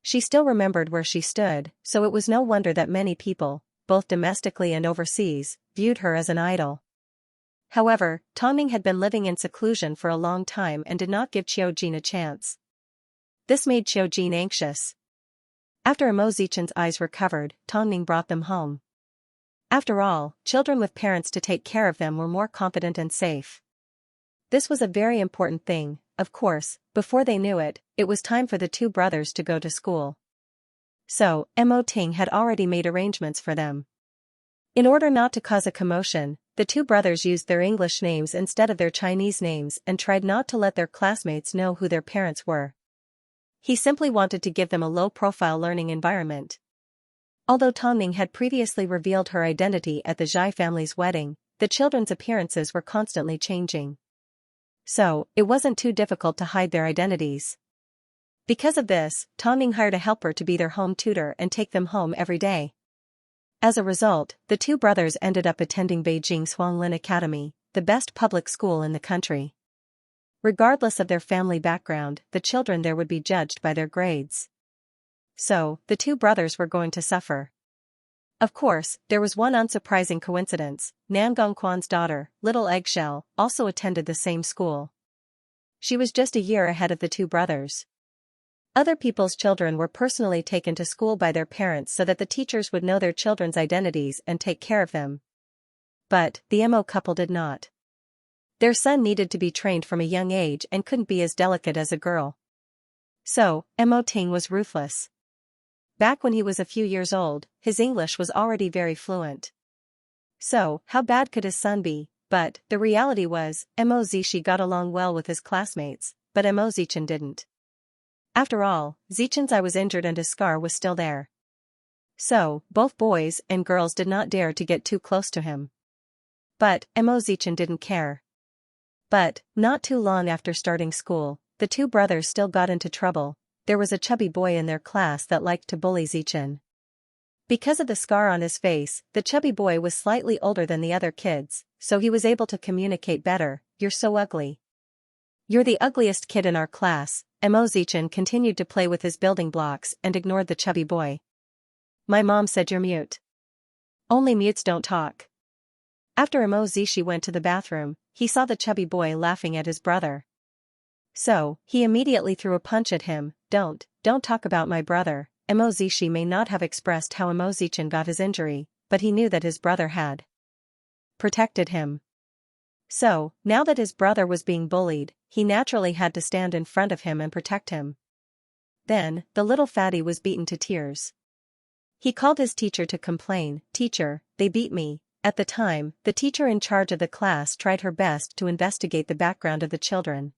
She still remembered where she stood, so it was no wonder that many people, both domestically and overseas, viewed her as an idol. However, Tongning had been living in seclusion for a long time and did not give Qiu Jin a chance. This made Qiu Jin anxious. After Mo Zichen's eyes recovered, Tongning brought them home. After all, children with parents to take care of them were more confident and safe. This was a very important thing. Of course, before they knew it, it was time for the 2 brothers to go to school. So, Mo Ting had already made arrangements for them. In order not to cause a commotion, the 2 brothers used their English names instead of their Chinese names and tried not to let their classmates know who their parents were. He simply wanted to give them a low-profile learning environment. Although Tongning had previously revealed her identity at the Zhai family's wedding, the children's appearances were constantly changing. So, it wasn't too difficult to hide their identities. Because of this, Tongning hired a helper to be their home tutor and take them home every day. As a result, the two brothers ended up attending Beijing's Huanglin Academy, the best public school in the country. Regardless of their family background, the children there would be judged by their grades. So, the two brothers were going to suffer. Of course, there was one unsurprising coincidence. Nan Gongquan's daughter, Little Eggshell, also attended the same school. She was just a year ahead of the two brothers. Other people's children were personally taken to school by their parents so that the teachers would know their children's identities and take care of them. But, the Mo couple did not. Their son needed to be trained from a young age and couldn't be as delicate as a girl. So, Mo Ting was ruthless. Back when he was a few years old, his English was already very fluent. So, how bad could his son be? But, the reality was, Mo Zishi got along well with his classmates, but Mo Zichen didn't. After all, Zichen's eye was injured and his scar was still there. So, both boys and girls did not dare to get too close to him. But, Mo Zichen didn't care. But, not too long after starting school, the two brothers still got into trouble. There was a chubby boy in their class that liked to bully Zichen. Because of the scar on his face, the chubby boy was slightly older than the other kids, so he was able to communicate better. "You're so ugly. You're the ugliest kid in our class." Mo Zichen continued to play with his building blocks and ignored the chubby boy. "My mom said you're mute. Only mutes don't talk." After Mo Zishi went to the bathroom, he saw the chubby boy laughing at his brother. So, he immediately threw a punch at him. Don't talk about my brother." Mo Zishi may not have expressed how Mo Zichen got his injury, but he knew that his brother had protected him. So, now that his brother was being bullied, he naturally had to stand in front of him and protect him. Then, the little fatty was beaten to tears. He called his teacher to complain. "Teacher, they beat me." At the time, the teacher in charge of the class tried her best to investigate the background of the children.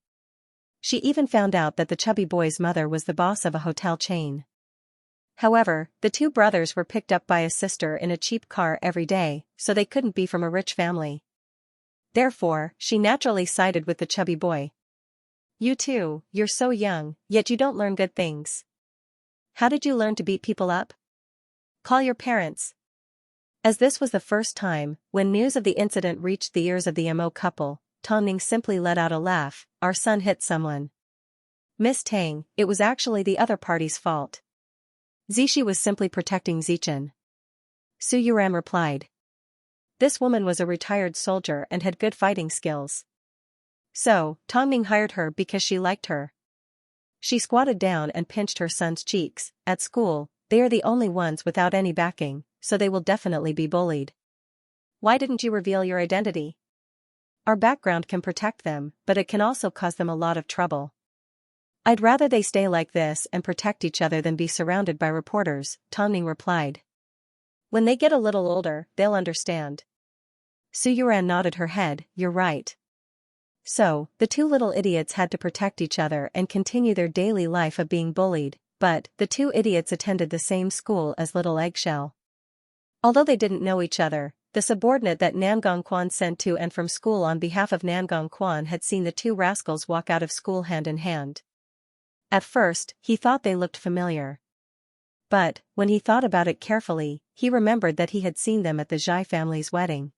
She even found out that the chubby boy's mother was the boss of a hotel chain. However, the two brothers were picked up by a sister in a cheap car every day, so they couldn't be from a rich family. Therefore, she naturally sided with the chubby boy. "You too, you're so young, yet you don't learn good things. How did you learn to beat people up? Call your parents." As this was the first time, when news of the incident reached the ears of the Mo couple, Tongning simply let out a laugh. "Our son hit someone. Miss Tang, it was actually the other party's fault. Zishi was simply protecting Zichen." Su Yuran replied. This woman was a retired soldier and had good fighting skills. So, Tongning hired her because she liked her. She squatted down and pinched her son's cheeks. "At school, they are the only ones without any backing, so they will definitely be bullied. Why didn't you reveal your identity? Our background can protect them, but it can also cause them a lot of trouble. I'd rather they stay like this and protect each other than be surrounded by reporters," Tongning replied. "When they get a little older, they'll understand." Su Yuran nodded her head. "You're right." So, the two little idiots had to protect each other and continue their daily life of being bullied, but the two idiots attended the same school as Little Eggshell. Although they didn't know each other, the subordinate that Nan Gongquan sent to and from school on behalf of Nan Gongquan had seen the two rascals walk out of school hand in hand. At first, he thought they looked familiar. But, when he thought about it carefully, he remembered that he had seen them at the Zhai family's wedding.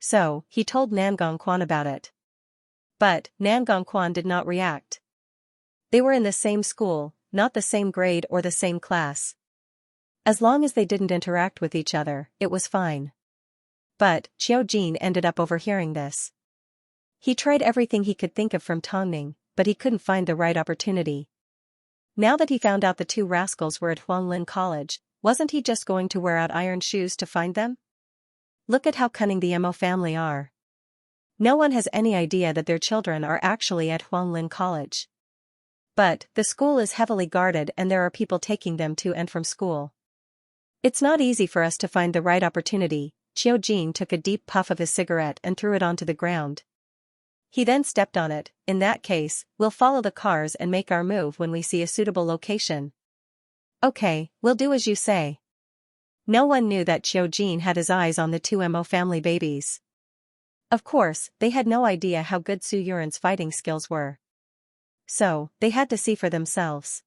So, he told Nan Gongquan about it. But, Nan Gongquan did not react. They were in the same school, not the same grade or the same class. As long as they didn't interact with each other, it was fine. But, Qiao Jin ended up overhearing this. He tried everything he could think of from Tongning, but he couldn't find the right opportunity. Now that he found out the two rascals were at Huanglin College, wasn't he just going to wear out iron shoes to find them? Look at how cunning the Mo family are. No one has any idea that their children are actually at Huanglin College. But, the school is heavily guarded and there are people taking them to and from school. It's not easy for us to find the right opportunity. Qiao Jin took a deep puff of his cigarette and threw it onto the ground. He then stepped on it. "In that case, we'll follow the cars and make our move when we see a suitable location." "Okay, we'll do as you say." No one knew that Qiao Jin had his eyes on the two Mo family babies. Of course, they had no idea how good Su Yuran's fighting skills were. so they had to see for themselves.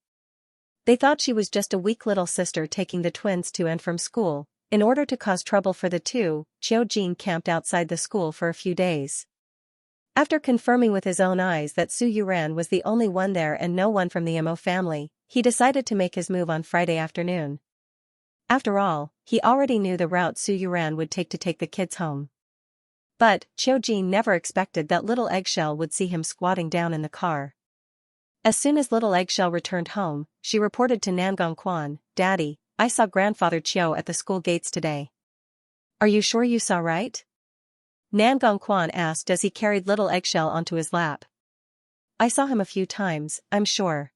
They thought she was just a weak little sister taking the twins to and from school. In order to cause trouble for the two, Qiu Jin camped outside the school for a few days. After confirming with his own eyes that Su Yuran was the only one there and no one from the Mo family, he decided to make his move on Friday afternoon. After all, he already knew the route Su Yuran would take the kids home. But Qiu Jin never expected that little Eggshell would see him squatting down in the car. As soon as little Eggshell returned home, she reported to Nangong Quan, "Daddy, I saw grandfather Qiu at the school gates today." "Are you sure you saw right?" Nangong Quan asked as he carried little Eggshell onto his lap. "I saw him a few times, I'm sure."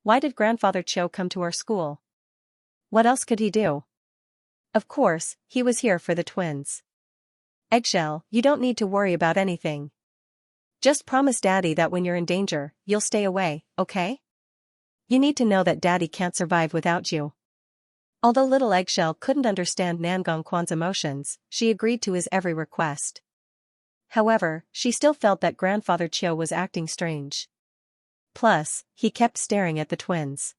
"Why did grandfather Qiu come to our school? What else could he do?" "Of course, he was here for the twins." "Eggshell, you don't need to worry about anything. Just promise Daddy that when you're in danger, you'll stay away, okay? You need to know that Daddy can't survive without you." Although little Eggshell couldn't understand Nangong Quan's emotions, she agreed to his every request. However, she still felt that grandfather Qiu was acting strange. Plus, he kept staring at the twins.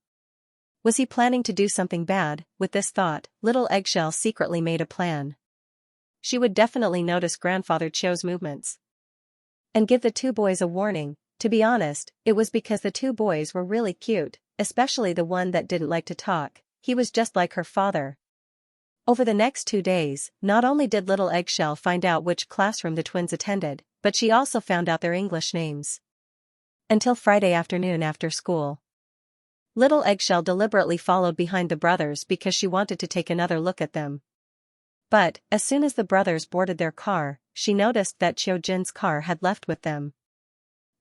Was he planning to do something bad? With this thought, little Eggshell secretly made a plan. She would definitely notice grandfather Qiu's movements and give the two boys a warning. To be honest, it was because the two boys were really cute, especially the one that didn't like to talk. He was just like her father. Over the next 2 days, not only did little Eggshell find out which classroom the twins attended, but she also found out their English names. Until Friday afternoon after school. Little Eggshell deliberately followed behind the brothers because she wanted to take another look at them. But, as soon as the brothers boarded their car, she noticed that Qiu Jin's car had left with them.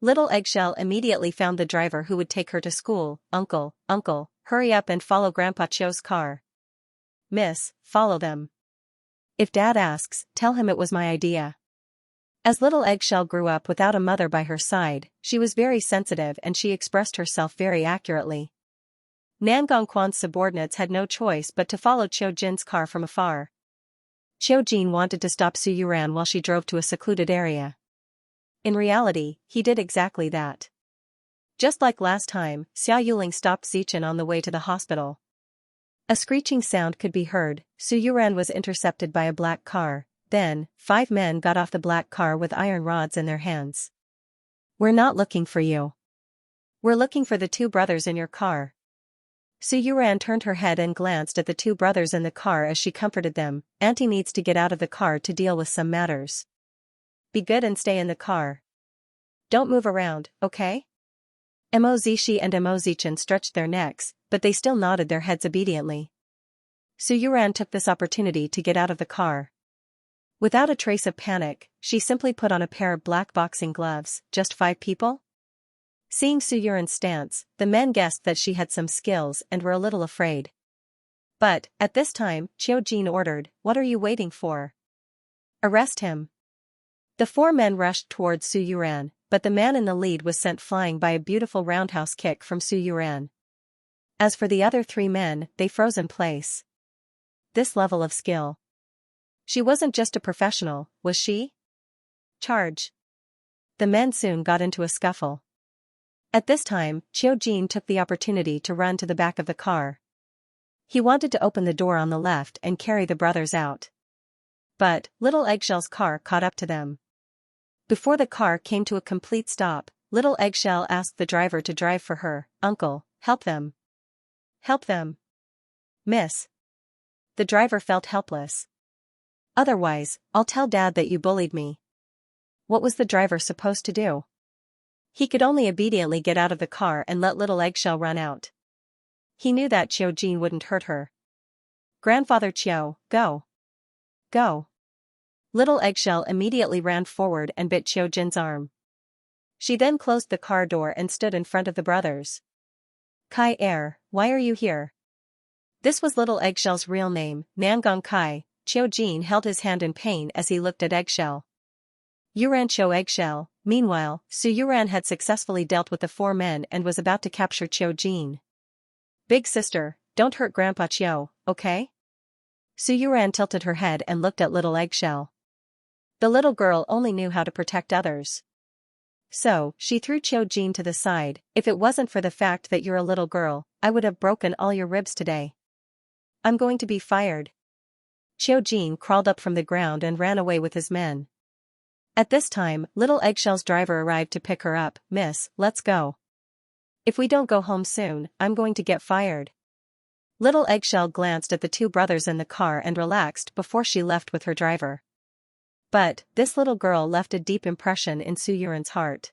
Little Eggshell immediately found the driver who would take her to school. Uncle, hurry up and follow Grandpa Qiu's car." "Miss, follow them. If Dad asks, tell him it was my idea." As little Eggshell grew up without a mother by her side, she was very sensitive and she expressed herself very accurately. Nangong Quan's subordinates had no choice but to follow Qiu Jin's car from afar. Qiu Jin wanted to stop Su Yuran while she drove to a secluded area. In reality, he did exactly that. Just like last time, Xia Yuling stopped Zichen on the way to the hospital. A screeching sound could be heard. Su Yuran was intercepted by a black car. Then, 5 men got off the black car with iron rods in their hands. "We're not looking for you. We're looking for the 2 brothers in your car." Su Yuran turned her head and glanced at the 2 brothers in the car as she comforted them. "Auntie needs to get out of the car to deal with some matters. Be good and stay in the car. Don't move around, okay?" Mo Zishi and Mo Zichen stretched their necks, but they still nodded their heads obediently. Su Yuran took this opportunity to get out of the car. Without a trace of panic, she simply put on a pair of black boxing gloves. "Just 5 people?" Seeing Su Yuran's stance, the men guessed that she had some skills and were a little afraid. But, at this time, Qiu Jin ordered, "What are you waiting for? Arrest him." The 4 men rushed towards Su Yuran, but the man in the lead was sent flying by a beautiful roundhouse kick from Su Yuran. As for the other 3 men, they froze in place. This level of skill. She wasn't just a professional, was she? Charge. The men soon got into a scuffle. At this time, Qiu Jin took the opportunity to run to the back of the car. He wanted to open the door on the left and carry the brothers out. But, little Eggshell's car caught up to them. Before the car came to a complete stop, little Eggshell asked the driver to drive for her. "Uncle, help them." "Help them? Miss." The driver felt helpless. "Otherwise, I'll tell Dad that you bullied me." What was the driver supposed to do? He could only obediently get out of the car and let little Eggshell run out. He knew that Qiu Jin wouldn't hurt her. "Grandfather Qiu, go. Go." Little Eggshell immediately ran forward and bit Qiu Jin's arm. She then closed the car door and stood in front of the brothers. "Kai Er, why are you here?" This was little Eggshell's real name, Nangong Kai. Qiu Jin held his hand in pain as he looked at Eggshell. Yuran Qiu Eggshell. Meanwhile, Su Yuran had successfully dealt with the 4 men and was about to capture Qiu Jin. "Big sister, don't hurt Grandpa Qiu, okay?" Su Yuran tilted her head and looked at little Eggshell. The little girl only knew how to protect others. So, she threw Qiu to the side. If it wasn't for the fact that you're a little girl, I would have broken all your ribs today. I'm going to be fired. Qiu crawled up from the ground and ran away with his men. At this time, Little Eggshell's driver arrived to pick her up. Miss, let's go. If we don't go home soon, I'm going to get fired. Little Eggshell glanced at the two brothers in the car and relaxed before she left with her driver. But, this little girl left a deep impression in Su Yuran's heart.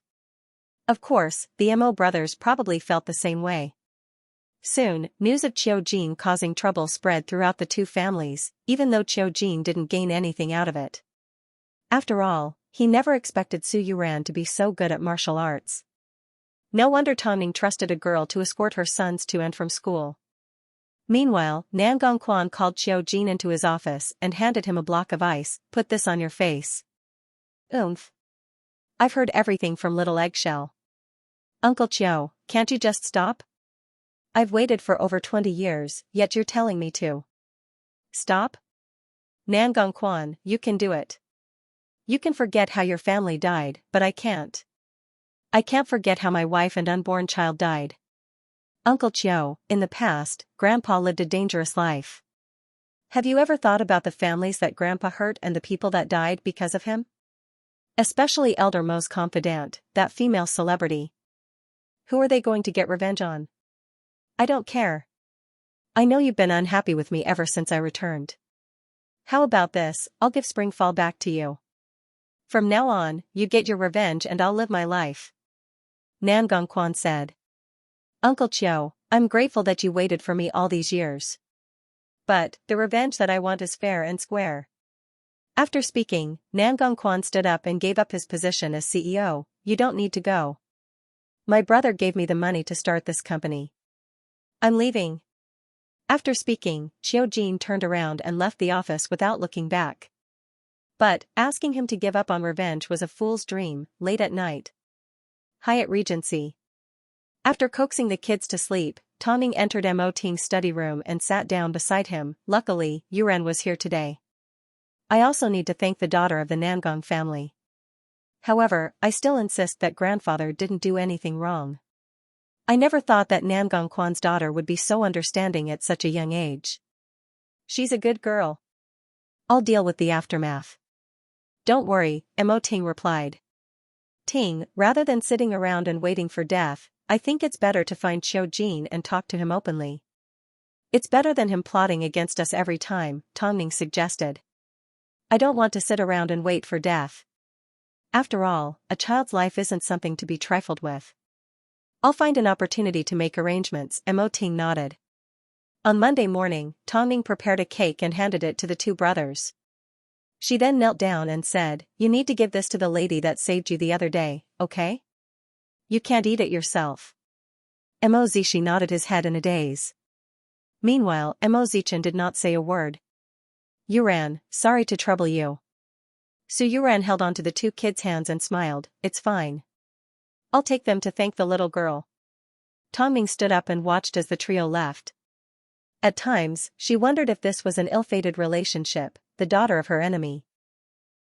Of course, the Mo brothers probably felt the same way. Soon, news of Qiu causing trouble spread throughout the two families, even though Qiu didn't gain anything out of it. After all, he never expected Su Yuran to be so good at martial arts. No wonder Tongning trusted a girl to escort her sons to and from school. Meanwhile, Nan Gongquan called Qiu into his office and handed him a block of ice. Put this on your face. Oomph. I've heard everything from Little Eggshell. Uncle Qiu, can't you just stop? I've waited for over 20 years, yet you're telling me to stop? Nan Gongquan, you can do it. You can forget how your family died, but I can't. I can't forget how my wife and unborn child died. Uncle Qiu, in the past, Grandpa lived a dangerous life. Have you ever thought about the families that Grandpa hurt and the people that died because of him? Especially Elder Mo's confidant, that female celebrity. Who are they going to get revenge on? I don't care. I know you've been unhappy with me ever since I returned. How about this, I'll give Springfall back to you. From now on, you get your revenge and I'll live my life. Nan Gongquan said. Uncle Qiu, I'm grateful that you waited for me all these years. But, the revenge that I want is fair and square. After speaking, Nan Gongquan stood up and gave up his position as CEO. You don't need to go. My brother gave me the money to start this company. I'm leaving. After speaking, Qiu turned around and left the office without looking back. But, asking him to give up on revenge was a fool's dream. Late at night. Hyatt Regency. After coaxing the kids to sleep, Tongning entered Mo Ting's study room and sat down beside him. Luckily, Yuran was here today. I also need to thank the daughter of the Nangong family. However, I still insist that grandfather didn't do anything wrong. I never thought that Nan Gongquan's daughter would be so understanding at such a young age. She's a good girl. I'll deal with the aftermath. Don't worry, Mo Ting replied. Ting, rather than sitting around and waiting for death, I think it's better to find Qiu and talk to him openly. It's better than him plotting against us every time, Tongning suggested. I don't want to sit around and wait for death. After all, a child's life isn't something to be trifled with. I'll find an opportunity to make arrangements, Mo Ting nodded. On Monday morning, Tongning prepared a cake and handed it to the two brothers. She then knelt down and said, You need to give this to the lady that saved you the other day, okay? You can't eat it yourself. Mo Zishi nodded his head in a daze. Meanwhile, Mo Zichen did not say a word. Yuran, sorry to trouble you. Su Yuran held onto the two kids' hands and smiled. It's fine. I'll take them to thank the little girl. Tongming stood up and watched as the trio left. At times, she wondered if this was an ill-fated relationship, the daughter of her enemy.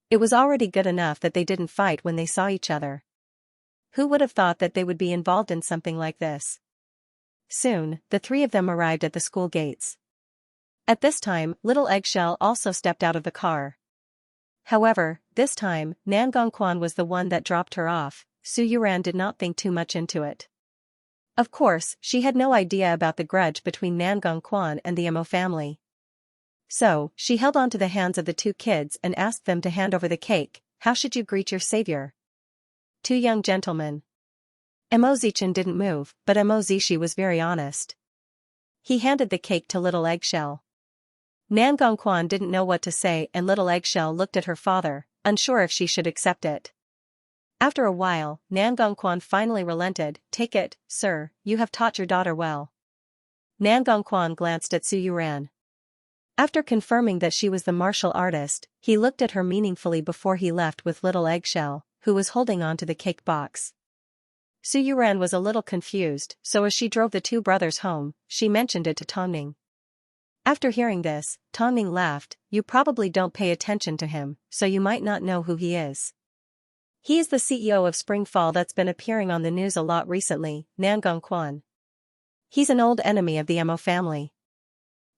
It was already good enough that they didn't fight when they saw each other. Who would have thought that they would be involved in something like this? Soon, the three of them arrived at the school gates. At this time, Little Eggshell also stepped out of the car. However, this time, Nan Gongquan was the one that dropped her off. Su Yuran did not think too much into it. Of course, she had no idea about the grudge between Nan Gongquan and the Mo family. So, she held on to the hands of the two kids and asked them to hand over the cake. How should you greet your savior? Two young gentlemen. Mo Zichen didn't move, but Mo Zishi was very honest. He handed the cake to Little Eggshell. Nan Gongquan didn't know what to say and Little Eggshell looked at her father, unsure if she should accept it. After a while, Nan Gongquan finally relented. Take it, sir, you have taught your daughter well. Nan Gongquan glanced at Su Yuran. After confirming that she was the martial artist, he looked at her meaningfully before he left with Little Eggshell, who was holding on to the cake box. Su Yuran was a little confused, so as she drove the two brothers home, she mentioned it to Tongning. After hearing this, Tongning laughed. You probably don't pay attention to him, so you might not know who he is. He is the CEO of Springfall that's been appearing on the news a lot recently, Nangong Quan. He's an old enemy of the Mo family.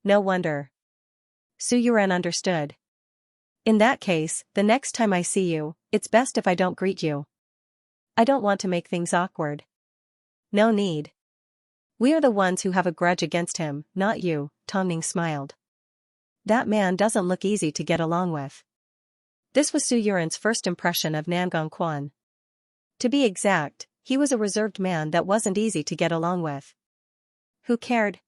No wonder. Su Yuran understood. In that case, the next time I see you, it's best if I don't greet you. I don't want to make things awkward. No need. We are the ones who have a grudge against him, not you, Tongning smiled. That man doesn't look easy to get along with. This was Su Yuran's first impression of Nangong Quan. To be exact, he was a reserved man that wasn't easy to get along with. Who cared?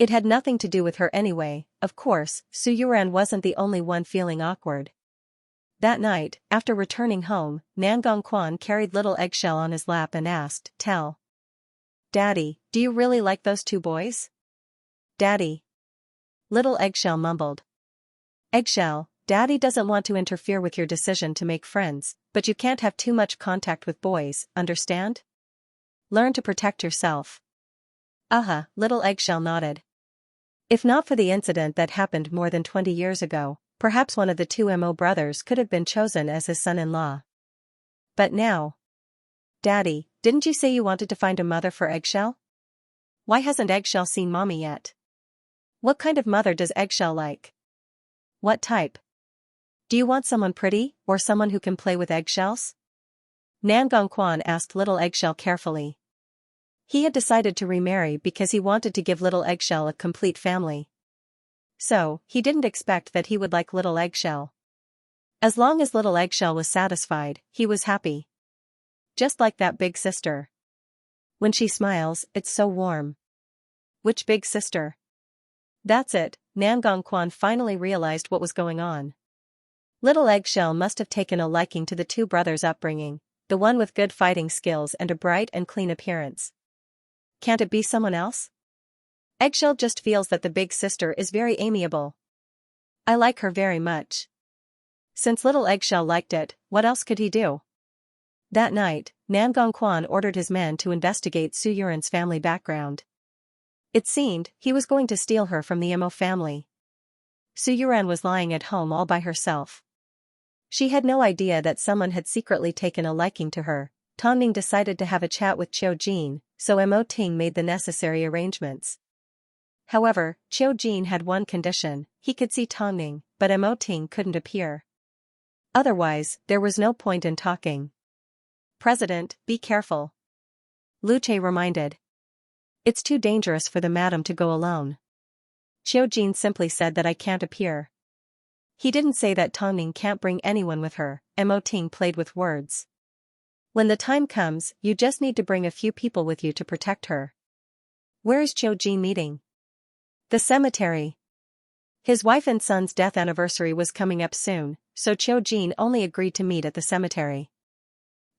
It had nothing to do with her anyway. Of course, Su Yuran wasn't the only one feeling awkward. That night, after returning home, Nangong Quan carried little Eggshell on his lap and asked, "Tell Daddy, do you really like those two boys?" "Daddy." Little Eggshell mumbled. "Eggshell, Daddy doesn't want to interfere with your decision to make friends, but you can't have too much contact with boys, understand? Learn to protect yourself." Little Eggshell nodded. If not for the incident that happened more than 20 years ago, perhaps one of the two Mo brothers could have been chosen as his son-in-law. But now... "Daddy, didn't you say you wanted to find a mother for Eggshell? Why hasn't Eggshell seen Mommy yet? What kind of mother does Eggshell like? What type? Do you want someone pretty, or someone who can play with eggshells?" Nangong Quan asked Little Eggshell carefully. He had decided to remarry because he wanted to give Little Eggshell a complete family. So, he didn't expect that he would like Little Eggshell. As long as Little Eggshell was satisfied, he was happy. Just like that big sister. When she smiles, it's so warm. Which big sister? That's it, Nangong Quan finally realized what was going on. Little Eggshell must have taken a liking to the two brothers' upbringing, the one with good fighting skills and a bright and clean appearance. Can't it be someone else? Eggshell just feels that the big sister is very amiable. I like her very much. Since Little Eggshell liked it, what else could he do? That night, Nangong Quan ordered his men to investigate Su Yuran's family background. It seemed he was going to steal her from the Mo family. Su Yuran was lying at home all by herself. She had no idea that someone had secretly taken a liking to her. Tongning decided to have a chat with Qiu Jin, so Mo Ting made the necessary arrangements. However, Qiu Jin had one condition: he could see Tongning, but Mo Ting couldn't appear. Otherwise, there was no point in talking. "President, be careful," Lu Che reminded. "It's too dangerous for the madam to go alone." Qiu Jin simply said that I can't appear. He didn't say that Tongning can't bring anyone with her. Mo Ting played with words. When the time comes, you just need to bring a few people with you to protect her. Where is Qiu Jin meeting? The cemetery. His wife and son's death anniversary was coming up soon, so Qiu Jin only agreed to meet at the cemetery.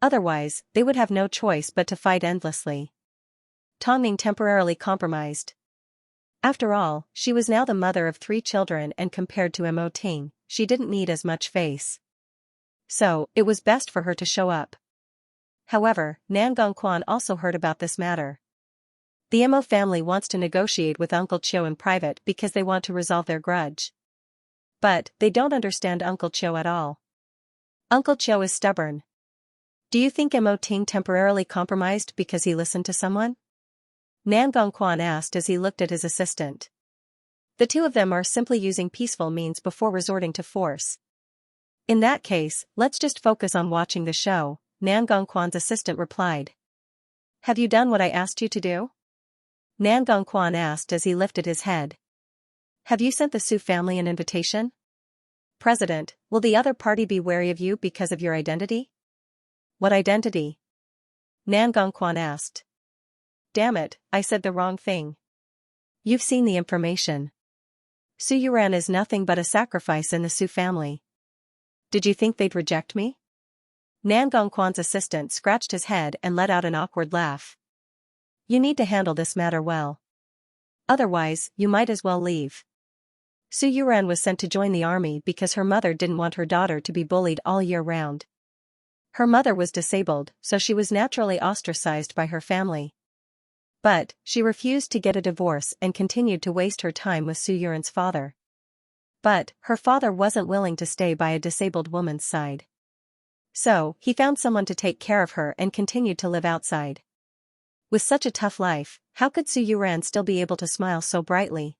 Otherwise, they would have no choice but to fight endlessly. Tongning temporarily compromised. After all, she was now the mother of 3 children, and compared to Mo Ting, she didn't need as much face. So, it was best for her to show up. However, Nangong Quan also heard about this matter. The Mo family wants to negotiate with Uncle Qiu in private because they want to resolve their grudge. But, they don't understand Uncle Qiu at all. Uncle Qiu is stubborn. Do you think Mo Ting temporarily compromised because he listened to someone? Nangong Quan asked as he looked at his assistant. The two of them are simply using peaceful means before resorting to force. In that case, let's just focus on watching the show, Nangong Quan's assistant replied. Have you done what I asked you to do? Nangong Quan asked as he lifted his head. Have you sent the Su family an invitation? President, will the other party be wary of you because of your identity? What identity? Nangong Quan asked. Damn it, I said the wrong thing. You've seen the information. Su Yuran is nothing but a sacrifice in the Su family. Did you think they'd reject me? Nangong Quan's assistant scratched his head and let out an awkward laugh. You need to handle this matter well. Otherwise, you might as well leave. Su Yuran was sent to join the army because her mother didn't want her daughter to be bullied all year round. Her mother was disabled, so she was naturally ostracized by her family. But, she refused to get a divorce and continued to waste her time with Su Yuran's father. But, her father wasn't willing to stay by a disabled woman's side. So, he found someone to take care of her and continued to live outside. With such a tough life, how could Su Yuran still be able to smile so brightly?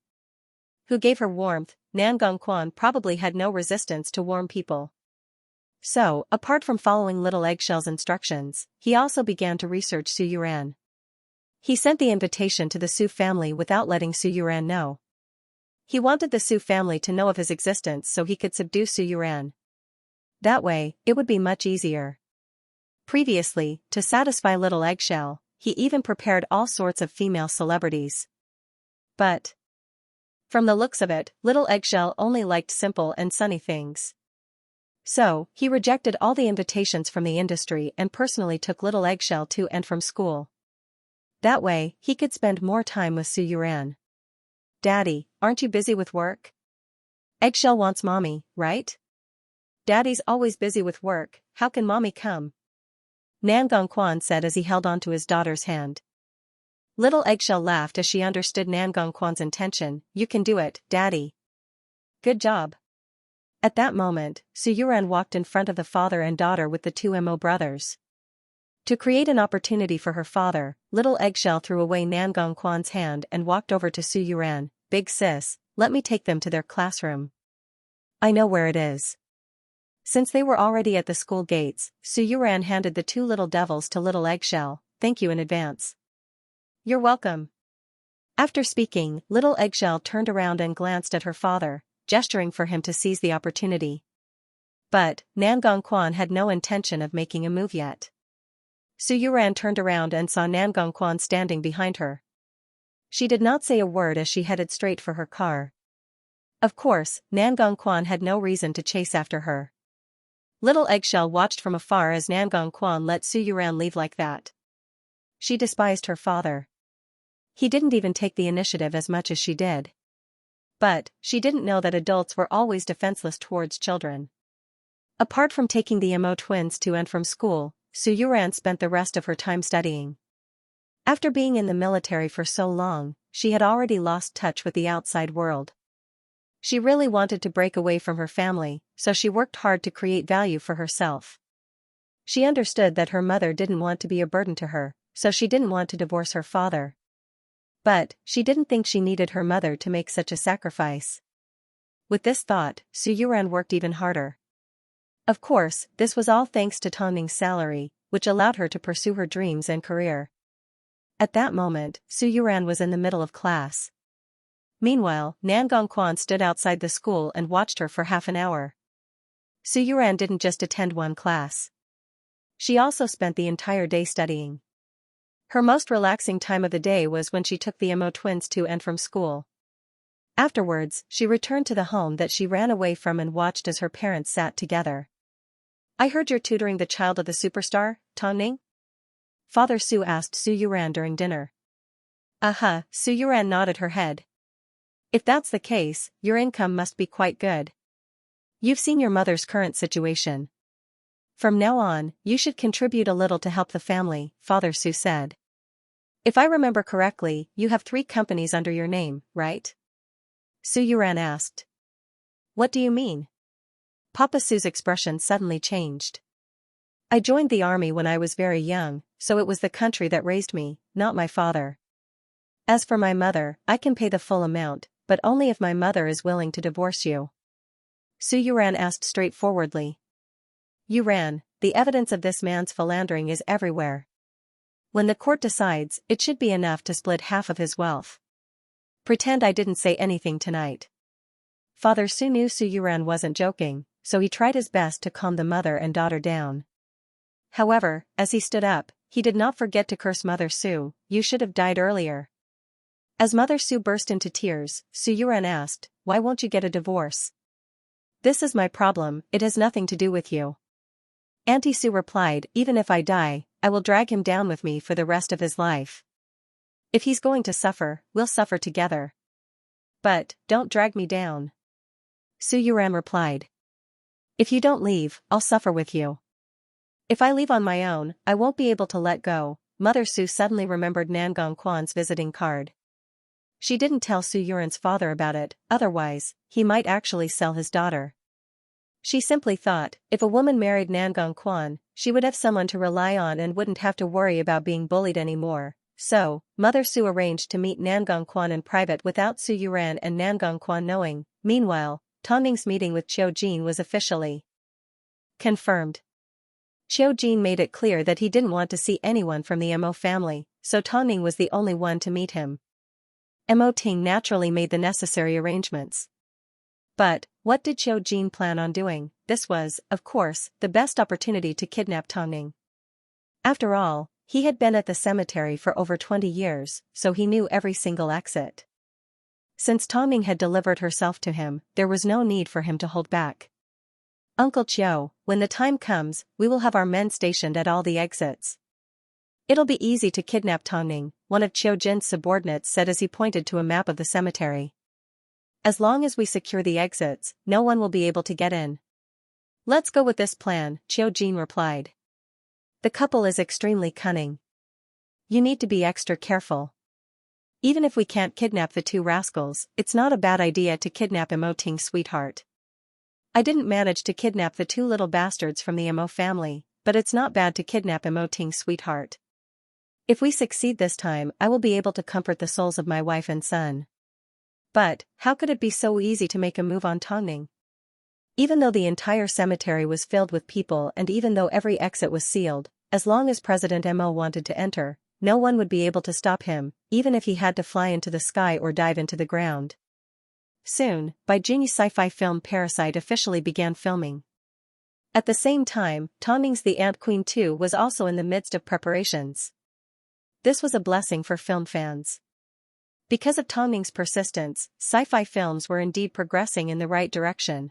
Who gave her warmth? Nan Gongquan probably had no resistance to warm people. So, apart from following Little Eggshell's instructions, he also began to research Su Yuran. He sent the invitation to the Su family without letting Su Yuran know. He wanted the Su family to know of his existence so he could subdue Su Yuran. That way, it would be much easier. Previously, to satisfy Little Eggshell, he even prepared all sorts of female celebrities. But from the looks of it, Little Eggshell only liked simple and sunny things. So, he rejected all the invitations from the industry and personally took Little Eggshell to and from school. That way, he could spend more time with Su Yuran. "Daddy, aren't you busy with work?" "Eggshell wants mommy, right?" "Daddy's always busy with work, how can mommy come?" Nan Gongquan said as he held onto his daughter's hand. Little Eggshell laughed as she understood Nan Gongquan's intention. "You can do it, Daddy. Good job." At that moment, Su Yuran walked in front of the father and daughter with the two Mo brothers. To create an opportunity for her father, Little Eggshell threw away Nan Gongquan's hand and walked over to Su Yuran. "Big sis, let me take them to their classroom. I know where it is." Since they were already at the school gates, Su Yuran handed the two little devils to Little Eggshell. "Thank you in advance." "You're welcome." After speaking, Little Eggshell turned around and glanced at her father, gesturing for him to seize the opportunity. But Nan Gongquan had no intention of making a move yet. Su Yuran turned around and saw Nan Gongquan standing behind her. She did not say a word as she headed straight for her car. Of course, Nan Gongquan had no reason to chase after her. Little Eggshell watched from afar as Nan Gongquan let Su Yuran leave like that. She despised her father. He didn't even take the initiative as much as she did. But she didn't know that adults were always defenseless towards children. Apart from taking the Mo twins to and from school, Su Yuran spent the rest of her time studying. After being in the military for so long, she had already lost touch with the outside world. She really wanted to break away from her family, so she worked hard to create value for herself. She understood that her mother didn't want to be a burden to her, so she didn't want to divorce her father. But she didn't think she needed her mother to make such a sacrifice. With this thought, Su Yuran worked even harder. Of course, this was all thanks to Tongning's salary, which allowed her to pursue her dreams and career. At that moment, Su Yuran was in the middle of class. Meanwhile, Nan Gongquan stood outside the school and watched her for half an hour. Su Yuran didn't just attend one class. She also spent the entire day studying. Her most relaxing time of the day was when she took the Mo twins to and from school. Afterwards, she returned to the home that she ran away from and watched as her parents sat together. "I heard you're tutoring the child of the superstar, Tongning?" Father Su asked Su Yuran during dinner. Su Yuran nodded her head. "If that's the case, your income must be quite good. You've seen your mother's current situation. From now on, you should contribute a little to help the family," Father Su said. "If I remember correctly, you have 3 companies under your name, right?" Su Yuran asked. "What do you mean?" Papa Su's expression suddenly changed. "I joined the army when I was very young, so it was the country that raised me, not my father. As for my mother, I can pay the full amount, but only if my mother is willing to divorce you." Su Yuran asked straightforwardly. "Yuran, the evidence of this man's philandering is everywhere. When the court decides, it should be enough to split half of his wealth. Pretend I didn't say anything tonight." Father Su knew Su Yuran wasn't joking, so he tried his best to calm the mother and daughter down. However, as he stood up, he did not forget to curse Mother Su. "You should have died earlier." As Mother Su burst into tears, Su Yuran asked, "Why won't you get a divorce?" "This is my problem, it has nothing to do with you." Auntie Su replied, "Even if I die, I will drag him down with me for the rest of his life. If he's going to suffer, we'll suffer together. But, don't drag me down." Su Yuran replied. "If you don't leave, I'll suffer with you. If I leave on my own, I won't be able to let go." Mother Su suddenly remembered Nan Gongquan's visiting card. She didn't tell Su Yuran's father about it, otherwise, he might actually sell his daughter. She simply thought, if a woman married Nangong Quan, she would have someone to rely on and wouldn't have to worry about being bullied anymore. So, Mother Su arranged to meet Nangong Quan in private without Su Yuran and Nangong Quan knowing. Meanwhile, Tongming's meeting with Qiu Jin was officially confirmed. Qiu Jin made it clear that he didn't want to see anyone from the Mo family, so Tongming was the only one to meet him. Mo Ting naturally made the necessary arrangements. But, what did Qiu Jin plan on doing? This was, of course, the best opportunity to kidnap Tongming. After all, he had been at the cemetery for over 20 years, so he knew every single exit. Since Tongming had delivered herself to him, there was no need for him to hold back. Uncle Qiu, when the time comes, we will have our men stationed at all the exits. It'll be easy to kidnap Tongming, one of Qiu Jin's subordinates said as he pointed to a map of the cemetery. As long as we secure the exits, no one will be able to get in. Let's go with this plan, Qiu Jin replied. The couple is extremely cunning. You need to be extra careful. Even if we can't kidnap the two rascals, it's not a bad idea to kidnap Mo Ting's sweetheart. I didn't manage to kidnap the two little bastards from the Mo family, but it's not bad to kidnap Mo Ting's sweetheart. If we succeed this time, I will be able to comfort the souls of my wife and son. But, how could it be so easy to make a move on Tongming? Even though the entire cemetery was filled with people and even though every exit was sealed, as long as President Mo wanted to enter, no one would be able to stop him, even if he had to fly into the sky or dive into the ground. Soon, Beijing sci-fi film Parasite officially began filming. At the same time, Tongming's The Ant Queen 2 was also in the midst of preparations. This was a blessing for film fans. Because of Tongming's persistence, sci-fi films were indeed progressing in the right direction.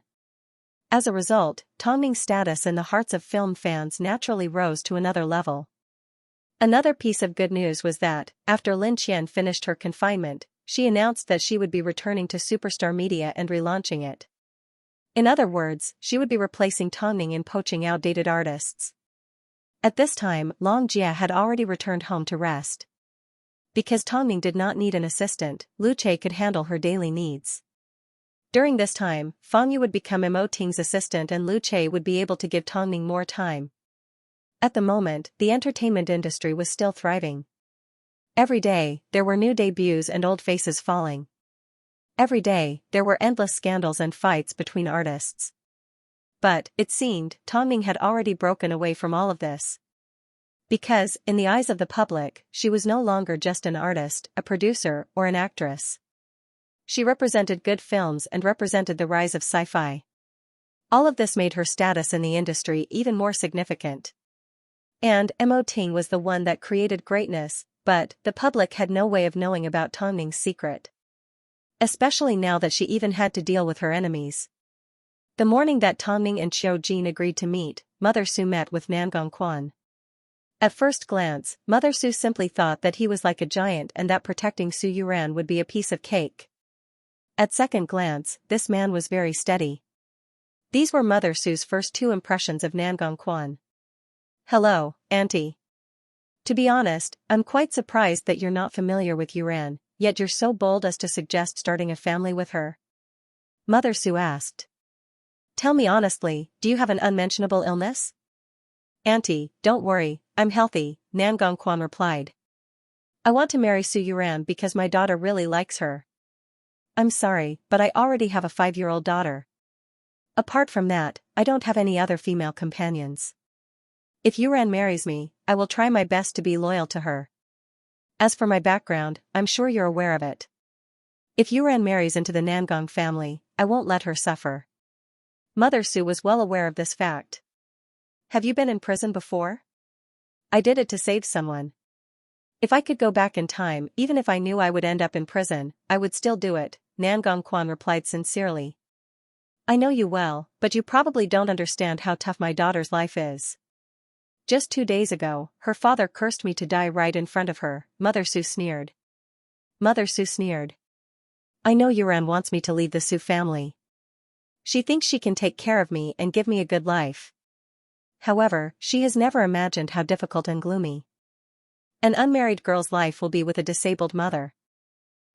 As a result, Tongming's status in the hearts of film fans naturally rose to another level. Another piece of good news was that, after Lin Qian finished her confinement, she announced that she would be returning to Superstar Media and relaunching it. In other words, she would be replacing Tongming in poaching outdated artists. At this time, Long Jia had already returned home to rest. Because Tongming did not need an assistant, Lu Che could handle her daily needs. During this time, Fang Yu would become Mo Ting's assistant and Lu Che would be able to give Tongming more time. At the moment, the entertainment industry was still thriving. Every day, there were new debuts and old faces falling. Every day, there were endless scandals and fights between artists. But, it seemed, Tongming had already broken away from all of this. Because, in the eyes of the public, she was no longer just an artist, a producer, or an actress. She represented good films and represented the rise of sci-fi. All of this made her status in the industry even more significant. And Mo Ting was the one that created greatness, but the public had no way of knowing about Tongming's secret. Especially now that she even had to deal with her enemies. The morning that Tongming and Qiu Jin agreed to meet, Mother Su met with Nangong Quan. At first glance, Mother Su simply thought that he was like a giant and that protecting Su Yuran would be a piece of cake. At second glance, this man was very steady. These were Mother Su's first two impressions of Nangong Quan. Hello, Auntie. To be honest, I'm quite surprised that you're not familiar with Yuran, yet you're so bold as to suggest starting a family with her. Mother Su asked. Tell me honestly, do you have an unmentionable illness? Auntie, don't worry, I'm healthy, Nangong Quan replied. I want to marry Su Yuran because my daughter really likes her. I'm sorry, but I already have a 5-year-old daughter. Apart from that, I don't have any other female companions. If Yuran marries me, I will try my best to be loyal to her. As for my background, I'm sure you're aware of it. If Yuran marries into the Nangong family, I won't let her suffer. Mother Su was well aware of this fact. Have you been in prison before? I did it to save someone. If I could go back in time, even if I knew I would end up in prison, I would still do it, Nangong Quan replied sincerely. I know you well, but you probably don't understand how tough my daughter's life is. Just 2 days ago, her father cursed me to die right in front of her, Mother Su sneered. Mother Su sneered. I know Yuran wants me to leave the Su family. She thinks she can take care of me and give me a good life. However, she has never imagined how difficult and gloomy an unmarried girl's life will be with a disabled mother.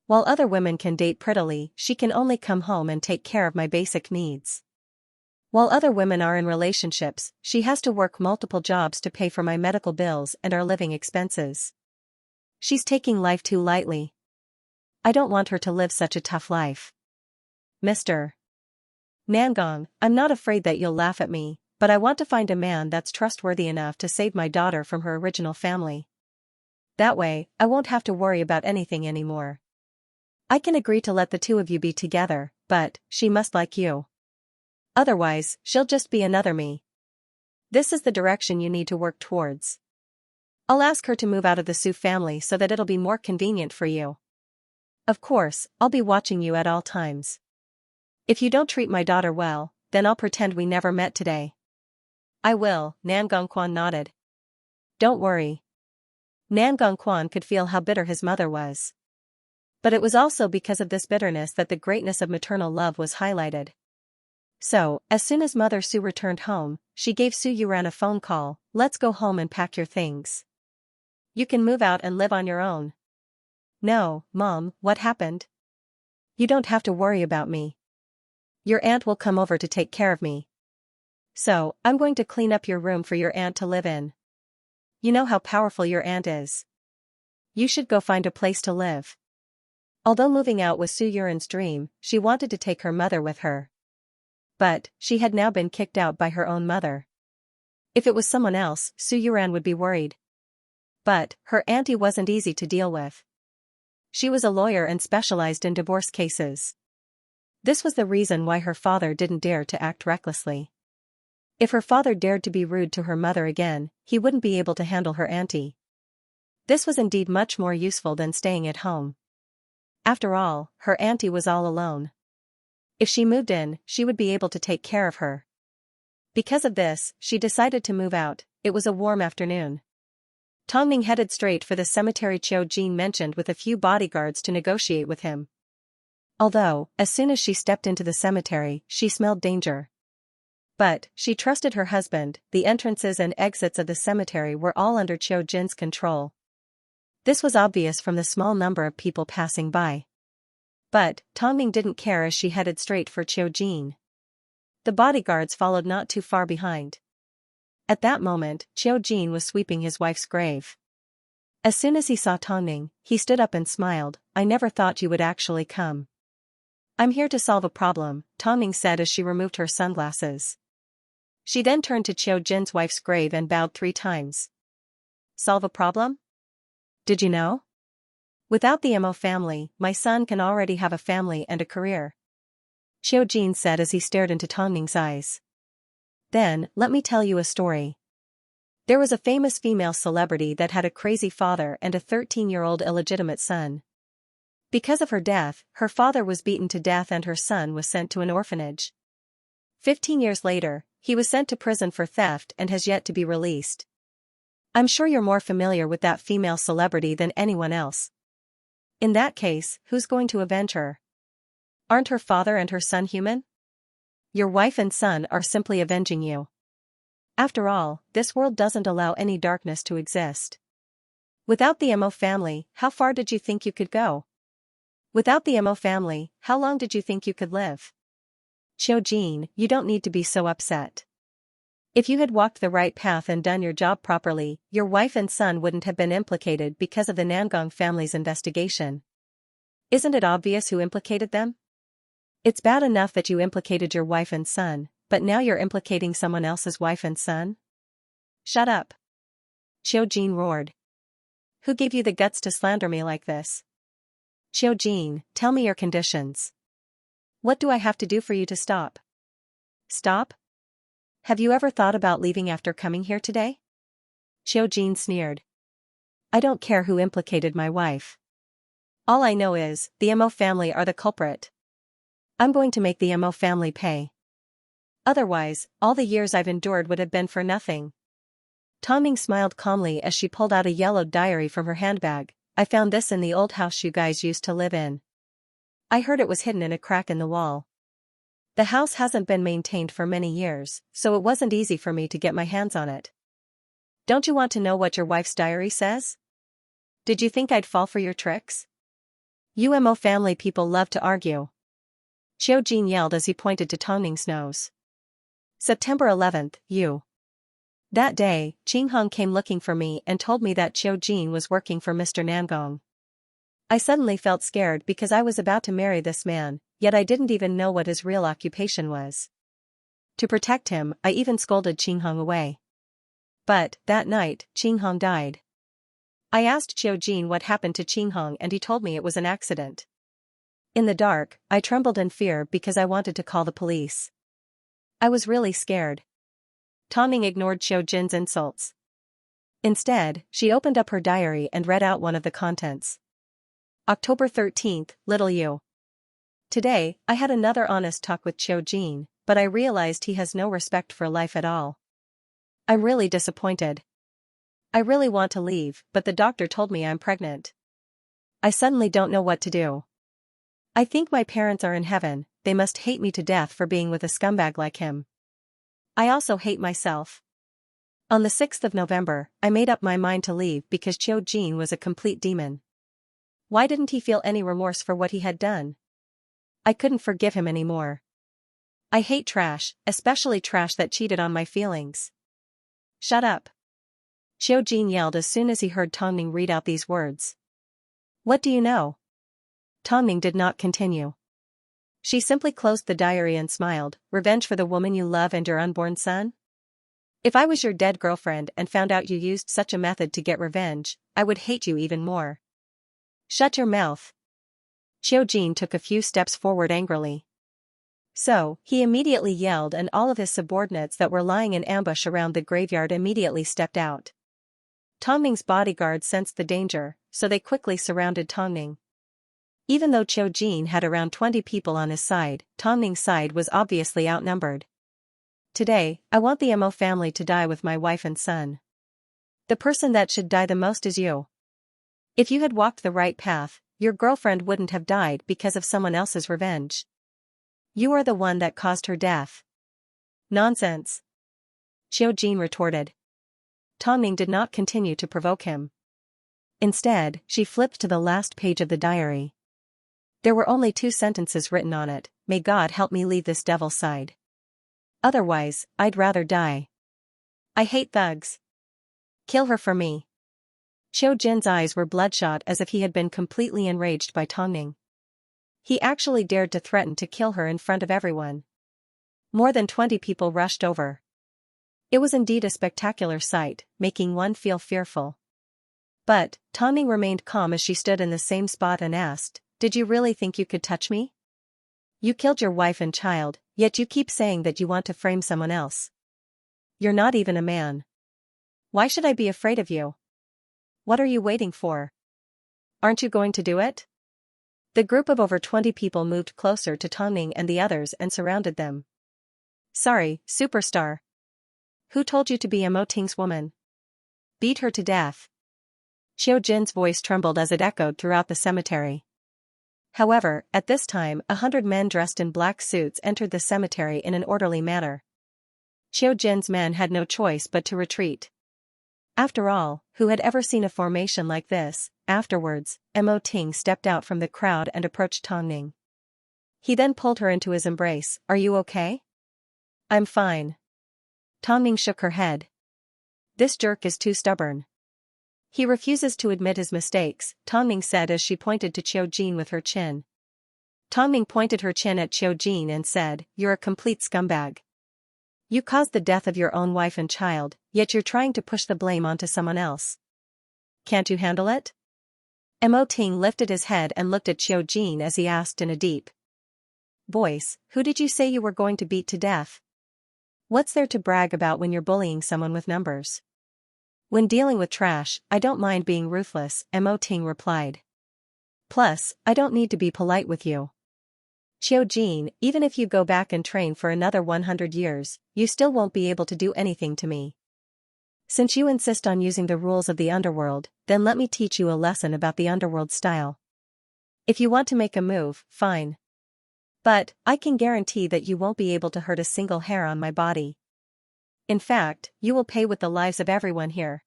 While other women can date prettily, she can only come home and take care of my basic needs. While other women are in relationships, she has to work multiple jobs to pay for my medical bills and our living expenses. She's taking life too lightly. I don't want her to live such a tough life. Mr. Nangong, I'm not afraid that you'll laugh at me, but I want to find a man that's trustworthy enough to save my daughter from her original family. That way, I won't have to worry about anything anymore. I can agree to let the two of you be together, but she must like you. Otherwise, she'll just be another me. This is the direction you need to work towards. I'll ask her to move out of the Su family so that it'll be more convenient for you. Of course, I'll be watching you at all times. If you don't treat my daughter well, then I'll pretend we never met today. I will, Nangongquan nodded. Don't worry. Nangongquan could feel how bitter his mother was. But it was also because of this bitterness that the greatness of maternal love was highlighted. So, as soon as Mother Su returned home, she gave Su Yuran a phone call. Let's go home and pack your things. You can move out and live on your own. No, Mom, what happened? You don't have to worry about me. Your aunt will come over to take care of me. So, I'm going to clean up your room for your aunt to live in. You know how powerful your aunt is. You should go find a place to live. Although moving out was Su Yuran's dream, she wanted to take her mother with her. But, she had now been kicked out by her own mother. If it was someone else, Su Yuran would be worried. But, her auntie wasn't easy to deal with. She was a lawyer and specialized in divorce cases. This was the reason why her father didn't dare to act recklessly. If her father dared to be rude to her mother again, he wouldn't be able to handle her auntie. This was indeed much more useful than staying at home. After all, her auntie was all alone. If she moved in, she would be able to take care of her. Because of this, she decided to move out. It was a warm afternoon. Tongning headed straight for the cemetery Qiu Jin mentioned with a few bodyguards to negotiate with him. Although, as soon as she stepped into the cemetery, she smelled danger. But, she trusted her husband. The entrances and exits of the cemetery were all under Qiu Jin's control. This was obvious from the small number of people passing by. But, Tongming didn't care as she headed straight for Qiu Jin. The bodyguards followed not too far behind. At that moment, Qiu Jin was sweeping his wife's grave. As soon as he saw Tongming, he stood up and smiled. I never thought you would actually come. I'm here to solve a problem, Tongming said as she removed her sunglasses. She then turned to Qiu Jin's wife's grave and bowed 3 times. Solve a problem? Did you know? Without the Mo family, my son can already have a family and a career. Qiu Jin said as he stared into Tongming's eyes. Then, let me tell you a story. There was a famous female celebrity that had a crazy father and a 13-year-old illegitimate son. Because of her death, her father was beaten to death and her son was sent to an orphanage. 15 years later, he was sent to prison for theft and has yet to be released. I'm sure you're more familiar with that female celebrity than anyone else. In that case, who's going to avenge her? Aren't her father and her son human? Your wife and son are simply avenging you. After all, this world doesn't allow any darkness to exist. Without the Mo family, how far did you think you could go? Without the Mo family, how long did you think you could live? Qiu Jin, you don't need to be so upset. If you had walked the right path and done your job properly, your wife and son wouldn't have been implicated because of the Nangong family's investigation. Isn't it obvious who implicated them? It's bad enough that you implicated your wife and son, but now you're implicating someone else's wife and son? Shut up. Qiu Jin roared. Who gave you the guts to slander me like this? Qiu Jin, tell me your conditions. What do I have to do for you to stop? Stop? Have you ever thought about leaving after coming here today? Qiu Jin sneered. I don't care who implicated my wife. All I know is, the Mo family are the culprit. I'm going to make the Mo family pay. Otherwise, all the years I've endured would have been for nothing. Tongming smiled calmly as she pulled out a yellowed diary from her handbag. I found this in the old house you guys used to live in. I heard it was hidden in a crack in the wall. The house hasn't been maintained for many years, so it wasn't easy for me to get my hands on it. Don't you want to know what your wife's diary says? Did you think I'd fall for your tricks? You Mo family people love to argue. Qiu Jin yelled as he pointed to Tongming's nose. September 11th, you. That day, Qinghong came looking for me and told me that Qiu Jin was working for Mr. Nangong. I suddenly felt scared because I was about to marry this man, yet I didn't even know what his real occupation was. To protect him, I even scolded Qinghong away. But, that night, Qinghong died. I asked Qiu Jin what happened to Qinghong and he told me it was an accident. In the dark, I trembled in fear because I wanted to call the police. I was really scared. Tongning ignored Qiu Jin's insults. Instead, she opened up her diary and read out one of the contents. October 13th, Little You. Today, I had another honest talk with Qiu Jin, but I realized he has no respect for life at all. I'm really disappointed. I really want to leave, but the doctor told me I'm pregnant. I suddenly don't know what to do. I think my parents are in heaven, they must hate me to death for being with a scumbag like him. I also hate myself. On the 6th of November, I made up my mind to leave because Qiu Jin was a complete demon. Why didn't he feel any remorse for what he had done? I couldn't forgive him anymore. I hate trash, especially trash that cheated on my feelings. Shut up. Qiu Jin yelled as soon as he heard Tongning read out these words. What do you know? Tongning did not continue. She simply closed the diary and smiled. Revenge for the woman you love and your unborn son? If I was your dead girlfriend and found out you used such a method to get revenge, I would hate you even more. Shut your mouth. Qiu Jin took a few steps forward angrily. So, he immediately yelled and all of his subordinates that were lying in ambush around the graveyard immediately stepped out. Tongning's bodyguards sensed the danger, so they quickly surrounded Tongning. Even though Qiu Jin had around 20 people on his side, Tongning's side was obviously outnumbered. Today, I want the Mo family to die with my wife and son. The person that should die the most is you. If you had walked the right path, your girlfriend wouldn't have died because of someone else's revenge. You are the one that caused her death. Nonsense. Qiu Jin retorted. Tongning did not continue to provoke him. Instead, she flipped to the last page of the diary. There were only 2 sentences written on it. May God help me leave this devil's side. Otherwise, I'd rather die. I hate thugs. Kill her for me. Qiu Jin's eyes were bloodshot as if he had been completely enraged by Tongning. He actually dared to threaten to kill her in front of everyone. More than 20 people rushed over. It was indeed a spectacular sight, making one feel fearful. But, Tongning remained calm as she stood in the same spot and asked, Did you really think you could touch me? You killed your wife and child, yet you keep saying that you want to frame someone else. You're not even a man. Why should I be afraid of you? What are you waiting for? Aren't you going to do it? The group of over 20 people moved closer to Tongning and the others and surrounded them. Sorry, superstar. Who told you to be Mo Ting's woman? Beat her to death. Qiu Jin's voice trembled as it echoed throughout the cemetery. However, at this time 100 men dressed in black suits entered the cemetery in an orderly manner. Qiu Jin's men had no choice but to retreat. After all, who had ever seen a formation like this? Afterwards, Mo Ting stepped out from the crowd and approached Tongning. He then pulled her into his embrace. Are you okay? I'm fine. Tongning shook her head. This jerk is too stubborn. He refuses to admit his mistakes, Tongning said as she pointed to Qiu Jin with her chin. Tongning pointed her chin at Qiu Jin and said, You're a complete scumbag. You caused the death of your own wife and child, yet you're trying to push the blame onto someone else. Can't you handle it? Mo Ting lifted his head and looked at Qiu Jin as he asked in a deep voice, Who did you say you were going to beat to death? What's there to brag about when you're bullying someone with numbers? When dealing with trash, I don't mind being ruthless, Mo Ting replied. Plus, I don't need to be polite with you. Qiu Jin, even if you go back and train for another 100 years, you still won't be able to do anything to me. Since you insist on using the rules of the underworld, then let me teach you a lesson about the underworld style. If you want to make a move, fine. But, I can guarantee that you won't be able to hurt a single hair on my body. In fact, you will pay with the lives of everyone here.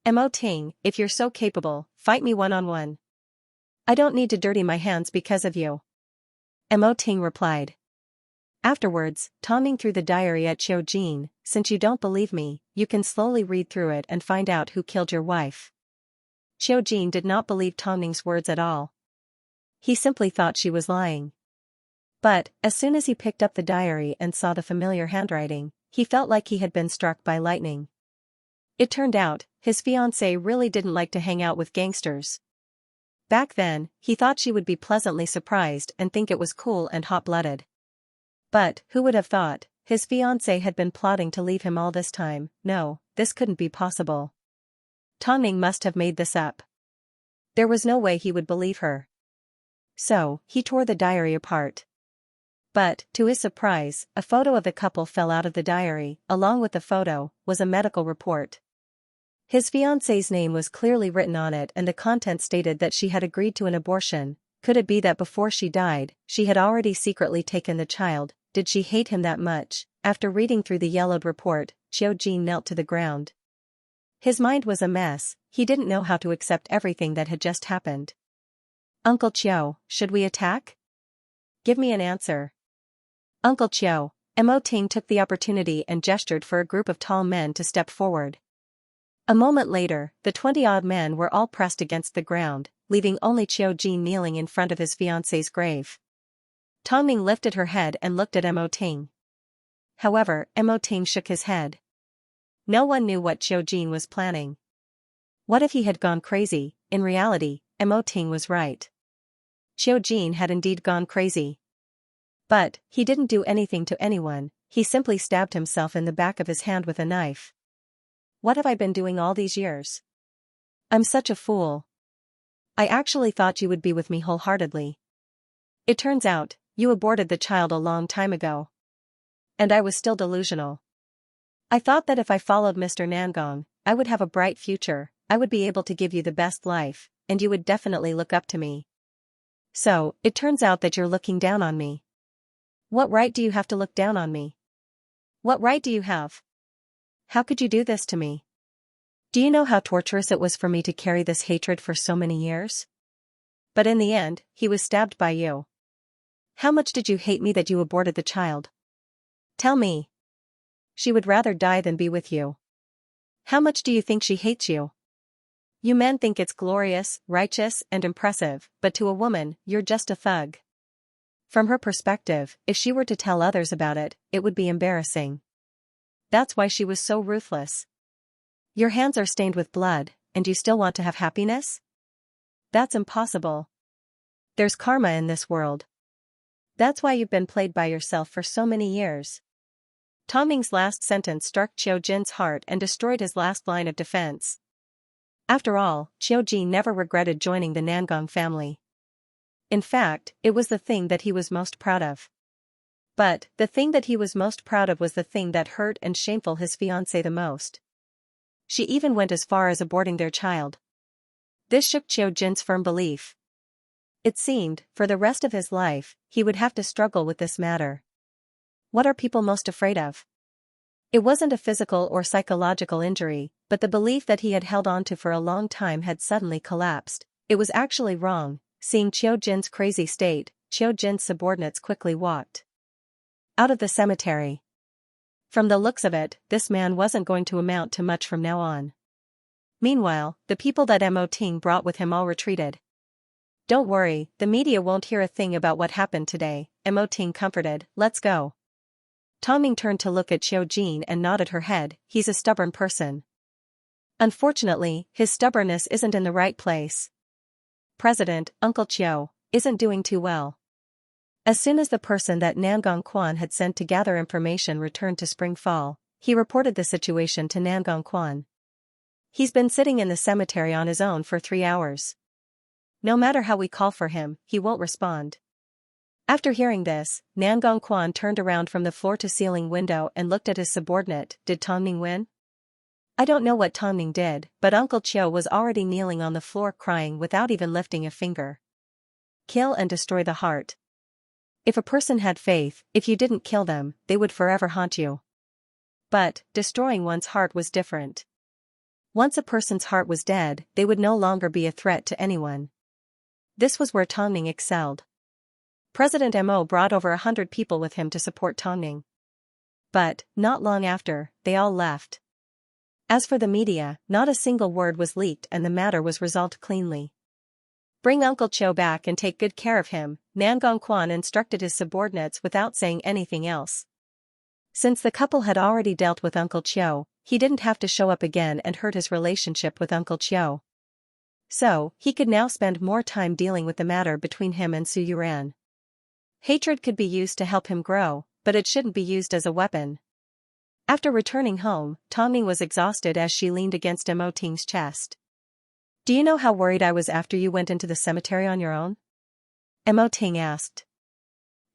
Mo Ting, if you're so capable, fight me one-on-one. I don't need to dirty my hands because of you. Mo Ting replied. Afterwards, Tongning threw the diary at Qiu Jin. Since you don't believe me, you can slowly read through it and find out who killed your wife. Qiu Jin did not believe Tongning's words at all. He simply thought she was lying. But, as soon as he picked up the diary and saw the familiar handwriting, he felt like he had been struck by lightning. It turned out, his fiancée really didn't like to hang out with gangsters. Back then, he thought she would be pleasantly surprised and think it was cool and hot-blooded. But, who would have thought, his fiancée had been plotting to leave him all this time? No, this couldn't be possible. Tongning must have made this up. There was no way he would believe her. So, he tore the diary apart. But, to his surprise, a photo of the couple fell out of the diary. Along with the photo, was a medical report. His fiancée's name was clearly written on it and the content stated that she had agreed to an abortion. Could it be that before she died, she had already secretly taken the child? Did she hate him that much? After reading through the yellowed report, Qiu Jin knelt to the ground. His mind was a mess. He didn't know how to accept everything that had just happened. Uncle Qiu, should we attack? Give me an answer. Uncle Qiu. Mo Ting took the opportunity and gestured for a group of tall men to step forward. A moment later, the 20-odd men were all pressed against the ground, leaving only Qiu Jin kneeling in front of his fiancée's grave. Tongning lifted her head and looked at Mo Ting. However, Mo Ting shook his head. No one knew what Qiu Jin was planning. What if he had gone crazy? In reality, Mo Ting was right. Qiu Jin had indeed gone crazy. But, he didn't do anything to anyone, he simply stabbed himself in the back of his hand with a knife. What have I been doing all these years? I'm such a fool. I actually thought you would be with me wholeheartedly. It turns out, you aborted the child a long time ago. And I was still delusional. I thought that if I followed Mr. Nangong, I would have a bright future, I would be able to give you the best life, and you would definitely look up to me. So, it turns out that you're looking down on me. What right do you have to look down on me? What right do you have? How could you do this to me? Do you know how torturous it was for me to carry this hatred for so many years? But in the end, he was stabbed by you. How much did you hate me that you aborted the child? Tell me. She would rather die than be with you. How much do you think she hates you? You men think it's glorious, righteous, and impressive, but to a woman, you're just a thug. From her perspective, if she were to tell others about it, it would be embarrassing. That's why she was so ruthless. Your hands are stained with blood, and you still want to have happiness? That's impossible. There's karma in this world. That's why you've been played by yourself for so many years. Tongning's last sentence struck Qiu Jin's heart and destroyed his last line of defense. After all, Qiu Jin never regretted joining the Nangong family. In fact, it was the thing that he was most proud of. But, the thing that he was most proud of was the thing that hurt and shameful his fiancée the most. She even went as far as aborting their child. This shook Qiu Jin's firm belief. It seemed, for the rest of his life, he would have to struggle with this matter. What are people most afraid of? It wasn't a physical or psychological injury, but the belief that he had held on to for a long time had suddenly collapsed. It was actually wrong. Seeing Qiu Jin's crazy state, Qiu Jin's subordinates quickly walked out of the cemetery. From the looks of it, this man wasn't going to amount to much from now on. Meanwhile, the people that Mo Ting brought with him all retreated. Don't worry, the media won't hear a thing about what happened today, Mo Ting comforted. Let's go. Tongning turned to look at Qiu Jin and nodded her head. He's a stubborn person. Unfortunately, his stubbornness isn't in the right place. President, Uncle Qiu, isn't doing too well. As soon as the person that Nangong Quan had sent to gather information returned to Spring Fall, he reported the situation to Nangong Quan. He's been sitting in the cemetery on his own for 3 hours. No matter how we call for him, he won't respond. After hearing this, Nangong Quan turned around from the floor-to-ceiling window and looked at his subordinate. Did Tongning win? I don't know what Tongning did, but Uncle Qiu was already kneeling on the floor crying without even lifting a finger. Kill and destroy the heart. If a person had faith, if you didn't kill them, they would forever haunt you. But, destroying one's heart was different. Once a person's heart was dead, they would no longer be a threat to anyone. This was where Tongning excelled. President Mo brought over 100 people with him to support Tongning. But, not long after, they all left. As for the media, not a single word was leaked and the matter was resolved cleanly. Bring Uncle Chiu back and take good care of him, Nan Gongquan instructed his subordinates without saying anything else. Since the couple had already dealt with Uncle Chiu, he didn't have to show up again and hurt his relationship with Uncle Chiu. So, he could now spend more time dealing with the matter between him and Su Yuran. Hatred could be used to help him grow, but it shouldn't be used as a weapon. After returning home, Tongning was exhausted as she leaned against Mo Ting's chest. Do you know how worried I was after you went into the cemetery on your own? Mo Ting asked.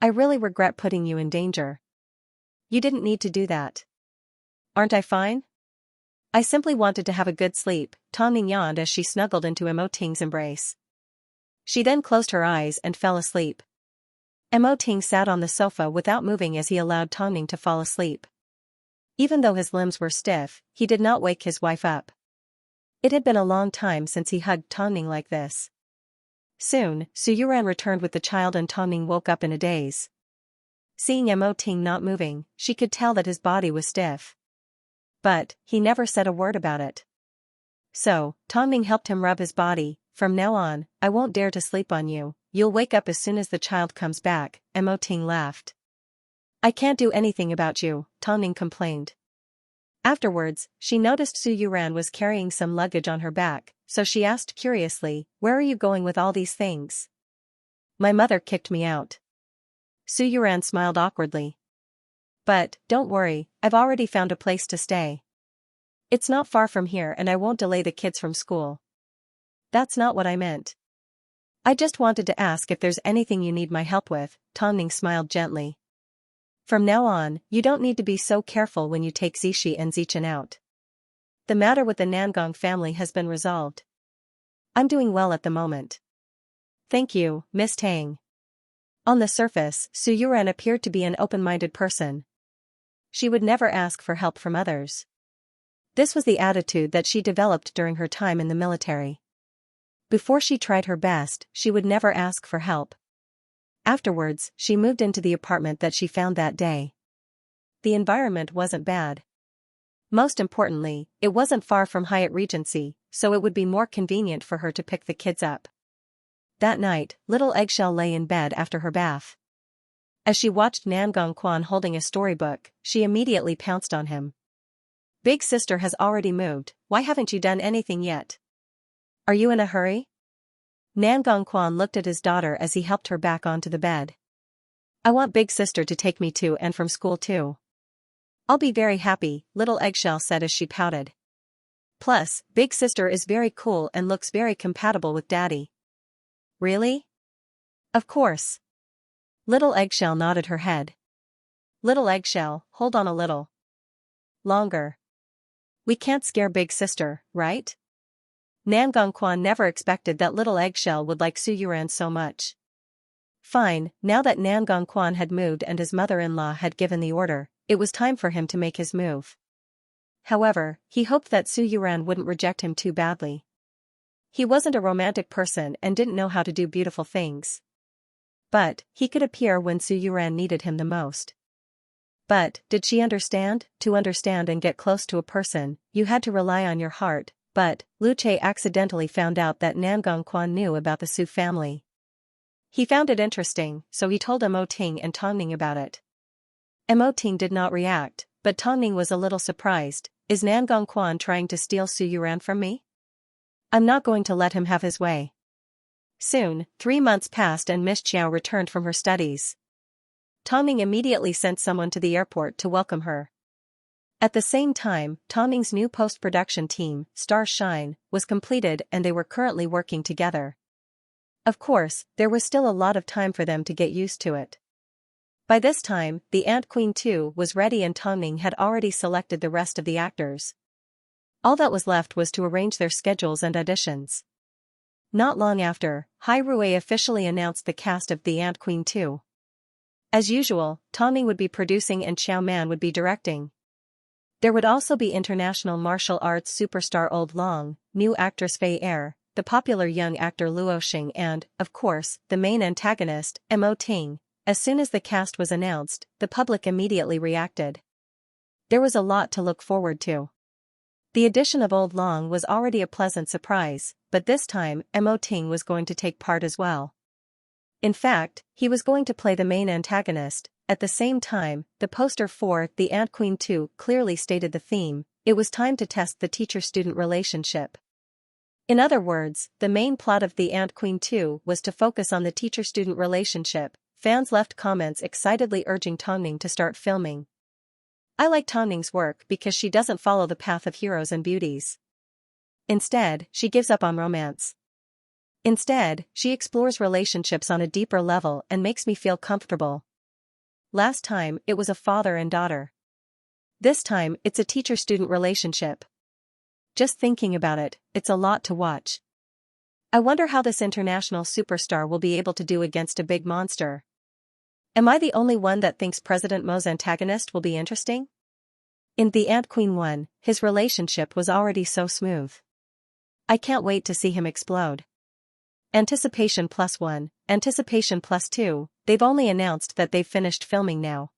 I really regret putting you in danger. You didn't need to do that. Aren't I fine? I simply wanted to have a good sleep, Tongning yawned as she snuggled into Mo Ting's embrace. She then closed her eyes and fell asleep. Mo Ting sat on the sofa without moving as he allowed Tongning to fall asleep. Even though his limbs were stiff, he did not wake his wife up. It had been a long time since he hugged Tongning like this. Soon, Su Yuran returned with the child and Tongning woke up in a daze. Seeing Mo Ting not moving, she could tell that his body was stiff. But, he never said a word about it. So, Tongning helped him rub his body. From now on, I won't dare to sleep on you, you'll wake up as soon as the child comes back, Mo Ting laughed. I can't do anything about you, Tongning complained. Afterwards, she noticed Su Yuran was carrying some luggage on her back, so she asked curiously, where are you going with all these things? My mother kicked me out. Su Yuran smiled awkwardly. But, don't worry, I've already found a place to stay. It's not far from here and I won't delay the kids from school. That's not what I meant. I just wanted to ask if there's anything you need my help with, Tongning smiled gently. From now on, you don't need to be so careful when you take Zixi and Zichen out. The matter with the Nangong family has been resolved. I'm doing well at the moment. Thank you, Miss Tang. On the surface, Su Yuran appeared to be an open-minded person. She would never ask for help from others. This was the attitude that she developed during her time in the military. Before she tried her best, she would never ask for help. Afterwards, she moved into the apartment that she found that day. The environment wasn't bad. Most importantly, it wasn't far from Hyatt Regency, so it would be more convenient for her to pick the kids up. That night, little Eggshell lay in bed after her bath. As she watched Nan Gongquan holding a storybook, she immediately pounced on him. Big sister has already moved, why haven't you done anything yet? Are you in a hurry? Nan Gongquan looked at his daughter as he helped her back onto the bed. I want big sister to take me to and from school too. I'll be very happy, little Eggshell said as she pouted. Plus, big sister is very cool and looks very compatible with daddy. Really? Of course. Little Eggshell nodded her head. Little Eggshell, hold on a little longer. We can't scare big sister, right? Nan Gongquan never expected that little Eggshell would like Su Yuran so much. Fine, now that Nan Gongquan had moved and his mother-in-law had given the order, it was time for him to make his move. However, he hoped that Su Yuran wouldn't reject him too badly. He wasn't a romantic person and didn't know how to do beautiful things. But, he could appear when Su Yuran needed him the most. But, did she understand? To understand and get close to a person, you had to rely on your heart. But, Lu Che accidentally found out that Nan Gongquan knew about the Su family. He found it interesting, so he told Mo Ting and Tongning about it. Mo Ting did not react, but Tongning was a little surprised. Is Nan Gongquan trying to steal Su Yuran from me? I'm not going to let him have his way. Soon, 3 months passed and Miss Chiao returned from her studies. Tongning immediately sent someone to the airport to welcome her. At the same time, Tongning's new post-production team, Star Shine, was completed and they were currently working together. Of course, there was still a lot of time for them to get used to it. By this time, the Ant Queen 2 was ready and Tongning had already selected the rest of the actors. All that was left was to arrange their schedules and auditions. Not long after, Hai Rui officially announced the cast of the Ant Queen 2. As usual, Tongning would be producing and Xiao Man would be directing. There would also be international martial arts superstar Old Long, new actress Fei Er, the popular young actor Luo Xing and, of course, the main antagonist, Mo Ting. As soon as the cast was announced, the public immediately reacted. There was a lot to look forward to. The addition of Old Long was already a pleasant surprise, but this time, Mo Ting was going to take part as well. In fact, he was going to play the main antagonist. At the same time, the poster for The Ant Queen 2 clearly stated the theme: it was time to test the teacher-student relationship. In other words, the main plot of The Ant Queen 2 was to focus on the teacher-student relationship. Fans left comments excitedly urging Tongning to start filming. I like Tongning's work because she doesn't follow the path of heroes and beauties. Instead, she gives up on romance. Instead, she explores relationships on a deeper level and makes me feel comfortable. Last time, it was a father and daughter. This time, it's a teacher-student relationship. Just thinking about it, it's a lot to watch. I wonder how this international superstar will be able to do against a big monster. Am I the only one that thinks President Mo's antagonist will be interesting? In The Ant Queen 1, his relationship was already so smooth. I can't wait to see him explode. Anticipation +1, Anticipation +2, they've only announced that they've finished filming now.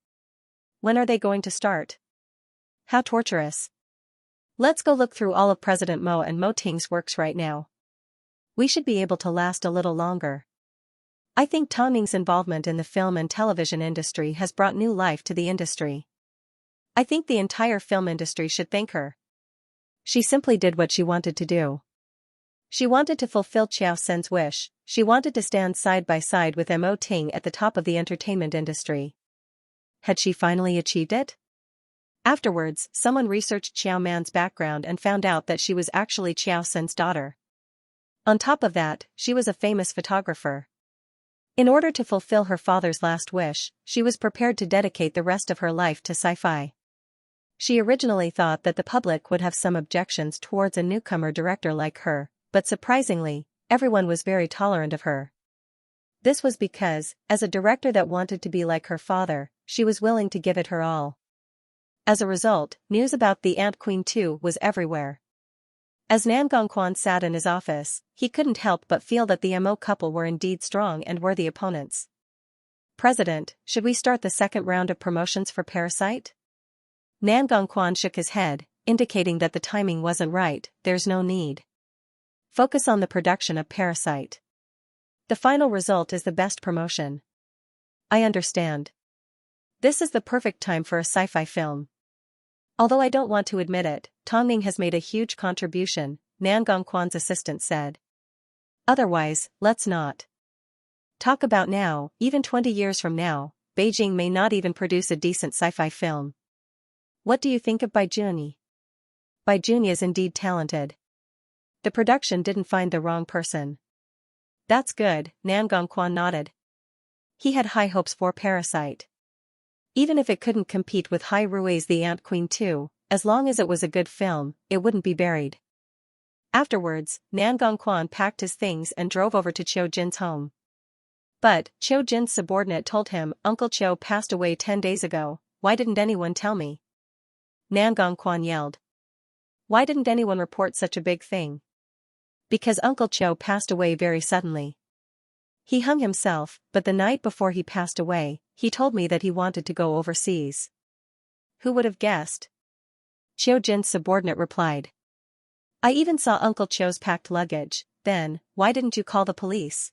When are they going to start? How torturous. Let's go look through all of President Mo and Mo Ting's works right now. We should be able to last a little longer. I think Tongning's involvement in the film and television industry has brought new life to the industry. I think the entire film industry should thank her. She simply did what she wanted to do. She wanted to fulfill Xiao Sen's wish. She wanted to stand side by side with Mo Ting at the top of the entertainment industry. Had she finally achieved it? Afterwards, someone researched Xiao Man's background and found out that she was actually Xiao Sen's daughter. On top of that, she was a famous photographer. In order to fulfill her father's last wish, she was prepared to dedicate the rest of her life to sci-fi. She originally thought that the public would have some objections towards a newcomer director like her, but surprisingly, everyone was very tolerant of her. This was because, as a director that wanted to be like her father, she was willing to give it her all. As a result, news about The Ant Queen 2 was everywhere. As Nan Gongquan sat in his office, he couldn't help but feel that the Mo couple were indeed strong and worthy opponents. President, should we start the second round of promotions for Parasite? Nan Gongquan shook his head, indicating that the timing wasn't right. There's no need. Focus on the production of Parasite. The final result is the best promotion. I understand. This is the perfect time for a sci-fi film. Although I don't want to admit it, Tongning has made a huge contribution, Nan Gongquan's assistant said. Otherwise, let's not talk about now. Even 20 years from now, Beijing may not even produce a decent sci-fi film. What do you think of Bai Juni? Bai Juni is indeed talented. The production didn't find the wrong person. That's good, Nan Gongquan nodded. He had high hopes for Parasite. Even if it couldn't compete with Hai Rui's The Ant Queen 2, as long as it was a good film, it wouldn't be buried. Afterwards, Nan Gongquan packed his things and drove over to Qiu Jin's home. But, Qiu Jin's subordinate told him, Uncle Qiu passed away 10 days ago. Why didn't anyone tell me? Nan Gongquan yelled. Why didn't anyone report such a big thing? Because Uncle Qiu passed away very suddenly. He hung himself, but the night before he passed away, he told me that he wanted to go overseas. Who would have guessed? Qiu Jin's subordinate replied. I even saw Uncle Qiu's packed luggage. Then, why didn't you call the police?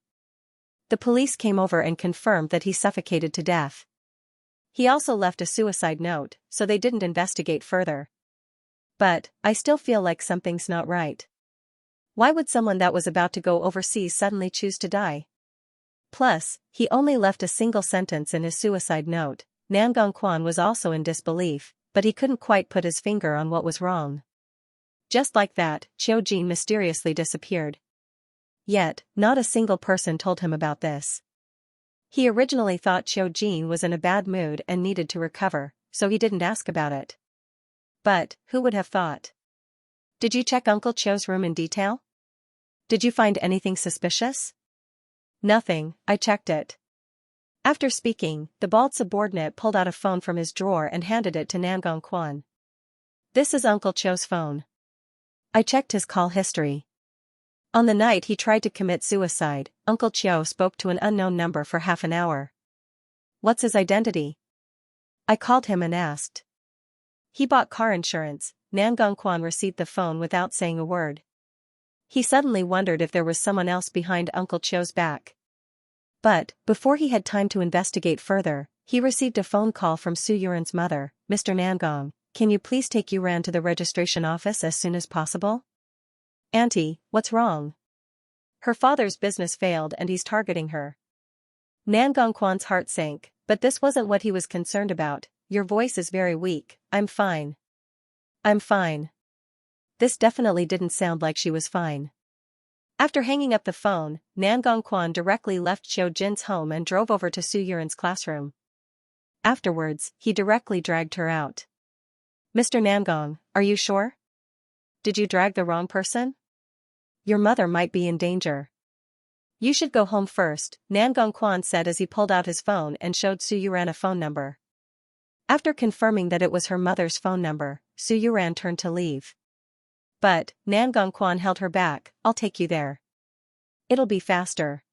The police came over and confirmed that he suffocated to death. He also left a suicide note, so they didn't investigate further. But, I still feel like something's not right. Why would someone that was about to go overseas suddenly choose to die? Plus, he only left a single sentence in his suicide note. Nan Gongquan was also in disbelief, but he couldn't quite put his finger on what was wrong. Just like that, Qiu Jin mysteriously disappeared. Yet, not a single person told him about this. He originally thought Qiu Jin was in a bad mood and needed to recover, so he didn't ask about it. But, who would have thought? Did you check Uncle Qiu's room in detail? Did you find anything suspicious? Nothing, I checked it. After speaking, the bald subordinate pulled out a phone from his drawer and handed it to Nan Gongquan. This is Uncle Qiu's phone. I checked his call history. On the night he tried to commit suicide, Uncle Chiu spoke to an unknown number for half an hour. What's his identity? I called him and asked. He bought car insurance. Nan Gongquan received the phone without saying a word. He suddenly wondered if there was someone else behind Uncle Chiu's back. But, before he had time to investigate further, he received a phone call from Su Yuran's mother. Mr. Nangong, can you please take Yuran to the registration office as soon as possible? Auntie, what's wrong? Her father's business failed and he's targeting her. Nan Gongquan's heart sank, but this wasn't what he was concerned about. Your voice is very weak. I'm fine. I'm fine. This definitely didn't sound like she was fine. After hanging up the phone, Nan Gongquan directly left Xiao Jin's home and drove over to Su Yuran's classroom. Afterwards, he directly dragged her out. Mr. Nangong, are you sure? Did you drag the wrong person? Your mother might be in danger. You should go home first, Nan Gongquan said as he pulled out his phone and showed Su Yuran a phone number. After confirming that it was her mother's phone number, Su Yuran turned to leave. But, Nan Gongquan held her back. I'll take you there. It'll be faster.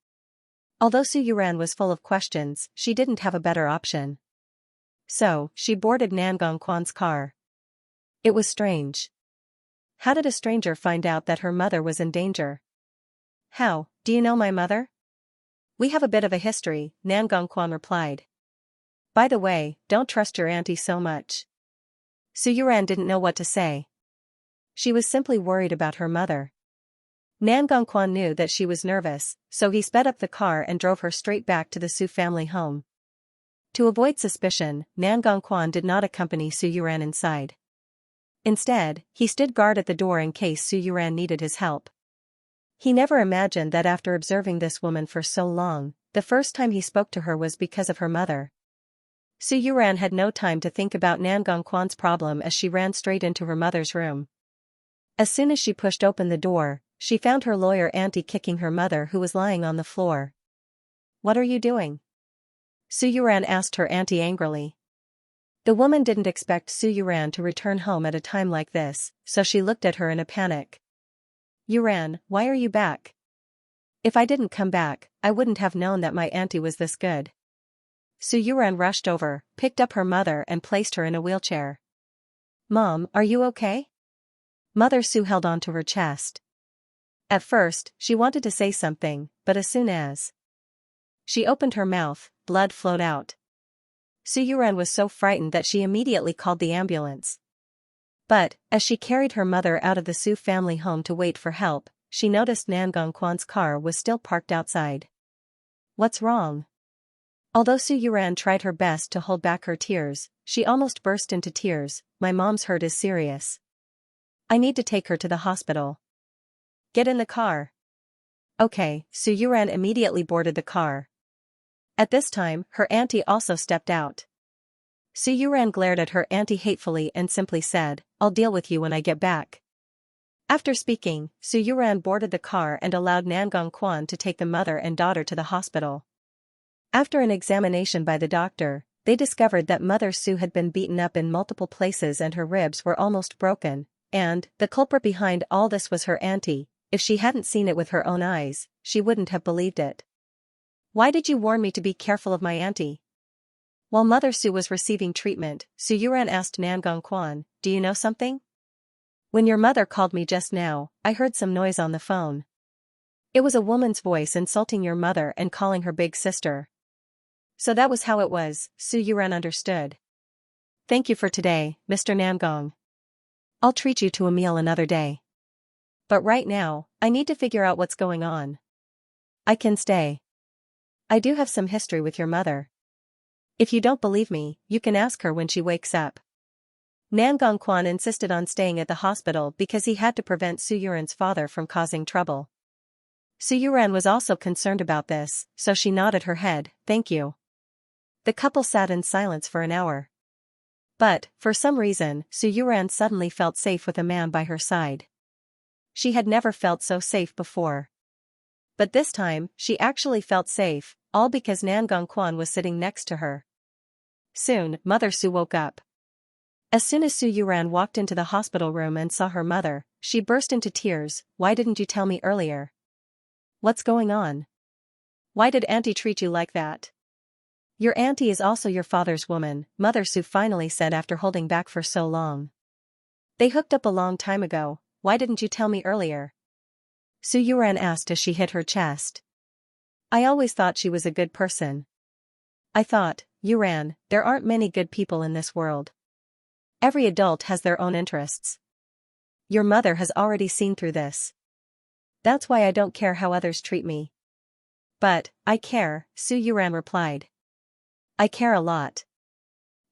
Although Su Yuran was full of questions, she didn't have a better option. So, she boarded Nan Gongquan's car. It was strange. How did a stranger find out that her mother was in danger? How, do you know my mother? We have a bit of a history, Nan Gongquan replied. By the way, don't trust your auntie so much. Su Yuran didn't know what to say. She was simply worried about her mother. Nan Gongquan knew that she was nervous, so he sped up the car and drove her straight back to the Su family home. To avoid suspicion, Nan Gongquan did not accompany Su Yuran inside. Instead, he stood guard at the door in case Su Yuran needed his help. He never imagined that after observing this woman for so long, the first time he spoke to her was because of her mother. Su Yuran had no time to think about Nan Gongquan's problem as she ran straight into her mother's room. As soon as she pushed open the door, she found her lawyer auntie kicking her mother who was lying on the floor. What are you doing? Su Yuran asked her auntie angrily. The woman didn't expect Su Yuran to return home at a time like this, so she looked at her in a panic. Yuran, why are you back? If I didn't come back, I wouldn't have known that my auntie was this good. Su Yuran rushed over, picked up her mother and placed her in a wheelchair. Mom, are you okay? Mother Su held on to her chest. At first, she wanted to say something, but as soon as she opened her mouth, blood flowed out. Su Yuran was so frightened that she immediately called the ambulance. But, as she carried her mother out of the Su family home to wait for help, she noticed Nan Gongquan's car was still parked outside. What's wrong? Although Su Yuran tried her best to hold back her tears, she almost burst into tears. My mom's hurt is serious. I need to take her to the hospital. Get in the car. Okay, Su Yuran immediately boarded the car. At this time, her auntie also stepped out. Su Yuran glared at her auntie hatefully and simply said, I'll deal with you when I get back. After speaking, Su Yuran boarded the car and allowed Nan Gongquan to take the mother and daughter to the hospital. After an examination by the doctor, they discovered that Mother Su had been beaten up in multiple places and her ribs were almost broken, and the culprit behind all this was her auntie. If she hadn't seen it with her own eyes, she wouldn't have believed it. Why did you warn me to be careful of my auntie? While Mother Su was receiving treatment, Su Yuran asked Nan Gongquan, do you know something? When your mother called me just now, I heard some noise on the phone. It was a woman's voice insulting your mother and calling her big sister. So that was how it was, Su Yuran understood. Thank you for today, Mr. Nangong. I'll treat you to a meal another day. But right now, I need to figure out what's going on. I can stay. I do have some history with your mother. If you don't believe me, you can ask her when she wakes up. Nan Gongquan insisted on staying at the hospital because he had to prevent Su Yuran's father from causing trouble. Su Yuran was also concerned about this, so she nodded her head, thank you. The couple sat in silence for an hour. But, for some reason, Su Yuran suddenly felt safe with a man by her side. She had never felt so safe before. But this time, she actually felt safe, all because Nan Gongquan was sitting next to her. Soon, Mother Su woke up. As soon as Su Yuran walked into the hospital room and saw her mother, she burst into tears. Why didn't you tell me earlier? What's going on? Why did Auntie treat you like that? Your auntie is also your father's woman, Mother Su finally said after holding back for so long. They hooked up a long time ago. Why didn't you tell me earlier? Su Yuran asked as she hit her chest. I always thought she was a good person. I thought, Yuran, there aren't many good people in this world. Every adult has their own interests. Your mother has already seen through this. That's why I don't care how others treat me. But, I care, Su Yuran replied. I care a lot.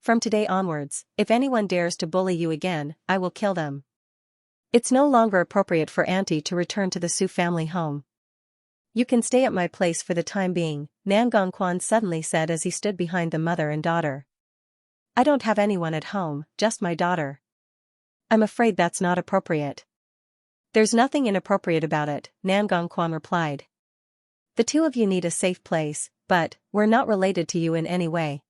From today onwards, if anyone dares to bully you again, I will kill them. It's no longer appropriate for Auntie to return to the Su family home. You can stay at my place for the time being, Nan Gongquan suddenly said as he stood behind the mother and daughter. I don't have anyone at home, just my daughter. I'm afraid that's not appropriate. There's nothing inappropriate about it, Nan Gongquan replied. The two of you need a safe place, but we're not related to you in any way.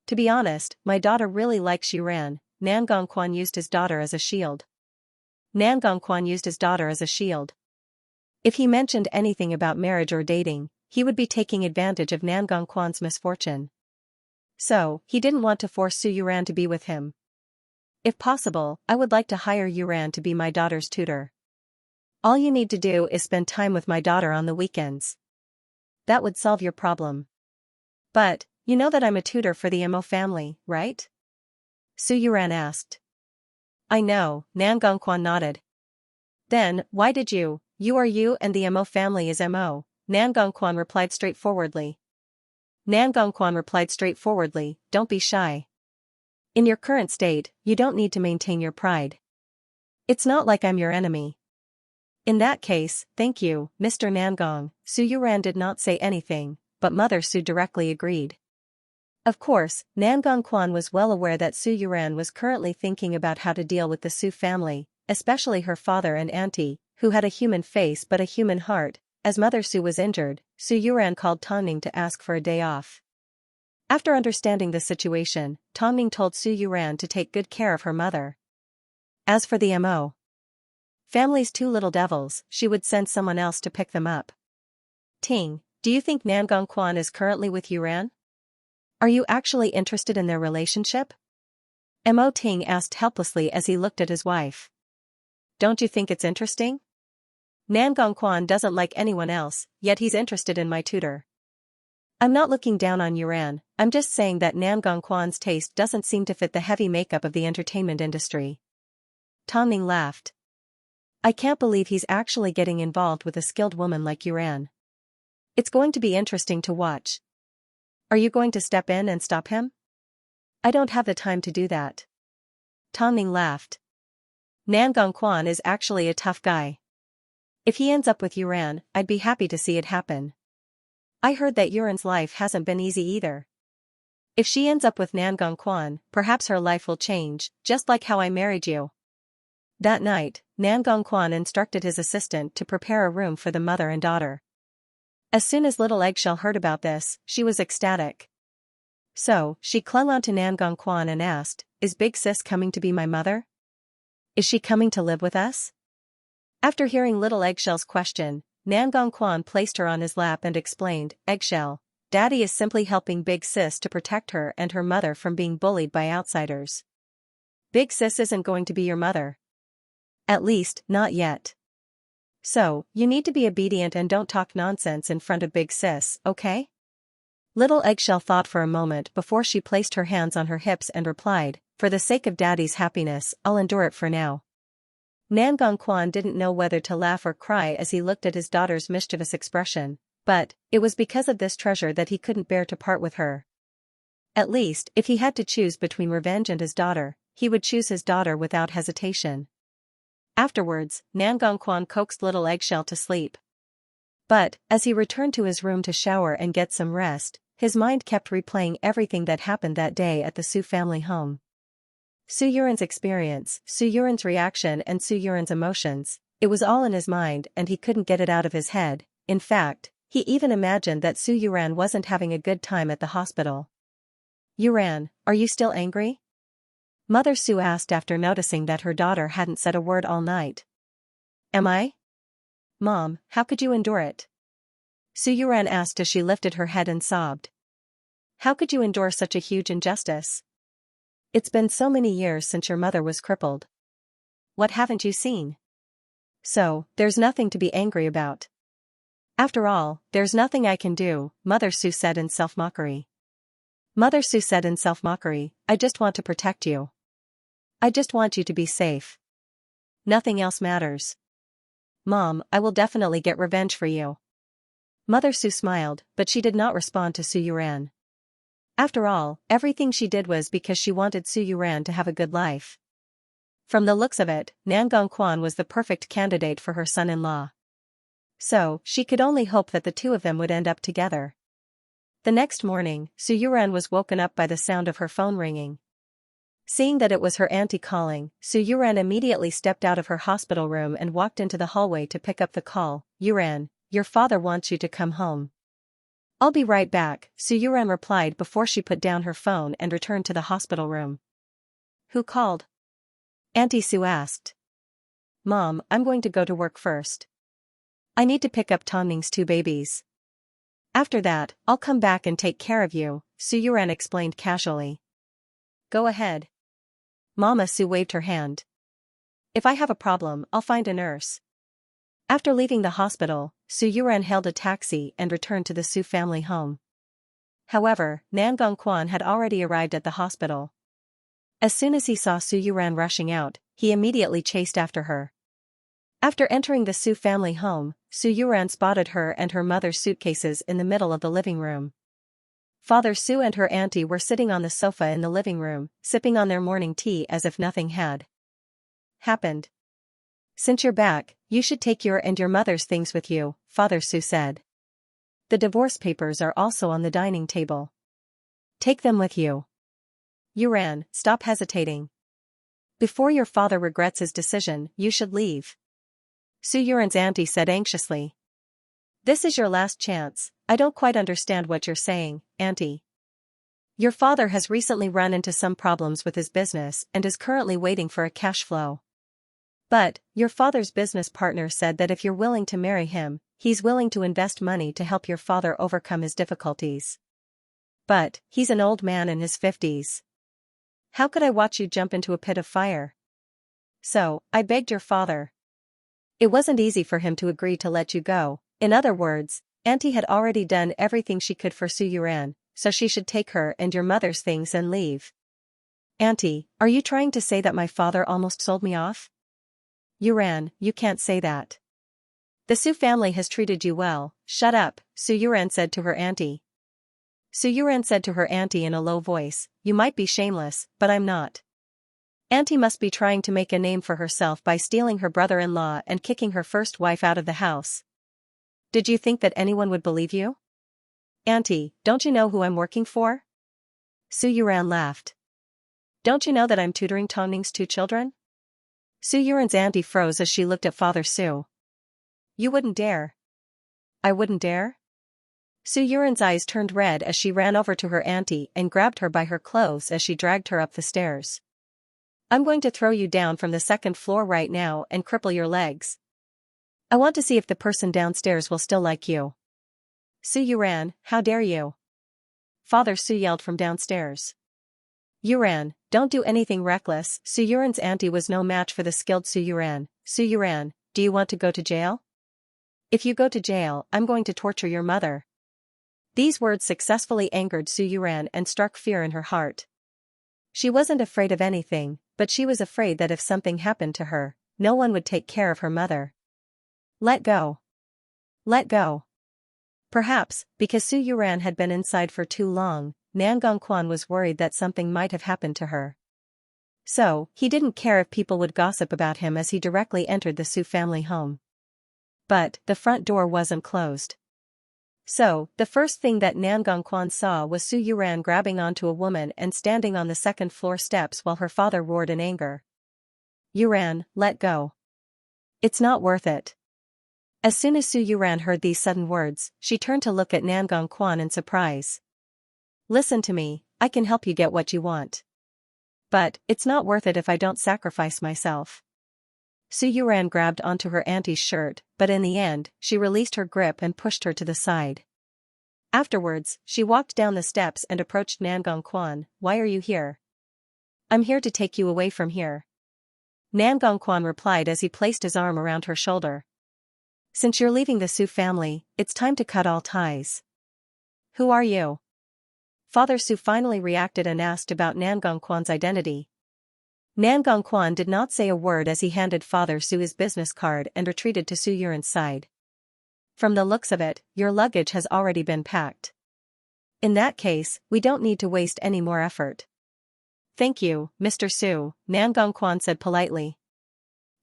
To be honest, my daughter really likes Yuran. Nan Gongquan used his daughter as a shield. Nan Gongquan used his daughter as a shield. If he mentioned anything about marriage or dating, he would be taking advantage of Nan Gongquan's misfortune. So, he didn't want to force Su Yuran to be with him. If possible, I would like to hire Yuran to be my daughter's tutor. All you need to do is spend time with my daughter on the weekends. That would solve your problem. But, you know that I'm a tutor for the Mo family, right? Su Yuran asked. I know, Nan Gongquan nodded. Then, why did you are you and the Mo family is Mo, Nan Gongquan replied straightforwardly. Nan Gongquan replied straightforwardly, don't be shy. In your current state, you don't need to maintain your pride. It's not like I'm your enemy. In that case, thank you, Mr. Nangong. Su Yuran did not say anything, but Mother Su directly agreed. Of course, Nan Gongquan was well aware that Su Yuran was currently thinking about how to deal with the Su family, especially her father and auntie, who had a human face but a human heart. As Mother Su was injured, Su Yuran called Tongning to ask for a day off. After understanding the situation, Tongning told Su Yuran to take good care of her mother. As for the Mo family's two little devils, she would send someone else to pick them up. Ting, do you think Nan Gongquan is currently with Yuran? Are you actually interested in their relationship? Mo Ting asked helplessly as he looked at his wife. Don't you think it's interesting? Nan Gongquan doesn't like anyone else, yet he's interested in my tutor. I'm not looking down on Yuran, I'm just saying that Nan Gongquan's taste doesn't seem to fit the heavy makeup of the entertainment industry. Tongning laughed. I can't believe he's actually getting involved with a skilled woman like Yuran. It's going to be interesting to watch. Are you going to step in and stop him? I don't have the time to do that. Tongning laughed. Nan Gongquan is actually a tough guy. If he ends up with Yuran, I'd be happy to see it happen. I heard that Yuran's life hasn't been easy either. If she ends up with Nan Gongquan, perhaps her life will change, just like how I married you. That night, Nan Gongquan instructed his assistant to prepare a room for the mother and daughter. As soon as little Eggshell heard about this, she was ecstatic. So, she clung on to Nan Gongquan and asked, Is Big Sis coming to be my mother? Is she coming to live with us? After hearing little Eggshell's question, Nan Gongquan placed her on his lap and explained, Eggshell, Daddy is simply helping Big Sis to protect her and her mother from being bullied by outsiders. Big Sis isn't going to be your mother. At least, not yet. So, you need to be obedient and don't talk nonsense in front of Big Sis, okay? Little Eggshell thought for a moment before she placed her hands on her hips and replied, For the sake of Daddy's happiness, I'll endure it for now. Nan Gongquan didn't know whether to laugh or cry as he looked at his daughter's mischievous expression, but it was because of this treasure that he couldn't bear to part with her. At least, if he had to choose between revenge and his daughter, he would choose his daughter without hesitation. Afterwards, Nan Gongquan coaxed little Eggshell to sleep. But, as he returned to his room to shower and get some rest, his mind kept replaying everything that happened that day at the Su family home. Su Yuran's experience, Su Yuran's reaction and Su Yuran's emotions, it was all in his mind and he couldn't get it out of his head. In fact, he even imagined that Su Yuran wasn't having a good time at the hospital. Yuran, are you still angry? Mother Su asked after noticing that her daughter hadn't said a word all night. Am I? Mom, how could you endure it? Su Yuran asked as she lifted her head and sobbed. How could you endure such a huge injustice? It's been so many years since your mother was crippled. What haven't you seen? So, there's nothing to be angry about. After all, there's nothing I can do, Mother Su said in self-mockery. Mother Su said in self-mockery, I just want to protect you. I just want you to be safe. Nothing else matters. Mom, I will definitely get revenge for you. Mother Su smiled, but she did not respond to Su Yuran. After all, everything she did was because she wanted Su Yuran to have a good life. From the looks of it, Nan Gongquan was the perfect candidate for her son-in-law. So, she could only hope that the two of them would end up together. The next morning, Su Yuran was woken up by the sound of her phone ringing. Seeing that it was her auntie calling, Su Yuran immediately stepped out of her hospital room and walked into the hallway to pick up the call. Yuran, your father wants you to come home. I'll be right back, Su Yuran replied before she put down her phone and returned to the hospital room. Who called? Auntie Su asked. Mom, I'm going to go to work first. I need to pick up Tonning's two babies. After that, I'll come back and take care of you, Su Yuran explained casually. Go ahead. Mama Su waved her hand. If I have a problem, I'll find a nurse. After leaving the hospital, Su Yuran hailed a taxi and returned to the Su family home. However, Nan Gongquan had already arrived at the hospital. As soon as he saw Su Yuran rushing out, he immediately chased after her. After entering the Su family home, Su Yuran spotted her and her mother's suitcases in the middle of the living room. Father Su and her auntie were sitting on the sofa in the living room, sipping on their morning tea as if nothing had happened. Since you're back, you should take your and your mother's things with you, Father Su said. The divorce papers are also on the dining table. Take them with you. Yuran, stop hesitating. Before your father regrets his decision, you should leave. Su Yuran's auntie said anxiously. This is your last chance. I don't quite understand what you're saying, auntie. Your father has recently run into some problems with his business and is currently waiting for a cash flow. But, your father's business partner said that if you're willing to marry him, he's willing to invest money to help your father overcome his difficulties. But, he's an old man in his 50s. How could I watch you jump into a pit of fire? So, I begged your father. It wasn't easy for him to agree to let you go. In other words, Auntie had already done everything she could for Su Yuran, so she should take her and your mother's things and leave. Auntie, are you trying to say that my father almost sold me off? Yuran, you can't say that. The Su family has treated you well. Shut up, Su Yuran said to her auntie. Su Yuran said to her auntie in a low voice, you might be shameless, but I'm not. Auntie must be trying to make a name for herself by stealing her brother-in-law and kicking her first wife out of the house. Did you think that anyone would believe you? Auntie, don't you know who I'm working for? Su Yuran laughed. Don't you know that I'm tutoring Tonning's two children? Su Yuran's auntie froze as she looked at Father Su. You wouldn't dare. I wouldn't dare? Su Yuran's eyes turned red as she ran over to her auntie and grabbed her by her clothes as she dragged her up the stairs. I'm going to throw you down from the second floor right now and cripple your legs. I want to see if the person downstairs will still like you. Su Yuran, how dare you? Father Su yelled from downstairs. Yuran, don't do anything reckless. Su Yuran's auntie was no match for the skilled Su Yuran. Su Yuran, do you want to go to jail? If you go to jail, I'm going to torture your mother. These words successfully angered Su Yuran and struck fear in her heart. She wasn't afraid of anything, but she was afraid that if something happened to her, no one would take care of her mother. Let go. Let go. Perhaps, because Su Yuran had been inside for too long, Nan Gongquan was worried that something might have happened to her. So, he didn't care if people would gossip about him as he directly entered the Su family home. But, the front door wasn't closed. So, the first thing that Nan Gongquan saw was Su Yuran grabbing onto a woman and standing on the second floor steps while her father roared in anger. Yuran, let go. It's not worth it. As soon as Su Yuran heard these sudden words, she turned to look at Nan Gongquan in surprise. Listen to me, I can help you get what you want. But, it's not worth it if I don't sacrifice myself. Su Yuran grabbed onto her auntie's shirt, but in the end, she released her grip and pushed her to the side. Afterwards, she walked down the steps and approached Nangong Quan. "Why are you here?" "I'm here to take you away from here," Nangong Quan replied as he placed his arm around her shoulder. "Since you're leaving the Su family, it's time to cut all ties." "Who are you?" Father Su finally reacted and asked about Nangong Quan's identity. Nangong Quan did not say a word as he handed Father Su his business card and retreated to Su Yuran's side. "From the looks of it, your luggage has already been packed. In that case, we don't need to waste any more effort." "Thank you, Mr. Su," Nangong Quan said politely.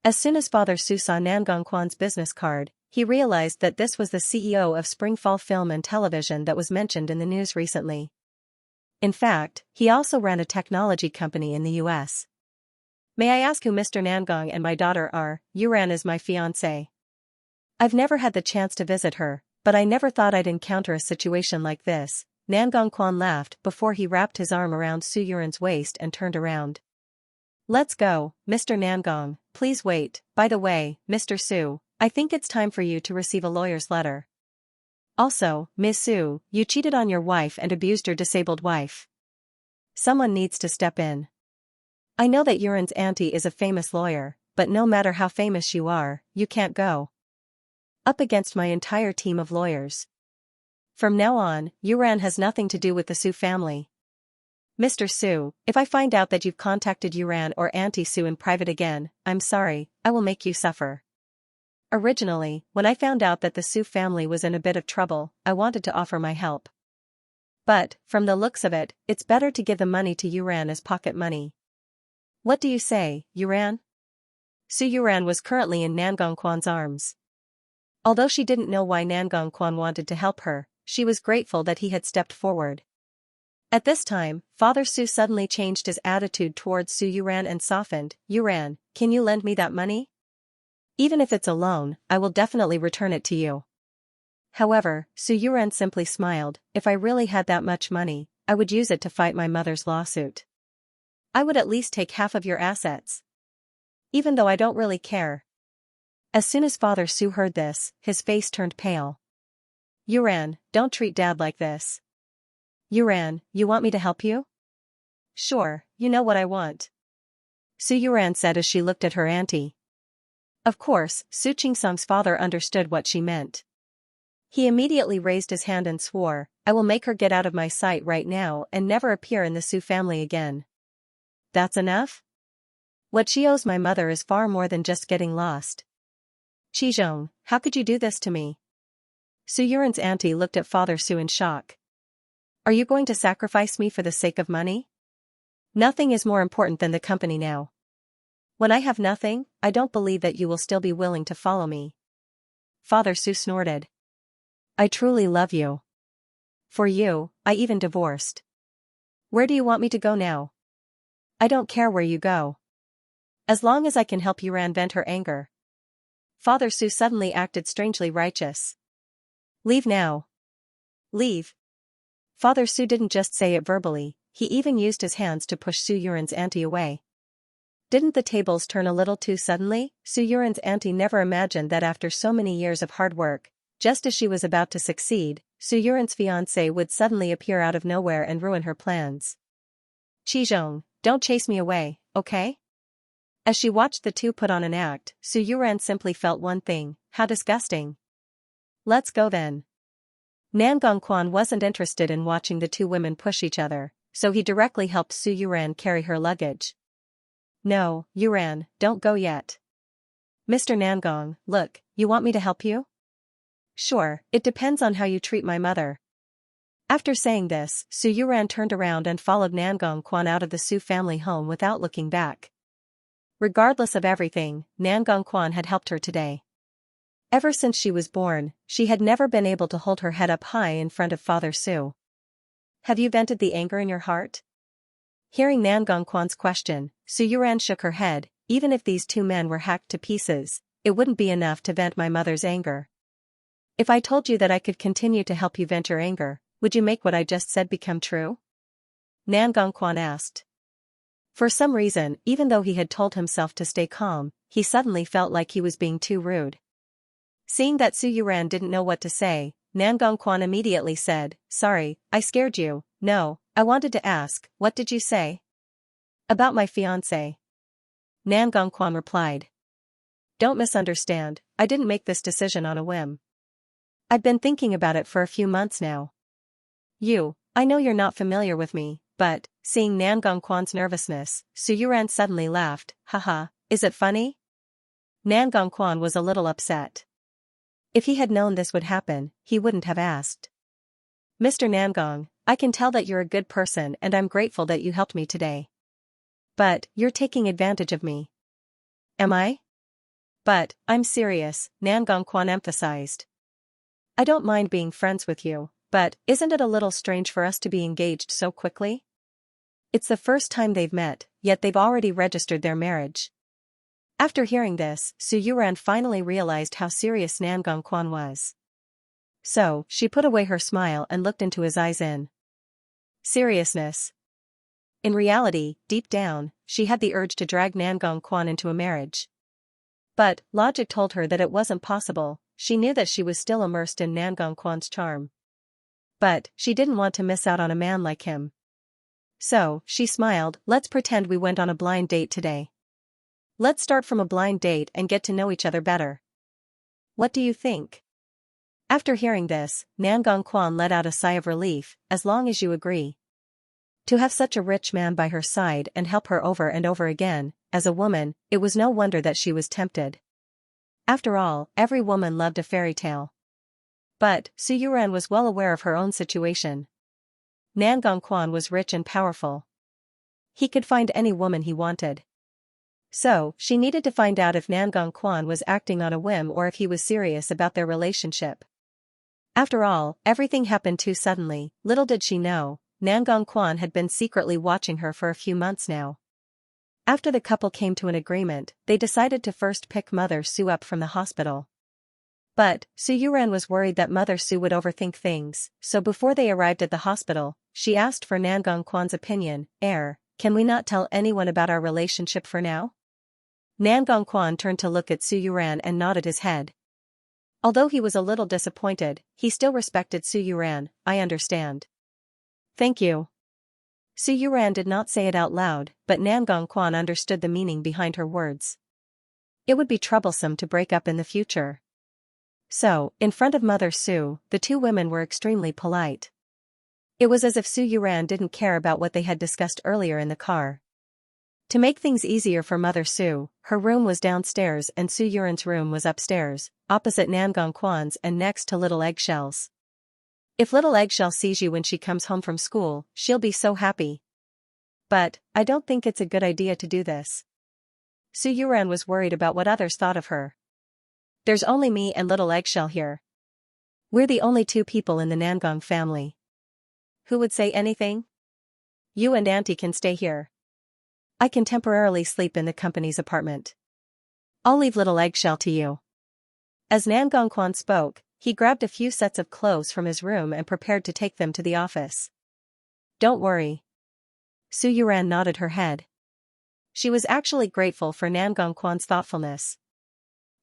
As soon as Father Su saw Nangong Quan's business card, he realized that this was the CEO of Springfall Film and Television that was mentioned in the news recently. In fact, he also ran a technology company in the US. "May I ask who Mr. Nangong and my daughter are?" "Yuran is my fiancé. I've never had the chance to visit her, but I never thought I'd encounter a situation like this." Nangong Quan laughed before he wrapped his arm around Su Yuran's waist and turned around. "Let's go, Mr. Nangong, please wait. By the way, Mr. Su, I think it's time for you to receive a lawyer's letter. Also, Ms. Su, you cheated on your wife and abused your disabled wife. Someone needs to step in. I know that Yuran's auntie is a famous lawyer, but no matter how famous you are, you can't go up against my entire team of lawyers. From now on, Yuran has nothing to do with the Su family. Mr. Su, if I find out that you've contacted Yuran or Auntie Su in private again, I'm sorry, I will make you suffer." Originally, when I found out that the Su family was in a bit of trouble, I wanted to offer my help. But, from the looks of it, it's better to give the money to Yuran as pocket money. What do you say, Yuran? Su Yuran was currently in Nangong Quan's arms. Although she didn't know why Nangong Quan wanted to help her, she was grateful that he had stepped forward. At this time, Father Su suddenly changed his attitude towards Su Yuran and softened. "Yuran, can you lend me that money? Even if it's a loan, I will definitely return it to you." However, Su Yuran simply smiled. "If I really had that much money, I would use it to fight my mother's lawsuit. I would at least take half of your assets. Even though I don't really care." As soon as Father Su heard this, his face turned pale. "Yuran, don't treat Dad like this." "Yuran, you want me to help you?" "Sure, you know what I want," Su Yuran said as she looked at her auntie. Of course, Su Qingsong's father understood what she meant. He immediately raised his hand and swore, "I will make her get out of my sight right now and never appear in the Su family again. That's enough? What she owes my mother is far more than just getting lost. Qizhong, how could you do this to me?" Su Yuran's auntie looked at Father Su in shock. "Are you going to sacrifice me for the sake of money? Nothing is more important than the company now. When I have nothing, I don't believe that you will still be willing to follow me." Father Su snorted. "I truly love you. For you, I even divorced. Where do you want me to go now?" "I don't care where you go. As long as I can help Yuran vent her anger." Father Su suddenly acted strangely righteous. "Leave now. Leave." Father Su didn't just say it verbally, he even used his hands to push Su Yuran's auntie away. Didn't the tables turn a little too suddenly? Su Yuran's auntie never imagined that after so many years of hard work, just as she was about to succeed, Su Yuran's fiancé would suddenly appear out of nowhere and ruin her plans. "Qizhong, don't chase me away, okay?" As she watched the two put on an act, Su Yuran simply felt one thing: how disgusting. "Let's go then." Nangong Quan wasn't interested in watching the two women push each other, so he directly helped Su Yuran carry her luggage. "No, Yuran, don't go yet." "Mr. Nangong, look, you want me to help you?" "Sure, it depends on how you treat my mother." After saying this, Su Yuran turned around and followed Nangong Quan out of the Su family home without looking back. Regardless of everything, Nangong Quan had helped her today. Ever since she was born, she had never been able to hold her head up high in front of Father Su. "Have you vented the anger in your heart?" Hearing Nangong Quan's question, Su Yuran shook her head. "Even if these two men were hacked to pieces, it wouldn't be enough to vent my mother's anger. If I told you that I could continue to help you vent your anger, would you make what I just said become true?" Nangong Quan asked. For some reason, even though he had told himself to stay calm, he suddenly felt like he was being too rude. Seeing that Su Yuran didn't know what to say, Nan Gongquan immediately said, "Sorry, I scared you." "No, I wanted to ask, what did you say?" "About my fiancé." Nan Gongquan replied. "Don't misunderstand, I didn't make this decision on a whim. I've been thinking about it for a few months now." I know you're not familiar with me, but," seeing Nan Gongquan's nervousness, Su Yuran suddenly laughed. "Haha, is it funny?" Nan Gongquan was a little upset. If he had known this would happen, he wouldn't have asked. "Mr. Nangong, I can tell that you're a good person and I'm grateful that you helped me today. But, you're taking advantage of me." "Am I?" "But, I'm serious," Nan Gongquan emphasized. "I don't mind being friends with you, but isn't it a little strange for us to be engaged so quickly? It's the first time they've met, yet they've already registered their marriage." After hearing this, Su Yuran finally realized how serious Nan Gongquan was. So, she put away her smile and looked into his eyes in seriousness. In reality, deep down, she had the urge to drag Nan Gongquan into a marriage. But, logic told her that it wasn't possible. She knew that she was still immersed in Nan Gongquan's charm. But, she didn't want to miss out on a man like him. So, she smiled. "Let's pretend we went on a blind date today. Let's start from a blind date and get to know each other better. What do you think?" After hearing this, Nan Gongquan let out a sigh of relief. "As long as you agree." To have such a rich man by her side and help her over and over again, as a woman, it was no wonder that she was tempted. After all, every woman loved a fairy tale. But, Su Yuran was well aware of her own situation. Nan Gongquan was rich and powerful. He could find any woman he wanted. So, she needed to find out if Nan Gongquan was acting on a whim or if he was serious about their relationship. After all, everything happened too suddenly. Little did she know, Nan Gongquan had been secretly watching her for a few months now. After the couple came to an agreement, they decided to first pick Mother Su up from the hospital. But, Su Yuran was worried that Mother Su would overthink things, so before they arrived at the hospital, she asked for Nan Gongquan's opinion. Can we not tell anyone about our relationship for now?" Nan Gongquan turned to look at Su Yuran and nodded his head. Although he was a little disappointed, he still respected Su Yuran. "I understand. Thank you." Su Yuran did not say it out loud, but Nan Gongquan understood the meaning behind her words. It would be troublesome to break up in the future. So, in front of Mother Su, the two women were extremely polite. It was as if Su Yuran didn't care about what they had discussed earlier in the car. To make things easier for Mother Su, her room was downstairs and Su Yuran's room was upstairs, opposite Nan Gongquan's and next to Little Eggshell's. If Little Eggshell sees you when she comes home from school, she'll be so happy. But, I don't think it's a good idea to do this. Su Yuran was worried about what others thought of her. There's only me and Little Eggshell here. We're the only two people in the Nangong family. Who would say anything? You and Auntie can stay here. I can temporarily sleep in the company's apartment. I'll leave Little Eggshell to you." As Nan Gongquan spoke, he grabbed a few sets of clothes from his room and prepared to take them to the office. "Don't worry." Su Yuran nodded her head. She was actually grateful for Nan Gongquan's thoughtfulness.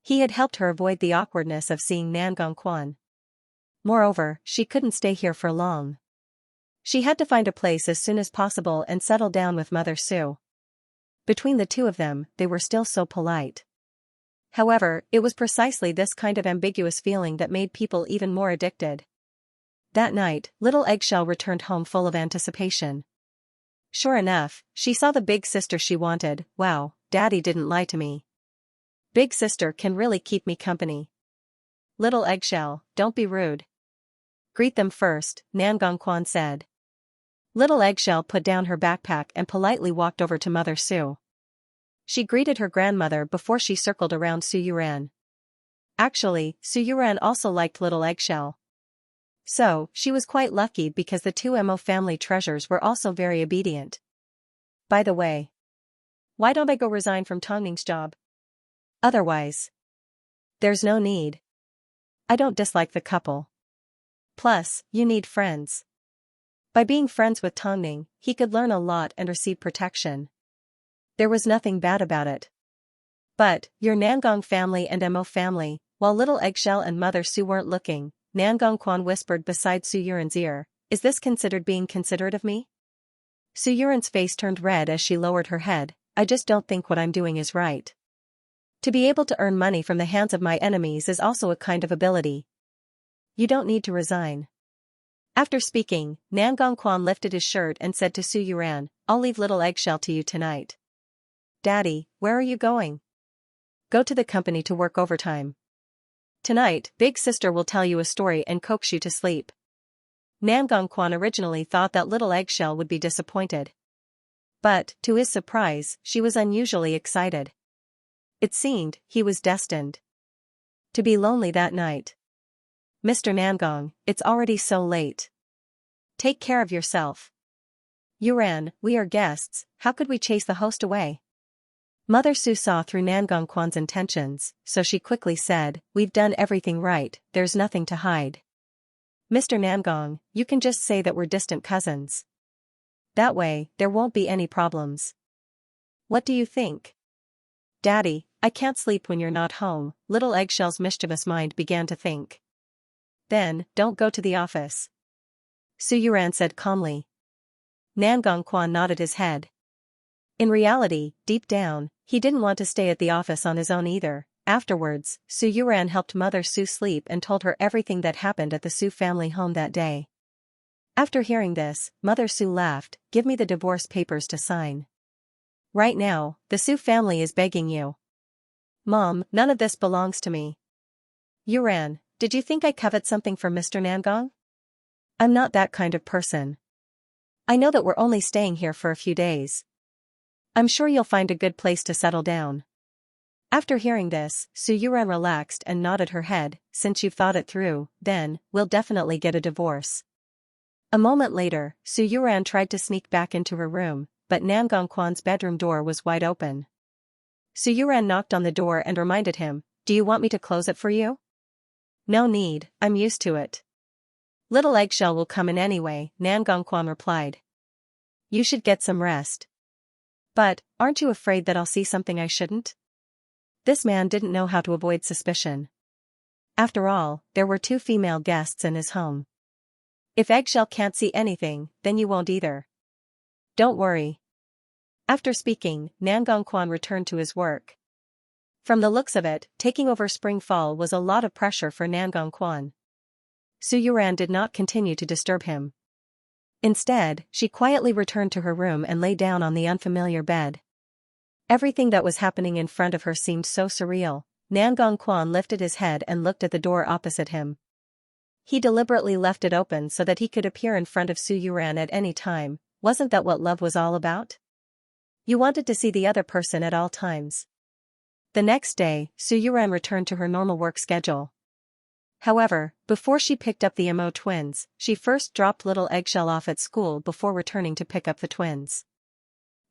He had helped her avoid the awkwardness of seeing Nan Gongquan. Moreover, she couldn't stay here for long. She had to find a place as soon as possible and settle down with Mother Su. Between the two of them, they were still so polite. However, it was precisely this kind of ambiguous feeling that made people even more addicted. That night, Little Eggshell returned home full of anticipation. Sure enough, she saw the big sister she wanted. "Wow, Daddy didn't lie to me. Big sister can really keep me company." "Little Eggshell, don't be rude. Greet them first," Nan Gongquan said. Little Eggshell put down her backpack and politely walked over to Mother Su. She greeted her grandmother before she circled around Su Yuran. Actually, Su Yuran also liked Little Eggshell. So, she was quite lucky because the two Mo family treasures were also very obedient. "By the way, why don't I go resign from Tongning's job? Otherwise." "There's no need. I don't dislike the couple. Plus, you need friends." By being friends with Tongning, he could learn a lot and receive protection. There was nothing bad about it. But, your Nangong family and Mo family, while little Eggshell and Mother Su weren't looking, Nangong Quan whispered beside Su Yuran's ear, "Is this considered being considerate of me?" Su Yuran's face turned red as she lowered her head. "I just don't think what I'm doing is right. To be able to earn money from the hands of my enemies is also a kind of ability. You don't need to resign." After speaking, Nangong Quan lifted his shirt and said to Su Yuran, "I'll leave little Eggshell to you tonight." "Daddy, where are you going?" "Go to the company to work overtime. Tonight, Big Sister will tell you a story and coax you to sleep." Nangong Quan originally thought that little Eggshell would be disappointed. But, to his surprise, she was unusually excited. It seemed he was destined to be lonely that night. "Mr. Nangong, it's already so late. Take care of yourself." "Yuran, we are guests, how could we chase the host away?" Mother Su saw through Nangong Quan's intentions, so she quickly said, "We've done everything right, there's nothing to hide. Mr. Nangong, you can just say that we're distant cousins. That way, there won't be any problems. What do you think?" "Daddy, I can't sleep when you're not home," little Eggshell's mischievous mind began to think. "Then, don't go to the office," Su Yuran said calmly. Nangong Quan nodded his head. In reality, deep down, he didn't want to stay at the office on his own either. Afterwards, Su Yuran helped Mother Su sleep and told her everything that happened at the Su family home that day. After hearing this, Mother Su laughed, "Give me the divorce papers to sign. Right now, the Su family is begging you." "Mom, none of this belongs to me." "Yuran, did you think I covet something from Mr. Nangong? I'm not that kind of person. I know that we're only staying here for a few days. I'm sure you'll find a good place to settle down." After hearing this, Su Yuran relaxed and nodded her head, "Since you've thought it through, then, we'll definitely get a divorce." A moment later, Su Yuran tried to sneak back into her room, but Nangong Quan's bedroom door was wide open. Su Yuran knocked on the door and reminded him, "Do you want me to close it for you?" "No need, I'm used to it. Little Eggshell will come in anyway," Nangong Quan replied. "You should get some rest." "But, aren't you afraid that I'll see something I shouldn't?" This man didn't know how to avoid suspicion. After all, there were 2 female guests in his home. If Eggshell can't see anything, then you won't either. "Don't worry." After speaking, Nangong Quan returned to his work. From the looks of it, taking over Spring Fall was a lot of pressure for Nangong Quan. Su Yuran did not continue to disturb him. Instead, she quietly returned to her room and lay down on the unfamiliar bed. Everything that was happening in front of her seemed so surreal. Nangong Quan lifted his head and looked at the door opposite him. He deliberately left it open so that he could appear in front of Su Yuran at any time. Wasn't that what love was all about? You wanted to see the other person at all times. The next day, Su Yuran returned to her normal work schedule. However, before she picked up the Mo twins, she first dropped little Eggshell off at school before returning to pick up the twins.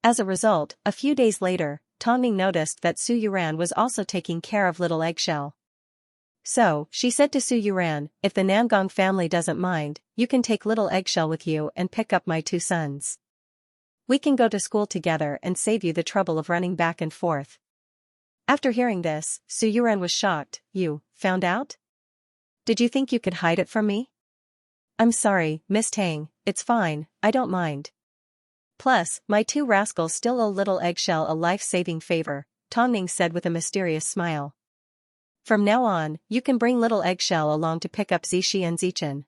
As a result, a few days later, Tongning noticed that Su Yuran was also taking care of little Eggshell. So, she said to Su Yuran, "If the Nangong family doesn't mind, you can take little Eggshell with you and pick up my 2 sons. We can go to school together and save you the trouble of running back and forth." After hearing this, Su Yuran was shocked. "You found out? Did you think you could hide it from me?" "I'm sorry, Miss Tang, it's fine, I don't mind. Plus, my 2 rascals still owe little Eggshell a life-saving favor," Tongning said with a mysterious smile. "From now on, you can bring little Eggshell along to pick up Zixi and Zichin."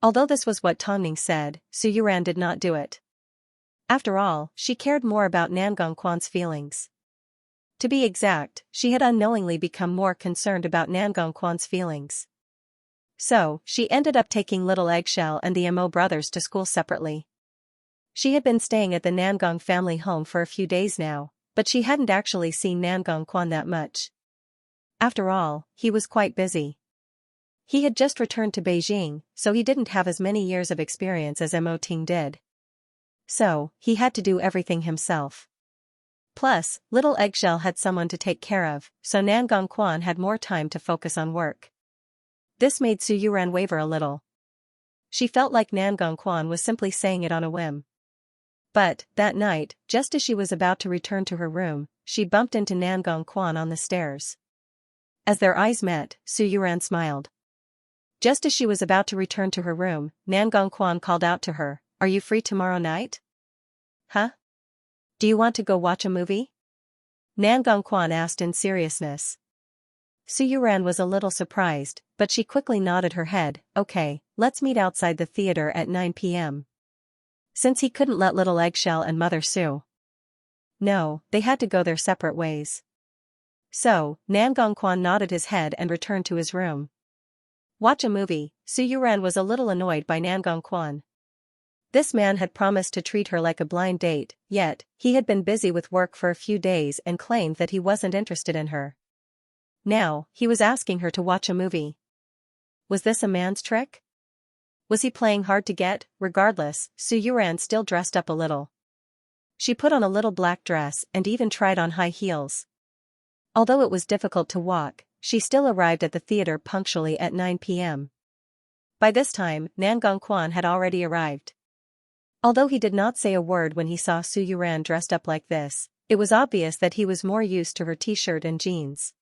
Although this was what Tongning said, Su Yuran did not do it. After all, she cared more about Nangong Quan's feelings. To be exact, she had unknowingly become more concerned about Nangong Quan's feelings. So, she ended up taking little Eggshell and the Mo brothers to school separately. She had been staying at the Nangong family home for a few days now, but she hadn't actually seen Nangong Quan that much. After all, he was quite busy. He had just returned to Beijing, so he didn't have as many years of experience as Mo Ting did. So, he had to do everything himself. Plus, little Eggshell had someone to take care of, so Nangong Quan had more time to focus on work. This made Su Yuran waver a little. She felt like Nangong Quan was simply saying it on a whim. But, that night, just as she was about to return to her room, she bumped into Nangong Quan on the stairs. As their eyes met, Su Yuran smiled. Just as she was about to return to her room, Nangong Quan called out to her, "Are you free tomorrow night?" "Huh? Do you want to go watch a movie?" Nangong Quan asked in seriousness. Su Yuran was a little surprised, but she quickly nodded her head. "Okay, let's meet outside the theater at 9 p.m. Since he couldn't let little Eggshell and Mother Sue know, they had to go their separate ways. So, Nangong Quan nodded his head and returned to his room. Watch a movie. Su Yuran was a little annoyed by Nangong Quan. This man had promised to treat her like a blind date, yet, he had been busy with work for a few days and claimed that he wasn't interested in her. Now, he was asking her to watch a movie. Was this a man's trick? Was he playing hard to get? Regardless, Su Yuran still dressed up a little. She put on a little black dress and even tried on high heels. Although it was difficult to walk, she still arrived at the theater punctually at 9 p.m. By this time, Nangong Quan had already arrived. Although he did not say a word when he saw Su Yuran dressed up like this, it was obvious that he was more used to her t-shirt and jeans.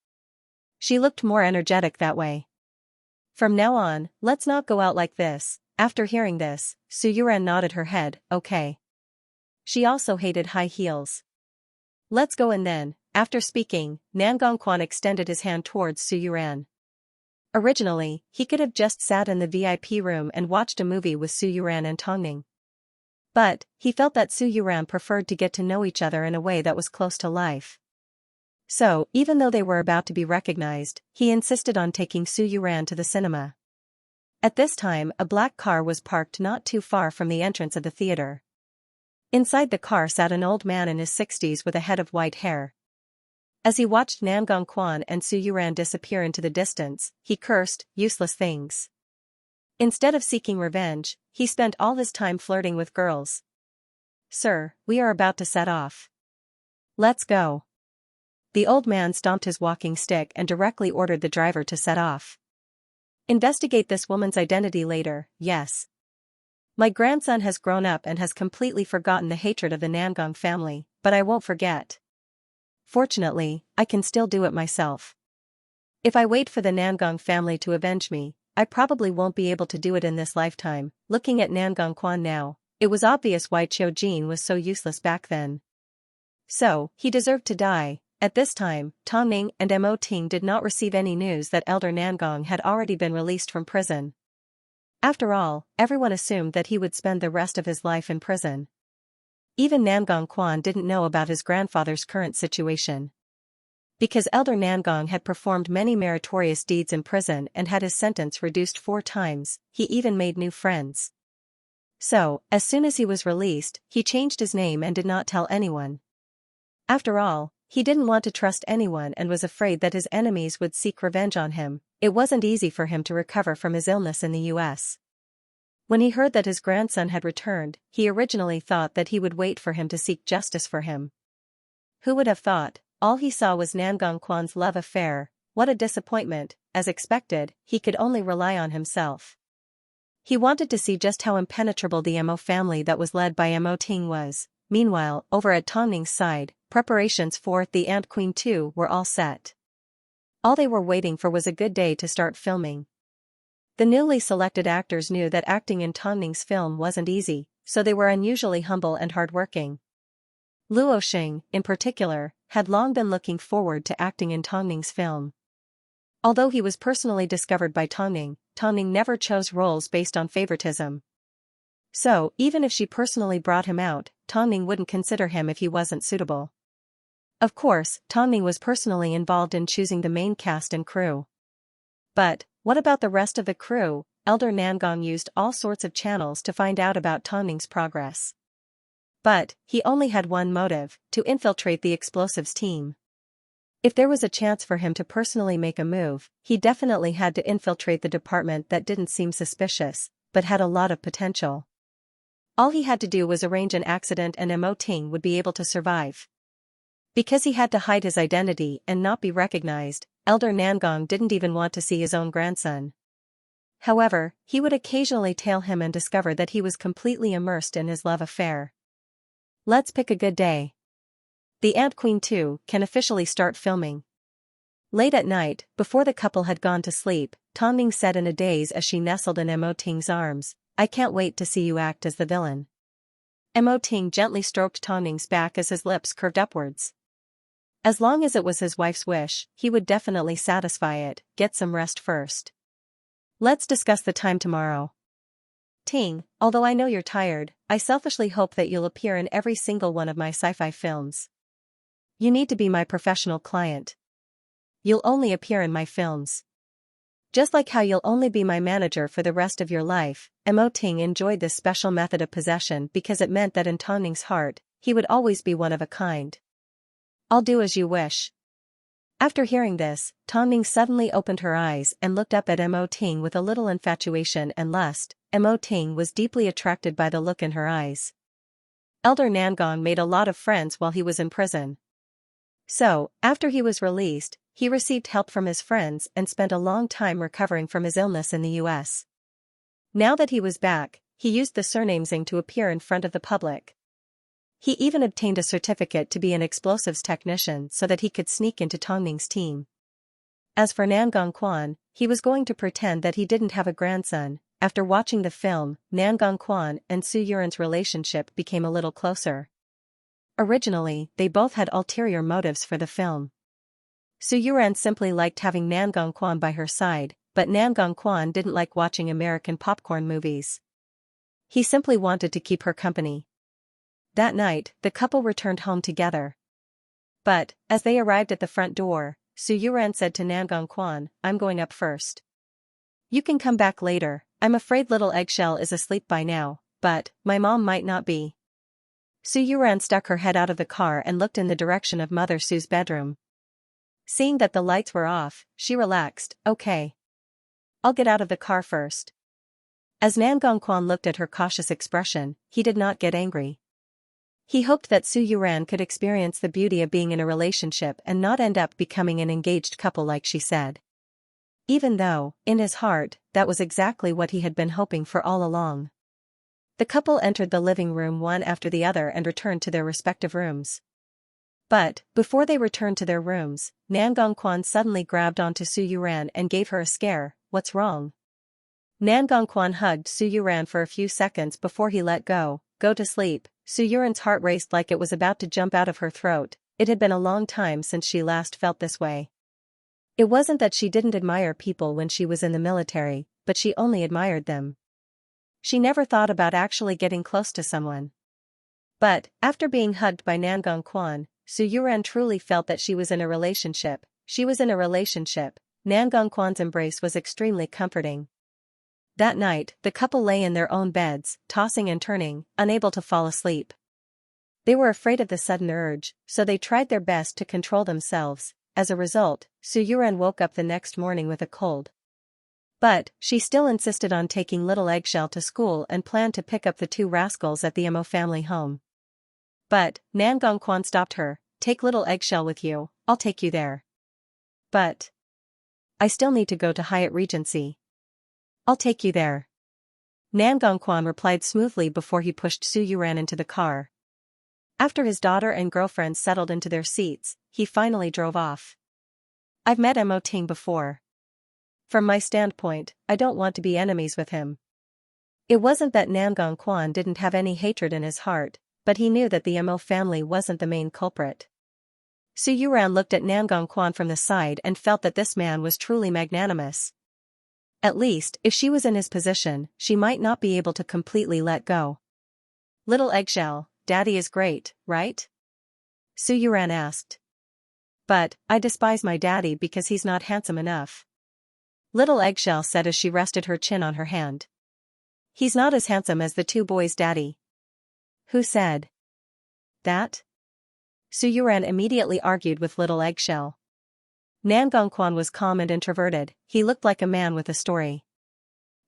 She looked more energetic that way. "From now on, let's not go out like this." After hearing this, Su Yuran nodded her head. "Okay." She also hated high heels. "Let's go in then." After speaking, Nangong Quan extended his hand towards Su Yuran. Originally, he could have just sat in the VIP room and watched a movie with Su Yuran and Tongning. But, he felt that Su Yuran preferred to get to know each other in a way that was close to life. So, even though they were about to be recognized, he insisted on taking Su Yuran to the cinema. At this time, a black car was parked not too far from the entrance of the theater. Inside the car sat an old man in his 60s with a head of white hair. As he watched Nangong Quan and Su Yuran disappear into the distance, he cursed, "Useless things." Instead of seeking revenge, he spent all his time flirting with girls. "Sir, we are about to set off. Let's go." The old man stomped his walking stick and directly ordered the driver to set off. "Investigate this woman's identity later." "Yes. My grandson has grown up and has completely forgotten the hatred of the Nangong family, but I won't forget. Fortunately, I can still do it myself. If I wait for the Nangong family to avenge me, I probably won't be able to do it in this lifetime." Looking at Nangong Quan now, it was obvious why Qiu Jin was so useless back then. So, he deserved to die. At this time, Tongning and Mo Ting did not receive any news that Elder Nangong had already been released from prison. After all, everyone assumed that he would spend the rest of his life in prison. Even Nangong Quan didn't know about his grandfather's current situation. Because Elder Nangong had performed many meritorious deeds in prison and had his sentence reduced 4 times, he even made new friends. So, as soon as he was released, he changed his name and did not tell anyone. After all, he didn't want to trust anyone and was afraid that his enemies would seek revenge on him. It wasn't easy for him to recover from his illness in the US. When he heard that his grandson had returned, he originally thought that he would wait for him to seek justice for him. Who would have thought? All he saw was Nangong Quan's love affair. What a disappointment. As expected, he could only rely on himself. He wanted to see just how impenetrable the Mo family that was led by Mo Ting was. Meanwhile, over at Tongning's side, preparations for The Ant Queen 2 were all set. All they were waiting for was a good day to start filming. The newly selected actors knew that acting in Tongning's film wasn't easy, so they were unusually humble and hardworking. Luo Xing, in particular, had long been looking forward to acting in Tongning's film. Although he was personally discovered by Tongning, Tongning never chose roles based on favoritism. So, even if she personally brought him out, Tongning wouldn't consider him if he wasn't suitable. Of course, Tongning was personally involved in choosing the main cast and crew. But, what about the rest of the crew? Elder Nangong used all sorts of channels to find out about Tongning's progress. But, he only had one motive, to infiltrate the explosives team. If there was a chance for him to personally make a move, he definitely had to infiltrate the department that didn't seem suspicious, but had a lot of potential. All he had to do was arrange an accident and Mo Ting would be able to survive. Because he had to hide his identity and not be recognized, Elder Nangong didn't even want to see his own grandson. However, he would occasionally tail him and discover that he was completely immersed in his love affair. Let's pick a good day. The Ant Queen 2 can officially start filming. Late at night, before the couple had gone to sleep, Tongning said in a daze as she nestled in Mo Ting's arms, "I can't wait to see you act as the villain." Mo Ting gently stroked Tongning's back as his lips curved upwards. As long as it was his wife's wish, he would definitely satisfy it. Get some rest first. Let's discuss the time tomorrow. Ting, although I know you're tired, I selfishly hope that you'll appear in every single one of my sci-fi films. You need to be my professional client. You'll only appear in my films. Just like how you'll only be my manager for the rest of your life. Mo Ting enjoyed this special method of possession because it meant that in Tongning's heart, he would always be one of a kind. I'll do as you wish. After hearing this, Tongning suddenly opened her eyes and looked up at Mo Ting with a little infatuation and lust. Mo Ting was deeply attracted by the look in her eyes. Elder Nangong made a lot of friends while he was in prison. So, after he was released, he received help from his friends and spent a long time recovering from his illness in the US. Now that he was back, he used the surname Xing to appear in front of the public. He even obtained a certificate to be an explosives technician so that he could sneak into Tongning's team. As for Nangong Quan, he was going to pretend that he didn't have a grandson. After watching the film, Nangong Quan and Su Yuran's relationship became a little closer. Originally, they both had ulterior motives for the film. Su Yuran simply liked having Nangong Quan by her side, but Nangong Quan didn't like watching American popcorn movies. He simply wanted to keep her company. That night, the couple returned home together. But, as they arrived at the front door, Su Yuran said to Nangong Quan, "I'm going up first. You can come back later. I'm afraid little Eggshell is asleep by now, but my mom might not be." Su Yuran stuck her head out of the car and looked in the direction of Mother Su's bedroom. Seeing that the lights were off, she relaxed. "Okay. I'll get out of the car first." As Nangong Quan looked at her cautious expression, he did not get angry. He hoped that Su Yuran could experience the beauty of being in a relationship and not end up becoming an engaged couple like she said. Even though, in his heart, that was exactly what he had been hoping for all along. The couple entered the living room one after the other and returned to their respective rooms. But, before they returned to their rooms, Nangong Quan suddenly grabbed onto Su Yuran and gave her a scare. "What's wrong?" Nangong Quan hugged Su Yuran for a few seconds before he let go. "Go to sleep." Su Yuran's heart raced like it was about to jump out of her throat. It had been a long time since she last felt this way. It wasn't that she didn't admire people when she was in the military, but she only admired them. She never thought about actually getting close to someone. But, after being hugged by Nangong Quan, Su Yuran truly felt that she was in a relationship. She was in a relationship. Nangong Quan's embrace was extremely comforting. That night, the couple lay in their own beds, tossing and turning, unable to fall asleep. They were afraid of the sudden urge, so they tried their best to control themselves. As a result, Su Yuran woke up the next morning with a cold. But, she still insisted on taking little Eggshell to school and planned to pick up the two rascals at the Mo family home. But, Nangong Quan stopped her. "Take little Eggshell with you, I'll take you there." "But I still need to go to Hyatt Regency." "I'll take you there." Nangong Quan replied smoothly before he pushed Su Yuran into the car. After his daughter and girlfriend settled into their seats, he finally drove off. "I've met Mo Ting before. From my standpoint, I don't want to be enemies with him." It wasn't that Nangong Quan didn't have any hatred in his heart, but he knew that the Mo family wasn't the main culprit. Su Yuran looked at Nangong Quan from the side and felt that this man was truly magnanimous. At least, if she was in his position, she might not be able to completely let go. "Little Eggshell, Daddy is great, right?" Su Yuran asked. "But, I despise my daddy because he's not handsome enough," Little Eggshell said as she rested her chin on her hand. "He's not as handsome as the two boys' daddy." "Who said that?" Su Yuran immediately argued with Little Eggshell. Nangong Quan was calm and introverted. He looked like a man with a story.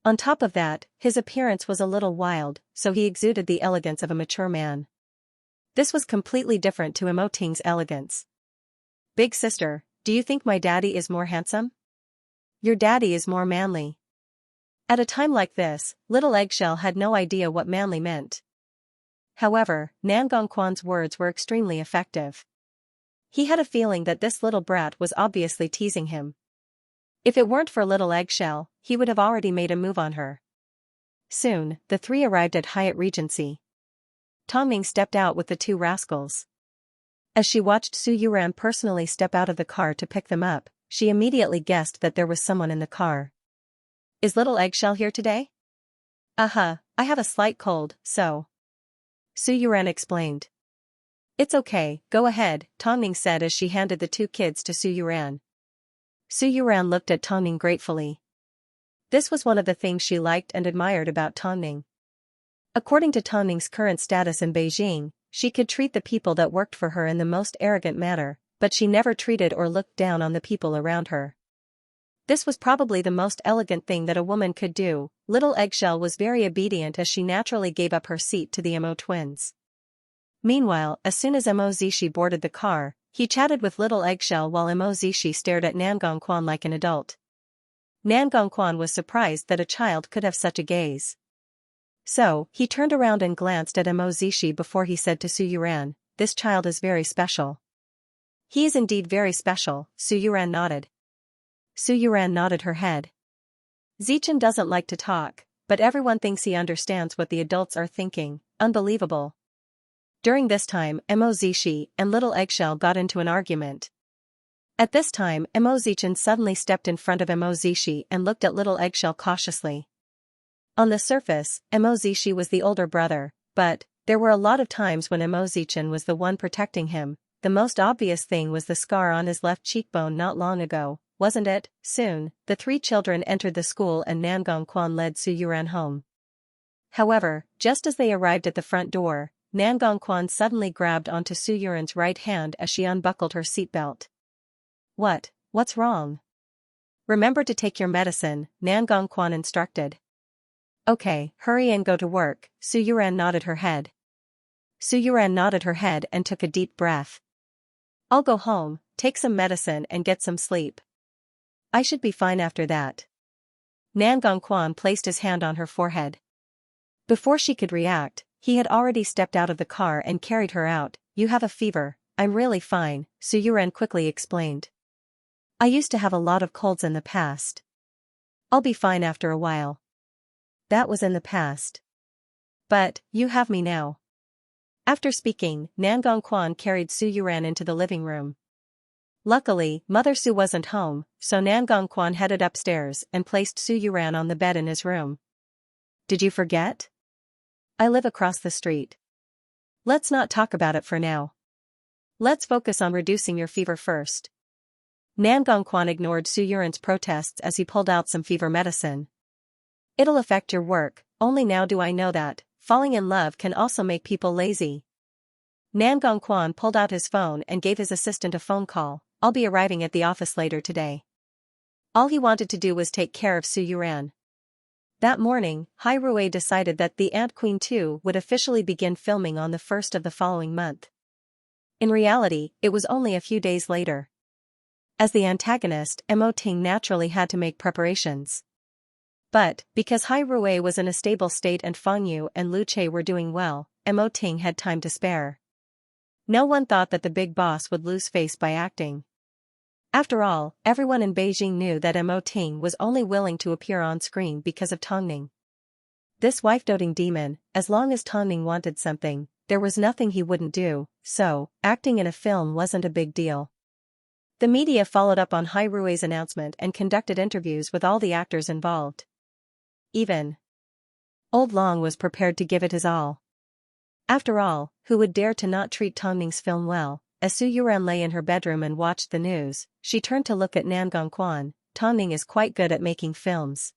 On top of that, his appearance was a little wild, so he exuded the elegance of a mature man. This was completely different to Mo Ting's elegance. "Big sister, do you think my daddy is more handsome?" "Your daddy is more manly." At a time like this, Little Eggshell had no idea what manly meant. However, Nangong Quan's words were extremely effective. He had a feeling that this little brat was obviously teasing him. If it weren't for little Eggshell, he would have already made a move on her. Soon, the three arrived at Hyatt Regency. Tongming stepped out with the two rascals. As she watched Su Yuran personally step out of the car to pick them up, she immediately guessed that there was someone in the car. Is little Eggshell here today? I have a slight cold, so. Su Yuran explained. It's okay, go ahead, Tongming said as she handed the two kids to Su Yuran. Su Yuran looked at Tongming gratefully. This was one of the things she liked and admired about Tongming. According to Tongming's current status in Beijing, she could treat the people that worked for her in the most arrogant manner, but she never treated or looked down on the people around her. This was probably the most elegant thing that a woman could do. Little Eggshell was very obedient as she naturally gave up her seat to the Mo twins. Meanwhile, as soon as Mo Zishi boarded the car, he chatted with little Eggshell while Mo Zishi stared at Nan Gongquan like an adult. Nan Gongquan was surprised that a child could have such a gaze. So, he turned around and glanced at Mo Zishi before he said to Su Yuran, "This child is very special." "He is indeed very special," Su Yuran nodded. Su Yuran nodded her head. Zichen doesn't like to talk, but everyone thinks he understands what the adults are thinking. Unbelievable. During this time, Mo Zishi and little Eggshell got into an argument. At this time, Mo Zichen suddenly stepped in front of Mo Zishi and looked at little Eggshell cautiously. On the surface, Mo Zishi was the older brother, but there were a lot of times when Mo Zichen was the one protecting him. The most obvious thing was the scar on his left cheekbone not long ago, wasn't it? Soon, the three children entered the school and Nan Gongquan led Su Yuran home. However, just as they arrived at the front door, Nan Gongquan suddenly grabbed onto Su Yuran's right hand as she unbuckled her seatbelt. What's wrong? Remember to take your medicine, Nan Gongquan instructed. Okay, hurry and go to work, Su Yuran nodded her head. Su Yuran nodded her head and took a deep breath. I'll go home, take some medicine and get some sleep. I should be fine after that. Nan Gongquan placed his hand on her forehead. Before she could react, he had already stepped out of the car and carried her out. You have a fever. I'm really fine, Su Yuran quickly explained. I used to have a lot of colds in the past. I'll be fine after a while. That was in the past. But, you have me now. After speaking, Nan Gongquan carried Su Yuran into the living room. Luckily, Mother Su wasn't home, so Nan Gongquan headed upstairs and placed Su Yuran on the bed in his room. Did you forget? I live across the street. Let's not talk about it for now. Let's focus on reducing your fever first. Nan Gongquan ignored Su Yuran's protests as he pulled out some fever medicine. It'll affect your work, only now do I know that. Falling in love can also make people lazy. Nan Gongquan pulled out his phone and gave his assistant a phone call. I'll be arriving at the office later today. All he wanted to do was take care of Su Yuran. That morning, Hai Rui decided that The Ant Queen 2 would officially begin filming on the 1st of the following month. In reality, it was only a few days later. As the antagonist, Mo Ting naturally had to make preparations. But, because Hai Rui was in a stable state and Fang Yu and Lu Che were doing well, Mo Ting had time to spare. No one thought that the big boss would lose face by acting. After all, everyone in Beijing knew that Mo Ting was only willing to appear on screen because of Tongming. This wife-doting demon, as long as Tongming wanted something, there was nothing he wouldn't do, so, acting in a film wasn't a big deal. The media followed up on Hai Rui's announcement and conducted interviews with all the actors involved. Even Old Long was prepared to give it his all. After all, who would dare to not treat Tongming's film well? As Su Yuran lay in her bedroom and watched the news, she turned to look at Nan Gongquan. Tongming is quite good at making films.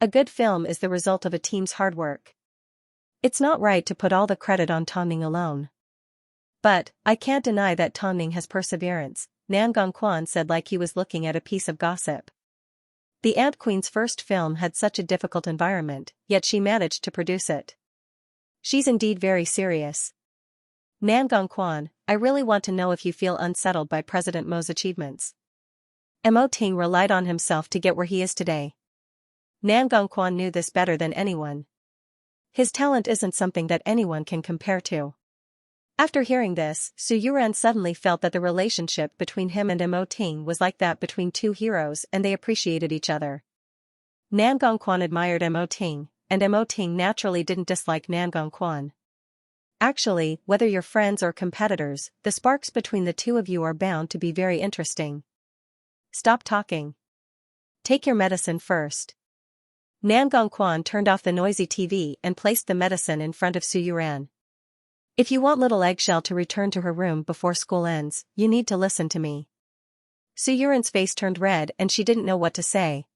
A good film is the result of a team's hard work. It's not right to put all the credit on Tongming alone. But, I can't deny that Tongming has perseverance, Nan Gongquan said like he was looking at a piece of gossip. The Ant Queen's first film had such a difficult environment, yet she managed to produce it. She's indeed very serious. Nan Gongquan, I really want to know if you feel unsettled by President Mo's achievements. Mo Ting relied on himself to get where he is today. Nan Gongquan knew this better than anyone. His talent isn't something that anyone can compare to. After hearing this, Su Yuran suddenly felt that the relationship between him and Mo Ting was like that between two heroes and they appreciated each other. Nan Gongquan admired Mo Ting, and Mo Ting naturally didn't dislike Nan Gongquan. Actually, whether you're friends or competitors, the sparks between the two of you are bound to be very interesting. Stop talking. Take your medicine first. Nan Gongquan turned off the noisy TV and placed the medicine in front of Su Yuran. If you want little eggshell to return to her room before school ends, you need to listen to me. Su Yuran's face turned red and she didn't know what to say.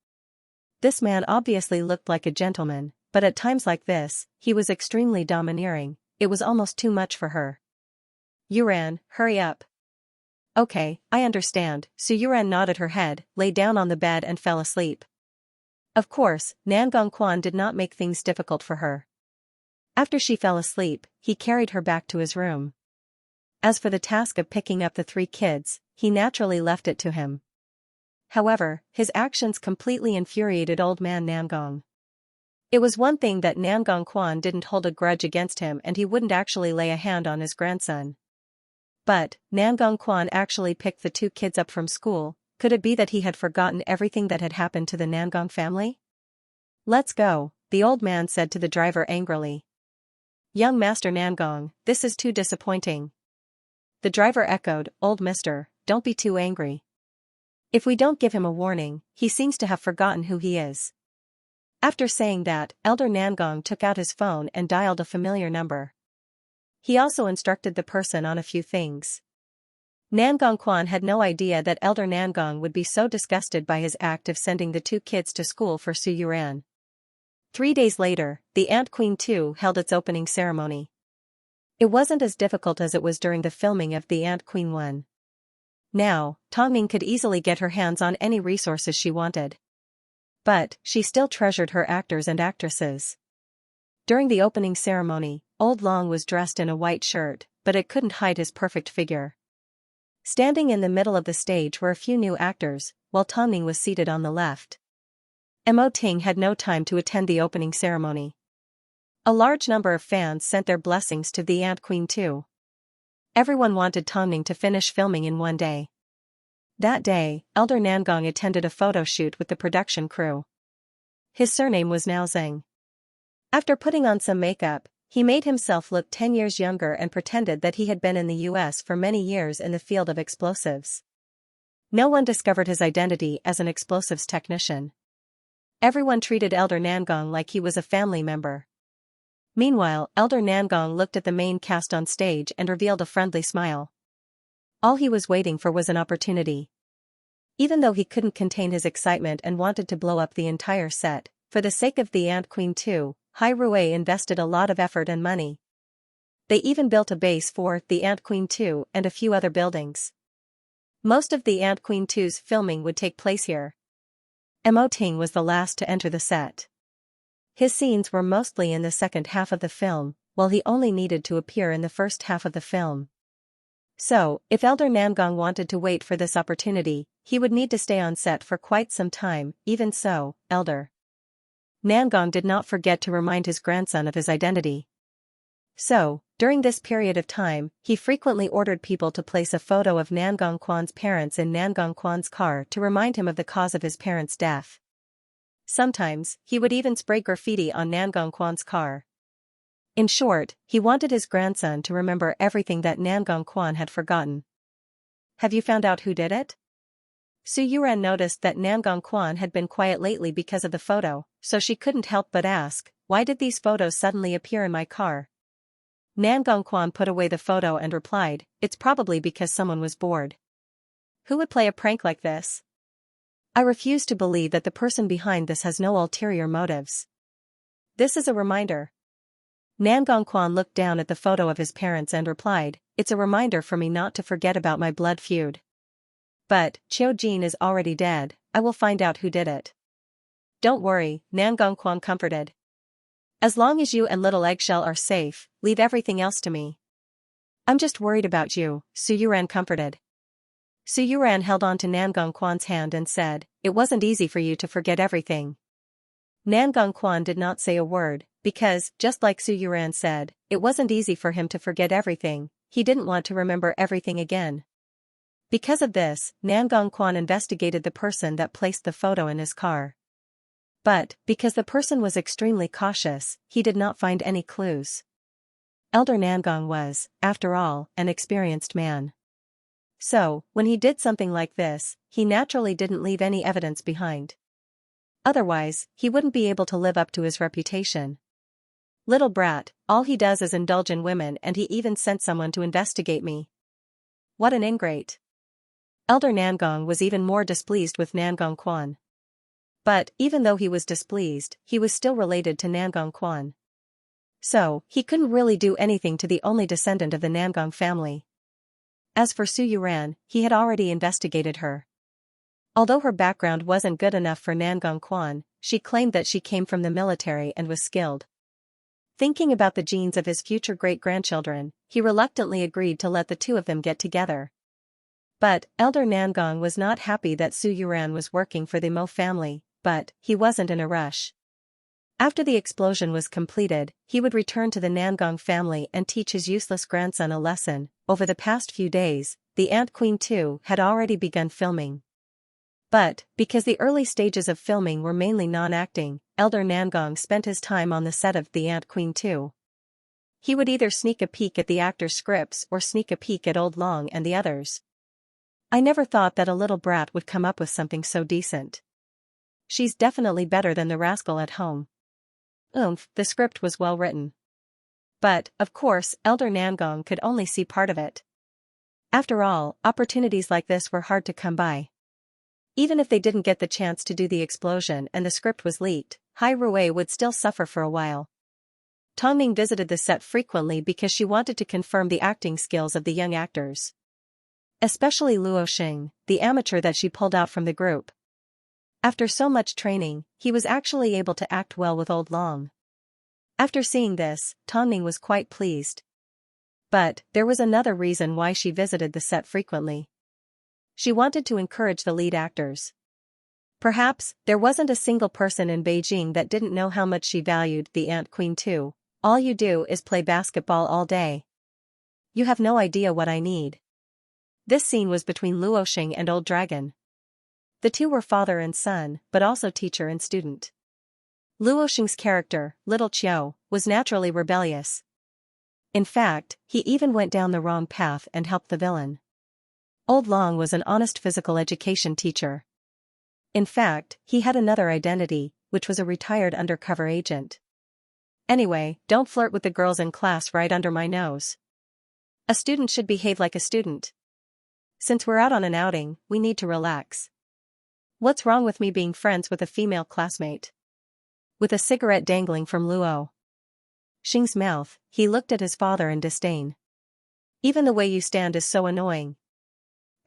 This man obviously looked like a gentleman, but at times like this, he was extremely domineering. It was almost too much for her. Yuran, hurry up. Okay, I understand. Su Yuran nodded her head, lay down on the bed and fell asleep. Of course, Nan Gongquan did not make things difficult for her. After she fell asleep, he carried her back to his room. As for the task of picking up the three kids, he naturally left it to him. However, his actions completely infuriated old man Nangong. It was one thing that Nan Gongquan didn't hold a grudge against him and he wouldn't actually lay a hand on his grandson. But, Nan Gongquan actually picked the two kids up from school. Could it be that he had forgotten everything that had happened to the Nangong family? Let's go, the old man said to the driver angrily. Young Master Nangong, this is too disappointing. The driver echoed, Old mister, don't be too angry. If we don't give him a warning, he seems to have forgotten who he is. After saying that, Elder Nangong took out his phone and dialed a familiar number. He also instructed the person on a few things. Nan Gongquan had no idea that Elder Nangong would be so disgusted by his act of sending the two kids to school for Su Yuran. 3 days later, the Ant Queen 2 held its opening ceremony. It wasn't as difficult as it was during the filming of the Ant Queen 1. Now, Tongming could easily get her hands on any resources she wanted. But, she still treasured her actors and actresses. During the opening ceremony, Old Long was dressed in a white shirt, but it couldn't hide his perfect figure. Standing in the middle of the stage were a few new actors, while Tongming was seated on the left. Mo Ting had no time to attend the opening ceremony. A large number of fans sent their blessings to the Ant Queen too. Everyone wanted Tongming to finish filming in one day. That day, Elder Nangong attended a photo shoot with the production crew. His surname was Now Zheng. After putting on some makeup, he made himself look 10 years younger and pretended that he had been in the US for many years in the field of explosives. No one discovered his identity as an explosives technician. Everyone treated Elder Nangong like he was a family member. Meanwhile, Elder Nangong looked at the main cast on stage and revealed a friendly smile. All he was waiting for was an opportunity. Even though he couldn't contain his excitement and wanted to blow up the entire set, for the sake of the Ant Queen 2, Hai Rue invested a lot of effort and money. They even built a base for the Ant Queen 2 and a few other buildings. Most of the Ant Queen 2's filming would take place here. Mo Ting was the last to enter the set. His scenes were mostly in the second half of the film, while he only needed to appear in the first half of the film. So, if Elder Nangong wanted to wait for this opportunity, he would need to stay on set for quite some time. Even so, Elder Nangong did not forget to remind his grandson of his identity. So, during this period of time, he frequently ordered people to place a photo of Nan Gongquan's parents in Nan Gongquan's car to remind him of the cause of his parents' death. Sometimes, he would even spray graffiti on Nan Gongquan's car. In short, he wanted his grandson to remember everything that Nan Gongquan had forgotten. Have you found out who did it? Su Yuran noticed that Nan Gongquan had been quiet lately because of the photo, so she couldn't help but ask, why did these photos suddenly appear in my car? Nan Gongquan put away the photo and replied, it's probably because someone was bored. Who would play a prank like this? I refuse to believe that the person behind this has no ulterior motives. This is a reminder. Nan Gongquan looked down at the photo of his parents and replied, it's a reminder for me not to forget about my blood feud. But, Qiu Jin is already dead, I will find out who did it. Don't worry, Nan Gongquan comforted. As long as you and Little Eggshell are safe, leave everything else to me. I'm just worried about you, Su Yuran comforted. Su Yuran held on to Nan Gongquan's hand and said, it wasn't easy for you to forget everything. Nan Gongquan did not say a word, because, just like Su Yuran said, it wasn't easy for him to forget everything. he didn't want to remember everything again. Because of this, Nangong Quan investigated the person that placed the photo in his car. But, because the person was extremely cautious, he did not find any clues. Elder Nangong was, after all, an experienced man. So, when he did something like this, he naturally didn't leave any evidence behind. Otherwise, he wouldn't be able to live up to his reputation. Little brat, all he does is indulge in women, and he even sent someone to investigate me. What an ingrate. Elder Nangong was even more displeased with Nangong Quan. But, even though he was displeased, he was still related to Nangong Quan. So, he couldn't really do anything to the only descendant of the Nangong family. As for Su Yuran, he had already investigated her. Although her background wasn't good enough for Nangong Quan, she claimed that she came from the military and was skilled. Thinking about the genes of his future great-grandchildren, he reluctantly agreed to let the two of them get together. But, Elder Nangong was not happy that Su Yuran was working for the Mo family, but he wasn't in a rush. After the explosion was completed, he would return to the Nangong family and teach his useless grandson a lesson. Over the past few days, the Ant Queen 2 had already begun filming. But, because the early stages of filming were mainly non-acting, Elder Nangong spent his time on the set of The Ant Queen 2. He would either sneak a peek at the actors' scripts or sneak a peek at Old Long and the others. I never thought that a little brat would come up with something so decent. She's definitely better than the rascal at home. The script was well written. But, of course, Elder Nangong could only see part of it. After all, opportunities like this were hard to come by. Even if they didn't get the chance to do the explosion and the script was leaked, Hai Rui would still suffer for a while. Tongming visited the set frequently because she wanted to confirm the acting skills of the young actors. Especially Luo Xing, the amateur that she pulled out from the group. After so much training, he was actually able to act well with Old Long. After seeing this, Tongming was quite pleased. But, there was another reason why she visited the set frequently. She wanted to encourage the lead actors. Perhaps, there wasn't a single person in Beijing that didn't know how much she valued the Ant Queen 2. All you do is play basketball all day. You have no idea what I need. This scene was between Luo Xing and Old Dragon. The two were father and son, but also teacher and student. Luo Xing's character, Little Qiu, was naturally rebellious. In fact, he even went down the wrong path and helped the villain. Old Long was an honest physical education teacher. In fact, he had another identity, which was a retired undercover agent. Anyway, don't flirt with the girls in class right under my nose. A student should behave like a student. Since we're out on an outing, we need to relax. What's wrong with me being friends with a female classmate? With a cigarette dangling from Luo Xing's mouth, he looked at his father in disdain. Even the way you stand is so annoying.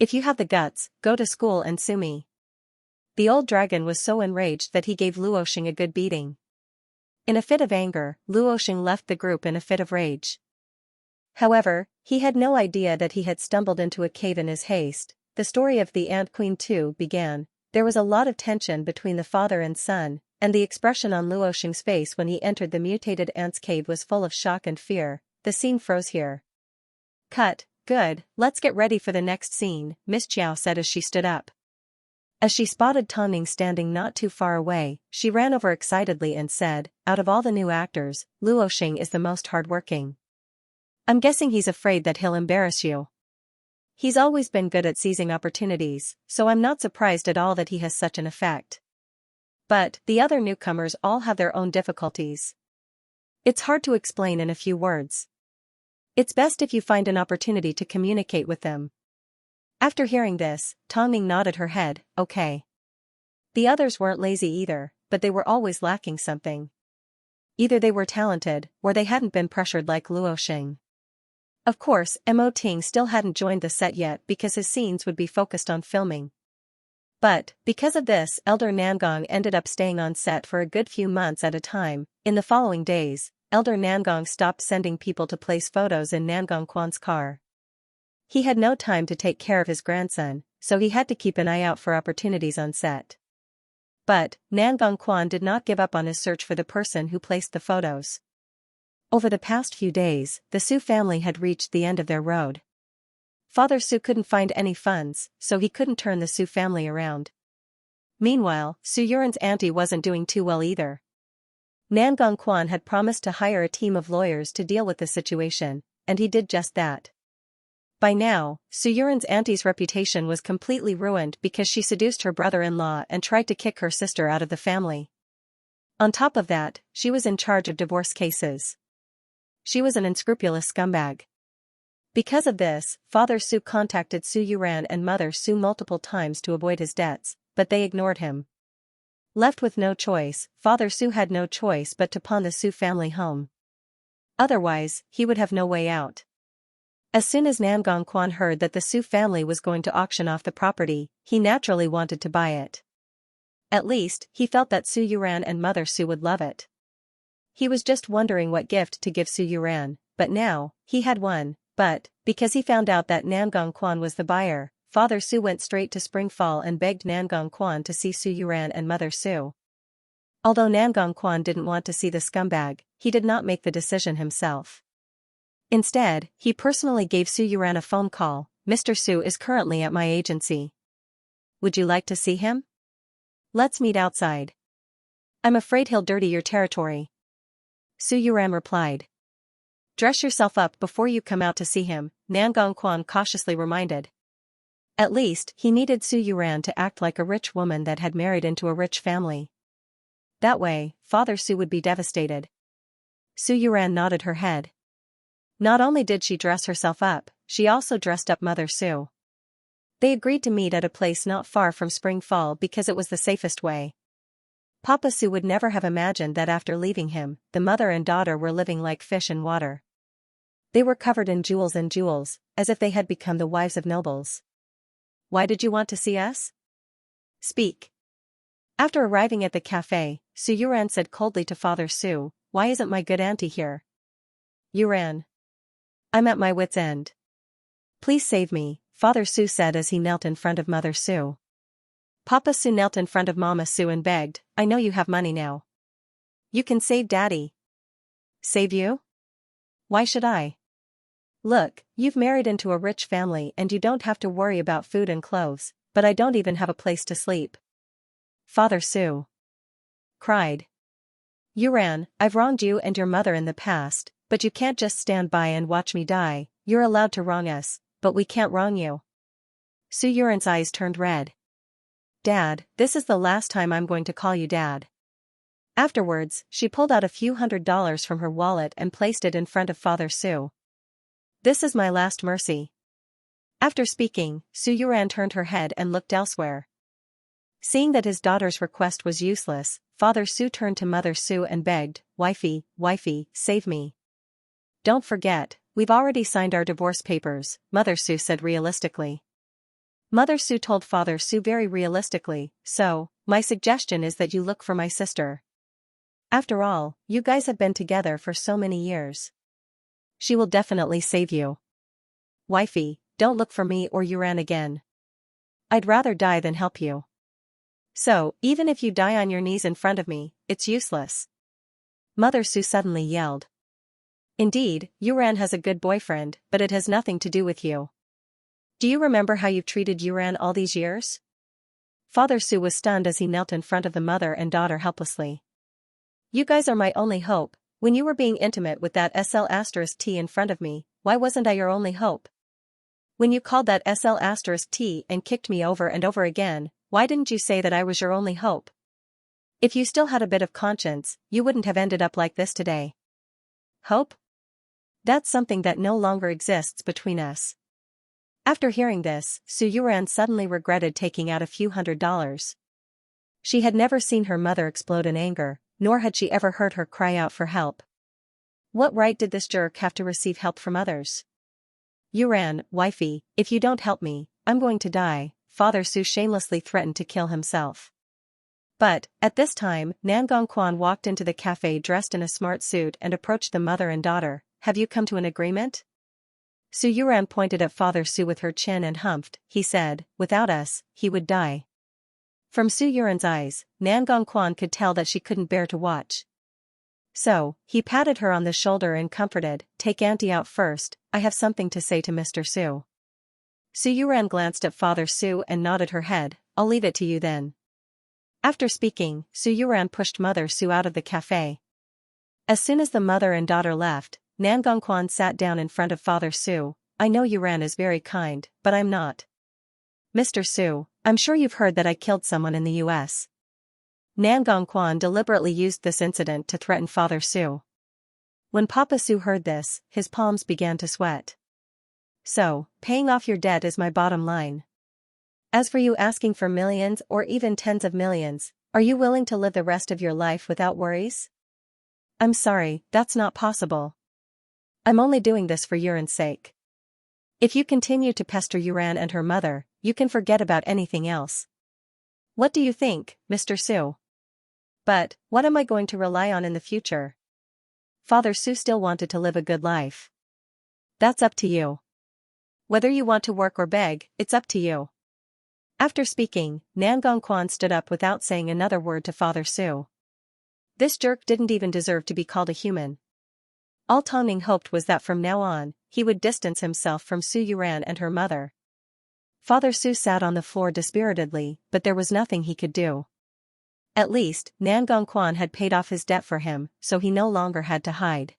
If you have the guts, go to school and sue me. The old dragon was so enraged that he gave Luo Xing a good beating. In a fit of anger, Luo Xing left the group in a fit of rage. However, he had no idea that he had stumbled into a cave in his haste. The story of the Ant Queen 2 began. There was a lot of tension between the father and son, and the expression on Luo Xing's face when he entered the mutated ant's cave was full of shock and fear. The scene froze here. Cut. Good, let's get ready for the next scene, Miss Chiao said as she stood up. As she spotted Tongming standing not too far away, she ran over excitedly and said, out of all the new actors, Luo Xing is the most hardworking. I'm guessing he's afraid that he'll embarrass you. He's always been good at seizing opportunities, so I'm not surprised at all that he has such an effect. But, the other newcomers all have their own difficulties. It's hard to explain in a few words. It's best if you find an opportunity to communicate with them. After hearing this, Tongming nodded her head, okay. The others weren't lazy either, but they were always lacking something. Either they were talented, or they hadn't been pressured like Luo Xing. Of course, Mo Ting still hadn't joined the set yet because his scenes would be focused on filming. But, because of this, Elder Nangong ended up staying on set for a good few months at a time. In the following days, Elder Nangong stopped sending people to place photos in Nangong Quan's car. He had no time to take care of his grandson, so he had to keep an eye out for opportunities on set. But, Nangong Quan did not give up on his search for the person who placed the photos. Over the past few days, the Su family had reached the end of their road. Father Su couldn't find any funds, so he couldn't turn the Su family around. Meanwhile, Su Yuran's auntie wasn't doing too well either. Nan Gongquan had promised to hire a team of lawyers to deal with the situation, and he did just that. By now, Su Yuran's auntie's reputation was completely ruined because she seduced her brother-in-law and tried to kick her sister out of the family. On top of that, she was in charge of divorce cases. She was an unscrupulous scumbag. Because of this, Father Su contacted Su Yuran and Mother Su multiple times to avoid his debts, but they ignored him. Left with no choice, Father Su had no choice but to pawn the Su family home. Otherwise, he would have no way out. As soon as Nan Gongquan heard that the Su family was going to auction off the property, he naturally wanted to buy it. At least, he felt that Su Yuran and Mother Su would love it. He was just wondering what gift to give Su Yuran, but now, he had one, but, because he found out that Nan Gongquan was the buyer, Father Su went straight to Spring Fall and begged Nan Gongquan to see Su Yuran and Mother Su. Although Nan Gongquan didn't want to see the scumbag, he did not make the decision himself. Instead, he personally gave Su Yuran a phone call. "Mr. Su is currently at my agency. Would you like to see him? Let's meet outside. I'm afraid he'll dirty your territory." Su Yuran replied. "Dress yourself up before you come out to see him," Nan Gongquan cautiously reminded. At least, he needed Su Yuran to act like a rich woman that had married into a rich family. That way, Father Su would be devastated. Su Yuran nodded her head. Not only did she dress herself up, she also dressed up Mother Su. They agreed to meet at a place not far from Spring Fall because it was the safest way. Papa Su would never have imagined that after leaving him, the mother and daughter were living like fish in water. They were covered in jewels and jewels, as if they had become the wives of nobles. "Why did you want to see us? Speak." After arriving at the cafe, Su Yuran said coldly to Father Su, "Why isn't my good auntie here?" "Yuran. I'm at my wit's end. Please save me," Father Su said as he knelt in front of Mother Su. Papa Su knelt in front of Mama Su and begged, "I know you have money now. You can save Daddy." "Save you? Why should I? Look, you've married into a rich family and you don't have to worry about food and clothes, but I don't even have a place to sleep." Father Su cried. "Yuran, I've wronged you and your mother in the past, but you can't just stand by and watch me die. You're allowed to wrong us, but we can't wrong you." Su Yuran's eyes turned red. "Dad, this is the last time I'm going to call you Dad." Afterwards, she pulled out a few $100s from her wallet and placed it in front of Father Su. "This is my last mercy." After speaking, Su Yuran turned her head and looked elsewhere. Seeing that his daughter's request was useless, Father Su turned to Mother Su and begged, Wifey, save me. "Don't forget, we've already signed our divorce papers," Mother Su said realistically. Mother Su told Father Su very realistically, "So, my suggestion is that you look for my sister. After all, you guys have been together for so many years. She will definitely save you. Wifey, don't look for me or Yuran again. I'd rather die than help you. So, even if you die on your knees in front of me, it's useless." Mother Su suddenly yelled. "Indeed, Yuran has a good boyfriend, but it has nothing to do with you. Do you remember how you've treated Yuran all these years?" Father Su was stunned as he knelt in front of the mother and daughter helplessly. "You guys are my only hope. When you were being intimate with that SL*T in front of me, why wasn't I your only hope? When you called that SL*T and kicked me over and over again, why didn't you say that I was your only hope? If you still had a bit of conscience, you wouldn't have ended up like this today. Hope? That's something that no longer exists between us." After hearing this, Su Yuran suddenly regretted taking out a few $100s. She had never seen her mother explode in anger, nor had she ever heard her cry out for help. What right did this jerk have to receive help from others? "Yuran, wifey, if you don't help me, I'm going to die," Father Su shamelessly threatened to kill himself. But, at this time, Nan Gongquan walked into the cafe dressed in a smart suit and approached the mother and daughter. "Have you come to an agreement?" Su Yuran pointed at Father Su with her chin and humphed. He said, "Without us, he would die." From Su Yuran's eyes, Nan Gongquan could tell that she couldn't bear to watch. So, he patted her on the shoulder and comforted, "Take Auntie out first, I have something to say to Mr. Su." Su Yuran glanced at Father Su and nodded her head, "I'll leave it to you then." After speaking, Su Yuran pushed Mother Su out of the cafe. As soon as the mother and daughter left, Nan Gongquan sat down in front of Father Su. "I know Yuran is very kind, but I'm not. Mr. Su, I'm sure you've heard that I killed someone in the US." Nan Gongquan deliberately used this incident to threaten Father Su. When Papa Su heard this, his palms began to sweat. "So, paying off your debt is my bottom line. As for you asking for millions or even tens of millions, are you willing to live the rest of your life without worries? I'm sorry, that's not possible. I'm only doing this for Yuran's sake. If you continue to pester Yuran and her mother, you can forget about anything else. What do you think, Mr. Su? But, what am I going to rely on in the future?" Father Su still wanted to live a good life. "That's up to you. Whether you want to work or beg, it's up to you." After speaking, Nan Gongquan stood up without saying another word to Father Su. This jerk didn't even deserve to be called a human. All Tong Ning hoped was that from now on, he would distance himself from Su Yuran and her mother. Father Su sat on the floor dispiritedly, but there was nothing he could do. At least, Nan Gongquan had paid off his debt for him, so he no longer had to hide.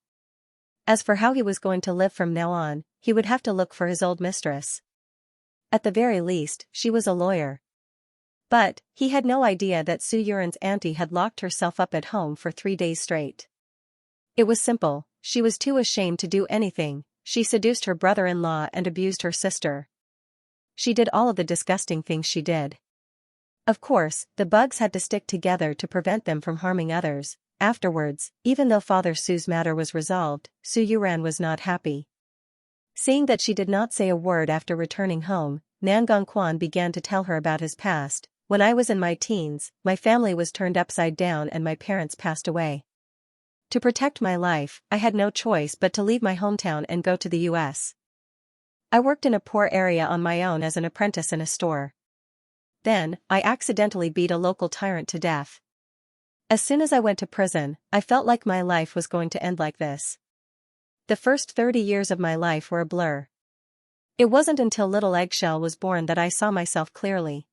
As for how he was going to live from now on, he would have to look for his old mistress. At the very least, she was a lawyer. But, he had no idea that Su Yuran's auntie had locked herself up at home for 3 days straight. It was simple, she was too ashamed to do anything. She seduced her brother-in-law and abused her sister. She did all of the disgusting things she did. Of course, the bugs had to stick together to prevent them from harming others. Afterwards, even though Father Su's matter was resolved, Su Yuran was not happy. Seeing that she did not say a word after returning home, Nan Gongquan began to tell her about his past. "When I was in my teens, my family was turned upside down and my parents passed away. To protect my life, I had no choice but to leave my hometown and go to the US. I worked in a poor area on my own as an apprentice in a store. Then, I accidentally beat a local tyrant to death. As soon as I went to prison, I felt like my life was going to end like this. The first 30 years of my life were a blur. It wasn't until little Eggshell was born that I saw myself clearly.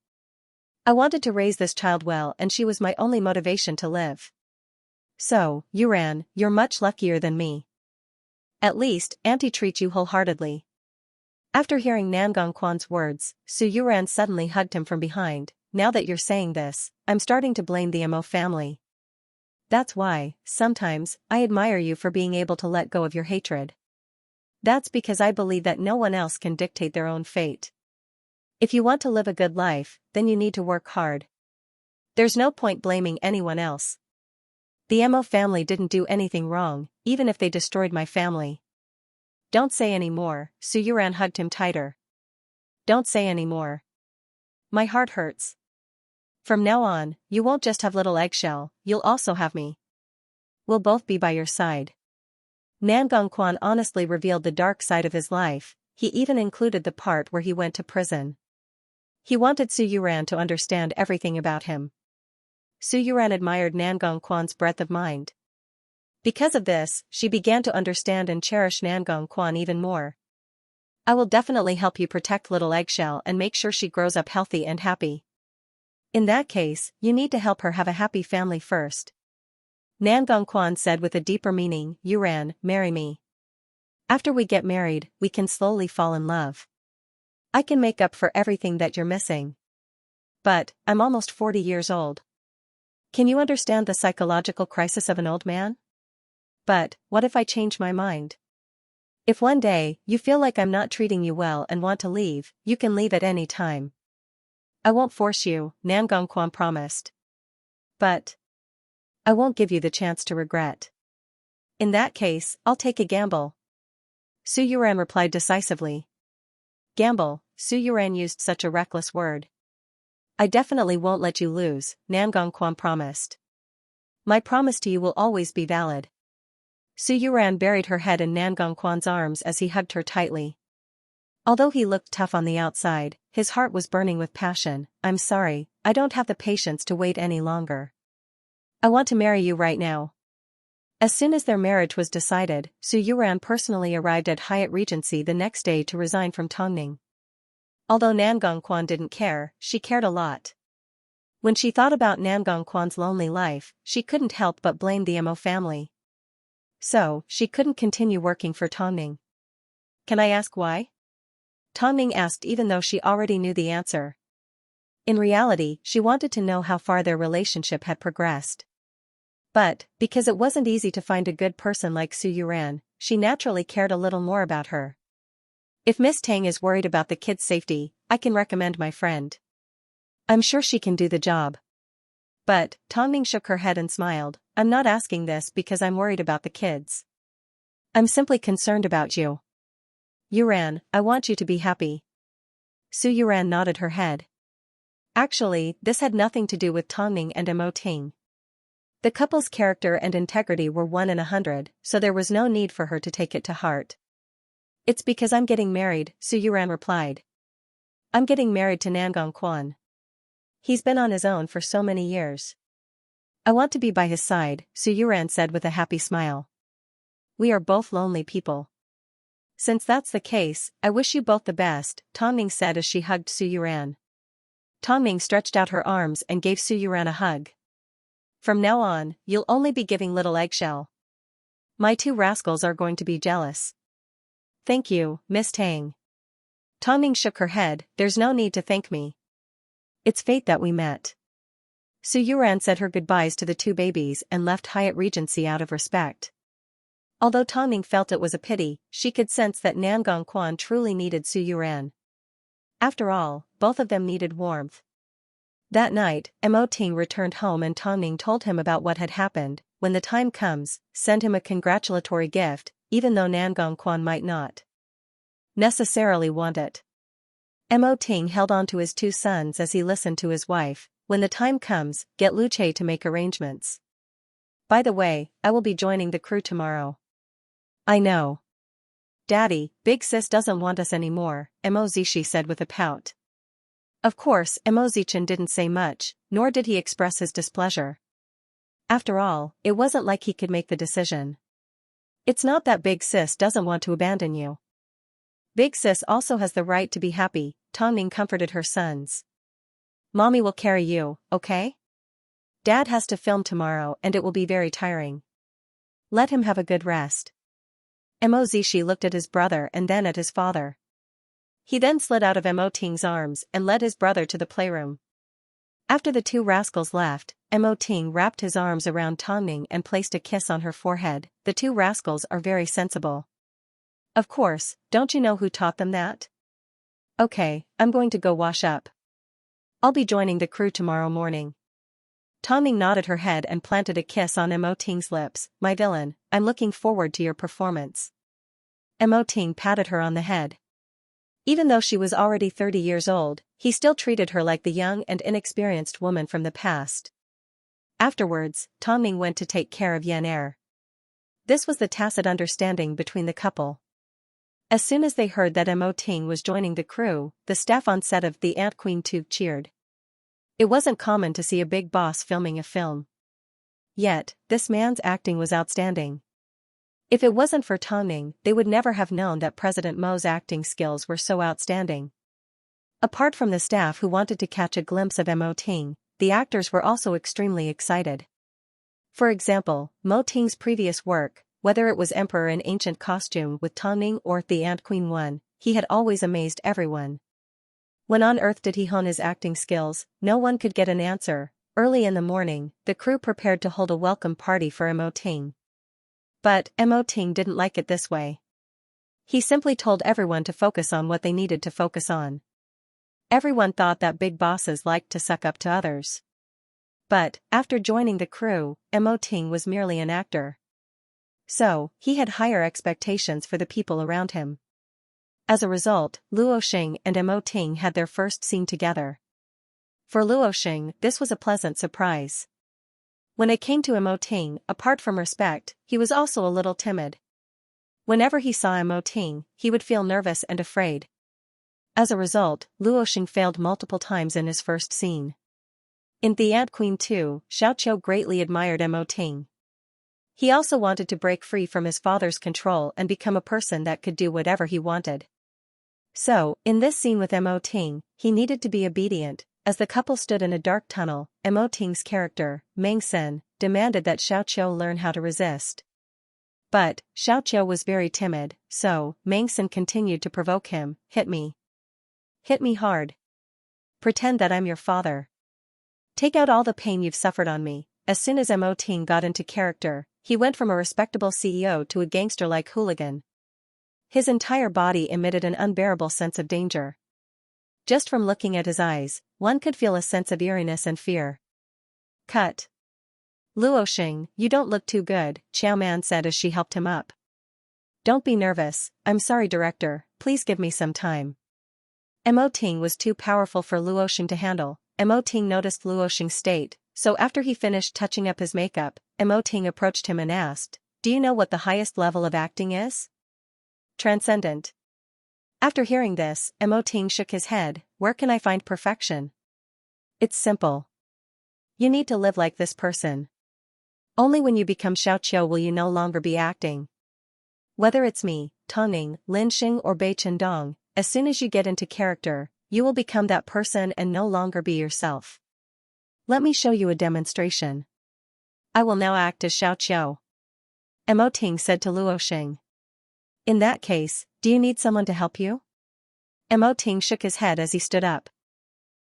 I wanted to raise this child well and she was my only motivation to live. So, Yuran, you're much luckier than me. At least, Auntie treats you wholeheartedly." After hearing Nan Gongquan's words, Su Yuran suddenly hugged him from behind. "Now that you're saying this, I'm starting to blame the Mo family. That's why, sometimes, I admire you for being able to let go of your hatred. That's because I believe that no one else can dictate their own fate. If you want to live a good life, then you need to work hard. There's no point blaming anyone else. The Mo family didn't do anything wrong, even if they destroyed my family." "Don't say any more," Su Yuran hugged him tighter. "Don't say any more. My heart hurts. From now on, you won't just have little Eggshell, you'll also have me. We'll both be by your side." Nan Gongquan honestly revealed the dark side of his life. He even included the part where he went to prison. He wanted Su Yuran to understand everything about him. Su Yuran admired Nan Gongquan's breadth of mind. Because of this, she began to understand and cherish Nan Gongquan even more. "I will definitely help you protect little Eggshell and make sure she grows up healthy and happy. In that case, you need to help her have a happy family first." Nan Gongquan said with a deeper meaning, "Yuran, marry me. After we get married, we can slowly fall in love. I can make up for everything that you're missing. But, I'm almost 40 years old. Can you understand the psychological crisis of an old man? But, what if I change my mind? If one day, you feel like I'm not treating you well and want to leave, you can leave at any time. I won't force you," Nan Gongquan promised. "But I won't give you the chance to regret. In that case, I'll take a gamble." Su Yuran replied decisively. "Gamble," Su Yuran used such a reckless word. "I definitely won't let you lose," Nan Gongquan promised. "My promise to you will always be valid." Su Yuran buried her head in Nan Gongquan's arms as he hugged her tightly. Although he looked tough on the outside, his heart was burning with passion. "I'm sorry, I don't have the patience to wait any longer. I want to marry you right now." As soon as their marriage was decided, Su Yuran personally arrived at Hyatt Regency the next day to resign from Tongning. Although Nangongquan didn't care, she cared a lot. When she thought about Nangongquan's lonely life, she couldn't help but blame the Mo family. So, she couldn't continue working for Tongning. Can I ask why? Tongning asked even though she already knew the answer. In reality, she wanted to know how far their relationship had progressed. But, because it wasn't easy to find a good person like Su Yuran, she naturally cared a little more about her. If Miss Tang is worried about the kids' safety, I can recommend my friend. I'm sure she can do the job. But, Tongning shook her head and smiled, I'm not asking this because I'm worried about the kids. I'm simply concerned about you. Yuran, I want you to be happy. Su Yuran nodded her head. Actually, this had nothing to do with Tongning and Mo Ting. The couple's character and integrity were 1 in 100, so there was no need for her to take it to heart. It's because I'm getting married, Su Yuran replied. I'm getting married to Nangongquan. He's been on his own for so many years. I want to be by his side, Su Yuran said with a happy smile. We are both lonely people. Since that's the case, I wish you both the best, Tongning said as she hugged Su Yuran. Tongning stretched out her arms and gave Su Yuran a hug. From now on, you'll only be giving little eggshell. My 2 rascals are going to be jealous. Thank you, Miss Tang. Tongning shook her head, there's no need to thank me. It's fate that we met. Su Yuran said her goodbyes to the 2 babies and left Hyatt Regency out of respect. Although Tongning felt it was a pity, she could sense that Nangongquan truly needed Su Yuran. After all, both of them needed warmth. That night, Mo Ting returned home and Tongning told him about what had happened. When the time comes, send him a congratulatory gift, even though Nangongquan might not necessarily want it. Mo Ting held on to his 2 sons as he listened to his wife. When the time comes, get Lu Che to make arrangements. By the way, I will be joining the crew tomorrow. I know. Daddy, Big Sis doesn't want us anymore, Mo Zishi said with a pout. Of course, Mo Zichin didn't say much, nor did he express his displeasure. After all, it wasn't like he could make the decision. It's not that Big Sis doesn't want to abandon you. Big Sis also has the right to be happy, Tongning comforted her sons. Mommy will carry you, okay? Dad has to film tomorrow and it will be very tiring. Let him have a good rest. Mo Zishi looked at his brother and then at his father. He then slid out of Mo Ting's arms and led his brother to the playroom. After the 2 rascals left, Mo Ting wrapped his arms around Tongning and placed a kiss on her forehead. The 2 rascals are very sensible. Of course, don't you know who taught them that? Okay, I'm going to go wash up. I'll be joining the crew tomorrow morning. Tongning nodded her head and planted a kiss on Mo Ting's lips. My villain, I'm looking forward to your performance. Mo Ting patted her on the head. Even though she was already 30 years old, he still treated her like the young and inexperienced woman from the past. Afterwards, Tongning went to take care of Yan Er. This was the tacit understanding between the couple. As soon as they heard that Mo Ting was joining the crew, the staff on set of The Ant Queen 2 cheered. It wasn't common to see a big boss filming a film. Yet, this man's acting was outstanding. If it wasn't for Tongning, they would never have known that President Mo's acting skills were so outstanding. Apart from the staff who wanted to catch a glimpse of Mo Ting, the actors were also extremely excited. For example, Mo Ting's previous work, whether it was Emperor in Ancient Costume with Tongning or The Ant Queen 1, he had always amazed everyone. When on Earth did he hone his acting skills? No one could get an answer. Early in the morning, the crew prepared to hold a welcome party for Mo Ting. But Mo Ting didn't like it this way. He simply told everyone to focus on what they needed to focus on. Everyone thought that big bosses liked to suck up to others. But, after joining the crew, Mo Ting was merely an actor. So, he had higher expectations for the people around him. As a result, Luo Xing and Mo Ting had their first scene together. For Luo Xing, this was a pleasant surprise. When it came to Mo Ting, apart from respect, he was also a little timid. Whenever he saw Mo Ting, he would feel nervous and afraid. As a result, Luo Xing failed multiple times in his first scene. In The Ant Queen 2, Xiaoqiu greatly admired Mo Ting. He also wanted to break free from his father's control and become a person that could do whatever he wanted. So, in this scene with Mo Ting, he needed to be obedient. As the couple stood in a dark tunnel, Mo Ting's character, Meng Sen, demanded that Xiaoqiu learn how to resist. But, Xiaoqiu was very timid, so, Meng Sen continued to provoke him. Hit me. Hit me hard. Pretend that I'm your father. Take out all the pain you've suffered on me. As soon as Mo Ting got into character, he went from a respectable CEO to a gangster-like hooligan. His entire body emitted an unbearable sense of danger. Just from looking at his eyes, one could feel a sense of eeriness and fear. Cut. Luoxing, you don't look too good, Xiao Man said as she helped him up. Don't be nervous, I'm sorry director, please give me some time. Mo Ting was too powerful for Luoxing to handle. Mo Ting noticed Luoxing's state, so after he finished touching up his makeup, Mo Ting approached him and asked, do you know what the highest level of acting is? Transcendent. After hearing this, Mo Ting shook his head. Where can I find perfection? It's simple. You need to live like this person. Only when you become Xiaoqiu will you no longer be acting. Whether it's me, Tongning, Lin Xing or Bei Chendong, as soon as you get into character, you will become that person and no longer be yourself. Let me show you a demonstration. I will now act as Xiaoqiu. Mo Ting said to Luoxing. In that case, do you need someone to help you? Mo Ting shook his head as he stood up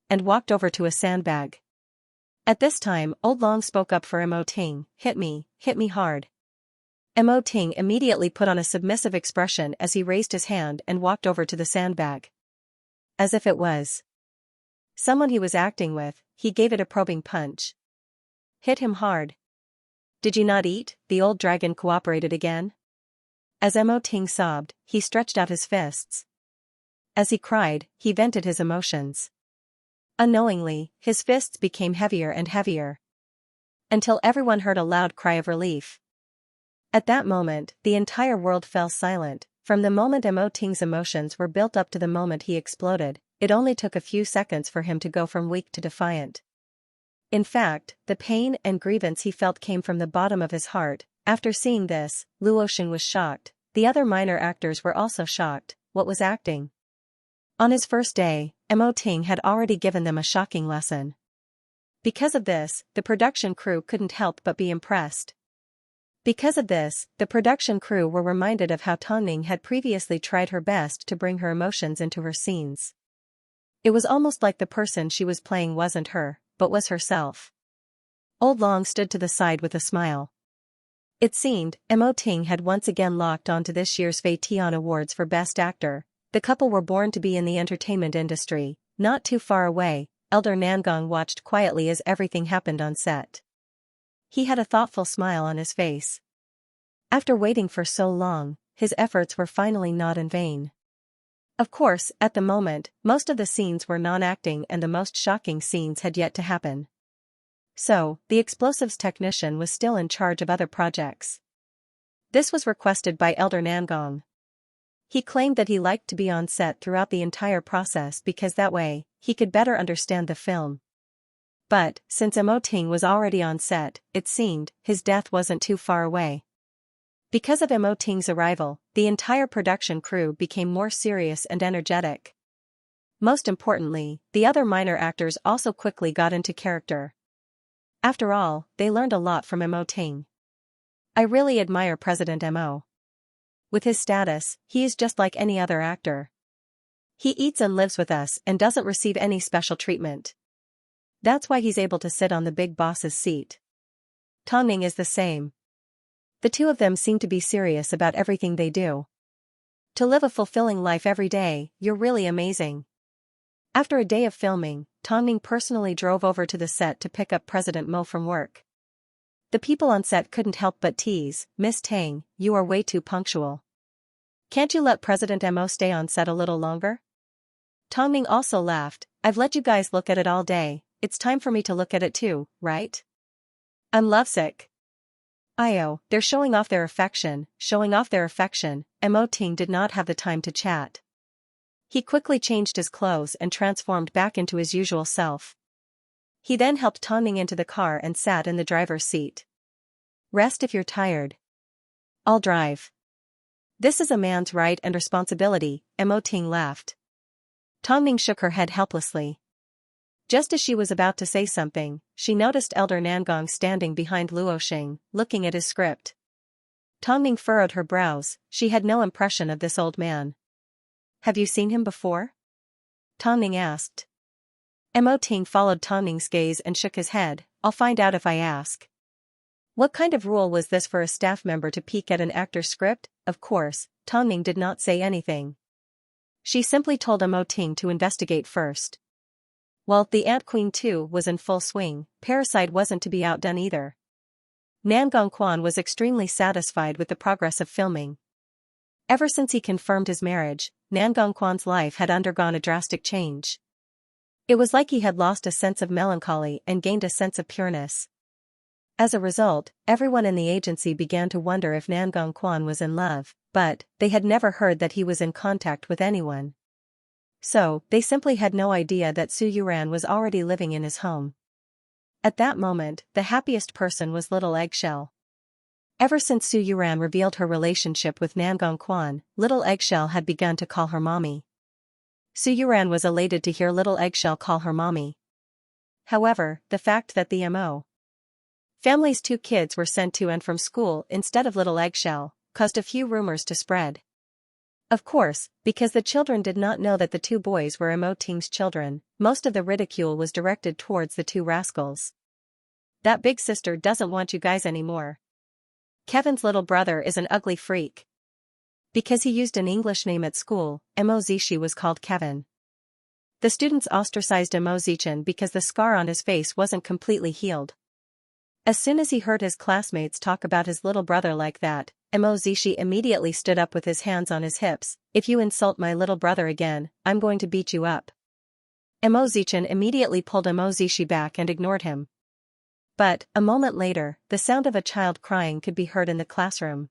and walked over to a sandbag. At this time, Old Long spoke up for Mo Ting. Hit me hard. Mo Ting immediately put on a submissive expression as he raised his hand and walked over to the sandbag. As if it was someone he was acting with, he gave it a probing punch. Hit him hard. Did you not eat? The old dragon cooperated again. As Mo Ting sobbed, he stretched out his fists. As he cried, he vented his emotions. Unknowingly, his fists became heavier and heavier, until everyone heard a loud cry of relief. At that moment, the entire world fell silent. From the moment Mo Ting's emotions were built up to the moment he exploded, it only took a few seconds for him to go from weak to defiant. In fact, the pain and grievance he felt came from the bottom of his heart. After seeing this, Luoxing was shocked. The other minor actors were also shocked. What was acting? On his first day, Mo Ting had already given them a shocking lesson. Because of this, the production crew couldn't help but be impressed. Because of this, the production crew were reminded of how Tongning had previously tried her best to bring her emotions into her scenes. It was almost like the person she was playing wasn't her, but was herself. Old Long stood to the side with a smile. It seemed, Mo Ting had once again locked onto this year's Fei Tian Awards for Best Actor. The couple were born to be in the entertainment industry. Not too far away, Elder Nangong watched quietly as everything happened on set. He had a thoughtful smile on his face. After waiting for so long, his efforts were finally not in vain. Of course, at the moment, most of the scenes were non-acting and the most shocking scenes had yet to happen. So, the explosives technician was still in charge of other projects. This was requested by Elder Nangong. He claimed that he liked to be on set throughout the entire process because that way, he could better understand the film. But, since Mo Ting was already on set, it seemed, his death wasn't too far away. Because of Mo Ting's arrival, the entire production crew became more serious and energetic. Most importantly, the other minor actors also quickly got into character. After all, they learned a lot from Mo Ting. I really admire President Mo. With his status, he is just like any other actor. He eats and lives with us and doesn't receive any special treatment. That's why he's able to sit on the big boss's seat. Tongning is the same. The two of them seem to be serious about everything they do. To live a fulfilling life every day, you're really amazing. After a day of filming, Tongning personally drove over to the set to pick up President Mo from work. The people on set couldn't help but tease, Miss Tang, you are way too punctual. Can't you let President Mo stay on set a little longer? Tongning also laughed, I've let you guys look at it all day, it's time for me to look at it too, right? I'm lovesick. They're showing off their affection. Mo Ting did not have the time to chat. He quickly changed his clothes and transformed back into his usual self. He then helped Tongning into the car and sat in the driver's seat. Rest if you're tired. I'll drive. This is a man's right and responsibility, Mo Ting laughed. Tongning shook her head helplessly. Just as she was about to say something, she noticed Elder Nangong standing behind Luoxing, looking at his script. Tongning furrowed her brows, she had no impression of this old man. Have you seen him before? Tongning asked. Mo Ting followed Tongning's gaze and shook his head. I'll find out if I ask. What kind of rule was this for a staff member to peek at an actor's script? Of course, Tongning did not say anything. She simply told Mo Ting to investigate first. While the Ant Queen too was in full swing, Parasite wasn't to be outdone either. Nangong Quan was extremely satisfied with the progress of filming. Ever since he confirmed his marriage, Nangong Quan's life had undergone a drastic change. It was like he had lost a sense of melancholy and gained a sense of pureness. As a result, everyone in the agency began to wonder if Nangong Quan was in love, but they had never heard that he was in contact with anyone. So, they simply had no idea that Su Yuran was already living in his home. At that moment, the happiest person was Little Eggshell. Ever since Su Yuran revealed her relationship with Nangong Quan, Little Eggshell had begun to call her mommy. Su Yuran was elated to hear Little Eggshell call her mommy. However, the fact that the Mo family's 2 kids were sent to and from school instead of Little Eggshell caused a few rumors to spread. Of course, because the children did not know that the 2 boys were Mo Ting's children, most of the ridicule was directed towards the 2 rascals. That big sister doesn't want you guys anymore. Kevin's little brother is an ugly freak. Because he used an English name at school, Mo Zishi was called Kevin. The students ostracized Mo Zichen because the scar on his face wasn't completely healed. As soon as he heard his classmates talk about his little brother like that, Mo Zishi immediately stood up with his hands on his hips. If you insult my little brother again, I'm going to beat you up. Mo Zichen immediately pulled Mo Zishi back and ignored him. But, a moment later, the sound of a child crying could be heard in the classroom.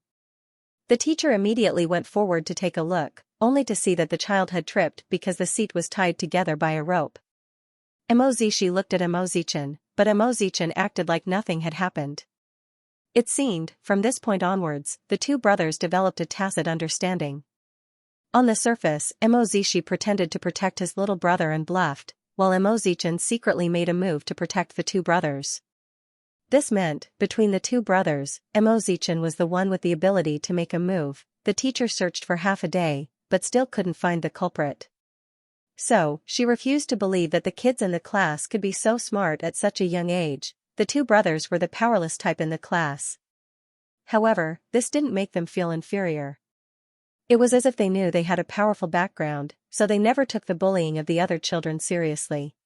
The teacher immediately went forward to take a look, only to see that the child had tripped because the seat was tied together by a rope. Mo Zishi looked at Mo Zichen, but Mo Zichen acted like nothing had happened. It seemed, from this point onwards, the 2 brothers developed a tacit understanding. On the surface, Mo Zishi pretended to protect his little brother and bluffed, while Mo Zichen secretly made a move to protect the 2 brothers. This meant, between the 2 brothers, Mo Zichen was the one with the ability to make a move. The teacher searched for half a day, but still couldn't find the culprit. So, she refused to believe that the kids in the class could be so smart at such a young age. The 2 brothers were the powerless type in the class. However, this didn't make them feel inferior. It was as if they knew they had a powerful background, so they never took the bullying of the other children seriously.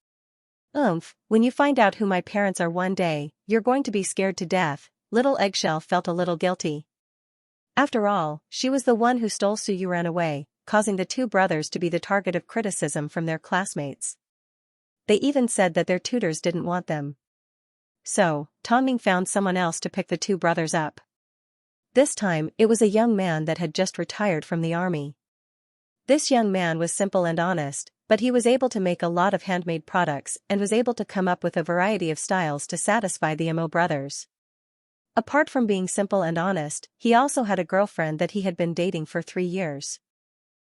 When you find out who my parents are one day, you're going to be scared to death. Little Eggshell felt a little guilty. After all, she was the one who stole Su Yuran away, causing the 2 brothers to be the target of criticism from their classmates. They even said that their tutors didn't want them. So, Tongning found someone else to pick the 2 brothers up. This time, it was a young man that had just retired from the army. This young man was simple and honest, but he was able to make a lot of handmade products and was able to come up with a variety of styles to satisfy the Mo brothers. Apart from being simple and honest, he also had a girlfriend that he had been dating for 3 years.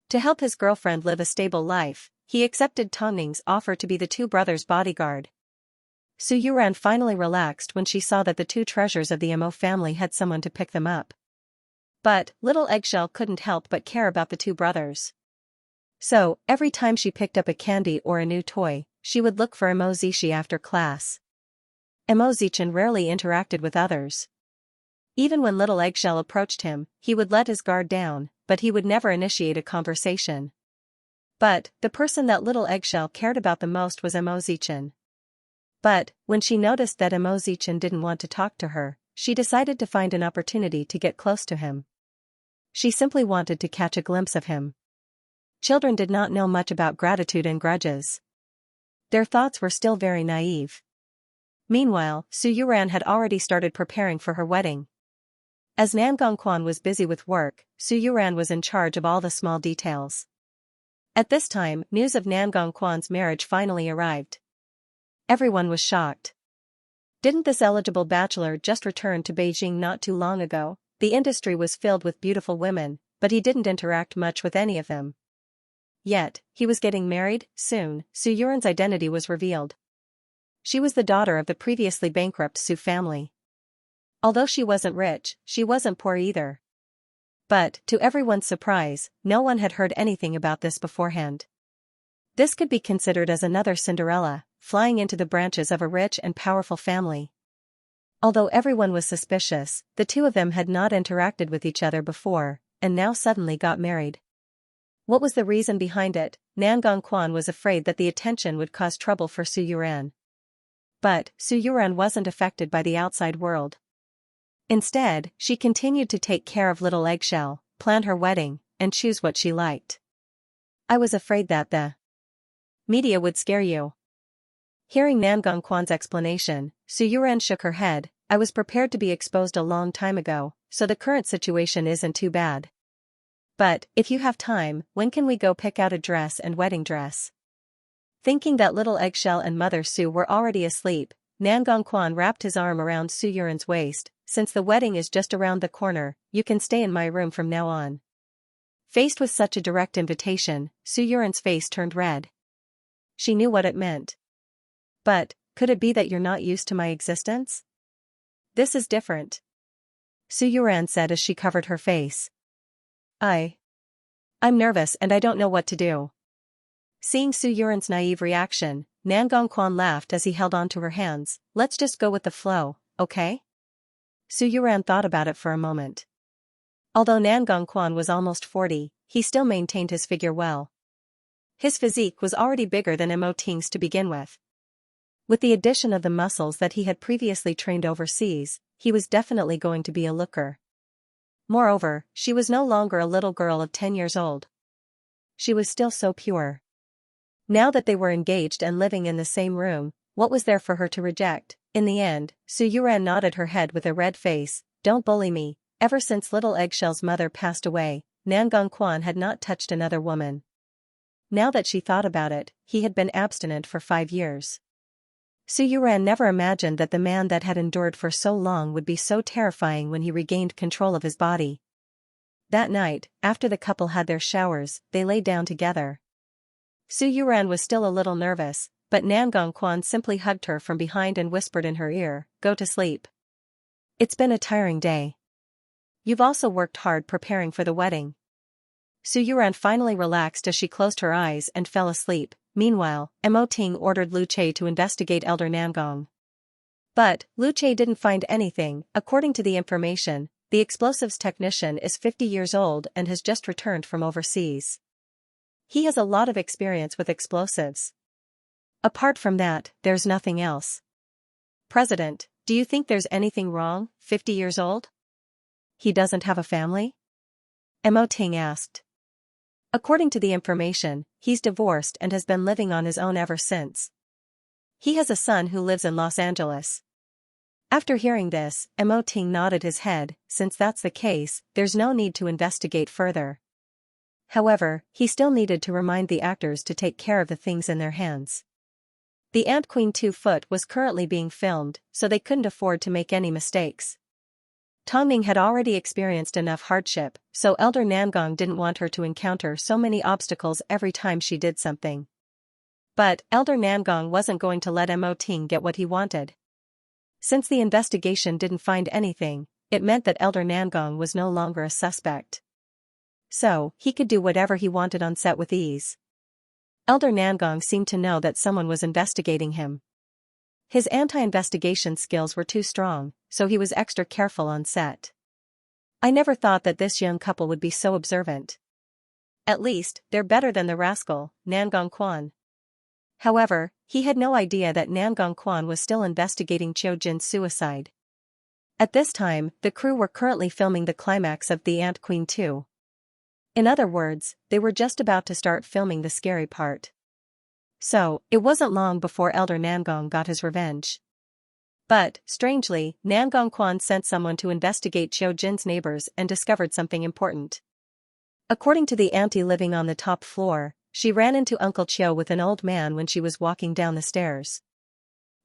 To help his girlfriend live a stable life, he accepted Tongning's offer to be the 2 brothers' bodyguard. Su Yuran finally relaxed when she saw that the 2 treasures of the Mo family had someone to pick them up. But, Little Eggshell couldn't help but care about the 2 brothers. So, every time she picked up a candy or a new toy, she would look for Mo Zishi after class. Mo Zichen rarely interacted with others. Even when Little Eggshell approached him, he would let his guard down, but he would never initiate a conversation. But, the person that Little Eggshell cared about the most was Mo Zichen. But, when she noticed that Mo Zichen didn't want to talk to her, she decided to find an opportunity to get close to him. She simply wanted to catch a glimpse of him. Children did not know much about gratitude and grudges. Their thoughts were still very naive. Meanwhile, Su Yuran had already started preparing for her wedding. As Nangong Quan was busy with work, Su Yuran was in charge of all the small details. At this time, news of Nangong Quan's marriage finally arrived. Everyone was shocked. Didn't this eligible bachelor just return to Beijing not too long ago? The industry was filled with beautiful women, but he didn't interact much with any of them. Yet, he was getting married. Soon, Su Yuran's identity was revealed. She was the daughter of the previously bankrupt Su family. Although she wasn't rich, she wasn't poor either. But, to everyone's surprise, no one had heard anything about this beforehand. This could be considered as another Cinderella, flying into the branches of a rich and powerful family. Although everyone was suspicious, the two of them had not interacted with each other before, and now suddenly got married. What was the reason behind it? Nan Gongquan was afraid that the attention would cause trouble for Su Yuran. But, Su Yuran wasn't affected by the outside world. Instead, she continued to take care of little Eggshell, plan her wedding, and choose what she liked. I was afraid that the media would scare you. Hearing Nan Gongquan's explanation, Su Yuran shook her head. I was prepared to be exposed a long time ago, so the current situation isn't too bad. But, if you have time, when can we go pick out a dress and wedding dress? Thinking that little Eggshell and Mother Su were already asleep, Nan Gongquan wrapped his arm around Su Yuran's waist. Since the wedding is just around the corner, you can stay in my room from now on. Faced with such a direct invitation, Su Yuran's face turned red. She knew what it meant. But, could it be that you're not used to my existence? This is different. Su Yuran said as she covered her face. I'm nervous and I don't know what to do. Seeing Su Yuran's naive reaction, Nan Gongquan laughed as he held onto her hands. Let's just go with the flow, okay? Su Yuran thought about it for a moment. Although Nan Gongquan was almost 40, he still maintained his figure well. His physique was already bigger than Mo Ting's to begin with. With the addition of the muscles that he had previously trained overseas, he was definitely going to be a looker. Moreover, she was no longer a little girl of 10 years old. She was still so pure. Now that they were engaged and living in the same room, what was there for her to reject? In the end, Su Yuran nodded her head with a red face. Don't bully me. Ever since little Eggshell's mother passed away, Nan Gongquan had not touched another woman. Now that she thought about it, he had been abstinent for 5 years. Su Yuran never imagined that the man that had endured for so long would be so terrifying when he regained control of his body. That night, after the couple had their showers, they lay down together. Su Yuran was still a little nervous, but Nan Gongquan simply hugged her from behind and whispered in her ear, "Go to sleep. It's been a tiring day. You've also worked hard preparing for the wedding." Su Yuran finally relaxed as she closed her eyes and fell asleep. Meanwhile, Mo Ting ordered Lu Che to investigate Elder Nangong. But, Lu Che didn't find anything. According to the information, the explosives technician is 50 years old and has just returned from overseas. He has a lot of experience with explosives. Apart from that, there's nothing else. President, do you think there's anything wrong? 50 years old? He doesn't have a family? Mo Ting asked. According to the information, he's divorced and has been living on his own ever since. He has a son who lives in Los Angeles. After hearing this, Mo Ting nodded his head. Since that's the case, there's no need to investigate further. However, he still needed to remind the actors to take care of the things in their hands. The Ant Queen 2 Foot was currently being filmed, so they couldn't afford to make any mistakes. Tongning had already experienced enough hardship, so Elder Nangong didn't want her to encounter so many obstacles every time she did something. But, Elder Nangong wasn't going to let Mo Ting get what he wanted. Since the investigation didn't find anything, it meant that Elder Nangong was no longer a suspect. So, he could do whatever he wanted on set with ease. Elder Nangong seemed to know that someone was investigating him. His anti-investigation skills were too strong, so he was extra careful on set. I never thought that this young couple would be so observant. At least, they're better than the rascal, Nan Gongquan. However, he had no idea that Nan Gongquan was still investigating Qiu Jin's suicide. At this time, the crew were currently filming the climax of The Ant Queen 2. In other words, they were just about to start filming the scary part. So, it wasn't long before Elder Nangong got his revenge. But, strangely, Nan Gongquan sent someone to investigate Qiu Jin's neighbors and discovered something important. According to the auntie living on the top floor, she ran into Uncle Qiu with an old man when she was walking down the stairs.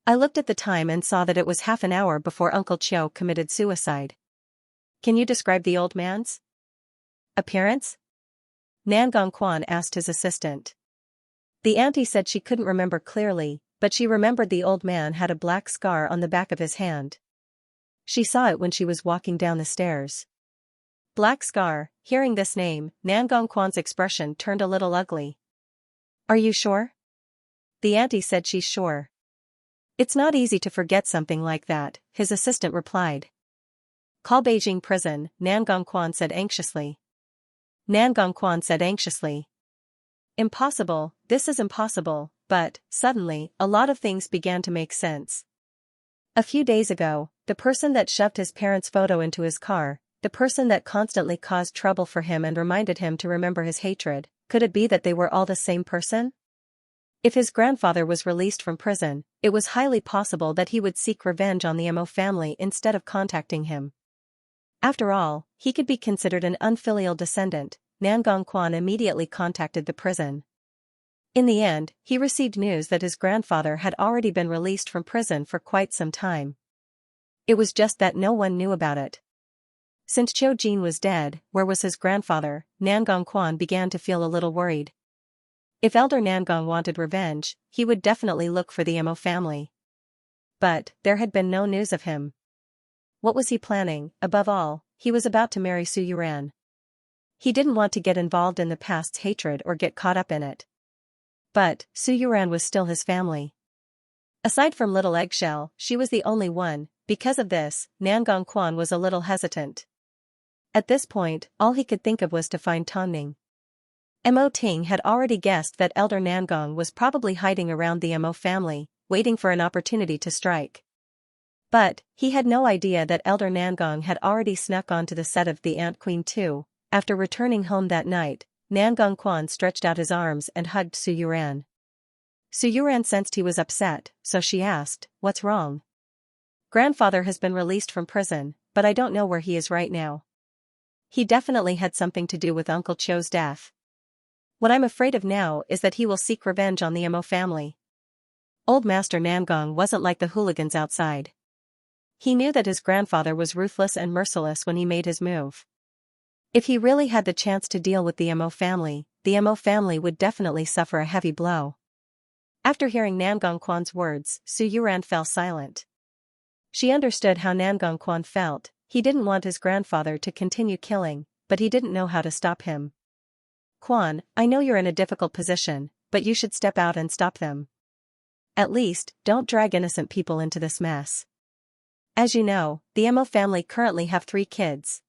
I looked at the time and saw that it was half an hour before Uncle Chiu committed suicide. Can you describe the old man's appearance? Nan Gongquan asked his assistant. The auntie said she couldn't remember clearly, but she remembered the old man had a black scar on the back of his hand. She saw it when she was walking down the stairs. Black scar. Hearing this name, Nan Gongquan's expression turned a little ugly. Are you sure? The auntie said she's sure. It's not easy to forget something like that, his assistant replied. Call Beijing prison, Nan Gongquan said anxiously. Nan Gongquan said anxiously. Impossible, this is impossible, but, suddenly, a lot of things began to make sense. A few days ago, the person that shoved his parents' photo into his car, the person that constantly caused trouble for him and reminded him to remember his hatred, could it be that they were all the same person? If his grandfather was released from prison, it was highly possible that he would seek revenge on the Mo family instead of contacting him. After all, he could be considered an unfilial descendant. Nan Gongquan immediately contacted the prison. In the end, he received news that his grandfather had already been released from prison for quite some time. It was just that no one knew about it. Since Qiu Jin was dead, where was his grandfather? Nan Gongquan began to feel a little worried. If Elder Nangong wanted revenge, he would definitely look for the Mo family. But there had been no news of him. What was he planning? Above all, he was about to marry Su Yuran. He didn't want to get involved in the past's hatred or get caught up in it. But Su Yuran was still his family. Aside from Little Eggshell, she was the only one. Because of this, Nan Gongquan was a little hesitant. At this point, all he could think of was to find Tongning. Mo Ting had already guessed that Elder Nangong was probably hiding around the Mo family, waiting for an opportunity to strike. But he had no idea that Elder Nangong had already snuck onto the set of The Ant Queen 2. After returning home that night, Nan Gongquan stretched out his arms and hugged Su Yuran. Su Yuran sensed he was upset, so she asked, "What's wrong?" "Grandfather has been released from prison, but I don't know where he is right now. He definitely had something to do with Uncle Chiu's death. What I'm afraid of now is that he will seek revenge on the Mo family." Old Master Nangong wasn't like the hooligans outside. He knew that his grandfather was ruthless and merciless when he made his move. If he really had the chance to deal with the Mo family would definitely suffer a heavy blow. After hearing Nan Gongquan's words, Su Yuran fell silent. She understood how Nan Gongquan felt. He didn't want his grandfather to continue killing, but he didn't know how to stop him. "Quan, I know you're in a difficult position, but you should step out and stop them. At least, don't drag innocent people into this mess. As you know, the Mo family currently have 3 kids.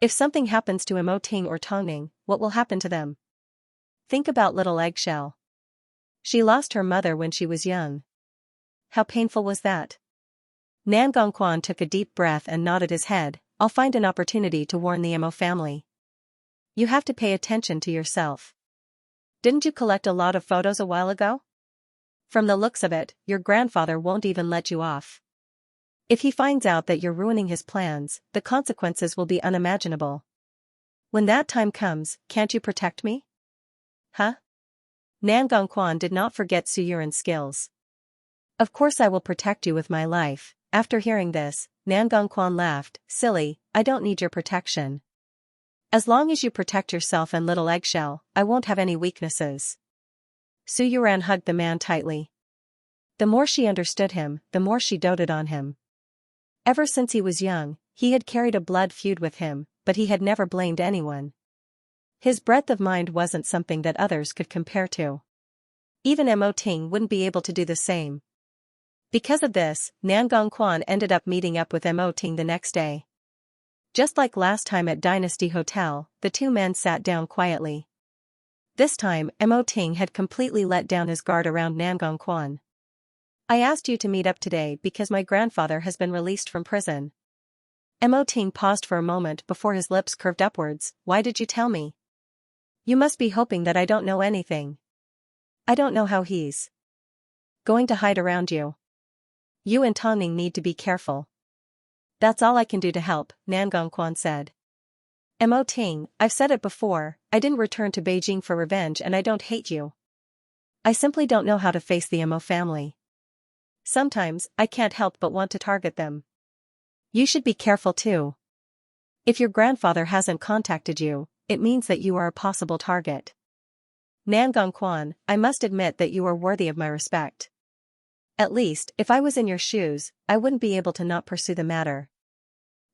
If something happens to Mo Ting or Tongning, what will happen to them? Think about Little Eggshell. She lost her mother when she was young. How painful was that?" Nan Gongquan took a deep breath and nodded his head. "I'll find an opportunity to warn the Mo family. You have to pay attention to yourself. Didn't you collect a lot of photos a while ago? From the looks of it, your grandfather won't even let you off. If he finds out that you're ruining his plans, the consequences will be unimaginable. When that time comes, can't you protect me?" "Huh?" Nan Gongquan did not forget Su Yuran's skills. "Of course I will protect you with my life." After hearing this, Nan Gongquan laughed. "Silly, I don't need your protection. As long as you protect yourself and Little Eggshell, I won't have any weaknesses." Su Yuran hugged the man tightly. The more she understood him, the more she doted on him. Ever since he was young, he had carried a blood feud with him, but he had never blamed anyone. His breadth of mind wasn't something that others could compare to. Even Mo Ting wouldn't be able to do the same. Because of this, Nan Gongquan ended up meeting up with Mo Ting the next day. Just like last time at Dynasty Hotel, the 2 men sat down quietly. This time, Mo Ting had completely let down his guard around Nan Gongquan. "I asked you to meet up today because my grandfather has been released from prison." Mo Ting paused for a moment before his lips curved upwards. "Why did you tell me? You must be hoping that I don't know anything." "I don't know how he's going to hide around you. You and Tongning need to be careful." "That's all I can do to help," Nan Gongquan said. "Mo Ting, I've said it before, I didn't return to Beijing for revenge and I don't hate you. I simply don't know how to face the Mo family. Sometimes, I can't help but want to target them. You should be careful too. If your grandfather hasn't contacted you, it means that you are a possible target. Nangong Quan, I must admit that you are worthy of my respect. At least, if I was in your shoes, I wouldn't be able to not pursue the matter.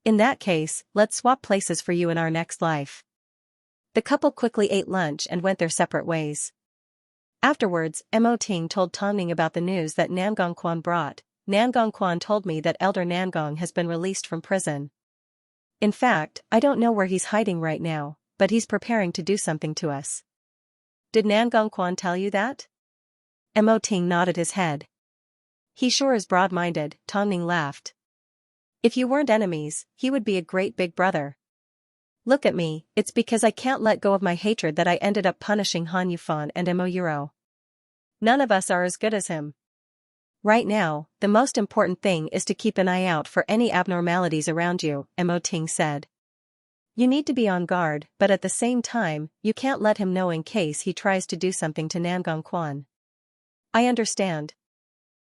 In that case, let's swap places for you in our next life. The couple quickly ate lunch and went their separate ways. Afterwards, Mo Ting told Tong Ning about the news that Nangong Quan brought. Nangong Quan told me that Elder Nangong has been released from prison. In fact, I don't know where he's hiding right now, but he's preparing to do something to us. Did Nangong Quan tell you that? Mo Ting nodded his head. He sure is broad-minded, Tong Ning laughed. If you weren't enemies, he would be a great big brother. Look at me, it's because I can't let go of my hatred that I ended up punishing Han Yufan and Mo Euro. None of us are as good as him. Right now, the most important thing is to keep an eye out for any abnormalities around you, Mo Ting said. You need to be on guard, but at the same time, you can't let him know in case he tries to do something to Nangong Quan. I understand.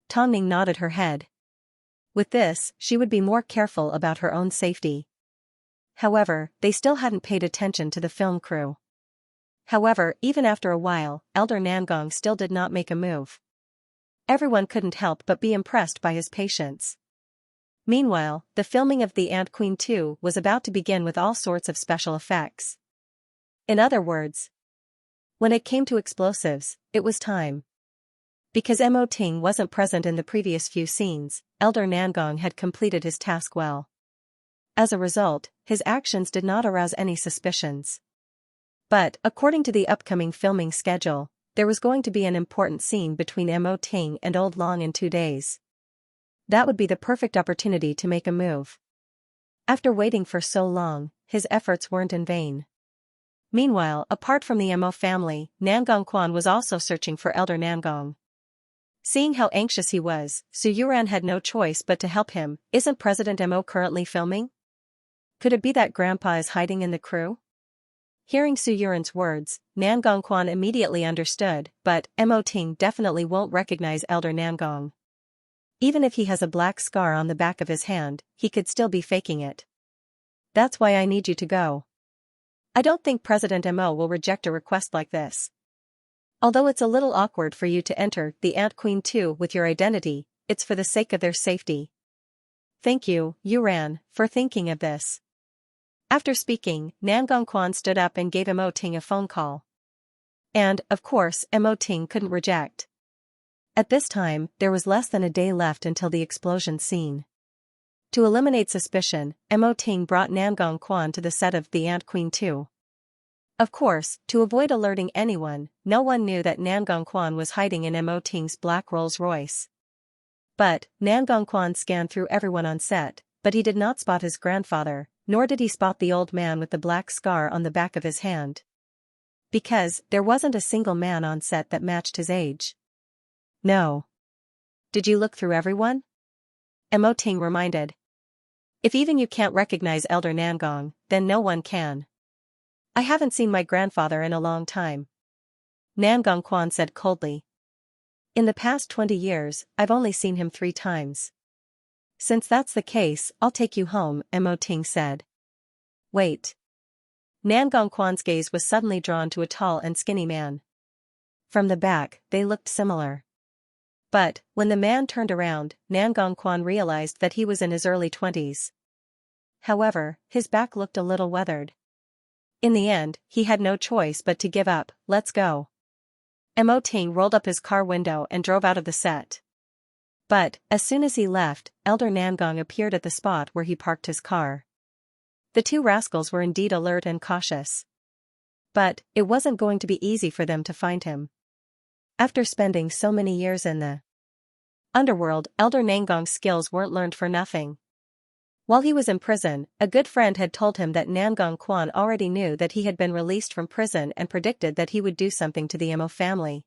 Tong Ning nodded her head. With this, she would be more careful about her own safety. However, they still hadn't paid attention to the film crew. However, even after a while, Elder Nangong still did not make a move. Everyone couldn't help but be impressed by his patience. Meanwhile, the filming of The Ant Queen 2 was about to begin with all sorts of special effects. In other words, when it came to explosives, it was time. Because Mo Ting wasn't present in the previous few scenes, Elder Nangong had completed his task well. As a result, his actions did not arouse any suspicions. But, according to the upcoming filming schedule, there was going to be an important scene between Mo Ting and Old Long in 2 days. That would be the perfect opportunity to make a move. After waiting for so long, his efforts weren't in vain. Meanwhile, apart from the Mo family, Nangong Quan was also searching for Elder Nangong. Seeing how anxious he was, Su Yuran had no choice but to help him. Isn't President Mo currently filming? Could it be that Grandpa is hiding in the crew? Hearing Su Yuran's words, Nangong Quan immediately understood, but Mo Ting definitely won't recognize Elder Nangong. Even if he has a black scar on the back of his hand, he could still be faking it. That's why I need you to go. I don't think President Mo will reject a request like this. Although it's a little awkward for you to enter The Ant Queen 2 with your identity, it's for the sake of their safety. Thank you, Yuran, for thinking of this. After speaking, Nangong Quan stood up and gave Mo Ting a phone call. And, of course, Mo Ting couldn't reject. At this time, there was less than a day left until the explosion scene. To eliminate suspicion, Mo Ting brought Nangong Quan to the set of The Ant Queen 2. Of course, to avoid alerting anyone, no one knew that Nangong Quan was hiding in Mo Ting's black Rolls-Royce. But, Nangong Quan scanned through everyone on set, but he did not spot his grandfather, nor did he spot the old man with the black scar on the back of his hand. Because, there wasn't a single man on set that matched his age. No. Did you look through everyone? Mo Ting reminded. If even you can't recognize Elder Nangong, then no one can. I haven't seen my grandfather in a long time. Nangong Quan said coldly. In the past 20 years, I've only seen him 3 times. Since that's the case, I'll take you home, Mo Ting said. Wait. Nangong Quan's gaze was suddenly drawn to a tall and skinny man. From the back, they looked similar. But, when the man turned around, Nangong Quan realized that he was in his early 20s. However, his back looked a little weathered. In the end, he had no choice but to give up. Let's go. Mo Ting rolled up his car window and drove out of the set. But, as soon as he left, Elder Nangong appeared at the spot where he parked his car. The 2 rascals were indeed alert and cautious. But, it wasn't going to be easy for them to find him. After spending so many years in the underworld, Elder Nangong's skills weren't learned for nothing. While he was in prison, a good friend had told him that Nangong Quan already knew that he had been released from prison and predicted that he would do something to the Mo family.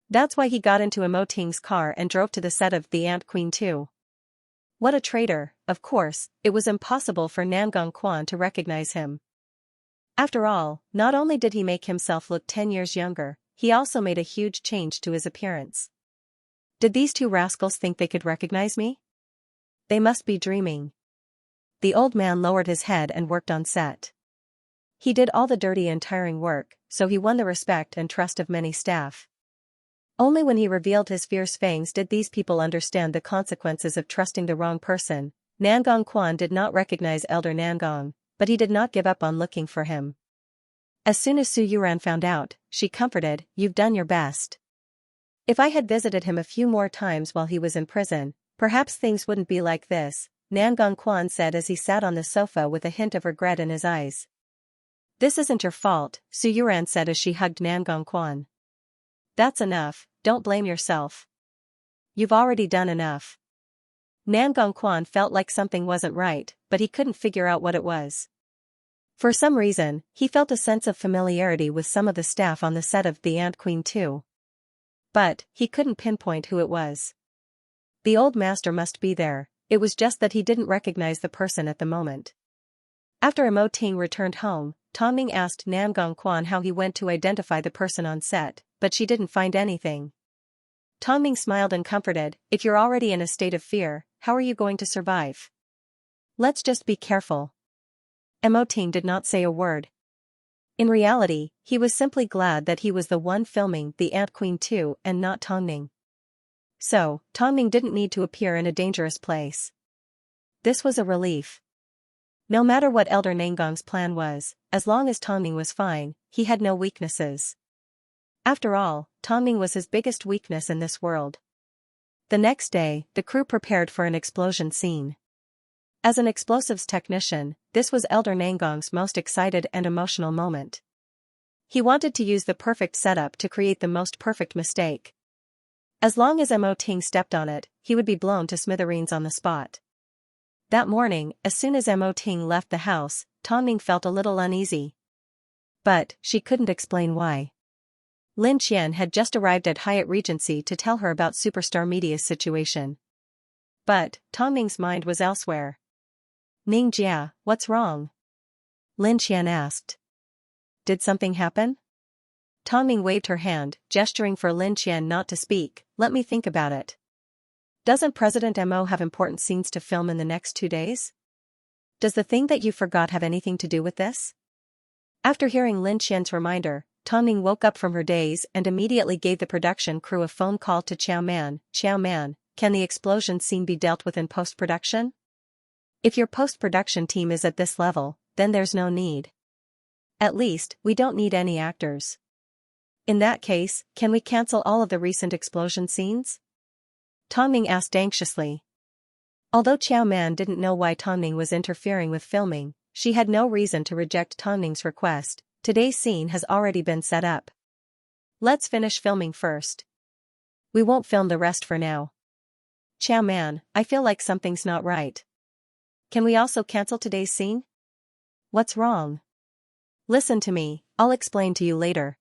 That's why he got into Mo Ting's car and drove to the set of The Ant Queen 2. What a traitor! Of course, it was impossible for Nangong Quan to recognize him. After all, not only did he make himself look 10 years younger, he also made a huge change to his appearance. Did these two rascals think they could recognize me? They must be dreaming. The old man lowered his head and worked on set. He did all the dirty and tiring work, so he won the respect and trust of many staff. Only when he revealed his fierce fangs did these people understand the consequences of trusting the wrong person. Nangong Quan did not recognize Elder Nangong, but he did not give up on looking for him. As soon as Su Yuran found out, she comforted, "You've done your best. If I had visited him a few more times while he was in prison, perhaps things wouldn't be like this," Nangong Quan said as he sat on the sofa with a hint of regret in his eyes. "This isn't your fault," Su Yuran said as she hugged Nangong Quan. "That's enough, don't blame yourself. You've already done enough." Nangong Quan felt like something wasn't right, but he couldn't figure out what it was. For some reason, he felt a sense of familiarity with some of the staff on the set of The Ant Queen 2. But, he couldn't pinpoint who it was. The old master must be there, it was just that he didn't recognize the person at the moment. After Mo Ting returned home, Tongming asked Nangong Quan how he went to identify the person on set, but she didn't find anything. Tongming smiled and comforted, "If you're already in a state of fear, how are you going to survive? Let's just be careful." Mo Ting did not say a word. In reality, he was simply glad that he was the one filming The Ant Queen 2 and not Tongming. So, Tongming didn't need to appear in a dangerous place. This was a relief. No matter what Elder Nangong's plan was, as long as Tongming was fine, he had no weaknesses. After all, Tongming was his biggest weakness in this world. The next day, the crew prepared for an explosion scene. As an explosives technician, this was Elder Nangong's most excited and emotional moment. He wanted to use the perfect setup to create the most perfect mistake. As long as Mo Ting stepped on it, he would be blown to smithereens on the spot. That morning, as soon as Mo Ting left the house, Tongming felt a little uneasy. But, she couldn't explain why. Lin Qian had just arrived at Hyatt Regency to tell her about Superstar Media's situation. But, Tongming's mind was elsewhere. "Ning Jia, what's wrong?" Lin Qian asked. "Did something happen?" Tongming waved her hand, gesturing for Lin Qian not to speak. "Let me think about it. Doesn't President Mo have important scenes to film in the next 2 days? Does the thing that you forgot have anything to do with this?" After hearing Lin Qian's reminder, Tongming woke up from her daze and immediately gave the production crew a phone call to Qiao Man. "Qiao Man, can the explosion scene be dealt with in post-production? If your post-production team is at this level, then there's no need. At least, we don't need any actors. In that case, can we cancel all of the recent explosion scenes?" Tongming asked anxiously. Although Qiao Man didn't know why Tongming was interfering with filming, she had no reason to reject Tongming's request. Today's scene has already been set up. Let's finish filming first. We won't film the rest for now. Qiao Man, I feel like something's not right. Can we also cancel today's scene? What's wrong? Listen to me, I'll explain to you later.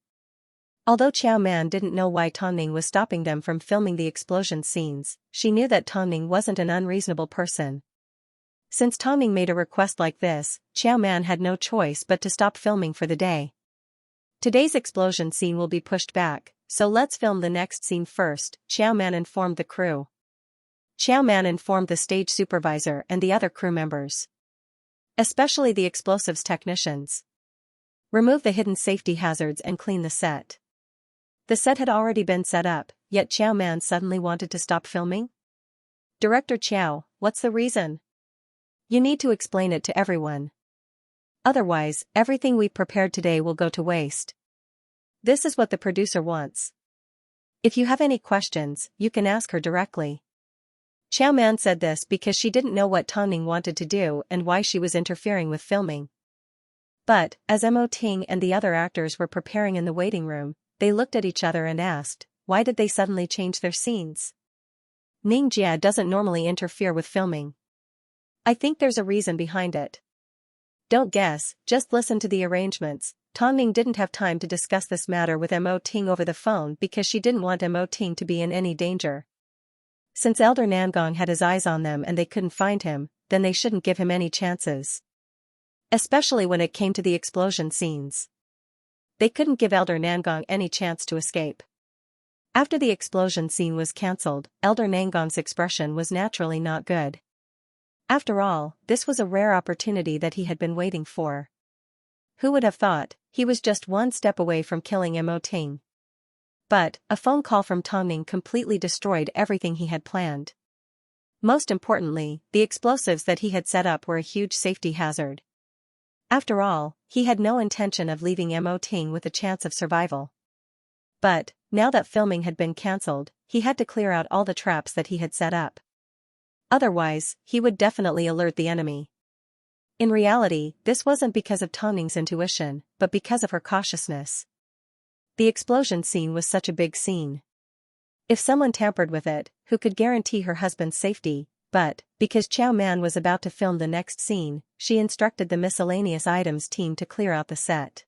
Although Qiao Man didn't know why Tongming was stopping them from filming the explosion scenes, she knew that Tongming wasn't an unreasonable person. Since Tongming made a request like this, Qiao Man had no choice but to stop filming for the day. Today's explosion scene will be pushed back, so let's film the next scene first, Qiao Man informed the crew. Qiao Man informed the stage supervisor and the other crew members. Especially the explosives technicians. Remove the hidden safety hazards and clean the set. The set had already been set up, yet Qiao Man suddenly wanted to stop filming? Director Qiao, what's the reason? You need to explain it to everyone. Otherwise, everything we prepared today will go to waste. This is what the producer wants. If you have any questions, you can ask her directly. Qiao Man said this because she didn't know what Tongming wanted to do and why she was interfering with filming. But, as Mo Ting and the other actors were preparing in the waiting room, they looked at each other and asked, why did they suddenly change their scenes? Ning Jia doesn't normally interfere with filming. I think there's a reason behind it. Don't guess, just listen to the arrangements. Tongming didn't have time to discuss this matter with Mo Ting over the phone because she didn't want Mo Ting to be in any danger. Since Elder Nangong had his eyes on them and they couldn't find him, then they shouldn't give him any chances. Especially when it came to the explosion scenes. They couldn't give Elder Nangong any chance to escape. After the explosion scene was cancelled, Elder Nangong's expression was naturally not good. After all, this was a rare opportunity that he had been waiting for. Who would have thought, he was just one step away from killing Mo Ting. But, a phone call from Tongning completely destroyed everything he had planned. Most importantly, the explosives that he had set up were a huge safety hazard. After all, he had no intention of leaving Mo Ting with a chance of survival. But, now that filming had been cancelled, he had to clear out all the traps that he had set up. Otherwise, he would definitely alert the enemy. In reality, this wasn't because of Tongning's intuition, but because of her cautiousness. The explosion scene was such a big scene. If someone tampered with it, who could guarantee her husband's safety? But, because Chow Man was about to film the next scene, she instructed the miscellaneous items team to clear out the set.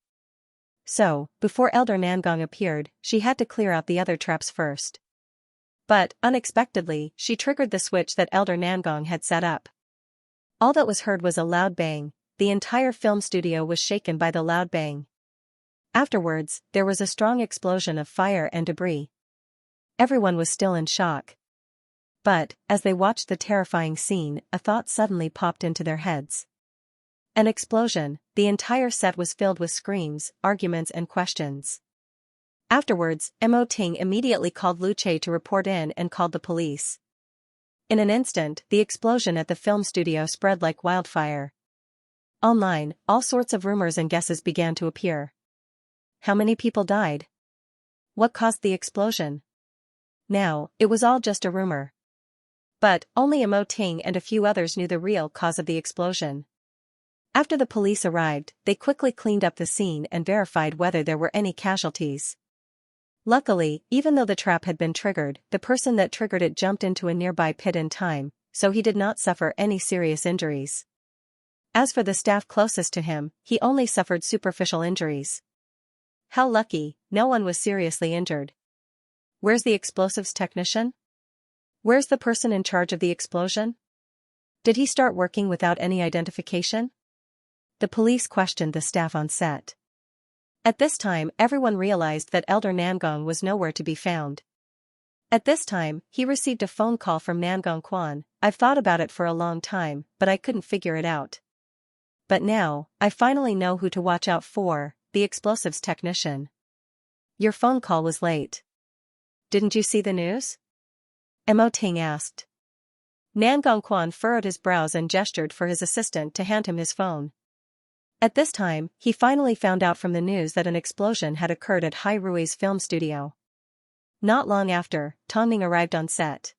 So, before Elder Nangong appeared, she had to clear out the other traps first. But, unexpectedly, she triggered the switch that Elder Nangong had set up. All that was heard was a loud bang. The entire film studio was shaken by the loud bang. Afterwards, there was a strong explosion of fire and debris. Everyone was still in shock. But, as they watched the terrifying scene, a thought suddenly popped into their heads. An explosion. The entire set was filled with screams, arguments and questions. Afterwards, Mo Ting immediately called Lu Che to report in and called the police. In an instant, the explosion at the film studio spread like wildfire. Online, all sorts of rumors and guesses began to appear. How many people died? What caused the explosion? Now, it was all just a rumor. But, only Mo Ting and a few others knew the real cause of the explosion. After the police arrived, they quickly cleaned up the scene and verified whether there were any casualties. Luckily, even though the trap had been triggered, the person that triggered it jumped into a nearby pit in time, so he did not suffer any serious injuries. As for the staff closest to him, he only suffered superficial injuries. How lucky, no one was seriously injured. Where's the explosives technician? Where's the person in charge of the explosion? Did he start working without any identification? The police questioned the staff on set. At this time, everyone realized that Elder Nangong was nowhere to be found. At this time, he received a phone call from Nangong Quan. I've thought about it for a long time, but I couldn't figure it out. But now, I finally know who to watch out for, the explosives technician. Your phone call was late. Didn't you see the news? Mo Ting asked. Nangong Quan furrowed his brows and gestured for his assistant to hand him his phone. At this time, he finally found out from the news that an explosion had occurred at Hai Rui's film studio. Not long after, Tongning arrived on set.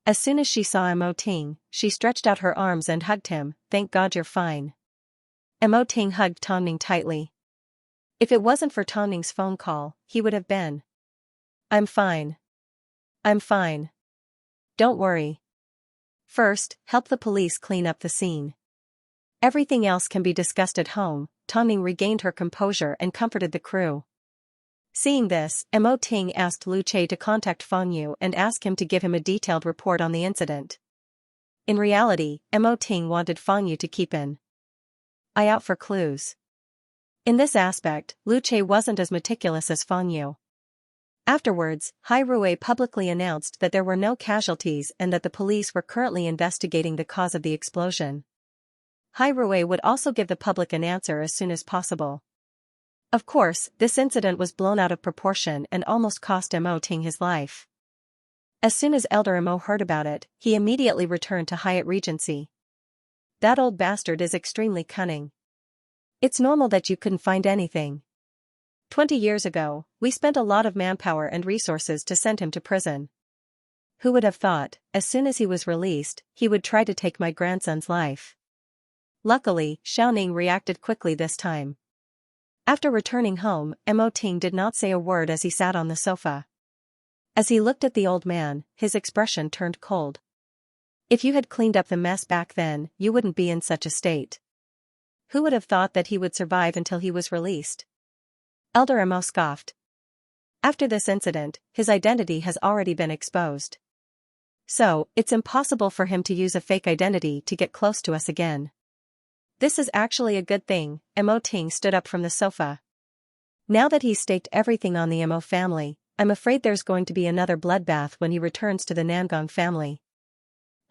As soon as she saw Mo Ting, she stretched out her arms and hugged him. Thank God you're fine. Mo Ting hugged Tongning tightly. If it wasn't for Tongning's phone call, he would have been. I'm fine. I'm fine. Don't worry. First, help the police clean up the scene. Everything else can be discussed at home. Tongning regained her composure and comforted the crew. Seeing this, Mo Ting asked Lu Che to contact Fang Yu and ask him to give him a detailed report on the incident. In reality, Mo Ting wanted Fang Yu to keep an eye out for clues. In this aspect, Lu Che wasn't as meticulous as Fang Yu. Afterwards, Hai Rui publicly announced that there were no casualties and that the police were currently investigating the cause of the explosion. Hai Rui would also give the public an answer as soon as possible. Of course, this incident was blown out of proportion and almost cost Mo Ting his life. As soon as Elder Mo heard about it, he immediately returned to Hyatt Regency. That old bastard is extremely cunning. It's normal that you couldn't find anything. 20 years ago, we spent a lot of manpower and resources to send him to prison. Who would have thought, as soon as he was released, he would try to take my grandson's life? Luckily, Xiaoning reacted quickly this time. After returning home, Mo Ting did not say a word as he sat on the sofa. As he looked at the old man, his expression turned cold. If you had cleaned up the mess back then, you wouldn't be in such a state. Who would have thought that he would survive until he was released? Elder Mo scoffed. After this incident, his identity has already been exposed. So, it's impossible for him to use a fake identity to get close to us again. This is actually a good thing. Mo Ting stood up from the sofa. Now that he's staked everything on the Mo family, I'm afraid there's going to be another bloodbath when he returns to the Nangong family.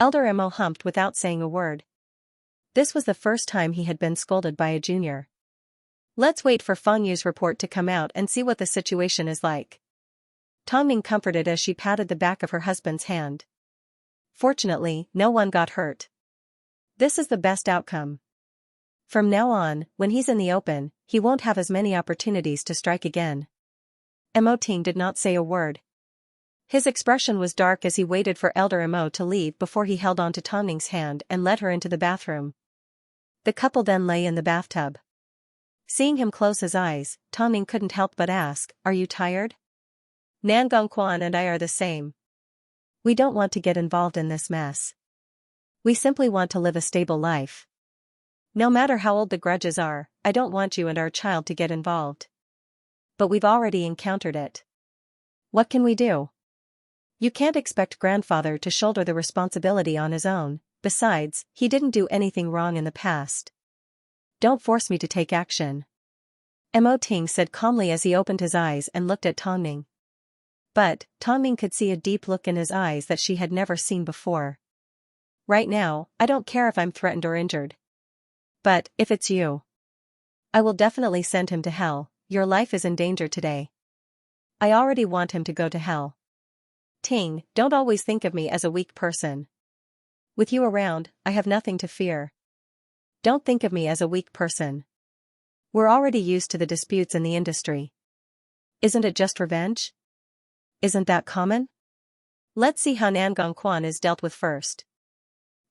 Elder Mo humped without saying a word. This was the first time he had been scolded by a junior. Let's wait for Feng Yu's report to come out and see what the situation is like. Tongming comforted as she patted the back of her husband's hand. Fortunately, no one got hurt. This is the best outcome. From now on, when he's in the open, he won't have as many opportunities to strike again. Mo Ting did not say a word. His expression was dark as he waited for Elder Mo to leave before he held on to Tongming's hand and led her into the bathroom. The couple then lay in the bathtub. Seeing him close his eyes, Tongming couldn't help but ask, "Are you tired?" "Nangong Quan and I are the same. We don't want to get involved in this mess. We simply want to live a stable life. No matter how old the grudges are, I don't want you and our child to get involved. But we've already encountered it. What can we do? You can't expect grandfather to shoulder the responsibility on his own, besides, he didn't do anything wrong in the past. Don't force me to take action." Mo Ting said calmly as he opened his eyes and looked at Tongming. But, Tongming could see a deep look in his eyes that she had never seen before. "Right now, I don't care if I'm threatened or injured. But, if it's you, I will definitely send him to hell. Your life is in danger today. I already want him to go to hell. Ting, don't always think of me as a weak person. With you around, I have nothing to fear. Don't think of me as a weak person. We're already used to the disputes in the industry. Isn't it just revenge? Isn't that common? Let's see how Nangong Quan is dealt with first.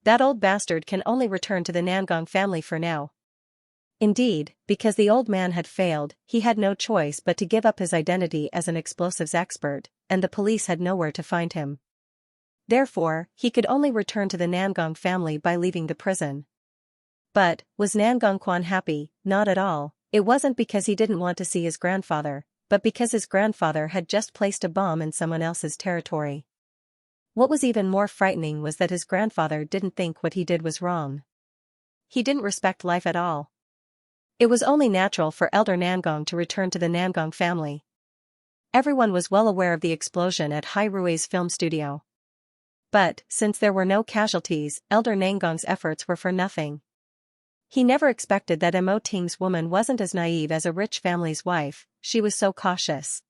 That old bastard can only return to the Nangong family for now." Indeed, because the old man had failed, he had no choice but to give up his identity as an explosives expert, and the police had nowhere to find him. Therefore, he could only return to the Nangong family by leaving the prison. But, was Nangong Quan happy? Not at all. It wasn't because he didn't want to see his grandfather, but because his grandfather had just placed a bomb in someone else's territory. What was even more frightening was that his grandfather didn't think what he did was wrong. He didn't respect life at all. It was only natural for Elder Nangong to return to the Nangong family. Everyone was well aware of the explosion at Hai Rui's film studio. But, since there were no casualties, Elder Nangong's efforts were for nothing. He never expected that Mo Ting's woman wasn't as naive as a rich family's wife. She was so cautious.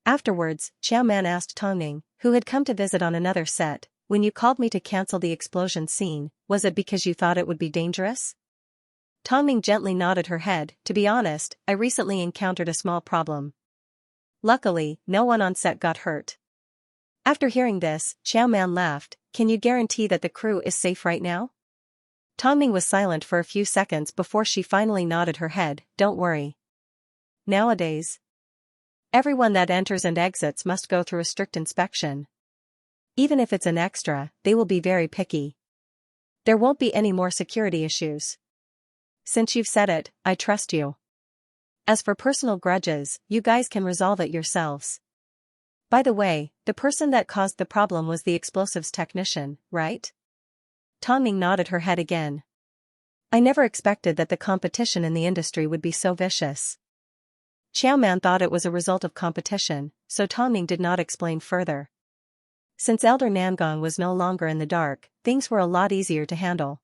Afterwards, Xiao Man asked Tongming, who had come to visit on another set, "When you called me to cancel the explosion scene, was it because you thought it would be dangerous?" Tongming gently nodded her head. "To be honest, I recently encountered a small problem. Luckily, no one on set got hurt." After hearing this, Xiao Man laughed. "Can you guarantee that the crew is safe right now?" Tongming was silent for a few seconds before she finally nodded her head. "Don't worry. Nowadays, everyone that enters and exits must go through a strict inspection. Even if it's an extra, they will be very picky. There won't be any more security issues. Since you've said it, I trust you. As for personal grudges, you guys can resolve it yourselves. By the way, the person that caused the problem was the explosives technician, right?" Tongming nodded her head again. "I never expected that the competition in the industry would be so vicious." Xiao Man thought it was a result of competition, so Tongming did not explain further. Since Elder Nangong was no longer in the dark, things were a lot easier to handle.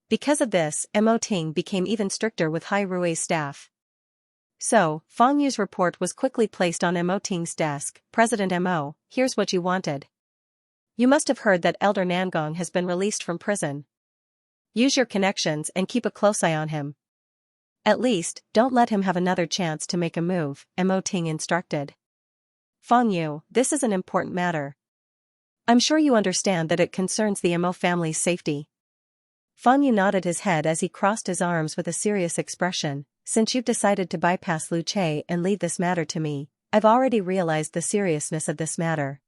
Because of this, Mo Ting became even stricter with Hai Rui's staff. So, Feng Yu's report was quickly placed on Mo Ting's desk. "President Mo, here's what you wanted. You must have heard that Elder Nangong has been released from prison. Use your connections and keep a close eye on him. At least, don't let him have another chance to make a move," Mo Ting instructed. "Feng Yu, this is an important matter. I'm sure you understand that it concerns the Mo family's safety." Feng Yu nodded his head as he crossed his arms with a serious expression. "Since you've decided to bypass Lu Che and leave this matter to me, I've already realized the seriousness of this matter.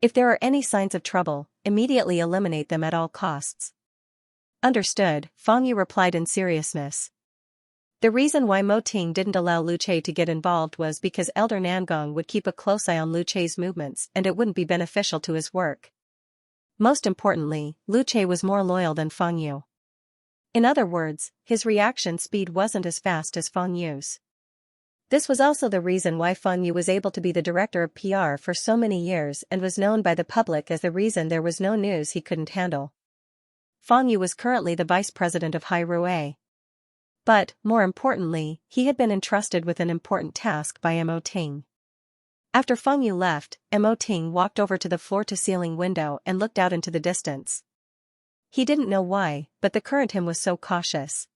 If there are any signs of trouble, immediately eliminate them at all costs." "Understood," Feng Yu replied in seriousness. The reason why Mo Ting didn't allow Lu Che to get involved was because Elder Nangong would keep a close eye on Lu Che's movements and it wouldn't be beneficial to his work. Most importantly, Lu Che was more loyal than Feng Yu. In other words, his reaction speed wasn't as fast as Feng Yu's. This was also the reason why Feng Yu was able to be the director of PR for so many years and was known by the public as the reason there was no news he couldn't handle. Feng Yu was currently the vice president of Hai Rui. But, more importantly, he had been entrusted with an important task by Mo Ting. After Feng Yu left, Mo Ting walked over to the floor-to-ceiling window and looked out into the distance. He didn't know why, but the current him was so cautious.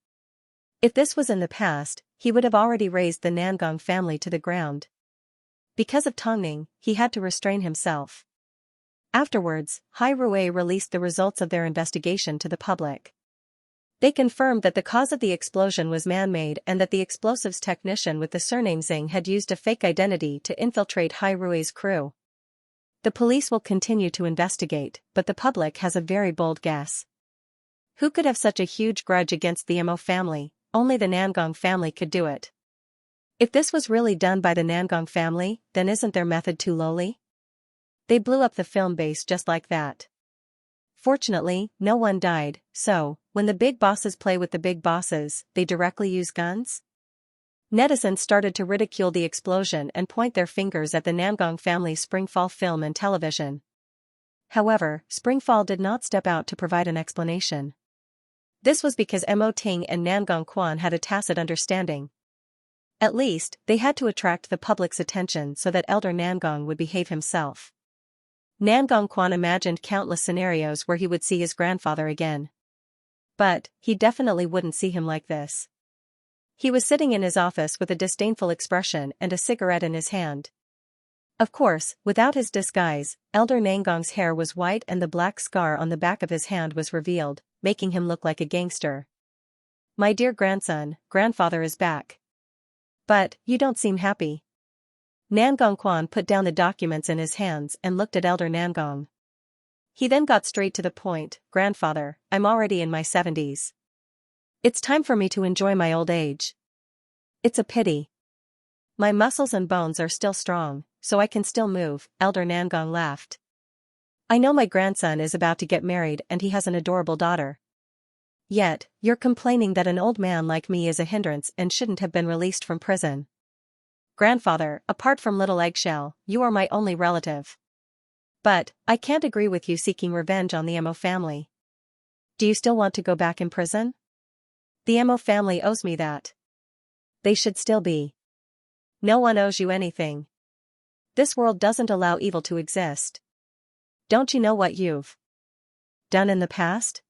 If this was in the past, he would have already razed the Nangong family to the ground. Because of Tongning, he had to restrain himself. Afterwards, Hai Rui released the results of their investigation to the public. They confirmed that the cause of the explosion was man-made and that the explosives technician with the surname Xing had used a fake identity to infiltrate Hai Rui's crew. The police will continue to investigate, but the public has a very bold guess. Who could have such a huge grudge against the Mo family? Only the Nangong family could do it. If this was really done by the Nangong family, then isn't their method too lowly? They blew up the film base just like that. Fortunately, no one died, so, when the big bosses play with the big bosses, they directly use guns? Netizens started to ridicule the explosion and point their fingers at the Nangong family's Springfall film and television. However, Springfall did not step out to provide an explanation. This was because Mo Ting and Nangong Quan had a tacit understanding. At least, they had to attract the public's attention so that Elder Nangong would behave himself. Nangong Quan imagined countless scenarios where he would see his grandfather again. But, he definitely wouldn't see him like this. He was sitting in his office with a disdainful expression and a cigarette in his hand. Of course, without his disguise, Elder Nangong's hair was white and the black scar on the back of his hand was revealed, making him look like a gangster. "My dear grandson, grandfather is back. But, you don't seem happy." Nangong Quan put down the documents in his hands and looked at Elder Nangong. He then got straight to the point. "Grandfather, I'm already in my 70s. It's time for me to enjoy my old age. It's a pity. My muscles and bones are still strong, so I can still move." Elder Nangong laughed. "I know my grandson is about to get married and he has an adorable daughter. Yet, you're complaining that an old man like me is a hindrance and shouldn't have been released from prison. Grandfather, apart from little Eggshell, you are my only relative. But, I can't agree with you seeking revenge on the Mo family. Do you still want to go back in prison? The Mo family owes me that. They should still be. No one owes you anything. This world doesn't allow evil to exist. Don't you know what you've done in the past?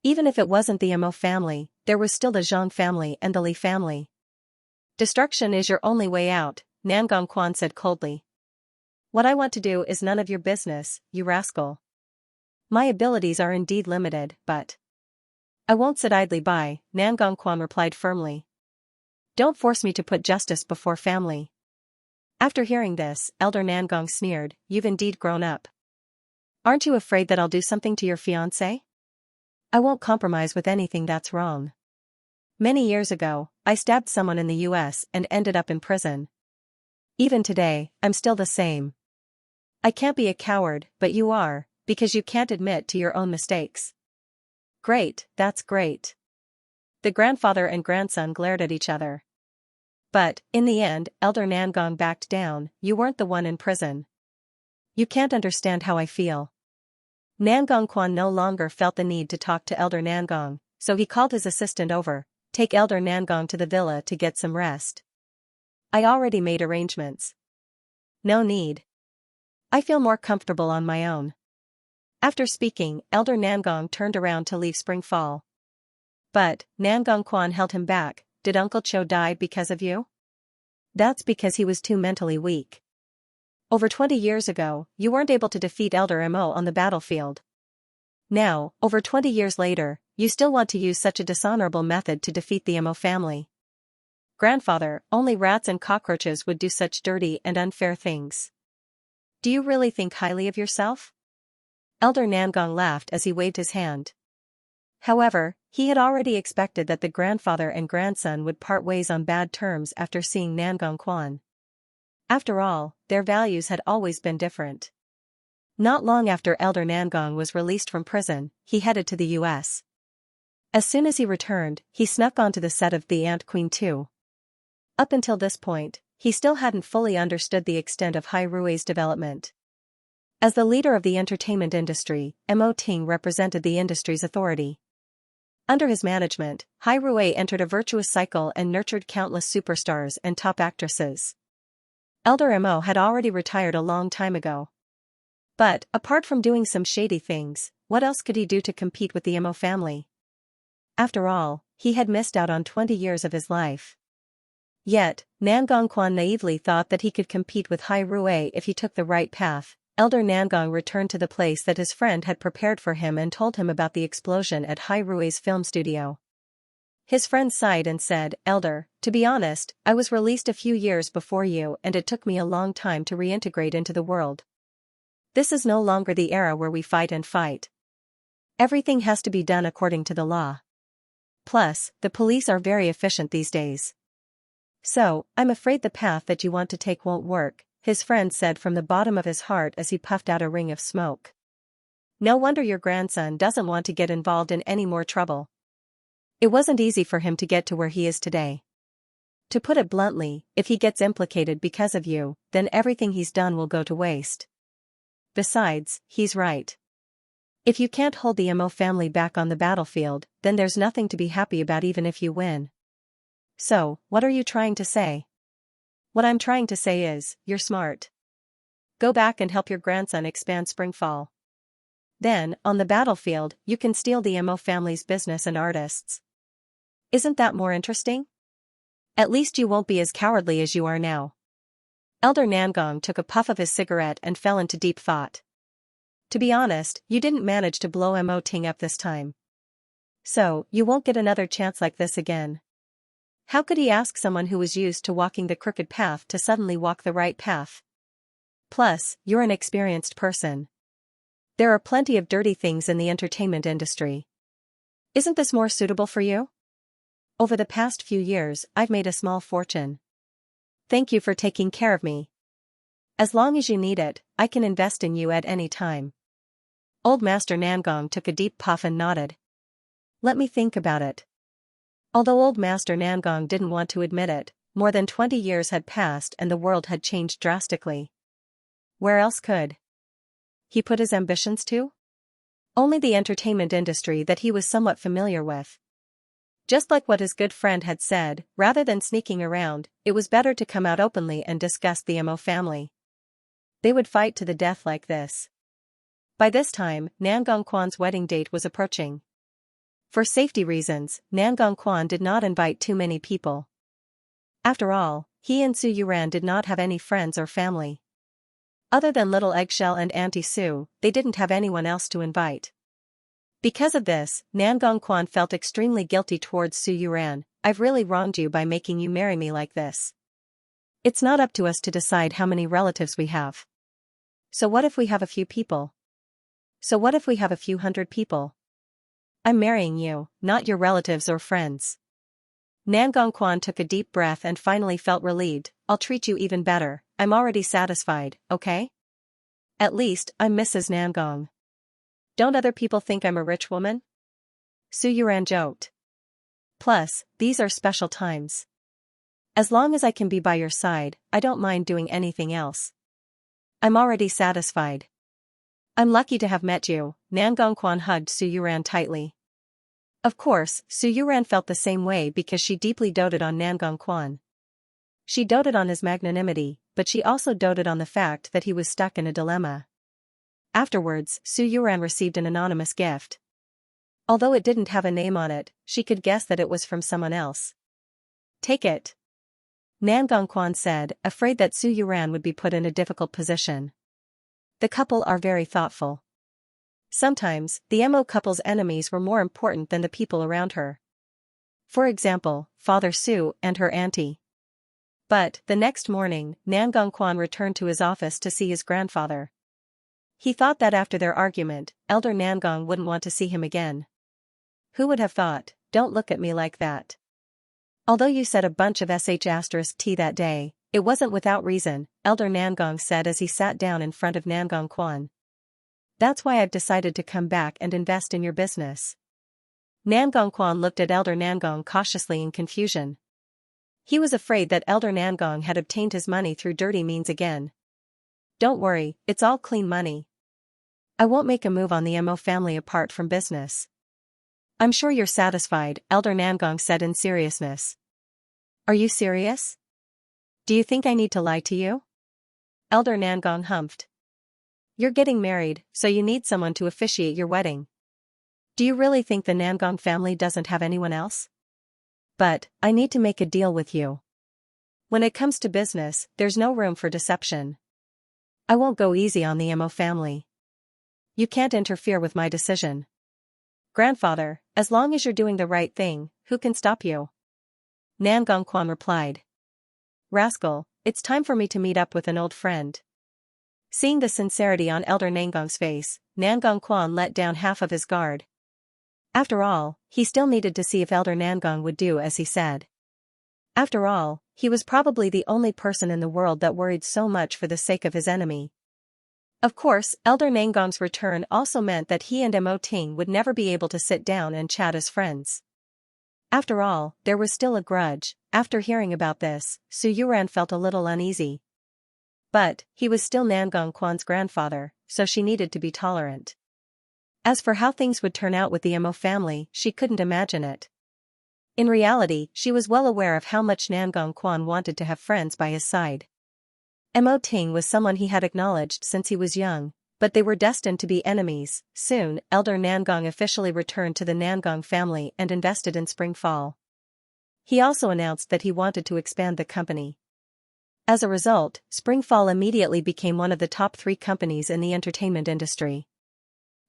Even if it wasn't the Mo family, there was still the Zhang family and the Li family. Destruction is your only way out," Nangong Quan said coldly. "What I want to do is none of your business, you rascal. My abilities are indeed limited, but I won't sit idly by," Nangong Quan replied firmly. "Don't force me to put justice before family." After hearing this, Elder Nangong sneered, "You've indeed grown up. Aren't you afraid that I'll do something to your fiancé? I won't compromise with anything that's wrong. Many years ago, I stabbed someone in the US and ended up in prison. Even today, I'm still the same. I can't be a coward, but you are, because you can't admit to your own mistakes." "Great, that's great." The grandfather and grandson glared at each other. But, in the end, Elder Nangong backed down. "You weren't the one in prison. You can't understand how I feel." Nangong Quan no longer felt the need to talk to Elder Nangong, so he called his assistant over. "Take Elder Nangong to the villa to get some rest. I already made arrangements." "No need. I feel more comfortable on my own." After speaking, Elder Nangong turned around to leave Springfall. But, Nangong Quan held him back. "Did Uncle Cho die because of you?" "That's because he was too mentally weak. Over 20 years ago, you weren't able to defeat Elder Mo on the battlefield. Now, over 20 years later, you still want to use such a dishonorable method to defeat the Mo family. Grandfather, only rats and cockroaches would do such dirty and unfair things. Do you really think highly of yourself?" Elder Nangong laughed as he waved his hand. However, he had already expected that the grandfather and grandson would part ways on bad terms after seeing Nangong Quan. After all, their values had always been different. Not long after Elder Nangong was released from prison, he headed to the US. As soon as he returned, he snuck onto the set of The Ant Queen 2. Up until this point, he still hadn't fully understood the extent of Hai Rui's development. As the leader of the entertainment industry, Mo Ting represented the industry's authority. Under his management, Hai Rui entered a virtuous cycle and nurtured countless superstars and top actresses. Elder Mo had already retired a long time ago. But, apart from doing some shady things, what else could he do to compete with the Mo family? After all, he had missed out on 20 years of his life. Yet, Nangongquan naively thought that he could compete with Hai Rui if he took the right path. Elder Nangong returned to the place that his friend had prepared for him and told him about the explosion at Hai Rui's film studio. His friend sighed and said, "Elder, to be honest, I was released a few years before you and it took me a long time to reintegrate into the world. This is no longer the era where we fight and fight. Everything has to be done according to the law. Plus, the police are very efficient these days. So, I'm afraid the path that you want to take won't work," his friend said from the bottom of his heart as he puffed out a ring of smoke. "No wonder your grandson doesn't want to get involved in any more trouble. It wasn't easy for him to get to where he is today. To put it bluntly, if he gets implicated because of you, then everything he's done will go to waste. Besides, he's right. If you can't hold the Mo family back on the battlefield, then there's nothing to be happy about even if you win. So, what are you trying to say?" "What I'm trying to say is, you're smart. Go back and help your grandson expand Springfall. Then, on the battlefield, you can steal the Mo family's business and artists. Isn't that more interesting? At least you won't be as cowardly as you are now." Elder Nangong took a puff of his cigarette and fell into deep thought. "To be honest, you didn't manage to blow Mo Ting up this time. So, you won't get another chance like this again." How could he ask someone who was used to walking the crooked path to suddenly walk the right path? Plus, you're an experienced person. There are plenty of dirty things in the entertainment industry. Isn't this more suitable for you? Over the past few years, I've made a small fortune. Thank you for taking care of me. As long as you need it, I can invest in you at any time." Old Master Nangong took a deep puff and nodded. "Let me think about it." Although Old Master Nangong didn't want to admit it, more than 20 years had passed and the world had changed drastically. Where else could he put his ambitions to? Only the entertainment industry that he was somewhat familiar with. Just like what his good friend had said, rather than sneaking around, it was better to come out openly and discuss the Mo family. They would fight to the death like this. By this time, Nangongquan's wedding date was approaching. For safety reasons, Nangongquan did not invite too many people. After all, he and Su Yuran did not have any friends or family. Other than Little Eggshell and Auntie Sue, they didn't have anyone else to invite. Because of this, Nangongquan felt extremely guilty towards Su Yuran. "I've really wronged you by making you marry me like this. It's not up to us to decide how many relatives we have. So what if we have a few people? So what if we have a few hundred people? I'm marrying you, not your relatives or friends." Nangongquan took a deep breath and finally felt relieved. "I'll treat you even better, I'm already satisfied, okay? At least, I'm Mrs. Nangong. Don't other people think I'm a rich woman?" Su Yuran joked. "Plus, these are special times. As long as I can be by your side, I don't mind doing anything else. I'm already satisfied." "I'm lucky to have met you," Nangongquan hugged Su Yuran tightly. Of course, Su Yuran felt the same way because she deeply doted on Nangongquan. She doted on his magnanimity, but she also doted on the fact that he was stuck in a dilemma. Afterwards, Su Yuran received an anonymous gift. Although it didn't have a name on it, she could guess that it was from someone else. "Take it," Nangongquan said, afraid that Su Yuran would be put in a difficult position. The couple are very thoughtful. Sometimes, the Mo couple's enemies were more important than the people around her. For example, Father Su and her auntie. But, the next morning, Nangongquan returned to his office to see his grandfather. He thought that after their argument, Elder Nangong wouldn't want to see him again. "Who would have thought? Don't look at me like that. Although you said a bunch of **T that day, it wasn't without reason," Elder Nangong said as he sat down in front of Nangongquan. "That's why I've decided to come back and invest in your business." Nangongquan looked at Elder Nangong cautiously in confusion. He was afraid that Elder Nangong had obtained his money through dirty means again. Don't worry, it's all clean money. I won't make a move on the Mo family apart from business. I'm sure you're satisfied, Elder Nangong said in seriousness. Are you serious? Do you think I need to lie to you? Elder Nangong humphed. You're getting married, so you need someone to officiate your wedding. Do you really think the Nangong family doesn't have anyone else? But, I need to make a deal with you. When it comes to business, there's no room for deception. I won't go easy on the Mo family. You can't interfere with my decision. Grandfather, as long as you're doing the right thing, who can stop you? Nangong Quan replied. Rascal, it's time for me to meet up with an old friend. Seeing the sincerity on Elder Nangong's face, Nangong Quan let down half of his guard. After all, he still needed to see if Elder Nangong would do as he said. After all, he was probably the only person in the world that worried so much for the sake of his enemy. Of course, Elder Nangong's return also meant that he and Mo Ting would never be able to sit down and chat as friends. After all, there was still a grudge. After hearing about this, Su Yuran felt a little uneasy. But, he was still Nangong Quan's grandfather, so she needed to be tolerant. As for how things would turn out with the Mo family, she couldn't imagine it. In reality, she was well aware of how much Nangong Quan wanted to have friends by his side. Mo Ting was someone he had acknowledged since he was young, but they were destined to be enemies. Soon, Elder Nangong officially returned to the Nangong family and invested in Spring Fall. He also announced that he wanted to expand the company. As a result, Spring Fall immediately became one of the top 3 companies in the entertainment industry.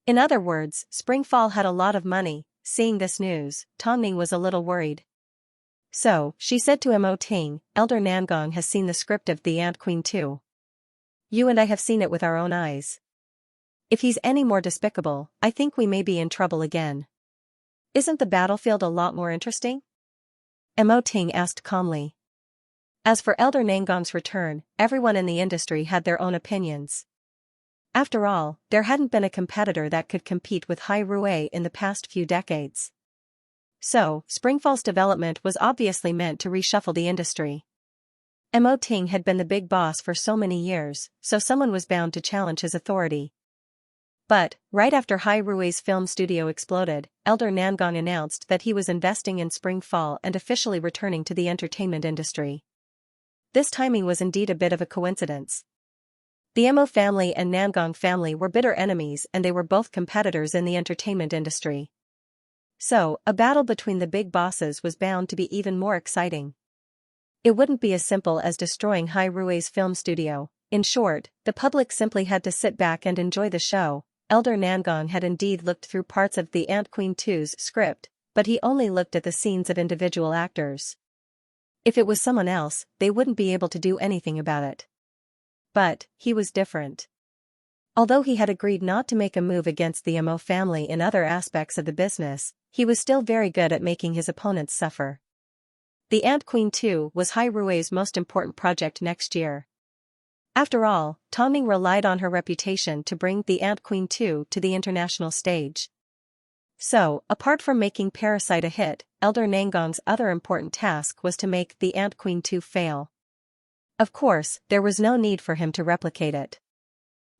In other words, Spring Fall had a lot of money. Seeing this news, Tongning was a little worried. So, she said to Mo Ting, Elder Nangong has seen the script of The Ant Queen too. You and I have seen it with our own eyes. If he's any more despicable, I think we may be in trouble again. Isn't the battlefield a lot more interesting? Mo Ting asked calmly. As for Elder Nangong's return, everyone in the industry had their own opinions. After all, there hadn't been a competitor that could compete with Hai Rui in the past few decades. So, Springfall's development was obviously meant to reshuffle the industry. Mo Ting had been the big boss for so many years, so someone was bound to challenge his authority. But, right after Hai Rui's film studio exploded, Elder Nangong announced that he was investing in Spring Fall and officially returning to the entertainment industry. This timing was indeed a bit of a coincidence. The Mo family and Nangong family were bitter enemies and they were both competitors in the entertainment industry. So, a battle between the big bosses was bound to be even more exciting. It wouldn't be as simple as destroying Hai Rui's film studio. In short, the public simply had to sit back and enjoy the show. Elder Nangong had indeed looked through parts of The Ant Queen 2's script, but he only looked at the scenes of individual actors. If it was someone else, they wouldn't be able to do anything about it. But, he was different. Although he had agreed not to make a move against the Mo family in other aspects of the business, he was still very good at making his opponents suffer. The Ant Queen 2 was Hai Rui's most important project next year. After all, Tongning relied on her reputation to bring The Ant Queen 2 to the international stage. So, apart from making Parasite a hit, Elder Nangong's other important task was to make The Ant Queen 2 fail. Of course, there was no need for him to replicate it.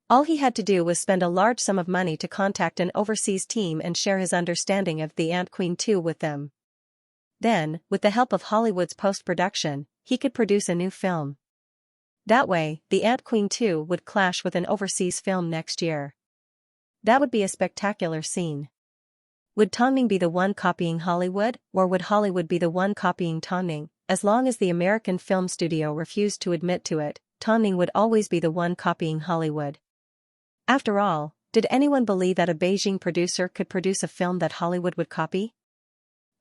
All he had to do was spend a large sum of money to contact an overseas team and share his understanding of The Ant Queen 2 with them. Then, with the help of Hollywood's post-production, he could produce a new film. That way, The Ant Queen 2 would clash with an overseas film next year. That would be a spectacular scene. Would Tongning be the one copying Hollywood, or would Hollywood be the one copying Tongning? As long as the American film studio refused to admit to it, Tongning would always be the one copying Hollywood. After all, did anyone believe that a Beijing producer could produce a film that Hollywood would copy?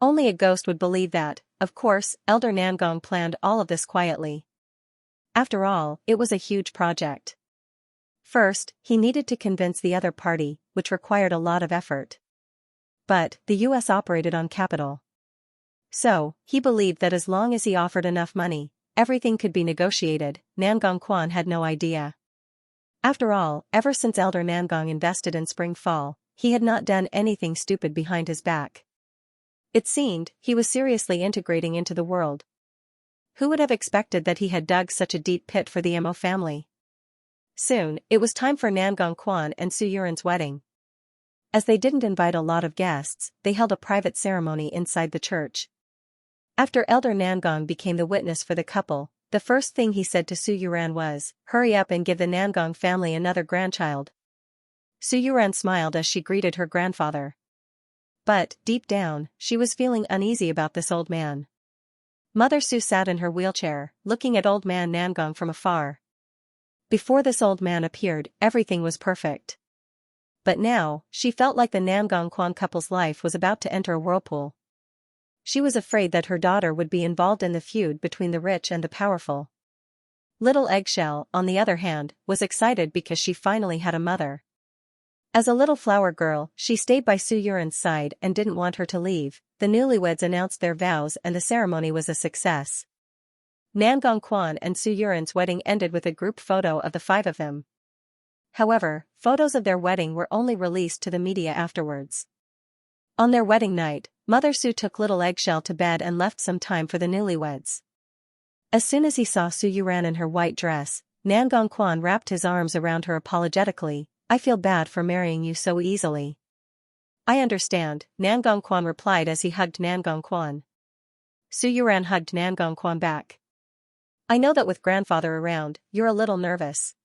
Only a ghost would believe that. Of course, Elder Nangong planned all of this quietly. After all, it was a huge project. First, he needed to convince the other party, which required a lot of effort. But, the US operated on capital. So, he believed that as long as he offered enough money, everything could be negotiated. Nangong Quan had no idea. After all, ever since Elder Nangong invested in Spring Fall, he had not done anything stupid behind his back. It seemed, he was seriously integrating into the world. Who would have expected that he had dug such a deep pit for the Mo family? Soon, it was time for Nangong Quan and Su Yuran's wedding. As they didn't invite a lot of guests, they held a private ceremony inside the church. After Elder Nangong became the witness for the couple, the first thing he said to Su Yuran was, "Hurry up and give the Nangong family another grandchild." Su Yuran smiled as she greeted her grandfather. But, deep down, she was feeling uneasy about this old man. Mother Su sat in her wheelchair, looking at old man Nangong from afar. Before this old man appeared, everything was perfect. But now, she felt like the Nangong Quan couple's life was about to enter a whirlpool. She was afraid that her daughter would be involved in the feud between the rich and the powerful. Little Eggshell, on the other hand, was excited because she finally had a mother. As a little flower girl, she stayed by Su Yuran's side and didn't want her to leave. The newlyweds announced their vows and the ceremony was a success. Nangong Quan and Su Yuran's wedding ended with a group photo of the five of them. However, photos of their wedding were only released to the media afterwards. On their wedding night, Mother Su took little Eggshell to bed and left some time for the newlyweds. As soon as he saw Su Yuran in her white dress, Nangong Quan wrapped his arms around her apologetically. "I feel bad for marrying you so easily." "I understand," Nangong Quan replied as he hugged Nangong Quan. Su Yuran hugged Nangong Quan back. "I know that with grandfather around, you're a little nervous.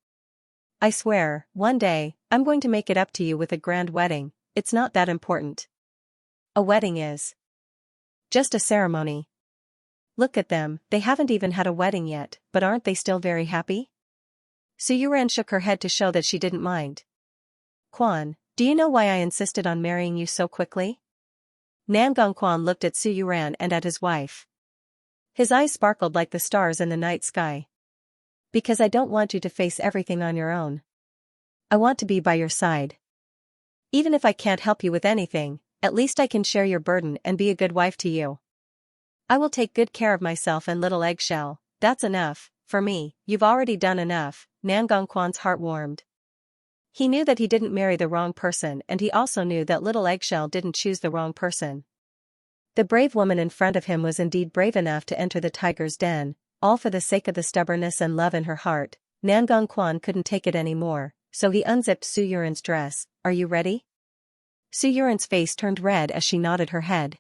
I swear, one day, I'm going to make it up to you with a grand wedding. It's not that important. A wedding is just a ceremony. Look at them, they haven't even had a wedding yet, but aren't they still very happy?" Su Yuran shook her head to show that she didn't mind. "Quan, do you know why I insisted on marrying you so quickly?" Nangong Quan looked at Su Yuran and at his wife. His eyes sparkled like the stars in the night sky. "Because I don't want you to face everything on your own. I want to be by your side. Even if I can't help you with anything, at least I can share your burden and be a good wife to you. I will take good care of myself and little Eggshell. That's enough, for me. You've already done enough." Nangong Quan's heart warmed. He knew that he didn't marry the wrong person and he also knew that little Eggshell didn't choose the wrong person. The brave woman in front of him was indeed brave enough to enter the tiger's den, all for the sake of the stubbornness and love in her heart. Nangong Quan couldn't take it anymore, so he unzipped Su Yuran's dress. "Are you ready?" Su Yuran's face turned red as she nodded her head.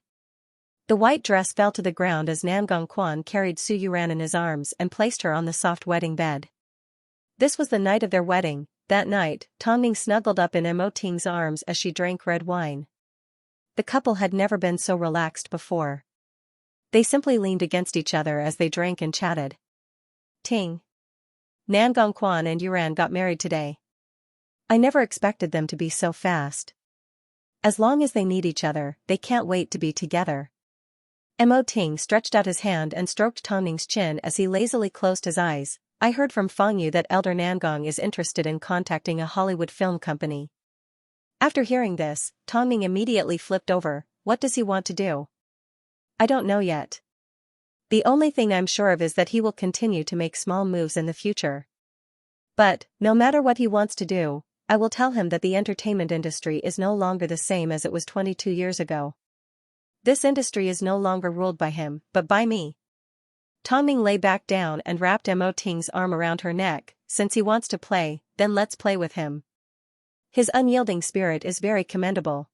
The white dress fell to the ground as Nangong Quan carried Su Yuran in his arms and placed her on the soft wedding bed. This was the night of their wedding. That night, Tongning snuggled up in Mo Ting's arms as she drank red wine. The couple had never been so relaxed before. They simply leaned against each other as they drank and chatted. "Ting. Nangong Quan and Yuran got married today. I never expected them to be so fast. As long as they need each other, they can't wait to be together." Mo Ting stretched out his hand and stroked Tongning's chin as he lazily closed his eyes. "I heard from Fengyu that Elder Nangong is interested in contacting a Hollywood film company." After hearing this, Tongning immediately flipped over. "What does he want to do?" "I don't know yet. The only thing I'm sure of is that he will continue to make small moves in the future. But, no matter what he wants to do, I will tell him that the entertainment industry is no longer the same as it was 22 years ago. This industry is no longer ruled by him, but by me." Tongning lay back down and wrapped Mo Ting's arm around her neck. "Since he wants to play, then let's play with him. His unyielding spirit is very commendable."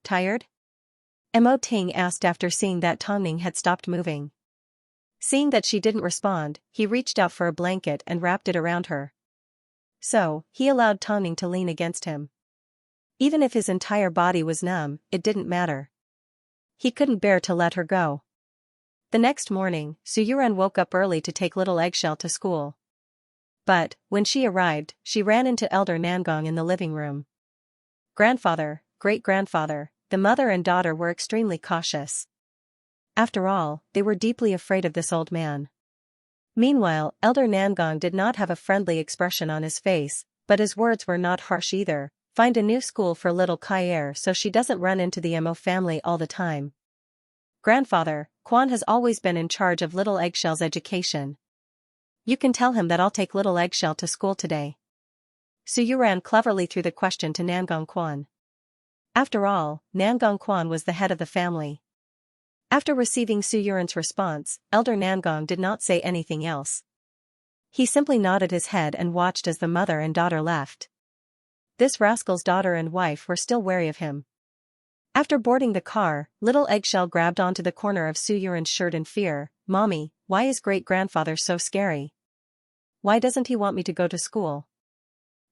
"Tired?" Mo Ting asked after seeing that Tongning had stopped moving. Seeing that she didn't respond, he reached out for a blanket and wrapped it around her. So, he allowed Tongning to lean against him. Even if his entire body was numb, it didn't matter. He couldn't bear to let her go. The next morning, Su Yuran woke up early to take little Eggshell to school. But, when she arrived, she ran into Elder Nangong in the living room. Grandfather, great-grandfather, the mother and daughter were extremely cautious. After all, they were deeply afraid of this old man. Meanwhile, Elder Nangong did not have a friendly expression on his face, but his words were not harsh either. "Find a new school for little Kair so she doesn't run into the Mo family all the time. Grandfather, Quan has always been in charge of little Eggshell's education. You can tell him that I'll take little Eggshell to school today." Su Yuran cleverly threw the question to Nangong Quan. After all, Nangong Quan was the head of the family. After receiving Su Yuran's response, Elder Nangong did not say anything else. He simply nodded his head and watched as the mother and daughter left. This rascal's daughter and wife were still wary of him. After boarding the car, little Eggshell grabbed onto the corner of Su Yuran's shirt in fear. "Mommy, why is great-grandfather so scary? Why doesn't he want me to go to school?"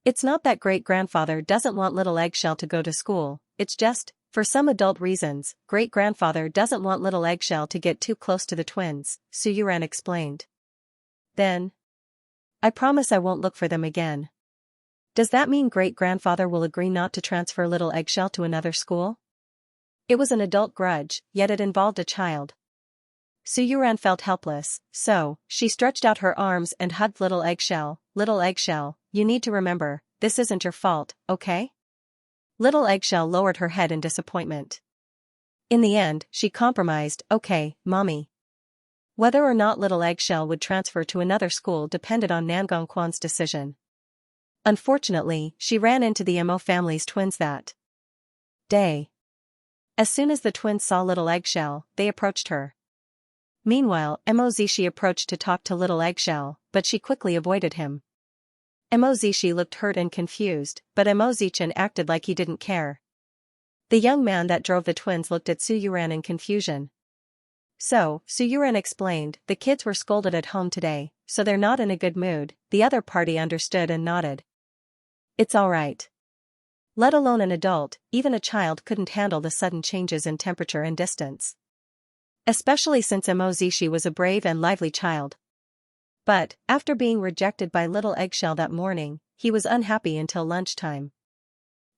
It's not that great-grandfather doesn't want little Eggshell to go to school, it's just, for some adult reasons, great-grandfather doesn't want little Eggshell to get too close to the twins, Su Yuran explained. Then, I promise I won't look for them again. Does that mean great-grandfather will agree not to transfer little Eggshell to another school? It was an adult grudge, yet it involved a child. Su Yuran felt helpless, so, she stretched out her arms and hugged little Eggshell. "Little Eggshell, you need to remember, this isn't your fault, okay?" Little Eggshell lowered her head in disappointment. In the end, she compromised. "Okay, Mommy." Whether or not little Eggshell would transfer to another school depended on Nangong Quan's decision. Unfortunately, she ran into the Mo family's twins that day. As soon as the twins saw little Eggshell, they approached her. Meanwhile, Mo Zishi approached to talk to little Eggshell, but she quickly avoided him. Mo Zishi looked hurt and confused, but Mo Zichen acted like he didn't care. The young man that drove the twins looked at Su Yuran in confusion. So, Su Yuran explained, "The kids were scolded at home today, so they're not in a good mood." The other party understood and nodded. "It's alright. Let alone an adult, even a child couldn't handle the sudden changes in temperature and distance. Especially since Mo Zishi was a brave and lively child. But, after being rejected by little Eggshell that morning, he was unhappy until lunchtime.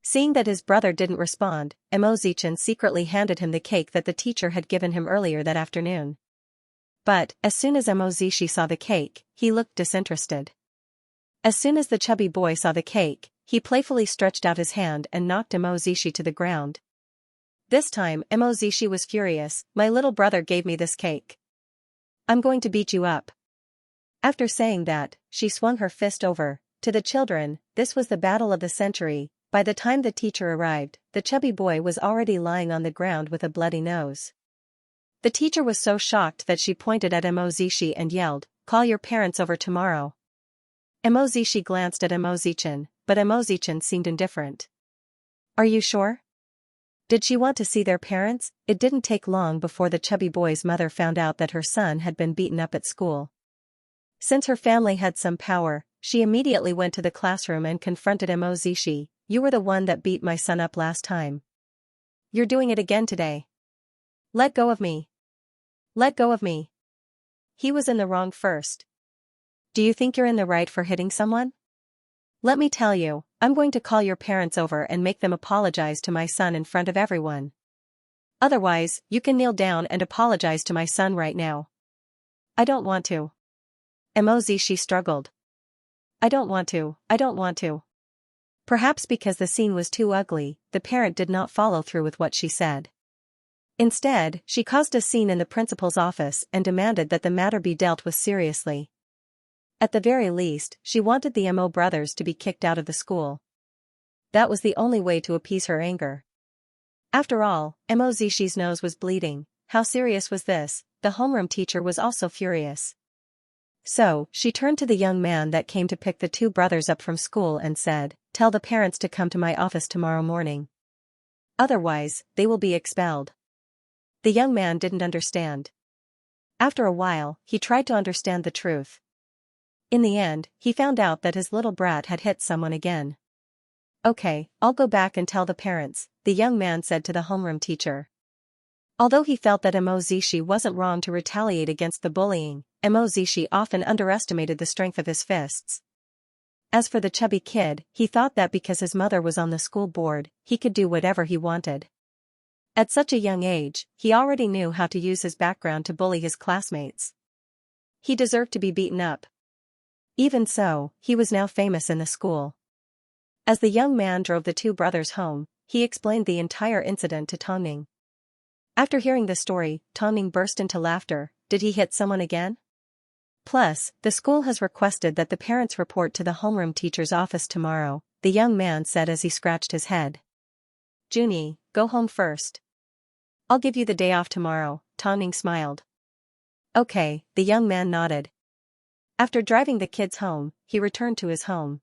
Seeing that his brother didn't respond, Mo Zichen secretly handed him the cake that the teacher had given him earlier that afternoon. But, as soon as Mo Zishi saw the cake, he looked disinterested. As soon as the chubby boy saw the cake, he playfully stretched out his hand and knocked Mo Zishi to the ground. This time, Mo Zishi was furious. "My little brother gave me this cake. I'm going to beat you up." After saying that, she swung her fist over. To the children, this was the battle of the century. By the time the teacher arrived, the chubby boy was already lying on the ground with a bloody nose. The teacher was so shocked that she pointed at Mo Zishi and yelled, "Call your parents over tomorrow." Mo Zishi glanced at Mo Zichen, but Mo Zichen seemed indifferent. "Are you sure? Did she want to see their parents?" It didn't take long before the chubby boy's mother found out that her son had been beaten up at school. Since her family had some power, she immediately went to the classroom and confronted Mo Zishi. "You were the one that beat my son up last time. You're doing it again today. Let go of me. Let go of me. He was in the wrong first. Do you think you're in the right for hitting someone? Let me tell you, I'm going to call your parents over and make them apologize to my son in front of everyone. Otherwise, you can kneel down and apologize to my son right now." "I don't want to." Mo Zishi struggled. I don't want to. Perhaps because the scene was too ugly, the parent did not follow through with what she said. Instead, she caused a scene in the principal's office and demanded that the matter be dealt with seriously. At the very least, she wanted the Mo brothers to be kicked out of the school. That was the only way to appease her anger. After all, Mo Zishi's nose was bleeding. How serious was this? The homeroom teacher was also furious. So, she turned to the young man that came to pick the two brothers up from school and said, "Tell the parents to come to my office tomorrow morning. Otherwise, they will be expelled." The young man didn't understand. After a while, he tried to understand the truth. In the end, he found out that his little brat had hit someone again. "Okay, I'll go back and tell the parents," the young man said to the homeroom teacher. Although he felt that Mo Zishi wasn't wrong to retaliate against the bullying, Mo Zishi often underestimated the strength of his fists. As for the chubby kid, he thought that because his mother was on the school board, he could do whatever he wanted. At such a young age, he already knew how to use his background to bully his classmates. He deserved to be beaten up. Even so, he was now famous in the school. As the young man drove the two brothers home, he explained the entire incident to Tongning. After hearing the story, Tongning burst into laughter. "Did he hit someone again? Plus, the school has requested that the parents report to the homeroom teacher's office tomorrow," the young man said as he scratched his head. "Junie, go home first. I'll give you the day off tomorrow, Tongning smiled. Okay, the young man nodded. After driving the kids home, he returned to his home.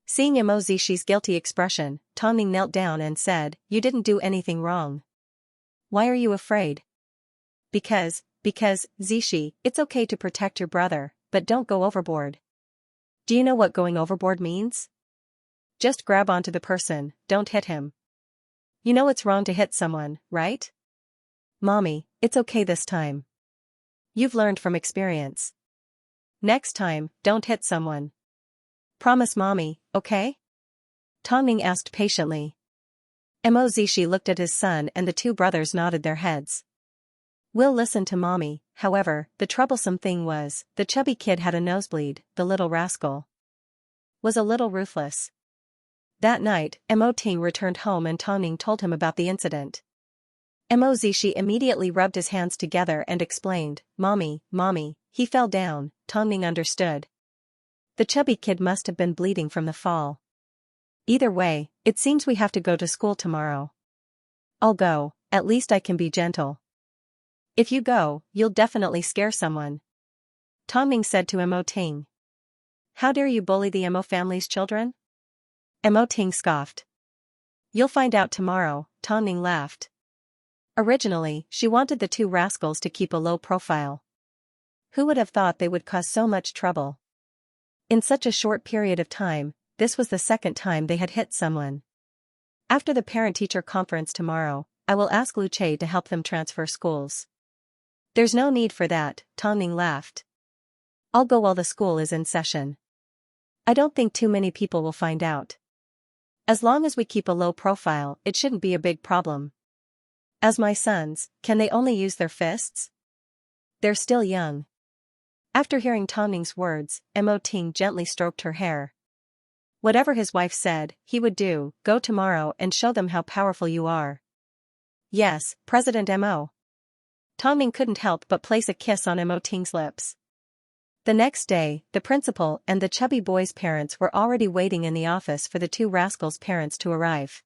Seeing Mo Zishi's guilty expression, Tongning knelt down and said, "You didn't do anything wrong. Why are you afraid?" Because, Zishi, it's okay to protect your brother, but don't go overboard. Do you know what going overboard means? Just grab onto the person, don't hit him. You know it's wrong to hit someone, right? Mommy, it's okay this time. You've learned from experience. Next time, don't hit someone. Promise mommy, okay? Tongning asked patiently. Mo Zishi looked at his son and the two brothers nodded their heads. We'll listen to mommy. However, the troublesome thing was, the chubby kid had a nosebleed, the little rascal. Was a little ruthless. That night, Mo Ting returned home and Tongning told him about the incident. Mo Zishi immediately rubbed his hands together and explained, Mommy, he fell down. Tongning understood. The chubby kid must have been bleeding from the fall. Either way, it seems we have to go to school tomorrow. I'll go, at least I can be gentle. If you go, you'll definitely scare someone. Tongning said to Mo Ting. How dare you bully the Mo family's children? Mo Ting scoffed. You'll find out tomorrow, Tongning laughed. Originally, she wanted the two rascals to keep a low profile. Who would have thought they would cause so much trouble? In such a short period of time, this was the second time they had hit someone. After the parent-teacher conference tomorrow, I will ask Lu Che to help them transfer schools. There's no need for that, Tongning laughed. I'll go while the school is in session. I don't think too many people will find out. As long as we keep a low profile, it shouldn't be a big problem. As my sons, can they only use their fists? They're still young. After hearing Tongning's words, Mo Ting gently stroked her hair. Whatever his wife said, he would do. Go tomorrow and show them how powerful you are. Yes, President Mo. Tongning couldn't help but place a kiss on Mo Ting's lips. The next day, the principal and the chubby boy's parents were already waiting in the office for the two rascals' parents to arrive.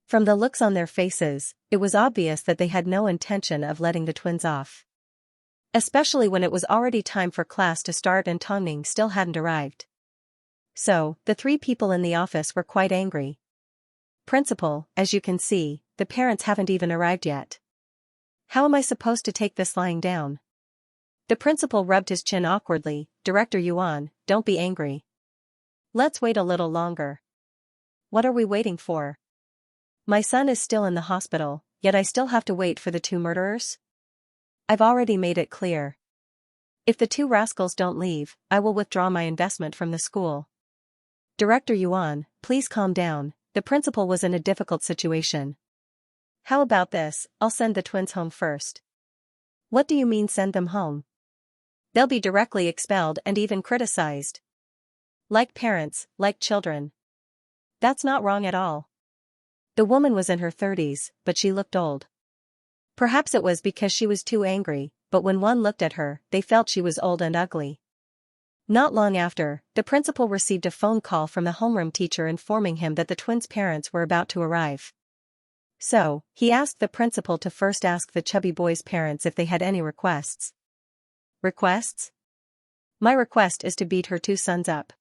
From the looks on their faces, it was obvious that they had no intention of letting the twins off. Especially when it was already time for class to start and Tongning still hadn't arrived. So, the three people in the office were quite angry. Principal, as you can see, the parents haven't even arrived yet. How am I supposed to take this lying down? The principal rubbed his chin awkwardly. Director Yuan, don't be angry. Let's wait a little longer. What are we waiting for? My son is still in the hospital, yet I still have to wait for the two murderers? I've already made it clear. If the two rascals don't leave, I will withdraw my investment from the school. Director Yuan, please calm down. The principal was in a difficult situation. How about this, I'll send the twins home first. What do you mean send them home? They'll be directly expelled and even criticized. Like parents, like children. That's not wrong at all. The woman was in her 30s, but she looked old. Perhaps it was because she was too angry, but when one looked at her, they felt she was old and ugly. Not long after, the principal received a phone call from the homeroom teacher informing him that the twins' parents were about to arrive. So, he asked the principal to first ask the chubby boy's parents if they had any requests. Requests? My request is to beat her two sons up.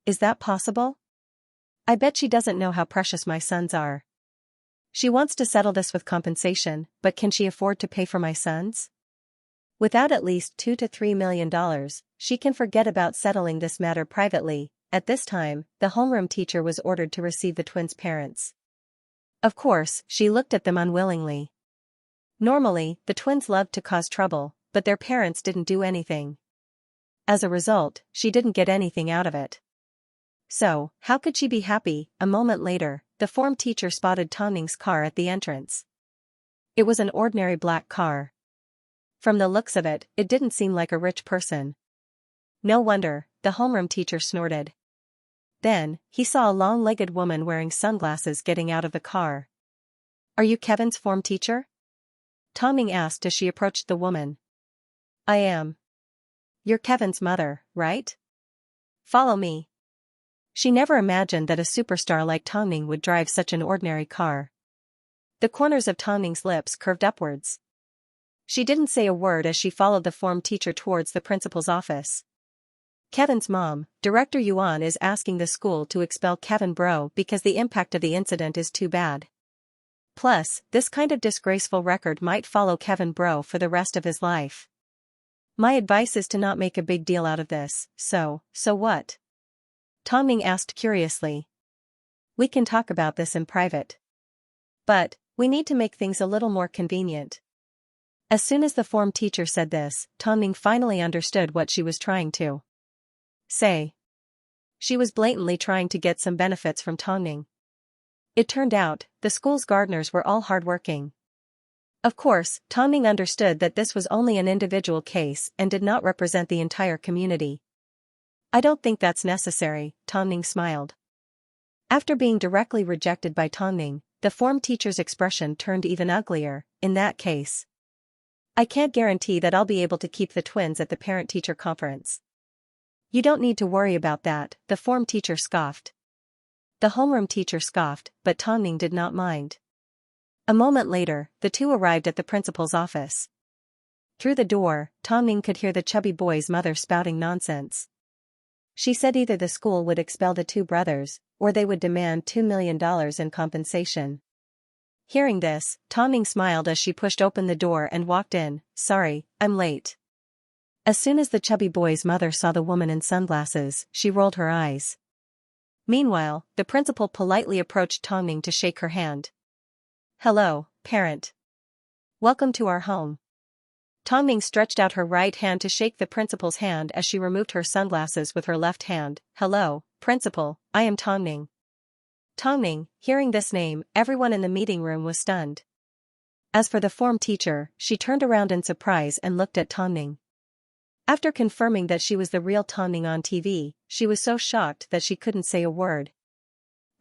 Is that possible? I bet she doesn't know how precious my sons are. She wants to settle this with compensation, but can she afford to pay for my sons? Without at least $2 to $3 million, she can forget about settling this matter privately. At this time, the homeroom teacher was ordered to receive the twins' parents. Of course, she looked at them unwillingly. Normally, the twins loved to cause trouble, but their parents didn't do anything. As a result, she didn't get anything out of it. So, how could she be happy? A moment later, the form teacher spotted Tongning's car at the entrance. It was an ordinary black car. From the looks of it, it didn't seem like a rich person. No wonder, the homeroom teacher snorted. Then, he saw a long-legged woman wearing sunglasses getting out of the car. Are you Kevin's form teacher? Tongning asked as she approached the woman. I am. You're Kevin's mother, right? Follow me. She never imagined that a superstar like Tongning would drive such an ordinary car. The corners of Tonning's lips curved upwards. She didn't say a word as she followed the form teacher towards the principal's office. Kevin's mom, Director Yuan, is asking the school to expel Kevin Bro because the impact of the incident is too bad. Plus, this kind of disgraceful record might follow Kevin Bro for the rest of his life. My advice is to not make a big deal out of this, so what? Tongming asked curiously. We can talk about this in private. But, we need to make things a little more convenient. As soon as the form teacher said this, Tongming finally understood what she was trying to say. She was blatantly trying to get some benefits from Tongming. It turned out, the school's gardeners were all hardworking. Of course, Tongming understood that this was only an individual case and did not represent the entire community. I don't think that's necessary, Tongming smiled. After being directly rejected by Tongming, the form teacher's expression turned even uglier. In that case, I can't guarantee that I'll be able to keep the twins at the parent-teacher conference. You don't need to worry about that, the form teacher scoffed. The homeroom teacher scoffed, but Tongming did not mind. A moment later, the two arrived at the principal's office. Through the door, Tongming could hear the chubby boy's mother spouting nonsense. She said either the school would expel the two brothers, or they would demand $2 million in compensation. Hearing this, Tongming smiled as she pushed open the door and walked in. Sorry, I'm late. As soon as the chubby boy's mother saw the woman in sunglasses, she rolled her eyes. Meanwhile, the principal politely approached Tongming to shake her hand. Hello, parent. Welcome to our home. Tongming stretched out her right hand to shake the principal's hand as she removed her sunglasses with her left hand. Hello, principal, I am Tongming. Tongming, hearing this name, everyone in the meeting room was stunned. As for the form teacher, she turned around in surprise and looked at Tongming. After confirming that she was the real Tongming on TV, she was so shocked that she couldn't say a word.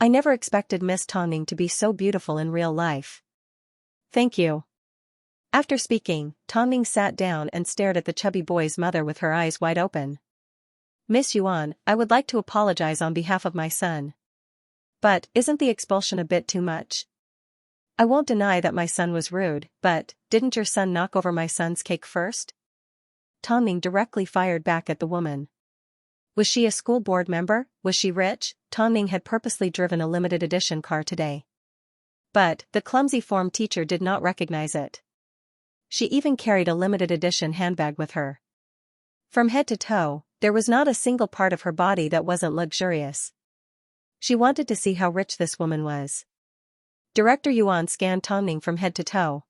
I never expected Miss Tongming to be so beautiful in real life. Thank you. After speaking, Tongming sat down and stared at the chubby boy's mother with her eyes wide open. Miss Yuan, I would like to apologize on behalf of my son. But, isn't the expulsion a bit too much? I won't deny that my son was rude, but, didn't your son knock over my son's cake first? Tongming directly fired back at the woman. Was she a school board member? Was she rich? Tongming had purposely driven a limited edition car today. But, the clumsy form teacher did not recognize it. She even carried a limited edition handbag with her. From head to toe, there was not a single part of her body that wasn't luxurious. She wanted to see how rich this woman was. Director Yuan scanned Tongming from head to toe.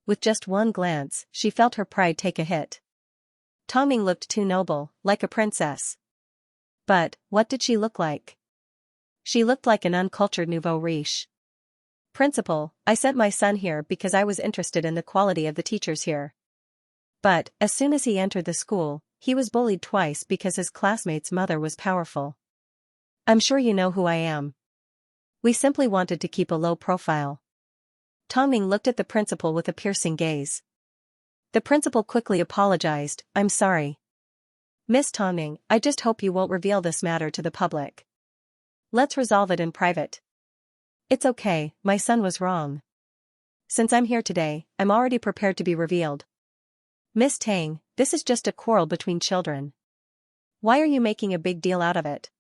With just one glance, she felt her pride take a hit. Tongming looked too noble, like a princess. But, what did she look like? She looked like an uncultured nouveau riche. Principal, I sent my son here because I was interested in the quality of the teachers here. But, as soon as he entered the school, he was bullied twice because his classmate's mother was powerful. I'm sure you know who I am. We simply wanted to keep a low profile. Tongming looked at the principal with a piercing gaze. The principal quickly apologized. I'm sorry. Miss Tongming, I just hope you won't reveal this matter to the public. Let's resolve it in private. It's okay, my son was wrong. Since I'm here today, I'm already prepared to be revealed. Miss Tang, this is just a quarrel between children. Why are you making a big deal out of it?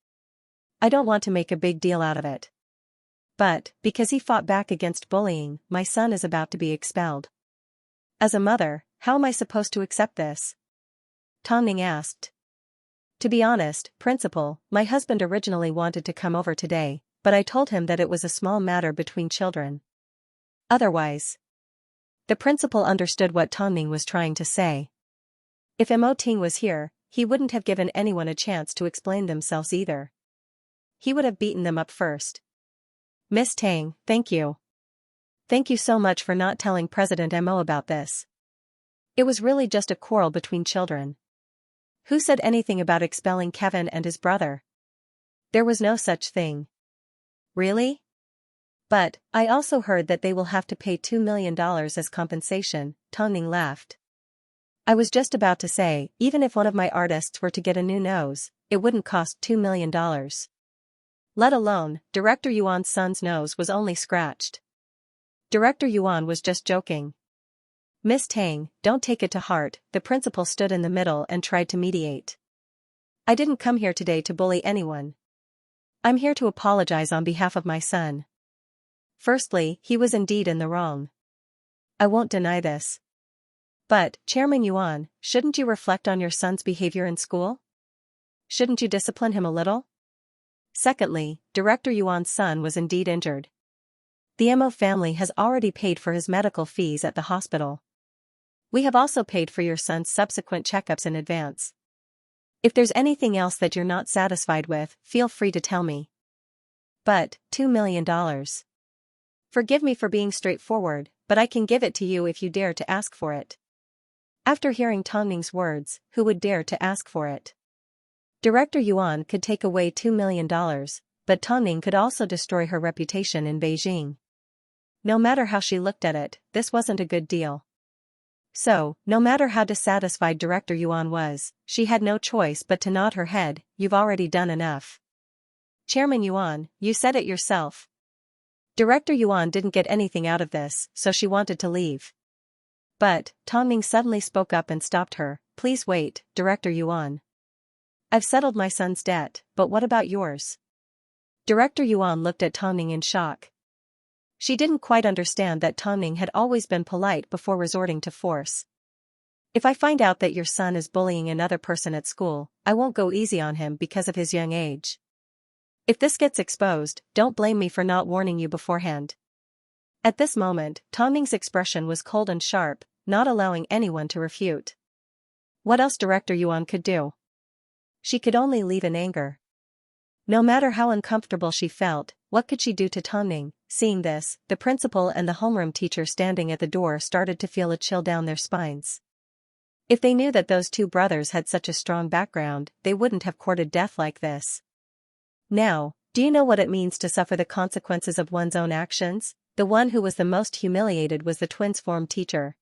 I don't want to make a big deal out of it. But, because he fought back against bullying, my son is about to be expelled. As a mother, how am I supposed to accept this? Tongming asked. To be honest, Principal, my husband originally wanted to come over today, but I told him that it was a small matter between children. Otherwise. The principal understood what Tongming was trying to say. If Mo Ting was here, he wouldn't have given anyone a chance to explain themselves either. He would have beaten them up first. Miss Tang, thank you. Thank you so much for not telling President Mo about this. It was really just a quarrel between children. Who said anything about expelling Kevin and his brother? There was no such thing. Really? But, I also heard that they will have to pay $2 million as compensation, Tongming laughed. I was just about to say, even if one of my artists were to get a new nose, it wouldn't cost $2 million. Let alone, Director Yuan's son's nose was only scratched. Director Yuan was just joking. Miss Tang, don't take it to heart, the principal stood in the middle and tried to mediate. I didn't come here today to bully anyone. I'm here to apologize on behalf of my son. Firstly, he was indeed in the wrong. I won't deny this. But, Chairman Yuan, shouldn't you reflect on your son's behavior in school? Shouldn't you discipline him a little? Secondly, Director Yuan's son was indeed injured. The Mo family has already paid for his medical fees at the hospital. We have also paid for your son's subsequent checkups in advance. If there's anything else that you're not satisfied with, feel free to tell me. But, $2 million. Forgive me for being straightforward, but I can give it to you if you dare to ask for it. After hearing Tang Ning's words, who would dare to ask for it? Director Yuan could take away $2 million, but Tang Ning could also destroy her reputation in Beijing. No matter how she looked at it, this wasn't a good deal. So, no matter how dissatisfied Director Yuan was, she had no choice but to nod her head. You've already done enough. Chairman Yuan, you said it yourself. Director Yuan didn't get anything out of this, so she wanted to leave. But, Tang Ning suddenly spoke up and stopped her. Please wait, Director Yuan. I've settled my son's debt, but what about yours? Director Yuan looked at Tang Ning in shock. She didn't quite understand that Tang Ning had always been polite before resorting to force. If I find out that your son is bullying another person at school, I won't go easy on him because of his young age. If this gets exposed, don't blame me for not warning you beforehand. At this moment, Tang Ning's expression was cold and sharp, not allowing anyone to refute. What else Director Yuan could do? She could only leave in anger. No matter how uncomfortable she felt, what could she do to Tang Ning? Seeing this, the principal and the homeroom teacher standing at the door started to feel a chill down their spines. If they knew that those two brothers had such a strong background, they wouldn't have courted death like this. Now, do you know what it means to suffer the consequences of one's own actions? The one who was the most humiliated was the twins' form teacher.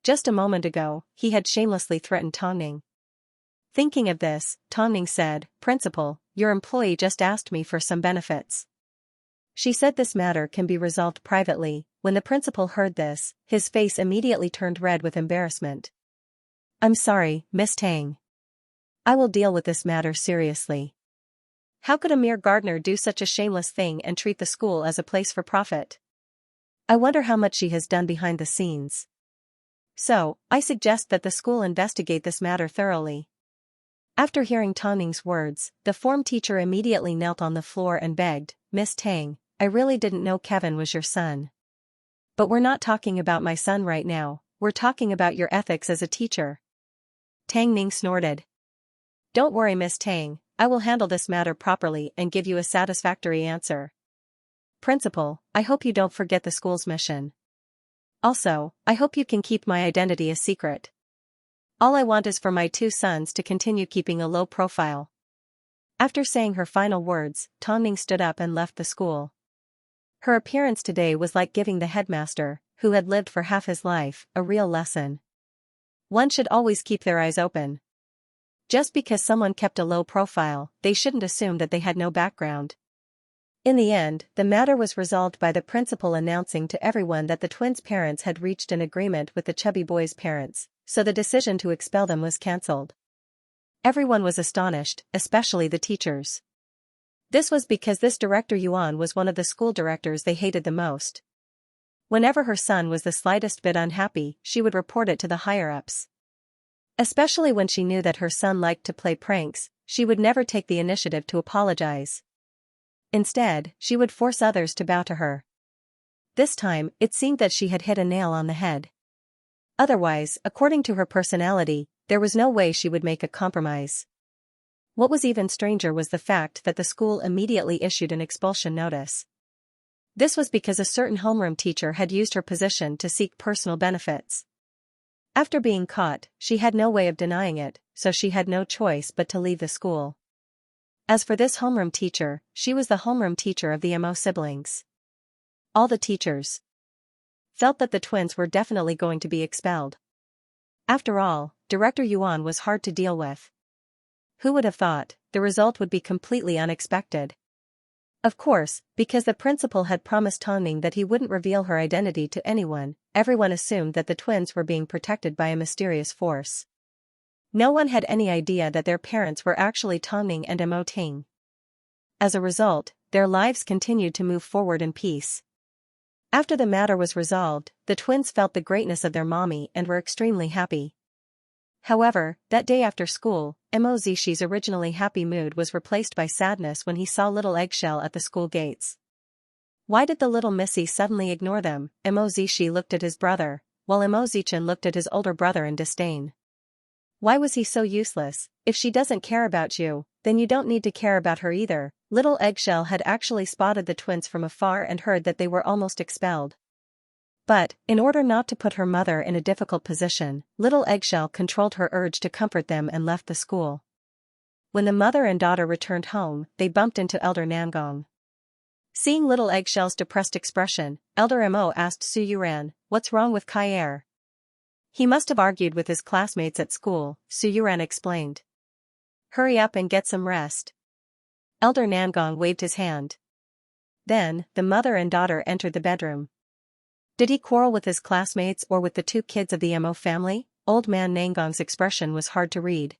Just a moment ago, he had shamelessly threatened Tang Ning. Thinking of this, Tang Ning said, Principal, your employee just asked me for some benefits. She said this matter can be resolved privately. When the principal heard this, his face immediately turned red with embarrassment. I'm sorry, Miss Tang. I will deal with this matter seriously. How could a mere gardener do such a shameless thing and treat the school as a place for profit? I wonder how much she has done behind the scenes. So, I suggest that the school investigate this matter thoroughly. After hearing Tang Ning's words, the form teacher immediately knelt on the floor and begged, Miss Tang, I really didn't know Kevin was your son. But we're not talking about my son right now, we're talking about your ethics as a teacher. Tang Ning snorted. Don't worry, Miss Tang, I will handle this matter properly and give you a satisfactory answer. Principal, I hope you don't forget the school's mission. Also, I hope you can keep my identity a secret. All I want is for my two sons to continue keeping a low profile. After saying her final words, Tang Ning stood up and left the school. Her appearance today was like giving the headmaster, who had lived for half his life, a real lesson. One should always keep their eyes open. Just because someone kept a low profile, they shouldn't assume that they had no background. In the end, the matter was resolved by the principal announcing to everyone that the twins' parents had reached an agreement with the chubby boys' parents, so the decision to expel them was cancelled. Everyone was astonished, especially the teachers. This was because this Director Yuan was one of the school directors they hated the most. Whenever her son was the slightest bit unhappy, she would report it to the higher-ups. Especially when she knew that her son liked to play pranks, she would never take the initiative to apologize. Instead, she would force others to bow to her. This time, it seemed that she had hit a nail on the head. Otherwise, according to her personality, there was no way she would make a compromise. What was even stranger was the fact that the school immediately issued an expulsion notice. This was because a certain homeroom teacher had used her position to seek personal benefits. After being caught, she had no way of denying it, so she had no choice but to leave the school. As for this homeroom teacher, she was the homeroom teacher of the Mo siblings. All the teachers felt that the twins were definitely going to be expelled. After all, Director Yuan was hard to deal with. Who would have thought the result would be completely unexpected? Of course, because the principal had promised Tongning that he wouldn't reveal her identity to anyone, everyone assumed that the twins were being protected by a mysterious force. No one had any idea that their parents were actually Tongning and Mo Ting. As a result, their lives continued to move forward in peace. After the matter was resolved, the twins felt the greatness of their mommy and were extremely happy. However, that day after school, Mo Zishi's originally happy mood was replaced by sadness when he saw little Eggshell at the school gates. Why did the little missy suddenly ignore them? Mo Zishi looked at his brother, while Mo Zichin looked at his older brother in disdain. Why was he so useless? If she doesn't care about you, then you don't need to care about her either. Little Eggshell had actually spotted the twins from afar and heard that they were almost expelled. But, in order not to put her mother in a difficult position, little Eggshell controlled her urge to comfort them and left the school. When the mother and daughter returned home, they bumped into Elder Nangong. Seeing little Eggshell's depressed expression, Elder Mo asked Su Yuran, "What's wrong with Kair?" "He must have argued with his classmates at school," Su Yuran explained. "Hurry up and get some rest." Elder Nangong waved his hand. Then, the mother and daughter entered the bedroom. Did he quarrel with his classmates or with the two kids of the Mo family? Old man Nangong's expression was hard to read.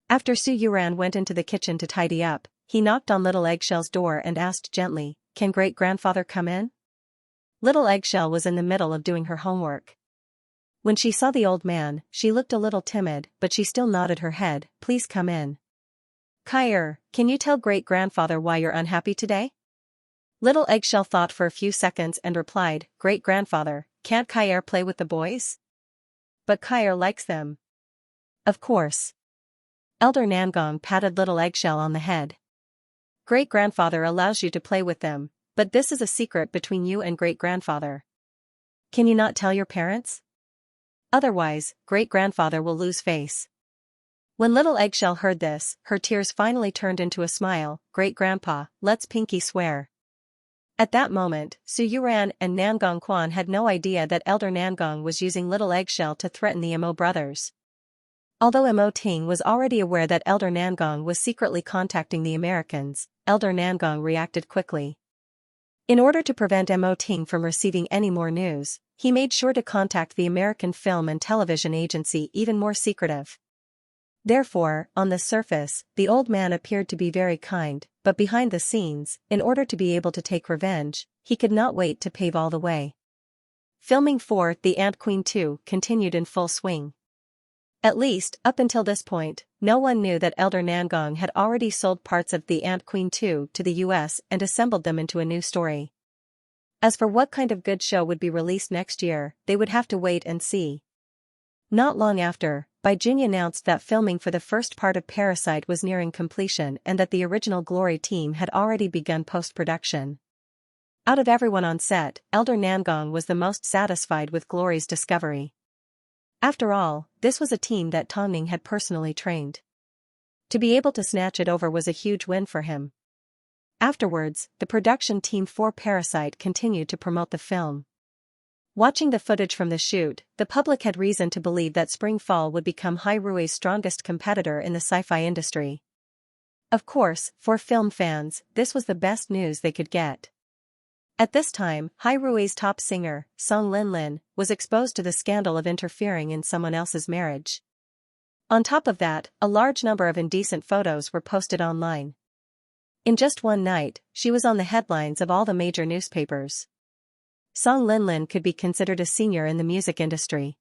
After Su Yuran went into the kitchen to tidy up, he knocked on little Eggshell's door and asked gently, "Can great-grandfather come in?" Little Eggshell was in the middle of doing her homework. When she saw the old man, she looked a little timid, but she still nodded her head. "Please come in." "Kair, can you tell great-grandfather why you're unhappy today?" Little Eggshell thought for a few seconds and replied, "Great-grandfather, can't Kair play with the boys?" "But Kair likes them." "Of course." Elder Nangong patted little Eggshell on the head. "Great-grandfather allows you to play with them, but this is a secret between you and great-grandfather. Can you not tell your parents? Otherwise, great-grandfather will lose face." When little Eggshell heard this, her tears finally turned into a smile. "Great-grandpa, let's pinky swear." At that moment, Su Yuran and Nangong Quan had no idea that Elder Nangong was using little Eggshell to threaten the Mo brothers. Although Mo Ting was already aware that Elder Nangong was secretly contacting the Americans, Elder Nangong reacted quickly. In order to prevent Mo Ting from receiving any more news, he made sure to contact the American Film and Television Agency even more secretive. Therefore, on the surface, the old man appeared to be very kind, but behind the scenes, in order to be able to take revenge, he could not wait to pave all the way. Filming for The Ant Queen 2 continued in full swing. At least, up until this point, no one knew that Elder Nangong had already sold parts of The Ant Queen 2 to the US and assembled them into a new story. As for what kind of good show would be released next year, they would have to wait and see. Not long after, Baijun announced that filming for the first part of Parasite was nearing completion and that the original Glory team had already begun post-production. Out of everyone on set, Elder Nangong was the most satisfied with Glory's discovery. After all, this was a team that Tongning had personally trained. To be able to snatch it over was a huge win for him. Afterwards, the production team for Parasite continued to promote the film. Watching the footage from the shoot, the public had reason to believe that Spring-Fall would become Hairui's strongest competitor in the sci-fi industry. Of course, for film fans, this was the best news they could get. At this time, Hairui's top singer, Song Linlin, was exposed to the scandal of interfering in someone else's marriage. On top of that, a large number of indecent photos were posted online. In just one night, she was on the headlines of all the major newspapers. Song Linlin could be considered a senior in the music industry.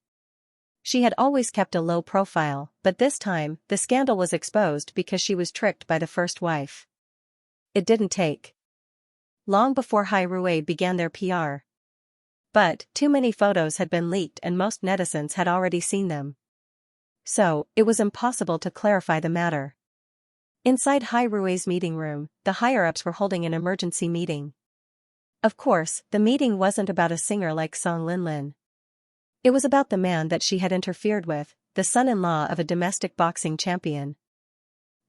She had always kept a low profile, but this time, the scandal was exposed because she was tricked by the first wife. It didn't take long before Hairui began their PR. But, too many photos had been leaked and most netizens had already seen them. So, it was impossible to clarify the matter. Inside Hairui's meeting room, the higher-ups were holding an emergency meeting. Of course, the meeting wasn't about a singer like Song Linlin. It was about the man that she had interfered with, the son-in-law of a domestic boxing champion.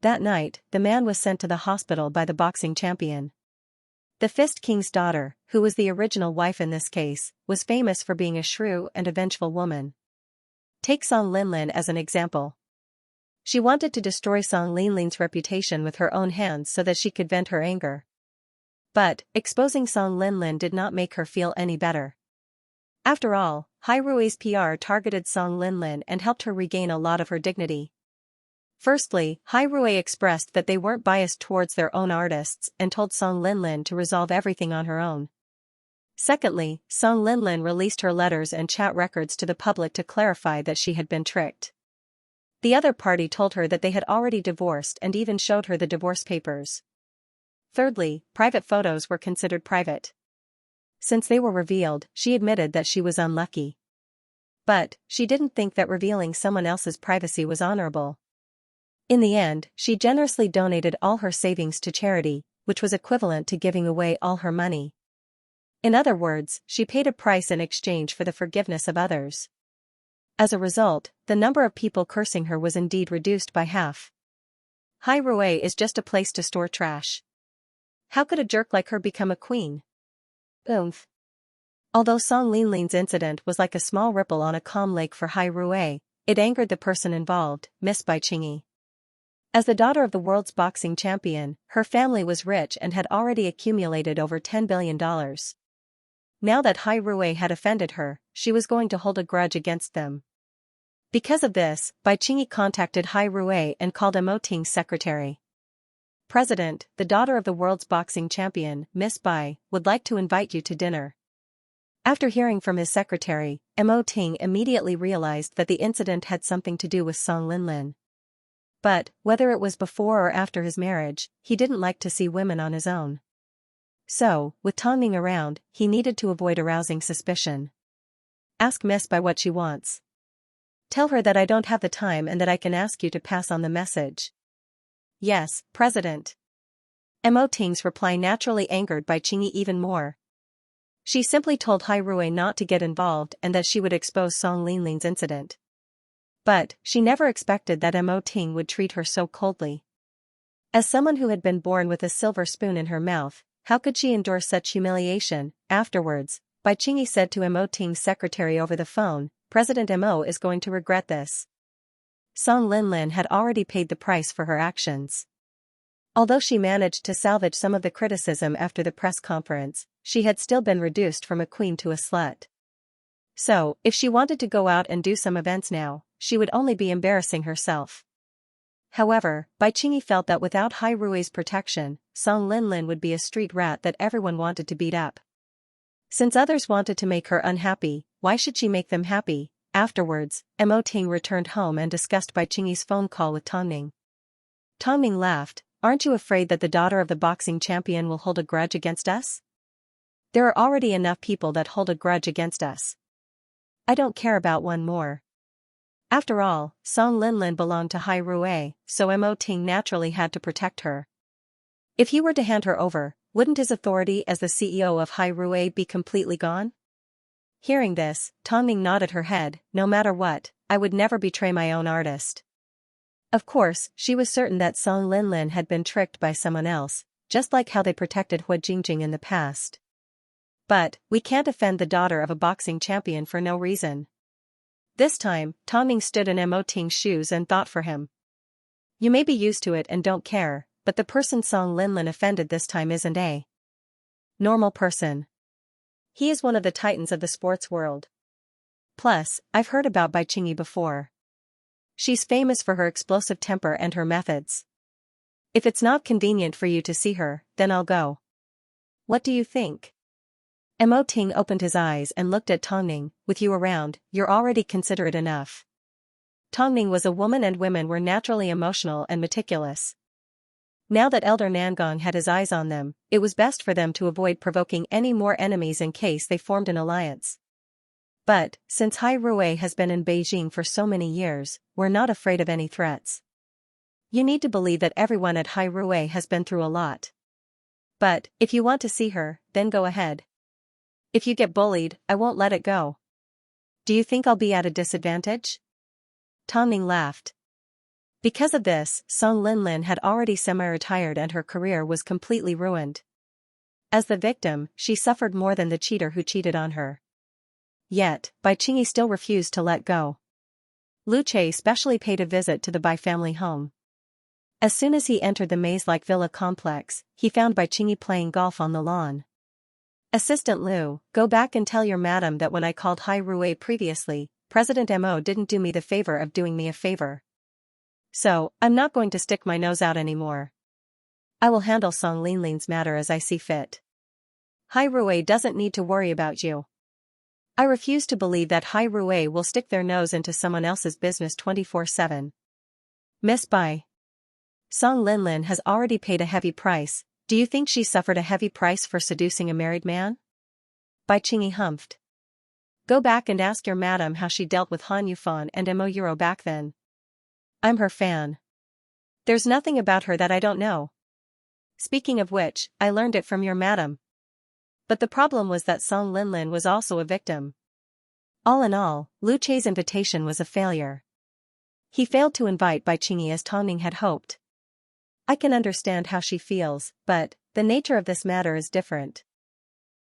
That night, the man was sent to the hospital by the boxing champion. The Fist King's daughter, who was the original wife in this case, was famous for being a shrew and a vengeful woman. Take Song Linlin as an example. She wanted to destroy Song Linlin's reputation with her own hands so that she could vent her anger. But, exposing Song Linlin did not make her feel any better. After all, Hai Rui's PR targeted Song Linlin and helped her regain a lot of her dignity. Firstly, Hai Rui expressed that they weren't biased towards their own artists and told Song Linlin to resolve everything on her own. Secondly, Song Linlin released her letters and chat records to the public to clarify that she had been tricked. The other party told her that they had already divorced and even showed her the divorce papers. Thirdly, private photos were considered private. Since they were revealed, she admitted that she was unlucky. But, she didn't think that revealing someone else's privacy was honorable. In the end, she generously donated all her savings to charity, which was equivalent to giving away all her money. In other words, she paid a price in exchange for the forgiveness of others. As a result, the number of people cursing her was indeed reduced by half. Hai Rui is just a place to store trash. How could a jerk like her become a queen? Oomph. Although Song Linlin's incident was like a small ripple on a calm lake for Hai Rui, it angered the person involved, Miss Bai Qingyi. As the daughter of the world's boxing champion, her family was rich and had already accumulated over $10 billion. Now that Hai Rui had offended her, she was going to hold a grudge against them. Because of this, Bai Qingyi contacted Hai Rui and called Mo Ting's secretary. President, the daughter of the world's boxing champion, Miss Bai, would like to invite you to dinner. After hearing from his secretary, Mo Ting immediately realized that the incident had something to do with Song Linlin. But, whether it was before or after his marriage, he didn't like to see women on his own. So, with Tongning around, he needed to avoid arousing suspicion. Ask Miss Bai what she wants. Tell her that I don't have the time and that I can ask you to pass on the message. Yes, President. Mo Ting's reply naturally angered Bai Qingyi even more. She simply told Hai Rui not to get involved and that she would expose Song Linlin's incident. But, she never expected that Mo Ting would treat her so coldly. As someone who had been born with a silver spoon in her mouth, how could she endure such humiliation? Afterwards, Bai Qingyi said to Mo Ting's secretary over the phone, President Mo is going to regret this. Song Linlin had already paid the price for her actions. Although she managed to salvage some of the criticism after the press conference, she had still been reduced from a queen to a slut. So, if she wanted to go out and do some events now, she would only be embarrassing herself. However, Bai Qingyi felt that without Hai Rui's protection, Song Linlin would be a street rat that everyone wanted to beat up. Since others wanted to make her unhappy, why should she make them happy? Afterwards, Mo Ting returned home and discussed Bai Qingyi's phone call with Tongning. Tongning laughed, aren't you afraid that the daughter of the boxing champion will hold a grudge against us? There are already enough people that hold a grudge against us. I don't care about one more. After all, Song Linlin belonged to Hai Rui, so Mo Ting naturally had to protect her. If he were to hand her over, wouldn't his authority as the CEO of Hai Rui be completely gone? Hearing this, Tongning nodded her head, no matter what, I would never betray my own artist. Of course, she was certain that Song Linlin had been tricked by someone else, just like how they protected Hua Jingjing in the past. But, we can't offend the daughter of a boxing champion for no reason. This time, Tongning stood in Mo Ting's shoes and thought for him. You may be used to it and don't care, but the person Song Linlin offended this time isn't a normal person. He is one of the titans of the sports world. Plus, I've heard about Bai Qingyi before. She's famous for her explosive temper and her methods. If it's not convenient for you to see her, then I'll go. What do you think? Mo Ting opened his eyes and looked at Tongning, with you around, you're already considerate enough. Tongning was a woman and women were naturally emotional and meticulous. Now that Elder Nangong had his eyes on them, it was best for them to avoid provoking any more enemies in case they formed an alliance. But, since Hai Rui has been in Beijing for so many years, we're not afraid of any threats. You need to believe that everyone at Hai Rui has been through a lot. But, if you want to see her, then go ahead. If you get bullied, I won't let it go. Do you think I'll be at a disadvantage? Tongning laughed. Because of this, Song Linlin had already semi-retired and her career was completely ruined. As the victim, she suffered more than the cheater who cheated on her. Yet, Bai Qingyi still refused to let go. Lu Che specially paid a visit to the Bai family home. As soon as he entered the maze-like villa complex, he found Bai Qingyi playing golf on the lawn. Assistant Liu, go back and tell your madam that when I called Hai Rui previously, President Mo didn't do me the favor of doing me a favor. So, I'm not going to stick my nose out anymore. I will handle Song Linlin's matter as I see fit. Hai Rui doesn't need to worry about you. I refuse to believe that Hai Rui will stick their nose into someone else's business 24/7. Miss Bai. Song Linlin has already paid a heavy price. Do you think she suffered a heavy price for seducing a married man? Bai Qingyi humphed. Go back and ask your madam how she dealt with Han Yufan and Mo Euro back then. I'm her fan. There's nothing about her that I don't know. Speaking of which, I learned it from your madam. But the problem was that Song Linlin was also a victim. All in all, Lu Chei's invitation was a failure. He failed to invite Bai Qingyi as Tongning had hoped. I can understand how she feels, but the nature of this matter is different.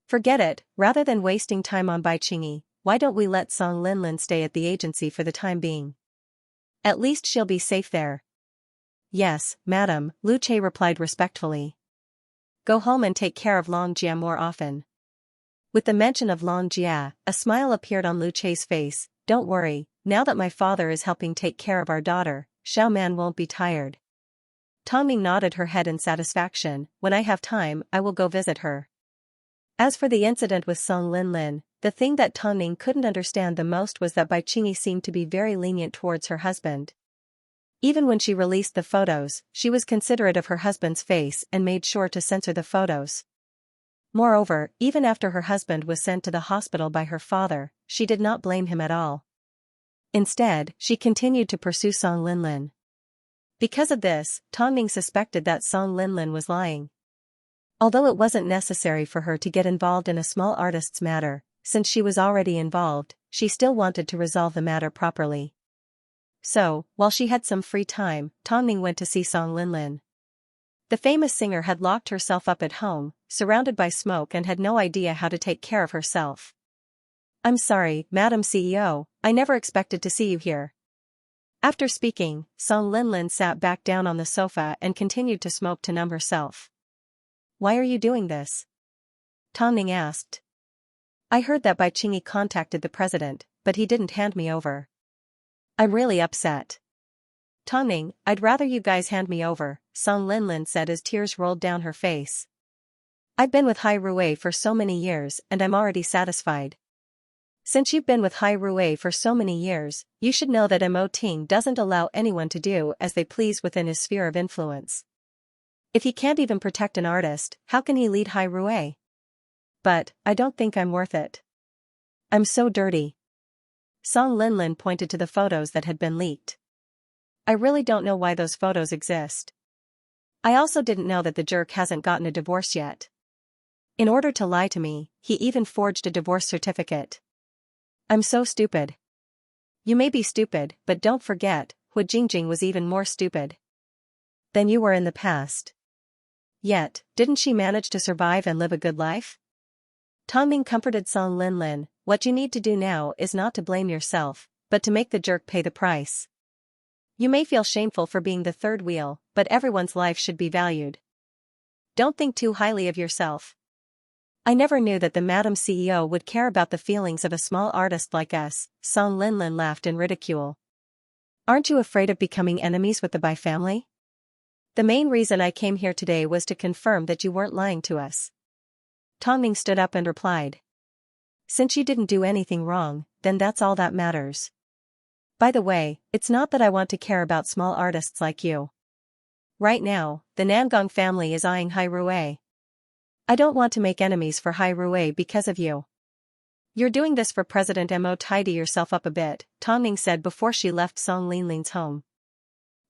Forget it, rather than wasting time on Bai Qingyi, why don't we let Song Linlin stay at the agency for the time being? At least she'll be safe there. Yes, madam, Lu Chei replied respectfully. Go home and take care of Long Jia more often. With the mention of Long Jia, a smile appeared on Lu Chei's face. Don't worry, now that my father is helping take care of our daughter, Xiao Man won't be tired. Tongning nodded her head in satisfaction. When I have time, I will go visit her. As for the incident with Song Linlin, the thing that Tongning couldn't understand the most was that Bai Qingyi seemed to be very lenient towards her husband. Even when she released the photos, she was considerate of her husband's face and made sure to censor the photos. Moreover, even after her husband was sent to the hospital by her father, she did not blame him at all. Instead, she continued to pursue Song Linlin. Because of this, Tongning suspected that Song Linlin was lying. Although it wasn't necessary for her to get involved in a small artist's matter, since she was already involved, she still wanted to resolve the matter properly. So, while she had some free time, Tongning went to see Song Linlin. The famous singer had locked herself up at home, surrounded by smoke, and had no idea how to take care of herself. I'm sorry, Madam CEO, I never expected to see you here. After speaking, Song Linlin sat back down on the sofa and continued to smoke to numb herself. Why are you doing this? Tongning asked. I heard that Bai Qingyi contacted the president, but he didn't hand me over. I'm really upset. Tongning, I'd rather you guys hand me over, Song Linlin said as tears rolled down her face. I've been with Hai Rui for so many years and I'm already satisfied. Since you've been with Hai Rui for so many years, you should know that Mo Ting doesn't allow anyone to do as they please within his sphere of influence. If he can't even protect an artist, how can he lead Hai Rui? But, I don't think I'm worth it. I'm so dirty. Song Linlin pointed to the photos that had been leaked. I really don't know why those photos exist. I also didn't know that the jerk hasn't gotten a divorce yet. In order to lie to me, he even forged a divorce certificate. I'm so stupid. You may be stupid, but don't forget, Hu Jingjing was even more stupid than you were in the past. Yet, didn't she manage to survive and live a good life? Tongning comforted Song Linlin, what you need to do now is not to blame yourself, but to make the jerk pay the price. You may feel shameful for being the third wheel, but everyone's life should be valued. Don't think too highly of yourself. I never knew that the Madam CEO would care about the feelings of a small artist like us, Song Linlin laughed in ridicule. Aren't you afraid of becoming enemies with the Bai family? The main reason I came here today was to confirm that you weren't lying to us. Tongning stood up and replied. Since you didn't do anything wrong, then that's all that matters. By the way, it's not that I want to care about small artists like you. Right now, the Nangong family is eyeing Hai Rui. I don't want to make enemies for Hai Rui because of you. You're doing this for President Mo. Tidy yourself up a bit, Tongning said before she left Song Linlin's home.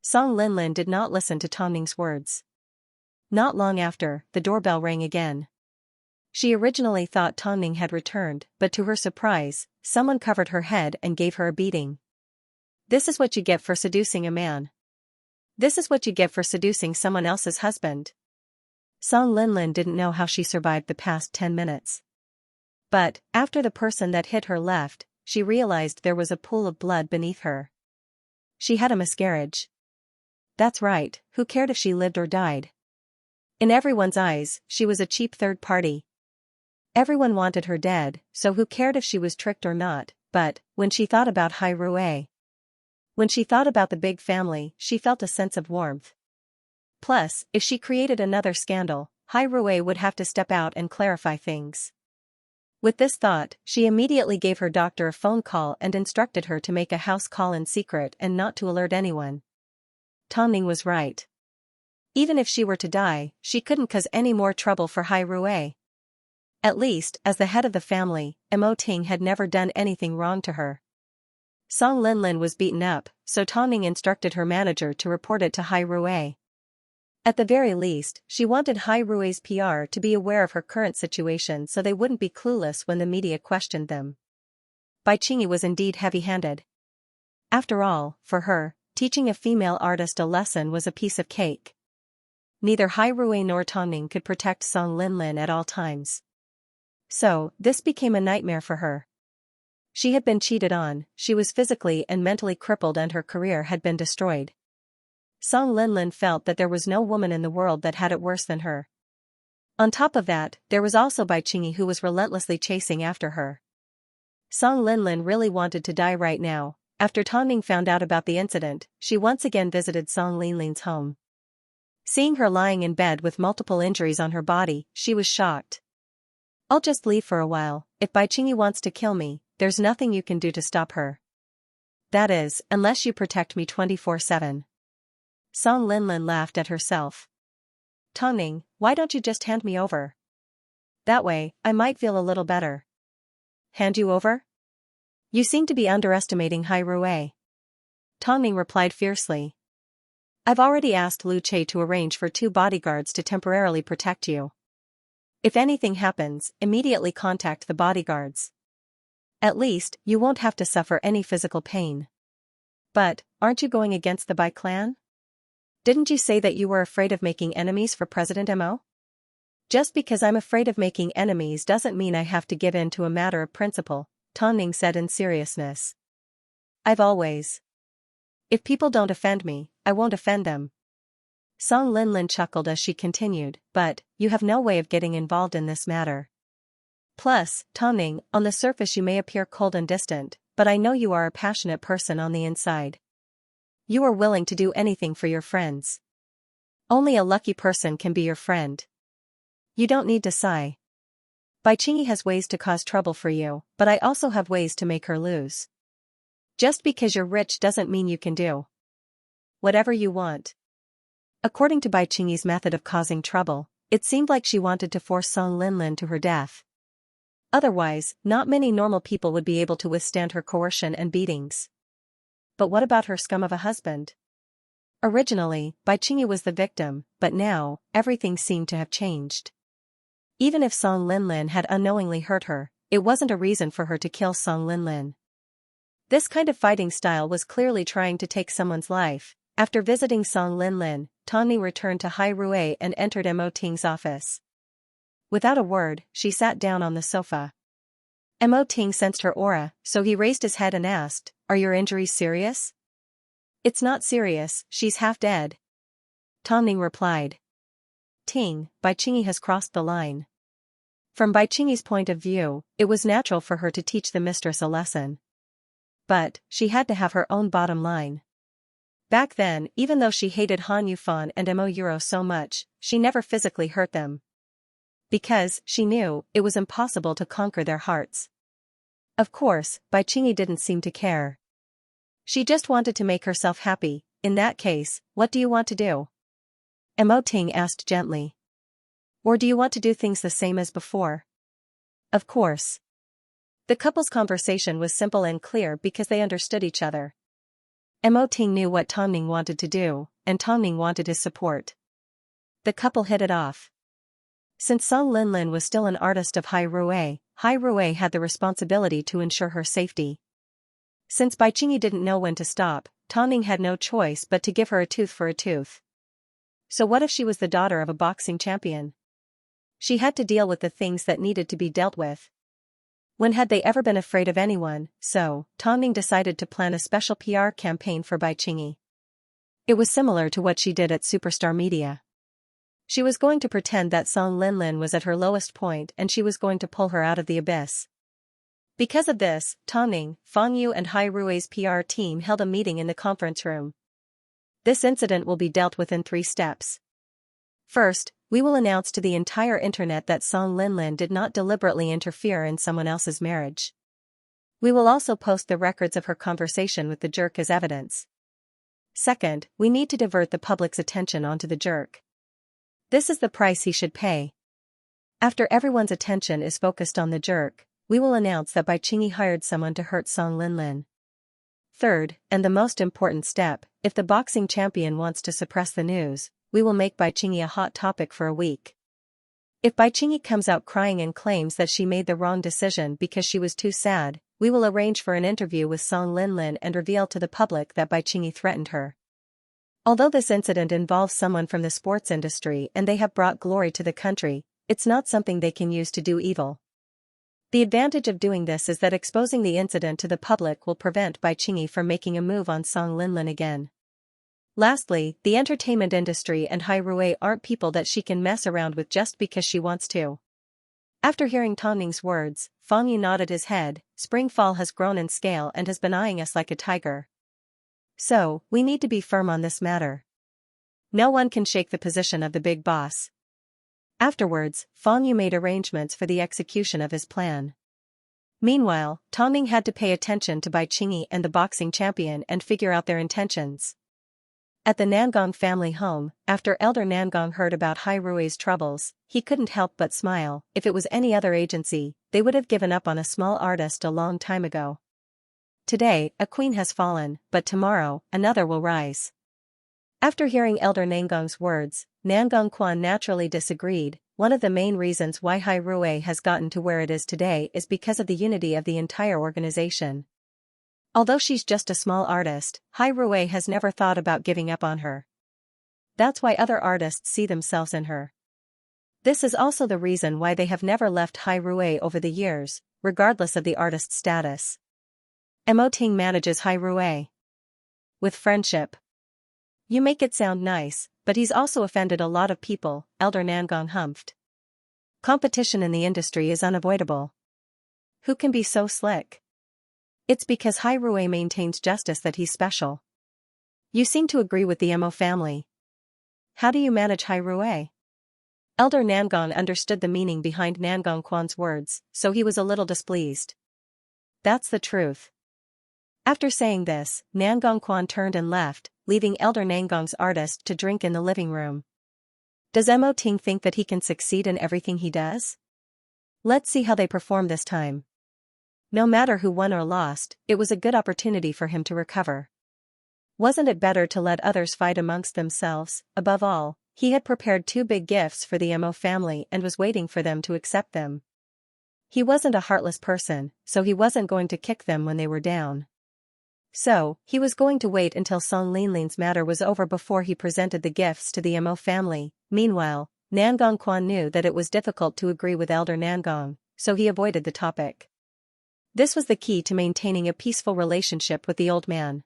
Song Linlin did not listen to Tongning's words. Not long after, the doorbell rang again. She originally thought Tongning had returned, but to her surprise, someone covered her head and gave her a beating. This is what you get for seducing a man. This is what you get for seducing someone else's husband. Song Linlin didn't know how she survived the past 10 minutes. But, after the person that hit her left, she realized there was a pool of blood beneath her. She had a miscarriage. that's right, who cared if she lived or died? In everyone's eyes, she was a cheap third party. Everyone wanted her dead, so who cared if she was tricked or not? But when she thought about Hai Rui, when she thought about the big family, she felt a sense of warmth. Plus, if she created another scandal, Hai Rui would have to step out and clarify things. With this thought, she immediately gave her doctor a phone call and instructed her to make a house call in secret and not to alert anyone. Tongning was right. Even if she were to die, she couldn't cause any more trouble for Hai Rui. At least, as the head of the family, Mo Ting had never done anything wrong to her. Song Linlin was beaten up, so Tongning instructed her manager to report it to Hai Rui. At the very least, she wanted Hai Rui's PR to be aware of her current situation so they wouldn't be clueless when the media questioned them. Bai Qingyi was indeed heavy-handed. After all, for her, teaching a female artist a lesson was a piece of cake. Neither Hai Rui nor Tongning could protect Song Linlin at all times. So, this became a nightmare for her. She had been cheated on, she was physically and mentally crippled and her career had been destroyed. Song Linlin felt that there was no woman in the world that had it worse than her. On top of that, there was also Bai Qingyi who was relentlessly chasing after her. Song Linlin really wanted to die right now. After Tongning found out about the incident, she once again visited Song Linlin's home. Seeing her lying in bed with multiple injuries on her body, she was shocked. I'll just leave for a while. If Bai Qingyi wants to kill me, there's nothing you can do to stop her. That is, unless you protect me 24/7. Song Linlin laughed at herself. Tongning, why don't you just hand me over? That way, I might feel a little better. Hand you over? You seem to be underestimating Hai Rui. Tongning replied fiercely. I've already asked Lu Che to arrange for 2 bodyguards to temporarily protect you. If anything happens, immediately contact the bodyguards. At least, you won't have to suffer any physical pain. But, aren't you going against the Bai clan? Didn't you say that you were afraid of making enemies for President Mo? Just because I'm afraid of making enemies doesn't mean I have to give in to a matter of principle, Tongning said in seriousness. I've always. If people don't offend me, I won't offend them. Song Linlin chuckled as she continued, but, you have no way of getting involved in this matter. Plus, Tongning, on the surface you may appear cold and distant, but I know you are a passionate person on the inside. You are willing to do anything for your friends. Only a lucky person can be your friend. You don't need to sigh. Bai Qingyi has ways to cause trouble for you, but I also have ways to make her lose. Just because you're rich doesn't mean you can do whatever you want. According to Bai Qingyi's method of causing trouble, it seemed like she wanted to force Song Linlin to her death. Otherwise, not many normal people would be able to withstand her coercion and beatings. But what about her scum of a husband? Originally, Bai Qingyi was the victim, but now, everything seemed to have changed. Even if Song Linlin had unknowingly hurt her, it wasn't a reason for her to kill Song Linlin. This kind of fighting style was clearly trying to take someone's life. After visiting Song Linlin, Tongning returned to Hai Rui and entered Mo Ting's office. Without a word, she sat down on the sofa. Mo Ting sensed her aura, so he raised his head and asked, "Are your injuries serious?" "It's not serious, she's half dead." Tongning replied. Ting, Bai Qingyi has crossed the line. From Bai Qingyi's point of view, it was natural for her to teach the mistress a lesson. But, she had to have her own bottom line. Back then, even though she hated Han Yufan and Mo Euro so much, she never physically hurt them. Because, she knew, it was impossible to conquer their hearts. Of course, Bai Qingyi didn't seem to care. She just wanted to make herself happy. In that case, what do you want to do? Mo Ting asked gently. Or do you want to do things the same as before? Of course. The couple's conversation was simple and clear because they understood each other. Mo Ting knew what Tongning wanted to do, and Tongning wanted his support. The couple hit it off. Since Song Linlin was still an artist of Hai Rui had the responsibility to ensure her safety. Since Bai Qingyi didn't know when to stop, Tongning had no choice but to give her a tooth for a tooth. So what if she was the daughter of a boxing champion? She had to deal with the things that needed to be dealt with. When had they ever been afraid of anyone? So, Tongning decided to plan a special PR campaign for Bai Qingyi. It was similar to what she did at Superstar Media. She was going to pretend that Song Linlin was at her lowest point and she was going to pull her out of the abyss. Because of this, Tongning, Fang Yu and Hai Rui's PR team held a meeting in the conference room. This incident will be dealt with in 3 steps. First, we will announce to the entire internet that Song Linlin did not deliberately interfere in someone else's marriage. We will also post the records of her conversation with the jerk as evidence. Second, we need to divert the public's attention onto the jerk. This is the price he should pay. After everyone's attention is focused on the jerk, we will announce that Bai Qingyi hired someone to hurt Song Linlin. Third, and the most important step, if the boxing champion wants to suppress the news, we will make Bai Qingyi a hot topic for a week. If Bai Qingyi comes out crying and claims that she made the wrong decision because she was too sad, we will arrange for an interview with Song Linlin and reveal to the public that Bai Qingyi threatened her. Although this incident involves someone from the sports industry and they have brought glory to the country, it's not something they can use to do evil. The advantage of doing this is that exposing the incident to the public will prevent Bai Qingyi from making a move on Song Linlin again. Lastly, the entertainment industry and Hai Rui aren't people that she can mess around with just because she wants to. After hearing Tongning's words, Fang Yu nodded his head. Springfall has grown in scale and has been eyeing us like a tiger. So, we need to be firm on this matter. No one can shake the position of the big boss. Afterwards, Fang Yu made arrangements for the execution of his plan. Meanwhile, Tongning had to pay attention to Bai Qingyi and the boxing champion and figure out their intentions. At the Nangong family home, after Elder Nangong heard about Hai Rui's troubles, he couldn't help but smile. If it was any other agency, they would have given up on a small artist a long time ago. Today, a queen has fallen, but tomorrow, another will rise. After hearing Elder Nangong's words, Nangong Quan naturally disagreed. One of the main reasons why Hai Rui has gotten to where it is today is because of the unity of the entire organization. Although she's just a small artist, Hai Rui has never thought about giving up on her. That's why other artists see themselves in her. This is also the reason why they have never left Hai Rui over the years, regardless of the artist's status. Mo Ting manages Hai Rui with friendship. You make it sound nice, but he's also offended a lot of people, Elder Nangong humphed. Competition in the industry is unavoidable. Who can be so slick? It's because Hai Rui maintains justice that he's special. You seem to agree with the Mo family. How do you manage Hai Rui? Elder Nangong understood the meaning behind Nangong Quan's words, so he was a little displeased. That's the truth. After saying this, Nangong Quan turned and left, leaving Elder Nangong's artist to drink in the living room. Does Mo Ting think that he can succeed in everything he does? Let's see how they perform this time. No matter who won or lost, it was a good opportunity for him to recover. Wasn't it better to let others fight amongst themselves? Above all, he had prepared 2 big gifts for the Mo family and was waiting for them to accept them. He wasn't a heartless person, so he wasn't going to kick them when they were down. So, he was going to wait until Song Linlin's matter was over before he presented the gifts to the Mo family. Meanwhile, Nangong Quan knew that it was difficult to agree with Elder Nangong, so he avoided the topic. This was the key to maintaining a peaceful relationship with the old man.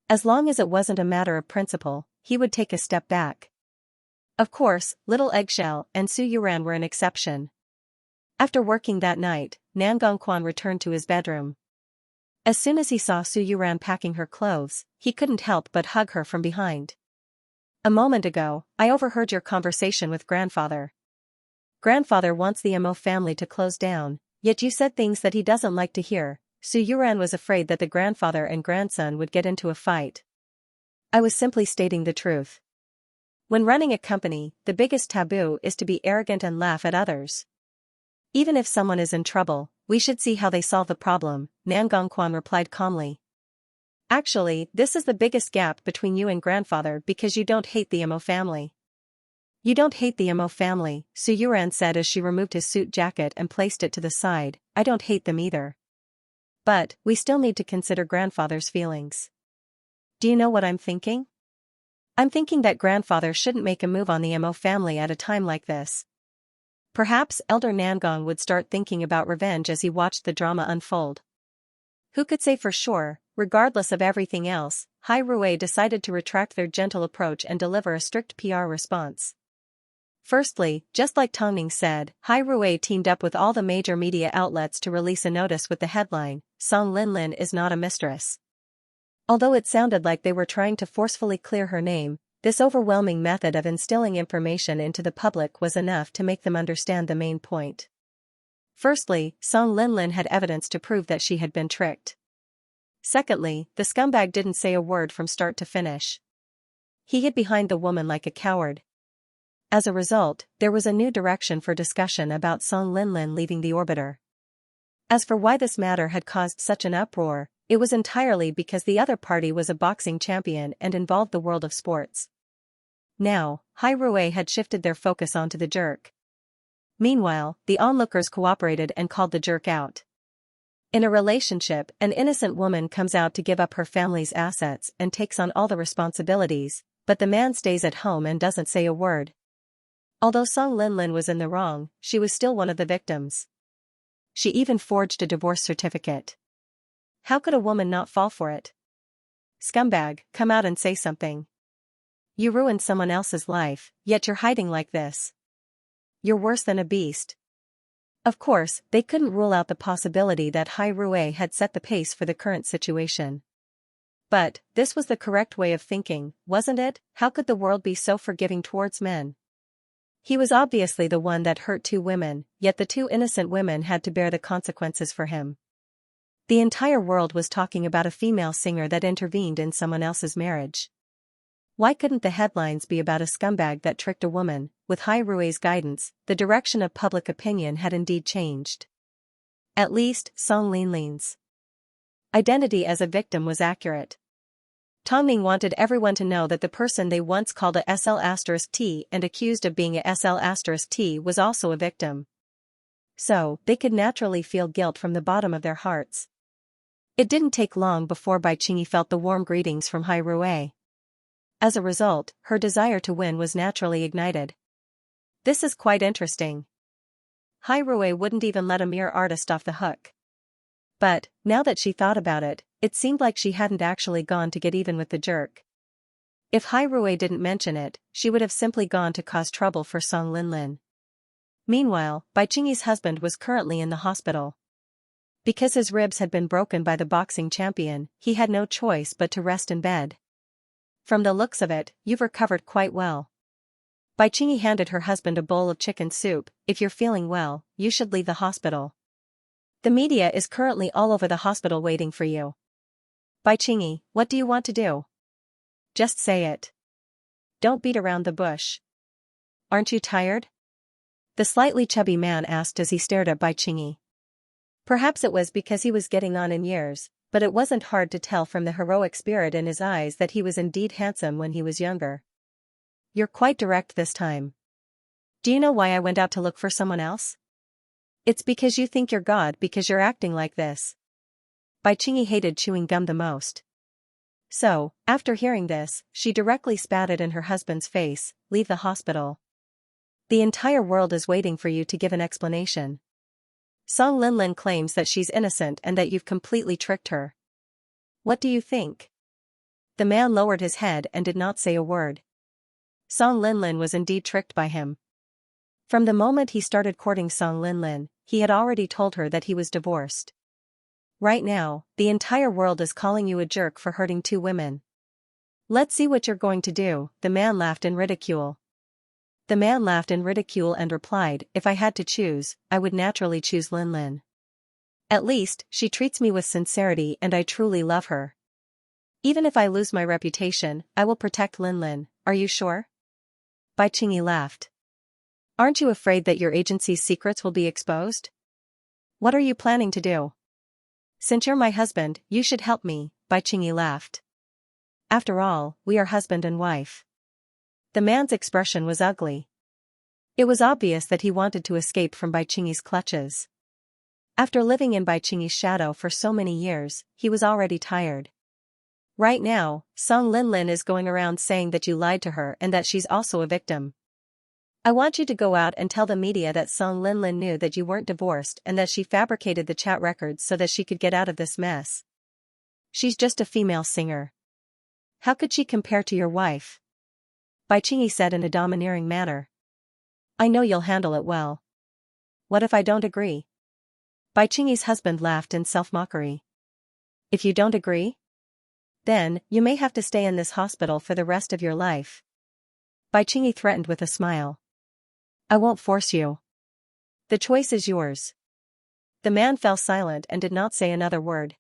As long as it wasn't a matter of principle, he would take a step back. Of course, Little Eggshell and Su Yuran were an exception. After working that night, Nangong Quan returned to his bedroom. As soon as he saw Su Yuran packing her clothes, he couldn't help but hug her from behind. A moment ago, I overheard your conversation with grandfather. Grandfather wants the Mo family to close down, yet you said things that he doesn't like to hear. Su Yuran was afraid that the grandfather and grandson would get into a fight. I was simply stating the truth. When running a company, the biggest taboo is to be arrogant and laugh at others. Even if someone is in trouble, we should see how they solve the problem, Nangong Quan replied calmly. Actually, this is the biggest gap between you and grandfather because you don't hate the Mo family. You don't hate the Mo family, Su Yuran said as she removed his suit jacket and placed it to the side. I don't hate them either. But, we still need to consider grandfather's feelings. Do you know what I'm thinking? I'm thinking that grandfather shouldn't make a move on the Mo family at a time like this. Perhaps Elder Nangong would start thinking about revenge as he watched the drama unfold. Who could say for sure, regardless of everything else, Hai Rui decided to retract their gentle approach and deliver a strict PR response. Firstly, just like Tongning said, Hai Rui teamed up with all the major media outlets to release a notice with the headline, "Song Linlin is not a mistress." Although it sounded like they were trying to forcefully clear her name, this overwhelming method of instilling information into the public was enough to make them understand the main point. Firstly, Song Linlin had evidence to prove that she had been tricked. Secondly, the scumbag didn't say a word from start to finish. He hid behind the woman like a coward. As a result, there was a new direction for discussion about Song Linlin leaving the orbiter. As for why this matter had caused such an uproar, it was entirely because the other party was a boxing champion and involved the world of sports. Now, Hai Rui had shifted their focus onto the jerk. Meanwhile, the onlookers cooperated and called the jerk out. In a relationship, an innocent woman comes out to give up her family's assets and takes on all the responsibilities, but the man stays at home and doesn't say a word. Although Song Linlin was in the wrong, she was still one of the victims. She even forged a divorce certificate. How could a woman not fall for it? Scumbag, come out and say something. You ruined someone else's life, yet you're hiding like this. You're worse than a beast. Of course, they couldn't rule out the possibility that Hai Rui had set the pace for the current situation. But, this was the correct way of thinking, wasn't it? How could the world be so forgiving towards men? He was obviously the one that hurt two women, yet the two innocent women had to bear the consequences for him. The entire world was talking about a female singer that intervened in someone else's marriage. Why couldn't the headlines be about a scumbag that tricked a woman? With Hai Rui's guidance, the direction of public opinion had indeed changed. At least, Song Linlin's identity as a victim was accurate. Tongning wanted everyone to know that the person they once called a SL*T and accused of being a SL*T was also a victim. So, they could naturally feel guilt from the bottom of their hearts. It didn't take long before Bai Qingyi felt the warm greetings from Hai Rui. As a result, her desire to win was naturally ignited. This is quite interesting. Hai Rui wouldn't even let a mere artist off the hook. But, now that she thought about it, it seemed like she hadn't actually gone to get even with the jerk. If Hai Rui didn't mention it, she would have simply gone to cause trouble for Song Linlin. Meanwhile, Bai Qingyi's husband was currently in the hospital. Because his ribs had been broken by the boxing champion, he had no choice but to rest in bed. From the looks of it, you've recovered quite well. Bai Qingyi handed her husband a bowl of chicken soup. If you're feeling well, you should leave the hospital. The media is currently all over the hospital waiting for you. Bai Qingyi, what do you want to do? Just say it. Don't beat around the bush. Aren't you tired? The slightly chubby man asked as he stared at Bai Qingyi. Perhaps it was because he was getting on in years, but it wasn't hard to tell from the heroic spirit in his eyes that he was indeed handsome when he was younger. You're quite direct this time. Do you know why I went out to look for someone else? It's because you think you're God because you're acting like this. Bai Qingyi hated chewing gum the most. So, after hearing this, she directly spat it in her husband's face. Leave the hospital. The entire world is waiting for you to give an explanation. Song Linlin claims that she's innocent and that you've completely tricked her. What do you think? The man lowered his head and did not say a word. Song Linlin was indeed tricked by him. From the moment he started courting Song Linlin, he had already told her that he was divorced. Right now, the entire world is calling you a jerk for hurting two women. Let's see what you're going to do. The man laughed in ridicule. The man laughed in ridicule and replied, if I had to choose, I would naturally choose Linlin. At least, she treats me with sincerity and I truly love her. Even if I lose my reputation, I will protect Linlin. Are you sure? Bai Qingyi laughed. Aren't you afraid that your agency's secrets will be exposed? What are you planning to do? Since you're my husband, you should help me, Bai Qingyi laughed. After all, we are husband and wife. The man's expression was ugly. It was obvious that he wanted to escape from Bai Qingyi's clutches. After living in Bai Qingyi's shadow for so many years, he was already tired. Right now, Song Linlin is going around saying that you lied to her and that she's also a victim. I want you to go out and tell the media that Song Linlin knew that you weren't divorced and that she fabricated the chat records so that she could get out of this mess. She's just a female singer. How could she compare to your wife? Bai Qingyi said in a domineering manner. I know you'll handle it well. What if I don't agree? Bai Qingyi's husband laughed in self-mockery. If you don't agree? Then, you may have to stay in this hospital for the rest of your life. Bai Qingyi threatened with a smile. I won't force you. The choice is yours. The man fell silent and did not say another word.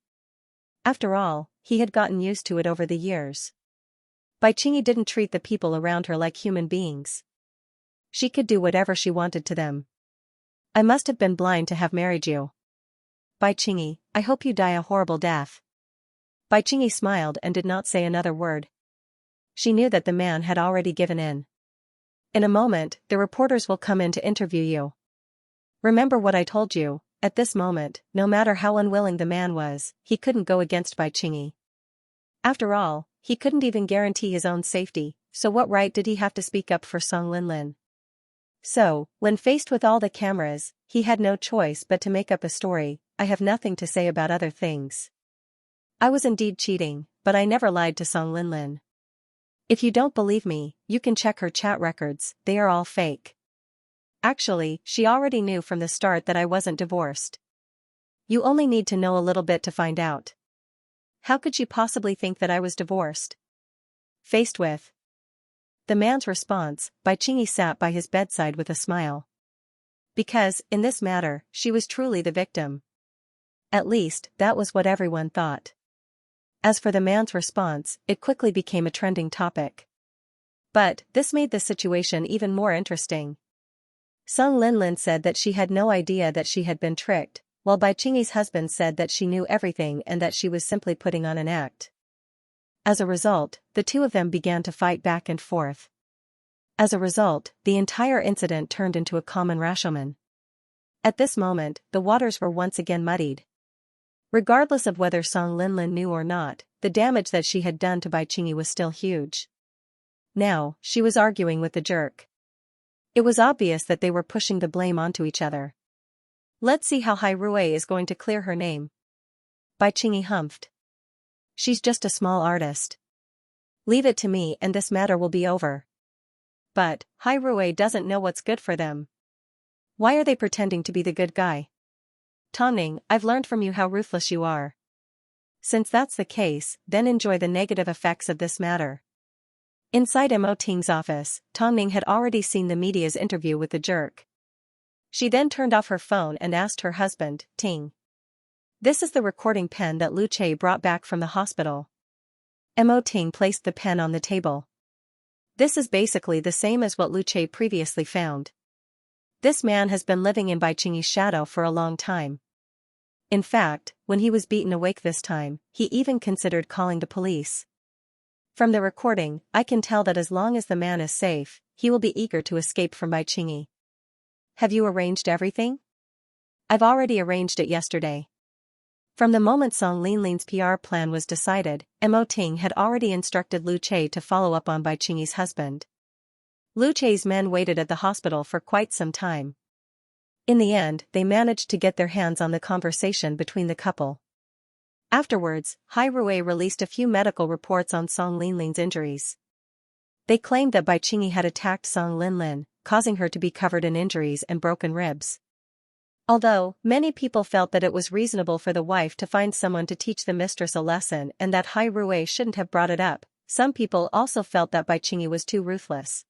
After all, he had gotten used to it over the years. Bai Qingyi didn't treat the people around her like human beings. She could do whatever she wanted to them. I must have been blind to have married you. Bai Qingyi, I hope you die a horrible death. Bai Qingyi smiled and did not say another word. She knew that the man had already given in. In a moment, the reporters will come in to interview you. Remember what I told you. At this moment, no matter how unwilling the man was, he couldn't go against Bai Qingyi. After all, he couldn't even guarantee his own safety, so what right did he have to speak up for Song Linlin? So, when faced with all the cameras, he had no choice but to make up a story. I have nothing to say about other things. I was indeed cheating, but I never lied to Song Linlin. If you don't believe me, you can check her chat records, they are all fake. Actually, she already knew from the start that I wasn't divorced. You only need to know a little bit to find out. How could she possibly think that I was divorced? Faced with the man's response, Bai Qingyi sat by his bedside with a smile. Because, in this matter, she was truly the victim. At least, that was what everyone thought. As for the man's response, it quickly became a trending topic. But, this made the situation even more interesting. Song Linlin said that she had no idea that she had been tricked, while Bai Qingyi's husband said that she knew everything and that she was simply putting on an act. As a result, the two of them began to fight back and forth. As a result, the entire incident turned into a common rashomon. At this moment, the waters were once again muddied. Regardless of whether Song Linlin knew or not, the damage that she had done to Bai Qingyi was still huge. Now, she was arguing with the jerk. It was obvious that they were pushing the blame onto each other. Let's see how Hai Rui is going to clear her name. Bai Qingyi humphed. She's just a small artist. Leave it to me and this matter will be over. But, Hai Rui doesn't know what's good for them. Why are they pretending to be the good guy? Tongning, I've learned from you how ruthless you are. Since that's the case, then enjoy the negative effects of this matter. Inside Mo Ting's office, Tongning had already seen the media's interview with the jerk. She then turned off her phone and asked her husband, Ting. This is the recording pen that Lu Che brought back from the hospital. Mo Ting placed the pen on the table. This is basically the same as what Lu Che previously found. This man has been living in Bai Qingyi's shadow for a long time. In fact, when he was beaten awake this time, he even considered calling the police. From the recording, I can tell that as long as the man is safe, he will be eager to escape from Bai Qingyi. Have you arranged everything? I've already arranged it yesterday. From the moment Song Linlin's PR plan was decided, Mo Ting had already instructed Lu Che to follow up on Bai Qingyi's husband. Lu Che's men waited at the hospital for quite some time. In the end, they managed to get their hands on the conversation between the couple. Afterwards, Hai Rui released a few medical reports on Song Linlin's injuries. They claimed that Bai Qingyi had attacked Song Linlin, causing her to be covered in injuries and broken ribs. Although, many people felt that it was reasonable for the wife to find someone to teach the mistress a lesson and that Hai Rui shouldn't have brought it up, some people also felt that Bai Qingyi was too ruthless.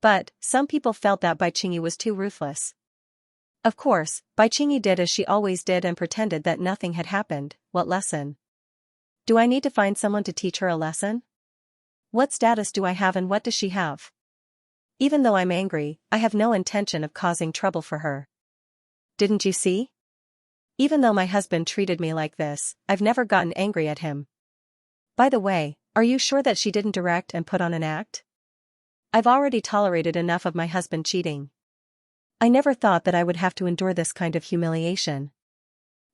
But, some people felt that Bai Qingyi was too ruthless. Of course, Bai Qingyi did as she always did and pretended that nothing had happened. What lesson? Do I need to find someone to teach her a lesson? What status do I have and what does she have? Even though I'm angry, I have no intention of causing trouble for her. Didn't you see? Even though my husband treated me like this, I've never gotten angry at him. By the way, are you sure that she didn't direct and put on an act? I've already tolerated enough of my husband cheating. I never thought that I would have to endure this kind of humiliation.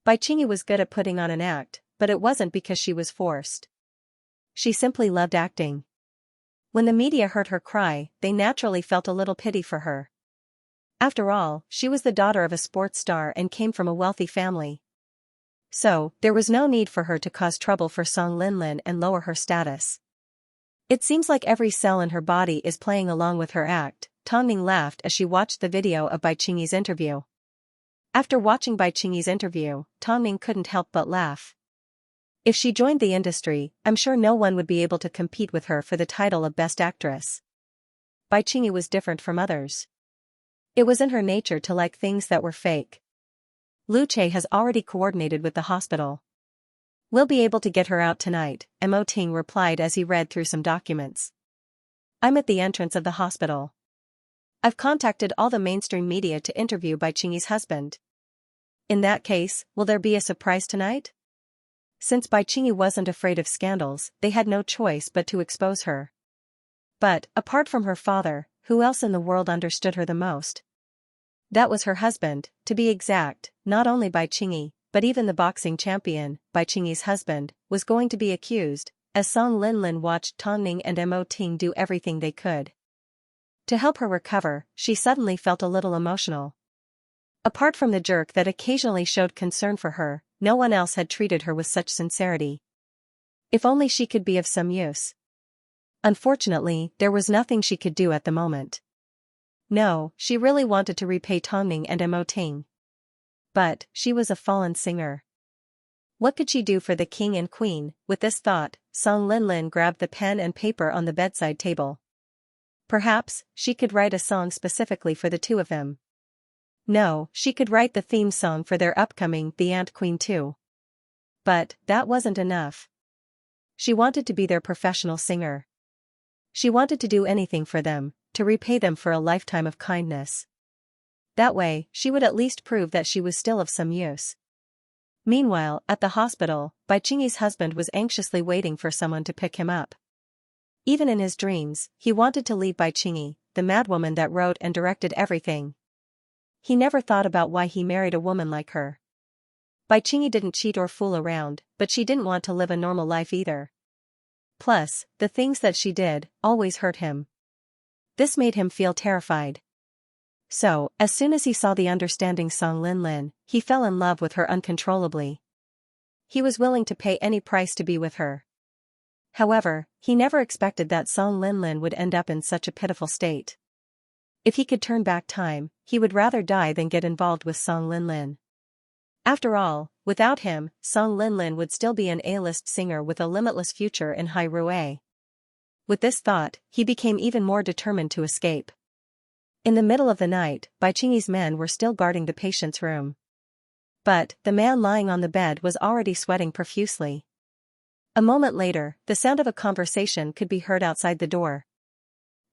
Bai Qingyi was good at putting on an act, but it wasn't because she was forced. She simply loved acting. When the media heard her cry, they naturally felt a little pity for her. After all, she was the daughter of a sports star and came from a wealthy family. So, there was no need for her to cause trouble for Song Linlin and lower her status. It seems like every cell in her body is playing along with her act, Tongning laughed as she watched the video of Bai Qingyi's interview. After watching Bai Qingyi's interview, Tongning couldn't help but laugh. If she joined the industry, I'm sure no one would be able to compete with her for the title of Best Actress. Bai Qingyi was different from others. It was in her nature to like things that were fake. Lu Che has already coordinated with the hospital. We'll be able to get her out tonight, Mo Ting replied as he read through some documents. I'm at the entrance of the hospital. I've contacted all the mainstream media to interview Bai Qingyi's husband. In that case, will there be a surprise tonight? Since Bai Qingyi wasn't afraid of scandals, they had no choice but to expose her. But, apart from her father, who else in the world understood her the most? That was her husband, to be exact. Not only Bai Qingyi, but even the boxing champion, Bai Qingyi's husband, was going to be accused, as Song Linlin watched Tongning and Mo Ting do everything they could. To help her recover, she suddenly felt a little emotional. Apart from the jerk that occasionally showed concern for her, no one else had treated her with such sincerity. If only she could be of some use. Unfortunately, there was nothing she could do at the moment. No, she really wanted to repay Tongning and Mo Ting. But, she was a fallen singer. What could she do for the king and queen? With this thought, Song Linlin grabbed the pen and paper on the bedside table. Perhaps, she could write a song specifically for the two of them. No, she could write the theme song for their upcoming The Ant Queen too. But, that wasn't enough. She wanted to be their professional singer. She wanted to do anything for them, to repay them for a lifetime of kindness. That way, she would at least prove that she was still of some use. Meanwhile, at the hospital, Bai Qingyi's husband was anxiously waiting for someone to pick him up. Even in his dreams, he wanted to leave Bai Qingyi, the madwoman that wrote and directed everything. He never thought about why he married a woman like her. Bai Qingyi didn't cheat or fool around, but she didn't want to live a normal life either. Plus, the things that she did always hurt him. This made him feel terrified. So, as soon as he saw the understanding Song Linlin, he fell in love with her uncontrollably. He was willing to pay any price to be with her. However, he never expected that Song Linlin would end up in such a pitiful state. If he could turn back time, he would rather die than get involved with Song Linlin. After all, without him, Song Linlin would still be an A-list singer with a limitless future in Hai Rue. With this thought, he became even more determined to escape. In the middle of the night, Bai Qingyi's men were still guarding the patient's room. But, the man lying on the bed was already sweating profusely. A moment later, the sound of a conversation could be heard outside the door.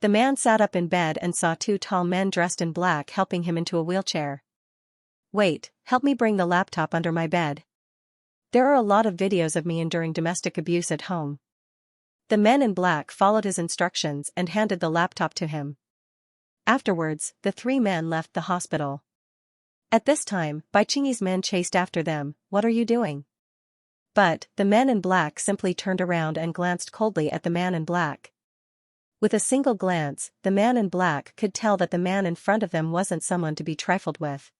The man sat up in bed and saw two tall men dressed in black helping him into a wheelchair. Wait, help me bring the laptop under my bed. There are a lot of videos of me enduring domestic abuse at home. The men in black followed his instructions and handed the laptop to him. Afterwards, the three men left the hospital. At this time, Bai Qingyi's men chased after them. What are you doing? But, the men in black simply turned around and glanced coldly at the man in black. With a single glance, the man in black could tell that the man in front of them wasn't someone to be trifled with.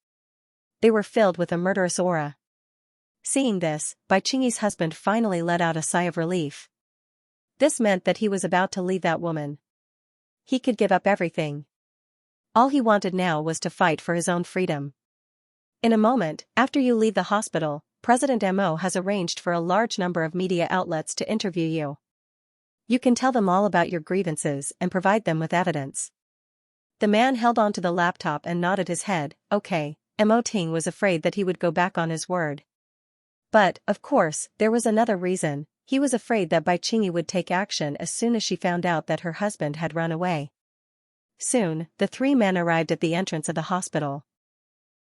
They were filled with a murderous aura. Seeing this, Bai Qingyi's husband finally let out a sigh of relief. This meant that he was about to leave that woman. He could give up everything. All he wanted now was to fight for his own freedom. In a moment, after you leave the hospital, President Mo has arranged for a large number of media outlets to interview you. You can tell them all about your grievances and provide them with evidence. The man held onto the laptop and nodded his head. Okay. Mo Ting was afraid that he would go back on his word. But, of course, there was another reason. He was afraid that Bai Qingyi would take action as soon as she found out that her husband had run away. Soon, the three men arrived at the entrance of the hospital.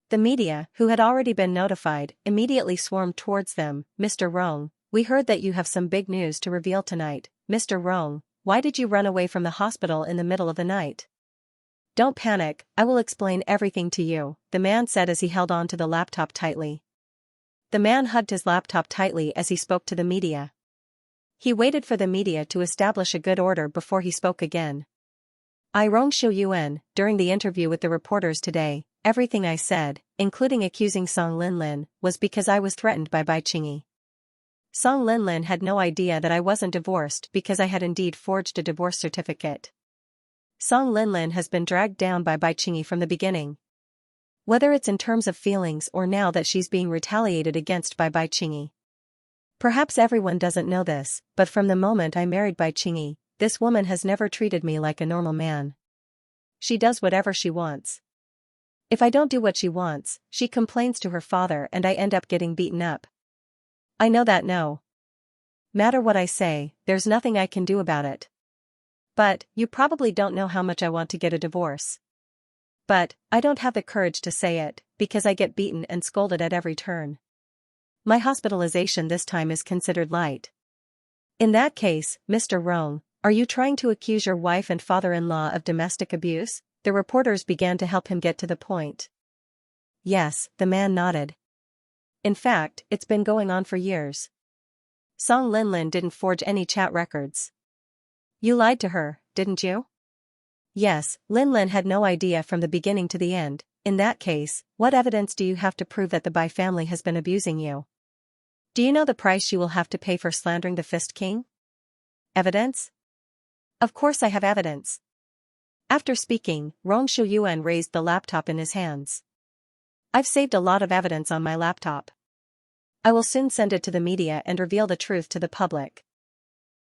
The media, who had already been notified, immediately swarmed towards them. Mr. Rong, we heard that you have some big news to reveal tonight. Mr. Rong, why did you run away from the hospital in the middle of the night? Don't panic, I will explain everything to you, the man said as he held on to the laptop tightly. The man hugged his laptop tightly as he spoke to the media. He waited for the media to establish a good order before he spoke again. Rong Xiuyuan, during the interview with the reporters today, everything I said, including accusing Song Linlin, was because I was threatened by Bai Qingyi. Song Linlin had no idea that I wasn't divorced because I had indeed forged a divorce certificate. Song Linlin has been dragged down by Bai Qingyi from the beginning. Whether it's in terms of feelings or now that she's being retaliated against by Bai Qingyi. Perhaps everyone doesn't know this, but from the moment I married Bai Qingyi, this woman has never treated me like a normal man. She does whatever she wants. If I don't do what she wants, she complains to her father and I end up getting beaten up. I know that no matter what I say, there's nothing I can do about it. But, you probably don't know how much I want to get a divorce. But, I don't have the courage to say it, because I get beaten and scolded at every turn. My hospitalization this time is considered light. In that case, Mr. Rong, are you trying to accuse your wife and father-in-law of domestic abuse? The reporters began to help him get to the point. Yes, the man nodded. In fact, it's been going on for years. Song Linlin didn't forge any chat records. You lied to her, didn't you? Yes, Linlin had no idea from the beginning to the end. In that case, what evidence do you have to prove that the Bai family has been abusing you? Do you know the price you will have to pay for slandering the Fist King? Evidence? Of course I have evidence. After speaking, Rong Shuyuan raised the laptop in his hands. I've saved a lot of evidence on my laptop. I will soon send it to the media and reveal the truth to the public.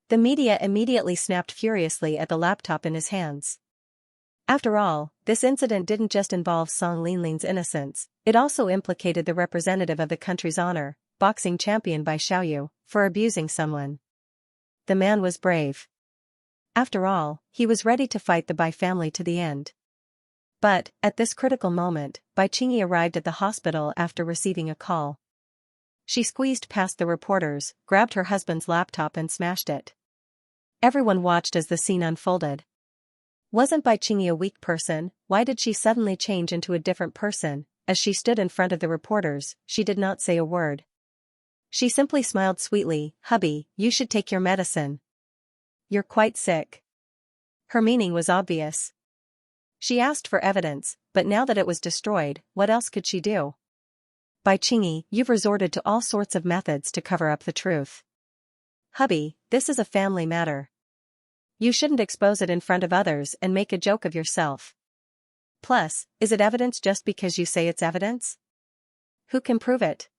The media immediately snapped furiously at the laptop in his hands. After all, this incident didn't just involve Song Linlin's innocence, it also implicated the representative of the country's honor, boxing champion Bai Xiaoyu, for abusing someone. The man was brave. After all, he was ready to fight the Bai family to the end. But, at this critical moment, Bai Qingyi arrived at the hospital after receiving a call. She squeezed past the reporters, grabbed her husband's laptop and smashed it. Everyone watched as the scene unfolded. Wasn't Bai Qingyi a weak person? Why did she suddenly change into a different person? As she stood in front of the reporters, she did not say a word. She simply smiled sweetly. "Hubby, you should take your medicine. You're quite sick." Her meaning was obvious. She asked for evidence, but now that it was destroyed, what else could she do? Bai Qingyi, you've resorted to all sorts of methods to cover up the truth. Hubby, this is a family matter. You shouldn't expose it in front of others and make a joke of yourself. Plus, is it evidence just because you say it's evidence? Who can prove it?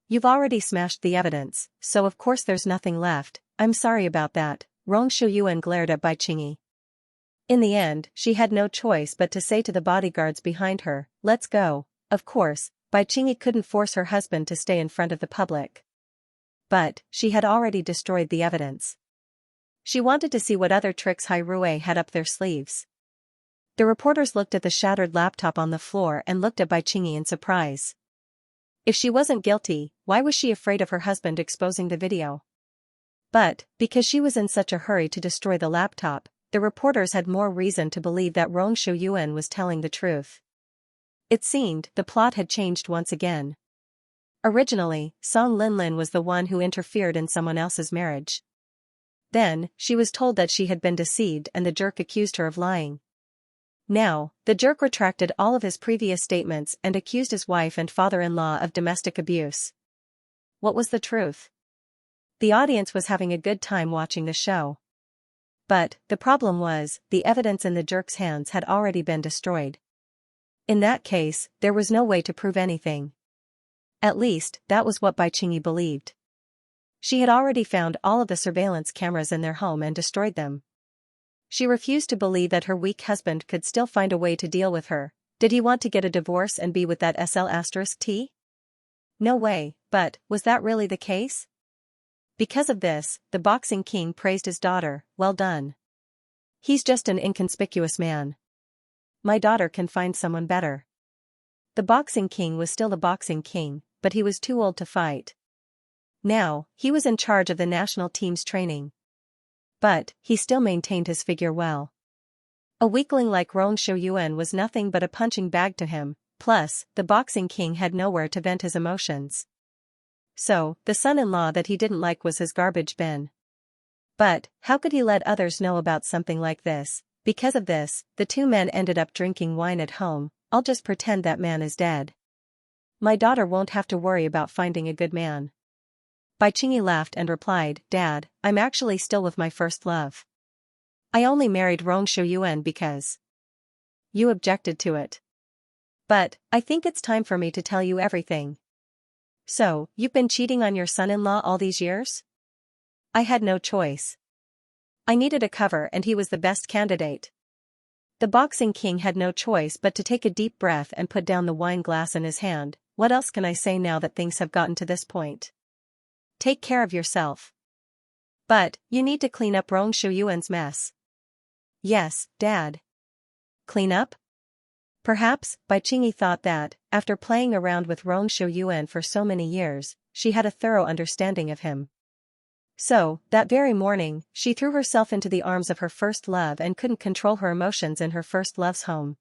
You've already smashed the evidence, so of course there's nothing left. I'm sorry about that. Rong Shuyuan glared at Bai Qingyi. In the end, she had no choice but to say to the bodyguards behind her, "Let's go." Of course, Bai Qingyi couldn't force her husband to stay in front of the public. But, she had already destroyed the evidence. She wanted to see what other tricks Hai Rui had up their sleeves. The reporters looked at the shattered laptop on the floor and looked at Bai Qingyi in surprise. If she wasn't guilty, why was she afraid of her husband exposing the video? But, because she was in such a hurry to destroy the laptop, the reporters had more reason to believe that Rong Shuyuan was telling the truth. It seemed the plot had changed once again. Originally, Song Linlin was the one who interfered in someone else's marriage. Then, she was told that she had been deceived and the jerk accused her of lying. Now, the jerk retracted all of his previous statements and accused his wife and father-in-law of domestic abuse. What was the truth? The audience was having a good time watching the show. But, the problem was, the evidence in the jerk's hands had already been destroyed. In that case, there was no way to prove anything. At least, that was what Bai Qingyi believed. She had already found all of the surveillance cameras in their home and destroyed them. She refused to believe that her weak husband could still find a way to deal with her. Did he want to get a divorce and be with that SL*T? No way, but, was that really the case? Because of this, the boxing king praised his daughter. "Well done. He's just an inconspicuous man. My daughter can find someone better." The boxing king was still the boxing king, but he was too old to fight. Now, he was in charge of the national team's training. But, he still maintained his figure well. A weakling like Rong Shuyuan was nothing but a punching bag to him, plus, the boxing king had nowhere to vent his emotions. So, the son-in-law that he didn't like was his garbage bin. But, how could he let others know about something like this? Because of this, the two men ended up drinking wine at home, I'll just pretend that man is dead. My daughter won't have to worry about finding a good man. Bai Qingyi laughed and replied, Dad, I'm actually still with my first love. I only married Rong Shuyuan because you objected to it. But, I think it's time for me to tell you everything. So, you've been cheating on your son-in-law all these years? I had no choice. I needed a cover and he was the best candidate. The boxing king had no choice but to take a deep breath and put down the wine glass in his hand. What else can I say now that things have gotten to this point? Take care of yourself. But, you need to clean up Rong Shuyuan's mess. Yes, Dad. Clean up? Perhaps, Bai Qingyi thought that, after playing around with Rong Shuyuan for so many years, she had a thorough understanding of him. So, that very morning, she threw herself into the arms of her first love and couldn't control her emotions in her first love's home.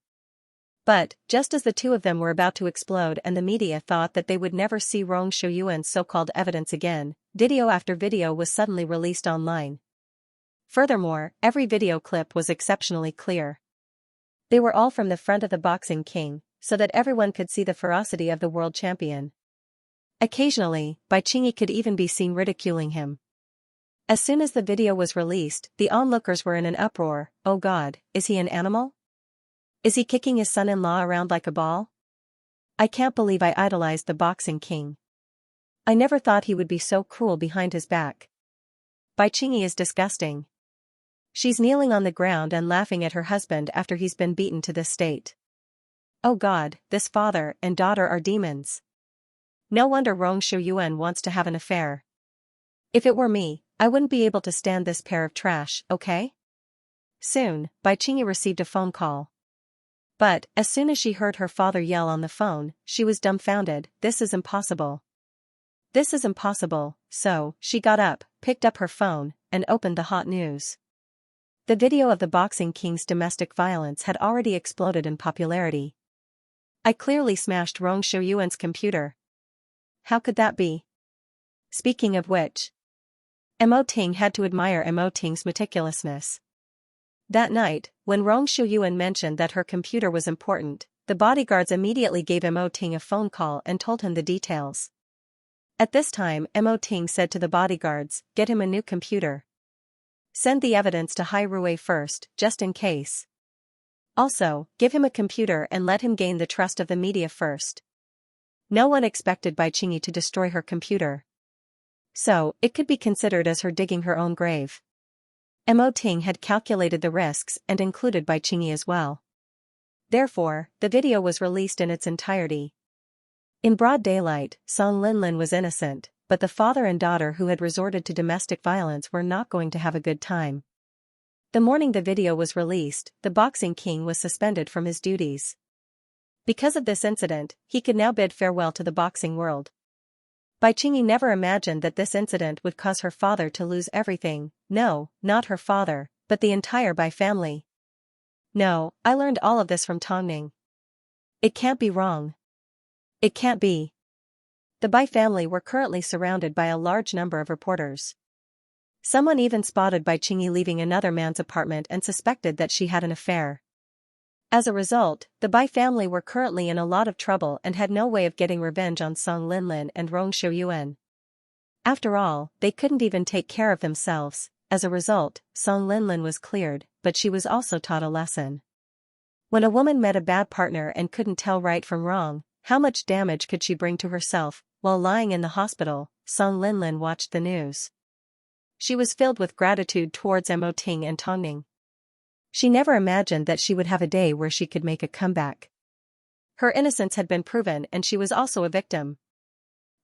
But, just as the two of them were about to explode and the media thought that they would never see Rong Shuyuan's so-called evidence again, video after video was suddenly released online. Furthermore, every video clip was exceptionally clear. They were all from the front of the boxing king, so that everyone could see the ferocity of the world champion. Occasionally, Bai Qingyi could even be seen ridiculing him. As soon as the video was released, the onlookers were in an uproar. Oh God, is he an animal? Is he kicking his son-in-law around like a ball? I can't believe I idolized the boxing king. I never thought he would be so cruel behind his back. Bai Qingyi is disgusting. She's kneeling on the ground and laughing at her husband after he's been beaten to this state. Oh God, this father and daughter are demons. No wonder Rong Shuyuan wants to have an affair. If it were me, I wouldn't be able to stand this pair of trash, okay? Soon, Bai Qingyi received a phone call. But, as soon as she heard her father yell on the phone, she was dumbfounded. This is impossible. This is impossible, so, she got up, picked up her phone, and opened the hot news. The video of the boxing king's domestic violence had already exploded in popularity. I clearly smashed Rong Shuyuan's computer. How could that be? Speaking of which, Mo Ting had to admire Mo Ting's meticulousness. That night, when Rong Shuyuan mentioned that her computer was important, the bodyguards immediately gave Mo Ting a phone call and told him the details. At this time, Mo Ting said to the bodyguards, get him a new computer. Send the evidence to Hai Rui first, just in case. Also, give him a computer and let him gain the trust of the media first. No one expected Bai Qingyi to destroy her computer. So, it could be considered as her digging her own grave. Mo Ting had calculated the risks and included Bai Qingyi as well. Therefore, the video was released in its entirety. In broad daylight, Song Linlin was innocent, but the father and daughter who had resorted to domestic violence were not going to have a good time. The morning the video was released, the boxing king was suspended from his duties. Because of this incident, he could now bid farewell to the boxing world. Bai Qingyi never imagined that this incident would cause her father to lose everything. No, not her father, but the entire Bai family. No, I learned all of this from Tongning. It can't be wrong. It can't be. The Bai family were currently surrounded by a large number of reporters. Someone even spotted Bai Qingyi leaving another man's apartment and suspected that she had an affair. As a result, the Bai family were currently in a lot of trouble and had no way of getting revenge on Song Linlin and Rong Shuyuan. After all, they couldn't even take care of themselves. As a result, Song Linlin was cleared, but she was also taught a lesson. When a woman met a bad partner and couldn't tell right from wrong, how much damage could she bring to herself? While lying in the hospital, Song Linlin watched the news. She was filled with gratitude towards Mo Ting and Tongning. She never imagined that she would have a day where she could make a comeback. Her innocence had been proven and she was also a victim.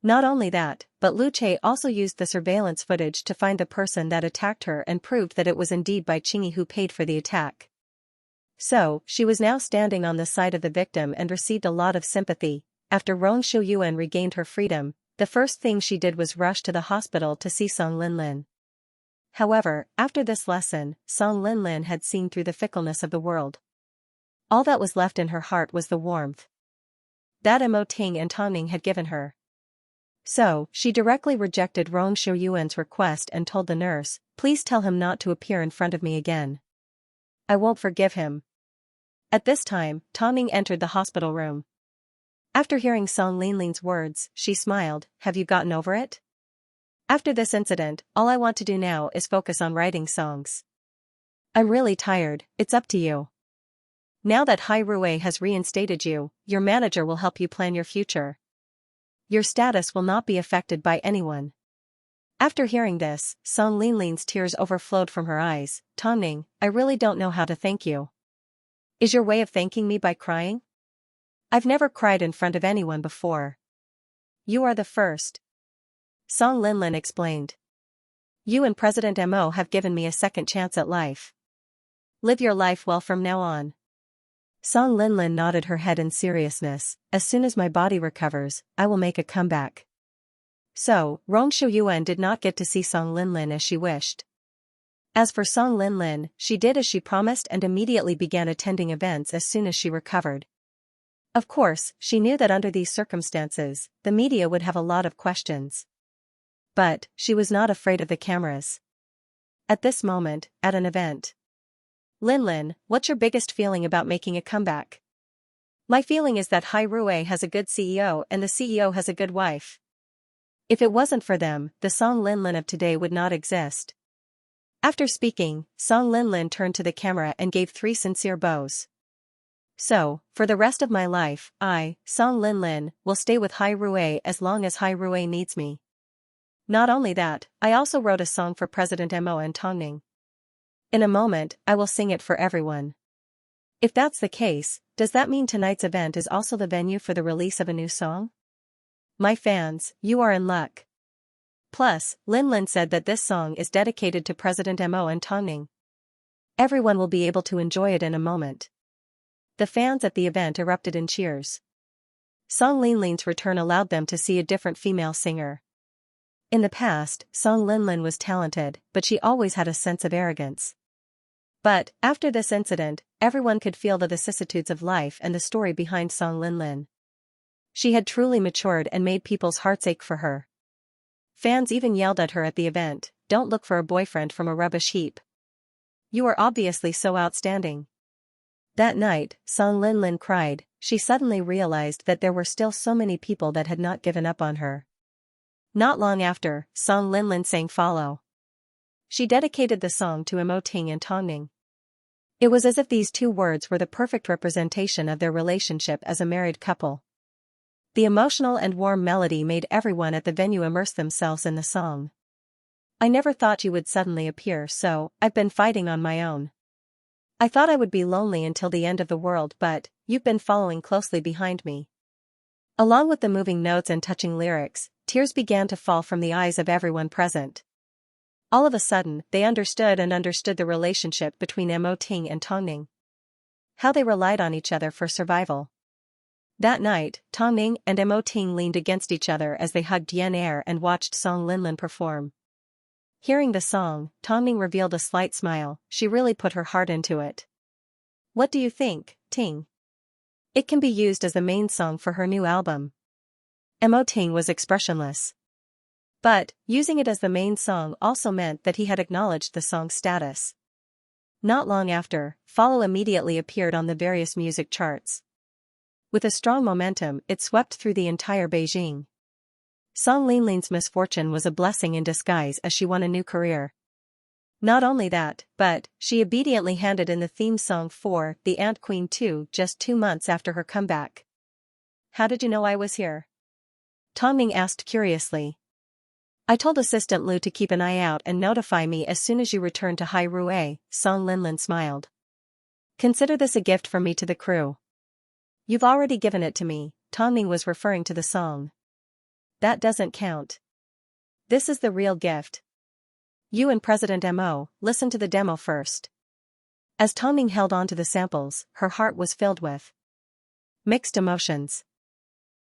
Not only that, but Lu Che also used the surveillance footage to find the person that attacked her and proved that it was indeed Bai Qingyi who paid for the attack. So, she was now standing on the side of the victim and received a lot of sympathy. After Rong Shuyuan regained her freedom, the first thing she did was rush to the hospital to see Song Linlin. However, after this lesson, Song Linlin had seen through the fickleness of the world. All that was left in her heart was the warmth that Mo Ting and Tongning had given her. So, she directly rejected Rong Shuyuan's request and told the nurse, please tell him not to appear in front of me again. I won't forgive him. At this time, Tong Ning entered the hospital room. After hearing Song Linlin's words, she smiled. Have you gotten over it? After this incident, all I want to do now is focus on writing songs. I'm really tired, it's up to you. Now that Hai Rui has reinstated you, your manager will help you plan your future. Your status will not be affected by anyone. After hearing this, Song Linlin's tears overflowed from her eyes. Tong Ning, I really don't know how to thank you. Is your way of thanking me by crying? I've never cried in front of anyone before. You are the first. Song Linlin explained. You and President Mo have given me a second chance at life. Live your life well from now on. Song Linlin nodded her head in seriousness. As soon as my body recovers, I will make a comeback. So, Rong Shuyuan did not get to see Song Linlin as she wished. As for Song Linlin, she did as she promised and immediately began attending events as soon as she recovered. Of course, she knew that under these circumstances, the media would have a lot of questions. But, she was not afraid of the cameras. At this moment, at an event. Linlin, what's your biggest feeling about making a comeback? My feeling is that Hai Rui has a good CEO and the CEO has a good wife. If it wasn't for them, the Song Linlin of today would not exist. After speaking, Song Linlin turned to the camera and gave 3 sincere bows. So, for the rest of my life, I, Song Linlin, will stay with Hai Rui as long as Hai Rui needs me. Not only that, I also wrote a song for President Mo and Tong Ning. In a moment, I will sing it for everyone. If that's the case, does that mean tonight's event is also the venue for the release of a new song? My fans, you are in luck. Plus, Linlin said that this song is dedicated to President Mo and Tong Ning. Everyone will be able to enjoy it in a moment. The fans at the event erupted in cheers. Song Linlin's return allowed them to see a different female singer. In the past, Song Linlin was talented, but she always had a sense of arrogance. But, after this incident, everyone could feel the vicissitudes of life and the story behind Song Linlin. She had truly matured and made people's hearts ache for her. Fans even yelled at her at the event, "Don't look for a boyfriend from a rubbish heap. You are obviously so outstanding." That night, Song Linlin cried. She suddenly realized that there were still so many people that had not given up on her. Not long after, Song Linlin sang Follow. She dedicated the song to Mo Ting and Tong Ning. It was as if these 2 words were the perfect representation of their relationship as a married couple. The emotional and warm melody made everyone at the venue immerse themselves in the song. I never thought you would suddenly appear, so I've been fighting on my own. I thought I would be lonely until the end of the world, but you've been following closely behind me. Along with the moving notes and touching lyrics, tears began to fall from the eyes of everyone present. All of a sudden, they understood the relationship between Mo Ting and Tong Ning. How they relied on each other for survival. That night, Tong Ning and Mo Ting leaned against each other as they hugged Yen Air and watched Song Linlin perform. Hearing the song, Tong Ning revealed a slight smile. She really put her heart into it. What do you think, Ting? It can be used as the main song for her new album. Mo Ting was expressionless. But, using it as the main song also meant that he had acknowledged the song's status. Not long after, Follow immediately appeared on the various music charts. With a strong momentum, it swept through the entire Beijing. Song Linlin's misfortune was a blessing in disguise as she won a new career. Not only that, but she obediently handed in the theme song for The Ant Queen 2 just 2 months after her comeback. How did you know I was here? Tong Ning asked curiously. I told Assistant Lu to keep an eye out and notify me as soon as you return to Hai Rui, Song Linlin smiled. Consider this a gift from me to the crew. You've already given it to me, Tong Ning was referring to the song. That doesn't count. This is the real gift. You and President Mo, listen to the demo first. As Tong Ning held on to the samples, her heart was filled with mixed emotions.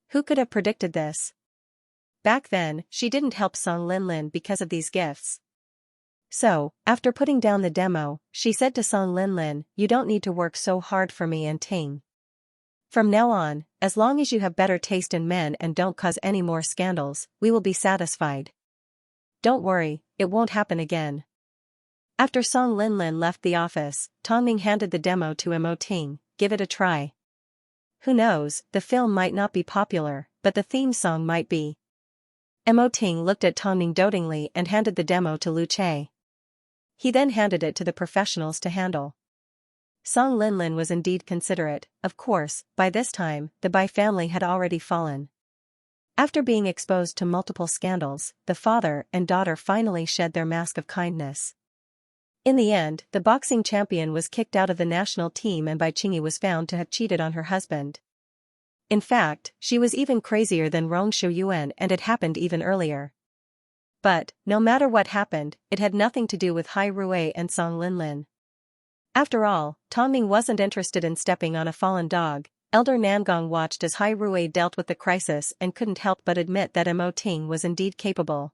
Who could have predicted this? Back then, she didn't help Song Linlin because of these gifts. So, after putting down the demo, she said to Song Linlin, you don't need to work so hard for me and Ting. From now on, as long as you have better taste in men and don't cause any more scandals, we will be satisfied. Don't worry, it won't happen again. After Song Linlin left the office, Tong Ning handed the demo to Mo Ting. give it a try. Who knows, the film might not be popular, but the theme song might be. Mo Ting looked at Tong Ning dotingly and handed the demo to Lu Che. He then handed it to the professionals to handle. Song Linlin was indeed considerate. Of course, by this time, the Bai family had already fallen. After being exposed to multiple scandals, the father and daughter finally shed their mask of kindness. In the end, the boxing champion was kicked out of the national team and Bai Qingyi was found to have cheated on her husband. In fact, she was even crazier than Rong Shuyuan and it happened even earlier. But, no matter what happened, it had nothing to do with Hai Rui and Song Linlin. After all, Tong Ning wasn't interested in stepping on a fallen dog. Elder Nangong watched as Hai Rui dealt with the crisis and couldn't help but admit that Mo Ting was indeed capable.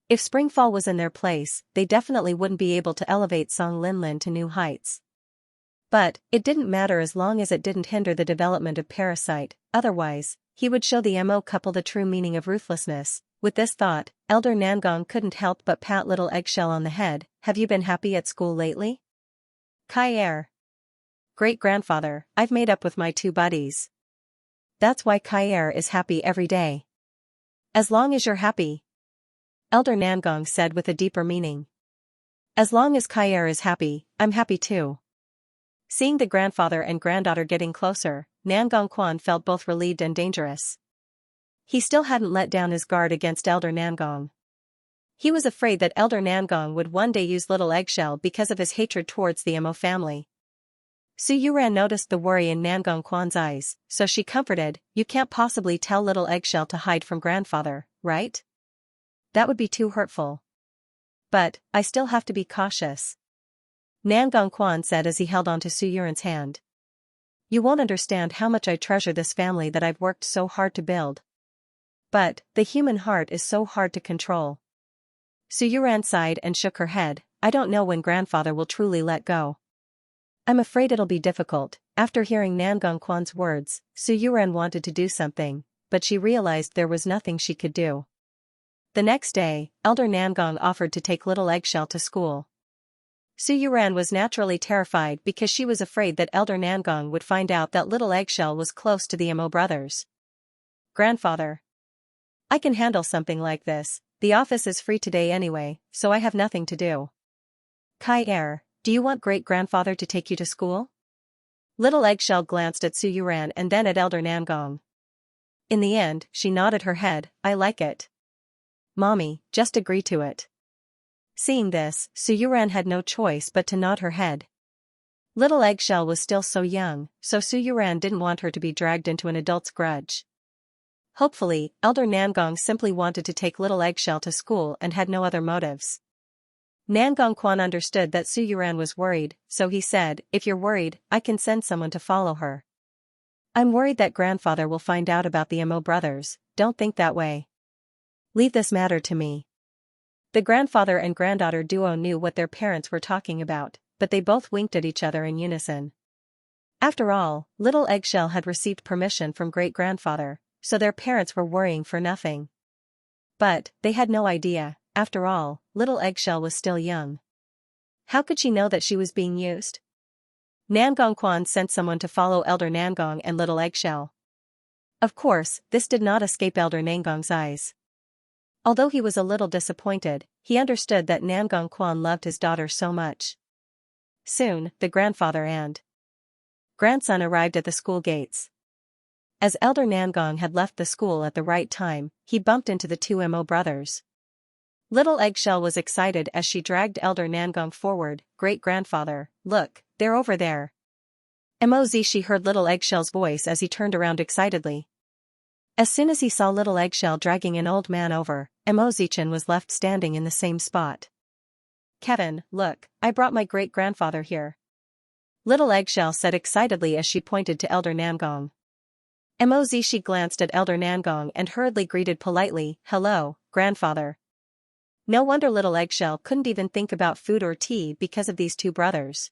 If Springfall was in their place, they definitely wouldn't be able to elevate Song Linlin to new heights. But, it didn't matter as long as it didn't hinder the development of Parasite, otherwise, he would show the Mo couple the true meaning of ruthlessness. With this thought, Elder Nangong couldn't help but pat little Eggshell on the head. Have you been happy at school lately? Kai Great-grandfather, I've made up with my two buddies. That's why Kai is happy every day. As long as you're happy. Elder Nangong said with a deeper meaning. As long as Kai is happy, I'm happy too. Seeing the grandfather and granddaughter getting closer, Nangong Quan felt both relieved and dangerous. He still hadn't let down his guard against Elder Nangong. He was afraid that Elder Nangong would one day use little Eggshell because of his hatred towards the Mo family. Su Yuran noticed the worry in Nangong Quan's eyes, so she comforted, you can't possibly tell little Eggshell to hide from grandfather, right? That would be too hurtful. But, I still have to be cautious. Nangong Quan said as he held onto Su Yuran's hand. You won't understand how much I treasure this family that I've worked so hard to build. But, the human heart is so hard to control. Su Yuran sighed and shook her head, I don't know when grandfather will truly let go. I'm afraid it'll be difficult. After hearing Nangong Quan's words, Su Yuran wanted to do something, but she realized there was nothing she could do. The next day, Elder Nangong offered to take little Eggshell to school. Su Yuran was naturally terrified because she was afraid that Elder Nangong would find out that little Eggshell was close to the Mo brothers. Grandfather. I can handle something like this, the office is free today anyway, so I have nothing to do. Kai do you want great-grandfather to take you to school? Little Eggshell glanced at Su Yuran and then at Elder Nangong. In the end, she nodded her head, I like it. Mommy, just agree to it. Seeing this, Su Yuran had no choice but to nod her head. Little Eggshell was still so young, so Su Yuran didn't want her to be dragged into an adult's grudge. Hopefully, Elder Nangong simply wanted to take little Eggshell to school and had no other motives. Nangong Quan understood that Su Yuran was worried, so he said, if you're worried, I can send someone to follow her. I'm worried that grandfather will find out about the Mo brothers, don't think that way. Leave this matter to me. The grandfather and granddaughter duo knew what their parents were talking about, but they both winked at each other in unison. After all, little Eggshell had received permission from great-grandfather, so their parents were worrying for nothing. But, they had no idea. After all, little Eggshell was still young. How could she know that she was being used? Nangong Quan sent someone to follow Elder Nangong and little Eggshell. Of course, this did not escape Elder Nangong's eyes. Although he was a little disappointed, he understood that Nangong Quan loved his daughter so much. Soon, the grandfather and grandson arrived at the school gates. As Elder Nangong had left the school at the right time, he bumped into the two Mo brothers. Little Eggshell was excited as she dragged Elder Nangong forward, great-grandfather, look, they're over there. Mo Zishi heard little Eggshell's voice as he turned around excitedly. As soon as he saw little Eggshell dragging an old man over, Mo Zichin was left standing in the same spot. Kevin, look, I brought my great-grandfather here. Little Eggshell said excitedly as she pointed to Elder Nangong. Mo Zishi glanced at Elder Nangong and hurriedly greeted politely, hello, grandfather. No wonder little Eggshell couldn't even think about food or tea because of these two brothers.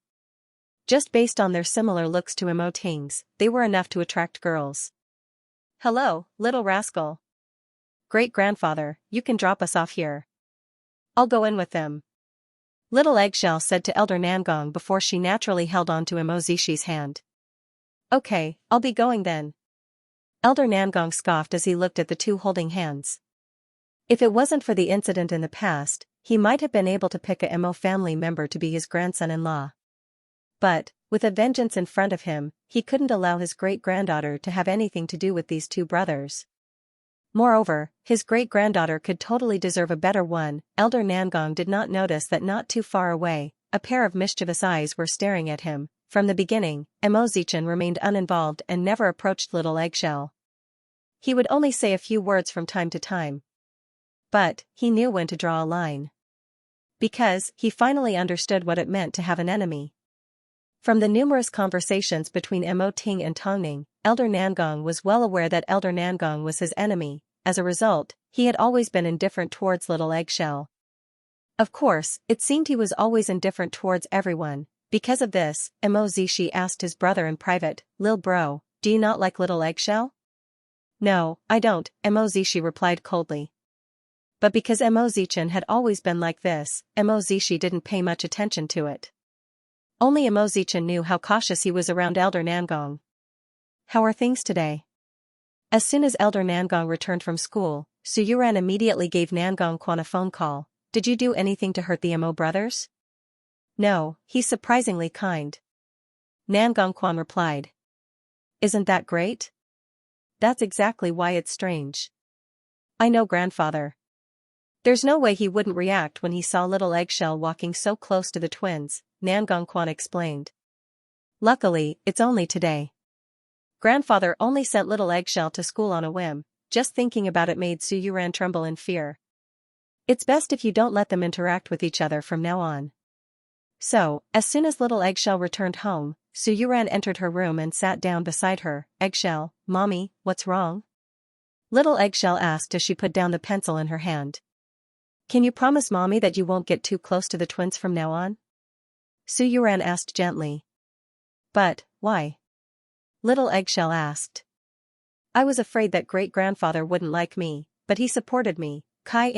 Just based on their similar looks to Mo Ting's, they were enough to attract girls. Hello, little rascal. Great-grandfather, you can drop us off here. I'll go in with them. Little Eggshell said to Elder Nangong before she naturally held on to Mo Zishi's hand. Okay, I'll be going then. Elder Nangong scoffed as he looked at the two holding hands. If it wasn't for the incident in the past, he might have been able to pick a Mo family member to be his grandson-in-law. But, with a vengeance in front of him, he couldn't allow his great-granddaughter to have anything to do with these two brothers. Moreover, his great-granddaughter could totally deserve a better one. Elder Nangong did not notice that not too far away, a pair of mischievous eyes were staring at him. From the beginning, Mo Zichen remained uninvolved and never approached Little Eggshell. He would only say a few words from time to time. But, he knew when to draw a line. Because, he finally understood what it meant to have an enemy. From the numerous conversations between Mo Ting and Tongning, Elder Nangong was well aware that Elder Nangong was his enemy. As a result, he had always been indifferent towards Little Eggshell. Of course, it seemed he was always indifferent towards everyone. Because of this, Mo Zishi asked his brother in private, "Lil bro, do you not like Little Eggshell?" "No, I don't," Mo Zishi replied coldly. But because Mo Zichen had always been like this, Mo Zishi didn't pay much attention to it. Only Mo Zichen knew how cautious he was around Elder Nangong. "How are things today?" As soon as Elder Nangong returned from school, Su Yuran immediately gave Nangong Quan a phone call. "Did you do anything to hurt the Mo brothers?" "No, he's surprisingly kind." Nangong Quan replied. "Isn't that great?" "That's exactly why it's strange." "I know, grandfather. There's no way he wouldn't react when he saw Little Eggshell walking so close to the twins," Nangong Quan explained. "Luckily, it's only today. Grandfather only sent Little Eggshell to school on a whim." Just thinking about it made Su Yuran tremble in fear. "It's best if you don't let them interact with each other from now on." So, as soon as Little Eggshell returned home, Su Yuran entered her room and sat down beside her. "Eggshell, Mommy, what's wrong?" Little Eggshell asked as she put down the pencil in her hand. "Can you promise Mommy that you won't get too close to the twins from now on?" Su Yuran asked gently. "But, why?" Little Eggshell asked. "I was afraid that great-grandfather wouldn't like me, but he supported me." Kai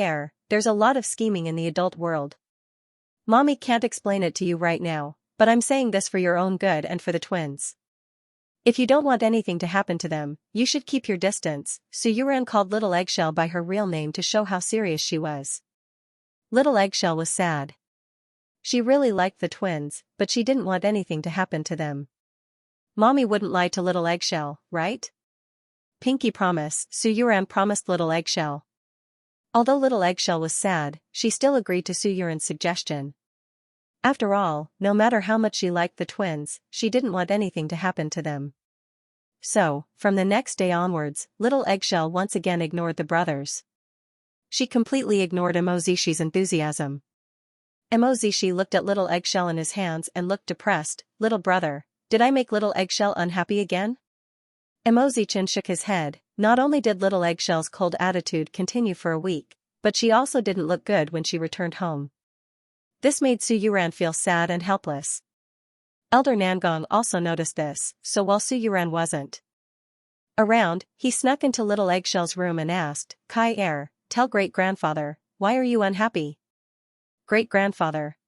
there's a lot of scheming in the adult world. Mommy can't explain it to you right now, but I'm saying this for your own good and for the twins. If you don't want anything to happen to them, you should keep your distance." Su Yuran called Little Eggshell by her real name to show how serious she was. Little Eggshell was sad. She really liked the twins, but she didn't want anything to happen to them. Mommy wouldn't lie to Little Eggshell, right? Pinky promise, Su Yuran promised Little Eggshell. Although Little Eggshell was sad, she still agreed to Su Yuran's suggestion. After all, no matter how much she liked the twins, she didn't want anything to happen to them. So, from the next day onwards, Little Eggshell once again ignored the brothers. She completely ignored Mo Zishi's enthusiasm. Mo Zishi looked at Little Eggshell in his hands and looked depressed. "Little brother, did I make Little Eggshell unhappy again?" Mo Zichen shook his head. Not only did Little Eggshell's cold attitude continue for a week, but she also didn't look good when she returned home. This made Su Yuran feel sad and helpless. Elder Nangong also noticed this, so while Su Yuran wasn't around, he snuck into Little Eggshell's room and asked, "Kai tell great-grandfather, why are you unhappy?" "Great-grandfather."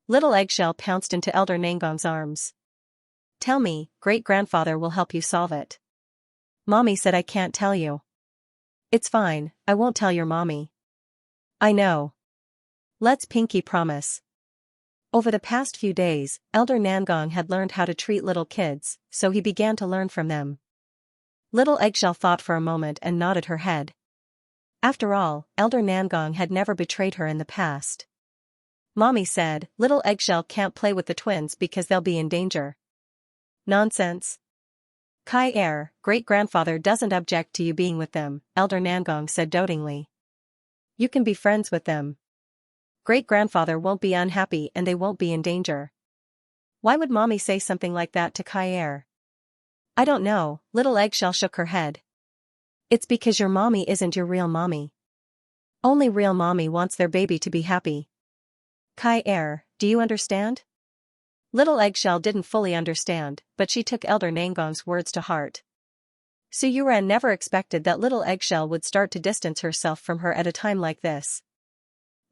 Little Eggshell pounced into Elder Nangong's arms. "Tell me, great-grandfather will help you solve it." "Mommy said I can't tell you." "It's fine, I won't tell your mommy." "I know. Let's pinky promise." Over the past few days, Elder Nangong had learned how to treat little kids, so he began to learn from them. Little Eggshell thought for a moment and nodded her head. After all, Elder Nangong had never betrayed her in the past. Mommy said, Little Eggshell can't play with the twins because they'll be in danger. Nonsense. Kai great-grandfather doesn't object to you being with them, Elder Nangong said dotingly. You can be friends with them. Great-grandfather won't be unhappy and they won't be in danger. Why would Mommy say something like that to Kai? I don't know, Little Eggshell shook her head. It's because your mommy isn't your real mommy. Only real mommy wants their baby to be happy. Kai do you understand? Little Eggshell didn't fully understand, but she took Elder Nangong's words to heart. Su Yuran never expected that Little Eggshell would start to distance herself from her at a time like this.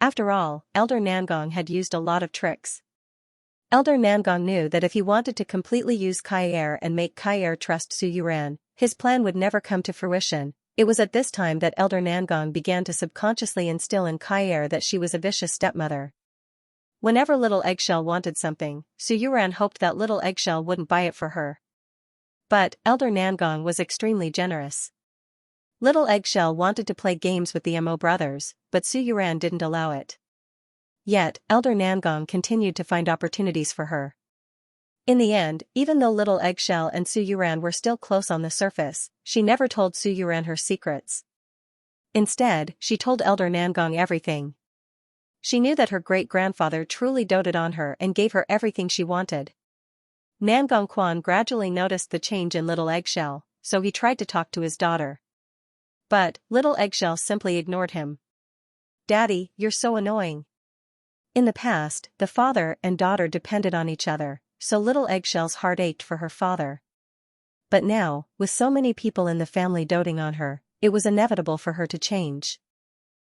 After all, Elder Nangong had used a lot of tricks. Elder Nangong knew that if he wanted to completely use Kai'er and make Kai'er trust Su Yuran, his plan would never come to fruition. It was at this time that Elder Nangong began to subconsciously instill in Kai'er that she was a vicious stepmother. Whenever Little Eggshell wanted something, Su Yuran hoped that Little Eggshell wouldn't buy it for her. But Elder Nangong was extremely generous. Little Eggshell wanted to play games with the Mo brothers, but Su Yuran didn't allow it. Yet, Elder Nangong continued to find opportunities for her. In the end, even though Little Eggshell and Su Yuran were still close on the surface, she never told Su Yuran her secrets. Instead, she told Elder Nangong everything. She knew that her great-grandfather truly doted on her and gave her everything she wanted. Nangong Quan gradually noticed the change in Little Eggshell, so he tried to talk to his daughter. But Little Eggshell simply ignored him. "Daddy, you're so annoying." In the past, the father and daughter depended on each other, so Little Eggshell's heart ached for her father. But now, with so many people in the family doting on her, it was inevitable for her to change.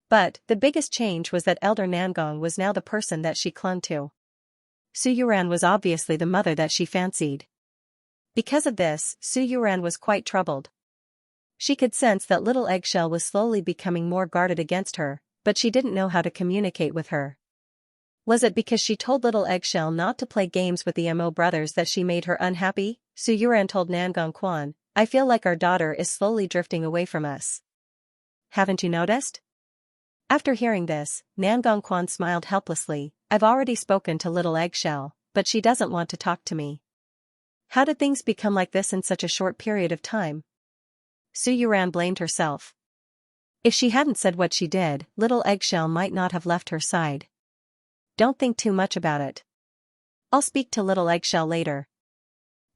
But the biggest change was that Elder Nangong was now the person that she clung to. Su Yuran was obviously the mother that she fancied. Because of this, Su Yuran was quite troubled. She could sense that Little Eggshell was slowly becoming more guarded against her, but she didn't know how to communicate with her. Was it because she told Little Eggshell not to play games with the Mo brothers that she made her unhappy? Su Yuran told Nangong Quan, "I feel like our daughter is slowly drifting away from us. Haven't you noticed?" After hearing this, Nangong Quan smiled helplessly. "I've already spoken to Little Eggshell, but she doesn't want to talk to me. How did things become like this in such a short period of time?" Su Yuran blamed herself. If she hadn't said what she did, Little Eggshell might not have left her side. "Don't think too much about it. I'll speak to Little Eggshell later."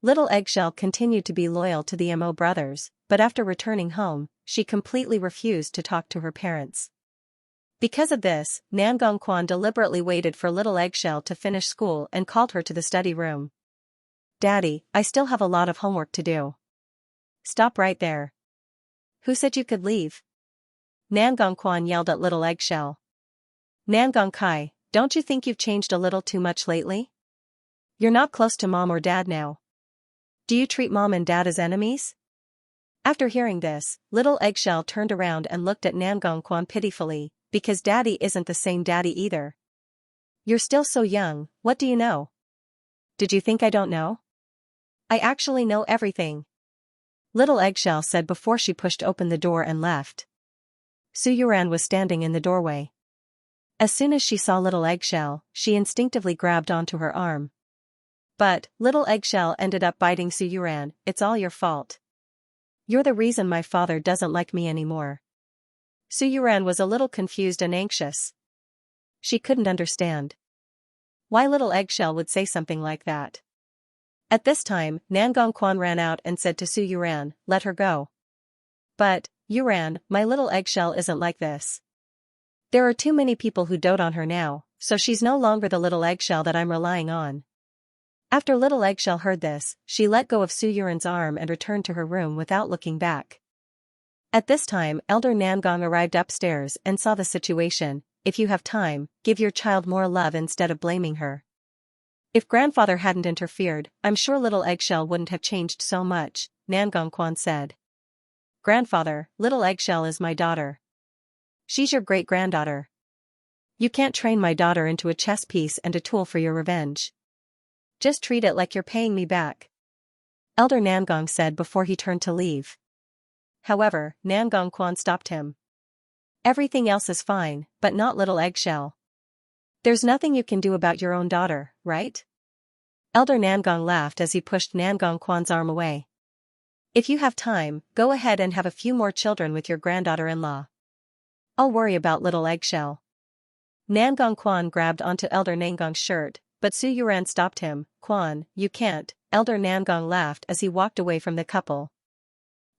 Little Eggshell continued to be loyal to the Mo brothers, but after returning home, she completely refused to talk to her parents. Because of this, Nangong Quan deliberately waited for Little Eggshell to finish school and called her to the study room. "Daddy, I still have a lot of homework to do." "Stop right there. Who said you could leave?" Nangong Quan yelled at Little Eggshell. "Nangong Kai, don't you think you've changed a little too much lately? You're not close to Mom or Dad now. Do you treat Mom and Dad as enemies?" After hearing this, Little Eggshell turned around and looked at Nangong Quan pitifully, because Daddy isn't the same Daddy either. "You're still so young, what do you know? Did you think I don't know? I actually know everything," Little Eggshell said before she pushed open the door and left. Su Yuran was standing in the doorway. As soon as she saw Little Eggshell, she instinctively grabbed onto her arm. But Little Eggshell ended up biting Su Yuran. "It's all your fault. You're the reason my father doesn't like me anymore." Su Yuran was a little confused and anxious. She couldn't understand why Little Eggshell would say something like that. At this time, Nangong Quan ran out and said to Su Yuran, "Let her go." "But, Yuran, my Little Eggshell isn't like this. There are too many people who dote on her now, so she's no longer the Little Eggshell that I'm relying on." After Little Eggshell heard this, she let go of Su Yuran's arm and returned to her room without looking back. At this time, Elder Nangong arrived upstairs and saw the situation. "If you have time, give your child more love instead of blaming her. If grandfather hadn't interfered, I'm sure Little Eggshell wouldn't have changed so much," Nangong Quan said. "Grandfather, Little Eggshell is my daughter. She's your great-granddaughter. You can't train my daughter into a chess piece and a tool for your revenge. Just treat it like you're paying me back," Elder Nangong said before he turned to leave. However, Nangong Quan stopped him. "Everything else is fine, but not Little Eggshell. There's nothing you can do about your own daughter, right?" Elder Nangong laughed as he pushed Nangong Quan's arm away. "If you have time, go ahead and have a few more children with your granddaughter-in-law. I'll worry about Little Eggshell." Nangong Quan grabbed onto Elder Nangong's shirt, but Su Yuran stopped him. "Quan, you can't." Elder Nangong laughed as he walked away from the couple.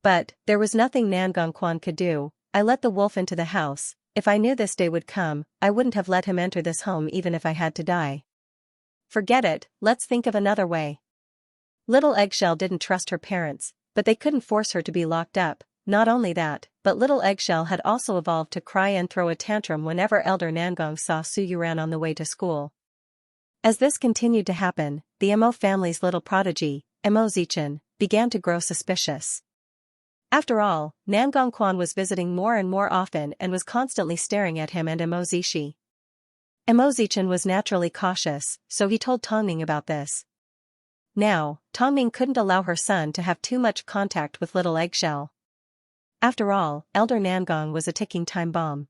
But there was nothing Nangong Quan could do. "I let the wolf into the house. If I knew this day would come, I wouldn't have let him enter this home even if I had to die. Forget it, let's think of another way." Little Eggshell didn't trust her parents, but they couldn't force her to be locked up. Not only that, but Little Eggshell had also evolved to cry and throw a tantrum whenever Elder Nangong saw Su Yuran on the way to school. As this continued to happen, the Mo family's little prodigy, Mo Zichin, began to grow suspicious. After all, Nangongquan was visiting more and more often and was constantly staring at him and Mo Zishi. Mo Zichin was naturally cautious, so he told Tongming about this. Now, Tongming couldn't allow her son to have too much contact with little Eggshell. After all, Elder Nangong was a ticking time bomb.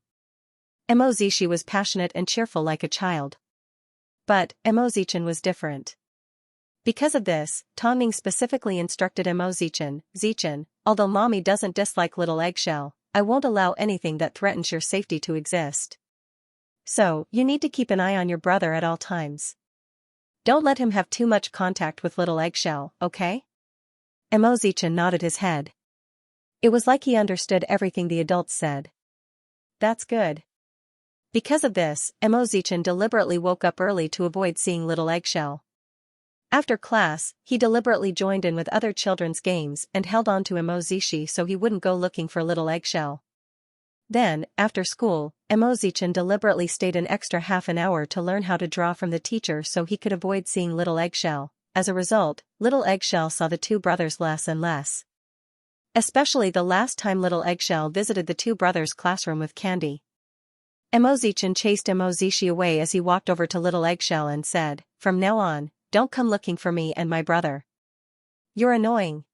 Mo Zishi was passionate and cheerful like a child. But, Mo Zichin was different. Because of this, Tongming specifically instructed Mo Zichin, although mommy doesn't dislike little Eggshell, I won't allow anything that threatens your safety to exist. So, you need to keep an eye on your brother at all times. Don't let him have too much contact with little Eggshell, okay? Mo Zichin nodded his head. It was like he understood everything the adults said. That's good. Because of this, Mo Zichin deliberately woke up early to avoid seeing little Eggshell. After class, he deliberately joined in with other children's games and held on to Mo Zishi so he wouldn't go looking for little Eggshell. Then, after school, Mo Zichin deliberately stayed an extra half an hour to learn how to draw from the teacher so he could avoid seeing little Eggshell. As a result, little Eggshell saw the two brothers less and less. Especially the last time little Eggshell visited the two brothers' classroom with candy. Mo Zichin chased Mo Zishi away as he walked over to little Eggshell and said, "From now on, don't come looking for me and my brother. You're annoying."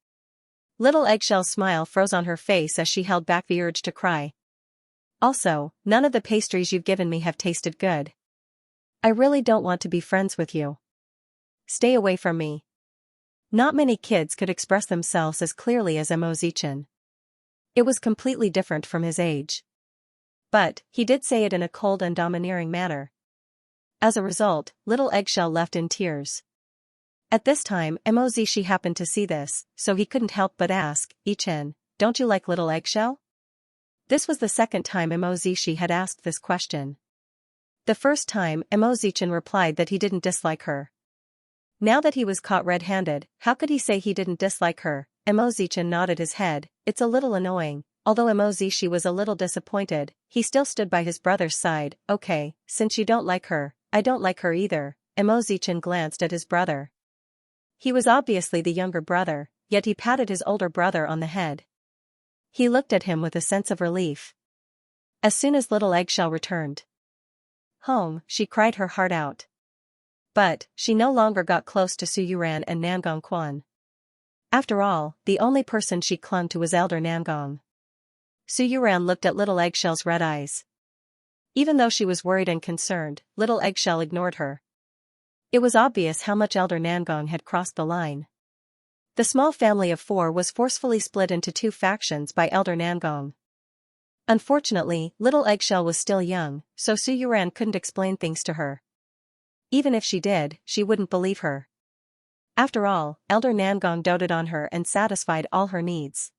Little Eggshell's smile froze on her face as she held back the urge to cry. Also, none of the pastries you've given me have tasted good. I really don't want to be friends with you. Stay away from me. Not many kids could express themselves as clearly as Mo Zichin. It was completely different from his age. But, he did say it in a cold and domineering manner. As a result, little Eggshell left in tears. At this time, Mo Zishi happened to see this, so he couldn't help but ask, "Ichin, don't you like little Eggshell?" This was the second time Mo Zishi had asked this question. The first time, Mo Zichin replied that he didn't dislike her. Now that he was caught red-handed, how could he say he didn't dislike her? Mo Zichin nodded his head. It's a little annoying. Although Mo Zishi was a little disappointed, he still stood by his brother's side. Okay, since you don't like her, I don't like her either. Mo Zichin glanced at his brother. He was obviously the younger brother, yet he patted his older brother on the head. He looked at him with a sense of relief. As soon as little Eggshell returned home, she cried her heart out. But, she no longer got close to Su Yuran and Nangongquan. After all, the only person she clung to was Elder Nangong. Su Yuran looked at little Eggshell's red eyes. Even though she was worried and concerned, little Eggshell ignored her. It was obvious how much Elder Nangong had crossed the line. The small family of 4 was forcefully split into 2 factions by Elder Nangong. Unfortunately, little Eggshell was still young, so Su Yuran couldn't explain things to her. Even if she did, she wouldn't believe her. After all, Elder Nangong doted on her and satisfied all her needs.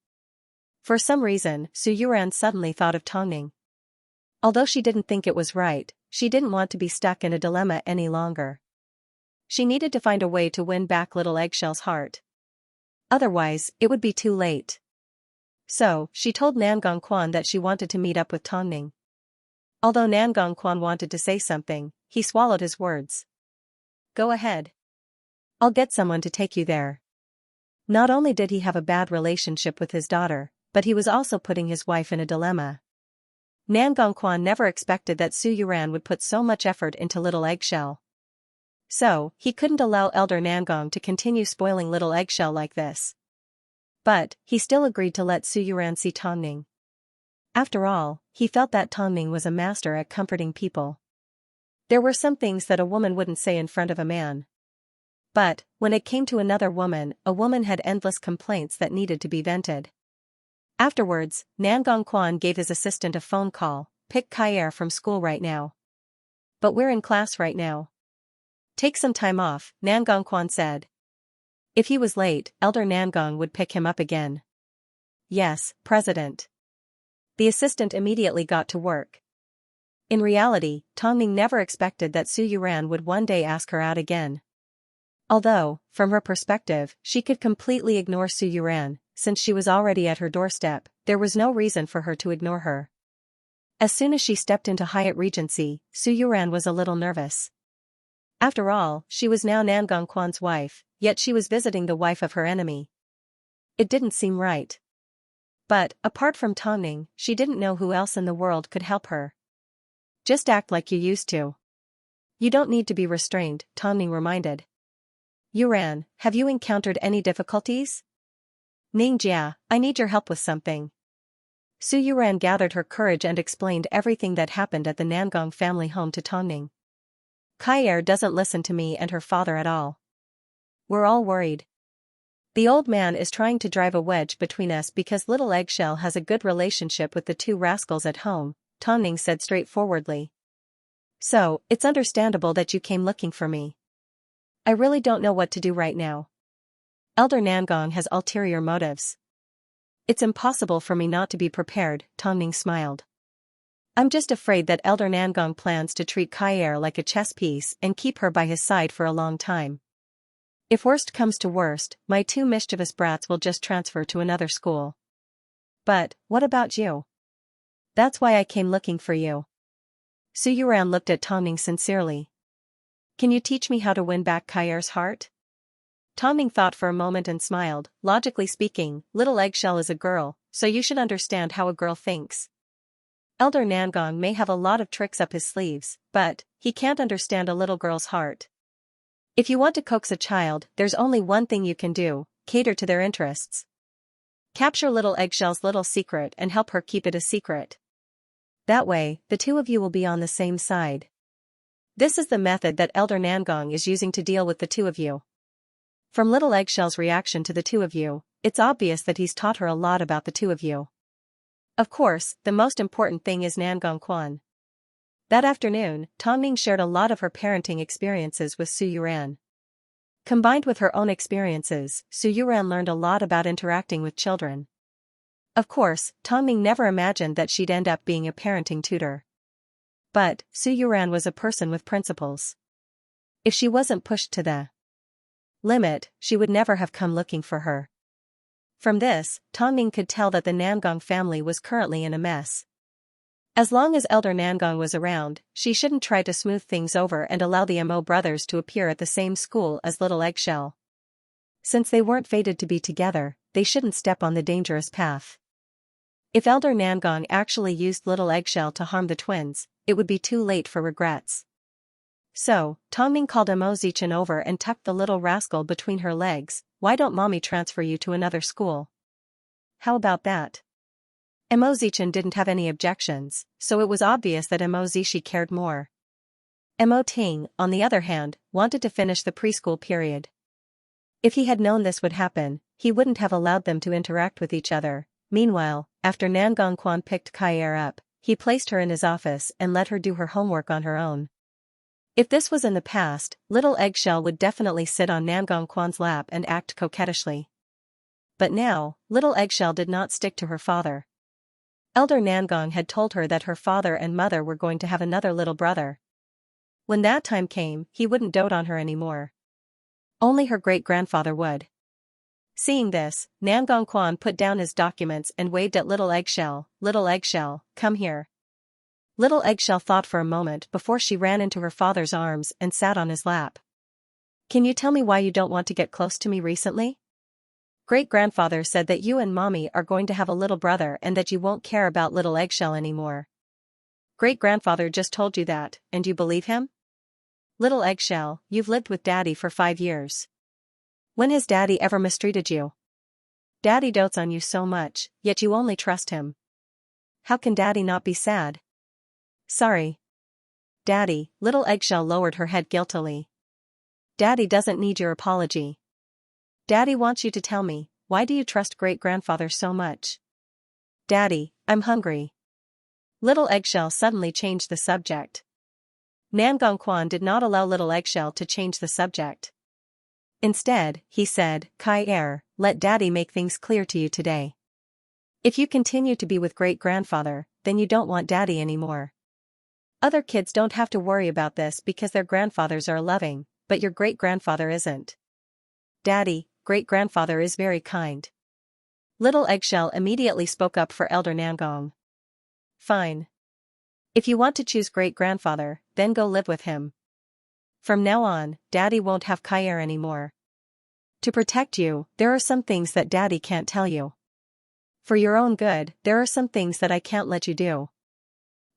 For some reason, Su Yuran suddenly thought of Tongming. Although she didn't think it was right, she didn't want to be stuck in a dilemma any longer. She needed to find a way to win back little Eggshell's heart. Otherwise, it would be too late. So, she told Nangongquan that she wanted to meet up with Tongming. Although Nangongquan wanted to say something, he swallowed his words. Go ahead. I'll get someone to take you there. Not only did he have a bad relationship with his daughter, but he was also putting his wife in a dilemma. Nangongquan never expected that Su Yuran would put so much effort into little Eggshell. So, he couldn't allow Elder Nangong to continue spoiling little Eggshell like this. But, he still agreed to let Su Yuran see Tongming. After all, he felt that Tongming was a master at comforting people. There were some things that a woman wouldn't say in front of a man. But, when it came to another woman, a woman had endless complaints that needed to be vented. Afterwards, Nangongquan gave his assistant a phone call, "Pick Kair from school right now." "But we're in class right now." "Take some time off," Nangongquan said. If he was late, Elder Nangong would pick him up again. "Yes, President." The assistant immediately got to work. In reality, Tongming never expected that Su Yuran would one day ask her out again. Although, from her perspective, she could completely ignore Su Yuran, since she was already at her doorstep, there was no reason for her to ignore her. As soon as she stepped into Hyatt Regency, Su Yuran was a little nervous. After all, she was now Nangong Quan's wife, yet she was visiting the wife of her enemy. It didn't seem right. But, apart from Tongning, she didn't know who else in the world could help her. Just act like you used to. You don't need to be restrained, Tongning reminded. Yuran, have you encountered any difficulties? Ningjia, I need your help with something. Su Yuran gathered her courage and explained everything that happened at the Nangong family home to Tongning. Kaier doesn't listen to me and her father at all. We're all worried. The old man is trying to drive a wedge between us because little Eggshell has a good relationship with the two rascals at home, Tongning said straightforwardly. So, it's understandable that you came looking for me. I really don't know what to do right now. Elder Nangong has ulterior motives. It's impossible for me not to be prepared, Tongning smiled. I'm just afraid that Elder Nangong plans to treat Kaier like a chess piece and keep her by his side for a long time. If worst comes to worst, my two mischievous brats will just transfer to another school. But, what about you? That's why I came looking for you. Su Yuran looked at Tongning sincerely. Can you teach me how to win back Kaier's heart? Tongning thought for a moment and smiled. Logically speaking, little Eggshell is a girl, so you should understand how a girl thinks. Elder Nangong may have a lot of tricks up his sleeves, but he can't understand a little girl's heart. If you want to coax a child, there's only one thing you can do: cater to their interests. Capture little Eggshell's little secret and help her keep it a secret. That way, the two of you will be on the same side. This is the method that Elder Nangong is using to deal with the two of you. From little Eggshell's reaction to the two of you, it's obvious that he's taught her a lot about the two of you. Of course, the most important thing is Nangong Quan. That afternoon, Tongning shared a lot of her parenting experiences with Su Yuran. Combined with her own experiences, Su Yuran learned a lot about interacting with children. Of course, Tongning never imagined that she'd end up being a parenting tutor. But, Su Yuran was a person with principles. If she wasn't pushed to the limit, she would never have come looking for her. From this, Tongning could tell that the Nangong family was currently in a mess. As long as Elder Nangong was around, she shouldn't try to smooth things over and allow the Mo brothers to appear at the same school as little Eggshell. Since they weren't fated to be together, they shouldn't step on the dangerous path. If Elder Nangong actually used little Eggshell to harm the twins, it would be too late for regrets. So, Tongning called Mo Zichen over and tucked the little rascal between her legs. Why don't mommy transfer you to another school? How about that? Mo Zichen didn't have any objections, so it was obvious that Mo Zishi cared more. Mo Ting, on the other hand, wanted to finish the preschool period. If he had known this would happen, he wouldn't have allowed them to interact with each other. Meanwhile, after Nangong Quan picked Kaier up, he placed her in his office and let her do her homework on her own. If this was in the past, little Eggshell would definitely sit on Nangong Quan's lap and act coquettishly. But now, little Eggshell did not stick to her father. Elder Nangong had told her that her father and mother were going to have another little brother. When that time came, he wouldn't dote on her anymore. Only her great-grandfather would. Seeing this, Nangong Quan put down his documents and waved at little Eggshell. Little Eggshell, come here. Little Eggshell thought for a moment before she ran into her father's arms and sat on his lap. Can you tell me why you don't want to get close to me recently? Great-grandfather said that you and mommy are going to have a little brother and that you won't care about little Eggshell anymore. Great-grandfather just told you that, and you believe him? Little Eggshell, you've lived with Daddy for 5 years. When has Daddy ever mistreated you? Daddy dotes on you so much, yet you only trust him. How can Daddy not be sad? Sorry. Daddy, little Eggshell lowered her head guiltily. Daddy doesn't need your apology. Daddy wants you to tell me, why do you trust great-grandfather so much? Daddy, I'm hungry. Little Eggshell suddenly changed the subject. Nangong Quan did not allow little Eggshell to change the subject. Instead, he said, Kaier, let Daddy make things clear to you today. If you continue to be with great-grandfather, then you don't want Daddy anymore. Other kids don't have to worry about this because their grandfathers are loving, but your great-grandfather isn't. Daddy, great-grandfather is very kind. Little Eggshell immediately spoke up for Elder Nangong. Fine. If you want to choose great-grandfather, then go live with him. From now on, Daddy won't have Kair anymore. To protect you, there are some things that Daddy can't tell you. For your own good, there are some things that I can't let you do.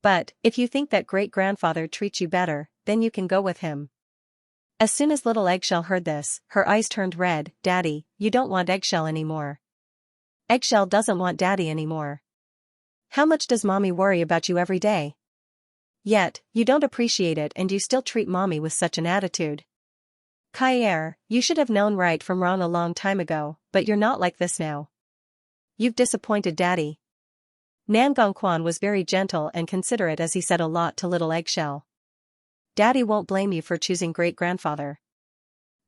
But, if you think that great-grandfather treats you better, then you can go with him. As soon as little Eggshell heard this, her eyes turned red. Daddy, you don't want Eggshell anymore. Eggshell doesn't want Daddy anymore. How much does Mommy worry about you every day? Yet, you don't appreciate it and you still treat Mommy with such an attitude. Kair, you should have known right from wrong a long time ago, but you're not like this now. You've disappointed Daddy. Nangongquan was very gentle and considerate as he said a lot to little Eggshell. Daddy won't blame you for choosing great-grandfather.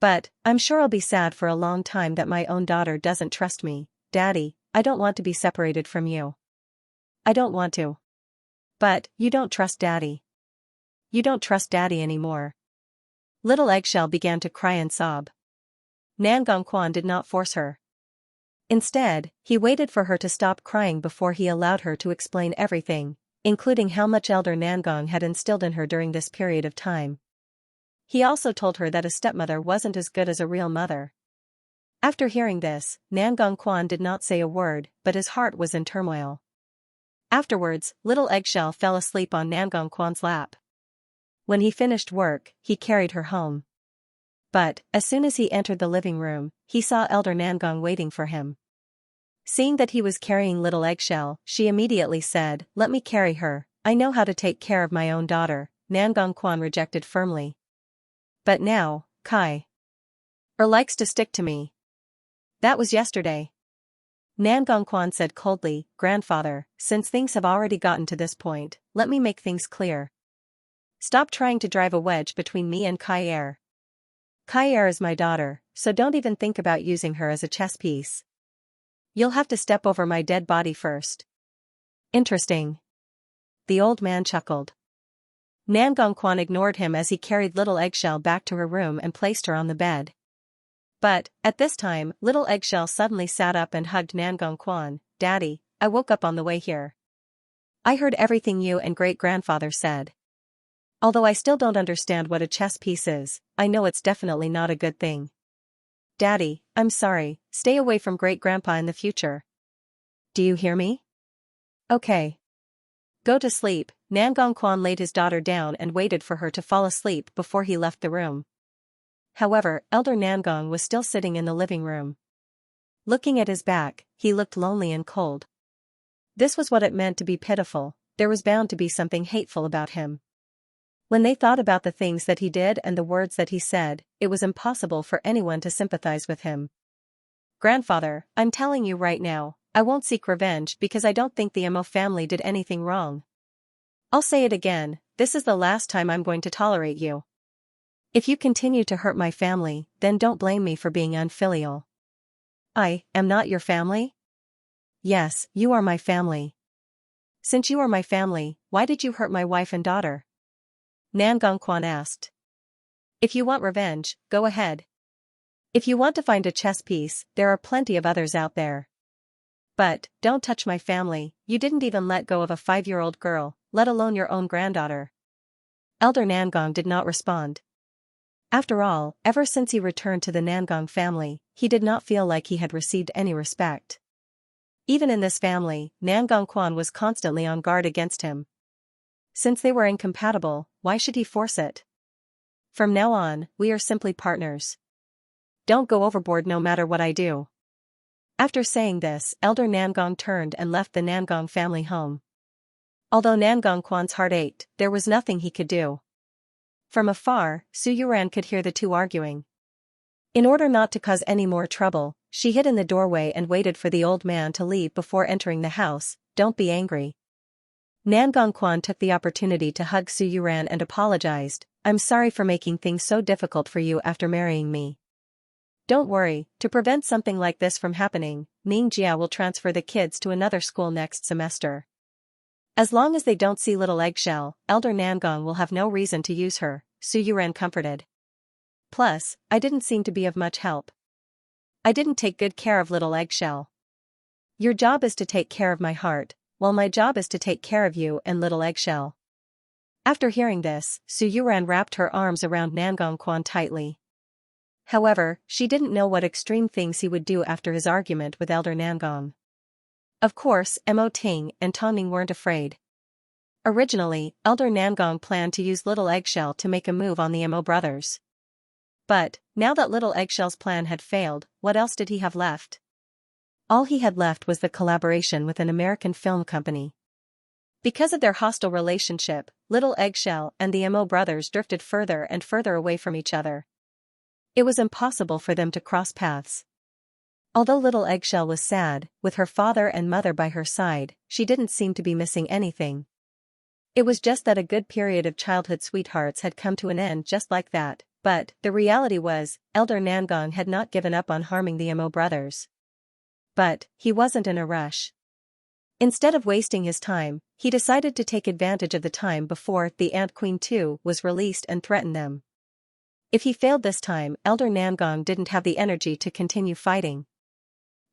But, I'm sure I'll be sad for a long time that my own daughter doesn't trust me. Daddy, I don't want to be separated from you. I don't want to. But, you don't trust Daddy. You don't trust Daddy anymore. Little Eggshell began to cry and sob. Nangongquan did not force her. Instead, he waited for her to stop crying before he allowed her to explain everything, including how much Elder Nangong had instilled in her during this period of time. He also told her that a stepmother wasn't as good as a real mother. After hearing this, Nangongquan did not say a word, but his heart was in turmoil. Afterwards, little Eggshell fell asleep on Nangongquan's lap. When he finished work, he carried her home. But, as soon as he entered the living room, he saw Elder Nangong waiting for him. Seeing that he was carrying little Eggshell, she immediately said, "Let me carry her, I know how to take care of my own daughter." Nangongquan rejected firmly. But now, Kai likes to stick to me. That was yesterday. Nangongquan said coldly, "Grandfather, since things have already gotten to this point, let me make things clear. Stop trying to drive a wedge between me and Kair. Kair is my daughter, so don't even think about using her as a chess piece. You'll have to step over my dead body first." Interesting. The old man chuckled. Nangongquan ignored him as he carried little Eggshell back to her room and placed her on the bed. But, at this time, little Eggshell suddenly sat up and hugged Nangongquan. "Daddy, I woke up on the way here. I heard everything you and great-grandfather said. Although I still don't understand what a chess piece is, I know it's definitely not a good thing. Daddy, I'm sorry, stay away from great-grandpa in the future. Do you hear me? Okay. Go to sleep." Nangongquan laid his daughter down and waited for her to fall asleep before he left the room. However, Elder Nangong was still sitting in the living room. Looking at his back, he looked lonely and cold. This was what it meant to be pitiful. There was bound to be something hateful about him. When they thought about the things that he did and the words that he said, it was impossible for anyone to sympathize with him. "Grandfather, I'm telling you right now, I won't seek revenge because I don't think the Mo family did anything wrong. I'll say it again, this is the last time I'm going to tolerate you. If you continue to hurt my family, then don't blame me for being unfilial." "I am not your family?" "Yes, you are my family." "Since you are my family, why did you hurt my wife and daughter?" Nangongquan asked. "If you want revenge, go ahead. If you want to find a chess piece, there are plenty of others out there. But, don't touch my family. You didn't even let go of a 5-year-old girl, let alone your own granddaughter." Elder Nangong did not respond. After all, ever since he returned to the Nangong family, he did not feel like he had received any respect. Even in this family, Nangongquan was constantly on guard against him. Since they were incompatible, why should he force it? "From now on, we are simply partners. Don't go overboard no matter what I do." After saying this, Elder Nangong turned and left the Nangong family home. Although Nangongquan's heart ached, there was nothing he could do. From afar, Su Yuran could hear the two arguing. In order not to cause any more trouble, she hid in the doorway and waited for the old man to leave before entering the house. "Don't be angry." Nangongquan took the opportunity to hug Su Yuran and apologized. "I'm sorry for making things so difficult for you after marrying me. Don't worry, to prevent something like this from happening, Ningjia will transfer the kids to another school next semester. As long as they don't see little Eggshell, Elder Nangong will have no reason to use her," Su Yuran comforted. "Plus, I didn't seem to be of much help. I didn't take good care of little Eggshell. Your job is to take care of my heart, while my job is to take care of you and little Eggshell." After hearing this, Su Yuran wrapped her arms around Nangong Quan tightly. However, she didn't know what extreme things he would do after his argument with Elder Nangong. Of course, Mo Ting and Tongning weren't afraid. Originally, Elder Nangong planned to use Little Eggshell to make a move on the Mo brothers. But, now that Little Eggshell's plan had failed, what else did he have left? All he had left was the collaboration with an American film company. Because of their hostile relationship, Little Eggshell and the Mo brothers drifted further and further away from each other. It was impossible for them to cross paths. Although Little Eggshell was sad, with her father and mother by her side, she didn't seem to be missing anything. It was just that a good period of childhood sweethearts had come to an end just like that, but the reality was, Elder Nangong had not given up on harming the Mo brothers. But he wasn't in a rush. Instead of wasting his time, he decided to take advantage of the time before the Ant Queen 2 was released and threaten them. If he failed this time, Elder Nangong didn't have the energy to continue fighting.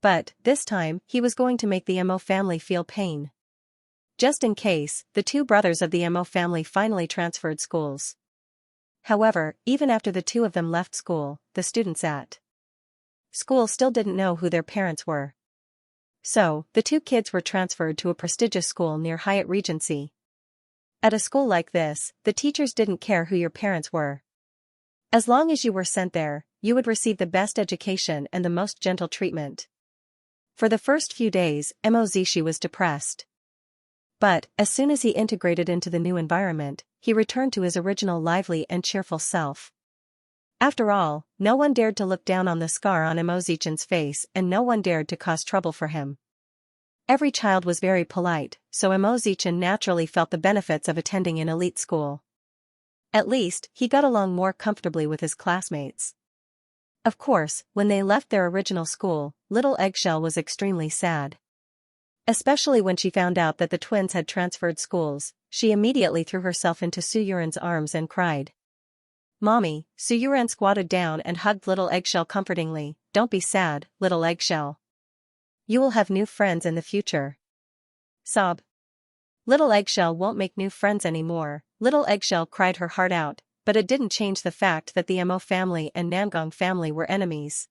But, this time, he was going to make the Mo family feel pain. Just in case, the two brothers of the Mo family finally transferred schools. However, even after the two of them left school, the students at school still didn't know who their parents were. So, the two kids were transferred to a prestigious school near Hyatt Regency. At a school like this, the teachers didn't care who your parents were. As long as you were sent there, you would receive the best education and the most gentle treatment. For the first few days, Mo Zishi was depressed. But, as soon as he integrated into the new environment, he returned to his original lively and cheerful self. After all, no one dared to look down on the scar on Mo Zichen's face and no one dared to cause trouble for him. Every child was very polite, so Mo Zichen naturally felt the benefits of attending an elite school. At least, he got along more comfortably with his classmates. Of course, when they left their original school, Little Eggshell was extremely sad. Especially when she found out that the twins had transferred schools, she immediately threw herself into Su Yuran's arms and cried. "Mommy," Su Yuran squatted down and hugged Little Eggshell comfortingly. "Don't be sad, Little Eggshell. You will have new friends in the future." Sob. "Little Eggshell won't make new friends anymore." Little Eggshell cried her heart out, but it didn't change the fact that the Mo family and Nangong family were enemies.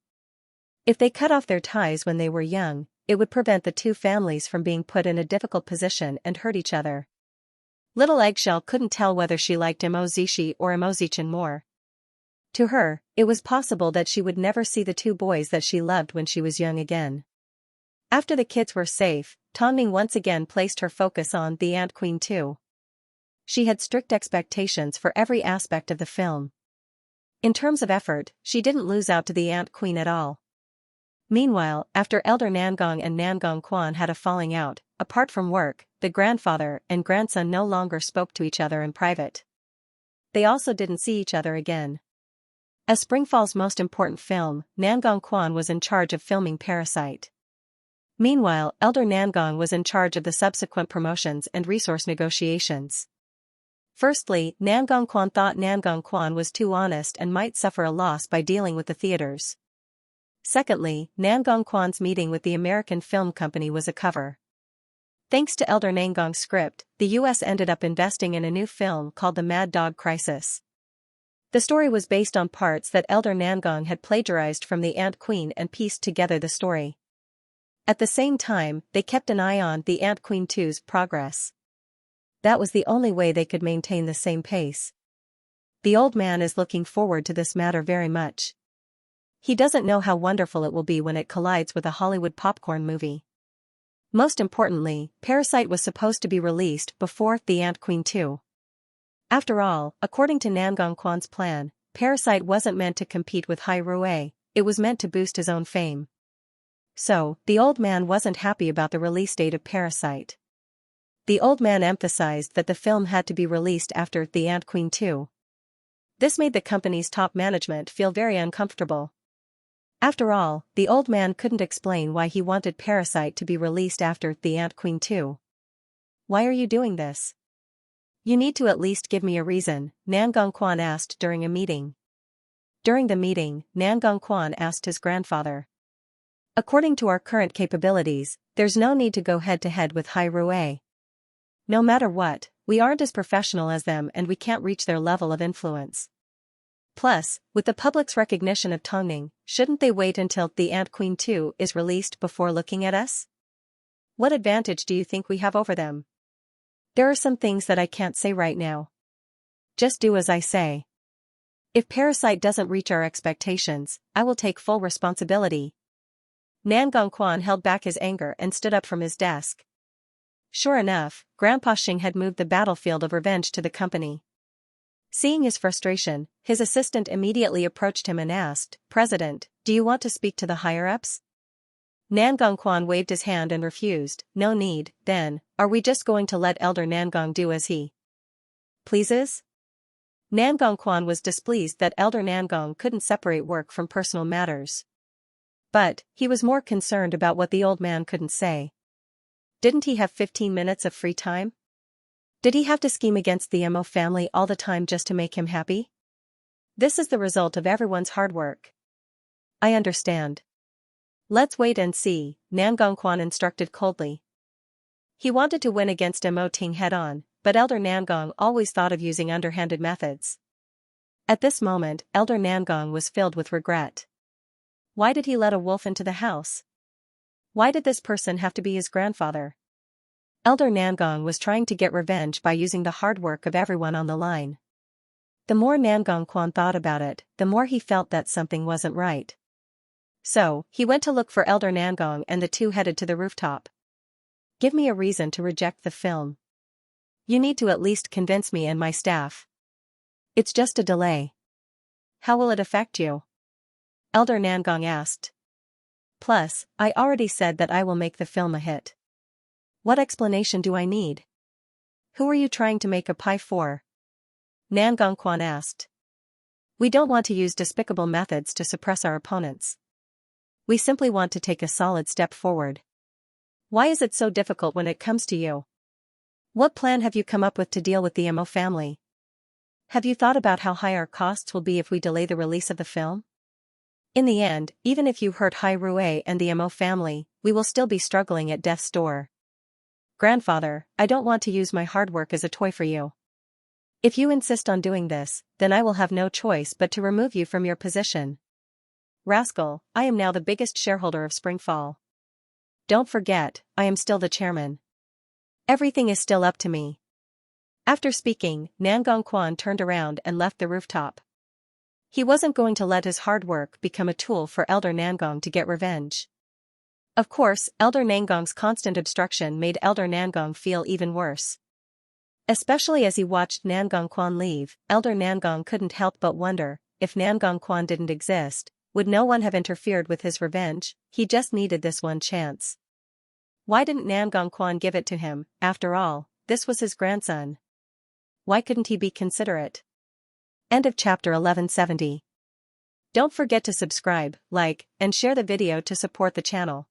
If they cut off their ties when they were young, it would prevent the two families from being put in a difficult position and hurt each other. Little Eggshell couldn't tell whether she liked Mo Zishi or Mo Zichen more. To her, it was possible that she would never see the two boys that she loved when she was young again. After the kids were safe, Tongning once again placed her focus on the Ant Queen 2. She had strict expectations for every aspect of the film. In terms of effort, she didn't lose out to the Ant Queen at all. Meanwhile, after Elder Nangong and Nangong Quan had a falling out, apart from work, the grandfather and grandson no longer spoke to each other in private. They also didn't see each other again. As Springfall's most important film, Nangong Quan was in charge of filming Parasite. Meanwhile, Elder Nangong was in charge of the subsequent promotions and resource negotiations. Firstly, Nangong Quan thought Nangong Quan was too honest and might suffer a loss by dealing with the theaters. Secondly, Nangong Quan's meeting with the American film company was a cover. Thanks to Elder Nangong's script, the US ended up investing in a new film called The Mad Dog Crisis. The story was based on parts that Elder Nangong had plagiarized from the Ant Queen and pieced together the story. At the same time, they kept an eye on the Ant Queen 2's progress. That was the only way they could maintain the same pace. The old man is looking forward to this matter very much. He doesn't know how wonderful it will be when it collides with a Hollywood popcorn movie. Most importantly, Parasite was supposed to be released before the Ant Queen 2. After all, according to Nangong Quan's plan, Parasite wasn't meant to compete with Hai Rui, it was meant to boost his own fame. So, the old man wasn't happy about the release date of Parasite. The old man emphasized that the film had to be released after the Ant Queen 2. This made the company's top management feel very uncomfortable. After all, the old man couldn't explain why he wanted Parasite to be released after the Ant Queen 2. "Why are you doing this? You need to at least give me a reason," Nangong Quan asked during a meeting. During the meeting, Nangong Quan asked his grandfather. "According to our current capabilities, there's no need to go head-to-head with Hai Rui. No matter what, we aren't as professional as them and we can't reach their level of influence. Plus, with the public's recognition of Tongning, shouldn't they wait until The Ant Queen 2 is released before looking at us? What advantage do you think we have over them? There are some things that I can't say right now. Just do as I say. If Parasite doesn't reach our expectations, I will take full responsibility. Nan Gongquan held back his anger and stood up from his desk. Sure enough, Grandpa Xing had moved the battlefield of revenge to the company. Seeing his frustration, his assistant immediately approached him and asked, "President, do you want to speak to the higher-ups?" Nan Gongquan waved his hand and refused. "No need, then, are we just going to let Elder Nangong do as he pleases?" Nan Gongquan was displeased that Elder Nangong couldn't separate work from personal matters. But, he was more concerned about what the old man couldn't say. Didn't he have 15 minutes of free time? Did he have to scheme against the Mo family all the time just to make him happy? This is the result of everyone's hard work. I understand. Let's wait and see, Nan Gongquan instructed coldly. He wanted to win against Mo Ting head-on, but Elder Nangong always thought of using underhanded methods. At this moment, Elder Nangong was filled with regret. Why did he let a wolf into the house? Why did this person have to be his grandfather? Elder Nangong was trying to get revenge by using the hard work of everyone on the line. The more Nangongquan thought about it, the more he felt that something wasn't right. So, he went to look for Elder Nangong and the two headed to the rooftop. Give me a reason to reject the film. You need to at least convince me and my staff. It's just a delay. How will it affect you? Elder Nangong asked. Plus, I already said that I will make the film a hit. What explanation do I need? Who are you trying to make a pie for? Nan Gongquan asked. We don't want to use despicable methods to suppress our opponents. We simply want to take a solid step forward. Why is it so difficult when it comes to you? What plan have you come up with to deal with the Mo family? Have you thought about how high our costs will be if we delay the release of the film? In the end, even if you hurt Hai Rue and the Mo family, we will still be struggling at death's door. Grandfather, I don't want to use my hard work as a toy for you. If you insist on doing this, then I will have no choice but to remove you from your position. Rascal, I am now the biggest shareholder of Springfall. Don't forget, I am still the chairman. Everything is still up to me. After speaking, Nan Gongquan turned around and left the rooftop. He wasn't going to let his hard work become a tool for Elder Nangong to get revenge. Of course, Elder Nangong's constant obstruction made Elder Nangong feel even worse. Especially as he watched Nan Gongquan leave, Elder Nangong couldn't help but wonder, if Nan Gongquan didn't exist, would no one have interfered with his revenge? He just needed this one chance. Why didn't Nan Gongquan give it to him? After all, this was his grandson. Why couldn't he be considerate? End of chapter 1170. Don't forget to subscribe, like, and share the video to support the channel.